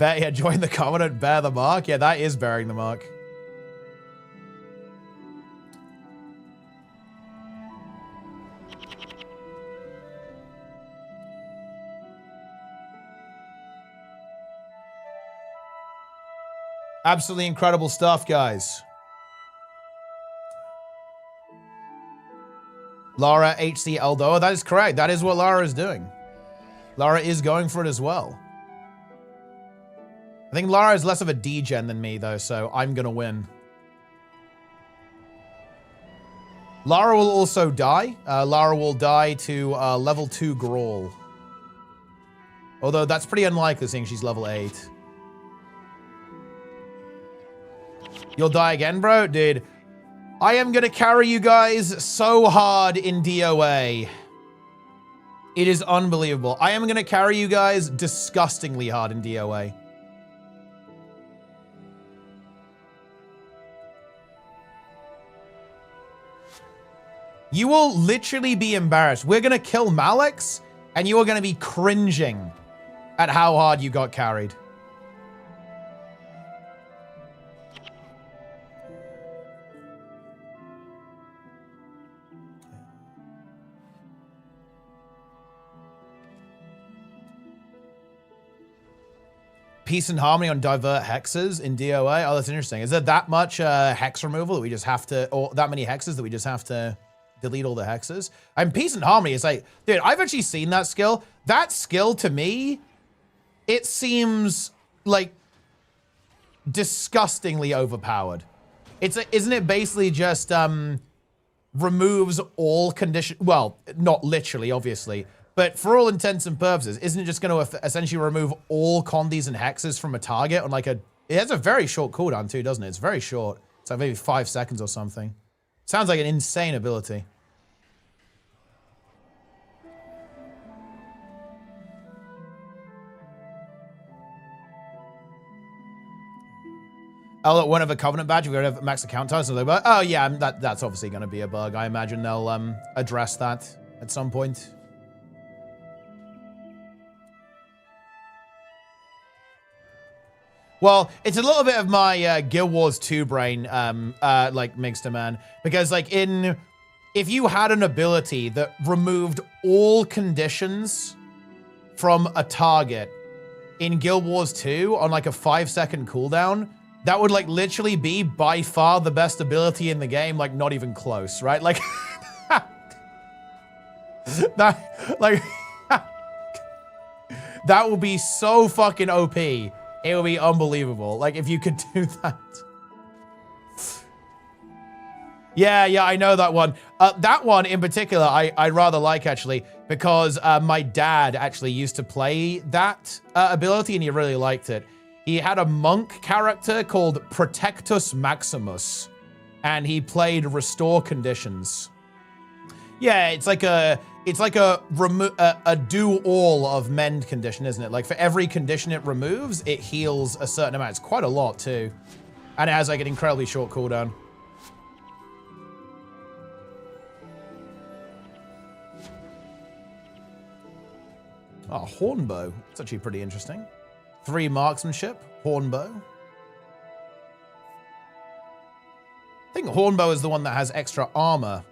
Yeah, join the Covenant, bear the mark. Yeah, that is bearing the mark. Absolutely incredible stuff, guys. Lara HC LDOA, that is correct. That is what Lara is doing. Lara is going for it as well. I think Lara is less of a degen than me, though, so I'm going to win. Lara will also die. Lara will die to level 2 Grawl. Although that's pretty unlikely, seeing she's level 8. You'll die again, bro? Dude. I am going to carry you guys so hard in DOA. It is unbelievable. I am going to carry you guys disgustingly hard in DOA. You will literally be embarrassed. We're going to kill Malix, and you are going to be cringing at how hard you got carried. Peace and harmony on divert hexes in DOA. Oh, that's interesting. Is there that much hex removal that we just have to, or that many hexes that we just have to delete all the hexes? And peace and harmony is like, dude, I've actually seen that skill. That skill to me, it seems like disgustingly overpowered. Isn't it basically just removes all condition? Well, not literally, obviously. But for all intents and purposes, isn't it just going to essentially remove all condies and hexes from a target on like a... It has a very short cooldown too, doesn't it? It's very short. It's like maybe 5 seconds or something. Sounds like an insane ability. Oh, look, one of a Covenant badge. We're going to have max account time. So but oh, yeah, that's obviously going to be a bug. I imagine they'll address that at some point. Well, it's a little bit of my Guild Wars 2 brain, like, Mixter Man. Because, like, if you had an ability that removed all conditions from a target in Guild Wars 2 on, like, a 5-second cooldown, that would, like, literally be by far the best ability in the game, like, not even close, right? Like, that would be so fucking OP. It would be unbelievable. Like, if you could do that. Yeah, I know that one. That one in particular, I rather like, actually, because my dad actually used to play that ability, and he really liked it. He had a monk character called Protectus Maximus, and he played Restore Conditions. Yeah, it's like a do all of mend condition, isn't it? Like, for every condition it removes, it heals a certain amount. It's quite a lot, too. And it has, like, an incredibly short cooldown. Oh, Hornbow. It's actually pretty interesting. 3 marksmanship, Hornbow. I think Hornbow is the one that has extra armor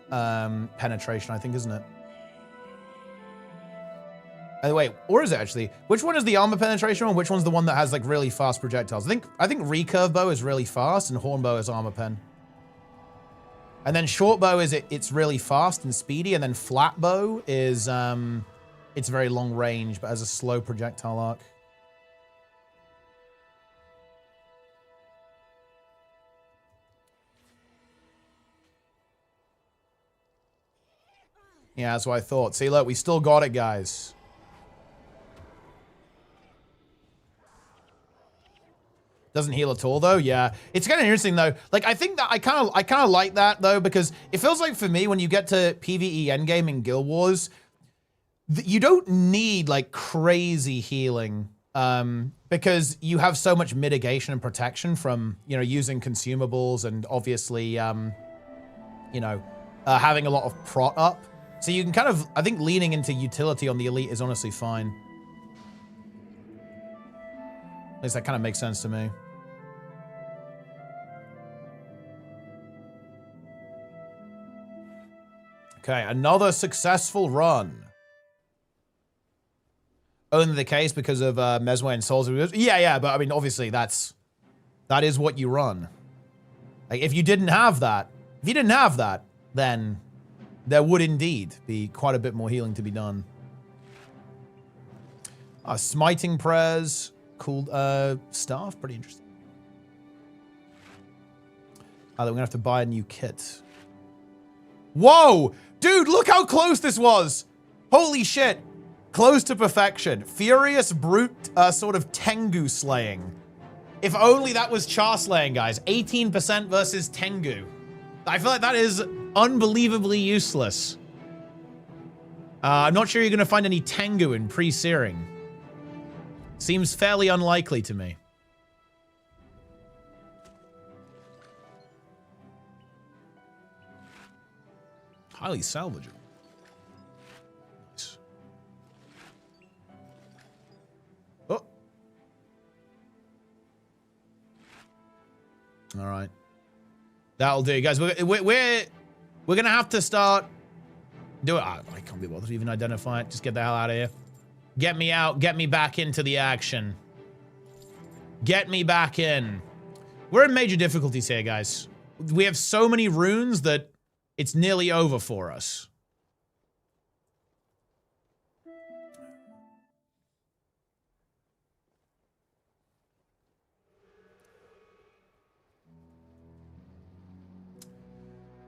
penetration, I think, isn't it? Oh, wait, or is it actually? Which one is the armor penetration one? Which one's the one that has, like, really fast projectiles? I think recurve bow is really fast and Hornbow is armor pen. And then short bow is it's really fast and speedy, and then flat bow is it's very long range but has a slow projectile arc. Yeah, that's what I thought. See, look, we still got it, guys. Doesn't heal at all, though. Yeah, it's kind of interesting, though. Like, I think that I kind of like that, though, because it feels like, for me, when you get to PvE endgame in Guild Wars, you don't need, like, crazy healing, because you have so much mitigation and protection from, you know, using consumables and obviously, you know, having a lot of prot up. So you can kind of, I think leaning into utility on the elite is honestly fine. At least that kind of makes sense to me. Okay, another successful run. Only the case because of Mesway and Souls. Yeah, but I mean, obviously that is what you run. Like, if you didn't have that, then there would indeed be quite a bit more healing to be done. Smiting prayers, cool staff, pretty interesting. Then we're gonna have to buy a new kit. Whoa! Dude, look how close this was! Holy shit! Close to perfection. Furious brute sort of Tengu slaying. If only that was Char slaying, guys. 18% versus Tengu. I feel like that is unbelievably useless. I'm not sure you're going to find any Tengu in pre-searing. Seems fairly unlikely to me. Highly salvageable. Nice. Oh. All right. That'll do, guys. We're gonna have to start doing. I can't be bothered to even identify it. Just get the hell out of here. Get me out. Get me back into the action. Get me back in. We're in major difficulties here, guys. We have so many runes that it's nearly over for us.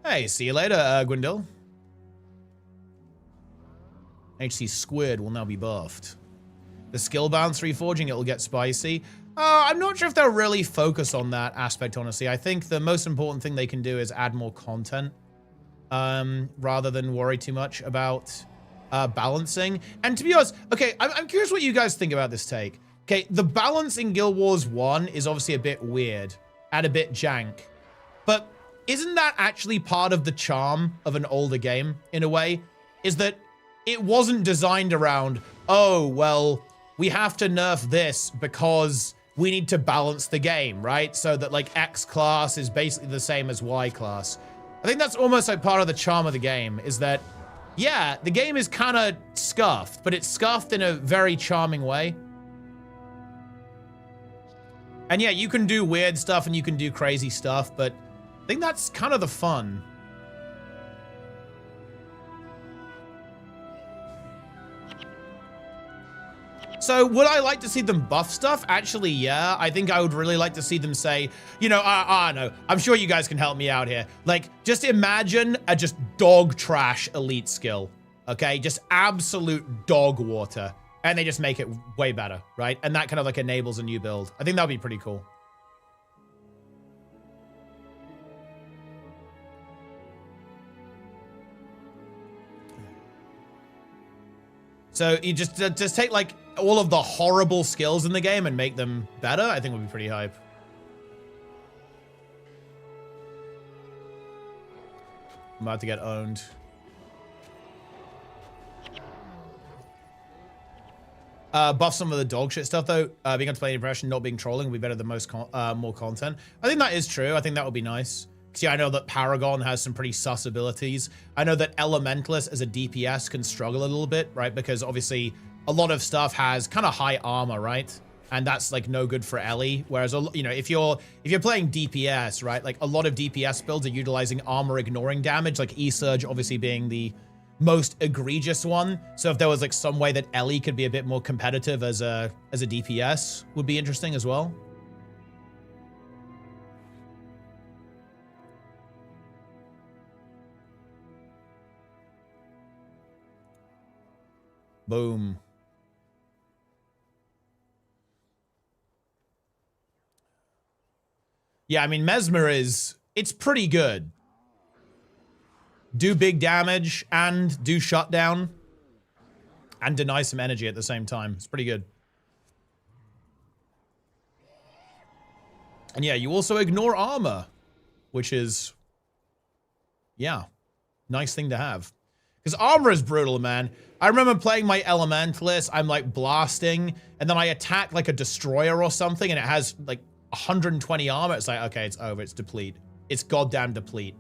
Hey, see you later, Gwendil. HC Squid will now be buffed. The skill balance reforging, it will get spicy. I'm not sure if they'll really focus on that aspect, honestly. I think the most important thing they can do is add more content, rather than worry too much about balancing. And to be honest, okay, I'm curious what you guys think about this take. Okay, the balance in Guild Wars 1 is obviously a bit weird. and a bit jank. But isn't that actually part of the charm of an older game, in a way? Is that it wasn't designed around, oh, well, we have to nerf this because we need to balance the game, right? So that like X class is basically the same as Y class. I think that's almost like part of the charm of the game, is that, yeah, the game is kind of scuffed, but it's scuffed in a very charming way. And yeah, you can do weird stuff and you can do crazy stuff, but I think that's kind of the fun. So would I like to see them buff stuff? Actually, yeah. I think I would really like to see them say, you know, I don't know. I'm sure you guys can help me out here. Like, just imagine a just dog trash elite skill, okay? Just absolute dog water. And they just make it way better, right? And that kind of like enables a new build. I think that would be pretty cool. So you just take like all of the horrible skills in the game and make them better. I think would be pretty hype. I'm about to get owned. Buff some of the dog shit stuff though. Being able to play impression, not being trolling would be better than most more content. I think that is true. I think that would be nice. See, I know that Paragon has some pretty sus abilities. I know that Elementalist as a DPS can struggle a little bit, right? Because obviously a lot of stuff has kind of high armor, right? And that's like no good for Ellie. Whereas, you know, if you're playing DPS, right? Like a lot of DPS builds are utilizing armor ignoring damage, like E-Surge obviously being the most egregious one. So if there was like some way that Ellie could be a bit more competitive as a DPS, would be interesting as well. Boom. Yeah, I mean, Mesmer it's pretty good. Do big damage and do shutdown and deny some energy at the same time. It's pretty good. And yeah, you also ignore armor, which is, yeah, nice thing to have. Because armor is brutal, man. I remember playing my Elementalist, I'm like blasting, and then I attack like a destroyer or something, and it has like 120 armor. It's like, okay, it's over, it's deplete. It's goddamn deplete.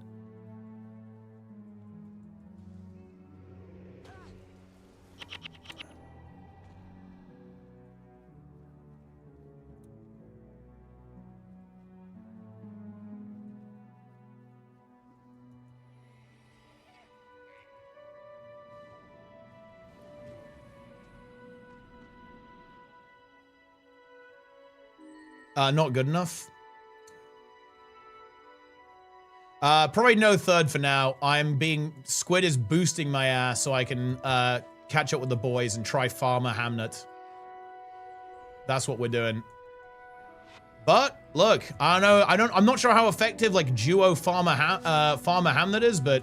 Not good enough. Probably no third for now. Squid is boosting my ass so I can catch up with the boys and try Farmer Hamnet. That's what we're doing. But look, I don't know. I'm not sure how effective like duo Farmer Hamnet is, but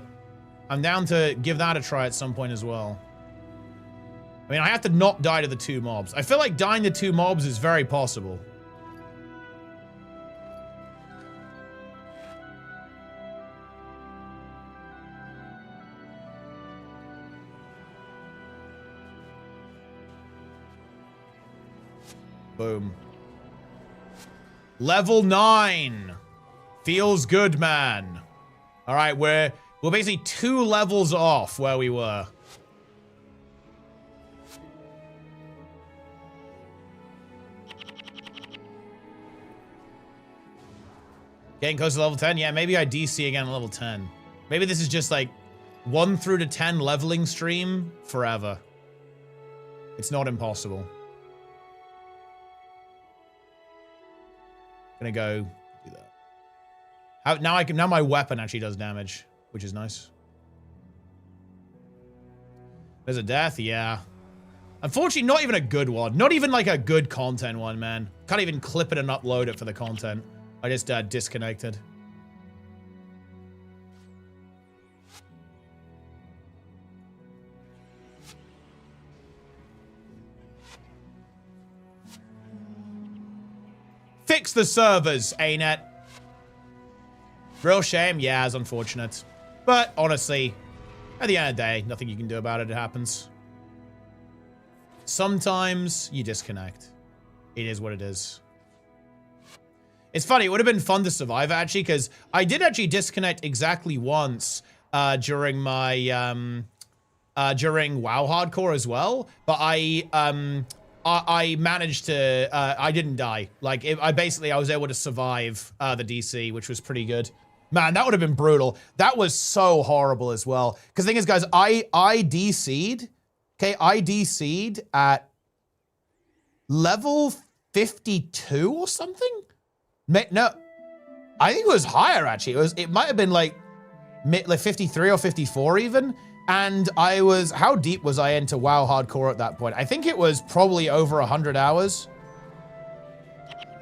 I'm down to give that a try at some point as well. I mean, I have to not die to the two mobs. I feel like dying to two mobs is very possible. Boom. Level 9. Feels good, man. All right, we're basically 2 levels off where we were. Getting close to level 10? Yeah, maybe I DC again at level 10. Maybe this is just like 1 through to 10 leveling stream forever. It's not impossible. Gonna go do that. Now my weapon actually does damage, which is nice. There's a death, yeah. Unfortunately, not even a good one. Not even like a good content one, man. Can't even clip it and upload it for the content. I just disconnected. Fix the servers, ArenaNet. Real shame. Yeah, it's unfortunate. But honestly, at the end of the day, nothing you can do about it. It happens. Sometimes you disconnect. It is what it is. It's funny. It would have been fun to survive, actually, because I did actually disconnect exactly once during my... during WoW Hardcore as well, but I managed to, I didn't die. Like, I was able to survive the DC, which was pretty good. Man, that would have been brutal. That was so horrible as well. Because the thing is, guys, I DC'd, okay, I DC'd at level 52 or something? No, I think it was higher, actually. It might have been like 53 or 54 even. And how deep was I into WoW Hardcore at that point? I think it was probably over 100 hours.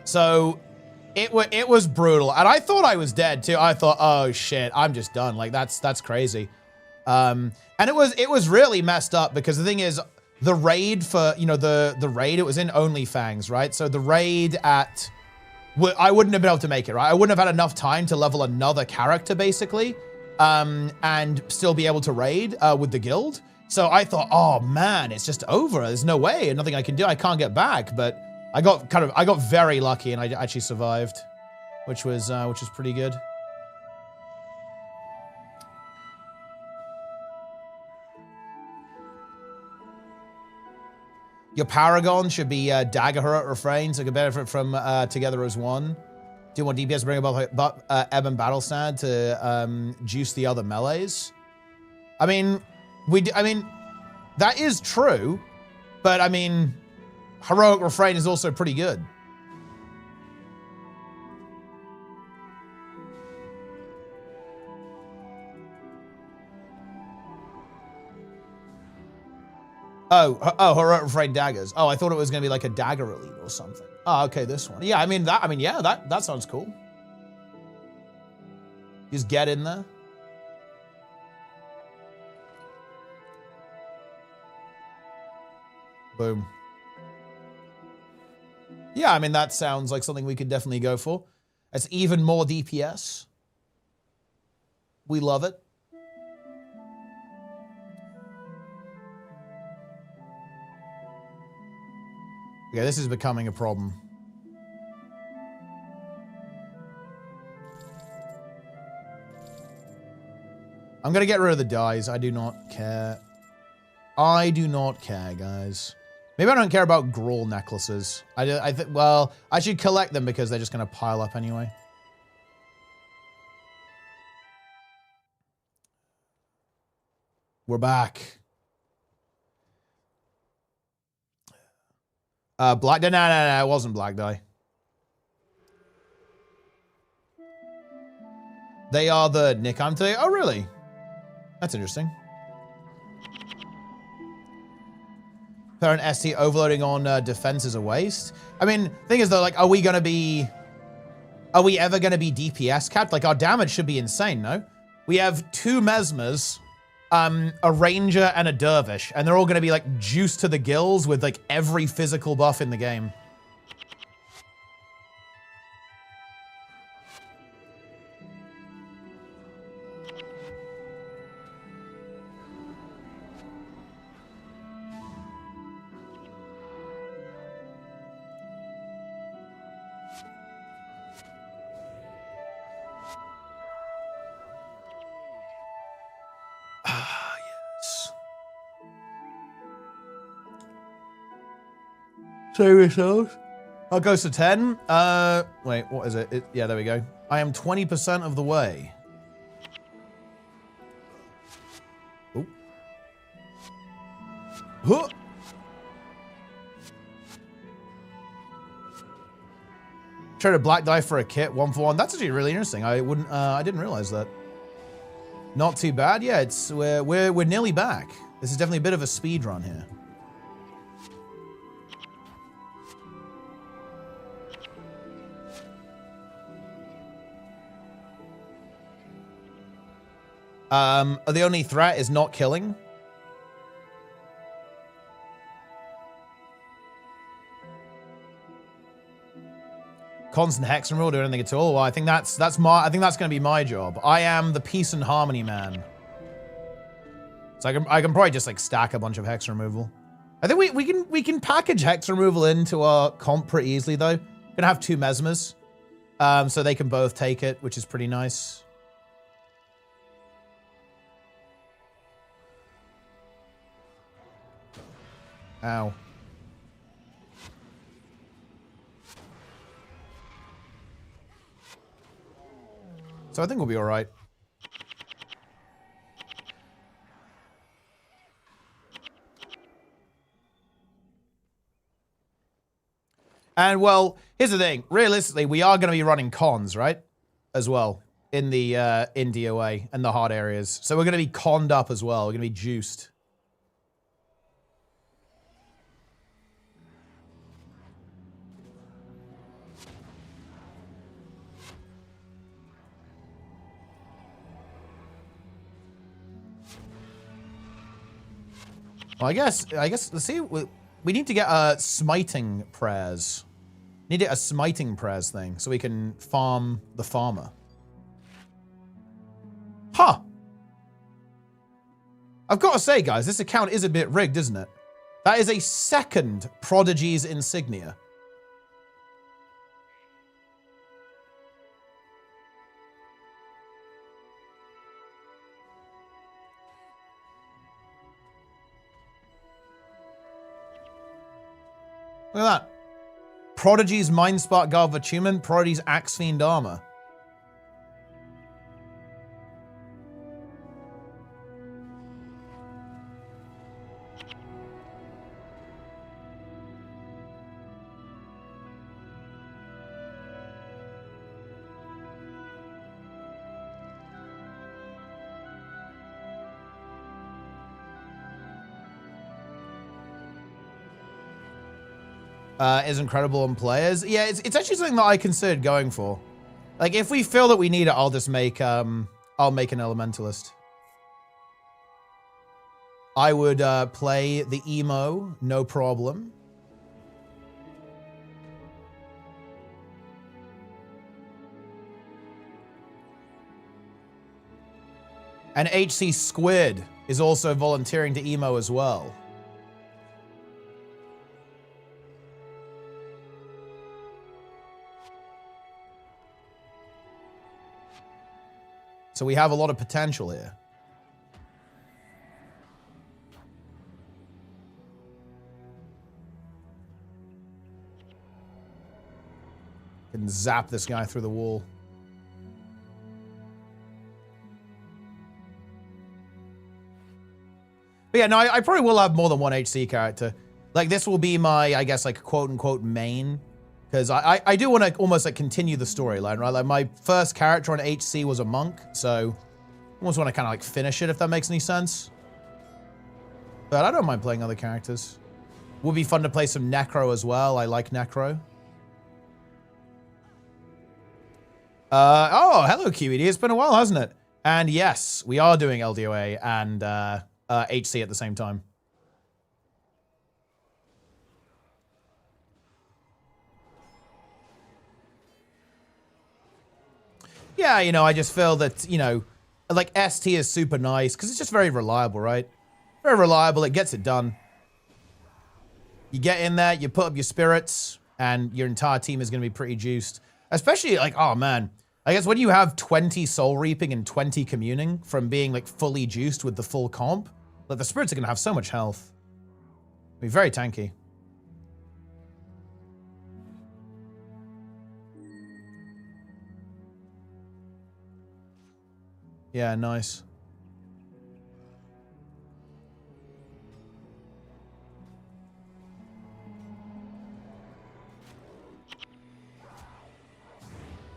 So it was brutal. And I thought I was dead too. I thought, oh shit, I'm just done. Like that's crazy. And it was really messed up because the thing is, the raid for, the raid, it was in OnlyFangs, right? So the raid I wouldn't have been able to make it, right? I wouldn't have had enough time to level another character basically. And still be able to raid with the guild. So I thought, oh man, it's just over. There's no way, nothing I can do. I can't get back. But I got very lucky and I actually survived, which was pretty good. Your Paragon should be Dagger Hurrah Refrain, so you can benefit from Together as One. Do you want DPS to bring about Ebon Battlestad to juice the other melees? I mean, that is true, but I mean, Heroic Refrain is also pretty good. Oh, Heroic Refrain daggers. Oh, I thought it was gonna be like a dagger elite or something. Oh, okay, this one. Yeah, that sounds cool. Just get in there. Boom. Yeah, that sounds like something we could definitely go for. That's even more DPS. We love it. Yeah, this is becoming a problem. I'm gonna get rid of the dyes. I do not care. I do not care, guys. Maybe I don't care about Grawl necklaces. Well, I should collect them because they're just gonna pile up anyway. We're back. Black dye? No, it wasn't black dye. They are the Nick I'm today. Oh, really? That's interesting. Parent ST overloading on defense is a waste. Thing is though, like, are we ever gonna be DPS capped? Like, our damage should be insane, no? We have 2 Mesmers, a Ranger, and a Dervish, and they're all gonna be like juiced to the gills with like every physical buff in the game. Save yourselves. I'll go to 10. Wait, what is it? Yeah, there we go. I am 20% of the way. Oh. Huh. Trade a black die for a kit, 1-for-1. That's actually really interesting. I didn't realize that. Not too bad. Yeah, we're nearly back. This is definitely a bit of a speed run here. The only threat is not killing. constant hex removal, do anything at all. Well, I think that's going to be my job. I am the peace and harmony man. So I can probably just like stack a bunch of hex removal. I think we can package hex removal into our comp pretty easily though. Gonna have 2 mesmers, so they can both take it, which is pretty nice. Ow. So I think we'll be all right. And well, here's the thing. Realistically, we are going to be running cons, right? As well in the in DOA and the hard areas. So we're going to be conned up as well. We're going to be juiced. Well, I guess let's see. We need to get smiting prayers. Need a smiting prayers thing so we can farm the farmer. Huh. I've got to say, guys, this account is a bit rigged, isn't it? That is a second Prodigy's insignia. Look at that. Prodigy's Mind Spark Guard of Attunement, Prodigy's Axe Fiend Armor. Is incredible on players. Yeah, it's actually something that I considered going for. Like, if we feel that we need it, I'll just make, I'll make an Elementalist. I would play the emo, no problem. And HC Squid is also volunteering to emo as well. So we have a lot of potential here. Can zap this guy through the wall. But yeah, no, I probably will have more than one HC character. Like, this will be my, I guess, like, quote-unquote main. Because I do want to almost like continue the storyline, right? Like my first character on HC was a monk, so I almost want to kind of like finish it if that makes any sense. But I don't mind playing other characters. Would be fun to play some Necro as well. I like Necro. Oh, hello QED. It's been a while, hasn't it? And yes, we are doing LDOA and HC at the same time. Yeah, you know, I just feel that, you know, like ST is super nice because it's just very reliable, right? Very reliable. It gets it done. You get in there, you put up your spirits, and your entire team is going to be pretty juiced. Especially like, oh man, I guess when you have 20 soul reaping and 20 communing from being like fully juiced with the full comp, like the spirits are going to have so much health. It'll be very tanky. Yeah, nice.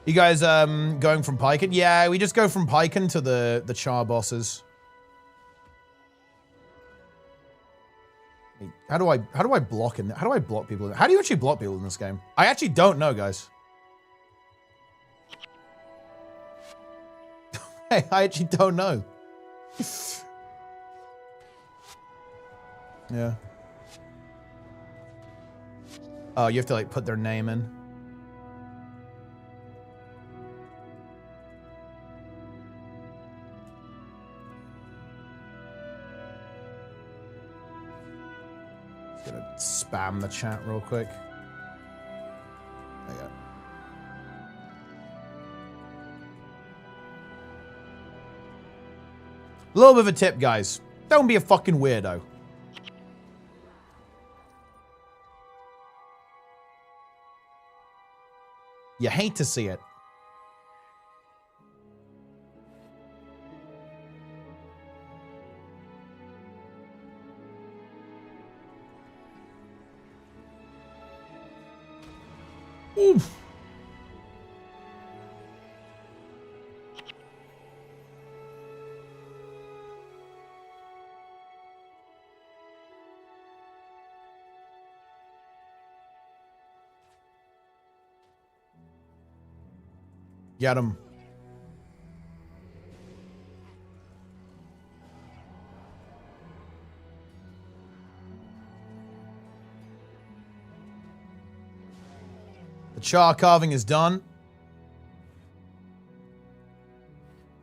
You guys going from Piken? Yeah, we just go from Piken to the CHAR bosses. How do I block in? How do I block people? How do you actually block people in this game? I actually don't know, guys. I actually don't know. Yeah. Oh, you have to like put their name in. Gonna spam the chat real quick. There you go. A little bit of a tip, guys. Don't be a fucking weirdo. You hate to see it. Oof. Get him. The char carving is done.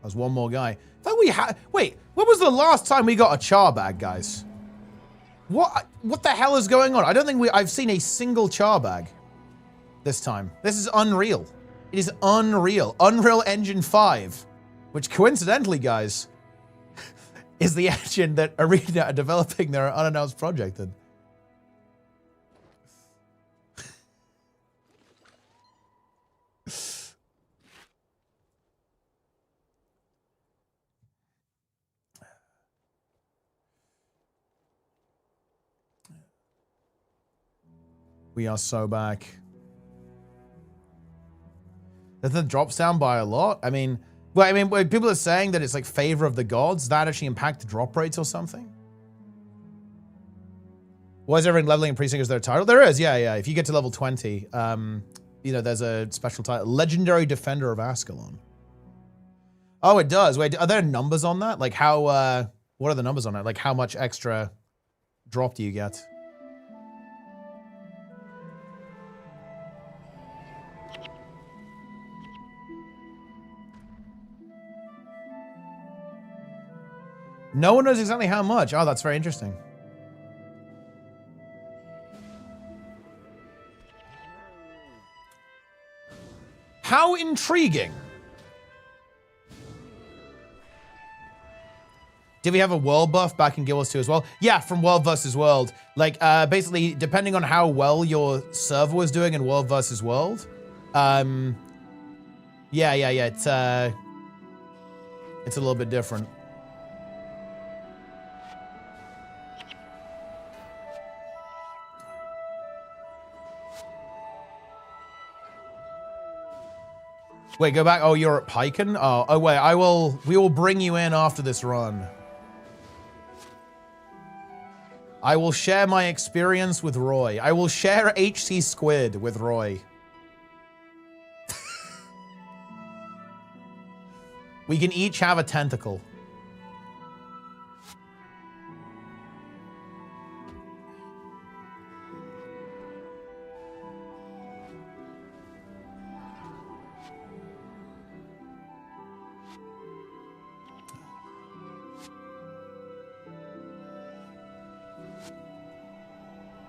There's one more guy. I thought we had. Wait, when was the last time we got a char bag, guys? What the hell is going on? I don't think I've seen a single char bag this time. This is unreal. It is unreal. Unreal Engine 5, which coincidentally, guys, is the engine that ArenaNet are developing their unannounced project in. We are so back. That drops down by a lot. I mean, when people are saying that it's like favor of the gods, that actually impact the drop rates or something. Why is everyone leveling increasing as their title? There is, yeah. If you get to level 20, you know, there's a special title, Legendary Defender of Ascalon. Oh, it does. Wait, are there numbers on that? Like how? What are the numbers on it? Like how much extra drop do you get? No one knows exactly how much. Oh, that's very interesting. How intriguing. Did we have a world buff back in Guild Wars 2 as well? Yeah, from World vs. World. Like, basically, depending on how well your server was doing in World vs. World. Yeah. It's a little bit different. Wait, go back. Oh, you're at Piken? Oh, wait, we will bring you in after this run. I will share my experience with Roy. I will share HC Squid with Roy. We can each have a tentacle.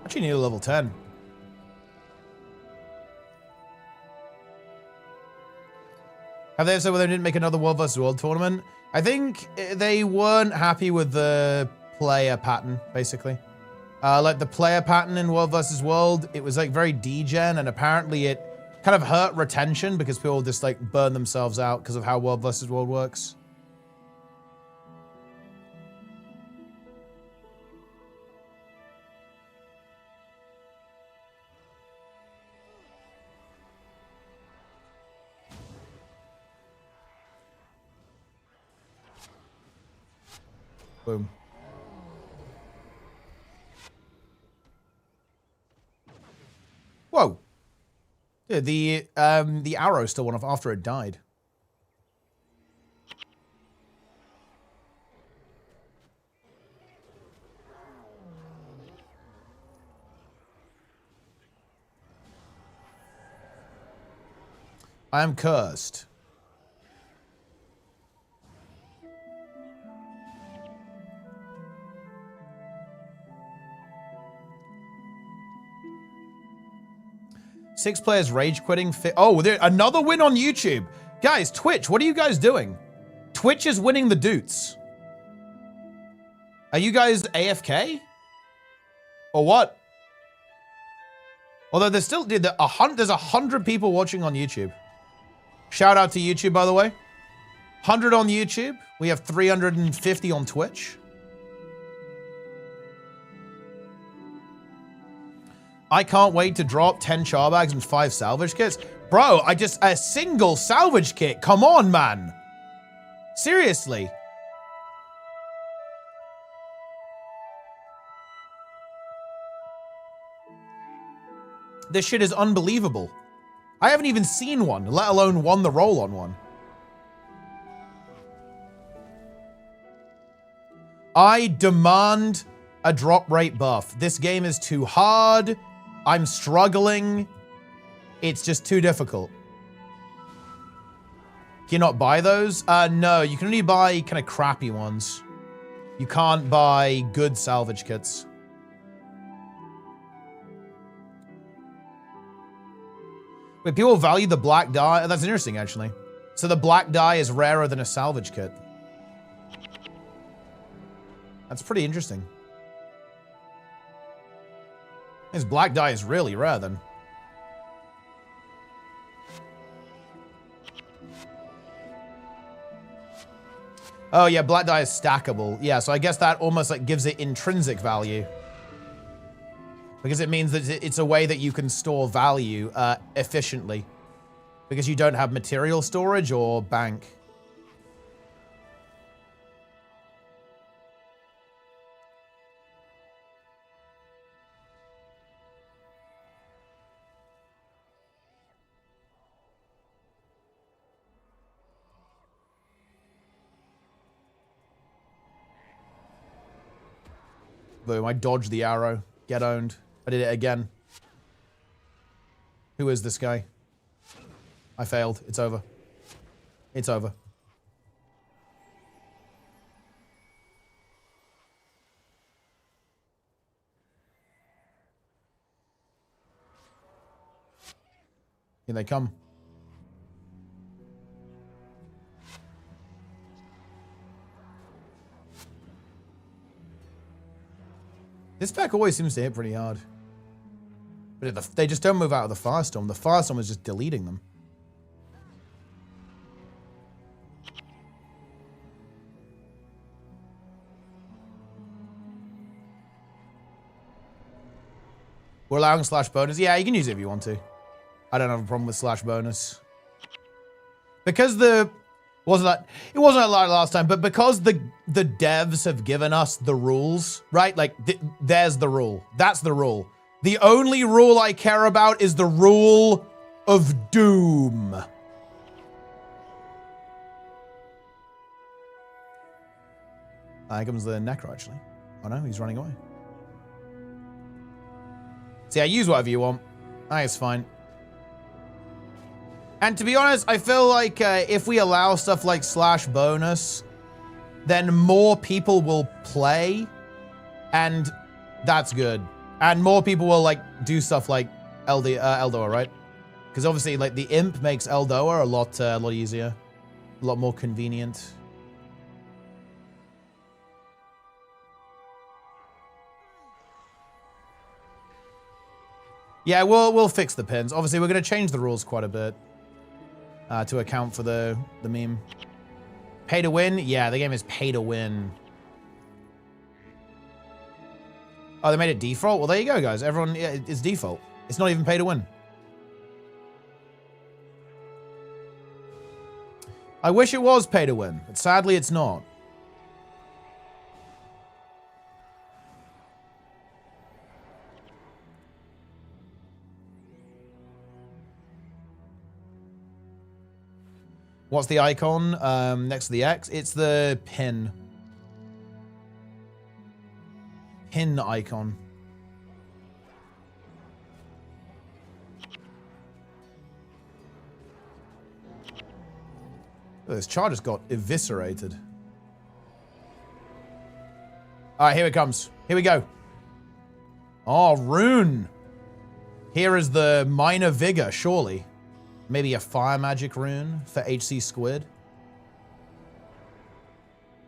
Actually need a level 10. Have they said whether they didn't make another World vs. World tournament? I think they weren't happy with the player pattern, basically. Like the player pattern in World vs. World, it was like very degen, and apparently it kind of hurt retention because people just like burn themselves out because of how World vs. World works. Boom. Whoa. Yeah, the arrow still went off after it died. I am cursed. 6 players rage quitting. Oh, another win on YouTube. Guys, Twitch, what are you guys doing? Twitch is winning the Doots. Are you guys AFK? Or what? Although there's still, dude, there's 100 people watching on YouTube. Shout out to YouTube, by the way. 100 on YouTube. We have 350 on Twitch. I can't wait to drop 10 char bags and 5 salvage kits. Bro, a single salvage kit. Come on, man. Seriously. This shit is unbelievable. I haven't even seen one, let alone won the roll on one. I demand a drop rate buff. This game is too hard. I'm struggling. It's just too difficult. Can you not buy those? No, you can only buy kind of crappy ones. You can't buy good salvage kits. Wait, people value the black dye? That's interesting, actually. So the black dye is rarer than a salvage kit. That's pretty interesting. This black dye is really rare, then. Oh, yeah, black dye is stackable. Yeah, so I guess that almost like gives it intrinsic value. Because it means that it's a way that you can store value efficiently. Because you don't have material storage or bank. Boom, I dodged the arrow. Get owned. I did it again. Who is this guy? I failed. It's over. It's over. Here they come. This pack always seems to hit pretty hard. But they just don't move out of the Firestorm. The Firestorm is just deleting them. We're allowing slash bonus. Yeah, you can use it if you want to. I don't have a problem with slash bonus. Because it wasn't like last time, but because the devs have given us the rules, right? Like, there's the rule. That's the rule. The only rule I care about is the rule of doom. Here comes the Necro, actually. Oh no, he's running away. So yeah, use whatever you want. I think it's fine. And to be honest, I feel like if we allow stuff like slash bonus, then more people will play, and that's good. And more people will like do stuff like LDOA, right? Because obviously, like the imp makes LDOA a lot easier, a lot more convenient. Yeah, we'll fix the pins. Obviously, we're going to change the rules quite a bit to account for the meme. Pay to win? Yeah, the game is pay to win. Oh, they made it default? Well, there you go, guys. Everyone, yeah, it's default. It's not even pay to win. I wish it was pay to win, but sadly it's not. What's the icon next to the X? It's the pin. Pin icon. Oh, this char just got eviscerated. All right, here it comes. Here we go. Oh, Rune. Here is the Minor Vigor, surely. Maybe a Fire Magic rune for HC Squid.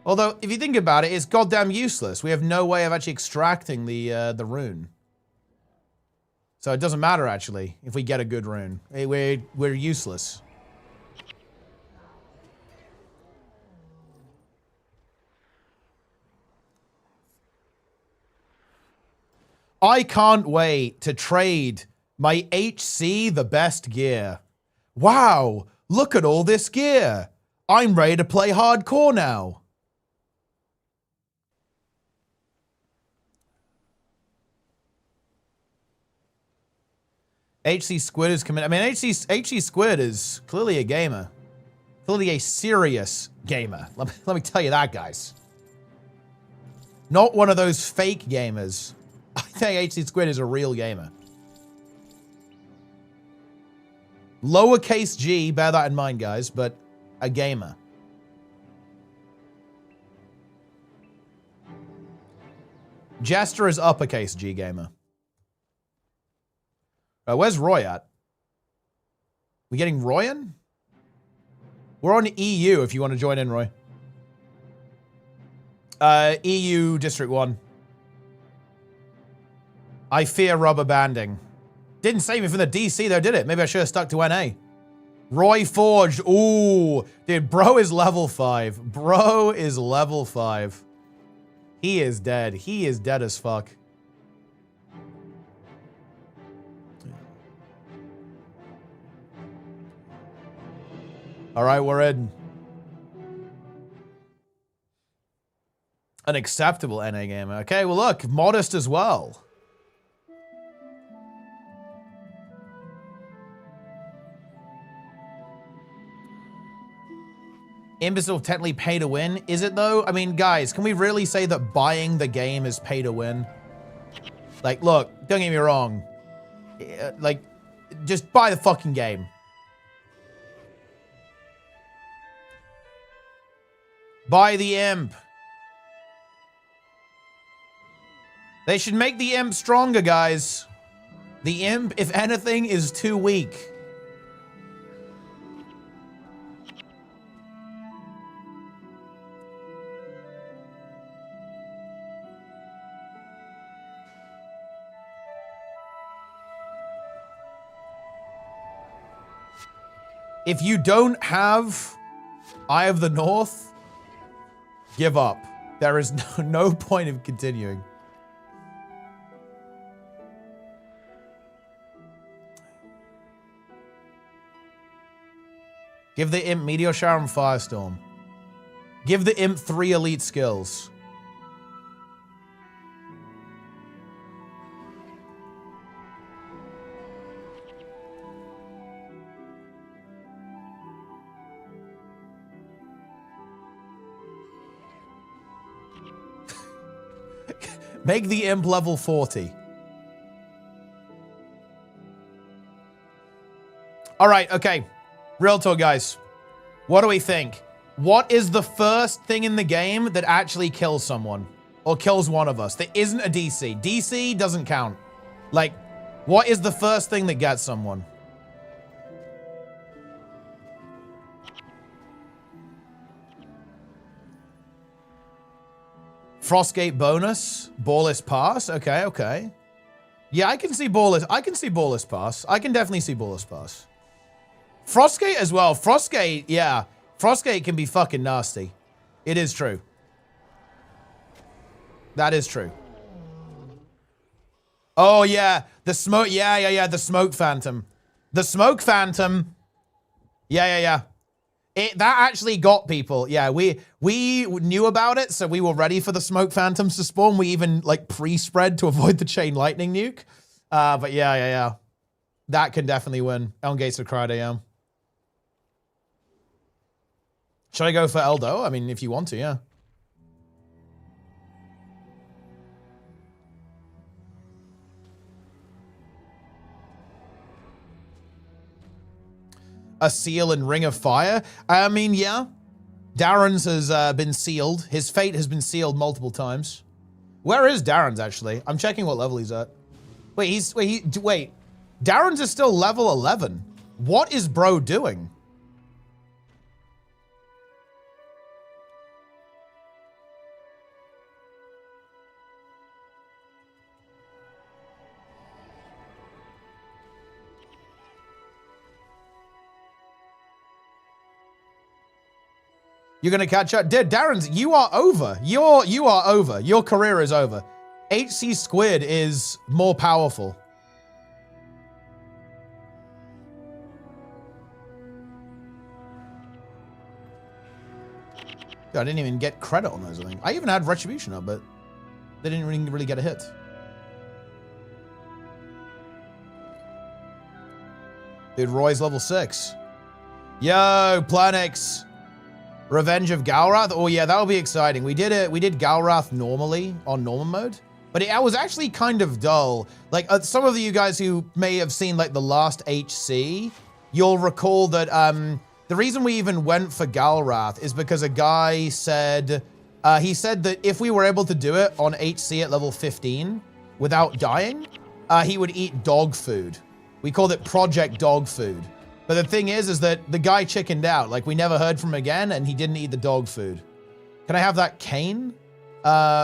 Although, if you think about it, it's goddamn useless. We have no way of actually extracting the rune. So it doesn't matter, actually, if we get a good rune. We're useless. I can't wait to trade my HC the best gear. Wow, look at all this gear. I'm ready to play hardcore now. HC Squid is committed. I mean, HC Squid is clearly a gamer. Clearly a serious gamer. Let me tell you that, guys. Not one of those fake gamers. I think HC Squid is a real gamer. Lowercase g, bear that in mind, guys, but a gamer. Jester is uppercase G gamer. Where's Roy at? We getting Roy in? We're on EU if you want to join in, Roy. EU District 1. I fear rubber banding. Didn't save me from the DC though, did it? Maybe I should have stuck to NA. Roy Forged. Ooh. Dude, bro is level 5. Bro is level 5. He is dead. He is dead as fuck. All right, we're in. An acceptable NA gamer. Okay, well look, modest as well. Imbecile technically pay to win. Is it though? I mean, guys, can we really say that buying the game is pay to win? Like, look, don't get me wrong. Like, just buy the fucking game. Buy the imp. They should make the imp stronger, guys. The imp, if anything, is too weak. If you don't have Eye of the North, give up. There is no point of continuing. Give the imp Meteor Shower and Firestorm. Give the imp 3 elite skills. Make the imp level 40. All right, okay. Real talk, guys. What do we think? What is the first thing in the game that actually kills someone? Or kills one of us? That isn't a DC. DC doesn't count. Like, what is the first thing that gets someone? Frostgate bonus, Ballless Pass. Okay, okay. Yeah, I can see Ballless. I can see Ballless Pass. I can definitely see Ballless Pass. Frostgate as well. Frostgate, yeah. Frostgate can be fucking nasty. It is true. That is true. Oh yeah, the smoke. Yeah. The smoke phantom. The smoke phantom. Yeah. That actually got people. Yeah, we knew about it, so we were ready for the smoke phantoms to spawn. We even like pre-spread to avoid the chain lightning nuke. But yeah. That can definitely win. Elm Gates of Crowd AM. Should I go for LDOA? I mean, if you want to, yeah. A seal in Ring of Fire? I mean, yeah. Darren's has been sealed. His fate has been sealed multiple times. Where is Darren's, actually? I'm checking what level he's at. Wait, wait. Darren's is still level 11. What is bro doing? You're gonna catch up. Darren's, you are over. You are over. Your career is over. HC Squid is more powerful. I didn't even get credit on those, I think. I even had Retribution up, but they didn't really get a hit. Dude, Roy's level 6. Yo, Planix. Revenge of Galrath. Oh yeah, that'll be exciting. We did Galrath normally on normal mode, but it was actually kind of dull. Like some of you guys who may have seen like the last HC, you'll recall that the reason we even went for Galrath is because a guy said, he said that if we were able to do it on HC at level 15 without dying, he would eat dog food. We called it Project Dog Food. But the thing is that the guy chickened out. Like, we never heard from him again, and he didn't eat the dog food. Can I have that cane?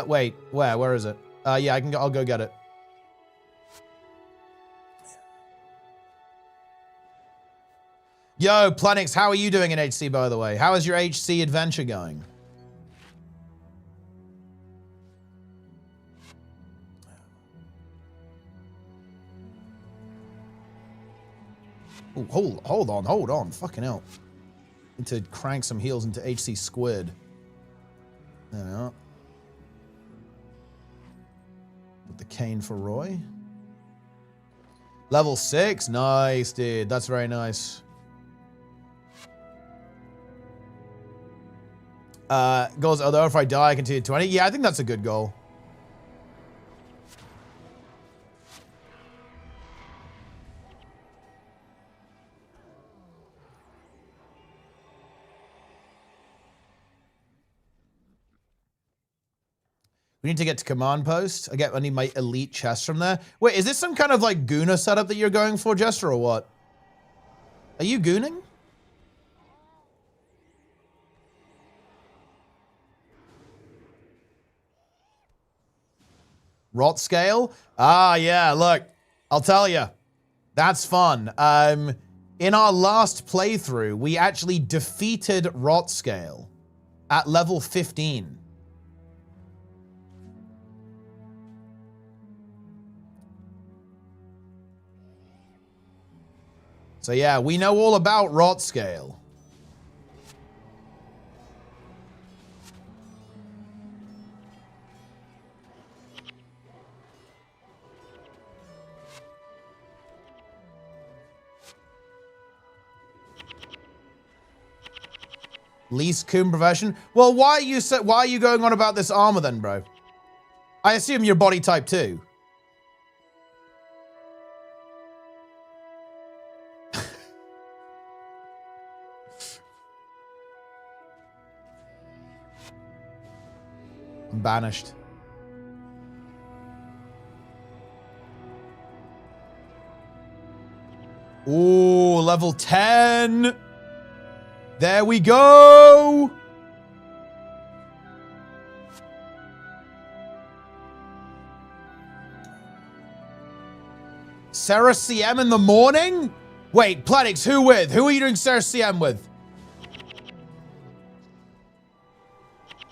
Wait, where is it? Yeah, I'll go get it. Yo, Planix, how are you doing in HC, by the way? How is your HC adventure going? Ooh, hold on. Fucking hell. Need to crank some heals into HC Squid. There we are. With the cane for Roy. Level 6? Nice, dude. That's very nice. Goals, although if I die, I continue 20. Yeah, I think that's a good goal. We need to get to command post. I need my elite chest from there. Wait, is this some kind of like gooner setup that you're going for, Jester, or what? Are you gooning? Rot scale? Ah, yeah, look. I'll tell you. That's fun. In our last playthrough, we actually defeated Rot scale at level 15. So yeah, we know all about Rot scale. Least coon profession. Well, why are you going on about this armor then, bro? I assume you're body type 2. I'm banished. Ooh, level 10. There we go. Sarah CM in the morning? Wait, Planix, who with? Who are you doing Sarah CM with?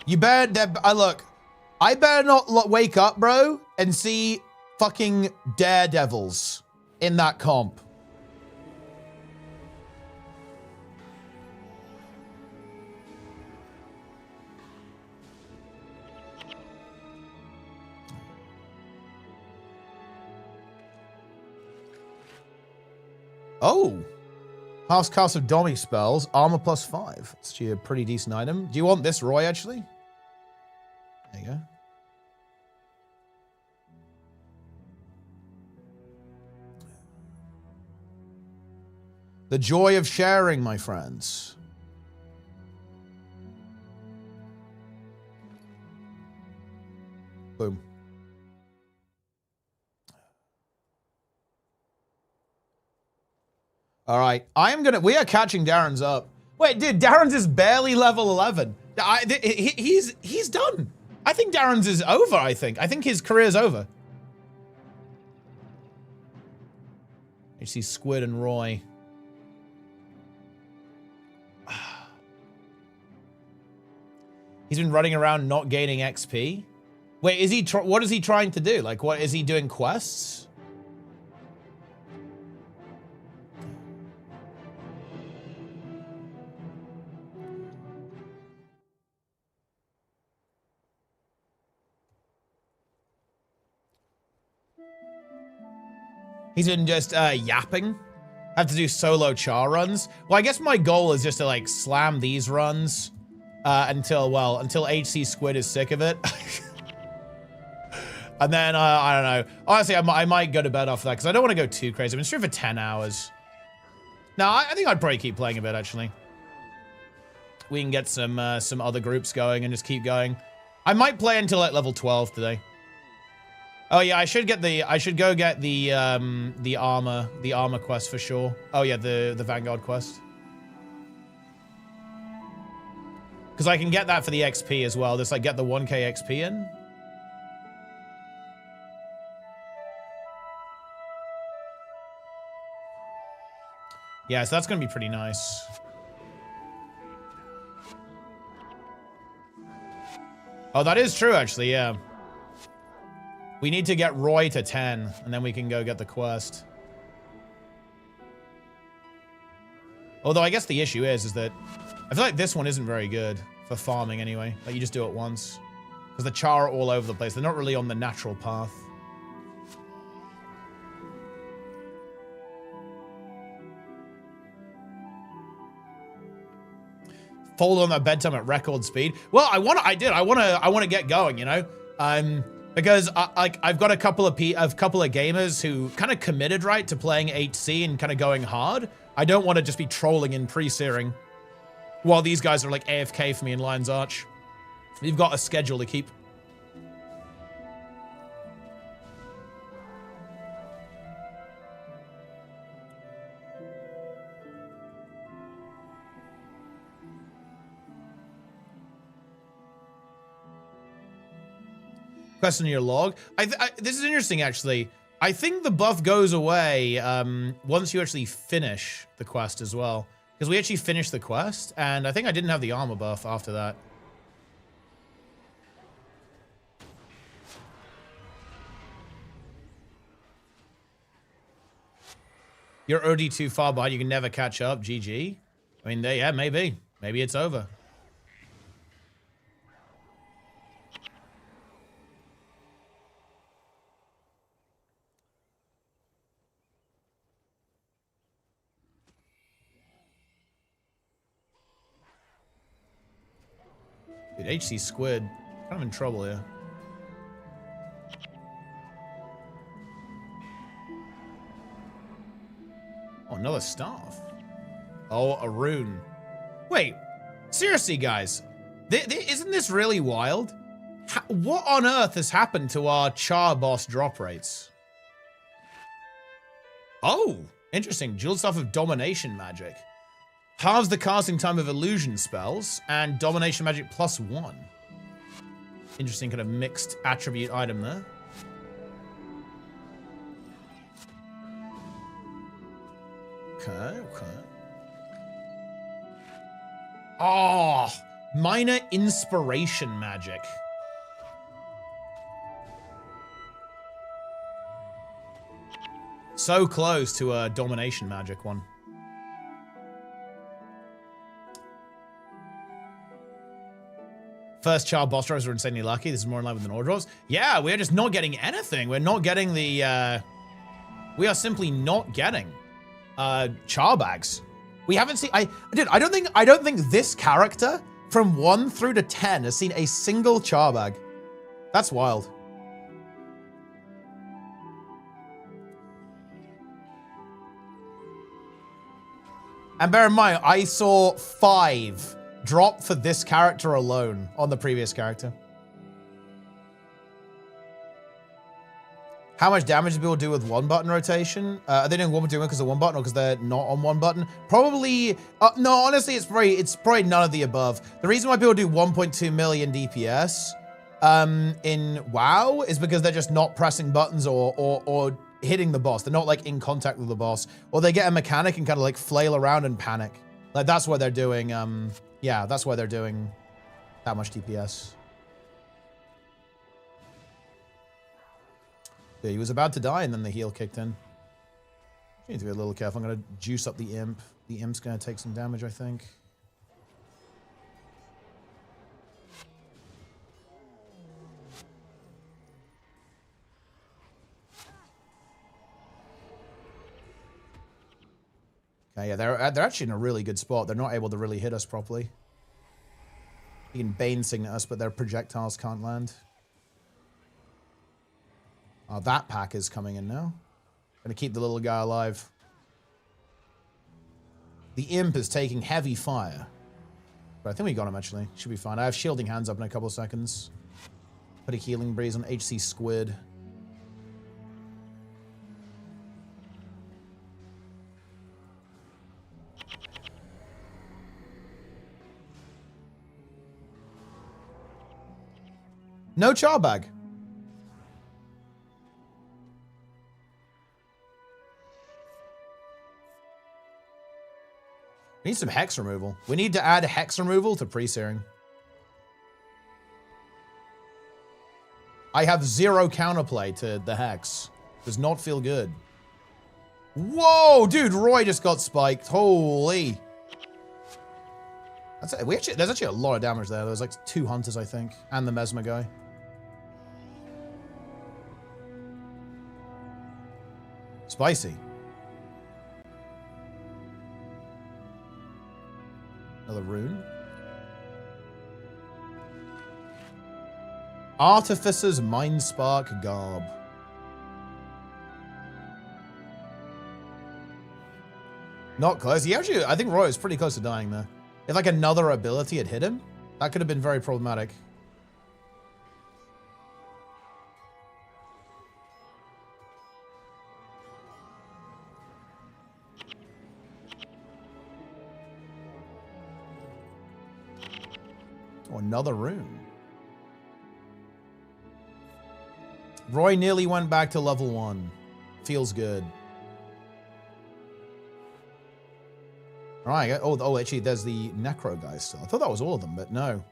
You better, look, I better not wake up, bro, and see fucking daredevils in that comp. Oh, House Cast of Dommy spells, armor +5. It's actually a pretty decent item. Do you want this, Roy, actually? There you go. The joy of sharing, my friends. Boom. All right. We are catching Darren's up. Wait, dude, Darren's is barely level 11. He's done. I think Darren's is over, I think his career's over. You see Squid and Roy. He's been running around not gaining XP. Wait, is he? What is he trying to do? Like, what is he doing? Quests? He's been just yapping. Have to do solo char runs. Well, I guess my goal is just to like slam these runs until HC Squid is sick of it. And then I don't know. Honestly, I might go to bed after that because I don't want to go too crazy. I've been streaming for 10 hours. No, I think I'd probably keep playing a bit actually. We can get some other groups going and just keep going. I might play until like level 12 today. Oh yeah, I should go get the armor quest for sure. Oh yeah, the Vanguard quest. Because I can get that for the XP as well. Just like get the 1k XP in. Yeah, so that's gonna be pretty nice. Oh, that is true actually, yeah. We need to get Roy to 10, and then we can go get the quest. Although I guess the issue is that I feel like this one isn't very good for farming anyway. Like you just do it once. Because the char are all over the place. They're not really on the natural path. Fold on that bedtime at record speed. Well, I want to get going, you know? Because I've got a couple of gamers who kind of committed right to playing HC and kind of going hard. I don't want to just be trolling in pre-searing while these guys are like AFK for me in Lion's Arch. We've got a schedule to keep. Question in your log. This is interesting, actually. I think the buff goes away once you actually finish the quest as well. Because we actually finished the quest, and I think I didn't have the armor buff after that. You're already too far behind. You can never catch up. GG. I mean, yeah, maybe. Maybe it's over. Dude, HC Squid, kind of in trouble here. Oh, another staff. Oh, a rune. Wait, seriously, guys, isn't this really wild? What on earth has happened to our Char boss drop rates? Oh, interesting. Jewel stuff of domination magic. Halves the casting time of illusion spells, and domination magic +1. Interesting kind of mixed attribute item there. Okay. Oh, minor inspiration magic. So close to a domination magic one. First Char boss drops are insanely lucky. This is more in line with the Nord drops. Yeah, we're just not getting anything. We're not getting the, we are simply not getting, Char bags. We haven't seen, I don't think this character from 1 through to 10 has seen a single Char bag. That's wild. And bear in mind, I saw 5 drop for this character alone on the previous character. How much damage do people do with one button rotation? Are they doing one button because of one button or because they're not on one button? Probably, no, honestly, it's probably none of the above. The reason why people do 1.2 million DPS in WoW is because they're just not pressing buttons or hitting the boss. They're not like in contact with the boss, or they get a mechanic and kind of like flail around and panic. Like that's why they're doing, yeah, that's why they're doing that much DPS. Yeah, he was about to die and then the heal kicked in. You need to be a little careful. I'm going to juice up the imp. The imp's going to take some damage, I think. Okay, yeah, they're actually in a really good spot. They're not able to really hit us properly. You can Bane Signet us, but their projectiles can't land. Oh, that pack is coming in now. Gonna keep the little guy alive. The imp is taking heavy fire. But I think we got him, actually. Should be fine. I have shielding hands up in a couple of seconds. Put a healing breeze on HC Squid. No char bag. We need some hex removal. We need to add hex removal to pre-searing. I have 0 counterplay to the hex. Does not feel good. Whoa, dude, Roy just got spiked. Holy. There's actually a lot of damage there. There's like 2 hunters, I think, and the Mesmer guy. Spicy. Another rune. Artificer's Mind Spark Garb. Not close. He actually, I think Roy was pretty close to dying there. If like another ability had hit him, that could have been very problematic. Oh, another rune. Roy nearly went back to level 1. Feels good. All right. Oh, actually, there's the Necro guy still. I thought that was all of them, but no.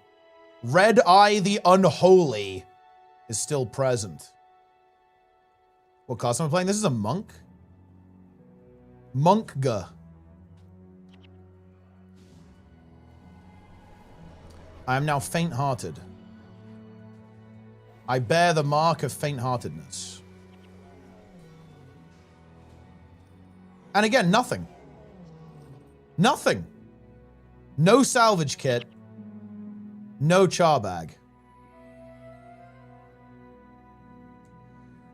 Red Eye the Unholy is still present. What class am I playing? This is a monk. Monkga. I am now faint-hearted. I bear the mark of faint-heartedness. And again, nothing. Nothing. No salvage kit. No char bag.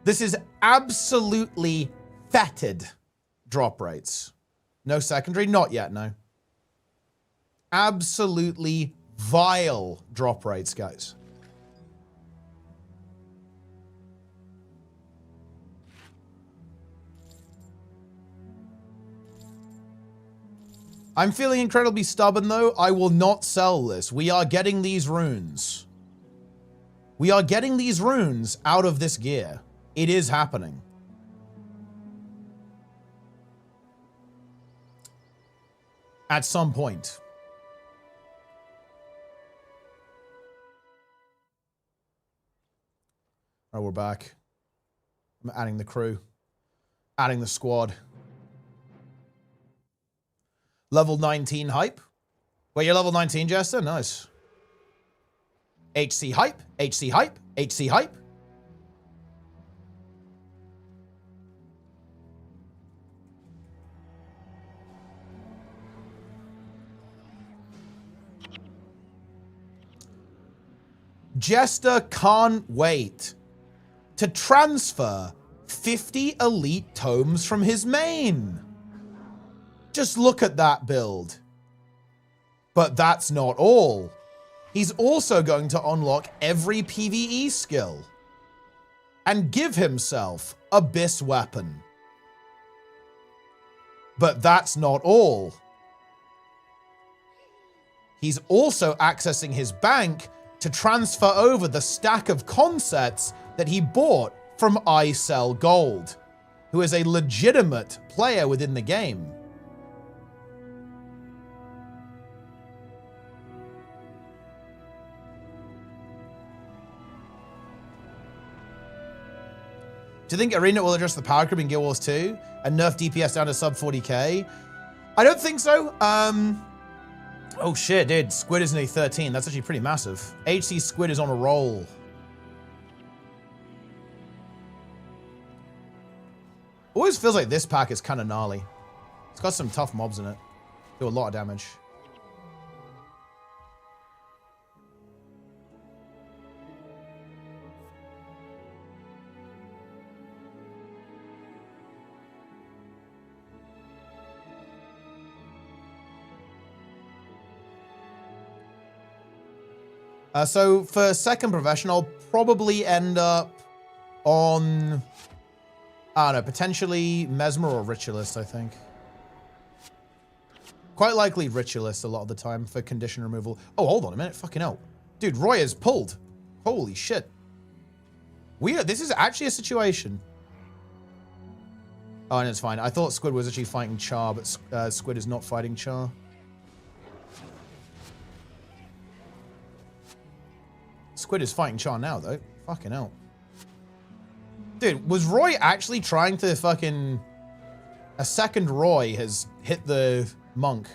This is absolutely fetid drop rates. No secondary? Not yet, no. Absolutely vile drop rates, guys. I'm feeling incredibly stubborn, though. I will not sell this. We are getting these runes. We are getting these runes out of this gear. It is happening. At some point. Oh, we're back. I'm adding the crew. Adding the squad. Level 19 hype. Wait, you're level 19, Jester? Nice. HC hype, HC hype, HC hype. Jester can't wait to transfer 50 elite tomes from his main. Just look at that build. But that's not all. He's also going to unlock every PvE skill and give himself Abyss weapon. But that's not all. He's also accessing his bank to transfer over the stack of consets that he bought from iSell Gold, who is a legitimate player within the game. Do you think ArenaNet will address the power creep in Guild Wars 2 and nerf DPS down to sub 40k? I don't think so. Oh shit, dude. Squid is nearly 13. That's actually pretty massive. HC Squid is on a roll. Always feels like this pack is kind of gnarly. It's got some tough mobs in it. Do a lot of damage. So for second profession, I'll probably end up on, I don't know, potentially Mesmer or Ritualist, I think. Quite likely Ritualist a lot of the time for condition removal. Oh, hold on a minute. Fucking hell. Dude, Roy is pulled. Holy shit. Weird. This is actually a situation. Oh, and it's fine. I thought Squid was actually fighting Char, but Squid is not fighting Char. Squid is fighting Char now, though. Fucking hell. Dude, was Roy actually trying to fucking... A second Roy has hit the monk.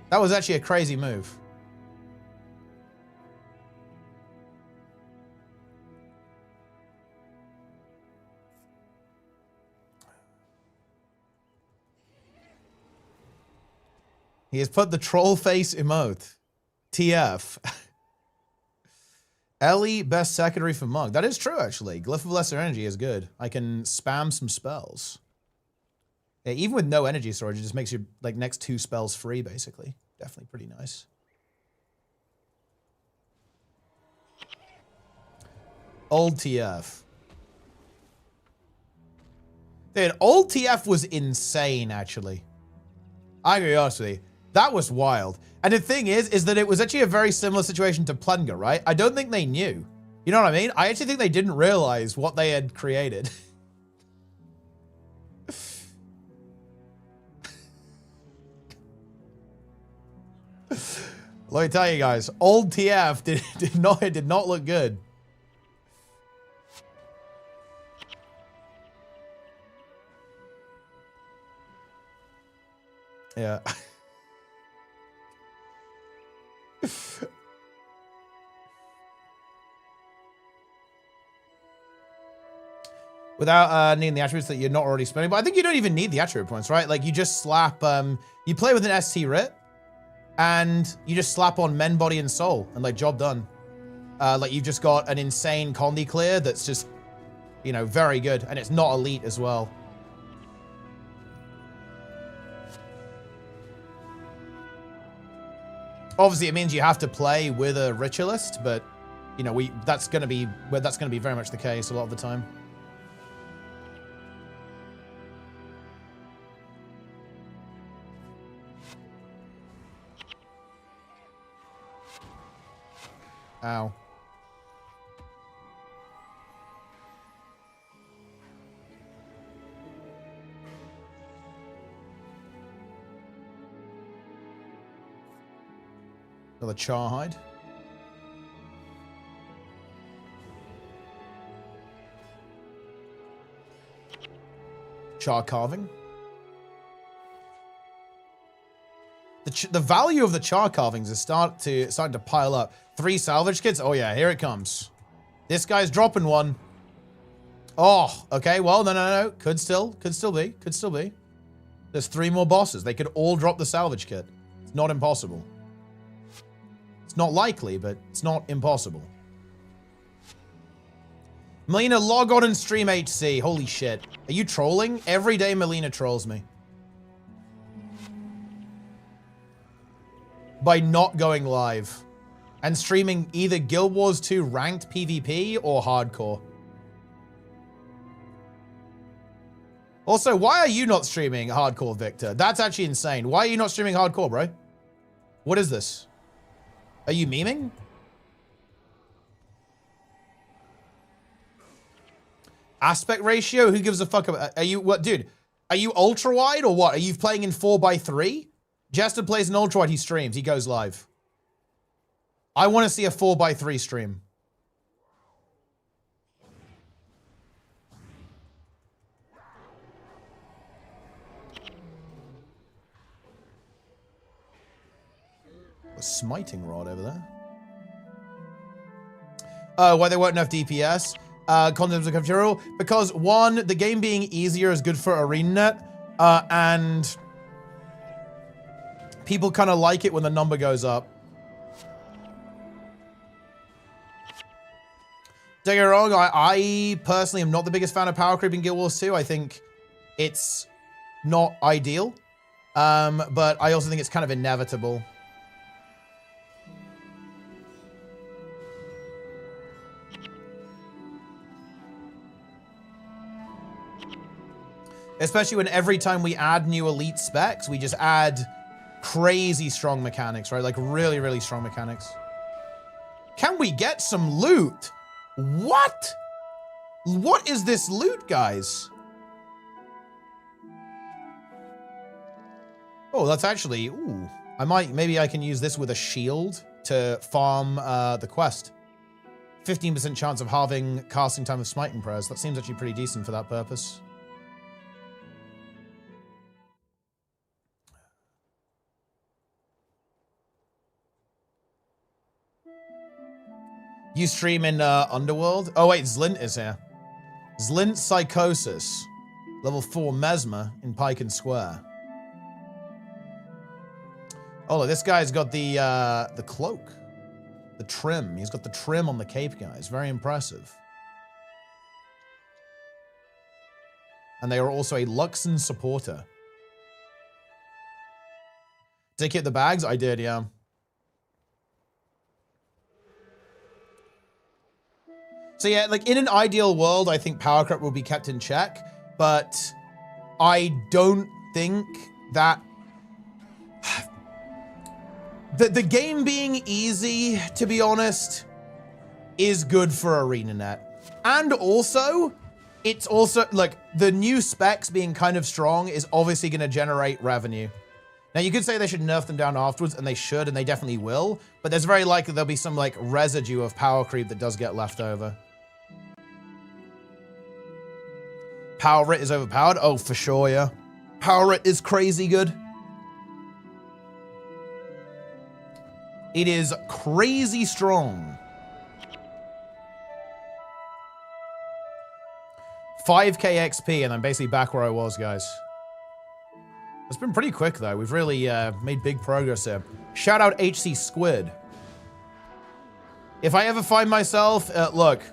That was actually a crazy move. He has put the troll face emote. TF. Ellie, best secondary for Monk. That is true, actually. Glyph of Lesser Energy is good. I can spam some spells. Yeah, even with no energy storage, it just makes your like next 2 spells free, basically. Definitely pretty nice. Old TF. Dude, old TF was insane, actually. I'm gonna be honest with you. That was wild. And the thing is that it was actually a very similar situation to Plunger, right? I don't think they knew. You know what I mean? I actually think they didn't realize what they had created. Let me tell you guys, old TF did not look good. Yeah. Without needing the attributes that you're not already spending. But I think you don't even need the attribute points, right? Like you just slap, you play with an ST Writ and you just slap on Men, Body, and Soul and like job done. Like you've just got an insane Condi clear that's just, you know, very good. And it's not elite as well. Obviously, it means you have to play with a Ritualist, but you know that's gonna be very much the case a lot of the time. Ow. Another Char hide. Char carving. The value of the Char carvings is starting to pile up. 3 salvage kits. Oh yeah, here it comes. This guy's dropping one. Oh, okay. Well, no. Could still be. There's 3 more bosses. They could all drop the salvage kit. It's not impossible. It's not likely, but it's not impossible. Melina, log on and stream HC. Holy shit. Are you trolling? Every day Melina trolls me. By not going live. And streaming either Guild Wars 2 ranked PvP or hardcore. Also, why are you not streaming hardcore, Victor? That's actually insane. Why are you not streaming hardcore, bro? What is this? Are you memeing? Aspect ratio? Who gives a fuck about? Are you what, dude? Are you ultra wide or what? Are you playing in 4x3? Jester plays in ultra wide. He streams. He goes live. I want to see a 4x3 stream. A smiting rod over there. Why they weren't enough DPS? Condoms are cafeteria. Because one, the game being easier is good for ArenaNet, and people kind of like it when the number goes up. Don't get me wrong, I personally am not the biggest fan of power creep in Guild Wars 2. I think it's not ideal, but I also think it's kind of inevitable. Especially when every time we add new elite specs, we just add crazy strong mechanics, right? Like really, really strong mechanics. Can we get some loot? What? What is this loot, guys? Oh, that's actually, ooh. Maybe I can use this with a shield to farm the quest. 15% chance of halving casting time of smiting prayers. That seems actually pretty decent for that purpose. You stream in Underworld? Oh wait, Zlint is here. Zlint Psychosis. Level 4 Mesmer in Pike Square. Oh, look, this guy's got the cloak. The trim. He's got the trim on the cape, guys. Very impressive. And they are also a Luxon supporter. Did I get the bags? I did, yeah. So yeah, like in an ideal world, I think power creep will be kept in check, but I don't think that the game being easy, to be honest, is good for ArenaNet. And also, it's also like the new specs being kind of strong is obviously going to generate revenue. Now you could say they should nerf them down afterwards, and they should, and they definitely will, but there's very likely there'll be some like residue of power creep that does get left over. Power Writ is overpowered? Oh, for sure, yeah. Power Writ is crazy good. It is crazy strong. 5k XP, and I'm basically back where I was, guys. It's been pretty quick, though. We've really made big progress here. Shout out HC Squid. If I ever find myself, look.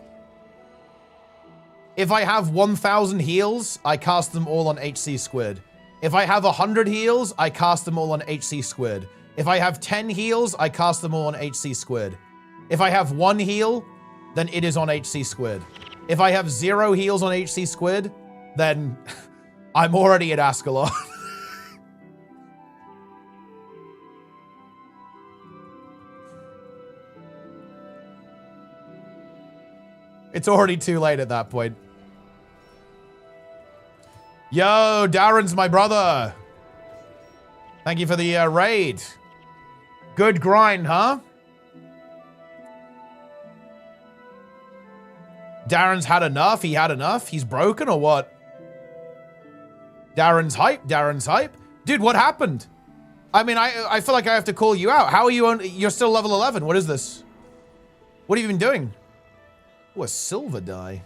If I have 1,000 heals, I cast them all on HC Squid. If I have 100 heals, I cast them all on HC Squid. If I have 10 heals, I cast them all on HC Squid. If I have 1 heal, then it is on HC Squid. If I have 0 heals on HC Squid, then I'm already at Ascalon. It's already too late at that point. Yo, Darren's my brother. Thank you for the raid. Good grind, huh? Darren's had enough. He had enough. He's broken or what? Darren's hype. Darren's hype. Dude, what happened? I mean, I feel like I have to call you out. How are you on? You're still level 11. What is this? What have you been doing? Oh, a silver die.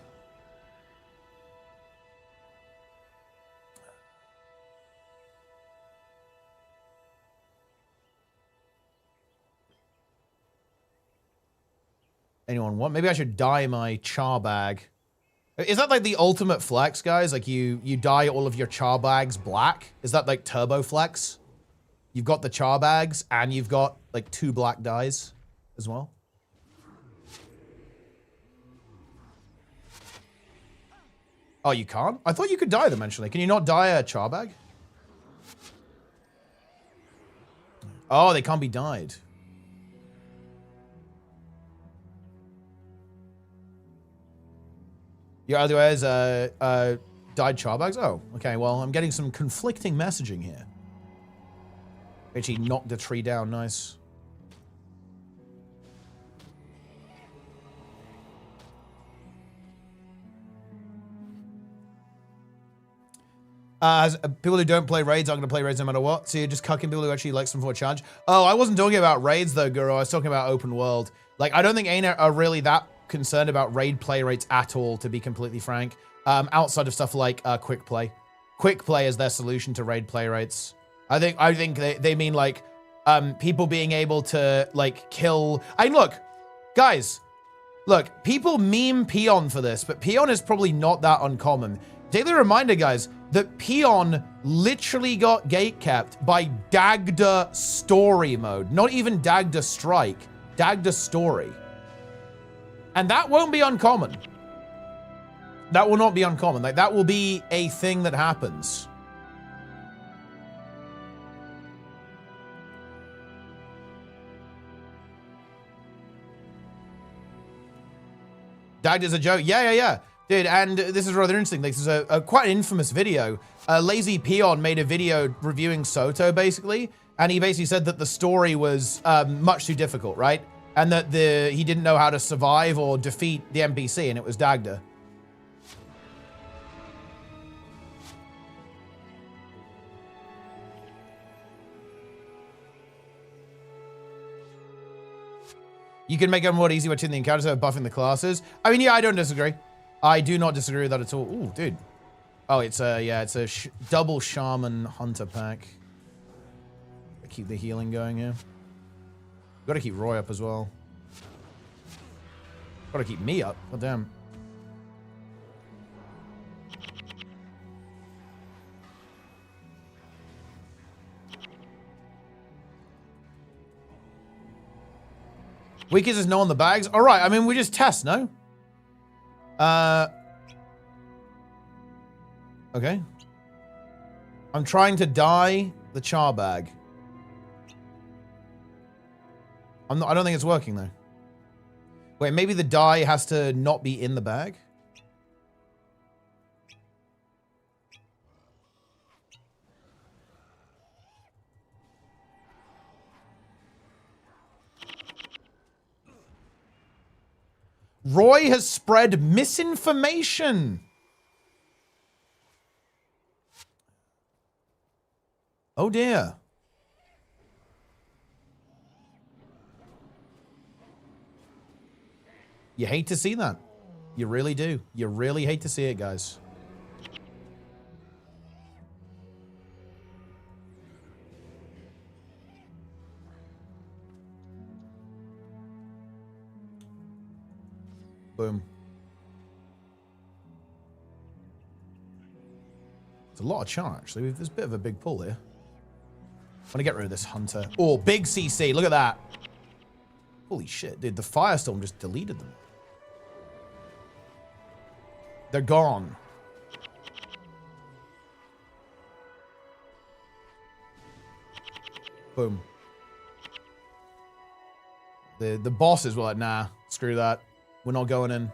Anyone want? Maybe I should dye my char bag. Is that like the ultimate flex, guys? Like you dye all of your char bags black? Is that like turbo flex? You've got the char bags and you've got like 2 black dyes as well. Oh, you can't? I thought you could dye them, actually. Can you not dye a char bag? Oh, they can't be dyed. Your LDOA is dyed char bags? Oh, okay. Well, I'm getting some conflicting messaging here. Actually knocked the tree down. Nice. People who don't play raids aren't going to play raids no matter what. So you're just cucking people who actually like some form of challenge. Oh, I wasn't talking about raids though, Guru. I was talking about open world. Like, I don't think ArenaNet are really that concerned about raid play rates at all, to be completely frank. Outside of stuff like quick play. Quick play is their solution to raid play rates. I think they mean like people being able to like kill. I mean, look, guys, look, people meme Peon for this, but Peon is probably not that uncommon. Daily reminder, guys, that Peon literally got gatekept by Dagda story mode. Not even Dagda strike, Dagda story. And that won't be uncommon. That will not be uncommon. Like, that will be a thing that happens. Dagda's a joke. Yeah. Dude, and this is rather interesting. This is a quite infamous video. Lazy Peon made a video reviewing Soto, basically, and he basically said that the story was much too difficult, right? And that he didn't know how to survive or defeat the NPC, and it was Dagda. You can make it more easy by tuning the encounters over buffing the classes. I mean, yeah, I don't disagree. I do not disagree with that at all. Ooh, dude. Oh, it's a double shaman hunter pack. Keep the healing going here. Gotta keep Roy up as well. Gotta keep me up. God damn. Weakest is no on the bags. All right, I mean, we just test, no? Okay. I'm trying to dye the char bag. I don't think it's working though. Wait, maybe the dye has to not be in the bag? Roy has spread misinformation. Oh dear. You hate to see that. You really do. You really hate to see it, guys. Boom. It's a lot of char, actually. There's a bit of a big pull here. I'm gonna get rid of this hunter. Oh, big CC. Look at that. Holy shit, dude. The firestorm just deleted them. They're gone. Boom. The bosses were like, nah, screw that. We're not going in.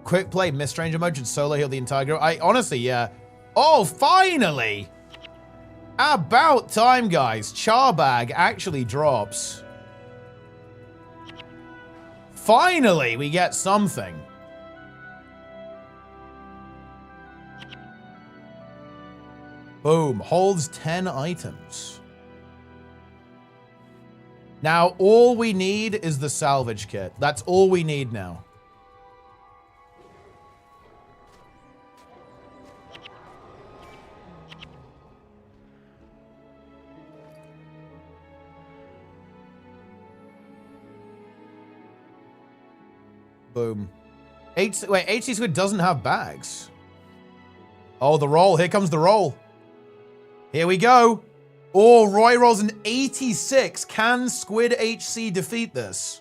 Quick play, Mist Ranger mode should solo heal the entire group. I honestly, yeah. Oh, finally! About time, guys. Char bag actually drops. Finally, we get something. Boom. Holds 10 items. Now, all we need is the salvage kit. That's all we need now. Boom. Wait, HC Squid doesn't have bags. Oh, the roll. Here comes the roll. Here we go. Oh, Roy rolls an 86. Can Squid HC defeat this?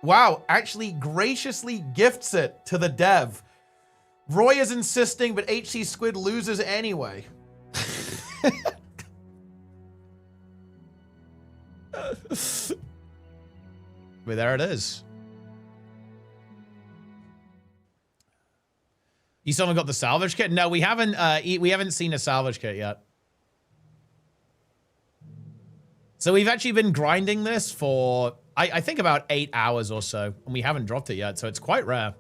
Wow, actually graciously gifts it to the dev. Roy is insisting, but HC Squid loses anyway. But there it is. You still haven't got the salvage kit? No, we haven't seen a salvage kit yet. So we've actually been grinding this for, I think about 8 hours or so, and we haven't dropped it yet, so it's quite rare.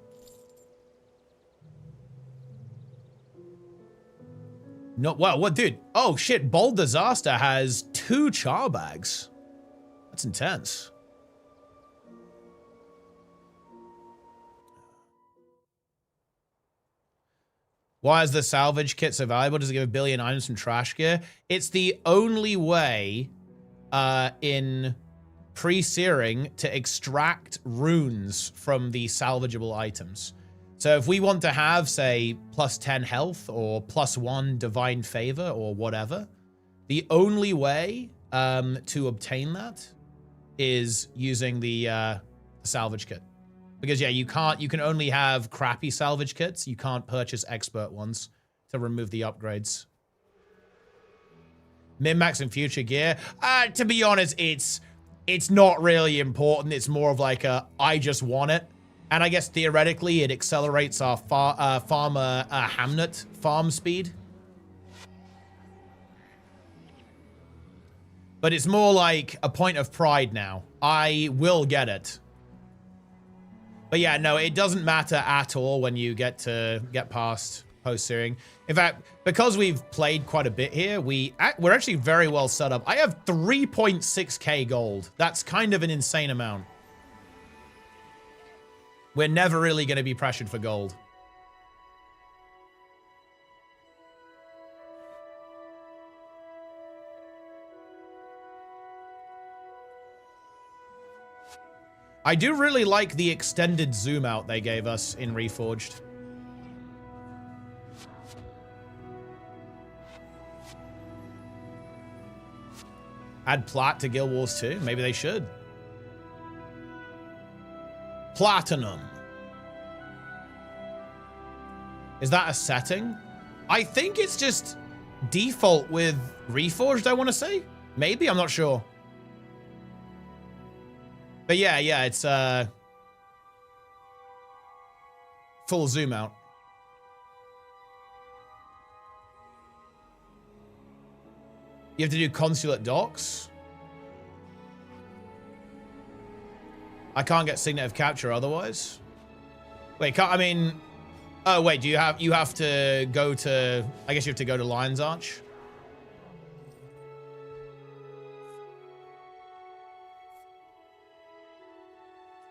No, well, what, dude? Oh, shit, Bold Disaster has 2 char bags. That's intense. Why is the salvage kit so valuable? Does it give 1 billion items from trash gear? It's the only way in pre-searing to extract runes from the salvageable items. So if we want to have, say, plus 10 health or plus 1 divine favor or whatever, the only way to obtain that is using the salvage kit. Because, yeah, you can only have crappy salvage kits. You can't purchase expert ones to remove the upgrades. Min-max and future gear. To be honest, it's not really important. It's more of like a, I just want it. And I guess theoretically, it accelerates our farmer Hamnet farm speed. But it's more like a point of pride now. I will get it. But yeah, no, it doesn't matter at all when you get past post-searing. In fact, because we've played quite a bit here, we're actually very well set up. I have 3.6k gold. That's kind of an insane amount. We're never really going to be pressured for gold. I do really like the extended zoom out they gave us in Reforged. Add plat to Guild Wars 2? Maybe they should. Platinum. Is that a setting? I think it's just default with Reforged, I want to say. Maybe, I'm not sure. But yeah, it's full zoom out. You have to do consulate docs. I can't get signet of capture otherwise. Wait, I mean, oh wait, you have to go to, I guess you have to go to Lion's Arch.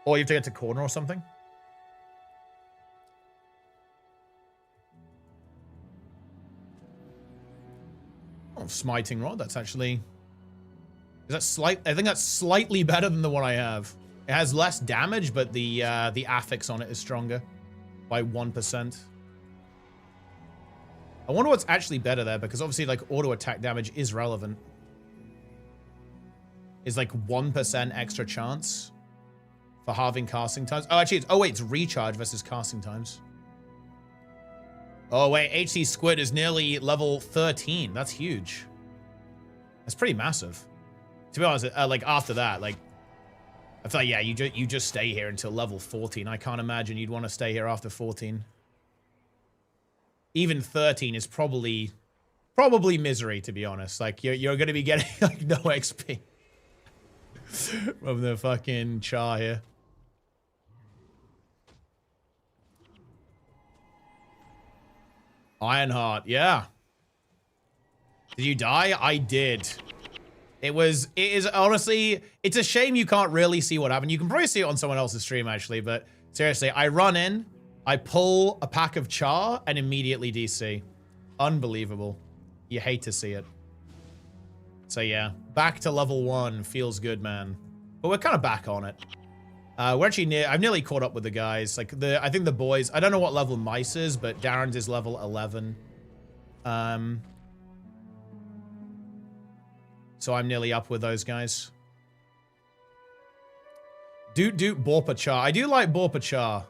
Or you have to get to corner or something. Oh, smiting rod. That's actually, is that slight? I think that's slightly better than the one I have. It has less damage, but the affix on it is stronger by 1%. I wonder what's actually better there, because obviously like auto attack damage is relevant. Is like 1% extra chance for halving casting times. Oh, actually, it's recharge versus casting times. Oh, wait, HC Squid is nearly level 13. That's huge. That's pretty massive. To be honest, like, after that, like, I thought, yeah, you just stay here until level 14. I can't imagine you'd want to stay here after 14. Even 13 is probably misery, to be honest. Like, you're going to be getting, like, no XP from the fucking char here. Ironheart, yeah. Did you die? I did. It is honestly, it's a shame you can't really see what happened. You can probably see it on someone else's stream actually, but seriously, I run in, I pull a pack of char and immediately DC. Unbelievable. You hate to see it. So yeah, back to level 1 feels good, man. But we're kind of back on it. We're actually I've nearly caught up with the guys. Like I think the boys, I don't know what level Mice is, but Darren's is level 11. So I'm nearly up with those guys. Doot Doot Borpa Char. I do like Borpa Char.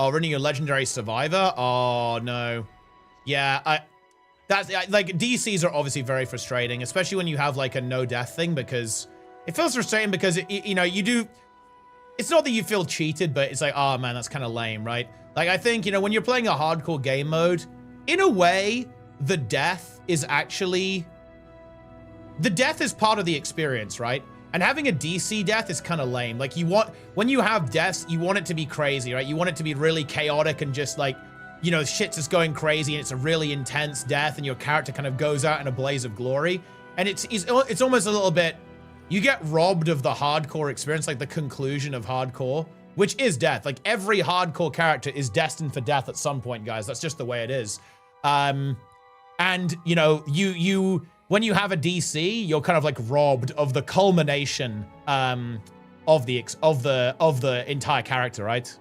Oh, running your legendary survivor? Oh, no. Yeah, that's like DCs are obviously very frustrating, especially when you have like a no death thing, because it feels frustrating because you know, you do, it's not that you feel cheated, but it's like, oh man, that's kind of lame, right? Like, I think, you know, when you're playing a hardcore game mode, in a way, the death is actually, the death is part of the experience, right? And having a DC death is kind of lame. Like, you want, when you have deaths, you want it to be crazy, right? You want it to be really chaotic and just like, you know, shit's just going crazy and it's a really intense death and your character kind of goes out in a blaze of glory. And it's almost a little bit, you get robbed of the hardcore experience, like the conclusion of hardcore, which is death. Like, every hardcore character is destined for death at some point, guys. That's just the way it is. And, you know, when you have a DC, you're kind of like robbed of the culmination of the entire character, right?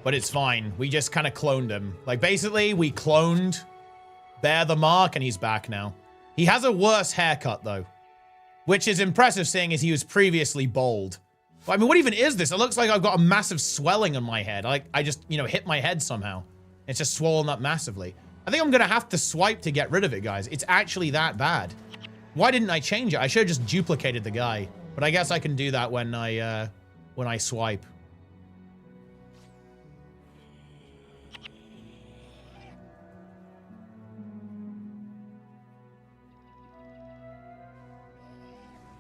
But it's fine. We just kind of cloned him. Like, basically, we cloned Bear the Mark, and he's back now. He has a worse haircut, though, which is impressive, seeing as he was previously bald. But, I mean, what even is this? It looks like I've got a massive swelling on my head. Like, I just, you know, hit my head somehow. It's just swollen up massively. I think I'm going to have to swipe to get rid of it, guys. It's actually that bad. Why didn't I change it? I should have just duplicated the guy. But I guess I can do that when I swipe.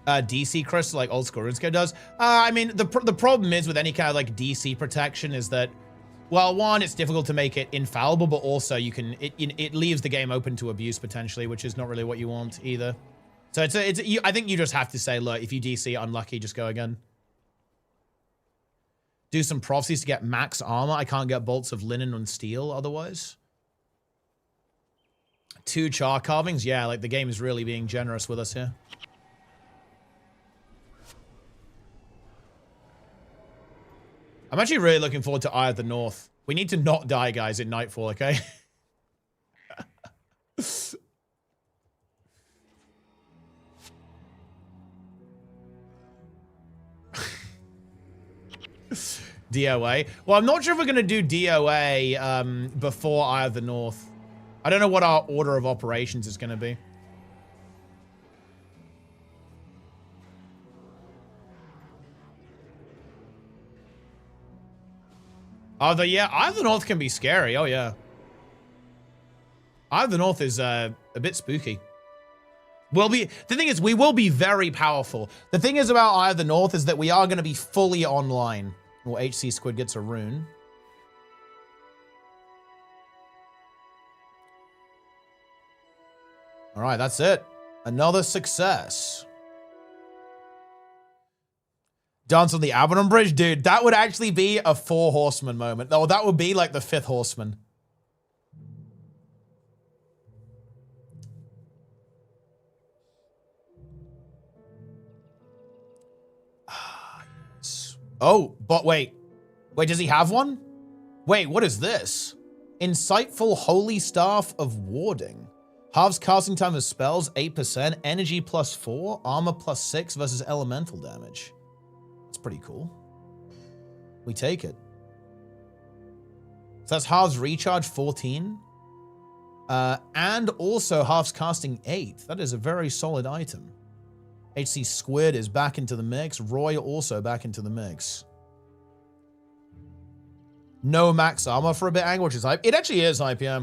DC crystal like old school RuneScape does. I mean, the problem is with any kind of like DC protection is that, well, one, it's difficult to make it infallible, but also it leaves the game open to abuse potentially, which is not really what you want either. So I think you just have to say, look, if you DC unlucky, just go again. Do some prophecies to get max armor. I can't get bolts of linen and steel otherwise. 2 char carvings. Yeah, like the game is really being generous with us here. I'm actually really looking forward to Eye of the North. We need to not die, guys, in Nightfall, okay? DOA. Well, I'm not sure if we're going to do DOA before Eye of the North. I don't know what our order of operations is going to be. Oh, yeah, Eye of the North can be scary. Oh, yeah. Eye of the North is a bit spooky. The thing is, we will be very powerful. The thing is about Eye of the North is that we are going to be fully online. Well, HC Squid gets a rune. All right, that's it. Another success. Dance on the Abaddon Bridge? Dude, that would actually be a 4 horseman moment. Oh, that would be like the 5th horseman. Oh, but wait. Wait, does he have one? Wait, what is this? Insightful Holy Staff of Warding. Halves casting time of spells, 8%. Energy +4. Armor +6 versus elemental damage. That's pretty cool. We take it. So that's halves recharge 14. And also halves casting 8. That is a very solid item. HC Squid is back into the mix. Roy also back into the mix. No max armor for a bit angle, which is hype. It actually is hype, yeah.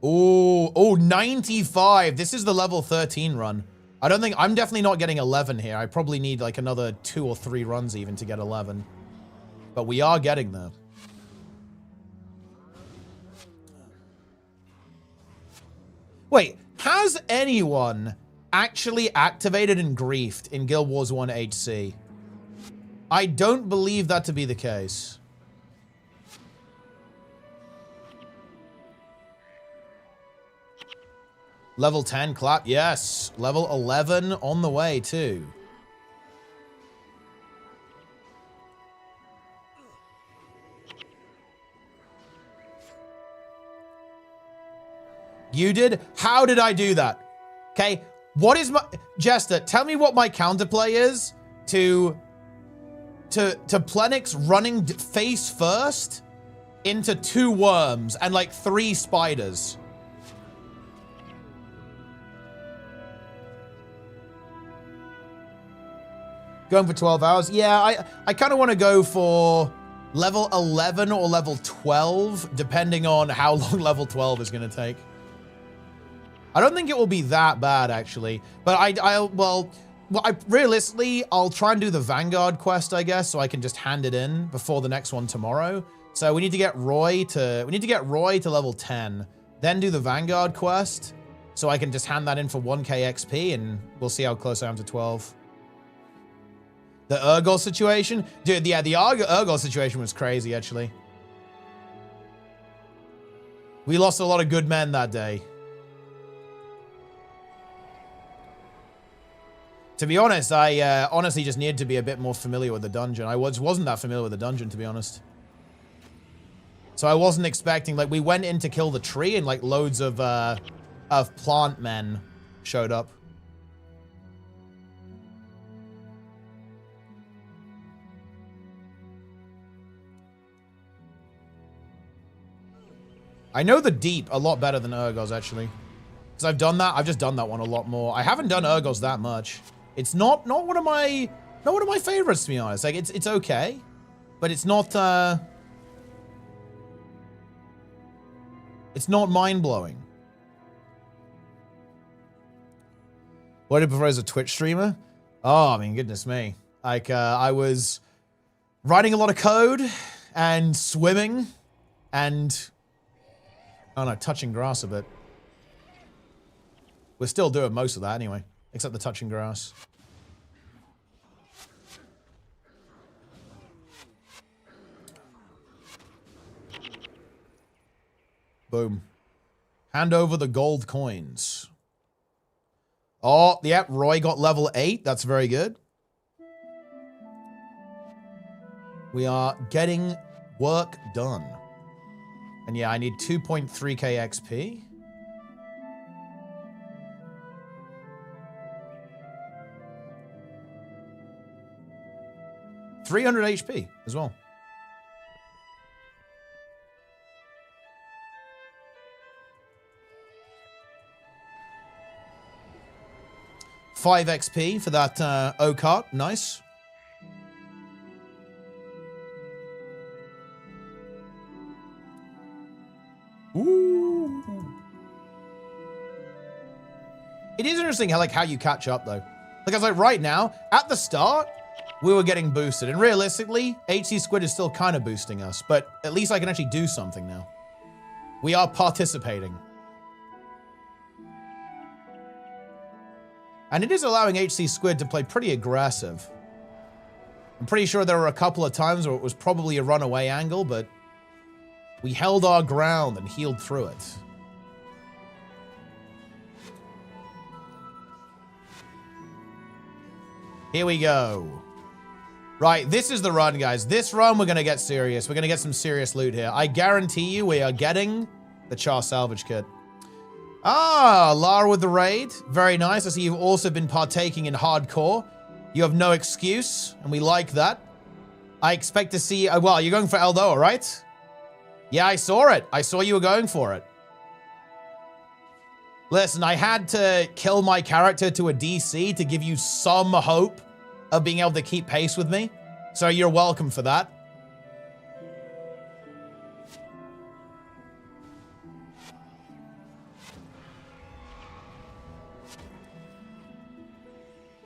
Oh, 95. This is the level 13 run. I'm definitely not getting 11 here. I probably need like another 2 or 3 runs even to get 11. But we are getting there. Wait, has anyone actually activated and griefed in Guild Wars 1 HC? I don't believe that to be the case. Level 10 clap, yes. Level 11 on the way too. You did? How did I do that? Okay, what is my... Jester, tell me what my counterplay is to Plenix running face first into 2 worms and like 3 spiders. Going for 12 hours? Yeah, I kind of want to go for level 11 or level 12, depending on how long level 12 is going to take. I don't think it will be that bad, actually. But realistically, I'll try and do the Vanguard quest, I guess, so I can just hand it in before the next one tomorrow. So we need to get Roy to level 10, then do the Vanguard quest, so I can just hand that in for 1k XP, and we'll see how close I am to 12. The Urgol situation? Dude, yeah, the Urgol situation was crazy, actually. We lost a lot of good men that day. To be honest, I honestly just needed to be a bit more familiar with the dungeon. I wasn't that familiar with the dungeon, to be honest. So I wasn't expecting, like, we went in to kill the tree and, like, loads of plant men showed up. I know the Deep a lot better than Urgos, actually. Because I've done that. I've just done that one a lot more. I haven't done Urgos that much. It's not one of my favorites, to be honest. Like, it's okay, but it's not mind-blowing. What do you prefer as a Twitch streamer? Oh, I mean, goodness me. Like, I was writing a lot of code and swimming and, I don't know, touching grass a bit. We're still doing most of that anyway, except the touching grass. Boom. Hand over the gold coins. Oh, yep, Roy got level 8. That's very good. We are getting work done. And yeah, I need 2.3k XP. $300 HP as well. $5 XP for that O-Cart. Nice. Ooh. It is interesting how you catch up though. Like I was like, right now, at the start, we were getting boosted. And realistically, HC Squid is still kind of boosting us, but at least I can actually do something now. We are participating. And it is allowing HC Squid to play pretty aggressive. I'm pretty sure there were a couple of times where it was probably a runaway angle, but we held our ground and healed through it. Here we go. Right, this is the run, guys. This run, we're going to get serious. We're going to get some serious loot here. I guarantee you we are getting the CHAR salvage kit. Ah, Lara with the raid. Very nice. I see you've also been partaking in hardcore. You have no excuse, and we like that. I expect to see... well, you're going for LDOA, right? Yeah, I saw it. I saw you were going for it. Listen, I had to kill my character to a DC to give you some hope of being able to keep pace with me. So you're welcome for that.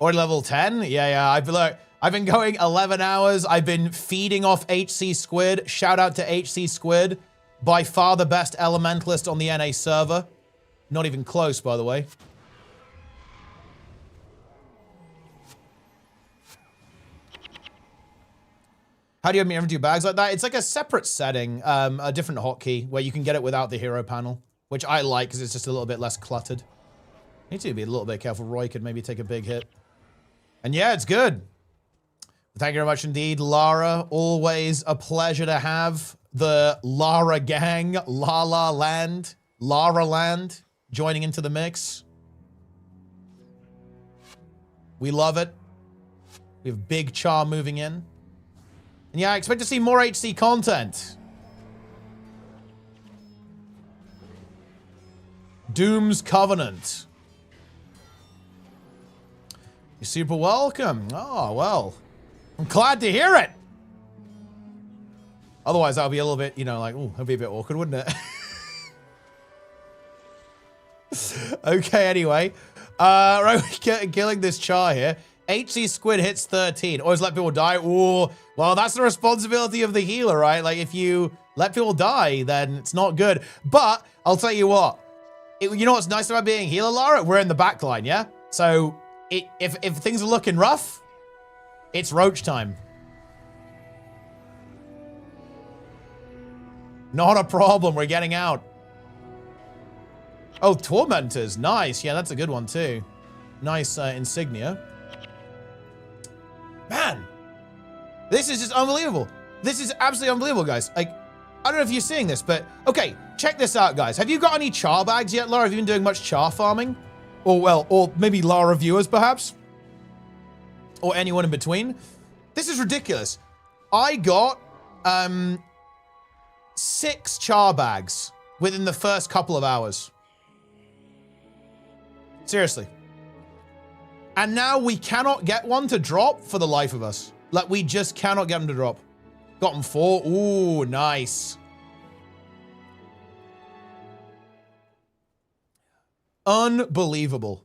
Or level 10? Yeah. I've been going 11 hours. I've been feeding off HC Squid. Shout out to HC Squid. By far the best elementalist on the NA server. Not even close, by the way. How do you ever do bags like that? It's like a separate setting, a different hotkey where you can get it without the hero panel, which I like because it's just a little bit less cluttered. Need to be a little bit careful. Roy could maybe take a big hit. And yeah, it's good. Thank you very much indeed, Lara. Always a pleasure to have the Lara gang, La La Land, Lara Land, joining into the mix. We love it. We have big CHAR moving in. And yeah, I expect to see more HC content. Doom's Covenant. You're super welcome. Oh, well. I'm glad to hear it. Otherwise, that would be a little bit, you know, like, ooh, that'd be a bit awkward, wouldn't it? Okay, anyway. Right, we're killing this CHAR here. HC Squid hits 13. Always let people die. Ooh, well, that's the responsibility of the healer, right? Like, if you let people die, then it's not good. But I'll tell you what. You know what's nice about being healer, Lara? We're in the back line, yeah? So if things are looking rough, it's roach time. Not a problem. We're getting out. Oh, Tormentors. Nice. Yeah, that's a good one, too. Nice insignia. Man. This is just unbelievable. This is absolutely unbelievable, guys. Like, I don't know if you're seeing this, but... Okay, check this out, guys. Have you got any CHAR bags yet, Lara? Have you been doing much CHAR farming? Or, well, or maybe Lara viewers, perhaps? Or anyone in between? This is ridiculous. I got... 6 CHAR bags within the first couple of hours. Seriously. And now we cannot get one to drop for the life of us. Like, we just cannot get them to drop. Got them 4. Ooh, nice. Unbelievable.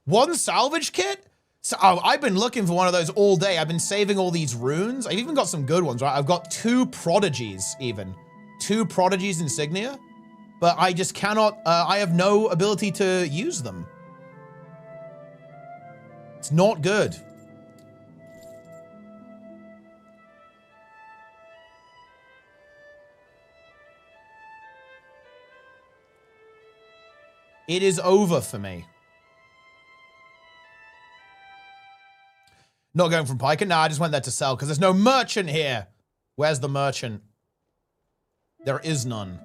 1 salvage kit? So, oh, I've been looking for one of those all day. I've been saving all these runes. I've even got some good ones, right? I've got 2 prodigies, even. 2 prodigies insignia. But I just cannot, I have no ability to use them. It's not good. It is over for me. Not going from Piker? No, I just went there to sell because there's no merchant here. Where's the merchant? There is none.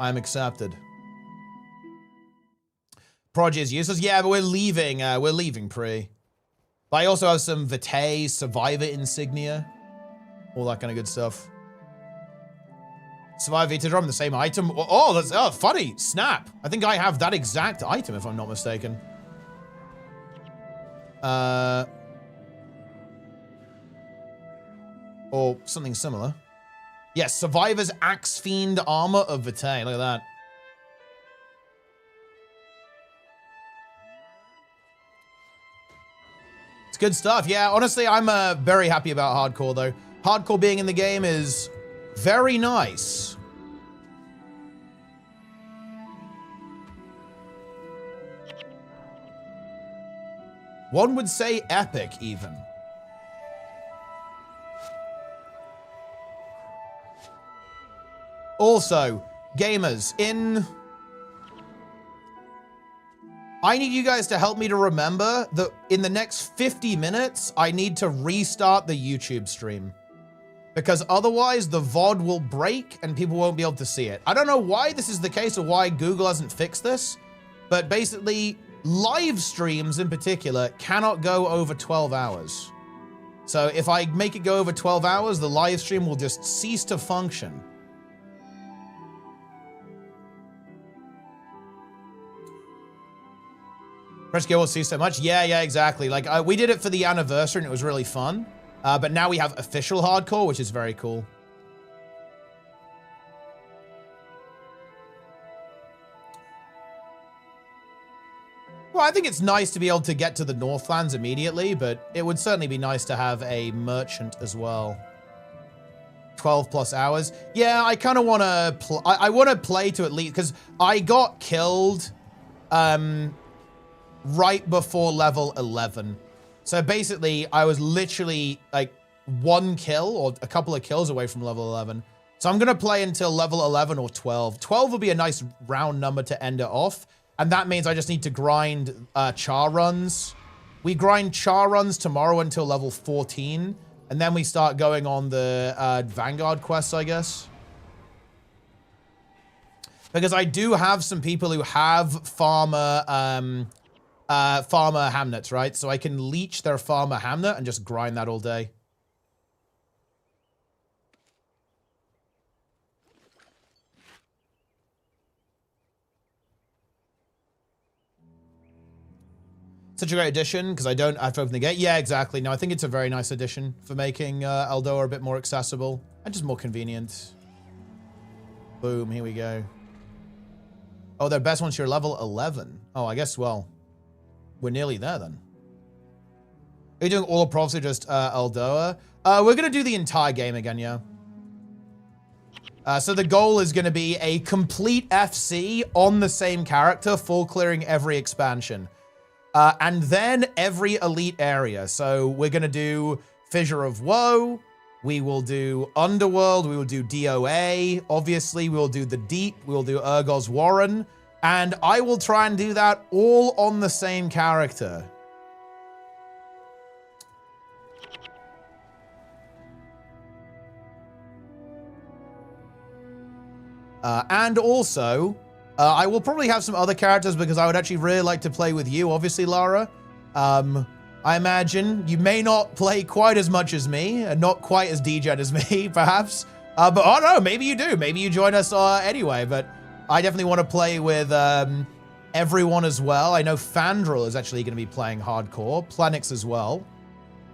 I'm accepted. Prodigy is useless. Yeah, but we're leaving pre. But I also have some Vitae Survivor insignia. All that kind of good stuff. Survivor to drum the same item. Oh, that's funny. Snap. I think I have that exact item if I'm not mistaken. Or something similar. Yes, Survivor's Axe Fiend Armor of Vitae. Look at that. It's good stuff. Yeah, honestly, I'm very happy about Hardcore, though. Hardcore being in the game is very nice. One would say epic, even. Also, gamers, I need you guys to help me to remember that in the next 50 minutes, I need to restart the YouTube stream. Because otherwise, the VOD will break and people won't be able to see it. I don't know why this is the case or why Google hasn't fixed this, but basically, live streams in particular cannot go over 12 hours. So if I make it go over 12 hours, the live stream will just cease to function. Press Go will see so much. Yeah, exactly. Like, we did it for the anniversary and it was really fun. But now we have official Hardcore, which is very cool. Well, I think it's nice to be able to get to the Northlands immediately, but it would certainly be nice to have a merchant as well. 12 plus hours. Yeah, I kind of want to I want to play to at least, because I got killed right before level 11. So basically, I was literally like 1 kill or a couple of kills away from level 11. So I'm going to play until level 11 or 12. 12 will be a nice round number to end it off. And that means I just need to grind CHAR runs. We grind CHAR runs tomorrow until level 14. And then we start going on the Vanguard quests, I guess. Because I do have some people who have farmer hamnets, right? So I can leech their farmer hamnet and just grind that all day. Such a great addition, because I don't have to open the gate. Yeah, exactly. No, I think it's a very nice addition for making LDOA a bit more accessible and just more convenient. Boom, here we go. Oh, they're best once you're level 11. Oh, I guess, well, we're nearly there then. Are you doing all of Prophecy, just LDOA? We're going to do the entire game again, yeah. So the goal is going to be a complete FC on the same character, full clearing every expansion. And then every elite area. So we're going to do Fissure of Woe. We will do Underworld. We will do DOA. Obviously, we will do the Deep. We will do Urgos Warren. And I will try and do that all on the same character. And also, I will probably have some other characters because I would actually really like to play with you, obviously, Lara. I imagine you may not play quite as much as me, and not quite as degen as me, perhaps. But oh no, maybe you do. Maybe you join us anyway. But I definitely want to play with everyone as well. I know Fandral is actually going to be playing hardcore. Planix as well.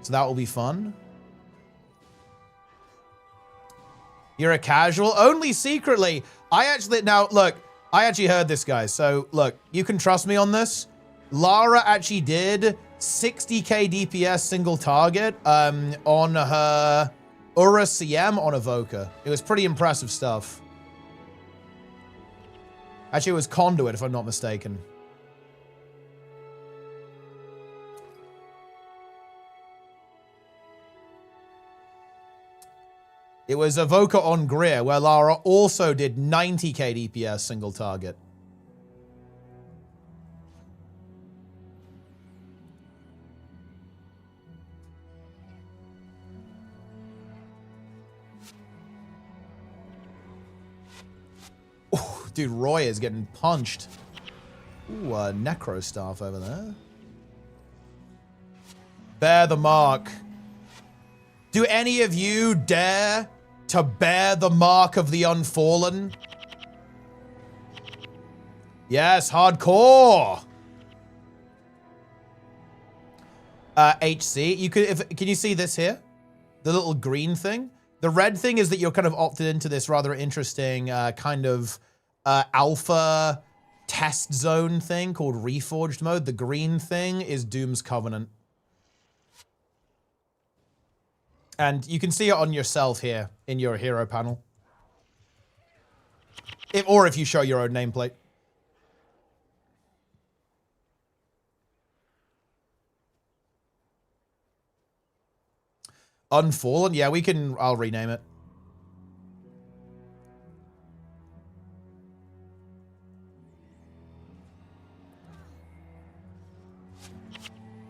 So that will be fun. You're a casual? Only secretly. Now, look, I actually heard this, guys. So, look, you can trust me on this. Lara actually did 60k DPS single target on her Ura CM on Evoker. It was pretty impressive stuff. Actually, it was Conduit, if I'm not mistaken. It was Evoker on Greer, where Lara also did 90k DPS single target. Ooh, dude, Roy is getting punched. Ooh, a Necro Staff over there. Bear the mark. Do any of you dare to bear the mark of the unfallen? Yes, hardcore. HC, can you see this here? The little green thing? The red thing is that you're kind of opted into this rather interesting kind of alpha test zone thing called Reforged mode. The green thing is Doom's Covenant. And you can see it on yourself here in your hero panel. Or if you show your own nameplate. Unfallen? Yeah, I'll rename it.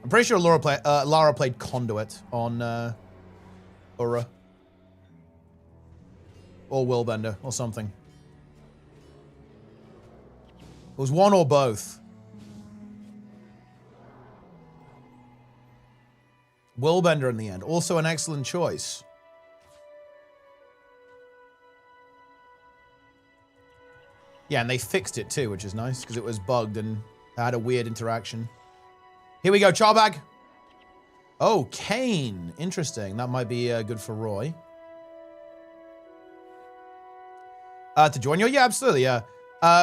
I'm pretty sure Lara played Conduit on Ura. Or Willbender, or something. It was one or both. Willbender in the end. Also an excellent choice. Yeah, and they fixed it too, which is nice, because it was bugged and had a weird interaction. Here we go, Charbag. Oh, Kane. Interesting. That might be good for Roy. To join you? Yeah, absolutely, yeah.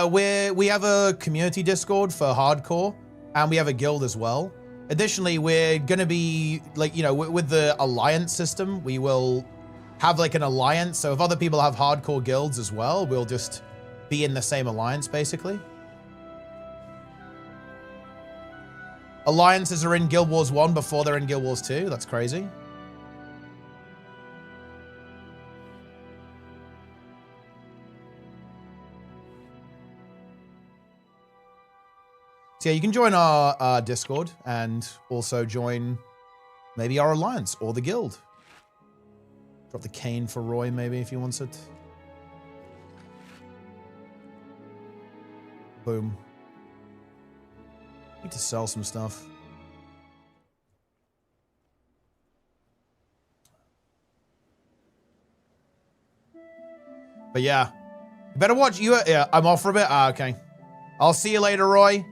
We have a community Discord for hardcore, and we have a guild as well. Additionally, we're going to be, like, you know, with the alliance system, we will have, like, an alliance. So if other people have hardcore guilds as well, we'll just be in the same alliance, basically. Alliances are in Guild Wars 1 before they're in Guild Wars 2. That's crazy. So yeah, you can join our Discord and also join maybe our alliance or the guild. Drop the cane for Roy maybe if he wants it. Boom. Need to sell some stuff. But yeah, you better watch. Yeah, I'm off for a bit. Okay. I'll see you later, Roy.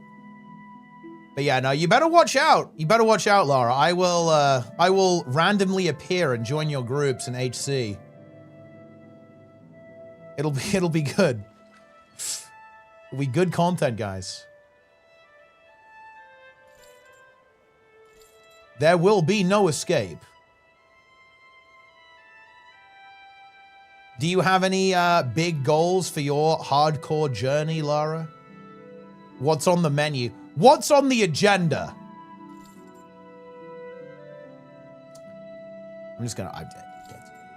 But yeah, no, you better watch out. You better watch out, Lara. I will randomly appear and join your groups in HC. It'll be good. It'll be good content, guys. There will be no escape. Do you have any big goals for your hardcore journey, Lara? What's on the menu? What's on the agenda? I'm just gonna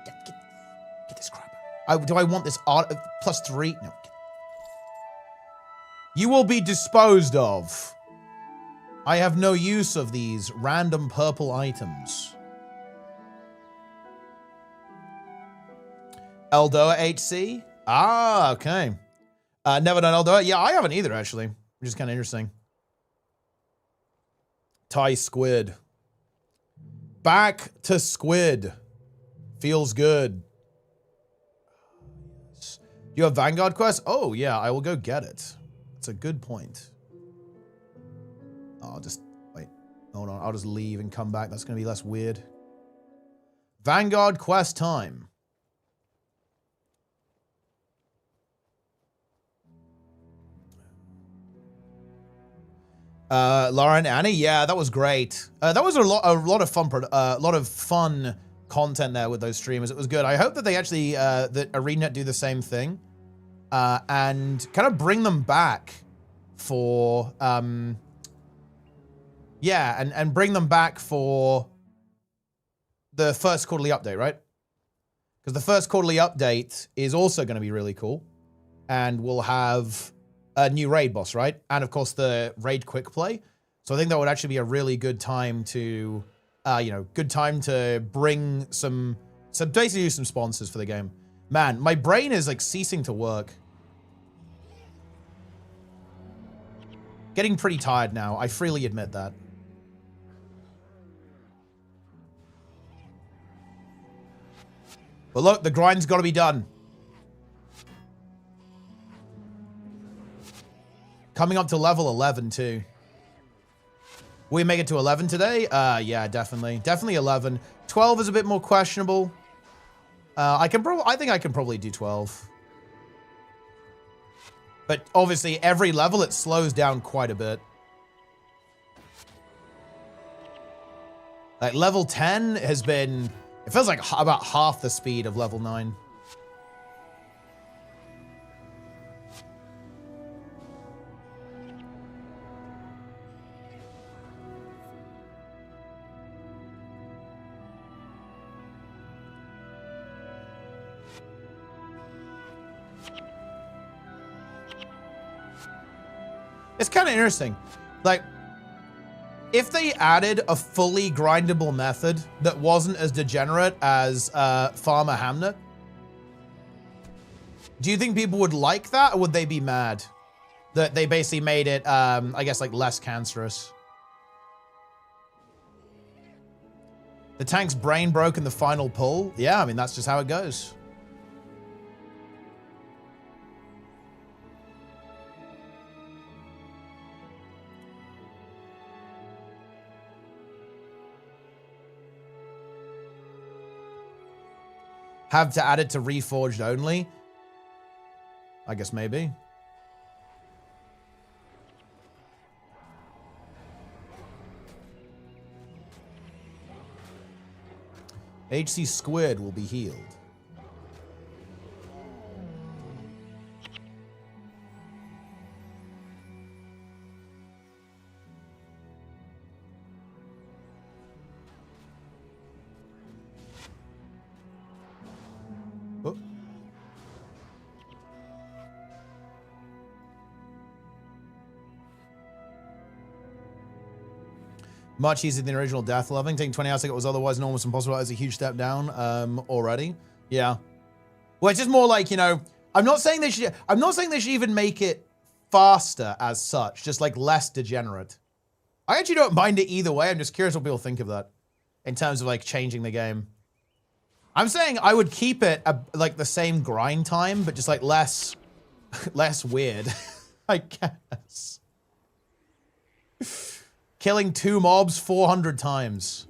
get this crap out. Do I want this art +3? No. You will be disposed of. I have no use of these random purple items. LDOA HC? Ah, okay. Never done LDOA. Yeah, I haven't either, actually. Which is kind of interesting. Thai squid. Back to squid. Feels good. You have Vanguard quest? Oh, yeah, I will go get it. It's a good point. I'll just, wait. Hold on, I'll just leave and come back. That's going to be less weird. Vanguard quest time. Laura and Annie, yeah, that was great. That was a lot of fun content there with those streamers. It was good. I hope that they actually that ArenaNet do the same thing and kind of bring them back for yeah, and bring them back for the first quarterly update, right? Because the first quarterly update is also going to be really cool, and we'll have a new raid boss, right? And of course the raid quick play. So I think that would actually be a really good time to, good time to bring some basically do some sponsors for the game. Man, my brain is like ceasing to work. Getting pretty tired now. I freely admit that. But look, the grind's got to be done. Coming up to level 11 too. Will we make it to 11 today? Yeah, definitely. Definitely 11. 12 is a bit more questionable. I think I can probably do 12. But obviously every level it slows down quite a bit. Like level 10 has been, it feels like about half the speed of level 9. It's kind of interesting. Like, if they added a fully grindable method that wasn't as degenerate as Farmer Hamnet, do you think people would like that, or would they be mad that they basically made it, I guess, like less cancerous? The tank's brain broke in the final pull? Yeah, I mean, that's just how it goes. Have to add it to Reforged only? I guess maybe. HC Squid will be healed. Oh. Much easier than the original death loving. Taking 20 hours to get was otherwise almost impossible. That is a huge step down already. Yeah. Well, it's just more like, you know, I'm not saying they should even make it faster as such, just like less degenerate. I actually don't mind it either way. I'm just curious what people think of that in terms of like changing the game. I'm saying I would keep it like the same grind time, but just like less weird, I guess. Killing 2 mobs 400 times.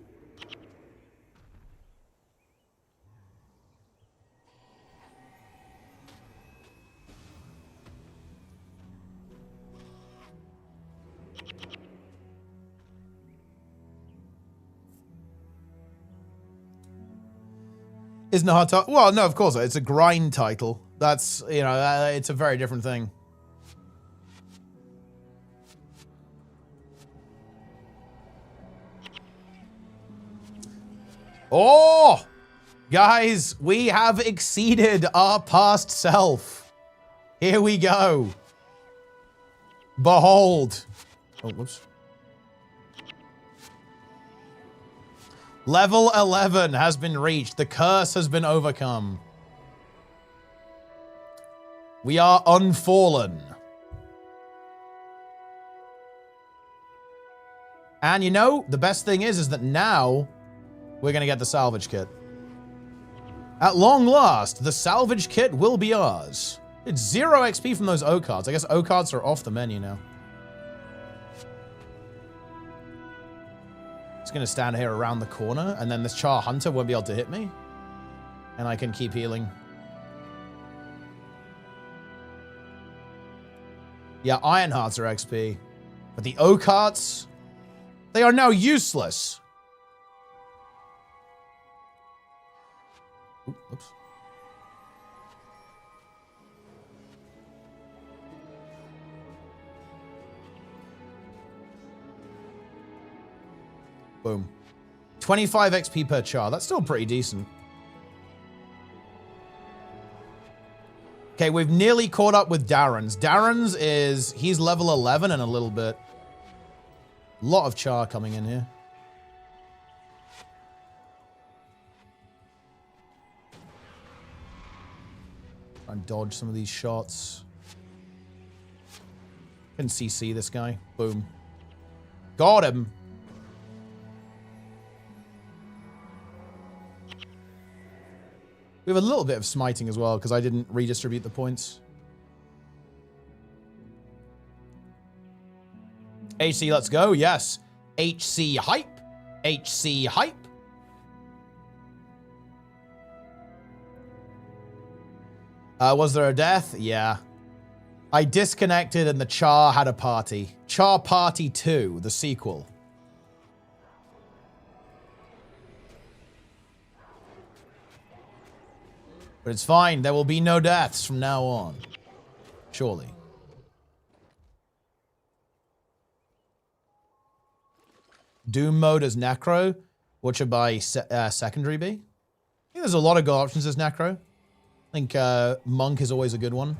Isn't a hard title? Well, no, of course. It's a grind title. That's, you know, it's a very different thing. Oh! Guys, we have exceeded our past self. Here we go. Behold. Oh, whoops. Level 11 has been reached. The curse has been overcome. We are unfallen. And you know, the best thing is that now we're going to get the salvage kit. At long last, the salvage kit will be ours. It's 0 XP from those O cards. I guess O cards are off the menu now. It's going to stand here around the corner, and then this Char Hunter won't be able to hit me. And I can keep healing. Yeah, Iron Hearts are XP. But the O cards, they are now useless. Ooh, oops. Boom. 25 XP per char. That's still pretty decent. Okay, we've nearly caught up with Darren's. Darren's is... he's level 11 in a little bit. A lot of char coming in here. Try and dodge some of these shots. Can CC this guy. Boom. Got him. We have a little bit of smiting as well, because I didn't redistribute the points. HC, let's go. Yes. HC hype. HC hype. Was there a death? Yeah. I disconnected and the Char had a party. Char Party 2, the sequel. But it's fine. There will be no deaths from now on. Surely. Doom mode as Necro. What should buy secondary be? I think there's a lot of good options as Necro. I think Monk is always a good one.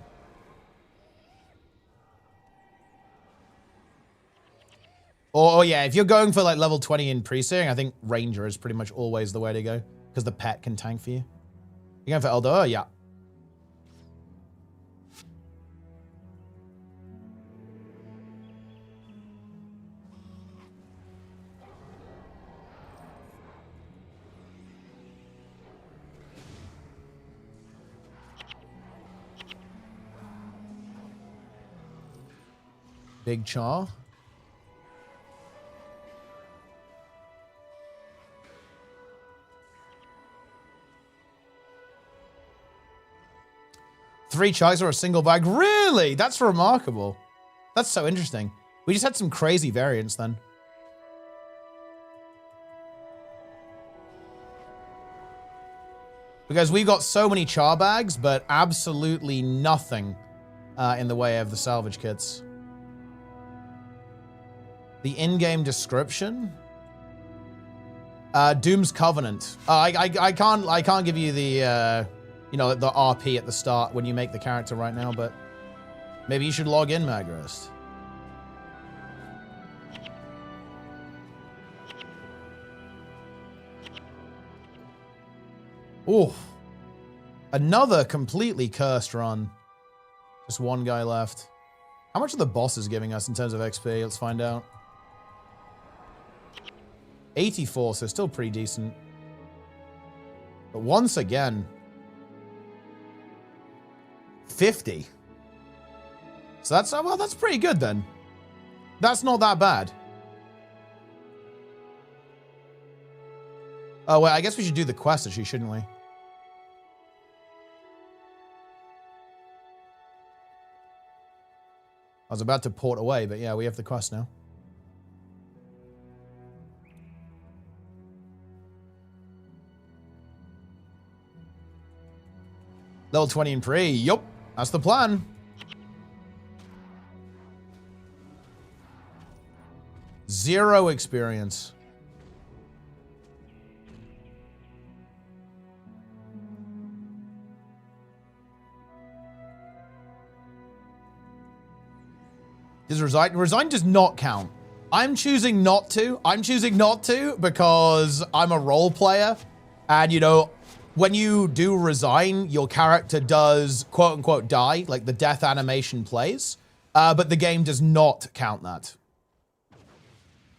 Or yeah, if you're going for like level 20 in pre-seeing, I think Ranger is pretty much always the way to go. Because the pet can tank for you. You're going for LDOA? Yeah. Big Char. Three chars or a single bag? Really? That's remarkable. That's so interesting. We just had some crazy variants then. Because we got so many char bags, but absolutely nothing in the way of the salvage kits. The in-game description? Doom's Covenant. I can't give you the... you know, the RP at the start when you make the character right now, but maybe you should log in, Magrist. Oh, another completely cursed run. Just one guy left. How much are the bosses giving us in terms of XP? Let's find out. 84, so still pretty decent. But once again, 50. So that's, well, that's pretty good then. That's not that bad. Oh, wait, I guess we should do the quest actually, shouldn't we? I was about to port away, but yeah, we have the quest now. Level 20 and pre. Yup, that's the plan. Zero experience. Does resign? Resign does not count. I'm choosing not to. I'm choosing not to because I'm a role player. And, you know, when you do resign, your character does, quote unquote, die. Like the death animation plays. But the game does not count that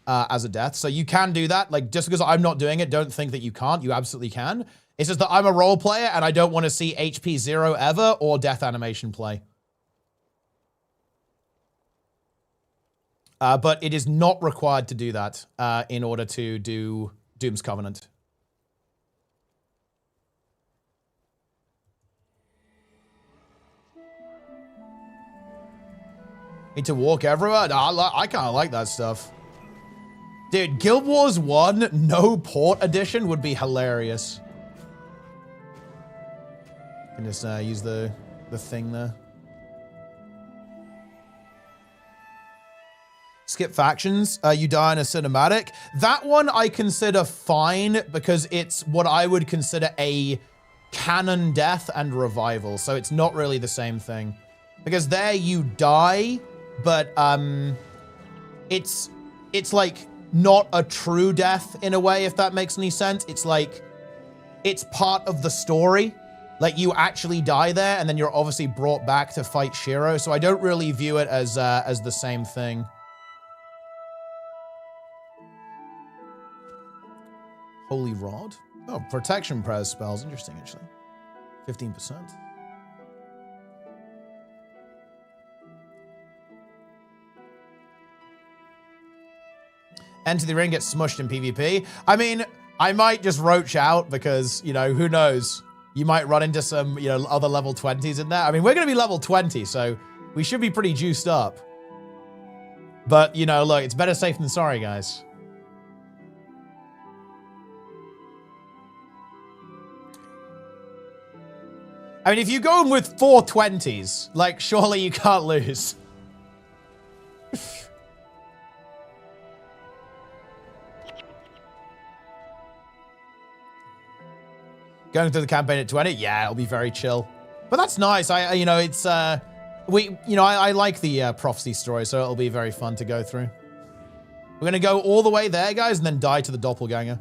as a death. So you can do that. Like, just because I'm not doing it, don't think that you can't. You absolutely can. It's just that I'm a role player and I don't want to see HP 0 ever or death animation play. But it is not required to do that in order to do Doom's Covenant. Need to walk everywhere? No, I kind of like that stuff. Dude, Guild Wars 1 no port edition would be hilarious. Can just use the thing there. Skip factions, you die in a cinematic. That one I consider fine because it's what I would consider a canon death and revival. So it's not really the same thing. Because there you die, but it's like not a true death in a way, if that makes any sense. It's like, it's part of the story. Like you actually die there and then you're obviously brought back to fight Shiro. So I don't really view it as the same thing. Holy Rod? Oh, protection pres spells. Interesting, actually. 15%. Enter the ring, get smushed in PvP. I mean, I might just roach out because, you know, who knows? You might run into some, you know, other level 20s in there. I mean, we're going to be level 20, so we should be pretty juiced up. But, you know, look, it's better safe than sorry, guys. I mean, if you go in with 4 20s, like, surely you can't lose. Going through the campaign at 20? Yeah, it'll be very chill. But that's nice. You know, it's, I like the prophecy story, so it'll be very fun to go through. We're gonna go all the way there, guys, and then die to the doppelganger.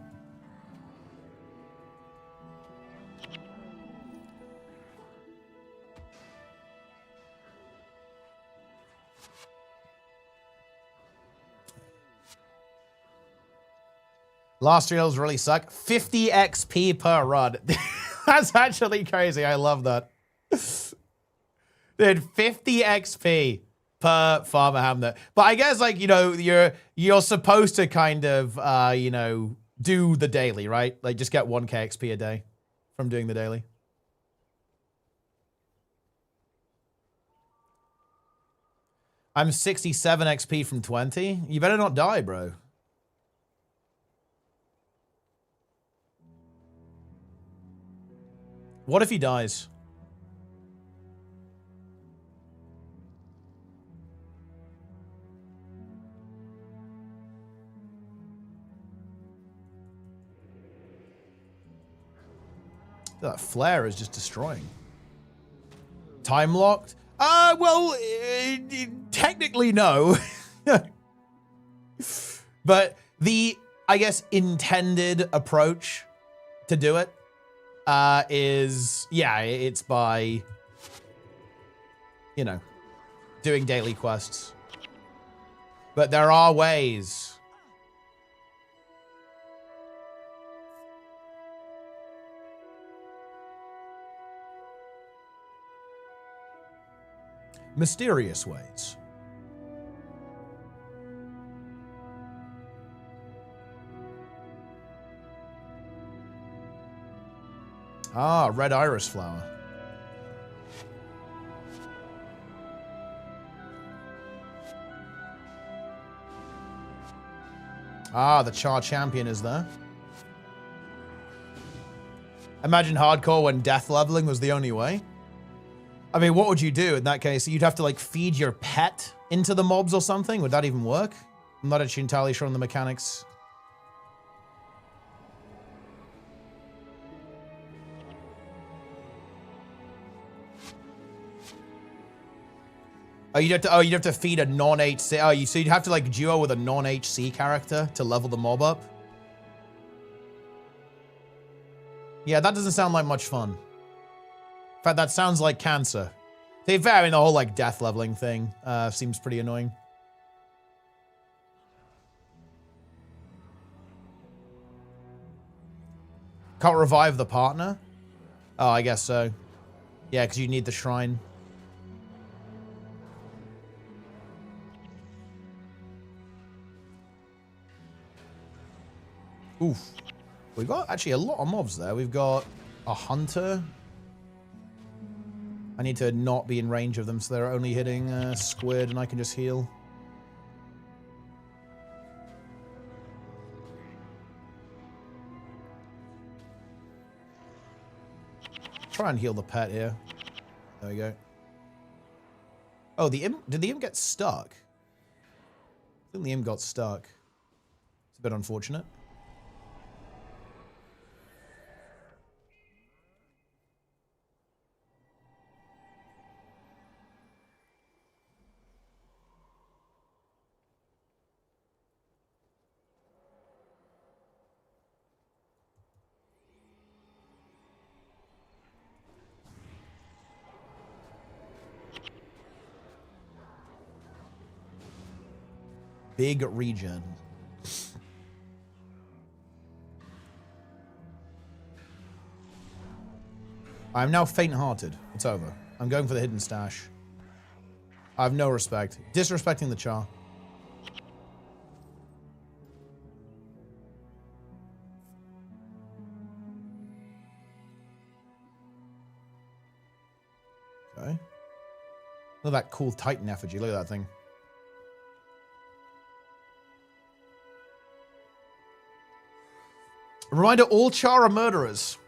Last reels really suck. 50 XP per run. That's actually crazy. I love that. Dude, 50 XP per Farmer Hamlet. But I guess, like, you know, you're supposed to kind of, you know, do the daily, right? Like, just get 1k XP a day from doing the daily. I'm 67 XP from 20. You better not die, bro. What if he dies? That flare is just destroying. Time locked? Well, technically no. But the, I guess, intended approach to do it it's by, you know, doing daily quests. But there are ways. Mysterious ways. Ah, red iris flower. Ah, the CHAR champion is there. Imagine hardcore when death leveling was the only way. I mean, what would you do in that case? You'd have to like feed your pet into the mobs or something? Would that even work? I'm not actually entirely sure on the mechanics. Oh, you'd have to feed a non-HC. Oh, so you'd have to like duo with a non-HC character to level the mob up. Yeah, that doesn't sound like much fun. In fact, that sounds like cancer. To be fair, I mean, the whole like death leveling thing seems pretty annoying. Can't revive the partner? Oh, I guess so. Yeah, because you need the shrine. Oof. We've got actually a lot of mobs there. We've got a hunter. I need to not be in range of them so they're only hitting squid and I can just heal. Try and heal the pet here. There we go. Oh, the imp, did the imp get stuck? I think the imp got stuck. It's a bit unfortunate. Big region. I'm now faint-hearted. It's over. I'm going for the hidden stash. I have no respect. Disrespecting the CHAR. Okay. Look at that cool Titan effigy. Look at that thing. Reminder, all CHAR are murderers.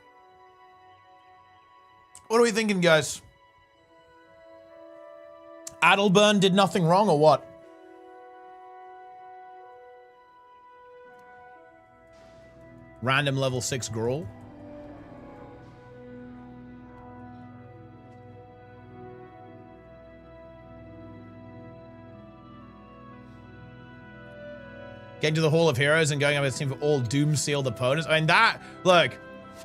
What are we thinking, guys? Adelburn did nothing wrong, or what? Random level 6 Gruul. Getting to the Hall of Heroes and going up as a team for all doom-sealed opponents. I mean, that, look,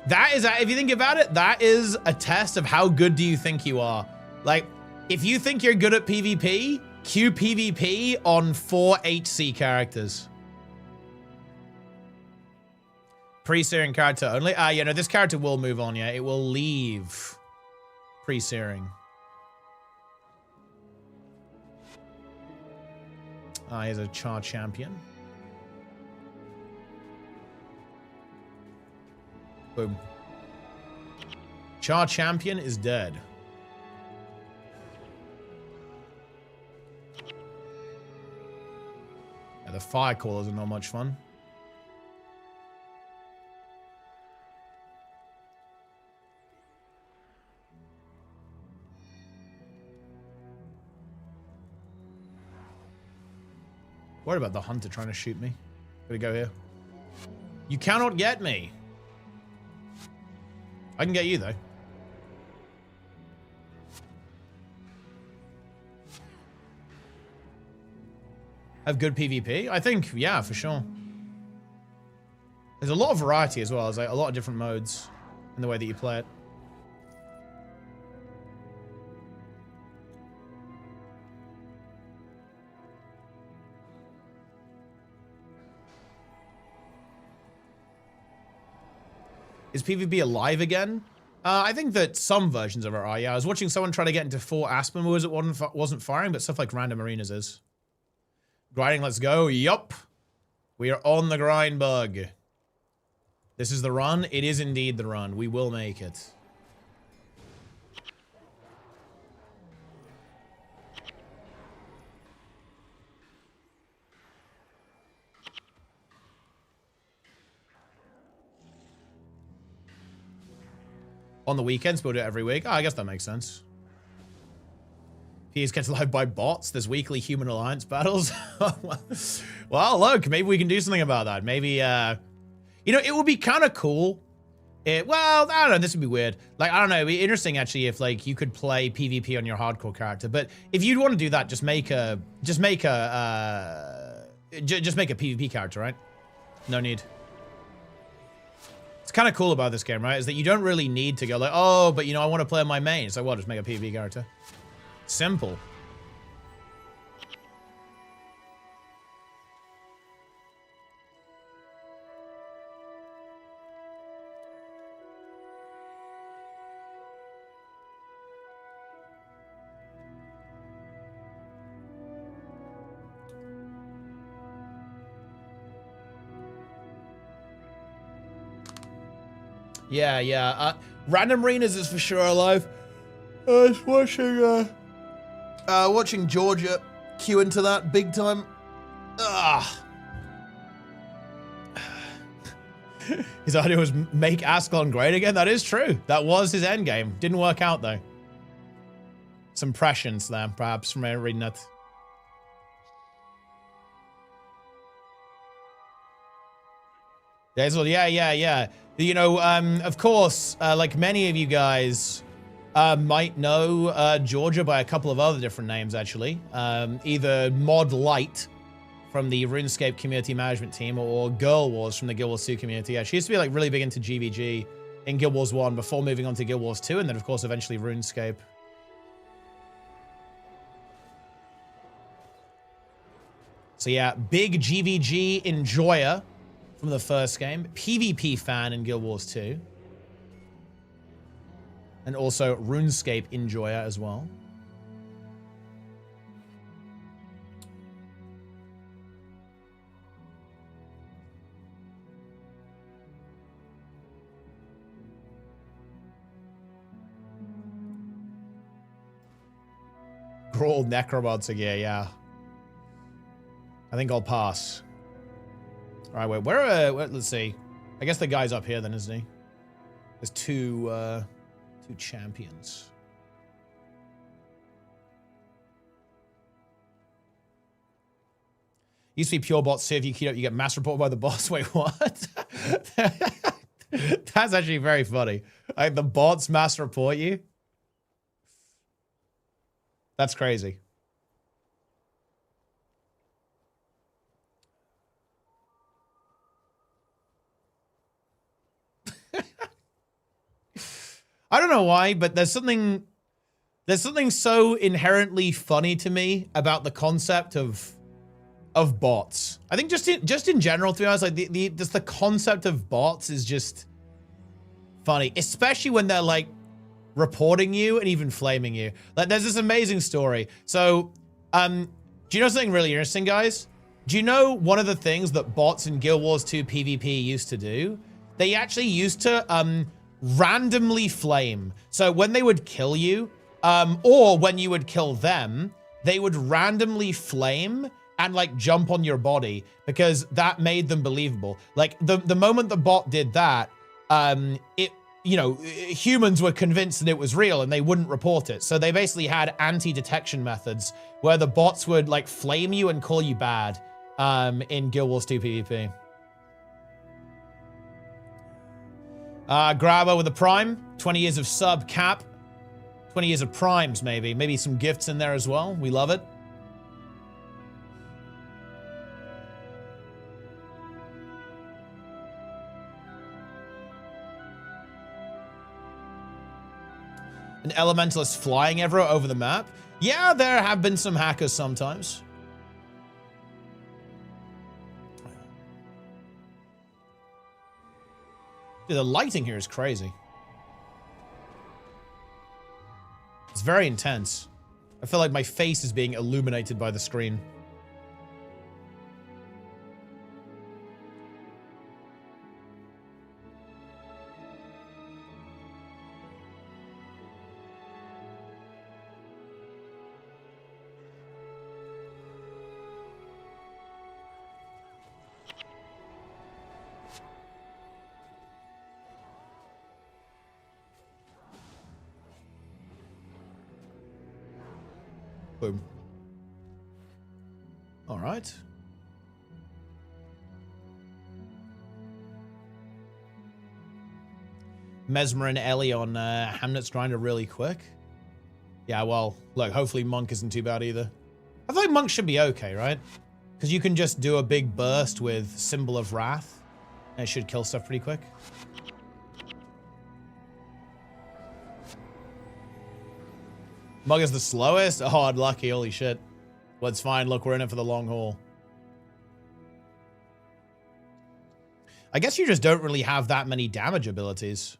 that is, if you think about it, that is a test of how good do you think you are. Like, if you think you're good at PvP, queue PvP on 4 HC characters. Pre-searing character only. You know, this character will move on, yeah. It will leave pre-searing. Here's a CHAR champion. Boom. CHAR champion is dead. Yeah, the fire callers are not much fun. Worried about the hunter trying to shoot me. Gotta go here. You cannot get me. I can get you, though. Have good PvP? I think, yeah, for sure. There's a lot of variety as well. There's like a lot of different modes. in the way that you play it. Is PvP alive again? I think that some versions of it are, yeah. I was watching someone try to get into Fort Aspen where it wasn't firing, but stuff like random arenas is. Grinding, let's go. Yup. We are on the grind, bug. This is the run. It is indeed the run. We will make it. On the weekends, we'll do it every week. Oh, I guess that makes sense. PS gets live by bots. There's weekly human alliance battles. Well, look, maybe we can do something about that. Maybe, you know, it would be kind of cool. Well, I don't know. This would be weird. Like, I don't know. It'd be interesting, actually, if, like, you could play PvP on your hardcore character. But if you'd want to do that, just make a PvP character, right? No need. It's kind of cool about this game, right? Is that you don't really need to go like, oh, but you know, I want to play on my main. So what? Just make a PvP character. Simple. Yeah. Random arenas is for sure alive. I was watching Georgia queue into that big time. His idea was make Ascalon great again. That is true. That was his end game. Didn't work out though. Some prescience there, perhaps, from ArenaNet. Yeah. You know, of course, like many of you guys might know Georgia by a couple of other different names, actually. Either Mod Light from the RuneScape community management team or Girl Wars from the Guild Wars 2 community. Yeah, she used to be like really big into GVG in Guild Wars 1 before moving on to Guild Wars 2 and then, of course, eventually RuneScape. So yeah, big GVG enjoyer from the first game. PvP fan in Guild Wars 2. And also RuneScape enjoyer as well. Grawl Necromancer gear, yeah. I think I'll pass. All right, wait, where, let's see. I guess the guy's up here then, isn't he? There's two champions. Used to be pure bots, so if you queued up, you get mass reported by the boss. Wait, what? That's actually very funny. Like, the bots mass report you? That's crazy. I don't know why, but there's something so inherently funny to me about the concept of bots. I think just in general, to be honest, like just the concept of bots is just funny, especially when they're like reporting you and even flaming you. Like, there's this amazing story. So, do you know something really interesting, guys? Do you know one of the things that bots in Guild Wars 2 PvP used to do? They actually used to randomly flame. So when they would kill you, or when you would kill them, they would randomly flame and like jump on your body because that made them believable. Like the moment the bot did that, you know, humans were convinced that it was real and they wouldn't report it. So they basically had anti-detection methods where the bots would like flame you and call you bad in Guild Wars 2 PvP. Grabber with a prime, 20 years of sub cap, 20 years of primes maybe. Maybe some gifts in there as well. We love it. An elementalist flying everywhere over the map. Yeah, there have been some hackers sometimes. Dude, the lighting here is crazy. It's very intense. I feel like my face is being illuminated by the screen. Boom. All right. Mesmer and Ellie on Hamnet's Grinder really quick. Yeah, well, look, hopefully Monk isn't too bad either. I feel like Monk should be okay, right? Because you can just do a big burst with Symbol of Wrath, and it should kill stuff pretty quick. Mug is the slowest? Oh, unlucky. Holy shit. Well, it's fine. Look, we're in it for the long haul. I guess you just don't really have that many damage abilities.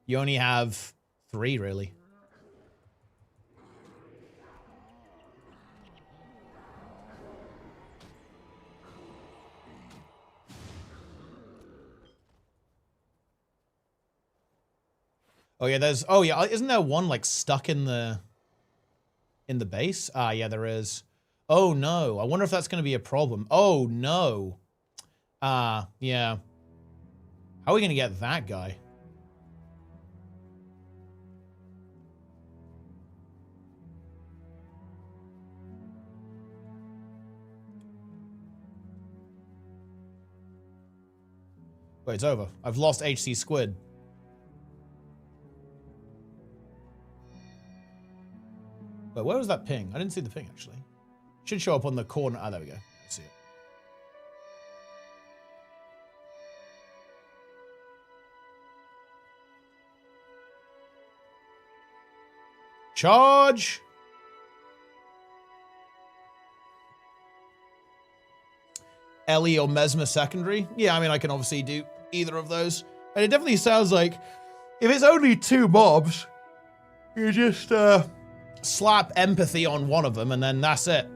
You only have 3, really. Oh yeah, there's, oh yeah, isn't there one like stuck in the base? Ah, yeah, there is. Oh no, I wonder if that's going to be a problem. Oh no. Ah, yeah. How are we going to get that guy? Wait, it's over. I've lost HC Squid. Wait, where was that ping? I didn't see the ping, actually. Should show up on the corner. Ah, there we go. I see it. Charge! Ellie or Mesmer secondary? Yeah, I mean, I can obviously do either of those. And it definitely sounds like if it's only 2 mobs, you just, slap empathy on one of them, and then that's it.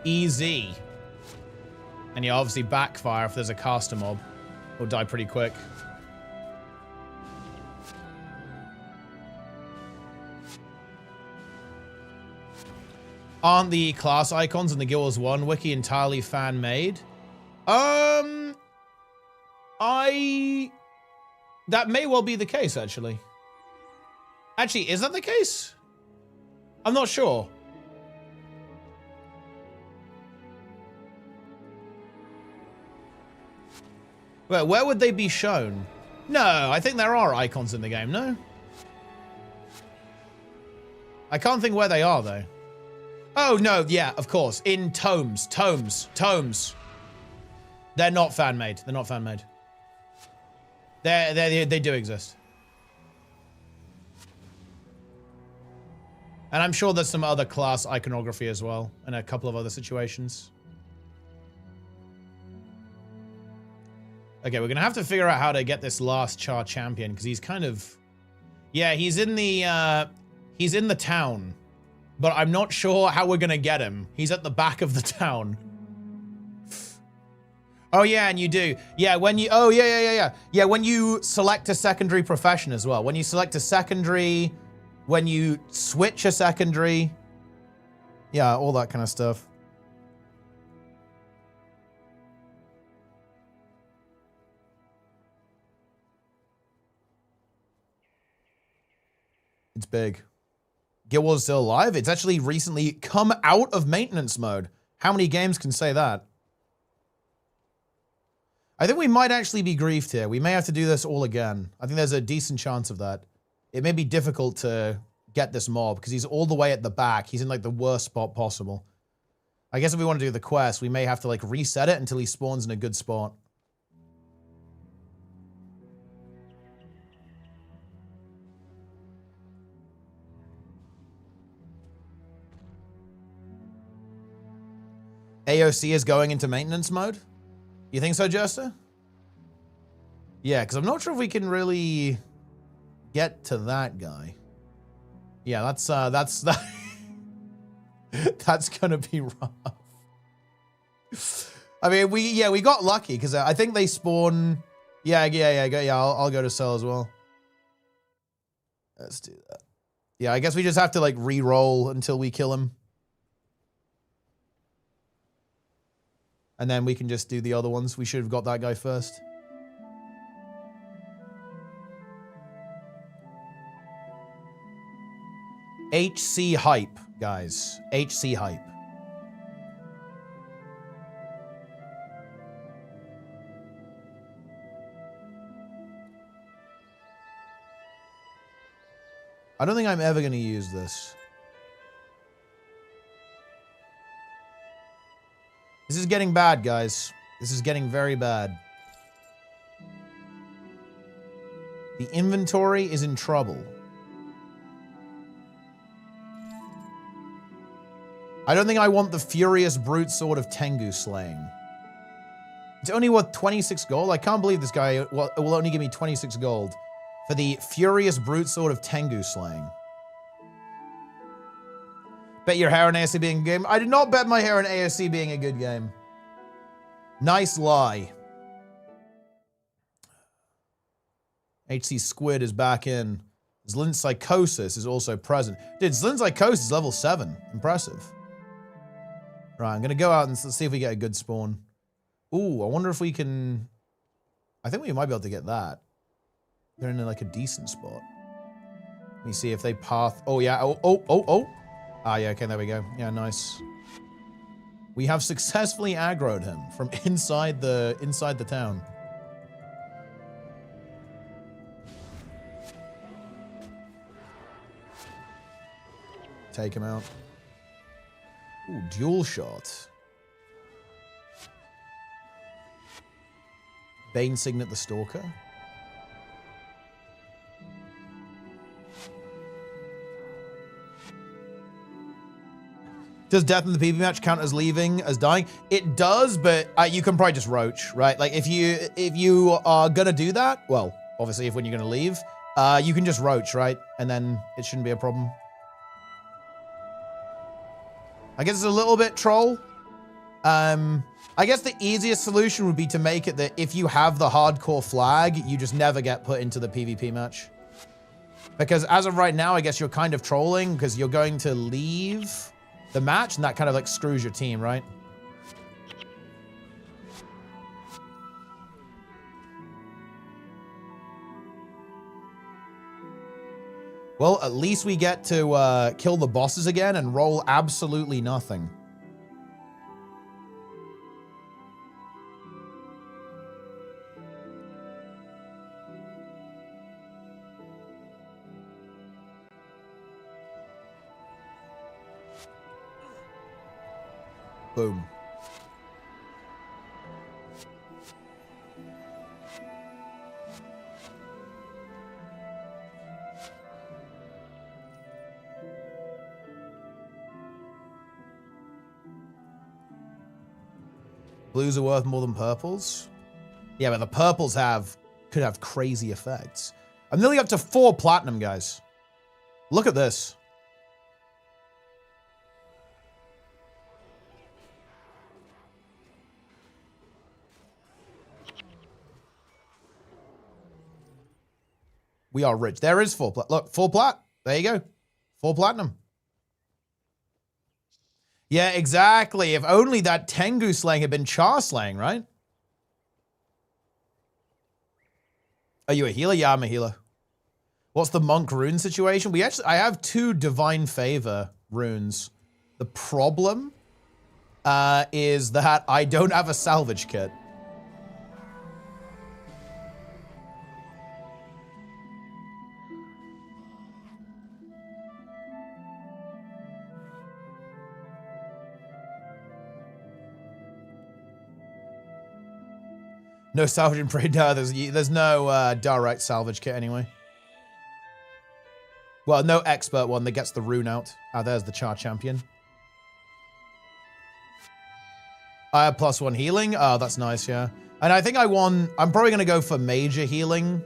Easy. And you obviously backfire if there's a caster mob. Or die pretty quick. Aren't the class icons in the Guild Wars 1 wiki entirely fan-made? That may well be the case, actually. Actually, is that the case? I'm not sure. Wait, where would they be shown? No, I think there are icons in the game, no? I can't think where they are, though. Oh, no, yeah, of course. In tomes. They're not fan-made. They're not fan-made. They do exist. And I'm sure there's some other class iconography as well in a couple of other situations. Okay, we're going to have to figure out how to get this last CHAR champion because he's kind of... Yeah, he's in the town. But I'm not sure how we're going to get him. He's at the back of the town. Oh, yeah, and you do. Yeah, when you... Oh, yeah. Yeah, when you select a secondary profession as well. When you select a secondary... When you switch a secondary. Yeah, all that kind of stuff. It's big. Guild Wars still alive? It's actually recently come out of maintenance mode. How many games can say that? I think we might actually be griefed here. We may have to do this all again. I think there's a decent chance of that. It may be difficult to get this mob because he's all the way at the back. He's in like the worst spot possible. I guess if we want to do the quest, we may have to like reset it until he spawns in a good spot. AOC is going into maintenance mode? You think so, Jester? Yeah, because I'm not sure if we can really get to that guy. Yeah, that's that's gonna be rough. I mean, we got lucky because I think they spawn. Yeah. I'll go to cell as well. Let's do that. Yeah, I guess we just have to like re-roll until we kill him, and then we can just do the other ones. We should have got that guy first. HC hype, guys. HC hype. I don't think I'm ever going to use this. This is getting bad, guys. This is getting very bad. The inventory is in trouble. I don't think I want the Furious Brute Sword of Tengu slaying. It's only worth 26 gold. I can't believe this guy will only give me 26 gold for the Furious Brute Sword of Tengu slaying. Bet your hair on AOC being a good game. I did not bet my hair on AOC being a good game. Nice lie. HC Squid is back in. Zlin Psychosis is also present. Dude, Zlin Psychosis is level 7. Impressive. Right, I'm going to go out and let's see if we get a good spawn. Ooh, I wonder if we can... I think we might be able to get that. They're in like a decent spot. Let me see if they path... Oh, yeah. Oh. Ah, yeah, okay, there we go. Yeah, nice. We have successfully aggroed him from inside the town. Take him out. Ooh, dual shot. Bane Signet the Stalker. Does death in the PvP match count as leaving, as dying? It does, but you can probably just roach, right? Like if you are gonna do that, well, obviously when you're gonna leave, you can just roach, right? And then it shouldn't be a problem. I guess it's a little bit troll. I guess the easiest solution would be to make it that if you have the hardcore flag, you just never get put into the PvP match. Because as of right now, I guess you're kind of trolling because you're going to leave the match and that kind of like screws your team, right? Well, at least we get to kill the bosses again and roll absolutely nothing. Boom. Blues are worth more than purples? Yeah, but the purples could have crazy effects. I'm nearly up to 4 platinum, guys. Look at this. We are rich. There is 4 plat. Look, 4 plat. There you go. 4 platinum. Yeah, exactly. If only that Tengu slaying had been Char slaying, right? Are you a healer? Yeah, I'm a healer. What's the monk rune situation? I have 2 divine favor runes. The problem is that I don't have a salvage kit. No salvage and pray. No, there's no direct salvage kit anyway. Well, no expert one that gets the rune out. Ah, there's the CHAR champion. I have +1 healing. Oh, that's nice, yeah. And I think I'm probably going to go for major healing.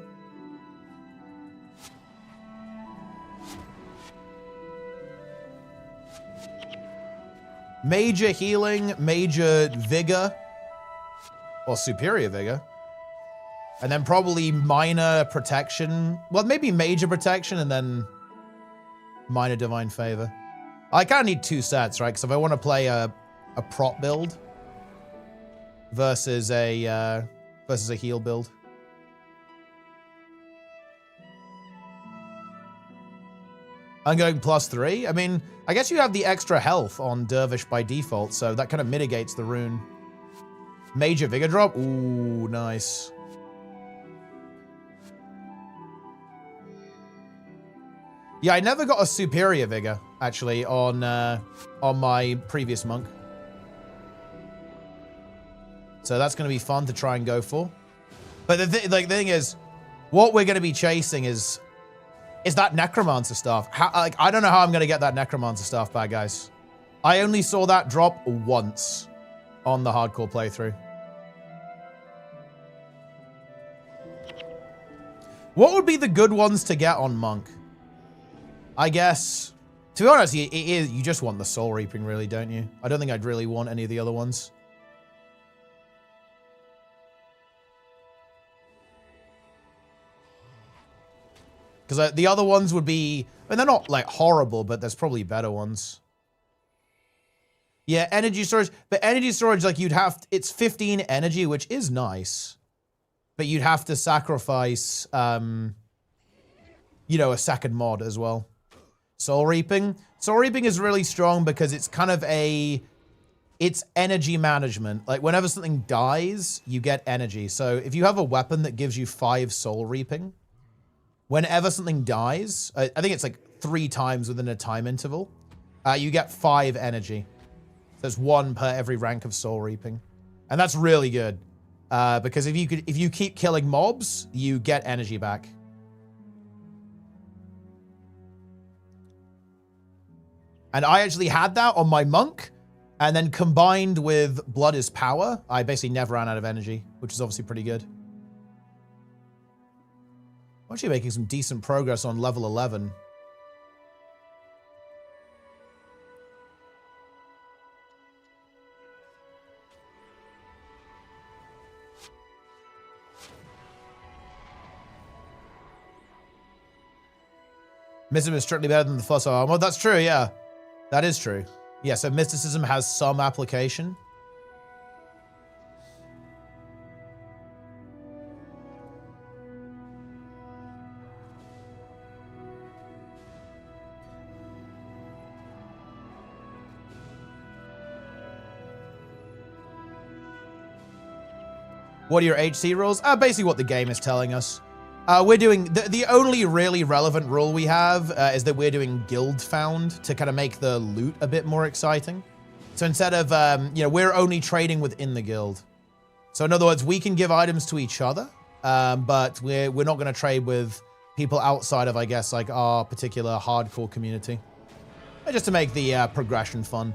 Major healing, major vigor, or superior vigor. And then probably minor protection. Well, maybe major protection and then minor divine favor. I kind of need 2 sets, right? Because if I want to play a prop build versus a heal build. I'm going +3. I mean, I guess you have the extra health on Dervish by default, so that kind of mitigates the rune. Major vigor drop. Ooh, nice. Yeah, I never got a superior vigor actually on my previous monk. So that's going to be fun to try and go for. But the thing is, what we're going to be chasing is that necromancer staff. I don't know how I'm going to get that necromancer staff back, guys. I only saw that drop once on the hardcore playthrough. What would be the good ones to get on monk? I guess, to be honest, you just want the soul reaping, really, don't you? I don't think I'd really want any of the other ones. Because the other ones would be, I mean, they're not like horrible, but there's probably better ones. Yeah, energy storage. But energy storage, like it's 15 energy, which is nice. But you'd have to sacrifice, you know, a second mod as well. Soul Reaping. Soul Reaping is really strong because it's kind of it's energy management. Like whenever something dies, you get energy. So if you have a weapon that gives you 5 Soul Reaping, whenever something dies, I think it's like 3 times within a time interval, you get 5 energy. There's 1 per every rank of Soul Reaping. And that's really good. Because if you keep killing mobs, you get energy back. And I actually had that on my monk, and then combined with Blood is Power, I basically never ran out of energy, which is obviously pretty good. I'm actually making some decent progress on level 11. Mysticism is strictly better than the fossil armor. That's true, yeah. That is true. Yeah, so mysticism has some application. What are your HC rules? Basically what the game is telling us. We're doing, the only really relevant rule we have is that we're doing guild found to kind of make the loot a bit more exciting. So instead of, you know, we're only trading within the guild. So in other words, we can give items to each other, but we're not going to trade with people outside of, I guess, like our particular hardcore community. Just to make the progression fun.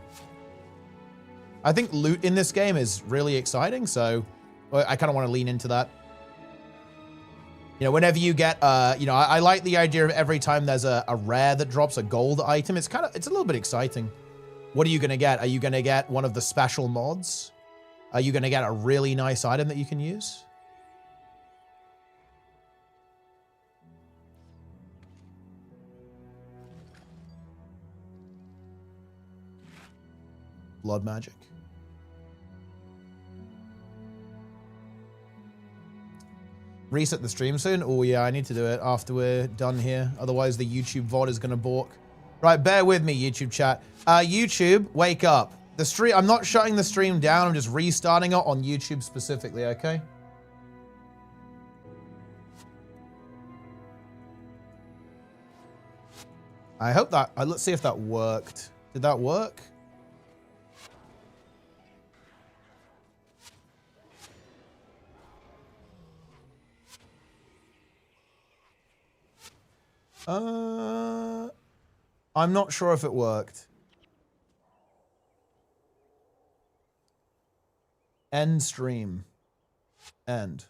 I think loot in this game is really exciting, so I kind of want to lean into that. You know, whenever you get, you know, I like the idea of every time there's a rare that drops a gold item, it's a little bit exciting. What are you going to get? Are you going to get one of the special mods? Are you going to get a really nice item that you can use? Blood magic. Reset the stream soon? Oh yeah, I need to do it after we're done here. Otherwise the YouTube VOD is gonna balk. Right, bear with me, YouTube chat. YouTube, wake up. The stream, I'm not shutting the stream down, I'm just restarting it on YouTube specifically, okay? I hope that, let's see if that worked. Did that work? I'm not sure if it worked. End stream. End.